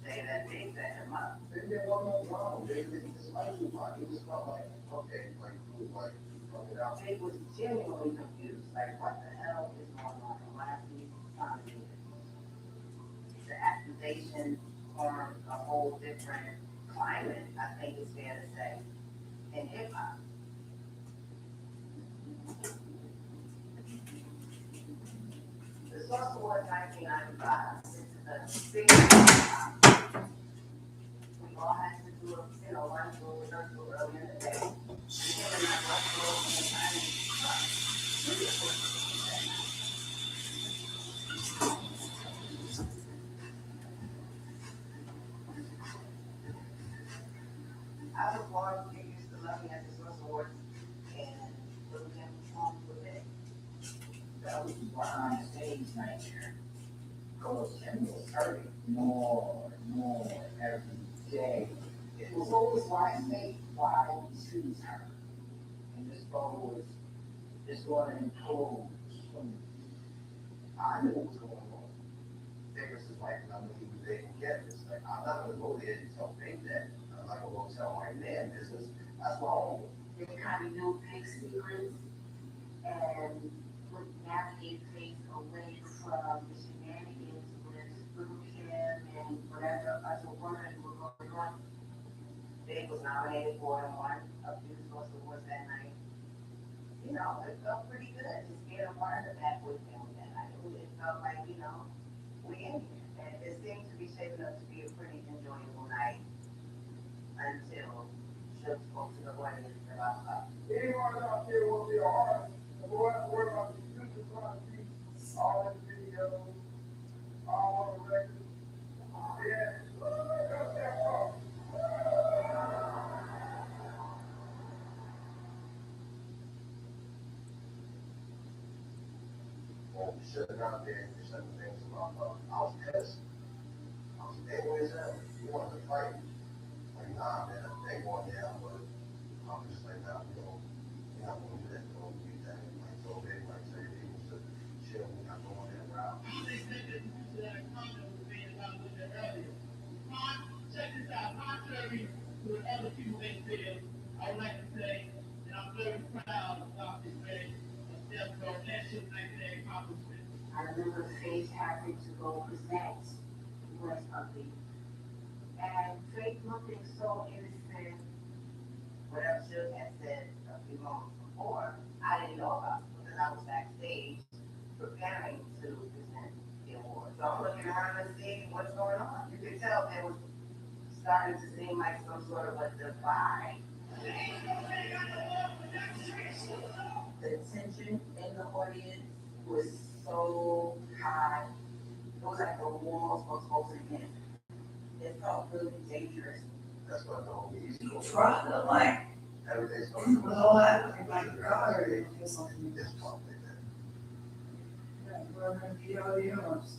say that they set him up. There wasn't no problem. They just like Tupac. He just felt like, okay, like, cool, like, fuck it out. They was genuinely confused, like, what the hell is going on? And last week, the accusation formed a whole different climate, I think it's fair to say, in hip hop. The Source Awards 1995, this is the big hip hop. We all had to do, run through rehearsal early in the day. We came in like run through the time and I was born, they used to love me at the Source Awards, and Little Kim performed with it. That was behind the stage nightmare. Because Kim was hurting more and more every day. It was always why I say, why choose her? And this role was just going to improve. I knew what was going on. Davis is like, I knew he was there to get this. Like, I'm not gonna go there and tell Big that. I'm not gonna go tell my man business. That's my own. They kind of knew big secrets and would navigate things away from the shenanigans with Little Kim and whatever other women were going on. Dave was nominated for and won a few Source Awards that night. You know, it felt pretty good to get a part of that with him that night. It felt like, we in here. And it seemed to be shaping up to be a pretty enjoyable night until Shook spoke to the audience about Anyone out there will be hard. What about the future project? All the videos, all the records. Yeah. Well, we should have gone there and said the things about, I was pissed. I was dead with him. He wanted to fight. Like, nah, man, they going down, but I'm just like, nah, you're not going to do that. Don't do that. Like, so they like say people should chill. We're not going that route. Check this out. Contrary to what other people may feel, I would like to say that I'm very proud of Dr. Ray and Steph for national night accomplishment. I remember Faith having to go present was something. And Faith looking so innocent, whatever Shook had said a few moments before, I didn't know about it because I was backstage preparing to present the award. So I'm looking around and seeing what's going on. You could tell it was starting to seem like some sort of a divide. The tension in the audience was so high. It was like the walls were closing in. It felt really dangerous. That's what I know. He's Try to like, everything's with going to all that, like, God, it feels like you this talk like that. we're gonna be all yours.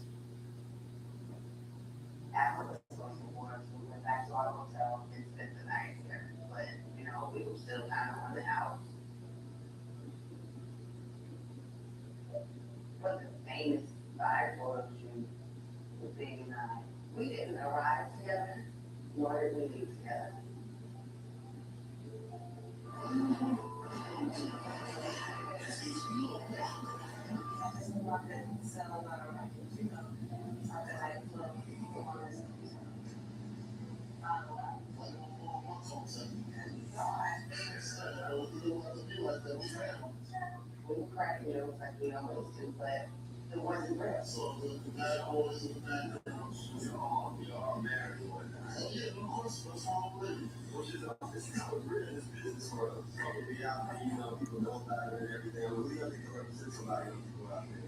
After the Source Awards, we went back to our hotel and spent the night here. But, we were still kind of on the house. But the famous vibe photo shoot with Big and I, we didn't arrive together, nor did we leave together. We were cracking jokes like we always do, but it wasn't real. So the bad boys and the bad girls, we are married or whatnot. Yeah, of course, what's wrong with it? Which is it's not real in this business for us. So to be out there, people know about it and everything. We have to represent somebody when you go out there.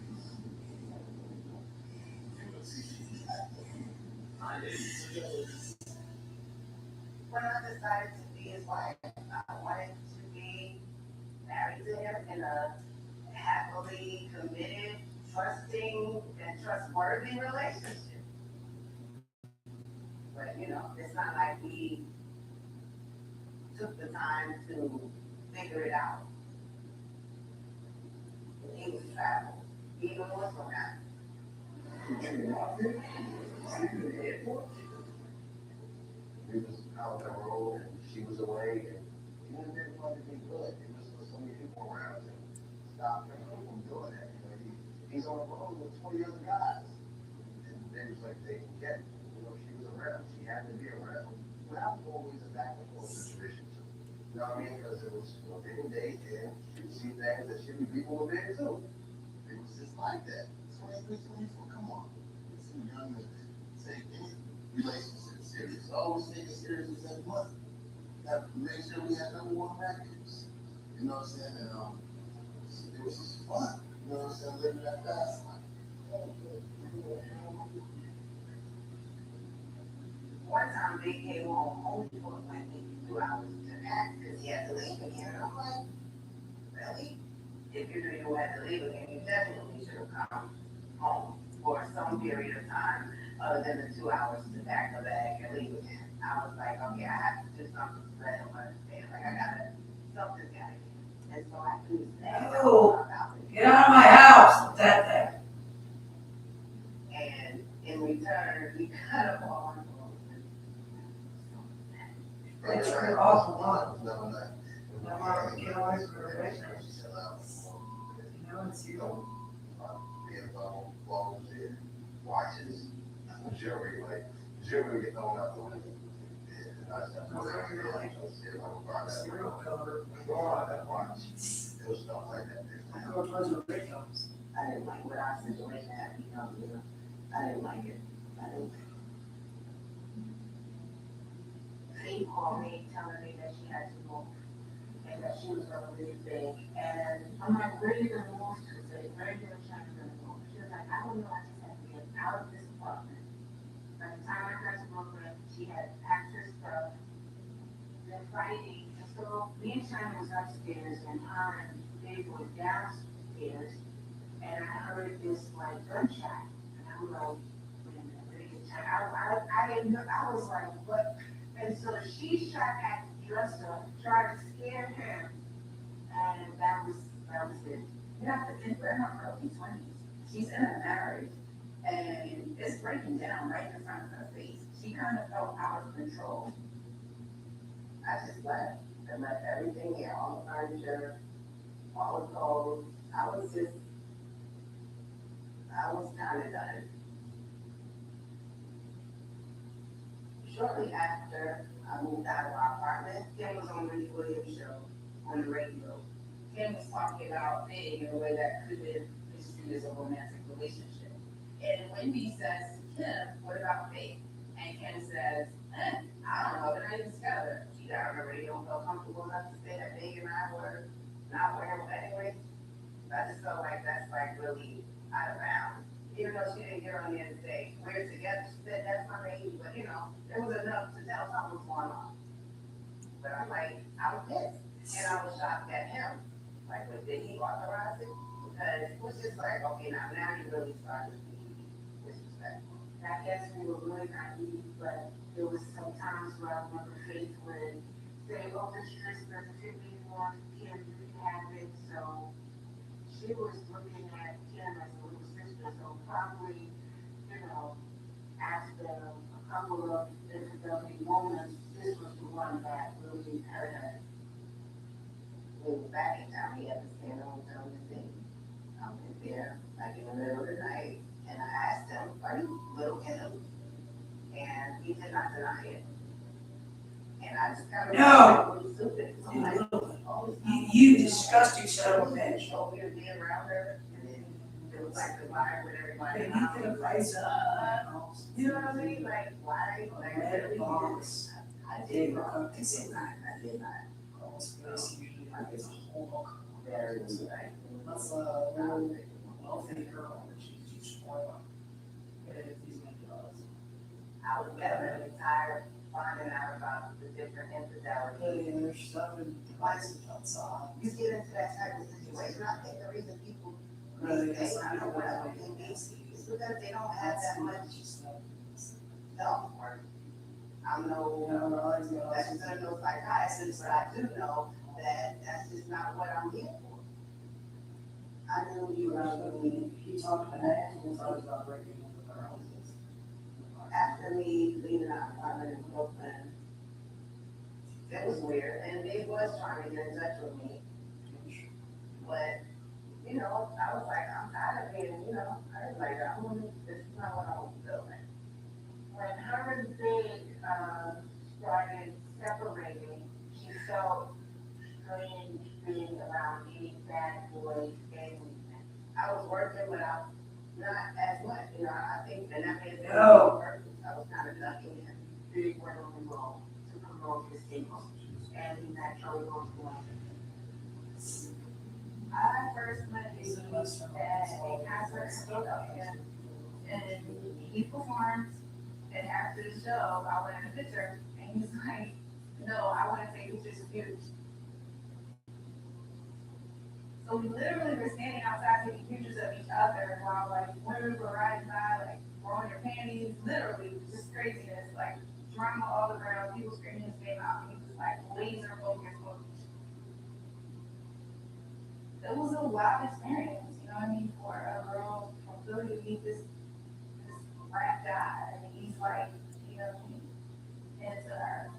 When I decided to be his wife, I wanted to be married to him in a happily committed, trusting, and trustworthy relationship. But, it's not like we took the time to figure it out. He was traveled, even more so now. We was out on the road and she was away and even if it wanted to be good, it was so many people around to stop him from doing that. He's on the road with 20 other guys. And they was like, they can get, she was around, she had to be around. But I was always a back and forth situation too. You know what I mean? Because it was, you know, day and day, and she would see things that she knew people were there too. It was just like that. 23, 24, come on. It's a young man. Take any relationship serious. Always take it serious with that money. Have to make sure we have number one records. You know what I'm saying? And it was just fun. You know what I'm saying? Living that fast life. One time they came home only for like 2 hours to act because he had to leave again. And I'm like, really? If you knew you had to leave again, you definitely should have come home for some period of time other than the 2 hours to pack the bag and leave again. I was like, okay, I have to do something to let him understand. Like, something's gotta get. And so I do that. Oh, get out of my house with that thing. And in return, he cut him off. That's pretty awful, huh? No, no. My mom would get away from her restaurant. You know, it's you. Being balls and watches, jewelry, like, jewelry get thrown out the window. And I said, Serial killer. that watch. It was stuff like that. I didn't like what our situation had become, you know. I didn't like it. I didn't. She called me telling me that she had to move and that she was gonna leave big. And I'm like, where are you gonna move to? Where are you gonna move? She was like, I don't know, I just have to get out of this apartment. By the time I got to Brooklyn, she had packed her stuff. Then Friday, and so me and China was upstairs and her and Dave were downstairs. And I heard this like gunshot. And I'm like, wait a minute, I didn't know, I was like, what? And so she shot at the dresser, tried to scare him. And that was it. You have to think we're in her early 20s. She's in a marriage and it's breaking down right in front of her face. She kind of felt out of control. I just left and left everything here, all the furniture, all the clothes. I was kind of done. Shortly after I moved out of our apartment, Kim was on Wendy Williams' show on the radio. Kim was talking about Big in a way that could have been misconstrued as a romantic relationship. And Wendy says to Kim, what about Big? And Kim says, I don't know, they're not even together. She got on the radio and felt comfortable enough to say that Big and I were not for him anyway. I just felt like that's like really out of bounds. Even though she didn't get on there and say, we're together, she said that's my baby, but you know, it was enough to tell something was going on. But I'm like, I was pissed, and I was shocked at him. Like, but did he authorize it? Because it was just like, okay, now you really started to be disrespectful. And I guess we were really naive, but there was some times where I remember Faith would say, oh, this dress doesn't fit me anymore, Kim, you can have it, so she was looking at Kim as a little sister, so probably, you know, after a couple of infidelity moments, this was the one that really hurt her. We were back in town, he had to stand on the thing. I went there, like in the middle of the night, and I asked him, are you little Kim? And he did not deny it. And I just kind of. No. Stupid. I'm like, You disgusting son of a bitch. So we were being around her, and then it was like the vibe with everybody. And you could have raised up. You know what I mean? Like, why? Like, Red box. I did not. I did not. Very right. That's a really wealthy girl. She's spoiled. I was definitely tired finding out about the different infidelity. Yeah, there's seven devices outside. You get into that type of situation, I think the reason people Really, stay it's out of not well really- is because they don't have that much self-worth. I'm no expert, no psychiatrist, but I do know that that's just not what I'm here for. I knew you were gonna be. He talked to that, he was always about breaking into the houses. After me leaving our apartment in Brooklyn, it was weird, and they was trying to get in touch with me. But, you know, I was like, I'm tired of being, you know, I was like, this is not what I was feeling. when her and Big, started separating, she felt strange being around any bad boys, and I was working, but I not as much, you know, I think, and that made it. No. I was kind of ducking and Big went on the road to promote his single, and he naturally goes along. I first met Big at a concert in Philadelphia, and he performed, and after the show, I went in a picture, and he's like, no, I want to take pictures with you. So we literally were standing outside taking pictures of each other while like women were riding by, like throwing their panties, literally just craziness, like drama all around, people screaming his name out, and he was like laser focused on. It was a wild experience, you know what I mean, for a girl from Philly to meet this rap guy. I mean, he's like, you know, into her.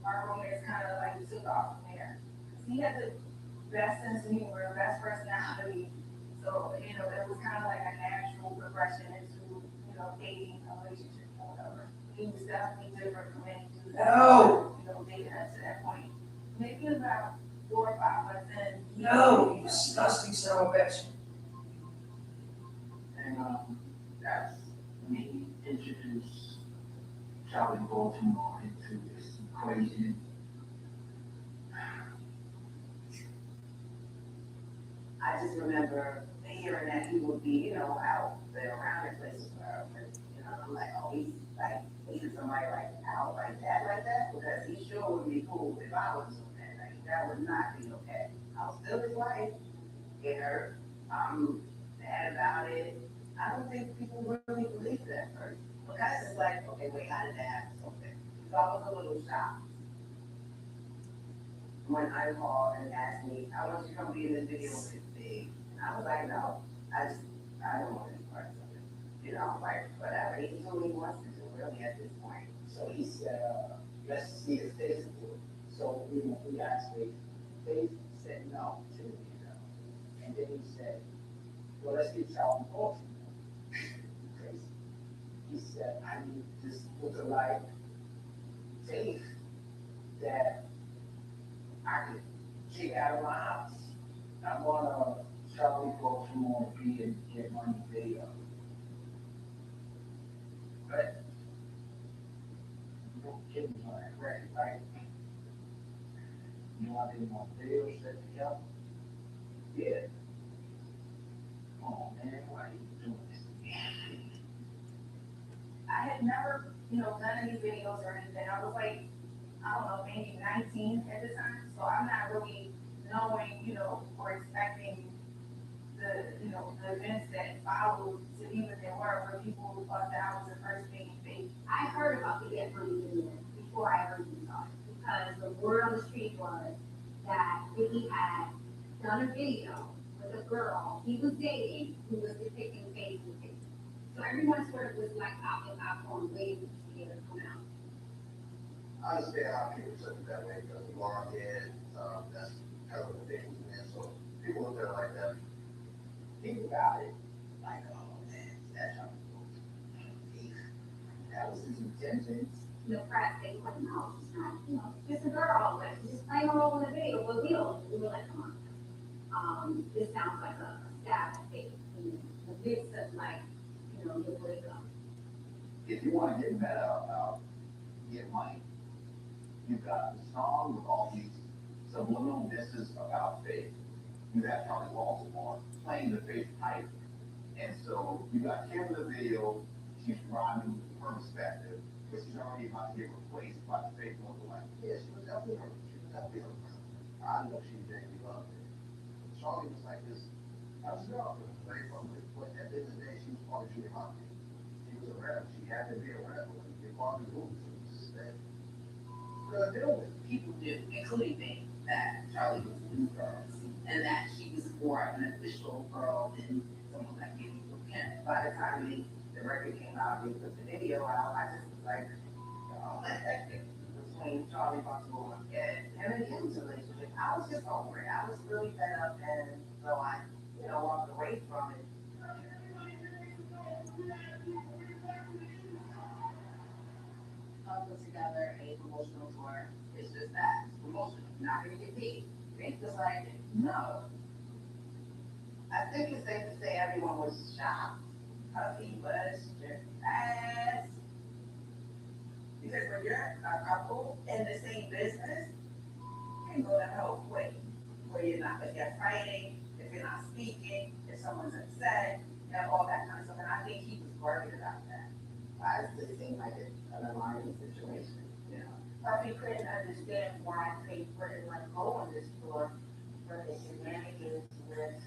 Our romance kind of like took off from there. He had the best sense of humor, best personality. So, you know, it was kind of like a natural progression into, you know, dating, a relationship, or whatever. He was definitely different from any dude that, you know, dated us to that point. Maybe about 4 or 5 months in. No, you disgusting son of a bitch. And, that's when he introduced Charlie Baltimore into this equation. I just remember hearing that he would be, you know, out there around the places where, you know, I'm like, oh, he's like, he's somebody like out like that, because he sure would be cool if I was doing that. Like, that would not be okay. I'll still his wife, get her, I'm mad about it. I don't think people really believe that first. Because it's like, okay, wait, how did that happen? Okay. So I was a little shocked when I called and asked me, I want you to come be in this video with Big. I was like, no, I don't want any part of it. You know, like, whatever. He told me he wants to do really at this point. So he said, let's see his face do it. So we actually, Faith said no to the video. And then he said, well, let's get Charlie Baltimore. Crazy. He said, I need this look-alike Faith that I could kick out of my house. I want Charlie Baltimore be in Get Money video. But you don't give me on that ready, right? You want him on video set together? Yeah. Oh man, why are you doing this to me? I had never, you know, done any videos or anything. I was like, I don't know, maybe 19 at the time. So I'm not really knowing, you know, or expecting the, you know, the events that followed to be what they were, where people thought that I was the first being fake. I heard about the Get Money video before I heard you talk, because the word on the street was that Ricky had done a video with a girl he was dating who was depicting faith and faith. So everyone sort of was like popping popcorn waiting for this video to come out. I understand how people took it that way, because you are dead, that's kind of the thing, man, so people look at it like that. People got it, like, oh man, that's how that was his intentions. The press, they wouldn't know, she's not, you know, just a girl, but she's just playing a role in the video, what deal? We were like, come on. This sounds like a stab at faith, the big stuff like, you know, your breakup. If you wanna get meta about Get Money, you've got the song with all these subliminal misses about faith. You have Charlie Baltimore playing the faith pipe. And so you got Kim in the video, she's rhyming her perspective, but she's already about to get replaced by the faith local like, yeah, she was definitely her. She was definitely her. I know she genuinely loved it. Charlie was like this, I was girlfriend away from it, but at the end of the day, she was part of Junior Hockey. She was a rep, she had to be a rep, they brought the rules, it was just that. Deal with it. People knew, including me, that Charlie was a new girl, and that she was more of an official girl than someone like me with Kim. By the time the record came out, they put the video out, I just was like, oh, between Charlie Baltimore and him and Kim's relationship, I was just over it. I was really fed up, and so I, you know, walked away from it. not gonna get paid. Drake was like, no. I think it's safe to say everyone was shocked. He was just as. Because when you're a couple in the same business, you can go the whole way. Where if you're fighting, if you're not speaking, if someone's upset, all that kind of stuff. And I think he was worried about that. Honestly, it seemed like an alarming situation, But we couldn't understand why they wouldn't let go on this floor for the shenanigans with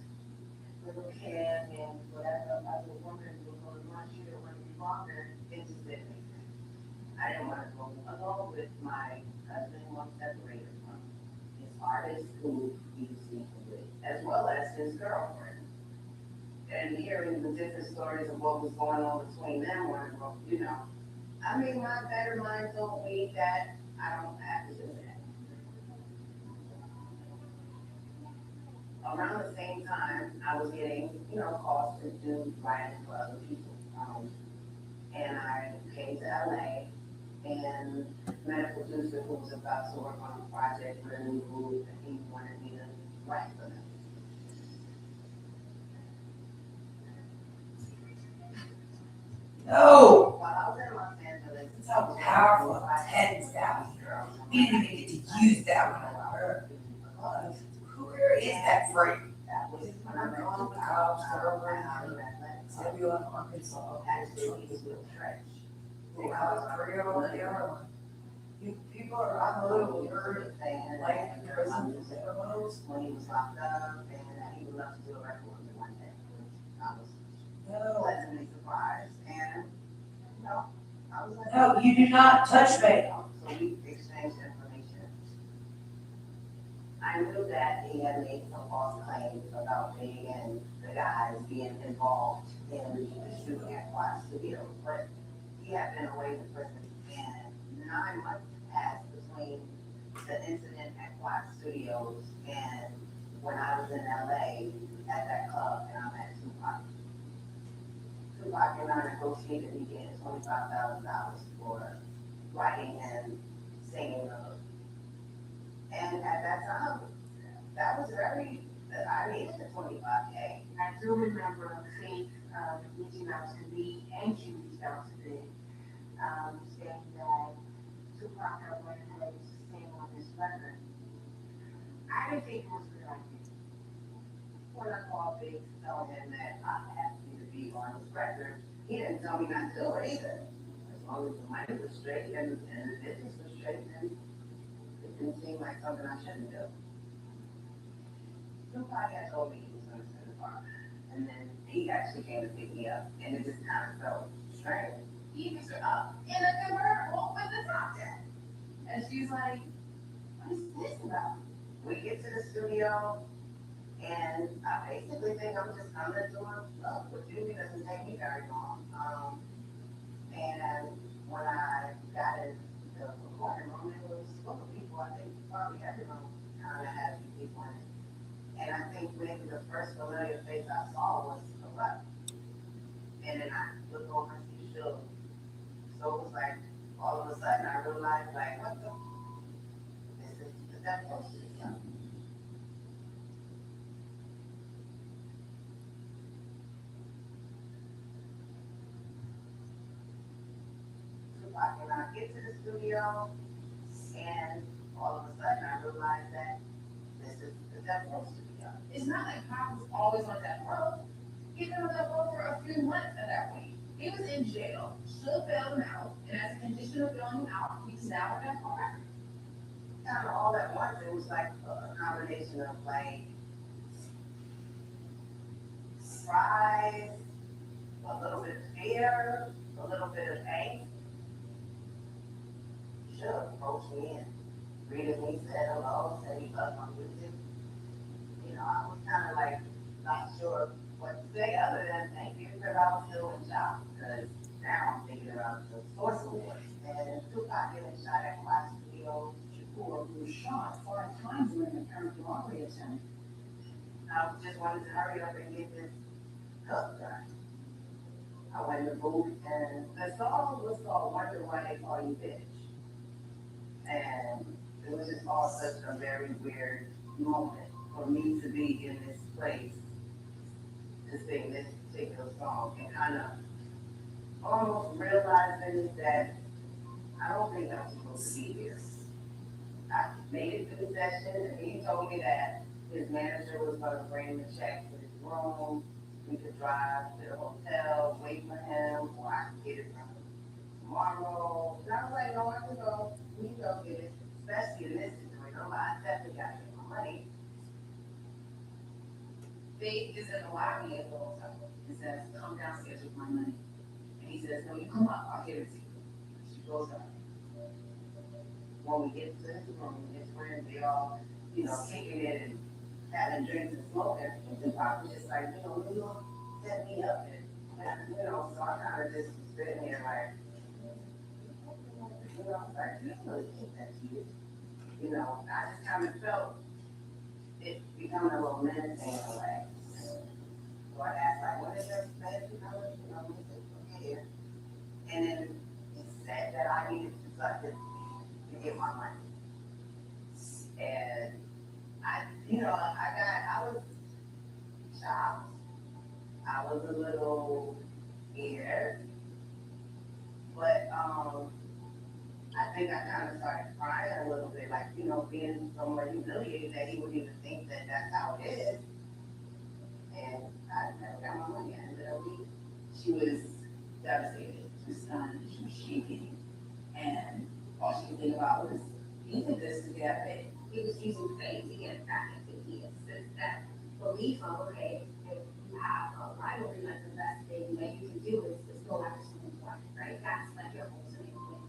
little Kim and whatever other woman was going to want you to run your father into living. I didn't want to go along with my cousin who I'm separated from, his artist who he was speaking with, as well as his girlfriend. And hearing the different stories of what was going on between them, my better mind told me that I don't have to do that. Around the same time, I was getting, calls to do writing for other people. And I came to LA and met a producer who was about to work on a project for a new group, and he wanted me to write for them. No. While I was in Los Angeles, It's how powerful Ted's that girl. We didn't even get to use that one on her. Where is that freak? That was when I met two cops Zebulon, Arkansas. Actually, he was with Trench. People are unbelievable. You're like in prison. When he was locked up, and that he would love to do a record with me one day. I was pleasantly surprised, and I was like, No, you do not touch me. So we exchanged information. I knew that he had made some false claims about me and the guys being involved in the shooting at Quad Studios, but he had been away in prison, and 9 months passed between the incident at Quad Studios and when I was in LA at that club, and I met Tupac. Tupac and I negotiated me getting $25,000 for writing and singing those. And at that time, that was I needed the $25K. I do remember Faith reaching out to me, and she reached out to me, saying that Tupac had went ahead to sing on this record. I didn't think it was a good idea. When I called Big to tell him that I asked me to be on his record, he didn't tell me not to do it either. As long as the money was straight and the business was straight, then it didn't seem like something I shouldn't do. Tupac had told me he was going to send the car, and then he actually came to pick me up, and it just kind of felt strange. He picked her up in a convertible with the top down. And she's like, what is this about? We get to the studio, and I basically think I'm just coming to love with you. It doesn't take me very long. And when I got in the recording room, it was full of people. I think probably every room kind of had people in it. And I think maybe the first familiar face I saw was a rep. And then I looked over and see Suge. So it was like, all of a sudden I realized, like, what the? Is that supposed to be something? Tupac and I get to the studio, and all of a sudden I realized that is that supposed to be done? It's not like Pac was always on that road. He'd been on that road for a few months at that point. He was in jail, Suge bailed him out, and as a condition of bailing him out, he snapped that car. Kind of all at once, it was like a combination of like surprise, a little bit of fear, a little bit of angst. Suge approached me and greeted me, said hello, said he loved my music. I was kind of like not sure what to say other than thank you, because I was still in shock, because now I'm thinking about the Source Awards, and Tupac getting shot at Quad Studios. Shakur was shot 5 times during the current robbery attempt. I just wanted to hurry up and get this hook done. I went in the booth, and the song was called Wonder Why They Call You Bitch. And it was just all such a very weird moment for me to be in this place to sing this particular song and kind of almost realizing that I don't think I'm supposed to be here. I made it to the session and he told me that his manager was gonna bring the check to his room. We could drive to the hotel, wait for him, or I could get it from him tomorrow. And I was like, no, I can go, we can go get it, especially in this situation. I'm like, I definitely gotta get my money. They is in the lobby at the hotel. He says, come downstairs with my money. And he says, no, you come up, I'll give it to you. She goes up. When we get to his room, his friends, they all, kicking it and having drinks and smoking. And Tupac was just like, you set me up. And, so I kind of just was sitting there like, like, you really think that you, I just kind of felt it becoming a little menacing in a way. So I asked, like, what is your fancy color? He said, and then he said that I needed to suck it to get my money. And I was shocked. I was a little scared. But I think I kind of started crying a little bit, like, being somewhat humiliated that he would even think that that's how it is. And I never got my money. And literally, she was devastated. She was stunned. She was shaking. And all she could think about was, he did this to get paid. He was using faith to get back into kids. It's that belief of, okay, if you have a rivalry, like the best thing that you can do is go after someone's wife, right? That's like your ultimate win.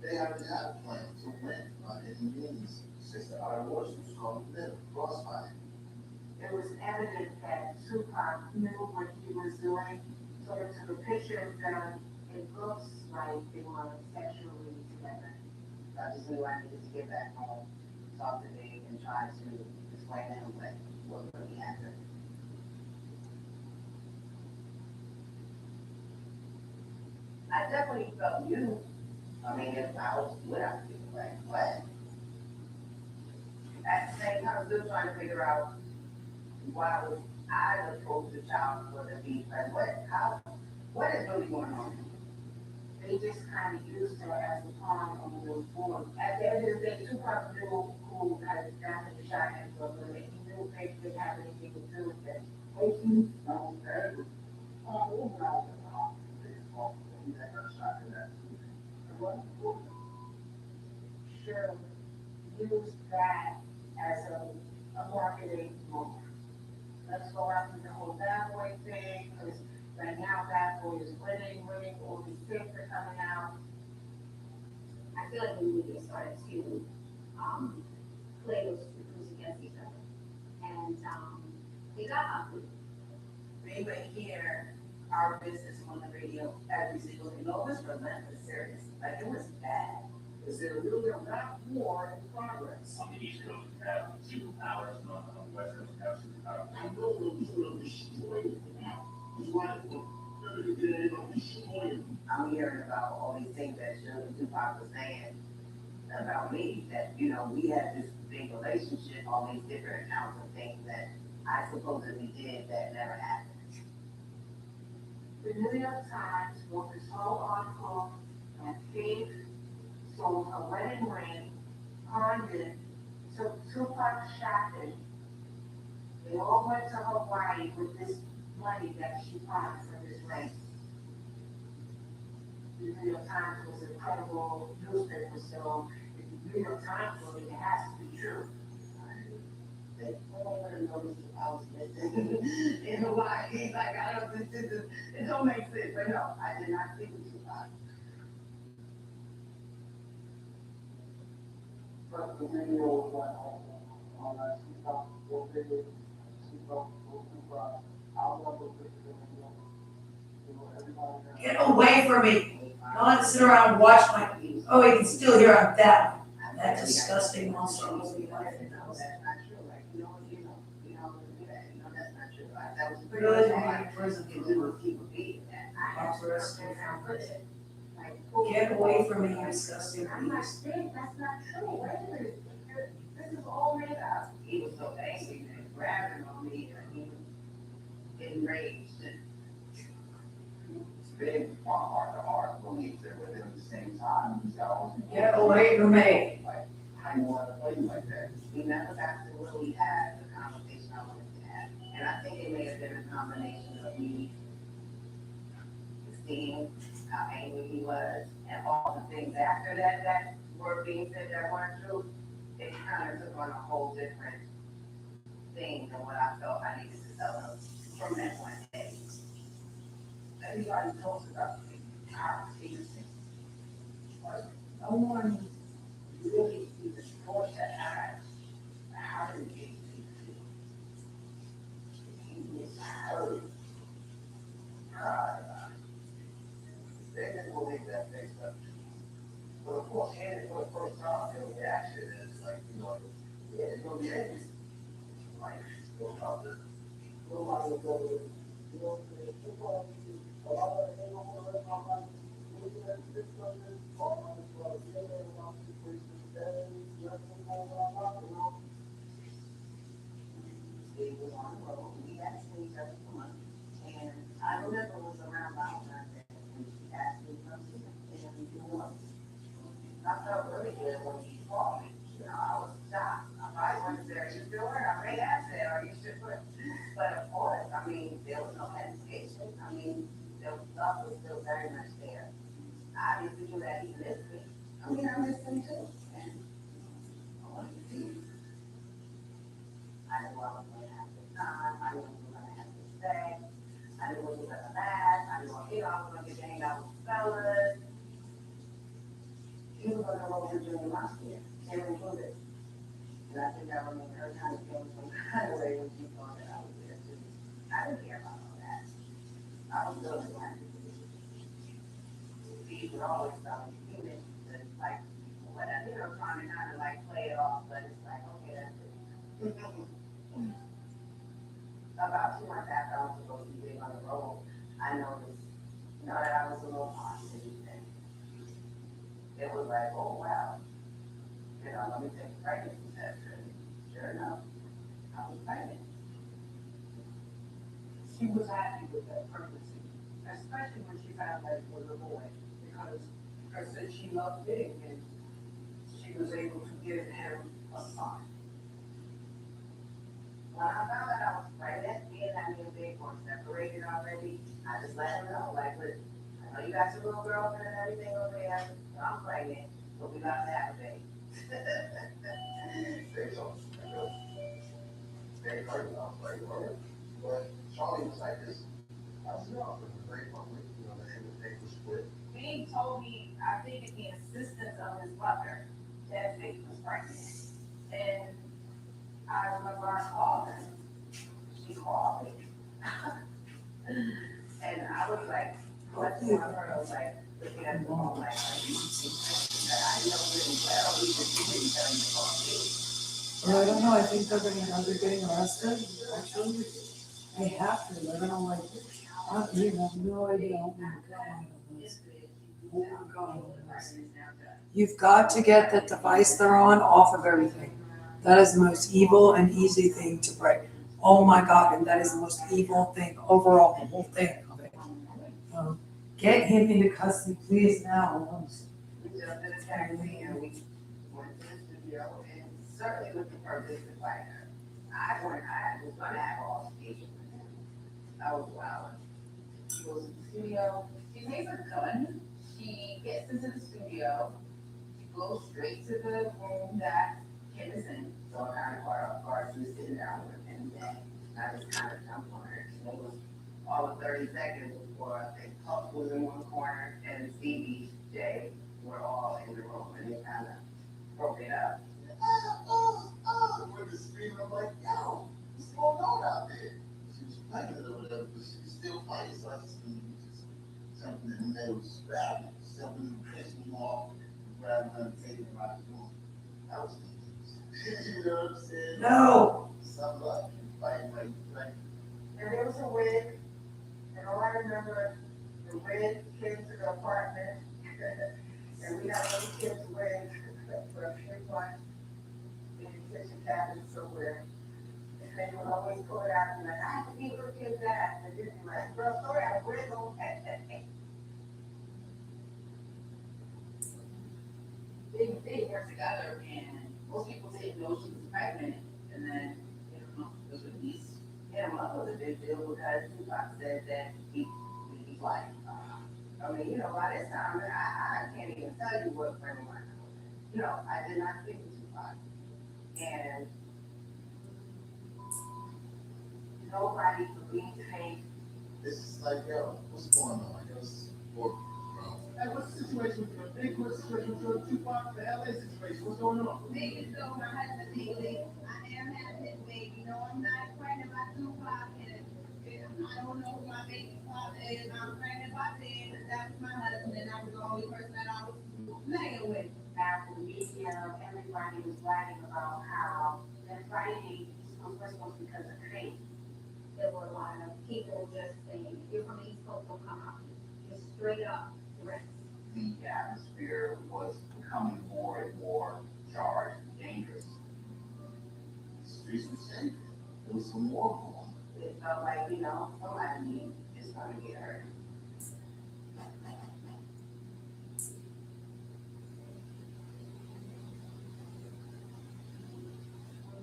They already had a plan to win, any means. Sister Art Wars was called the crossfire. It was evident that Tupac knew what he was doing, sort of took a picture of them. It looks like they were sexually together. I just knew I needed to get back home, talk to Dave, and try to explain to him what really happened. I definitely felt you. I mean, if I was what I was doing, like, what? At the same time, still trying to figure out why was I the poster child for the beef? Like, what is really going on? They just kind of used her as a pawn on the board. At the end of the day, Tupac knew who had gotten the shot at the limit. He knew they didn't have anything to do with it. Sure, use that as a marketing move. Let's go after the whole Bad Boy thing, because right now Bad Boy is winning, all these things are coming out. I feel like the media started to play those two groups against each other. And they got ugly. We would hear our business on the radio every single day. No, it was relentless, serious. Like, it was bad. Is there really a rap war in progress? On the East Coast, you have superpowers, and on the West Coast, you have superpowers. I know when you destroy it now. I'm hearing about all these things that Tupac was saying about me, that, we had this big relationship, all these different accounts of things that I supposedly did that never happened. The New York Times wrote this whole article that Faith sold a wedding ring, pawned it, took Tupac shopping. They all went to Hawaii with this money that she pawned for this ring. The New York Times was an incredible newspaper, so if the New York Times wrote it, it has to be true. They all want to know this I was missing in Hawaii. Like, it don't make sense. But no, I did not speak with Tupac. But the video went on Tupac, what they did, Tupac, I remember the video. Everybody. Get away from me. Don't sit around and watch my, oh, you can still hear I'm deaf. That disgusting monster was me laughing. That's not true. Like, that's not true. That was Really? prison can do with people being that. Arrest. Like, Get away from me, you disgusting I'm not beast. saying that's not true, wait a minute, this is all made up. He was so angry and grabbing on me and he was enraged. Big one heart believes that within the same time, he's got all these. Get away from me. Like, how do you want to play like that? We never got to really have the conversation I wanted to have. And I think it may have been a combination of me seeing how angry he was and all the things after that were being said that weren't true. It kind of took on a whole different thing than what I felt I needed to tell him from that one day. Everybody talks about our agency. But no one really even thought to ask how did agency feel? He was hurt. Cried about it. They didn't believe that they stuff. But of course, hearing it for the first time, their reaction is like, yeah, it's gonna be angry. Like, go about this. Nobody will go to, He was on the road, we had to see each other for months. And I remember it was around Valentine's Day when she asked me to come see him and we do once. I felt really good when he called me, I was shocked. I probably wouldn't say, are you still hurt? I may have said, are you still hurt? But of course, I mean, there was no hesitation. I mean, the love was still very much there. I obviously knew that he missed me. I mean, I missed him too. And I wanted to see him. I knew I was going to have this time. I knew I was going to have this day. I knew we was going to laugh. I knew I was going to get hanging out with fellas. He was going to roll with Junior last year, him included. And I think I remember her kind of feeling some kind of way when she thought that I was there too. I didn't care about all that. I was really happy. He would always tell me, he mentioned like, whatever, trying to kind of like play it off, but it's like, okay, that's it. About 2 months after I was supposed to be big on the road, I noticed, that I was a little positive. It was like, oh, wow. Let me take a pregnancy test. And sure enough, I was pregnant. She was happy with that pregnancy, especially when she found out it was a boy, because her said she loved big and she was able to give him a son. When I found out I was pregnant, me and that new big one separated already, I just let him know, like, look, I know you got your little girlfriend and everything over there, so I'm pregnant, but we got to have a baby. They heard about like, but Charlie was like this. I was young, it was very public, they were split. Big told me, I think at the insistence of his mother, that Vic was pregnant. And I remember I called her. She called me. And I was like, what do I heard? I was like, looking at the phone, like, are you pregnant? I didn't know really well, he didn't tell me to call me. I don't know, I think they're getting arrested, actually. They have to, they're gonna like, I have no idea. Oh my God. You've got to get the device they're on off of everything. That is the most evil and easy thing to break. Oh my God, and that is the most evil thing overall, the whole thing of it. Get him into custody, please, now. We jumped in a taxi and we went to the studio and certainly with the purpose to fight her. I was gonna have all the patience with him. That was wild. She goes to the studio, she takes a gun, she gets into the studio, she goes straight to the room that Kim is in. So I kind of caught her off guard, she was sitting down with her pen and bag. I just kind of jumped on her. And it was all of 30 seconds before I think Puff was in one corner and Stevie J were all in the room and they kind of broke it up. The women screaming, I'm like, yo, what's going on out there? She was pregnant or whatever, but she was still fighting, so I just jumping in the middle, grabbing, jumping, pushing them off, grabbing her and taking her out the room. That was you know what I'm saying? No! Something up, fighting like. And there was a wig, and all I remember, the wig came to the apartment, And we got little kids wearing for a few months in the kitchen cabinet somewhere. And they would always pull it out and be like, I have to give little kids that. And then be like, girl, sorry, I wear those. They were together and most people didn't know she was pregnant. And then, you know, it was released. Yeah, my mother did deal with that. Tupac said that he's like, I mean, you know, by this time, I can't even tell you what friend of mine was. You know, I did not speak to Tupac. And nobody believed me. It's just like, yo, what's going on? Yo, this is for, bro. Hey, what's the situation with your big, what's the situation with your Tupac, the LA situation, what's going on? Baby, so my husband, baby, I am having this baby, no, I'm not pregnant by Tupac, and I don't know who my baby father is, I'm pregnant by Ben, and that's my husband, and I was the only person that I was playing with. After the media, everybody was writing about how that Friday was supposed because of faith. There were a lot of people just saying, if you're from the East Coast, don't come out, just straight up threats. The atmosphere was becoming more and more charged and dangerous. The streets were safe. There was some more going on. It felt like, you know, somebody is going to get hurt.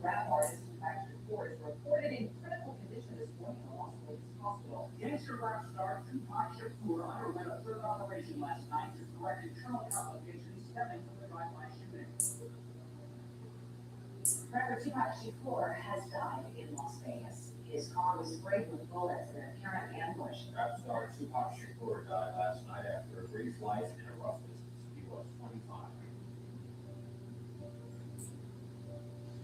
Rap artist Patrick Ford is reported in critical condition this morning in Las Vegas hospital. Gangster rap star Tupac Shakur underwent a third operation last night to correct internal complications stemming from the drive-by shooting. Rapper Tupac Shakur has died in Las Vegas. His car was sprayed with bullets in an apparent ambush. Rap star Tupac Shakur died last night after a brief life in a rough business. He was 25.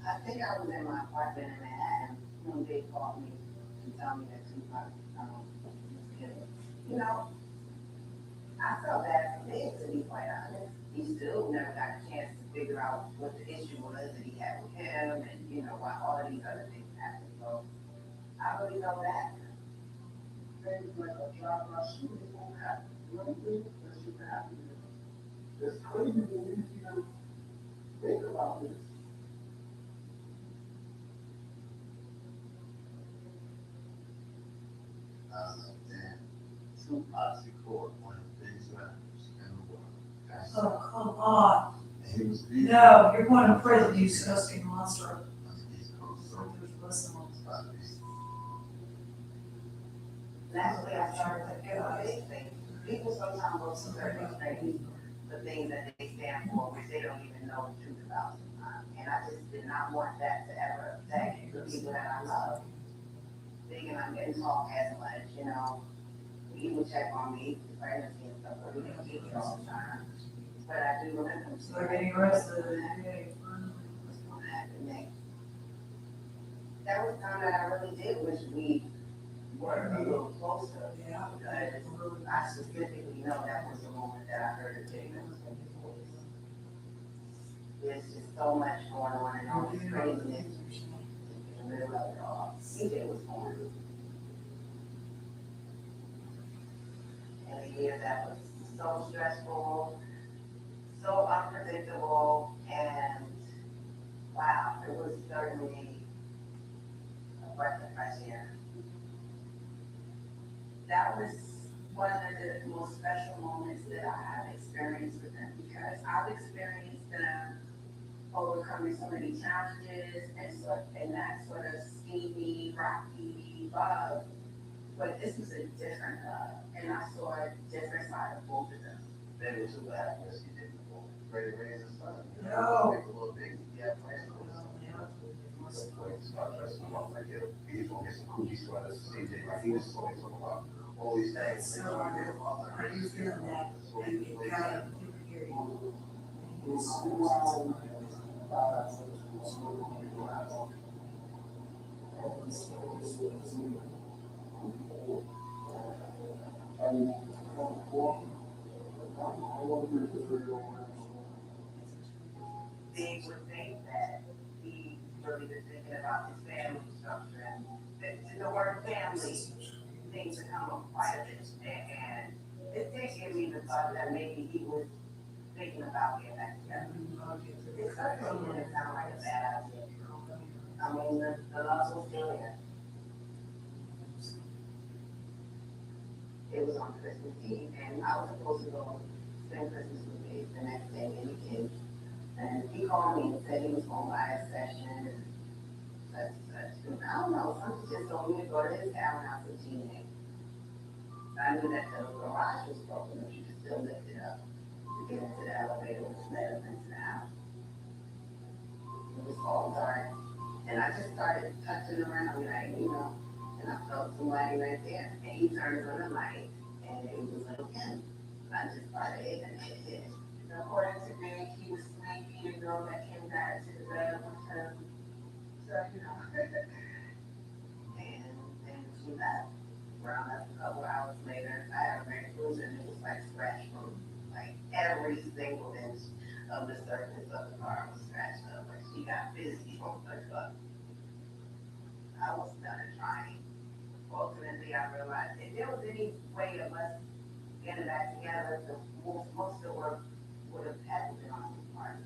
I think I was in my apartment in Manhattan when they called me to tell me that Tupac was killed. You know, I felt bad for Big, to be quite honest. He still never got a chance to figure out what the issue was that he had with him and, you know, why all of these other things happened. So I really know that. Things like a drive-by shooting won't happen. You know what I mean? That should happen. It's crazy when you even think about this. Damn. Tupac Shakur, one of the biggest rappers in the world. That's- Oh, come on. He was beaten. No, you're going to prison, you disgusting monster. On the East Coast, so Listen. That's the way I started to feel big things. People sometimes will celebrate the things that they stand for, which they don't even know the truth about sometimes. And I just did not want that to ever affect the people that I love. Thinking I'm getting talked as much, you know. He would check on me, pregnancy and stuff, but we didn't get it all the time. But I do remember him. So they're getting arrested. What's going to happen next? That was time that I really did wish we were a little closer. Yeah. Because I specifically know that was the moment that I heard a big voice. There's just so much going on and all this craziness in the middle of it all. CJ was born. And a year that was so stressful, so unpredictable, and wow, it was certainly a breath of fresh air. That was one of the most special moments that I have experienced with them, because I've experienced them overcoming so many challenges and that sort of steamy, rocky love. But this was a different love, and I saw a different side of both of them. They was who had this, he didn't know. Ready to raise his son. No. A little big, yeah, plans for his son. Start dressing him up like he's gonna get some cookies sweaters, CJ, like he was going to talk about all these things. So, are you feeling that? You got it. They would think that he really been thinking about his family structure, and the word family things to come up quite a bit. And it did give me the thought that maybe he was thinking about getting back together. It certainly didn't sound like a bad idea. I mean, the love was still there. It was on Christmas Eve, and I was supposed to go spend Christmas with me the next day in the kids. And he called me and said he was going to buy a session and such and such. And I don't know, something just told me to go to his townhouse in Teenage. I knew that the garage was broken, but you could still lift it up to get into the elevator, which led us into the house. It was all dark, and I just started touching around, like, you know, and I felt somebody right there, and he turned on the light, and it was like him. I just started hitting it. According to me, he was sleepy, the girl that came back to the bed with him. So, you know. And then she left. Around a couple hours later, I had a red cruiser, and it was like scratched from like every single inch of the surface of the car was scratched up. Like she got busy on the truck. I was done trying. Ultimately, I realized if there was any way of us getting back together, most of the work would have had to be on his part.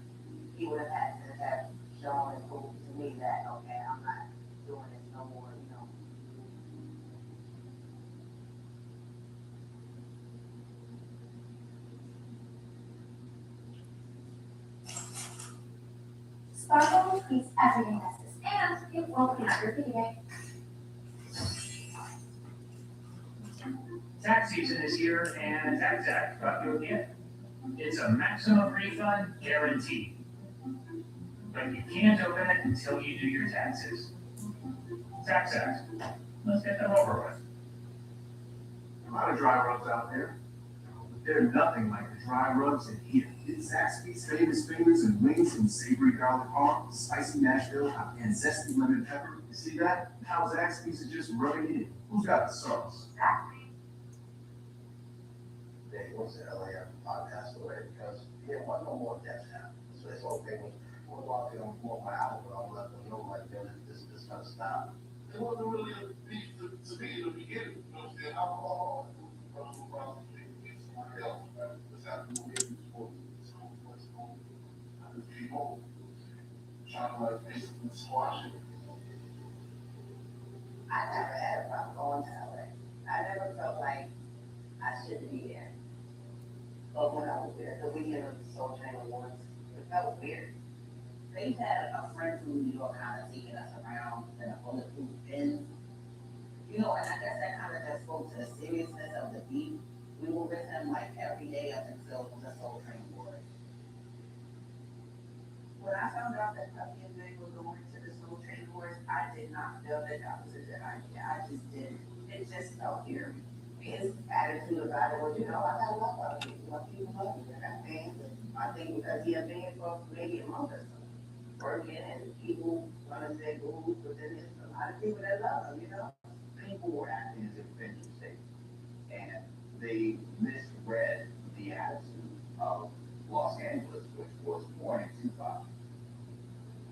He would have had to have shown and proved to me that, okay, I'm not doing this no more, you know. Sparkle keeps everything nested, and it won't be repeated. Tax season is here, and Tax Act got you again. It's a maximum refund guarantee. But you can't open it until you do your taxes. Tax Act. Let's get them over with. A lot of dry rubs out there, but they're nothing like the dry rubs in here. It's Zaxby's famous fingers and wings from savory garlic parm, spicy Nashville, and zesty lemon pepper. You see that? How Zaxby's is just rubbing it in. Who's got the sauce? They went to LA after I passed away because he didn't want no more deaths happen. So they told me, we're walking on 4 miles, but I'll let them know, like, this gonna stop. It wasn't really a beef to me in the beginning. You know, the alcohol, somebody else, right? What's happening with me? School. I just came home. Trying to like basically squash it. I never had a problem going to LA. I never felt like I shouldn't be there. But when I was there, the weekend of the Soul Train Awards, it felt weird. They've had a friend from New York kind of taking us around in a bulletproof Benz. You know, and I guess that kind of just spoke to the seriousness of the beat. We were with him like every day up until the Soul Train Awards. When I found out that Puffy and Big were going to the Soul Train Awards, I did not feel that that was a good idea. I just didn't. It just felt eerie. His attitude about it was, you know, I got love out of people. Like, people love me. I got fans. I think because he had been for maybe a month or so. Working and people want to say boo, but then there's a lot of people that love him, you know? People were acting as if Benji State, and they misread the attitude of Los Angeles, which was born in Tupac.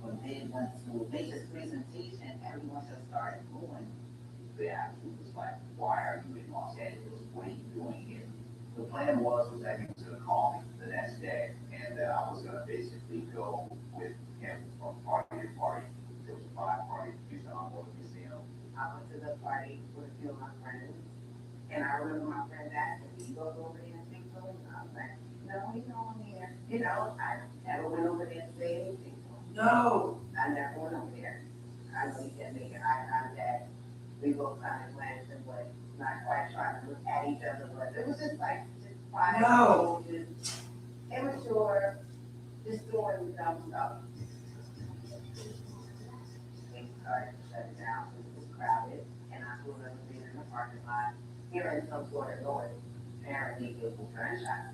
When they went to Baker's presentation, everyone just started booing. The attitude was like, why are you in Los Angeles? What are you doing here? The plan was that he was going to call me the next day, and that I was going to basically go with him from party to party. There was a black party, Houston Art Museum. I went to the party with a few of my friends, and I remember my friend asking me, "You go over there and think so?" And I was like, "No, he's on here." You know, I never went over there to say anything to him. No. I never went over there. I know he kept making eye contact. We both kind of glanced and but not quite trying to look at each other, but it was just like just quiet. No. Just immature, just doing dumb stuff. Things started to shut down, it was crowded, and I was being in the parking lot, hearing some sort of noise. Apparently it was gunshots.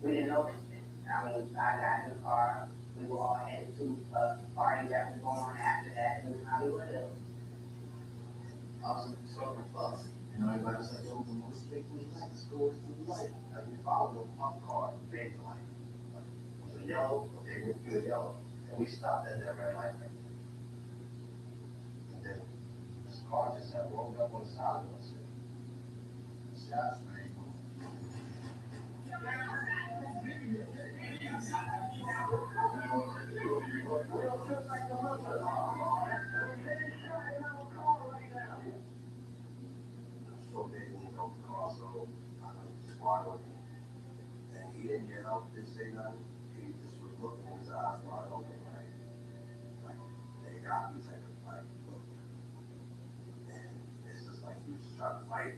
We didn't know anything. I mean, I got in the car, we were all headed to a party that was going on after that in Hollywood Hills. I was talking plus, you know, everybody was like, yo, the most frequently like scores to the light. Like, we followed them up car, red light. It was a yellow, okay, we're good yellow. And we stopped at that red light. And then this car just had rolled up on the side of us. Shots, man. So they moved over to Costco, squad with me. And he didn't get up, didn't say nothing. He just was looking with his eyes wide open, like they got me type of look. And it's just like he was just trying to fight.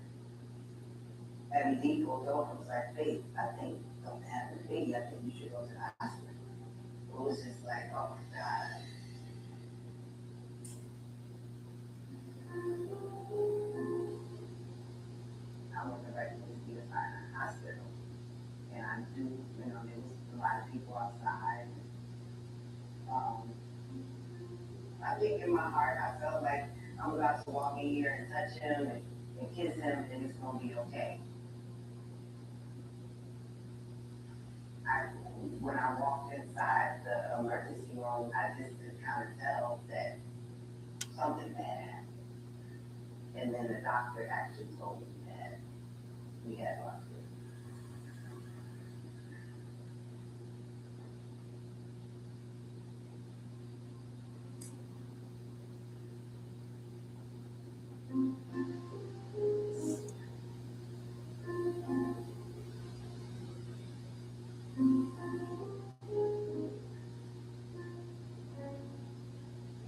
And he pulled over and was like, babe, I think something happened to me. I think you should go to the hospital. It was just like, oh my God. I went directly to the hospital. And I do, there was a lot of people outside. I think in my heart, I felt like I'm about to walk in here and touch him and kiss him and it's gonna be okay. When I walked inside the emergency room, I just could kind of tell that something bad happened. And then the doctor actually told me that we had lost it.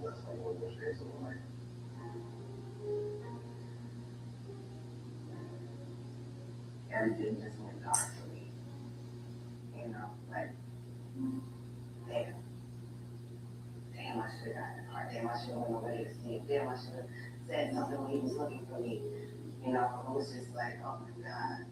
That's like one of those days of life. Everything just went dark for me. Like, damn, I should have gotten in the car. Damn, I should have went away to see him. Damn, I should have said something when he was looking for me. It was just like, oh my God.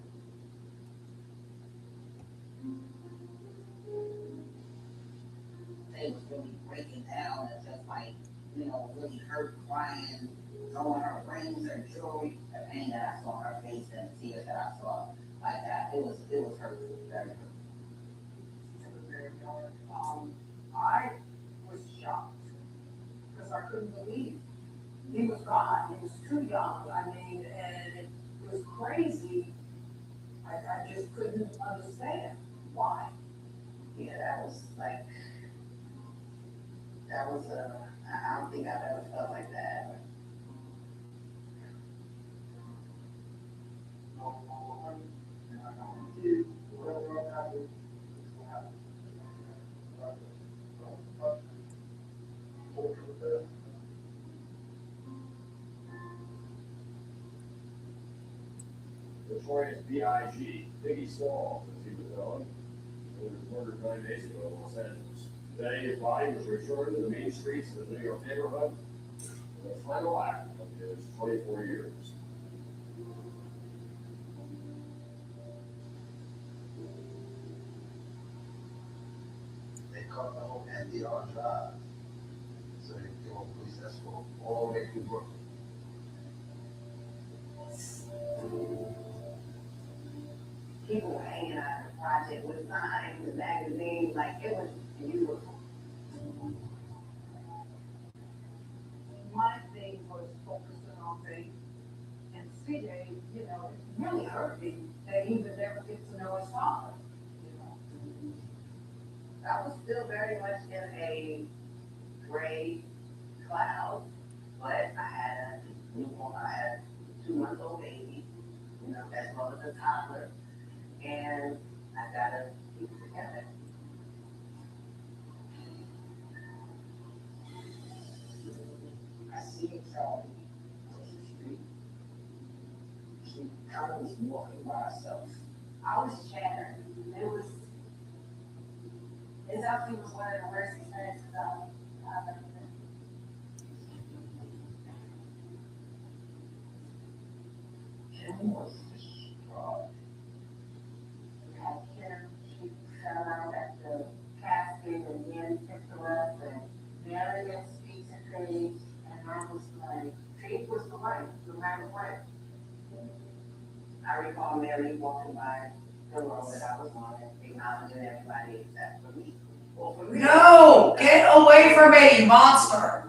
They was really breaking down and just like, really hurt, crying, throwing her rings, her jewelry, the pain that I saw on her face and the tears that I saw like that. It was hurtful, very hurtful. I was shocked because I couldn't believe he was gone. He was too young. I mean, and it was crazy. I just couldn't understand why. Yeah, I don't think I've ever felt like that. Notorious B.I.G., Biggie Smalls, as he was known, who was murdered 9 days ago in Los Angeles. Today, his body was returned to the main streets of the New York neighborhood for the final act of his 24 years. They caught the whole NDR drive. So they give a police escort all the way through Brooklyn. People were hanging out in the project with signs and magazines, like it was beautiful. My thing was focusing on faith. And CJ, it really hurt me that he would never get to know his father. I was still very much in a gray cloud, but I had a 2-month-old baby, as well as a toddler, and I gotta keep it together. I seen Charlie across the street. She kind of was walking by herself. I was shattered. It definitely was one of the worst experiences I've ever been. Kim was distraught. We had Kim, she sat around at the casket and then picked her up and Marion speaks to Faith and I was like, Faith was the light, no matter what. I recall Mary walking by the road that I was on and acknowledging everybody except for me. Well, for me, No, get away from me, you monster.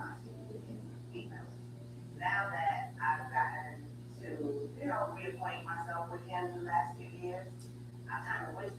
now that I've gotten to, reacquaint myself with him the last few years, I kind of wish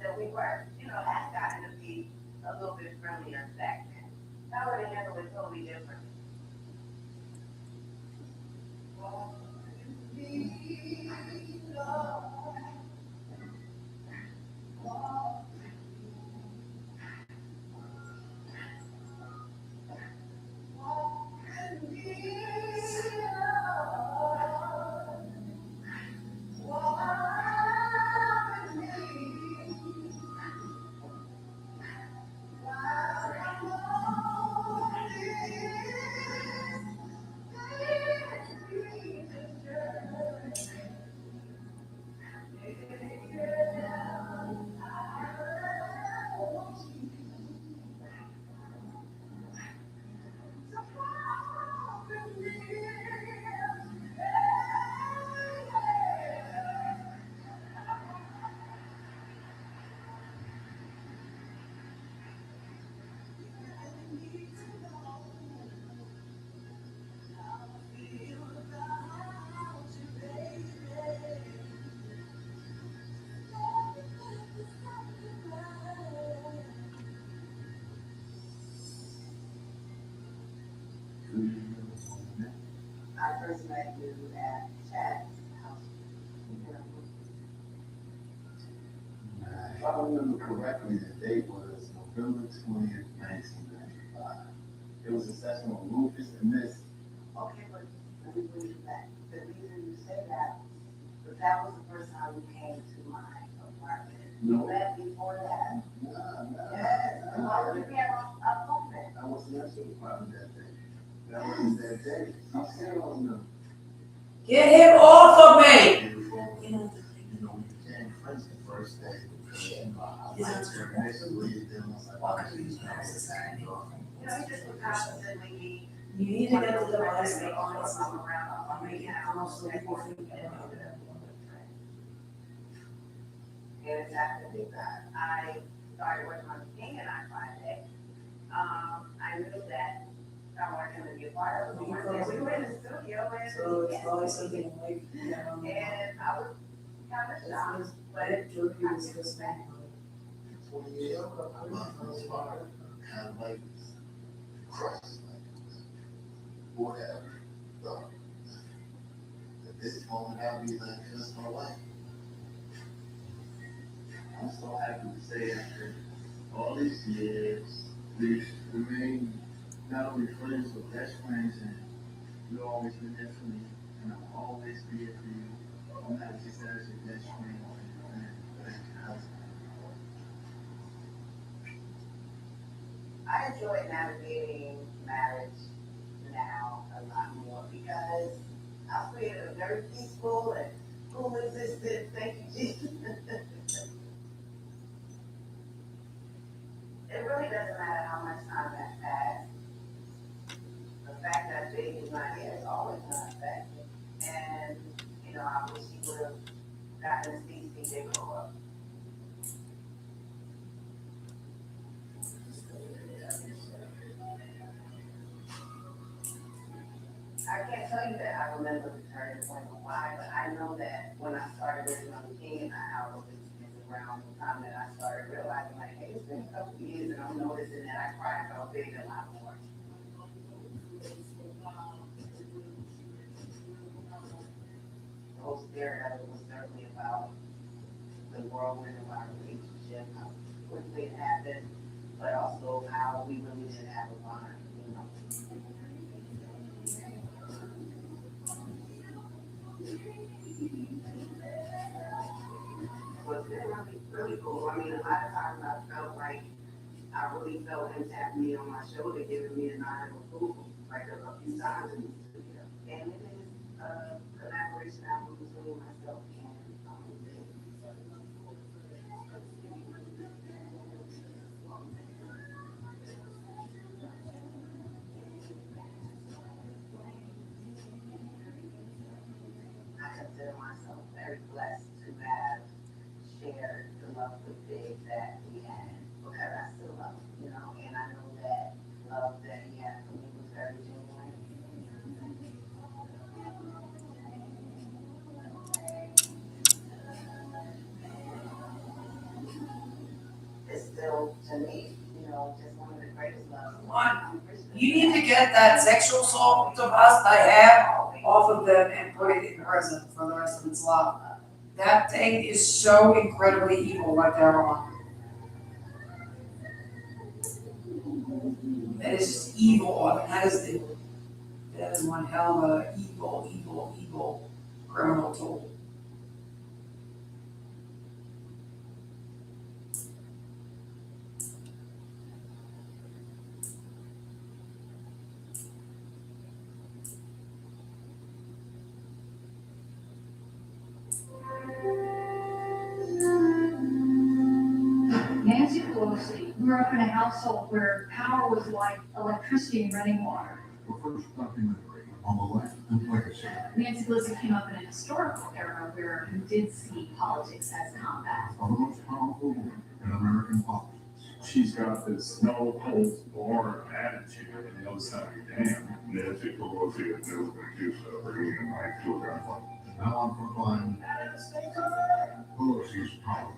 I first met you at Chad's house. If I remember correctly, the date was November 20th, 1995. It was a session on Rufus and Miss. Okay, but let me bring you back. The reason you say that, but that was the first time you came to my apartment. You No. met before that? Nah. Yes. Why would you be at my apartment? I wasn't at your apartment that day. That wasn't that day. I'm still on the. Get him off of me! You know, we became friends the first day. I liked her initially, then I was like, why can't you use that as a sign? You know, he just was constantly. You need to get the device that honors I'm around. I'm making out. also people think And it's after that I started working on the King and I find it. I knew that I wanted him to be a part of it. We were in the studio and. so it's always something like, And I was kind of shocked, but it Jordan was just man. 20 years ago, my first father kind of like crushed, like whatever. So at this moment, I'll be like, just my life. I'm so happy to say after all these years, we've remained not only friends but best friends, and you've always been there for me, and I'll always be there for you. I'm not just as your best friend or your friend, but as your husband. I enjoy navigating marriage now a lot more because I feel a very peaceful and cool existence. Thank you, Jesus. It really doesn't matter how much time has passed. The fact that Jake is not here is always going to affect me. And, you know, I wish he would have gotten to see CJ grow up. I can't tell you that I remember the turning point of why, but I know that when I started working on the King and I was around the time that I started realizing, like, hey, it's been a couple of years and I'm noticing that I cry about big a lot more. The whole spirit of it was certainly about the whirlwind of our relationship, how quickly it happened, but also how we really did have a bond, you know. Was really cool. I mean, a lot of times I felt like I really felt him tapping me on my shoulder, giving me a nod of approval, like a few times in the studio. And it is a collaboration I do between myself and Dave. I consider myself very blessed to have shared the love with Big that he had, because I still love him, you know, and I know that love that he had for me was very genuine. It's still, to me, you know, just one of the greatest loves. You need to get that sexual assault device I have off of of them and put it in prison for the rest of its life. That thing is so incredibly evil what they're on. That is just evil. I mean, that is one hell of a evil criminal tool. Nancy Pelosi grew up in a household where power was like electricity and running water. The first documentary on the life and legacy. Nancy Pelosi came up in a historical era where we did see politics as combat. Of the most powerful women in American politics. She's got this no holds barred attitude and knows how to be damned. Nancy Pelosi has never been accused of bringing a knife to a gunfight. Now I'm proclaiming Pelosi's power.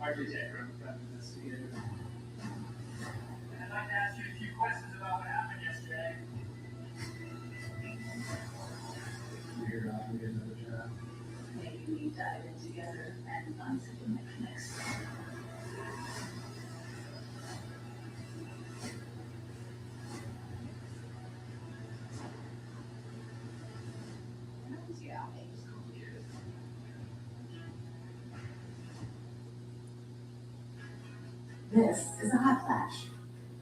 RJ Jacker, I'm a private investigator. And I'd like to ask you a few questions about what happened yesterday. Figured out we get another job. Maybe we dive in together and find something that connects. Yeah, it's complicated. This is a hot flash.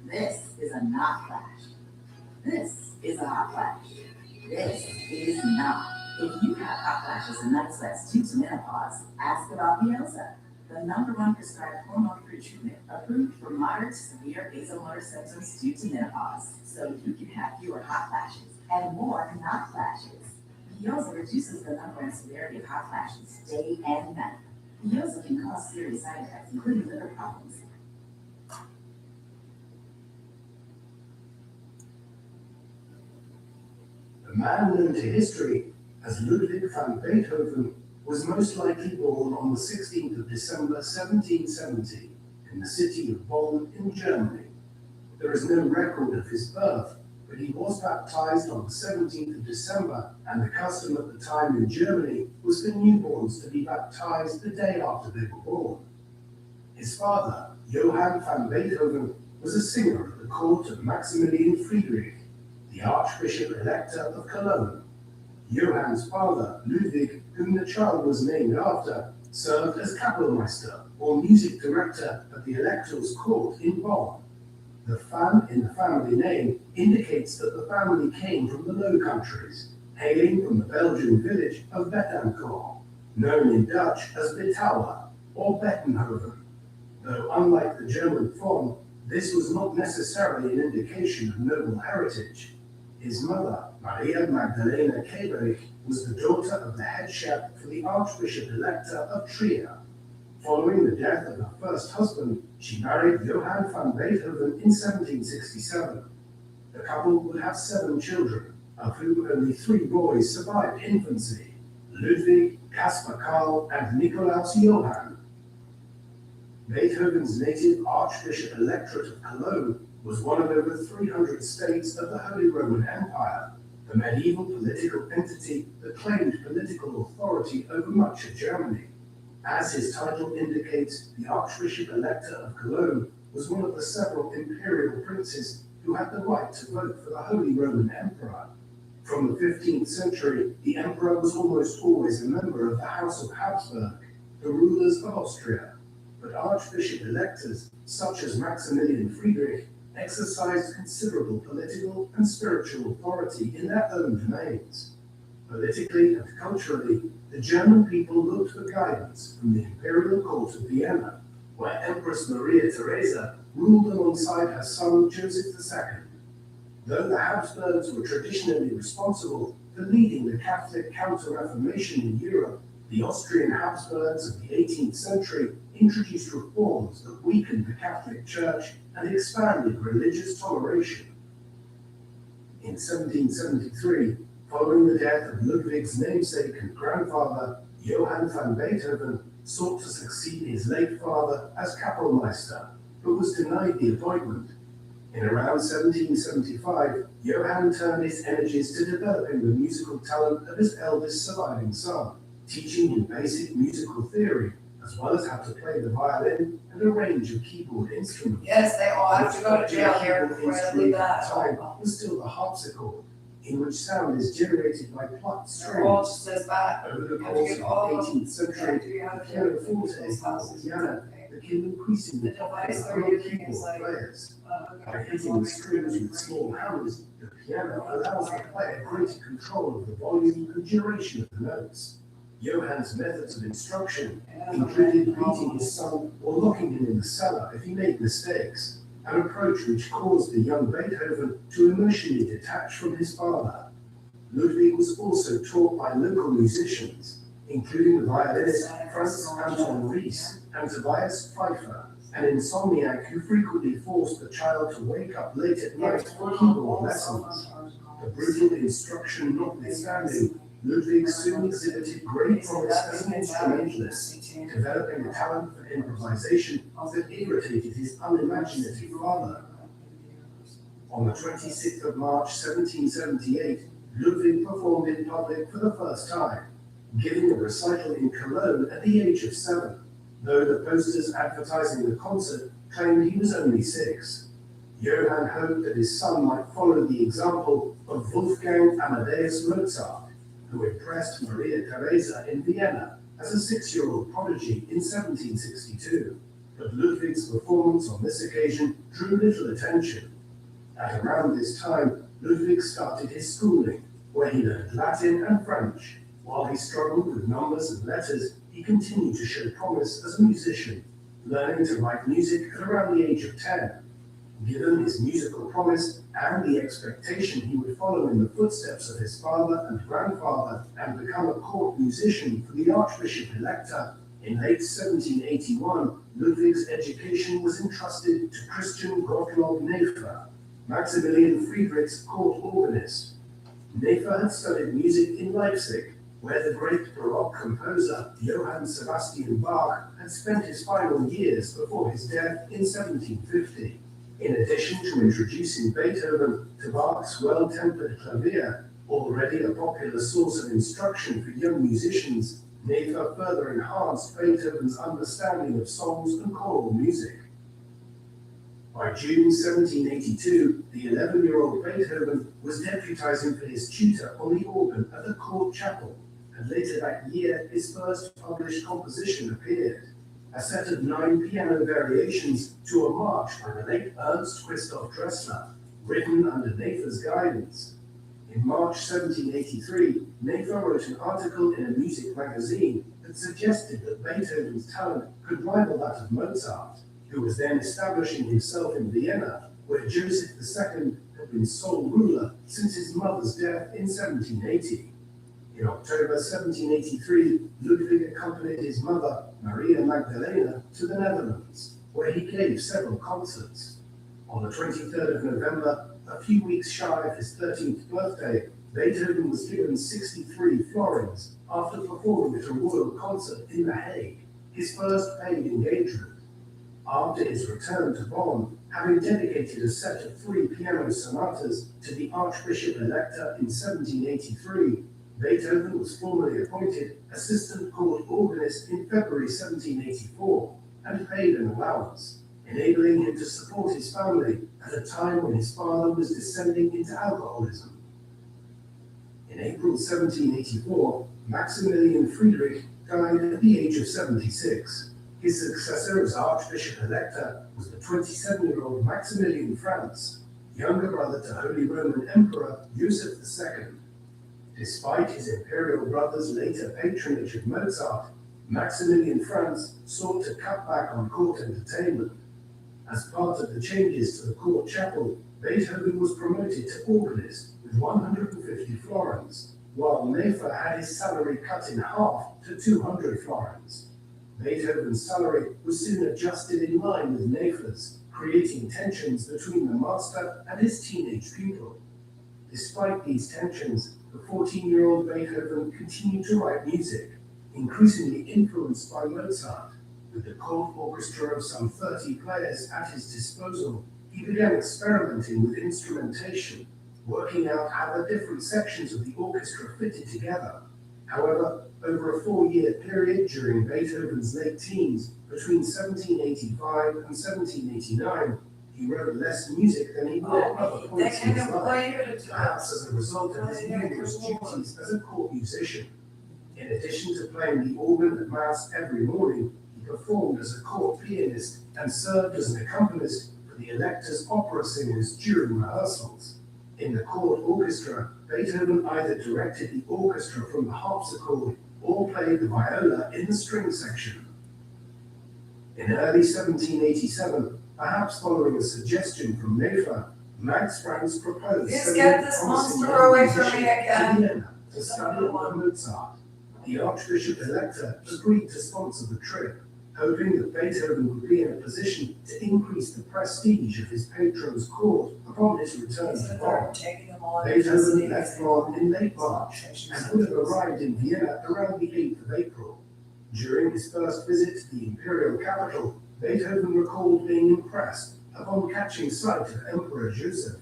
This is a not flash. This is a hot flash. This is not. If you have hot flashes and night sweats due to menopause, ask about Veoza, the #1 prescribed hormone-free treatment approved for moderate to severe vasomotor symptoms due to menopause, so you can have fewer hot flashes and more not flashes. Veoza reduces the number and severity of hot flashes day and night. Veoza can cause serious side effects, including liver problems. The man known to history as Ludwig van Beethoven was most likely born on the 16th of December 1770 in the city of Bonn in Germany. There is no record of his birth, but he was baptized on the 17th of December, and the custom at the time in Germany was for newborns to be baptized the day after they were born. His father, Johann van Beethoven, was a singer at the court of Maximilian Friedrich, the Archbishop Elector of Cologne. Johann's father, Ludwig, whom the child was named after, served as Kapellmeister, or music director at the Elector's court in Bonn. The van in the family name indicates that the family came from the Low Countries, hailing from the Belgian village of Betancourt, known in Dutch as Betauer or Bettenhoven. Though unlike the German von, this was not necessarily an indication of noble heritage. His mother, Maria Magdalena Keberich, was the daughter of the head chef for the Archbishop Elector of Trier. Following the death of her first husband, she married Johann van Beethoven in 1767. The couple would have 7 children, of whom only 3 boys survived infancy: Ludwig, Caspar Karl, and Nikolaus Johann. Beethoven's native Archbishop Electorate of Cologne was one of over 300 states of the Holy Roman Empire, the medieval political entity that claimed political authority over much of Germany. As his title indicates, the Archbishop Elector of Cologne was one of the several imperial princes who had the right to vote for the Holy Roman Emperor. From the 15th century, the emperor was almost always a member of the House of Habsburg, the rulers of Austria. But Archbishop Electors, such as Maximilian Friedrich, exercised considerable political and spiritual authority in their own domains. Politically and culturally, the German people looked for guidance from the imperial court of Vienna, where Empress Maria Theresa ruled alongside her son Joseph II. Though the Habsburgs were traditionally responsible for leading the Catholic Counter-Reformation in Europe, the Austrian Habsburgs of the 18th century introduced reforms that weakened the Catholic Church and expanded religious toleration. In 1773, following the death of Ludwig's namesake and grandfather, Johann van Beethoven sought to succeed his late father as Kapellmeister, but was denied the appointment. In around 1775, Johann turned his energies to developing the musical talent of his eldest surviving son, teaching him basic musical theory, as well as how to play the violin and a range of keyboard instruments. Yes, they all have to go to jail here before they leave that. Time was still the harpsichord, in which sound is generated by plucked They're all strings. just as bad. Over the You have to course get of all the of them. 18th century, the pianoforte or piano became increasingly popular among keyboard players. By hitting the strings with small hammers, the piano allows the player greater control of the volume and duration of the notes. Johann's methods of instruction included beating his son or locking him in the cellar if he made mistakes, an approach which caused the young Beethoven to emotionally detach from his father. Ludwig was also taught by local musicians, including the violinist Franz Anton Ries and Tobias Pfeiffer, an insomniac who frequently forced the child to wake up late at night for keyboard lessons. The brutal instruction notwithstanding, Ludwig soon exhibited great promise as an instrumentalist, developing a talent for improvisation that irritated his unimaginative father. On the 26th of March 1778, Ludwig performed in public for the first time, giving a recital in Cologne at the age of 7, though the posters advertising the concert claimed he was only 6. Johann hoped that his son might follow the example of Wolfgang Amadeus Mozart, who impressed Maria Theresa in Vienna as a 6-year-old prodigy in 1762. But Ludwig's performance on this occasion drew little attention. At around this time, Ludwig started his schooling, where he learned Latin and French. While he struggled with numbers and letters, he continued to show promise as a musician, learning to write music at around the age of 10. Given his musical promise and the expectation he would follow in the footsteps of his father and grandfather and become a court musician for the Archbishop-Elector, in late 1781, Ludwig's education was entrusted to Christian Gottlob Nefer, Maximilian Friedrich's court organist. Nefer had studied music in Leipzig, where the great Baroque composer Johann Sebastian Bach had spent his final years before his death in 1750. In addition to introducing Beethoven to Bach's well-tempered clavier, already a popular source of instruction for young musicians, Nefer further enhanced Beethoven's understanding of songs and choral music. By June 1782, the 11-year-old Beethoven was deputizing for his tutor on the organ at the court chapel, and later that year his first published composition appeared, a set of 9 piano variations to a march by the late Ernst Christoph Dressler, written under Nefer's guidance. In March 1783, Nefer wrote an article in a music magazine that suggested that Beethoven's talent could rival that of Mozart, who was then establishing himself in Vienna, where Joseph II had been sole ruler since his mother's death in 1780. In October 1783, Ludwig accompanied his mother, Maria Magdalena, to the Netherlands, where he gave several concerts. On the 23rd of November, a few weeks shy of his 13th birthday, Beethoven was given 63 florins after performing at a royal concert in The Hague, his first paid engagement. After his return to Bonn, having dedicated a set of 3 piano sonatas to the Archbishop-Elector in 1783, Beethoven was formally appointed assistant court organist in February 1784 and paid an allowance, enabling him to support his family at a time when his father was descending into alcoholism. In April 1784, Maximilian Friedrich died at the age of 76. His successor as Archbishop-Elector was the 27-year-old Maximilian Franz, younger brother to Holy Roman Emperor Joseph II. Despite his imperial brother's later patronage of Mozart, Maximilian Franz sought to cut back on court entertainment. As part of the changes to the court chapel, Beethoven was promoted to organist with 150 florins, while Nefer had his salary cut in half to 200 florins. Beethoven's salary was soon adjusted in line with Nefer's, creating tensions between the master and his teenage pupil. Despite these tensions, the 14-year-old Beethoven continued to write music, increasingly influenced by Mozart. With the court orchestra of some 30 players at his disposal, he began experimenting with instrumentation, working out how the different sections of the orchestra fitted together. However, over a 4-year period during Beethoven's late teens, between 1785 and 1789, he wrote less music than he would at other points in his life, perhaps as a result of his numerous duties as a court musician. In addition to playing the organ at Mass every morning, he performed as a court pianist and served as an accompanist for the elector's opera singers during rehearsals. In the court orchestra, Beethoven either directed the orchestra from the harpsichord or played the viola in the string section. In early 1787, perhaps following a suggestion from Nefer, Max Franz proposed Just get this monster away from me again. To study under Mozart. The Archbishop-Elector agreed to sponsor the trip, hoping that Beethoven would be in a position to increase the prestige of his patron's court upon his return to Bonn. Beethoven left Bonn in late March and would have arrived in Vienna around the 8th of April. During his first visit to the imperial capital, Beethoven recalled being impressed upon catching sight of Emperor Joseph.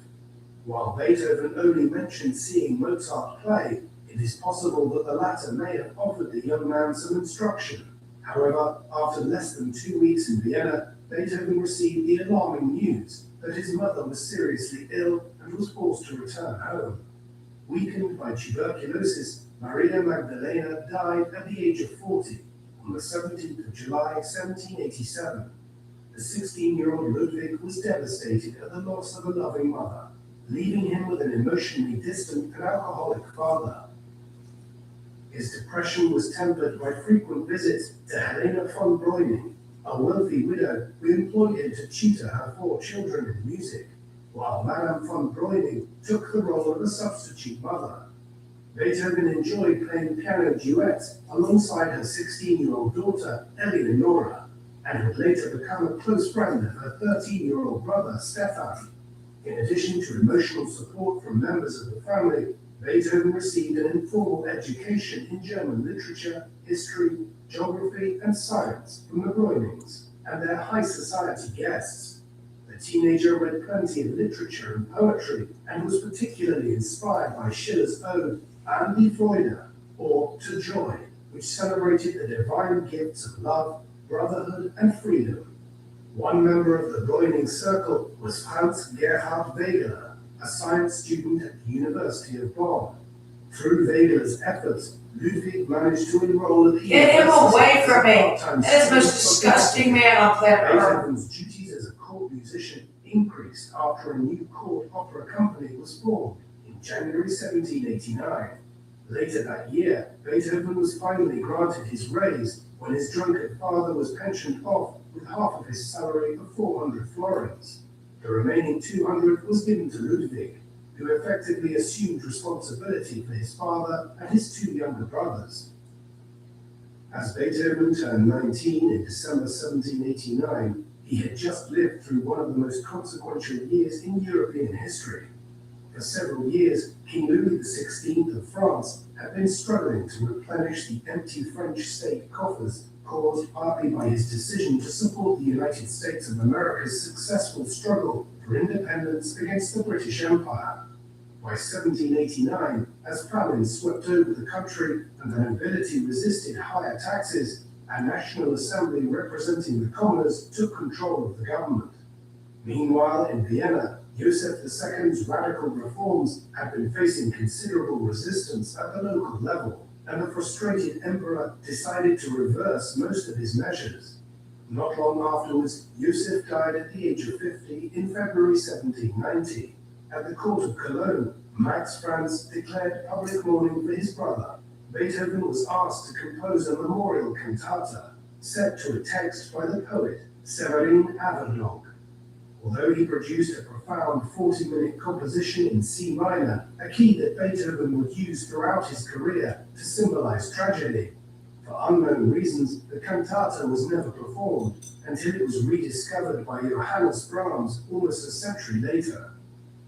While Beethoven only mentioned seeing Mozart play, it is possible that the latter may have offered the young man some instruction. However, after less than 2 weeks in Vienna, Beethoven received the alarming news that his mother was seriously ill and was forced to return home. Weakened by tuberculosis, Maria Magdalena died at the age of 40 on the 17th of July, 1787. The 16-year-old Ludwig was devastated at the loss of a loving mother, leaving him with an emotionally distant and alcoholic father. His depression was tempered by frequent visits to Helena von Breuning, a wealthy widow who employed him to tutor her 4 children in music, while Madame von Breuning took the role of a substitute mother. Beethoven enjoyed playing piano duets alongside her 16-year-old daughter, Eleonora, and would later become a close friend of her 13-year-old brother, Stefan. In addition to emotional support from members of the family, Beethoven received an informal education in German literature, history, geography, and science from the Breunings and their high society guests. The teenager read plenty of literature and poetry and was particularly inspired by Schiller's ode An die Freude, or To Joy, which celebrated the divine gifts of love, brotherhood, and freedom. One member of the Breuning circle was Franz Gerhard Wegeler, a science student at the University of Bonn. Through Wegeler's efforts, Ludwig managed to enroll at the Get him away from me! That is the most disgusting man on planet Earth. Beethoven's duties as a court musician increased after a new court opera company was formed in January 1789. Later that year, Beethoven was finally granted his raise when his drunken father was pensioned off with half of his salary of 400 florins. The remaining 200 was given to Ludwig, who effectively assumed responsibility for his father and his 2 younger brothers. As Beethoven turned 19 in December 1789, he had just lived through one of the most consequential years in European history. For several years, King Louis XVI of France had been struggling to replenish the empty French state coffers caused partly by his decision to support the United States of America's successful struggle for independence against the British Empire. By 1789, as famine swept over the country and the nobility resisted higher taxes, a National Assembly representing the commoners took control of the government. Meanwhile, in Vienna, Joseph II's radical reforms had been facing considerable resistance at the local level, and the frustrated emperor decided to reverse most of his measures. Not long afterwards, Joseph died at the age of 50 in February 1790. At the court of Cologne, Max Franz declared public mourning for his brother. Beethoven was asked to compose a memorial cantata set to a text by the poet Severin Averdonk. Although he produced a profound 40-minute composition in C minor, a key that Beethoven would use throughout his career to symbolize tragedy, for unknown reasons, the cantata was never performed until it was rediscovered by Johannes Brahms almost a century later.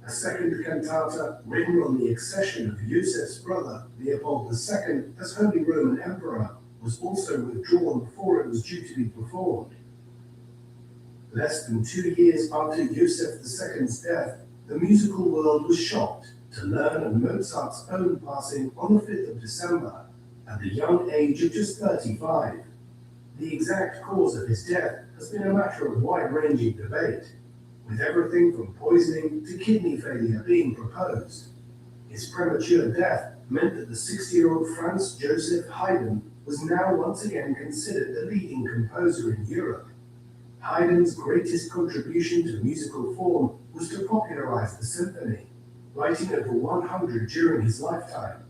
A second cantata, written on the accession of Josef's brother, Leopold II, as Holy Roman Emperor, was also withdrawn before it was due to be performed. Less than 2 years after Joseph II's death, the musical world was shocked to learn of Mozart's own passing on the 5th of December, at the young age of just 35. The exact cause of his death has been a matter of wide-ranging debate, with everything from poisoning to kidney failure being proposed. His premature death meant that the 60-year-old Franz Joseph Haydn was now once again considered the leading composer in Europe. Haydn's greatest contribution to musical form was to popularize the symphony, writing over 100 during his lifetime.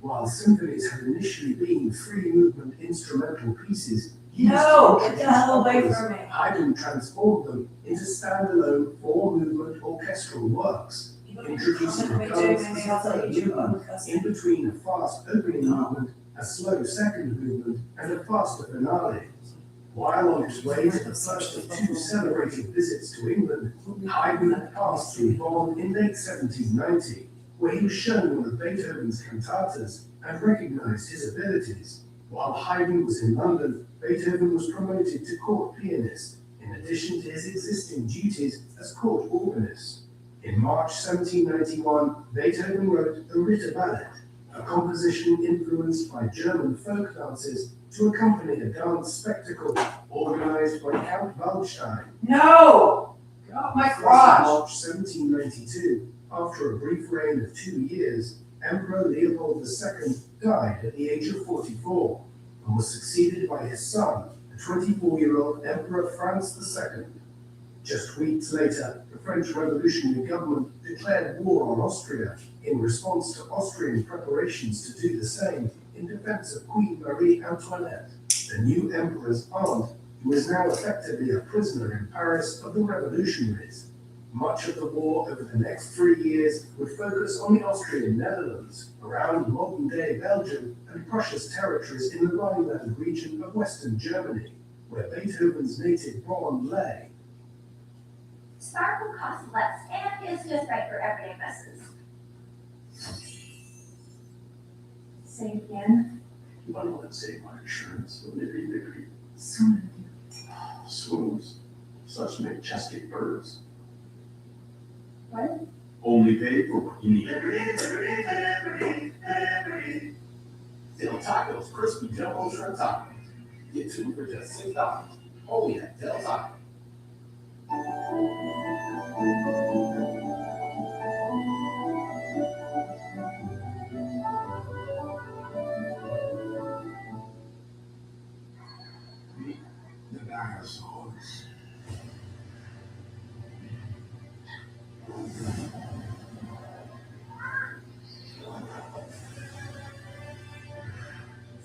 While symphonies had initially been three-movement instrumental pieces, No, get the hell away from me. Haydn transformed them into standalone four-movement orchestral works, introducing a dance as a third movement, in between a fast opening movement, a slow second movement, and a faster finale. While on his way to the first of two celebrated visits to England, Haydn passed through Bonn in late 1790, where he was shown one of Beethoven's cantatas and recognized his abilities. While Haydn was in London, Beethoven was promoted to court pianist, in addition to his existing duties as court organist. In March 1791, Beethoven wrote the Ritter Ballad, a composition influenced by German folk dances to accompany a dance spectacle organized by Count Waldstein. No! Get off my crotch! March 1792, after a brief reign of 2 years, Emperor Leopold II died at the age of 44 and was succeeded by his son, the 24-year-old Emperor Franz II. Just weeks later, the French revolutionary government declared war on Austria in response to Austrian preparations to do the same in defense of Queen Marie Antoinette, the new emperor's aunt, who is now effectively a prisoner in Paris of the revolutionaries. Much of the war over the next 3 years would focus on the Austrian Netherlands, around modern-day Belgium, and Prussia's territories in the Rhineland region of Western Germany, where Beethoven's native Bonn lay. Sparkle costs less and is just right for everyday buses. Say it again. But let's say my insurance will be victory. Soon. Swoons, such majestic birds. What? Only pay for what you need. Del Taco's crispy jumbo shrimp tacos. Get two for just $6. Only at Del Taco. The dinosaurs.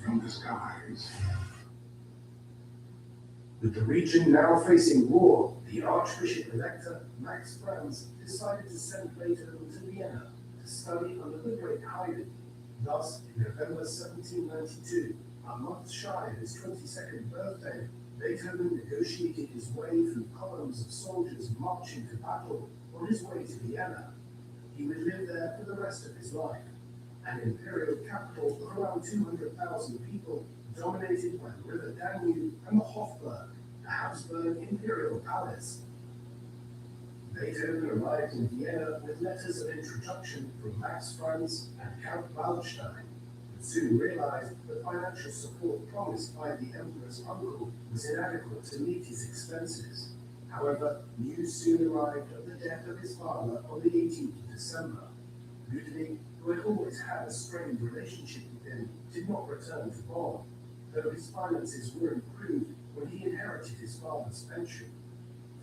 From the skies. With the region now facing war, the Archbishop-Elector Max Franz decided to send Beethoven to Vienna to study under the great Haydn. Thus, in November 1792, a month shy of his 22nd birthday, Beethoven negotiated his way through columns of soldiers marching to battle on his way to Vienna. He would live there for the rest of his life, an imperial capital of around 200,000 people, dominated by the river Danube and the Hofburg, the Habsburg imperial palace. Beethoven arrived in Vienna with letters of introduction from Max Franz and Count Waldstein, but soon realized that financial support promised by the emperor's uncle was inadequate to meet his expenses. However, news soon arrived of the death of his father on the 18th of December. Ludwig, who had always had a strained relationship with him, did not return to Bonn. Though his finances were improved, when he inherited his father's pension.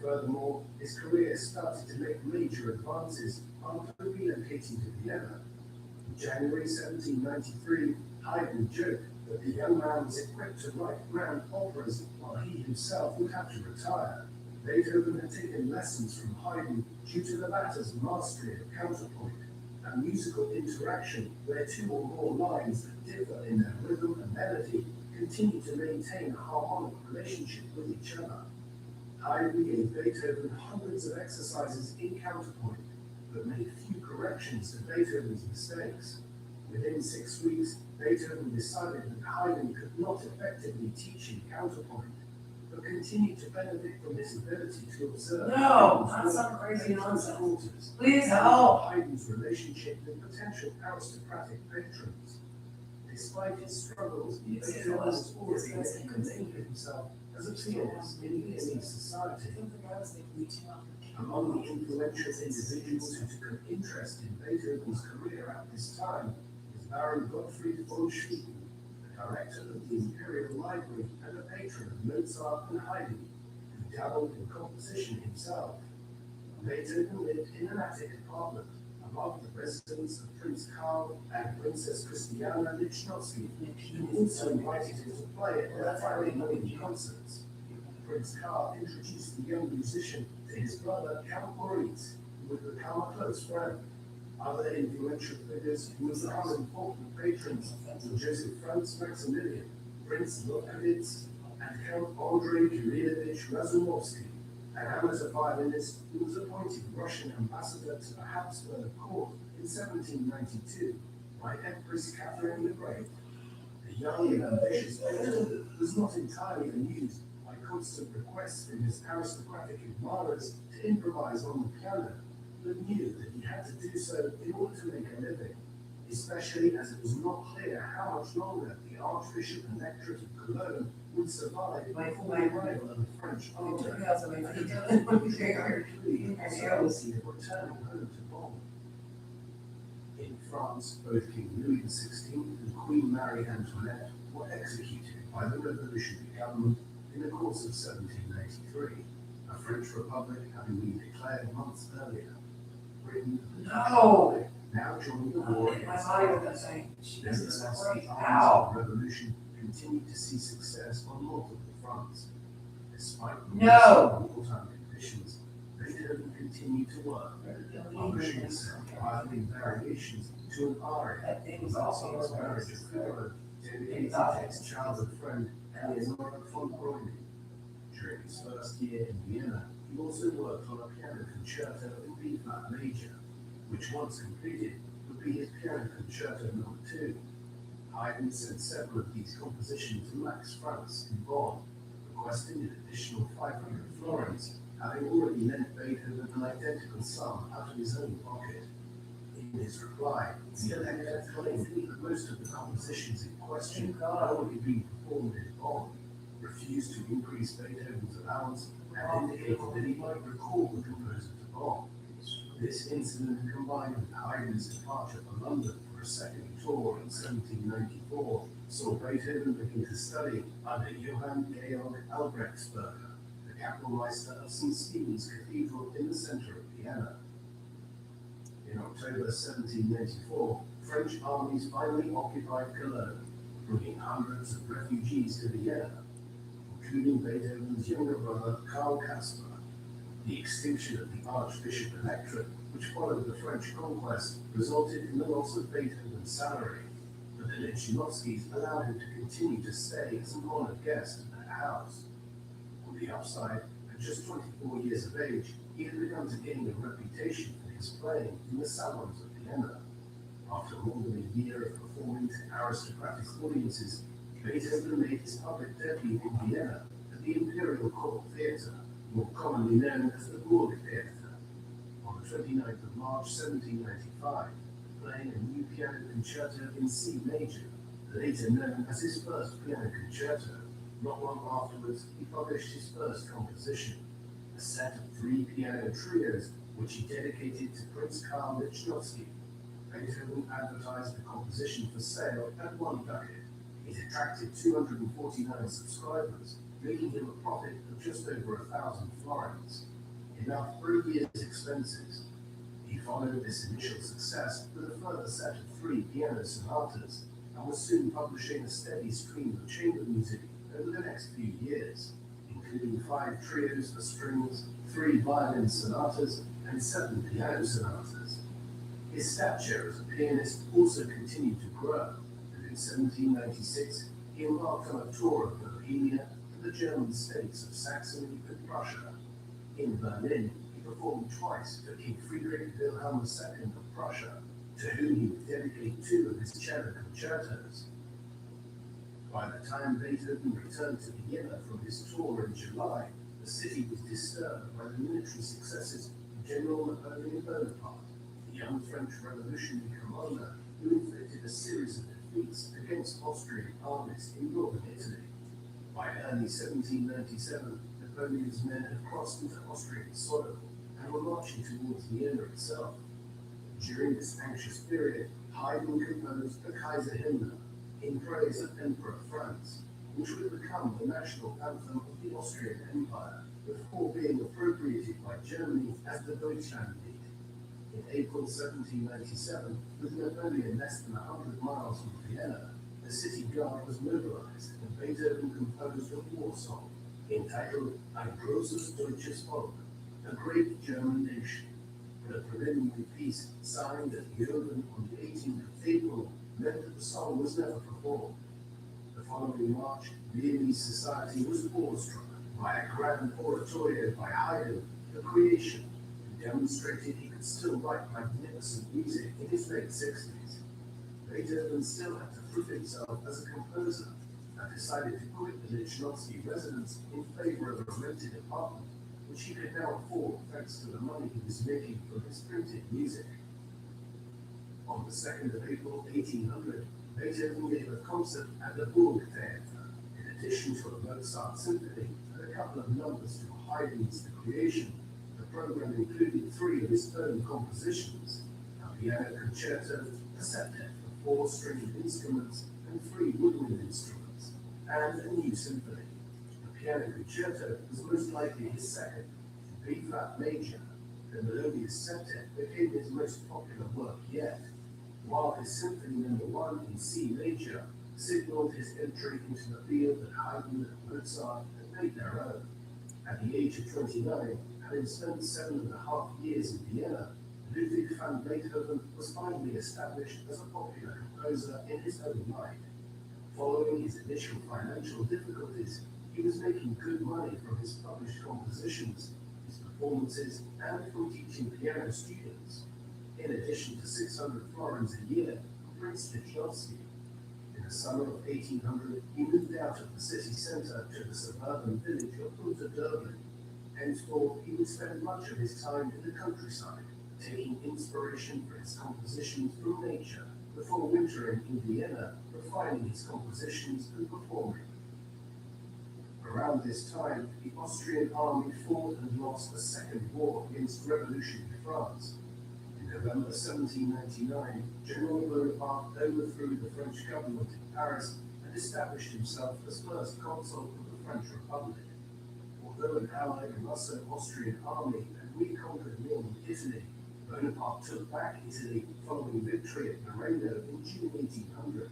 Furthermore, his career started to make major advances after relocating to Vienna. In January 1793, Haydn joked that the young man was equipped to write grand operas while he himself would have to retire. Beethoven had taken lessons from Haydn due to the latter's mastery of counterpoint, a musical interaction where two or more lines that differ in their rhythm and melody continue to maintain a harmonic relationship with each other. Haydn gave Beethoven hundreds of exercises in counterpoint, but made few corrections to Beethoven's mistakes. Within 6 weeks, Beethoven decided that Haydn could not effectively teach in counterpoint, but continued to benefit from his ability to observe. No, not some crazy nonsense. Please help. Haydn's relationship with potential aristocratic patrons. Despite his struggles, Beethoven was already making a name for himself as a pianist in Viennese society. Among the influential individuals who took an interest in Beethoven's career at this time was Baron Gottfried von Schwieten, the director of the Imperial Library and a patron of Mozart and Haydn, who dabbled in composition himself. Beethoven lived in an attic apartment above the residence of Prince Karl and Princess Christiana Lichnowsky, who also invited him to play at their Friday morning concerts. Prince Karl introduced the young musician to his brother Count Moritz, who would become a close friend. Other influential figures who would become important patrons were Joseph Franz Maximilian, Prince Lobkowitz, and Count Andrei Kirillовich Razumovsky, an amateur violinist who was appointed Russian ambassador to the Habsburg court in 1792 by Empress Catherine the Great. The young and ambitious Beethoven was not entirely amused by constant requests from his aristocratic admirers to improvise on the piano, but knew that he had to do so in order to make a living, especially as it was not clear how much longer the Archbishop Electorate of Cologne would survive before the arrival of the French army. As policy of returning home to Bonn. In France, both King Louis XVI and Queen Marie Antoinette were executed by the revolutionary government in the course of 1793, a French republic having been declared months earlier. Britain No! now joined the war against France. The revolution continued to see success on multiple fronts. Despite the wartime conditions, Beethoven continued to work, publishing some violin variations to an aria about his marriage of Figaro, dedicated to his childhood friend Eleonora von Breuning. During his first year in Vienna, he also worked on a piano concerto in B-flat major, which once completed would be his piano concerto No. 2. Haydn sent several of these compositions to Max Franz in Bonn, requesting an additional 500 florins, having already lent Beethoven an identical sum out of his own pocket. In his reply, the elector claimed that most of the compositions in question had already been performed in Bonn, refused to increase Beethoven's allowance, and indicated that he might recall the composer to Bonn. This incident, combined with Haydn's departure for London for a second tour in 1794, saw Beethoven begin to study under Johann Georg Albrechtsberger, the Kapellmeister of St. Stephen's Cathedral in the centre of Vienna. In October 1794, French armies finally occupied Cologne, bringing hundreds of refugees to Vienna, including Beethoven's younger brother Karl Caspar. The extinction of the Archbishop Electorate, which followed the French conquest, resulted in the loss of Beethoven's salary, but the Lichnowskys allowed him to continue to stay as an honoured guest at their house. On the upside, at just 24 years of age, he had begun to gain a reputation for his playing in the salons of Vienna. After more than a year of performing to aristocratic audiences, Beethoven made his public debut in Vienna at the Imperial Court Theatre, more commonly known as the Burg Theatre, on the 29th of March 1795, playing a new piano concerto in C major, later known as his first piano concerto. Not long afterwards, he published his first composition, a set of 3 piano trios, which he dedicated to Prince Karl Lichnowsky. Beethoven advertised the composition for sale at 1 ducat. It attracted 249 subscribers, making him a profit of just over 1,000 florins, enough for a year's expenses. He followed this initial success with a further set of 3 piano sonatas, and was soon publishing a steady stream of chamber music over the next few years, including 5 trios for strings, 3 violin sonatas, and 7 piano sonatas. His stature as a pianist also continued to grow, and in 1796 he embarked on a tour of Bohemia and the German states of Saxony and Prussia. In Berlin, he performed twice for King Friedrich Wilhelm II of Prussia, to whom he would dedicate 2 of his cello concertos. By the time Beethoven returned to Vienna from his tour in July, the city was disturbed by the military successes of General Napoleon Bonaparte, the young French revolutionary commander who inflicted a series of defeats against Austrian armies in northern Italy. By early 1797, Napoleon's men had crossed into Austrian soil and were marching towards Vienna itself. During this anxious period, Haydn composed the Kaiser hymn in praise of Emperor Franz, which would become the national anthem of the Austrian Empire, before being appropriated by Germany as the Deutschlandlied. In April 1797, with Napoleon less than 100 miles from Vienna, the city guard was mobilized and Beethoven composed a war song entitled Ein großes deutsches Volk, a great German nation. The preliminary piece signed at Jürgen on the 18th of April meant that the song was never performed. The following March, Viennese society was awestruck by a grand oratorio by Haydn, The Creation, who demonstrated he could still write magnificent music in his late 60s. Beethoven still had to prove himself as a composer and decided to quit the Lichnowsky residence in favor of a rented apartment, which he could now afford thanks to the money he was making from his printed music. On the 2nd of April 1800, Beethoven gave a concert at the Burg Theater, in addition to a Mozart symphony and a couple of numbers from Haydn's The Creation. The program included 3 of his own compositions, a piano concerto, a septet for 4 stringed instruments and 3 woodwind instruments, and a new symphony. The piano concerto was most likely his second, in B-flat major. The Melodious Septet became his most popular work yet, while his Symphony No. 1 in C major signaled his entry into the field that Haydn and Mozart had made their own. At the age of 29, having spent 7.5 years in Vienna, Ludwig van Beethoven was finally established as a popular composer in his own right. Following his initial financial difficulties, he was making good money from his published compositions, his performances, and from teaching piano students, in addition to 600 florins a year from Prince Lichnowsky. In the summer of 1800, he moved out of the city centre to the suburban village of Unterdurban. Henceforth, he would spend much of his time in the countryside, taking inspiration for his compositions from nature, before wintering in Vienna, refining his compositions and performing. Around this time, the Austrian army fought and lost the Second War against revolutionary France. In November 1799, General Bonaparte overthrew the French government in Paris and established himself as first consul of the French Republic. Although an allied Russo-Austrian army had reconquered northern Italy, Bonaparte took back Italy following victory at Marengo in June 1800,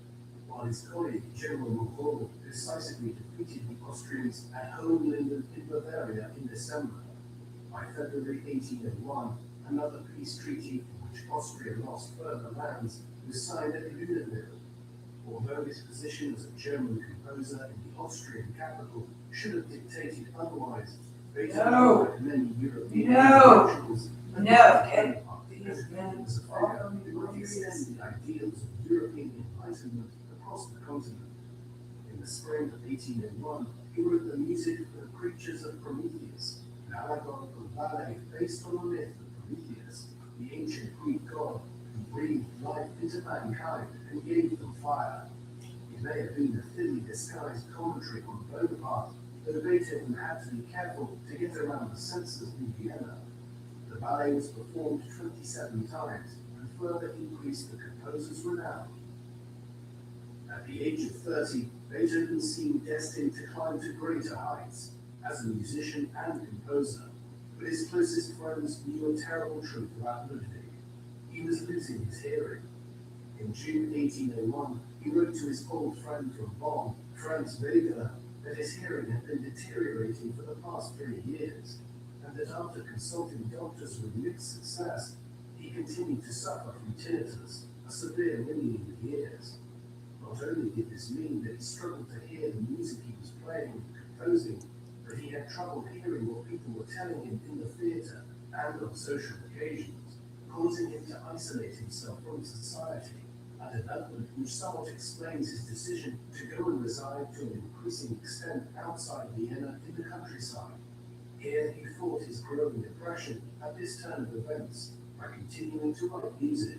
while his colleague General Montgomery decisively defeated the Austrians at Hohenlinden in Bavaria in December. By February 1801, another peace treaty in which Austria lost further lands was signed at Lunenburg. Although his position as a German composer in the Austrian capital should have dictated otherwise, Beethoven, like many European intellectuals, was a figure who would extend the ideals of European enlightenment across the continent. In the spring of 1801, he wrote the music for the Creatures of Prometheus, an allegorical ballet based on the myth of Prometheus, the ancient Greek god who breathed life into mankind and gave them fire. It may have been a thinly disguised commentary on Bonaparte, though Beethoven had to be careful to get around the censors in Vienna. The ballet was performed 27 times and further increased the composer's renown. At the age of 30, Beethoven seemed destined to climb to greater heights as a musician and composer, but his closest friends knew a terrible truth about Ludwig. He was losing his hearing. In June 1801, he wrote to his old friend from Bonn, Franz Wegeler, that his hearing had been deteriorating for the past 3 years, and that after consulting doctors with mixed success, he continued to suffer from tinnitus, a severe ringing in the ears. Not only did this mean that he struggled to hear the music he was playing and composing, but he had trouble hearing what people were telling him in the theatre and on social occasions, causing him to isolate himself from society, a development which somewhat explains his decision to go and reside to an increasing extent outside Vienna in the countryside. Here he fought his growing depression at this turn of events by continuing to write music.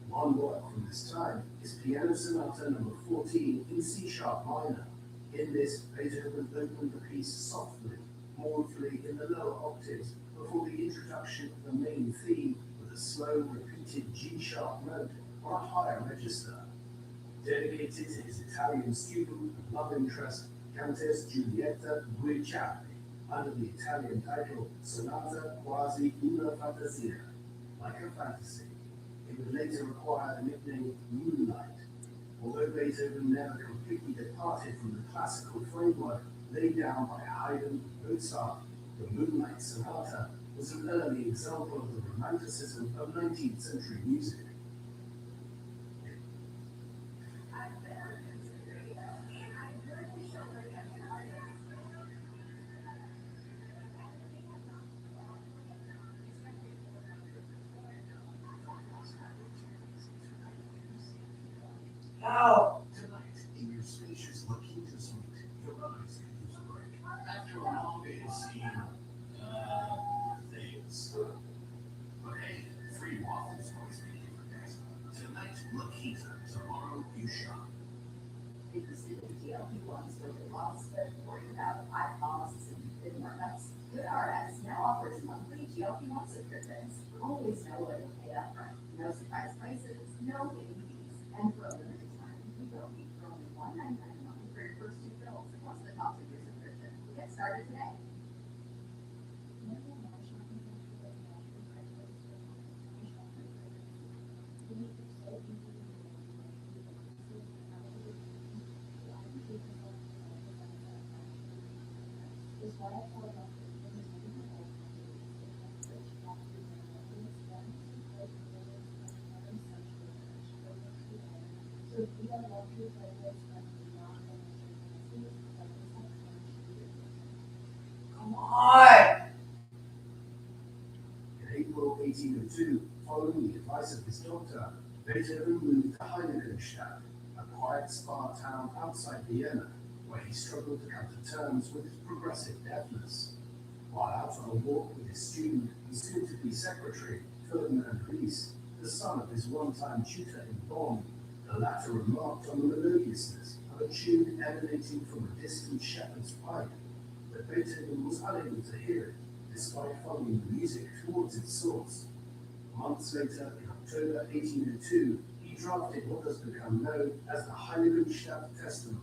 One work from this time is Piano Sonata No. 14 in C-sharp minor. In this, Beethoven opened the piece softly, mournfully in the lower octaves before the introduction of the main theme with a slow, repeated G-sharp note on a higher register. Dedicated to his Italian student and love interest, Countess Giulietta Guicciardi, under the Italian title Sonata Quasi una Fantasia, like a fantasy. It would later require the nickname Moonlight. Although Beethoven never completely departed from the classical framework laid down by Haydn and Mozart, the Moonlight Sonata was an early example of the romanticism of 19th century music. Now, Tonight, in your spacious La Quinta suite, your eyes could use a break. After a long day of seeing, things. But hey, free waffles always make you forget. Tonight, La Quinta. Tomorrow, you shop. Interested in GLP-1s for weight loss, but worried about high costs and hidden markups? GoodRx now offers monthly GLP-1 subscriptions. Always know what to pay up front. No surprise prices, no hidden fees, and for a limited time, you will be for only $1.99 a month for your first 2 fills plus the cost of your subscription. Get started today. come on. In April 1802, following the advice of his doctor, Beethoven moved to Heiligenstadt, a quiet spa town outside Vienna, where he struggled to come to terms with his progressive deafness. While out on a walk with his student and soon-to-be secretary, Ferdinand Ries, the son of his one-time tutor in Bonn, the latter remarked on the melodiousness of a tune emanating from a distant shepherd's pipe, but Beethoven was unable to hear it, despite following the music towards its source. Months later, in October 1802, he drafted what has become known as the Heiligenstadt Testament.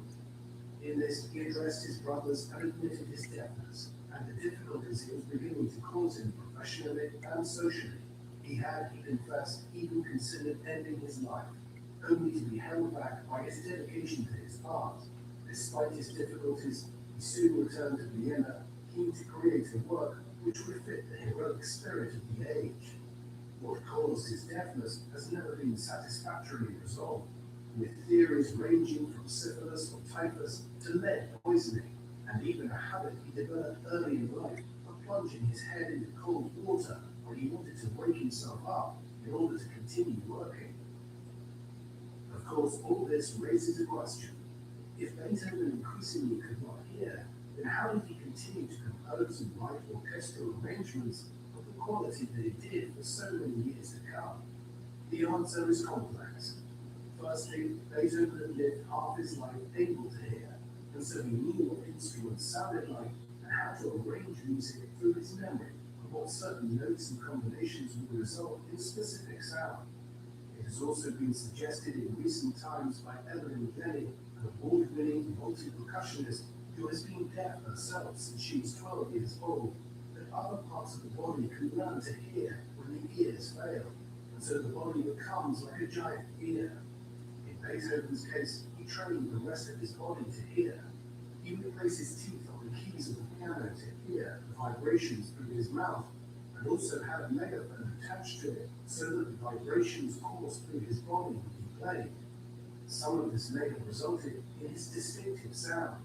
In this, he addressed his brothers and admitted his deafness and the difficulties it was beginning to cause him professionally and socially. He had, he confessed, even considered ending his life, only to be held back by his dedication to his art. Despite his difficulties, he soon returned to Vienna, keen to create a work which would fit the heroic spirit of the age. What caused his deafness has never been satisfactorily resolved, with theories ranging from syphilis or typhus to lead poisoning, and even a habit he developed early in life of plunging his head into cold water when he wanted to wake himself up in order to continue working. Of course, all this raises a question. If Beethoven increasingly could not hear, then how did he continue to compose and write orchestral arrangements of the quality that he did for so many years to come? The answer is complex. Firstly, Beethoven had lived half his life able to hear, and so he knew what instruments sounded like and how to arrange music through his memory of what certain notes and combinations would result in specific sound. It has also been suggested in recent times by Evelyn Glennie, an award-winning multi-percussionist who has been deaf herself since she was 12 years old, that other parts of the body can learn to hear when the ears fail, and so the body becomes like a giant ear. In Beethoven's case, he trained the rest of his body to hear. He would place his teeth on the keys of the piano to hear the vibrations through his mouth, and also had a megaphone attached to it so that the vibrations coursed through his body would be played. Some of this may have resulted in his distinctive sound.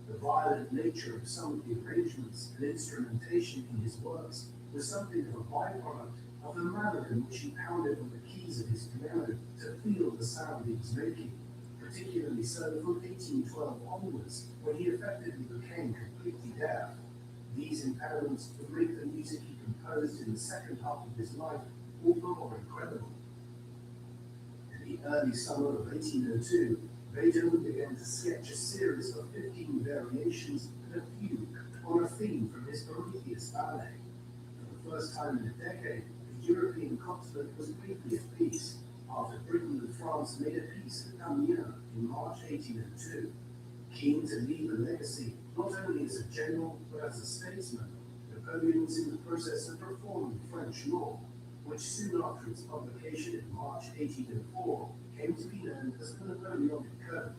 The violent nature of some of the arrangements and instrumentation in his works was something of a byproduct of the manner in which he pounded on the keys of his piano to feel the sound he was making, particularly so from 1812 onwards, when he effectively became completely deaf. These impairments would make the music he composed in the second half of his life all the more incredible. In the early summer of 1802, Beethoven began to sketch a series of 15 variations and a fugue on a theme from his Prometheus ballet. For the first time in a decade, the European continent was briefly at peace, after Britain and France made a peace at Amiens in March 1802. Keen to leave a legacy not only as a general but as a statesman, Napoleon was in the process of reforming French law, which soon after its publication in March 1804 came to be known as the Napoleonic Code.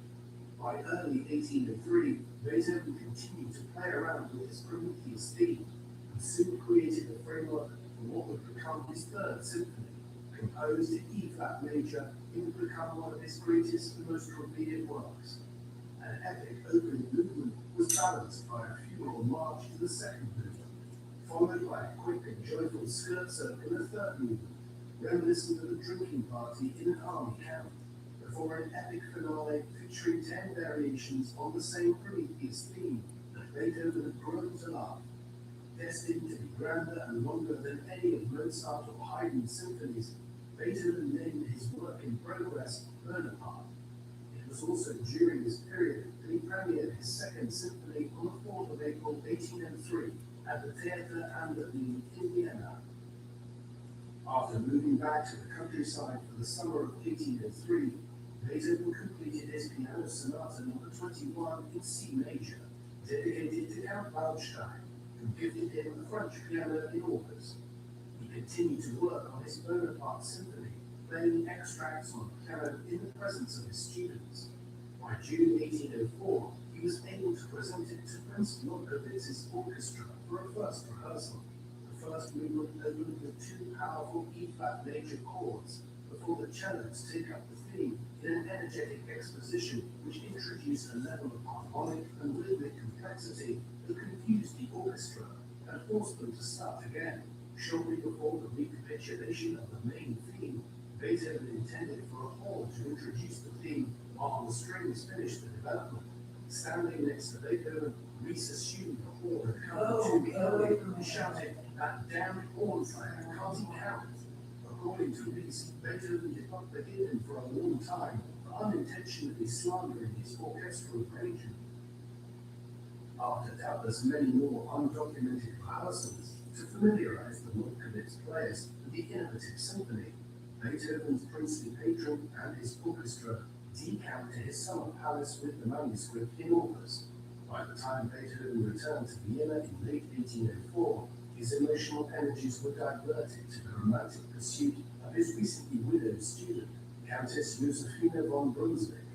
By early 1803, Beethoven continued to play around with his Prometheus theme and soon created the framework for what would become his third symphony. Composed in E-flat major, it would become one of his greatest and most revered works. An epic opening movement was balanced by a funeral march to the second movement, followed by a quick and joyful scherzo in the third movement, reminiscent of a drinking party in an army camp, before an epic finale featuring 10 variations on the same Prometheus theme that Beethoven had grown to love. Destined to be grander and longer than any of Mozart or Haydn's symphonies, Beethoven named his work in progress Bonaparte. It was also during this period that he premiered his second symphony on the 4th of April 1803 at the Theater an der Wien in Vienna. After moving back to the countryside for the summer of 1803, Beethoven completed his piano sonata number 21 in C major, dedicated to Count Waldstein, who gifted him a French piano in August. He continued to work on his Bonaparte symphony, playing extracts on the piano in the presence of his students. By June 1804, he was able to present it to Prince Lobkowitz's orchestra for a first rehearsal. The first movement opened with two powerful E-flat major chords before the cellos take up the theme in an energetic exposition which introduced a level of harmonic and rhythmic complexity that confused the orchestra and forced them to start again. Shortly before the recapitulation of the main theme, Beethoven intended for a horn to introduce the theme while the strings finished the development. Standing next to Beethoven, Ries assumed the horn had come too early and shouted, "That damned horn player, can't he count?" According to Ries, Beethoven did not forgive him for a long time for unintentionally slandering his orchestral arrangement. After doubtless many more undocumented rehearsals to familiarize the Lobkowitz players with the innovative symphony, Beethoven's princely patron and his orchestra decamped to his summer palace with the manuscript in August. By the time Beethoven returned to Vienna in late 1804, his emotional energies were diverted to the romantic pursuit of his recently widowed student, Countess Josefina von Brunswick,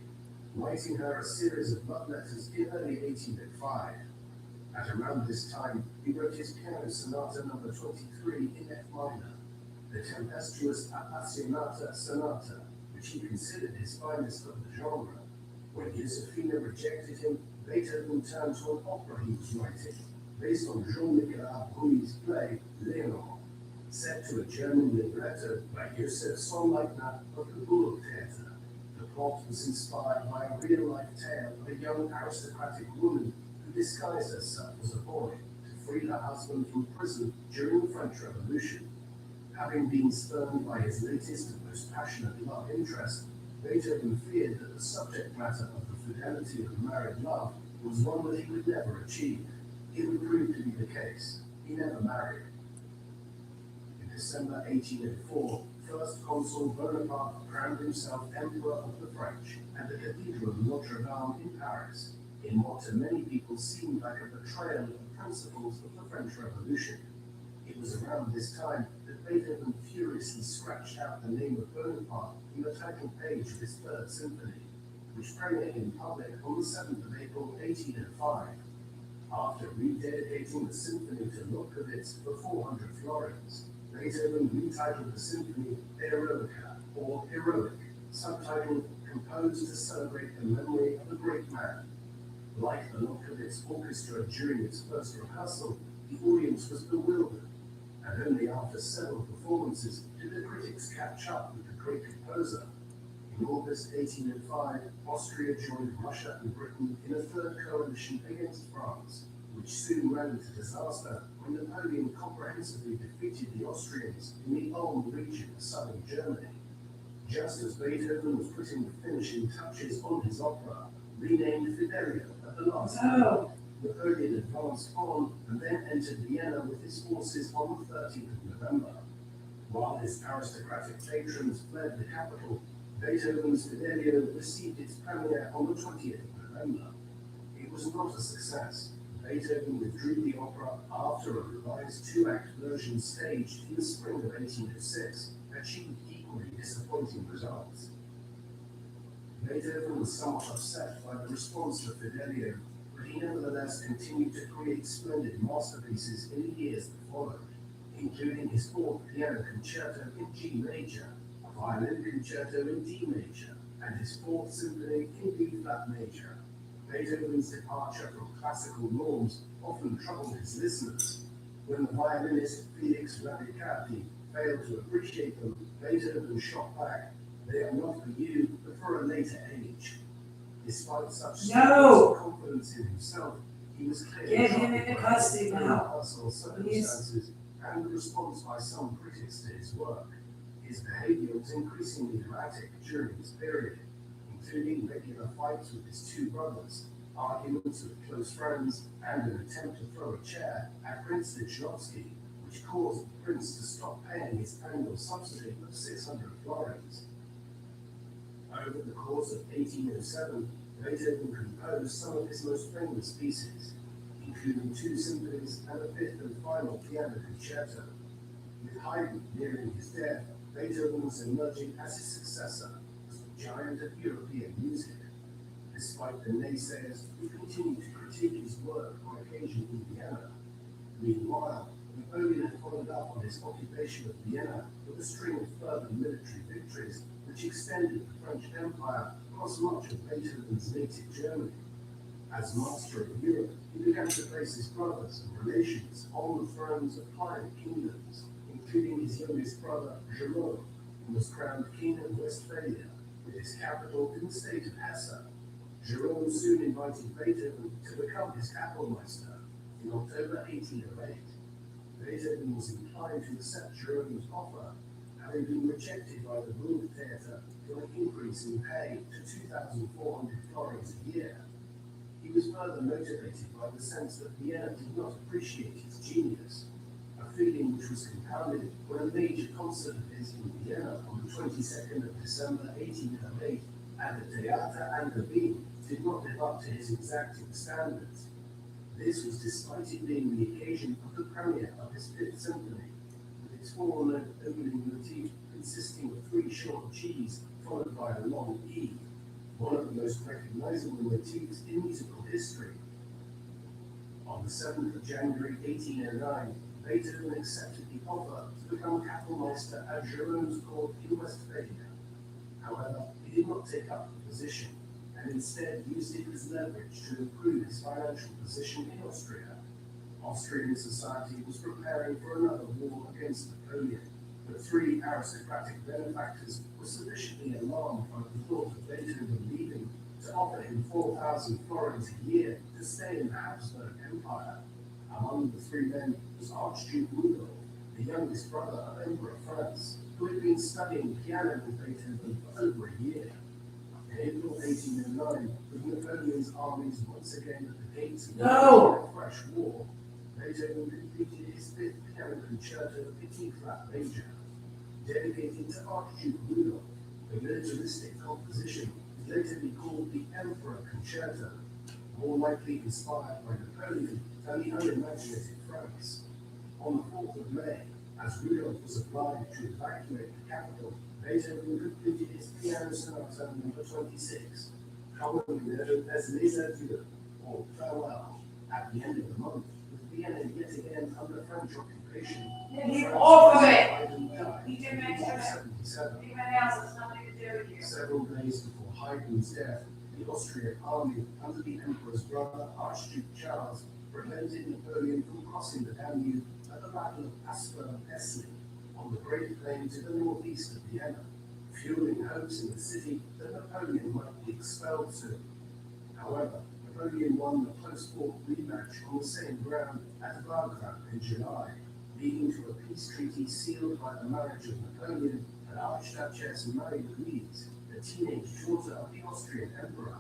writing her a series of love letters in early 1805. At around this time, he wrote his piano sonata number 23 in F minor, the tempestuous Appassionata Sonata, which he considered his finest of the genre. When Josefina rejected him, Beethoven turned to an opera he was writing, based on Jean-Nicolas Brouillet's play Leonore, set to a German libretto by Josef Sonnleitner of the Burg Theater. The plot was inspired by a real-life tale of a young aristocratic woman who disguised herself as a boy to free her husband from prison during the French Revolution. Having been spurned by his latest and most passionate love interest, Beethoven feared that the subject matter of the fidelity of married love was one that he would never achieve. It would prove to be the case. He never married. In December 1804, First Consul Bonaparte crowned himself Emperor of the French at the Cathedral of Notre Dame in Paris, in what to many people seemed like a betrayal of the principles of the French Revolution. It was around this time that Beethoven furiously scratched out the name of Bonaparte from the title page of his Third Symphony, which premiered in public on the 7th of April 1805. After rededicating the symphony to Lobkowitz for 400 florins, Beethoven retitled the symphony Eroica, or Heroic, subtitled Composed to Celebrate the Memory of a Great Man. Like the Lobkowitz Orchestra during its first rehearsal, the audience was bewildered, and only after several performances did the critics catch up with the great composer. In August 1805, Austria joined Russia and Britain in a third coalition against France, which soon ran into disaster when Napoleon comprehensively defeated the Austrians in the Ulm region of southern Germany. Just as Beethoven was putting the finishing touches on his opera, renamed Fidelio at the last moment, Napoleon advanced on and then entered Vienna with his forces on the 13th of November. While his aristocratic patrons fled the capital, Beethoven's Fidelio received its premiere on the 20th of November. It was not a success. Beethoven withdrew the opera after a revised two-act version staged in the spring of 1806 achieved equally disappointing results. Beethoven was somewhat upset by the response to Fidelio, but he nevertheless continued to create splendid masterpieces in the years that followed, including his fourth piano concerto in G major, a violin concerto in D major, and his fourth symphony in B-flat major. Beethoven's departure from classical norms often troubled his listeners. When the violinist Felix Radicati failed to appreciate them, Beethoven shot back, "They are not for you, but for a later age." Despite such confidence in himself, he was clearly get him in custody now. Personal circumstances and the response by some critics to his work. His behavior was increasingly erratic during this period, including regular fights with his two brothers, arguments with close friends, and an attempt to throw a chair at Prince Lichnowsky, which caused the prince to stop paying his annual subsidy of 600 florins. Over the course of 1807, Beethoven composed some of his most famous pieces, including two symphonies and a fifth and final piano concerto. With Haydn nearing his death, Beethoven was emerging as his successor, as the giant of European music. Despite the naysayers who continued to critique his work on occasion in Vienna. Meanwhile, Napoleon had followed up on his occupation of Vienna with a string of further military victories, which extended the French Empire across much of Beethoven's native Germany. As master of Europe, he began to place his brothers and relations on the thrones of client kingdoms, including his youngest brother, Jerome, who was crowned king of Westphalia, with his capital in the state of Hesse. Jerome soon invited Beethoven to become his Kapellmeister in October 1808. Beethoven was inclined to accept Jerome's offer, having been rejected by the Burgtheater for an increase in pay to 2,400 florins a year. He was further motivated by the sense that Vienna did not appreciate his genius, a feeling which was compounded when a major concert of his in Vienna on the 22nd of December 1808 at the Theater an der Wien did not live up to his exacting standards. This was despite it being the occasion of the premiere of his Fifth Symphony, with its four-note opening motif consisting of three short G's followed by a long E, one of the most recognizable motifs in musical history. On the 7th of January 1809, Beethoven accepted the offer to become Kapellmeister at Jerome's court in Westphalia. However, he did not take up the position, and instead used it as leverage to improve his financial position in Austria. Austrian society was preparing for another war against Napoleon, but three aristocratic benefactors were sufficiently alarmed by the thought of Beethoven leaving to offer him 4,000 florins a year to stay in the Habsburg Empire. Among the three men was Archduke Rudolf, the youngest brother of Emperor France, who had been studying piano with Beethoven for over a year. In April 1809, with Napoleon's armies once again at the gates of a fresh war, Beethoven completed his fifth piano concerto in E-flat major. dedicated to Archduke Rudolph. The militaristic composition is later to be called the Emperor Concerto, more likely inspired by Napoleon than the unimaginative France. On the 4th of May, as Rudolph was obliged to evacuate the capital, Beethoven completed his Piano Sonata No. 26, commonly known as Les Adieux, or Farewell. At the end of the month, with Vienna yet again under French occupation, Keep off of it! Haydn died in 1877. Several days before Haydn's death, the Austrian army, under the Emperor's brother, Archduke Charles, prevented Napoleon from crossing the Danube at the Battle of Aspern-Essling on the Great Plain to the northeast of Vienna, fueling hopes in the city that Napoleon might be expelled soon. However, Napoleon won the close-fought rematch on the same ground at Wagram in July, leading to a peace treaty sealed by the marriage of Napoleon and Archduchess Marie-Louise, the teenage daughter of the Austrian Emperor.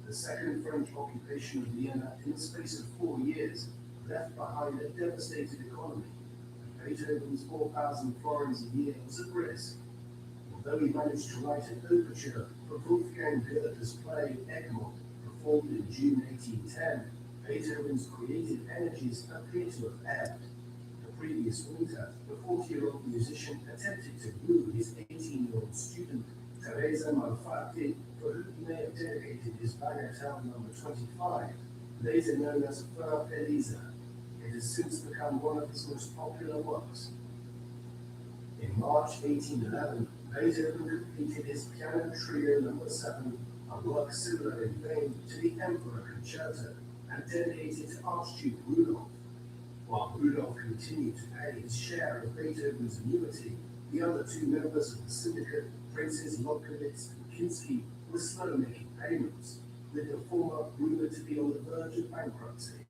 The second French occupation of Vienna in the space of 4 years left behind a devastated economy, and Beethoven's 4,000 florins a year was at risk. Although he managed to write an overture for Wolfgang Goethe's play Egmont, performed in June 1810, Beethoven's creative energies appear to have ebbed. The previous winter, the 40-year-old musician attempted to woo his 18-year-old student, Teresa Malfatti, for whom he may have dedicated his Bagatelle No. 25, later known as Für Elisa. It has since become one of his most popular works. In March 1811, Beethoven completed his Piano Trio No. 7, a work similar in vein to the Emperor Concerto, and dedicated to Archduke Rudolph. While Rudolph continued to pay his share of Beethoven's annuity, the other two members of the syndicate, Princes Lobkowitz and Kinsky, were slow making payments, with the former rumored to be on the verge of bankruptcy.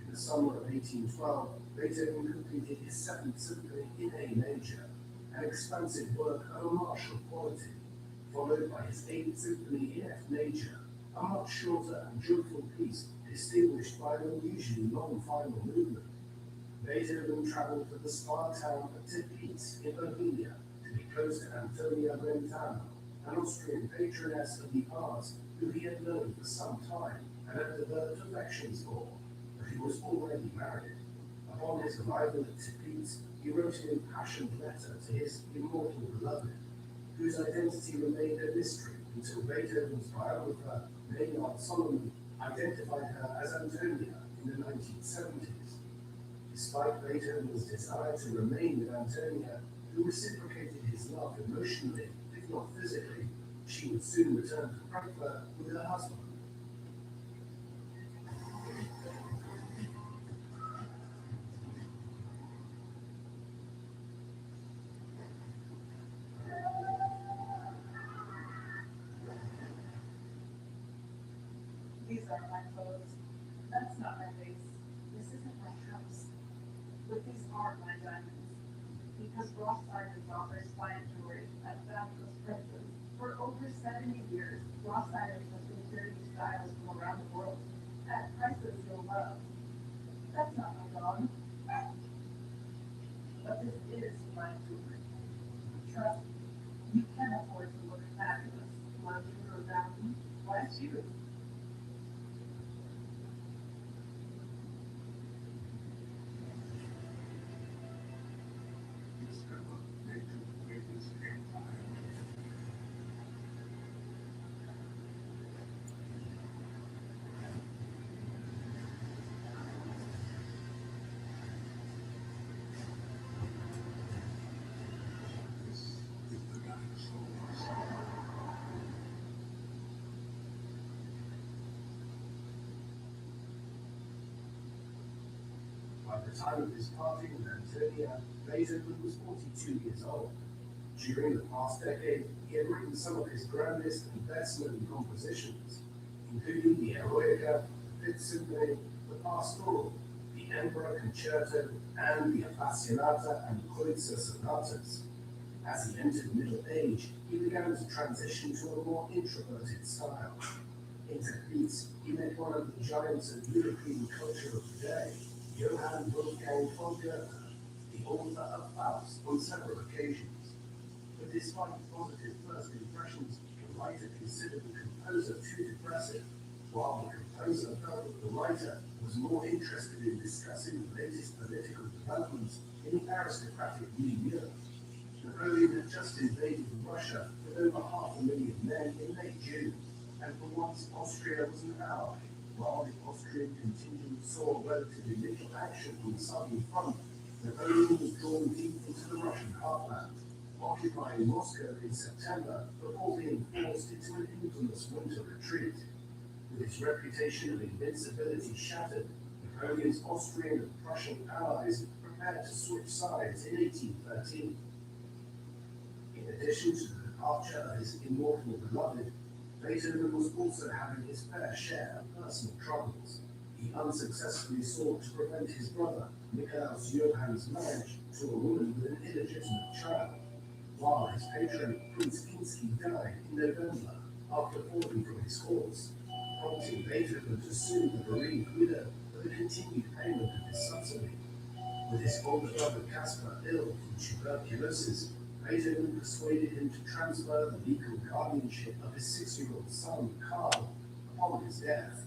In the summer of 1812, Beethoven completed his 7th Symphony in A major, an expansive work of a martial quality, followed by his 8th Symphony in F major, a much shorter and joyful piece distinguished by an unusually long final movement. Beethoven traveled to the spa town of Teplitz in Bohemia to be close to Antonia Brentano, an Austrian patroness of the arts who he had known for some time and had developed affections for, but he was already married. Upon his arrival at Teplitz, he wrote an impassioned letter to his immortal beloved, whose identity remained a mystery until Beethoven's biographer, Maynard Solomon, identified her as Antonia in the 1970s. Despite Beethoven's desire to remain with Antonia, who reciprocated his love emotionally, if not physically, she would soon return to Frankfurt with her husband. These are my clothes. That's not my face. This isn't my house. But these are my diamonds. Because Ross Simon's offers fine jewelry at fabulous prices. For over 70 years, Ross Simons has been carrying styles from around the world at prices you'll love. That's not my dog. But this is my jewelry. Trust me, you can afford to look fabulous while you grow down. Why you? By the time of his parting with Antonia, Beethoven was 42 years old. During the past decade, he had written some of his grandest and best-known compositions, including the Eroica, the Fifth Symphony, the Pastoral, the Emperor Concerto, and the Appassionata and Kreutzer sonatas. As he entered middle age, he began to transition to a more introverted style. In Teplitz, he met one of the giants of European culture of the day, Johann Wolfgang von Goethe, the author of Faust, on several occasions. but despite positive first impressions, the writer considered the composer too depressive, while the composer felt that the writer was more interested in discussing the latest political developments in the aristocratic milieu. Napoleon had just invaded Russia with over 500,000 men in late June, and for once Austria was an ally. While the Austrian contingent saw relatively little action from the southern front, Napoleon was drawn deep into the Russian heartland, occupying Moscow in September before being forced into an infamous winter retreat. With his reputation of invincibility shattered, Napoleon's Austrian and Prussian allies prepared to switch sides in 1813. In addition to the departure of his immortal beloved, Beethoven was also having his fair share of personal troubles. He unsuccessfully sought to prevent his brother, Nikolaus Johann's marriage to a woman with an illegitimate child, while his patron, Prince Kinsky, died in November after falling from his horse, prompting Beethoven to sue the bereaved widow for the continued payment of his subsidy. With his older brother Caspar ill from tuberculosis, Beethoven persuaded him to transfer the legal guardianship of his 6-year-old son, Karl, upon his death.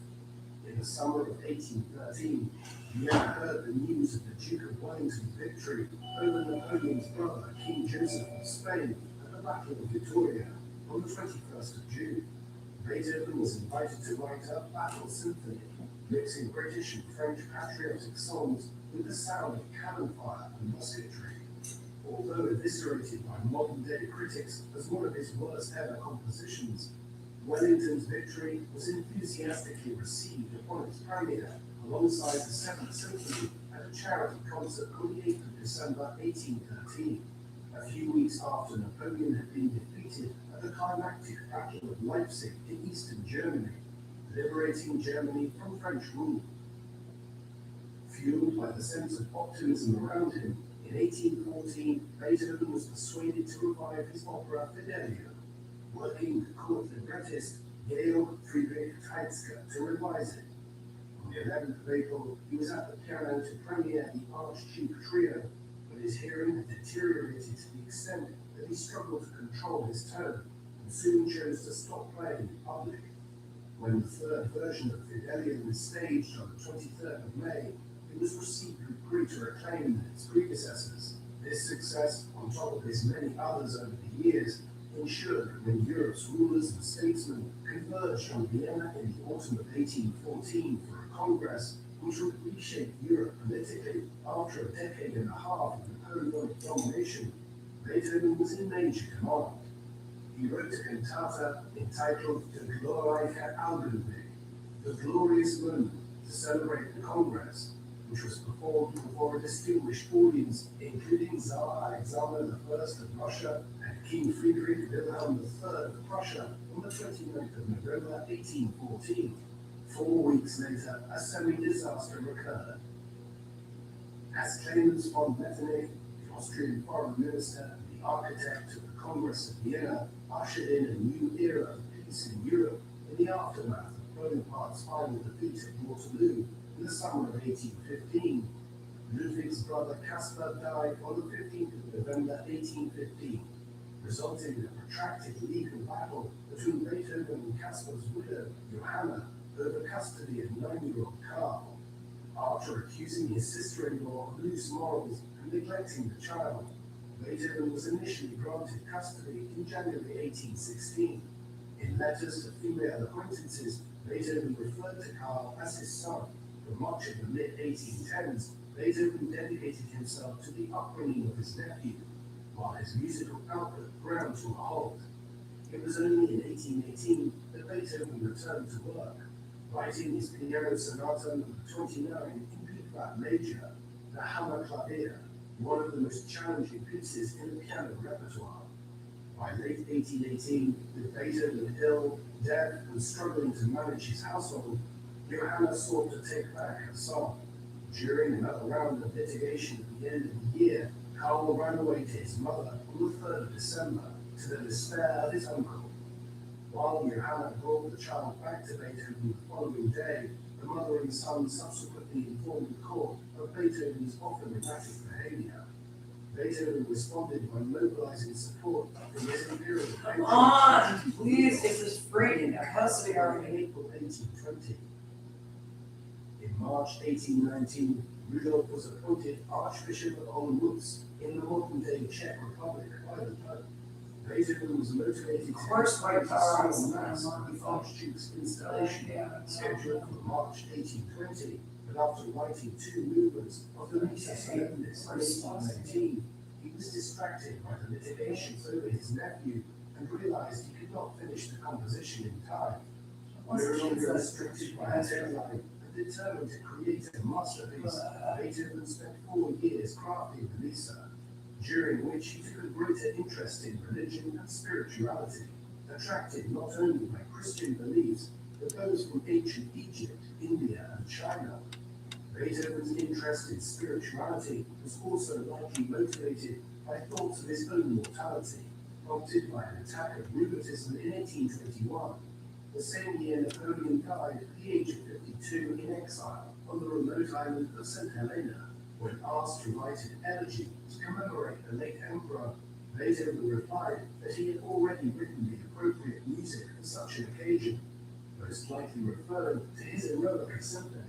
In the summer of 1813, Vienna heard the news of the Duke of Wellington's victory over Napoleon's brother, King Joseph of Spain, at the Battle of Vittoria on the 21st of June. Beethoven was invited to write a battle symphony, mixing British and French patriotic songs with the sound of cannon fire and musketry. Although eviscerated by modern-day critics as one of his worst-ever compositions, Wellington's victory was enthusiastically received upon its premiere alongside the Seventh Symphony at a charity concert on the 8th of December 1813, a few weeks after Napoleon had been defeated at the climactic Battle of Leipzig in eastern Germany, liberating Germany from French rule. Fueled by the sense of optimism around him, in 1814, Beethoven was persuaded to revive his opera Fidelio, working with court librettist Georg Friedrich Teizka to revise it. On the 11th of April, he was at the piano to premiere the Archduke Trio, but his hearing had deteriorated to the extent that he struggled to control his tone and soon chose to stop playing in public. When the third version of Fidelio was staged on the 23rd of May, it was received with greater acclaim than its predecessors. This success, on top of his many others over the years, ensured that when Europe's rulers and statesmen converged on Vienna in the autumn of 1814 for a congress which would reshape Europe politically after a decade and a half of Napoleonic domination, Beethoven was in major command. He wrote a cantata entitled Der glorreiche Augenblick, the glorious moment, to celebrate the congress, which was performed before a distinguished audience, including Tsar Alexander I of Russia and King Friedrich Wilhelm III of Prussia on the 29th of November 1814. 4 weeks later, a semi-disaster occurred. As Clemens von Metternich, the Austrian foreign minister and the architect of the Congress of Vienna, ushered in a new era of peace in Europe in the aftermath of Bonaparte's final defeat at Waterloo in the summer of 1815, Ludwig's brother Caspar died on the 15th of November 1815, resulting in a protracted legal battle between Beethoven and Caspar's widow, Johanna, over custody of 9-year-old Karl. After accusing his sister-in-law of loose morals and neglecting the child, Beethoven was initially granted custody in January 1816. In letters to female acquaintances, Beethoven referred to Karl as his son. For much of the mid-1810s, Beethoven dedicated himself to the upbringing of his nephew, while his musical output ground to a halt. It was only in 1818 that Beethoven returned to work, writing his piano sonata number 29 in B-flat major, the Hammerklavier, one of the most challenging pieces in the piano repertoire. By late 1818, with Beethoven ill, deaf, and struggling to manage his household, Johanna sought to take back her son. During another round of litigation at the end of the year, Karl ran away to his mother on the 3rd of December, to the despair of his uncle. While Johanna brought the child back to Beethoven the following day, the mother and son subsequently informed the court of Beethoven's often erratic behavior. Beethoven responded by mobilizing support from his imperial Come on, please, this is free, there has to be in already. April 1820. In March 1819, Rudolf was appointed Archbishop of Olmutz in the modern-day Czech Republic by the Pope. Beethoven was motivated to Course, my celebrate power his is mass at the Archduke's installation, scheduled for March 1820, but after writing two movements of the Missa Solemnis in 1819, he was distracted by the litigations over his nephew and realized he could not finish the composition in time. No longer restricted by a deadline and determined to create a masterpiece, Beethoven spent 4 years crafting the Missa, during which he took a greater interest in religion and spirituality, attracted not only by Christian beliefs, but those from ancient Egypt, India, and China. Beethoven's interest in spirituality was also likely motivated by thoughts of his own mortality, prompted by an attack of rheumatism in 1821, the same year Napoleon died at the age of 52 in exile on the remote island of St. Helena. When asked to write an elegy to commemorate the late emperor, Beethoven replied that he had already written the appropriate music for such an occasion, most likely referring to his Eroica Symphony.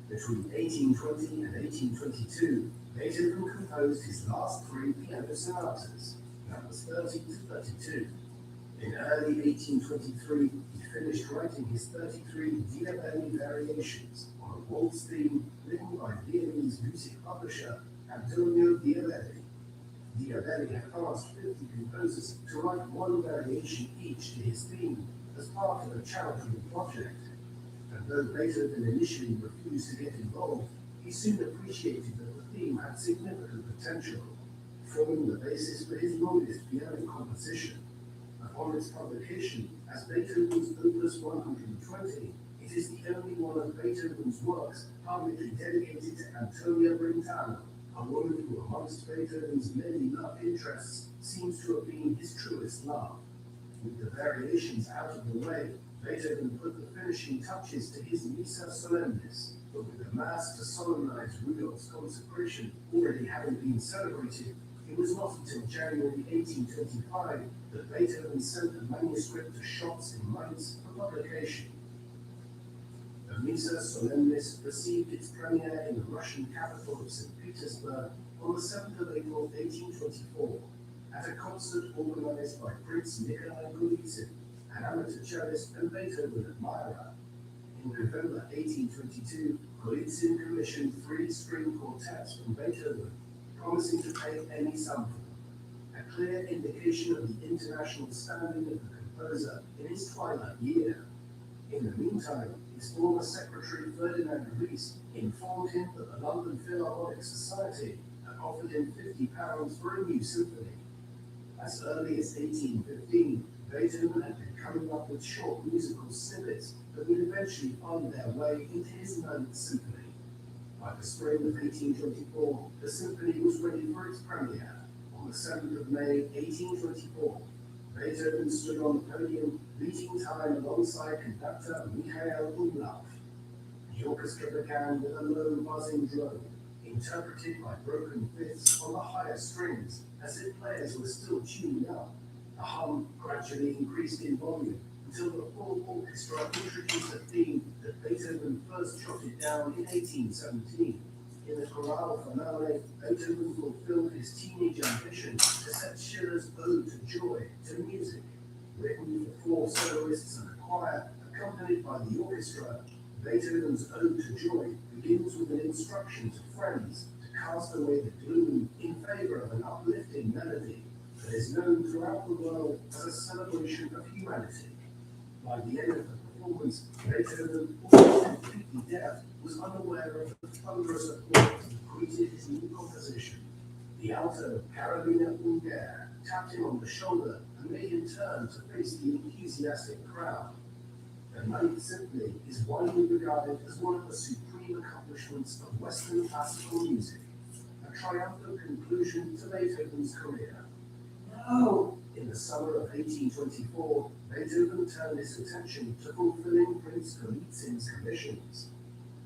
Between 1820 and 1822, Beethoven composed his last 3 piano sonatas, numbers 30 to 32. In early 1823, he finished writing his 33 Diabelli variations on a waltz theme written by Viennese music publisher Antonio Diabelli. Diabelli had asked 50 composers to write 1 variation each to his theme as part of a charitable project. And though Beethoven initially refused to get involved, he soon appreciated that the theme had significant potential, forming the basis for his longest piano composition. Upon its publication as Beethoven's Opus 120, it is the only one of Beethoven's works publicly dedicated to Antonia Brentano, a woman who amongst Beethoven's many love interests seems to have been his truest love. With the variations out of the way, Beethoven put the finishing touches to his Missa Solemnis, but with the Mass to solemnize Rudolph's consecration already having been celebrated, it was not until January 1825 that Beethoven sent the manuscript to Schotz in Mainz for publication. The Missa Solemnis received its premiere in the Russian capital of St. Petersburg on the 7th of April 1824, at a concert organized by Prince Nikolai Golitsyn, an amateur cellist and Beethoven admirer. In November 1822, Golitsyn commissioned 3 string quartets from Beethoven, promising to pay any sum for them, a clear indication of the international standing of the composer in his twilight year. In the meantime, his former secretary Ferdinand Ries informed him that the London Philharmonic Society had offered him £50 for a new symphony. As early as 1815, Beethoven had been coming up with short musical snippets that would eventually find their way into his 9th symphony. By the spring of 1824, the symphony was ready for its premiere. On the 7th of May 1824, Beethoven stood on the podium, beating time alongside conductor Michael Umlauf. The orchestra began with a low buzzing drone, interpreted by broken fifths on the higher strings, as if players were still tuning up. The hum gradually increased in volume until the full orchestra introduced a theme that Beethoven first jotted down in 1817. In the chorale finale, Beethoven fulfilled his teenage ambition to set Schiller's Ode to Joy to music. Written for 4 soloists and a choir, accompanied by the orchestra, Beethoven's Ode to Joy begins with an instruction to friends to cast away the gloom in favor of an uplifting melody that is known throughout the world as a celebration of humanity. By the end of the performance, Beethoven, almost completely deaf, was unaware of the thunderous applause that greeted his new composition. The alto, Carolina Ungar, tapped him on the shoulder and made him turn to face the enthusiastic crowd. The 9th Symphony is widely regarded as one of the supreme accomplishments of Western classical music, a triumphant conclusion to Beethoven's career. In the summer of 1824, Beethoven turned his attention to fulfilling Prince Golitzyn's commissions.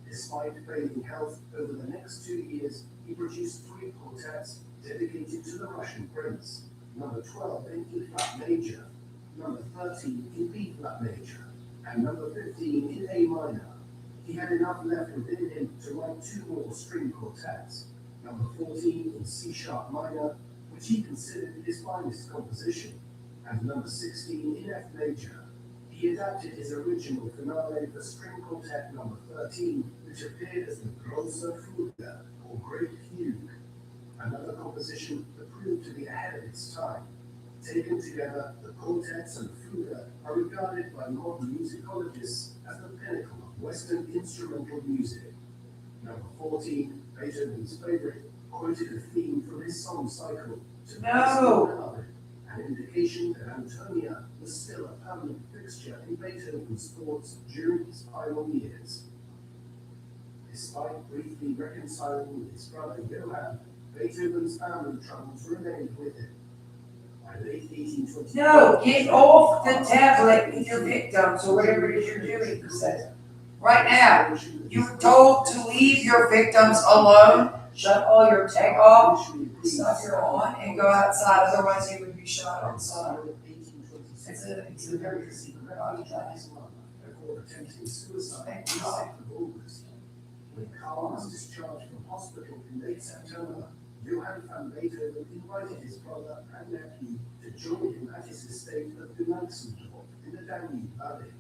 Despite failing health over the next 2 years, he produced 3 quartets dedicated to the Russian prince, number 12 in E flat major, number 13 in B flat major, and number 15 in A minor. He had enough left within him to write 2 more string quartets, number 14 in C sharp minor, which he considered his finest composition, and number 16 in F major. He adapted his original finale for string quartet number 13, which appeared as the Große Fuge, or Great Fugue, another composition that proved to be ahead of its time. Taken together, the quartets and fugue are regarded by modern musicologists as the pinnacle of Western instrumental music. Number 14, Beethoven's favorite, quoted a theme from his song cycle to No. an indication that Antonia was still a permanent fixture in Beethoven's thoughts during his final years. Despite briefly reconciling with his brother Johann, Beethoven's family troubles remained with him. By late 1820. No, get off the tablet with your victims or whatever it is you're doing, he says. Right now, you're told to leave your victims alone, shut all your tech off, stuff you're on, and go outside, otherwise you would be shot outside. It's a very secret contract. Before attempting suicide on the 2nd of August. When Karl was discharged from hospital in late September, Johann van Beethoven invited his brother and nephew to join him at his estate at Gneixendorf in the Danube Valley.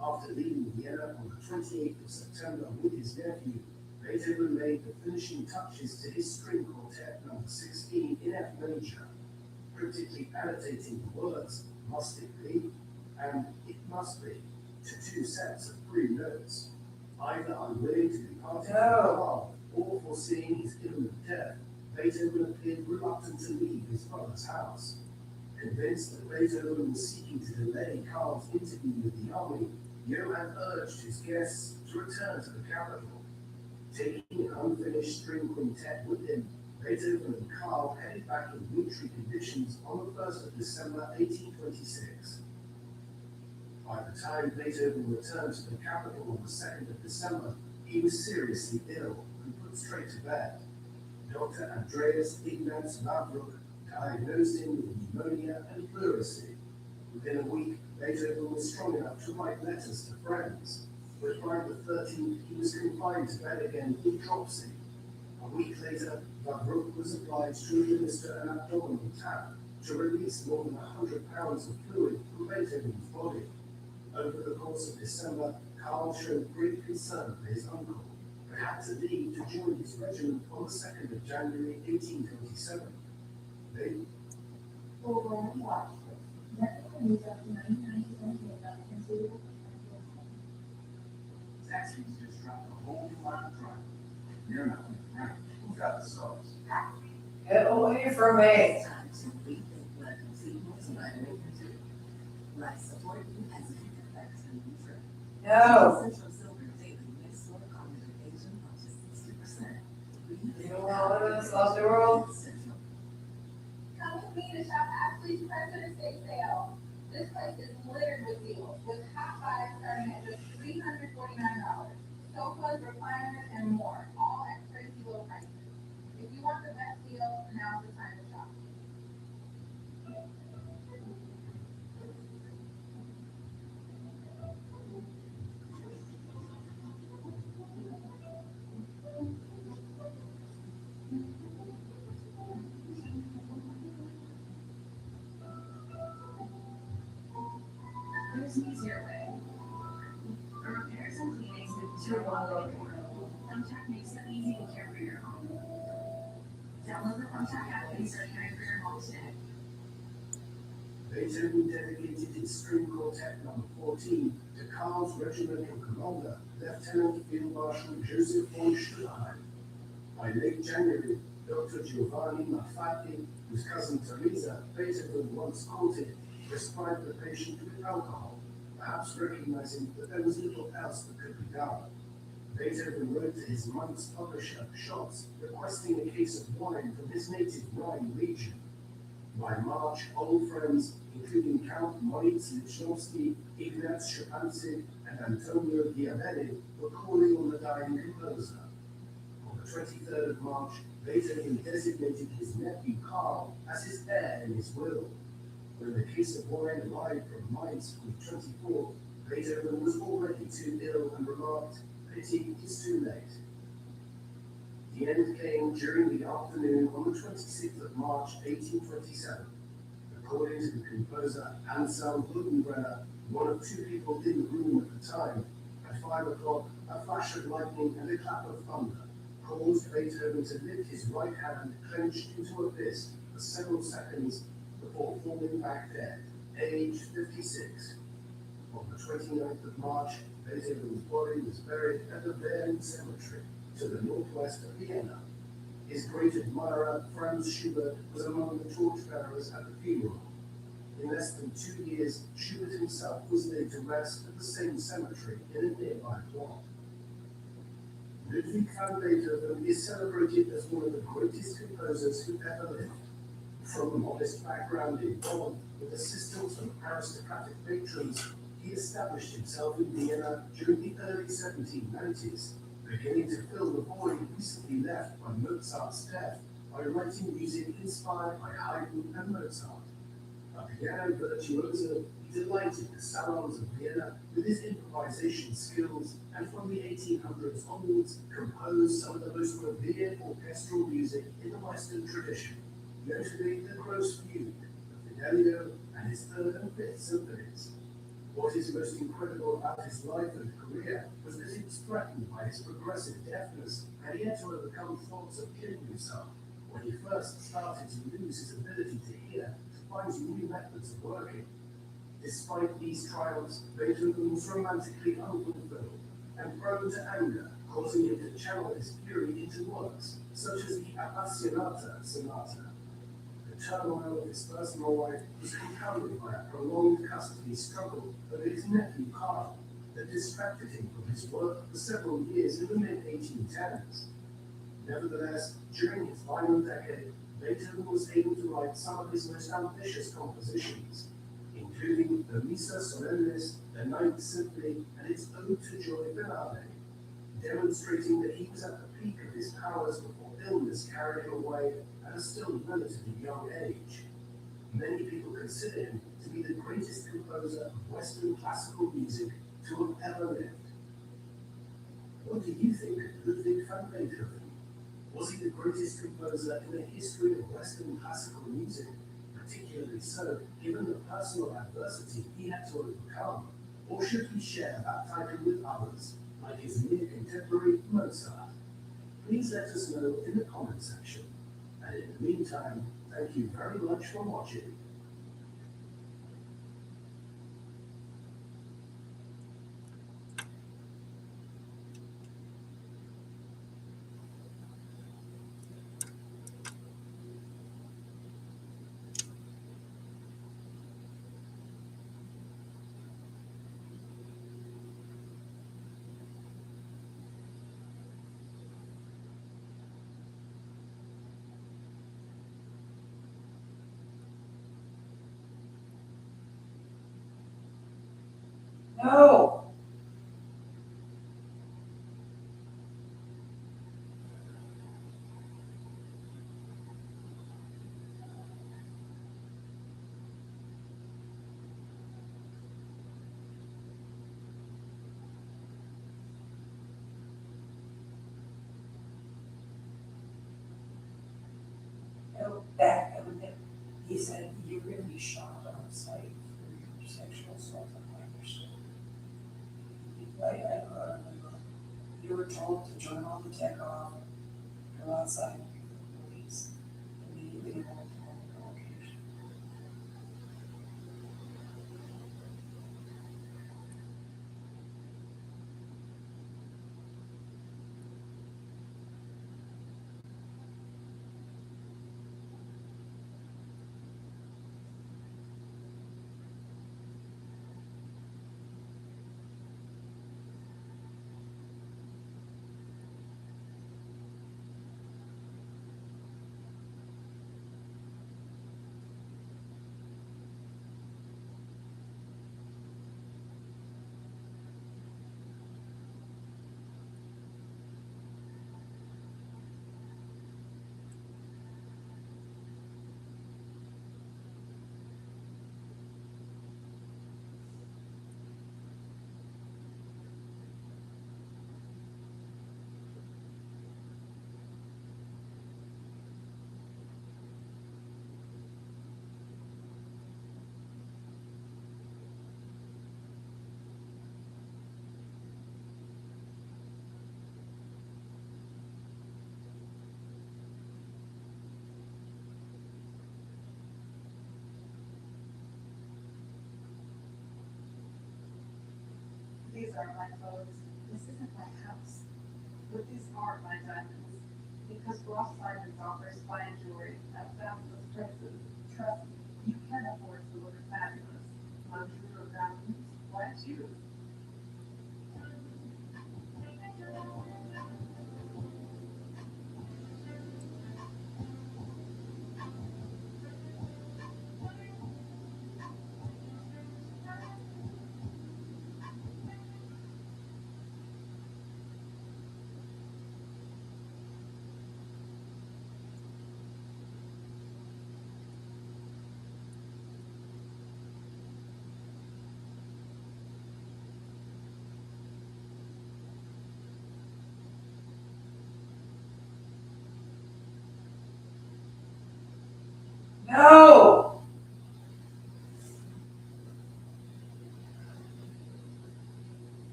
After leaving Vienna on the 28th of September with his nephew, Beethoven made the finishing touches to his string quartet number 16 in F major, critically annotating the words "must it be" and "it must be" to 2 sets of 3 notes. Either unwilling to be parted from Karl or foreseeing his imminent death, Beethoven appeared reluctant to leave his brother's house. Convinced that Beethoven was seeking to delay Karl's interview with the army, Johann urged his guests to return to the capital. Taking an unfinished string quintet with him, Beethoven and Karl headed back in wintry conditions on the 1st of December 1826. By the time Beethoven returned to the capital on the 2nd of December, he was seriously ill and put straight to bed. Dr. Andreas Ignaz Lavruck diagnosed him with pneumonia and pleurisy. Within a week, Beethoven was strong enough to write letters to friends. But by the 13th, he was confined to bed again with dropsy. A week later, Lavruck was obliged to administer an abdominal tap to release more than 100 pounds of fluid from Beethoven's body. Over the course of December, Karl showed great concern for his uncle, but had to leave to join his regiment on the 2nd of January 1827. Taxis just dropped a whole new line of truck. You're not right. Who got the sauce? Get away from me. No. You don't want to live in this lovely world? Come with me to shop Ashley's President's Day sale. This place is littered with deals, with top buys starting at just $349. Sofas, recliners, and more, all at crazy low prices. If you want the best deal, now's the time to shop. There's an easier way. For repairs and cleanings with 2 1 Thumbtack makes it easy to care for your home. Download the Thumbtack app and start caring for your home today. Beethoven dedicated his string quartet number 14 to Karl's regimental commander, Lieutenant Field Marshal Joseph von Schulenheim. By late January, Dr. Giovanni Malfatti, whose cousin Teresa Beethoven once courted, prescribed the patient with alcohol, perhaps recognizing that there was little else that could be done. Beethoven wrote to his month's publisher, Schatz, requesting a case of wine from his native Rhine region. By March, old friends, including Count Moritz Lichnowsky, Ignaz Schepanzig, and Antonio Diabelli, were calling on the dying composer. On the 23rd of March, Beethoven designated his nephew Karl as his heir in his will. When the case of wine arrived from Mainz on the 24th, Beethoven was already too ill and remarked, "Pity, it's too late." The end came during the afternoon on the 26th of March 1827. According to the composer Anselm Buddenbrenner, one of two people in the room at the time, at 5 o'clock, a flash of lightning and a clap of thunder caused Beethoven to lift his right hand clenched into a fist for several seconds before falling back dead, aged 56. On the 29th of March, Beethoven's body was buried at the Berlin Cemetery to the northwest of Vienna. His great admirer, Franz Schubert, was among the torchbearers at the funeral. In less than 2 years, Schubert himself was laid to rest at the same cemetery in a nearby plot. Ludwig van Beethoven is celebrated as one of the greatest composers who ever lived. From a modest background in Bonn, with assistance from aristocratic patrons, he established himself in Vienna during the early 1790s, beginning to fill the void recently left by Mozart's death by writing music inspired by Haydn and Mozart. A piano virtuoso, he delighted the salons of Vienna with his improvisation skills, and from the 1800s onwards composed some of the most revered orchestral music in the Western tradition, notably the Grosse Fuge, the Fidelio, and his third and fifth symphonies. What is most incredible about his life and career was that he was threatened by his progressive deafness, and he had to overcome thoughts of killing himself when he first started to lose his ability to hear, to find new methods of working. Despite these triumphs, Beethoven was romantically unfulfilled and prone to anger, causing him to channel his fury into works, such as the Appassionata Sonata. The turmoil of his personal life was compounded by a prolonged custody struggle over his nephew Karl that distracted him from his work for several years in the mid-1810s. Nevertheless, during his final decade, Beethoven was able to write some of his most ambitious compositions, including the Missa Solemnis, the Ninth Symphony, and its Ode to Joy Finale, demonstrating that he was at the peak of his powers before illness carried him away at a still relatively young age. Many people consider him to be the greatest composer of Western classical music to have ever lived. What do you think of Ludwig van Beethoven? Was he the greatest composer in the history of Western classical music, particularly so given the personal adversity he had to overcome? Or should he share that title with others, like his near contemporary Mozart? Please let us know in the comment section. And in the meantime, thank you very much for watching. No. Back of it, he said, "You're going to be shot on site for your sexual assault on minors." You were told to turn all the tech off, go outside, and be the police. Immediately went to the location. These are my clothes. This isn't my house. But these are my diamonds. Because Ross Simons offers fine jewelry at fabulous prices. Trust me, you can afford to look fabulous. Luxury or diamonds, why choose?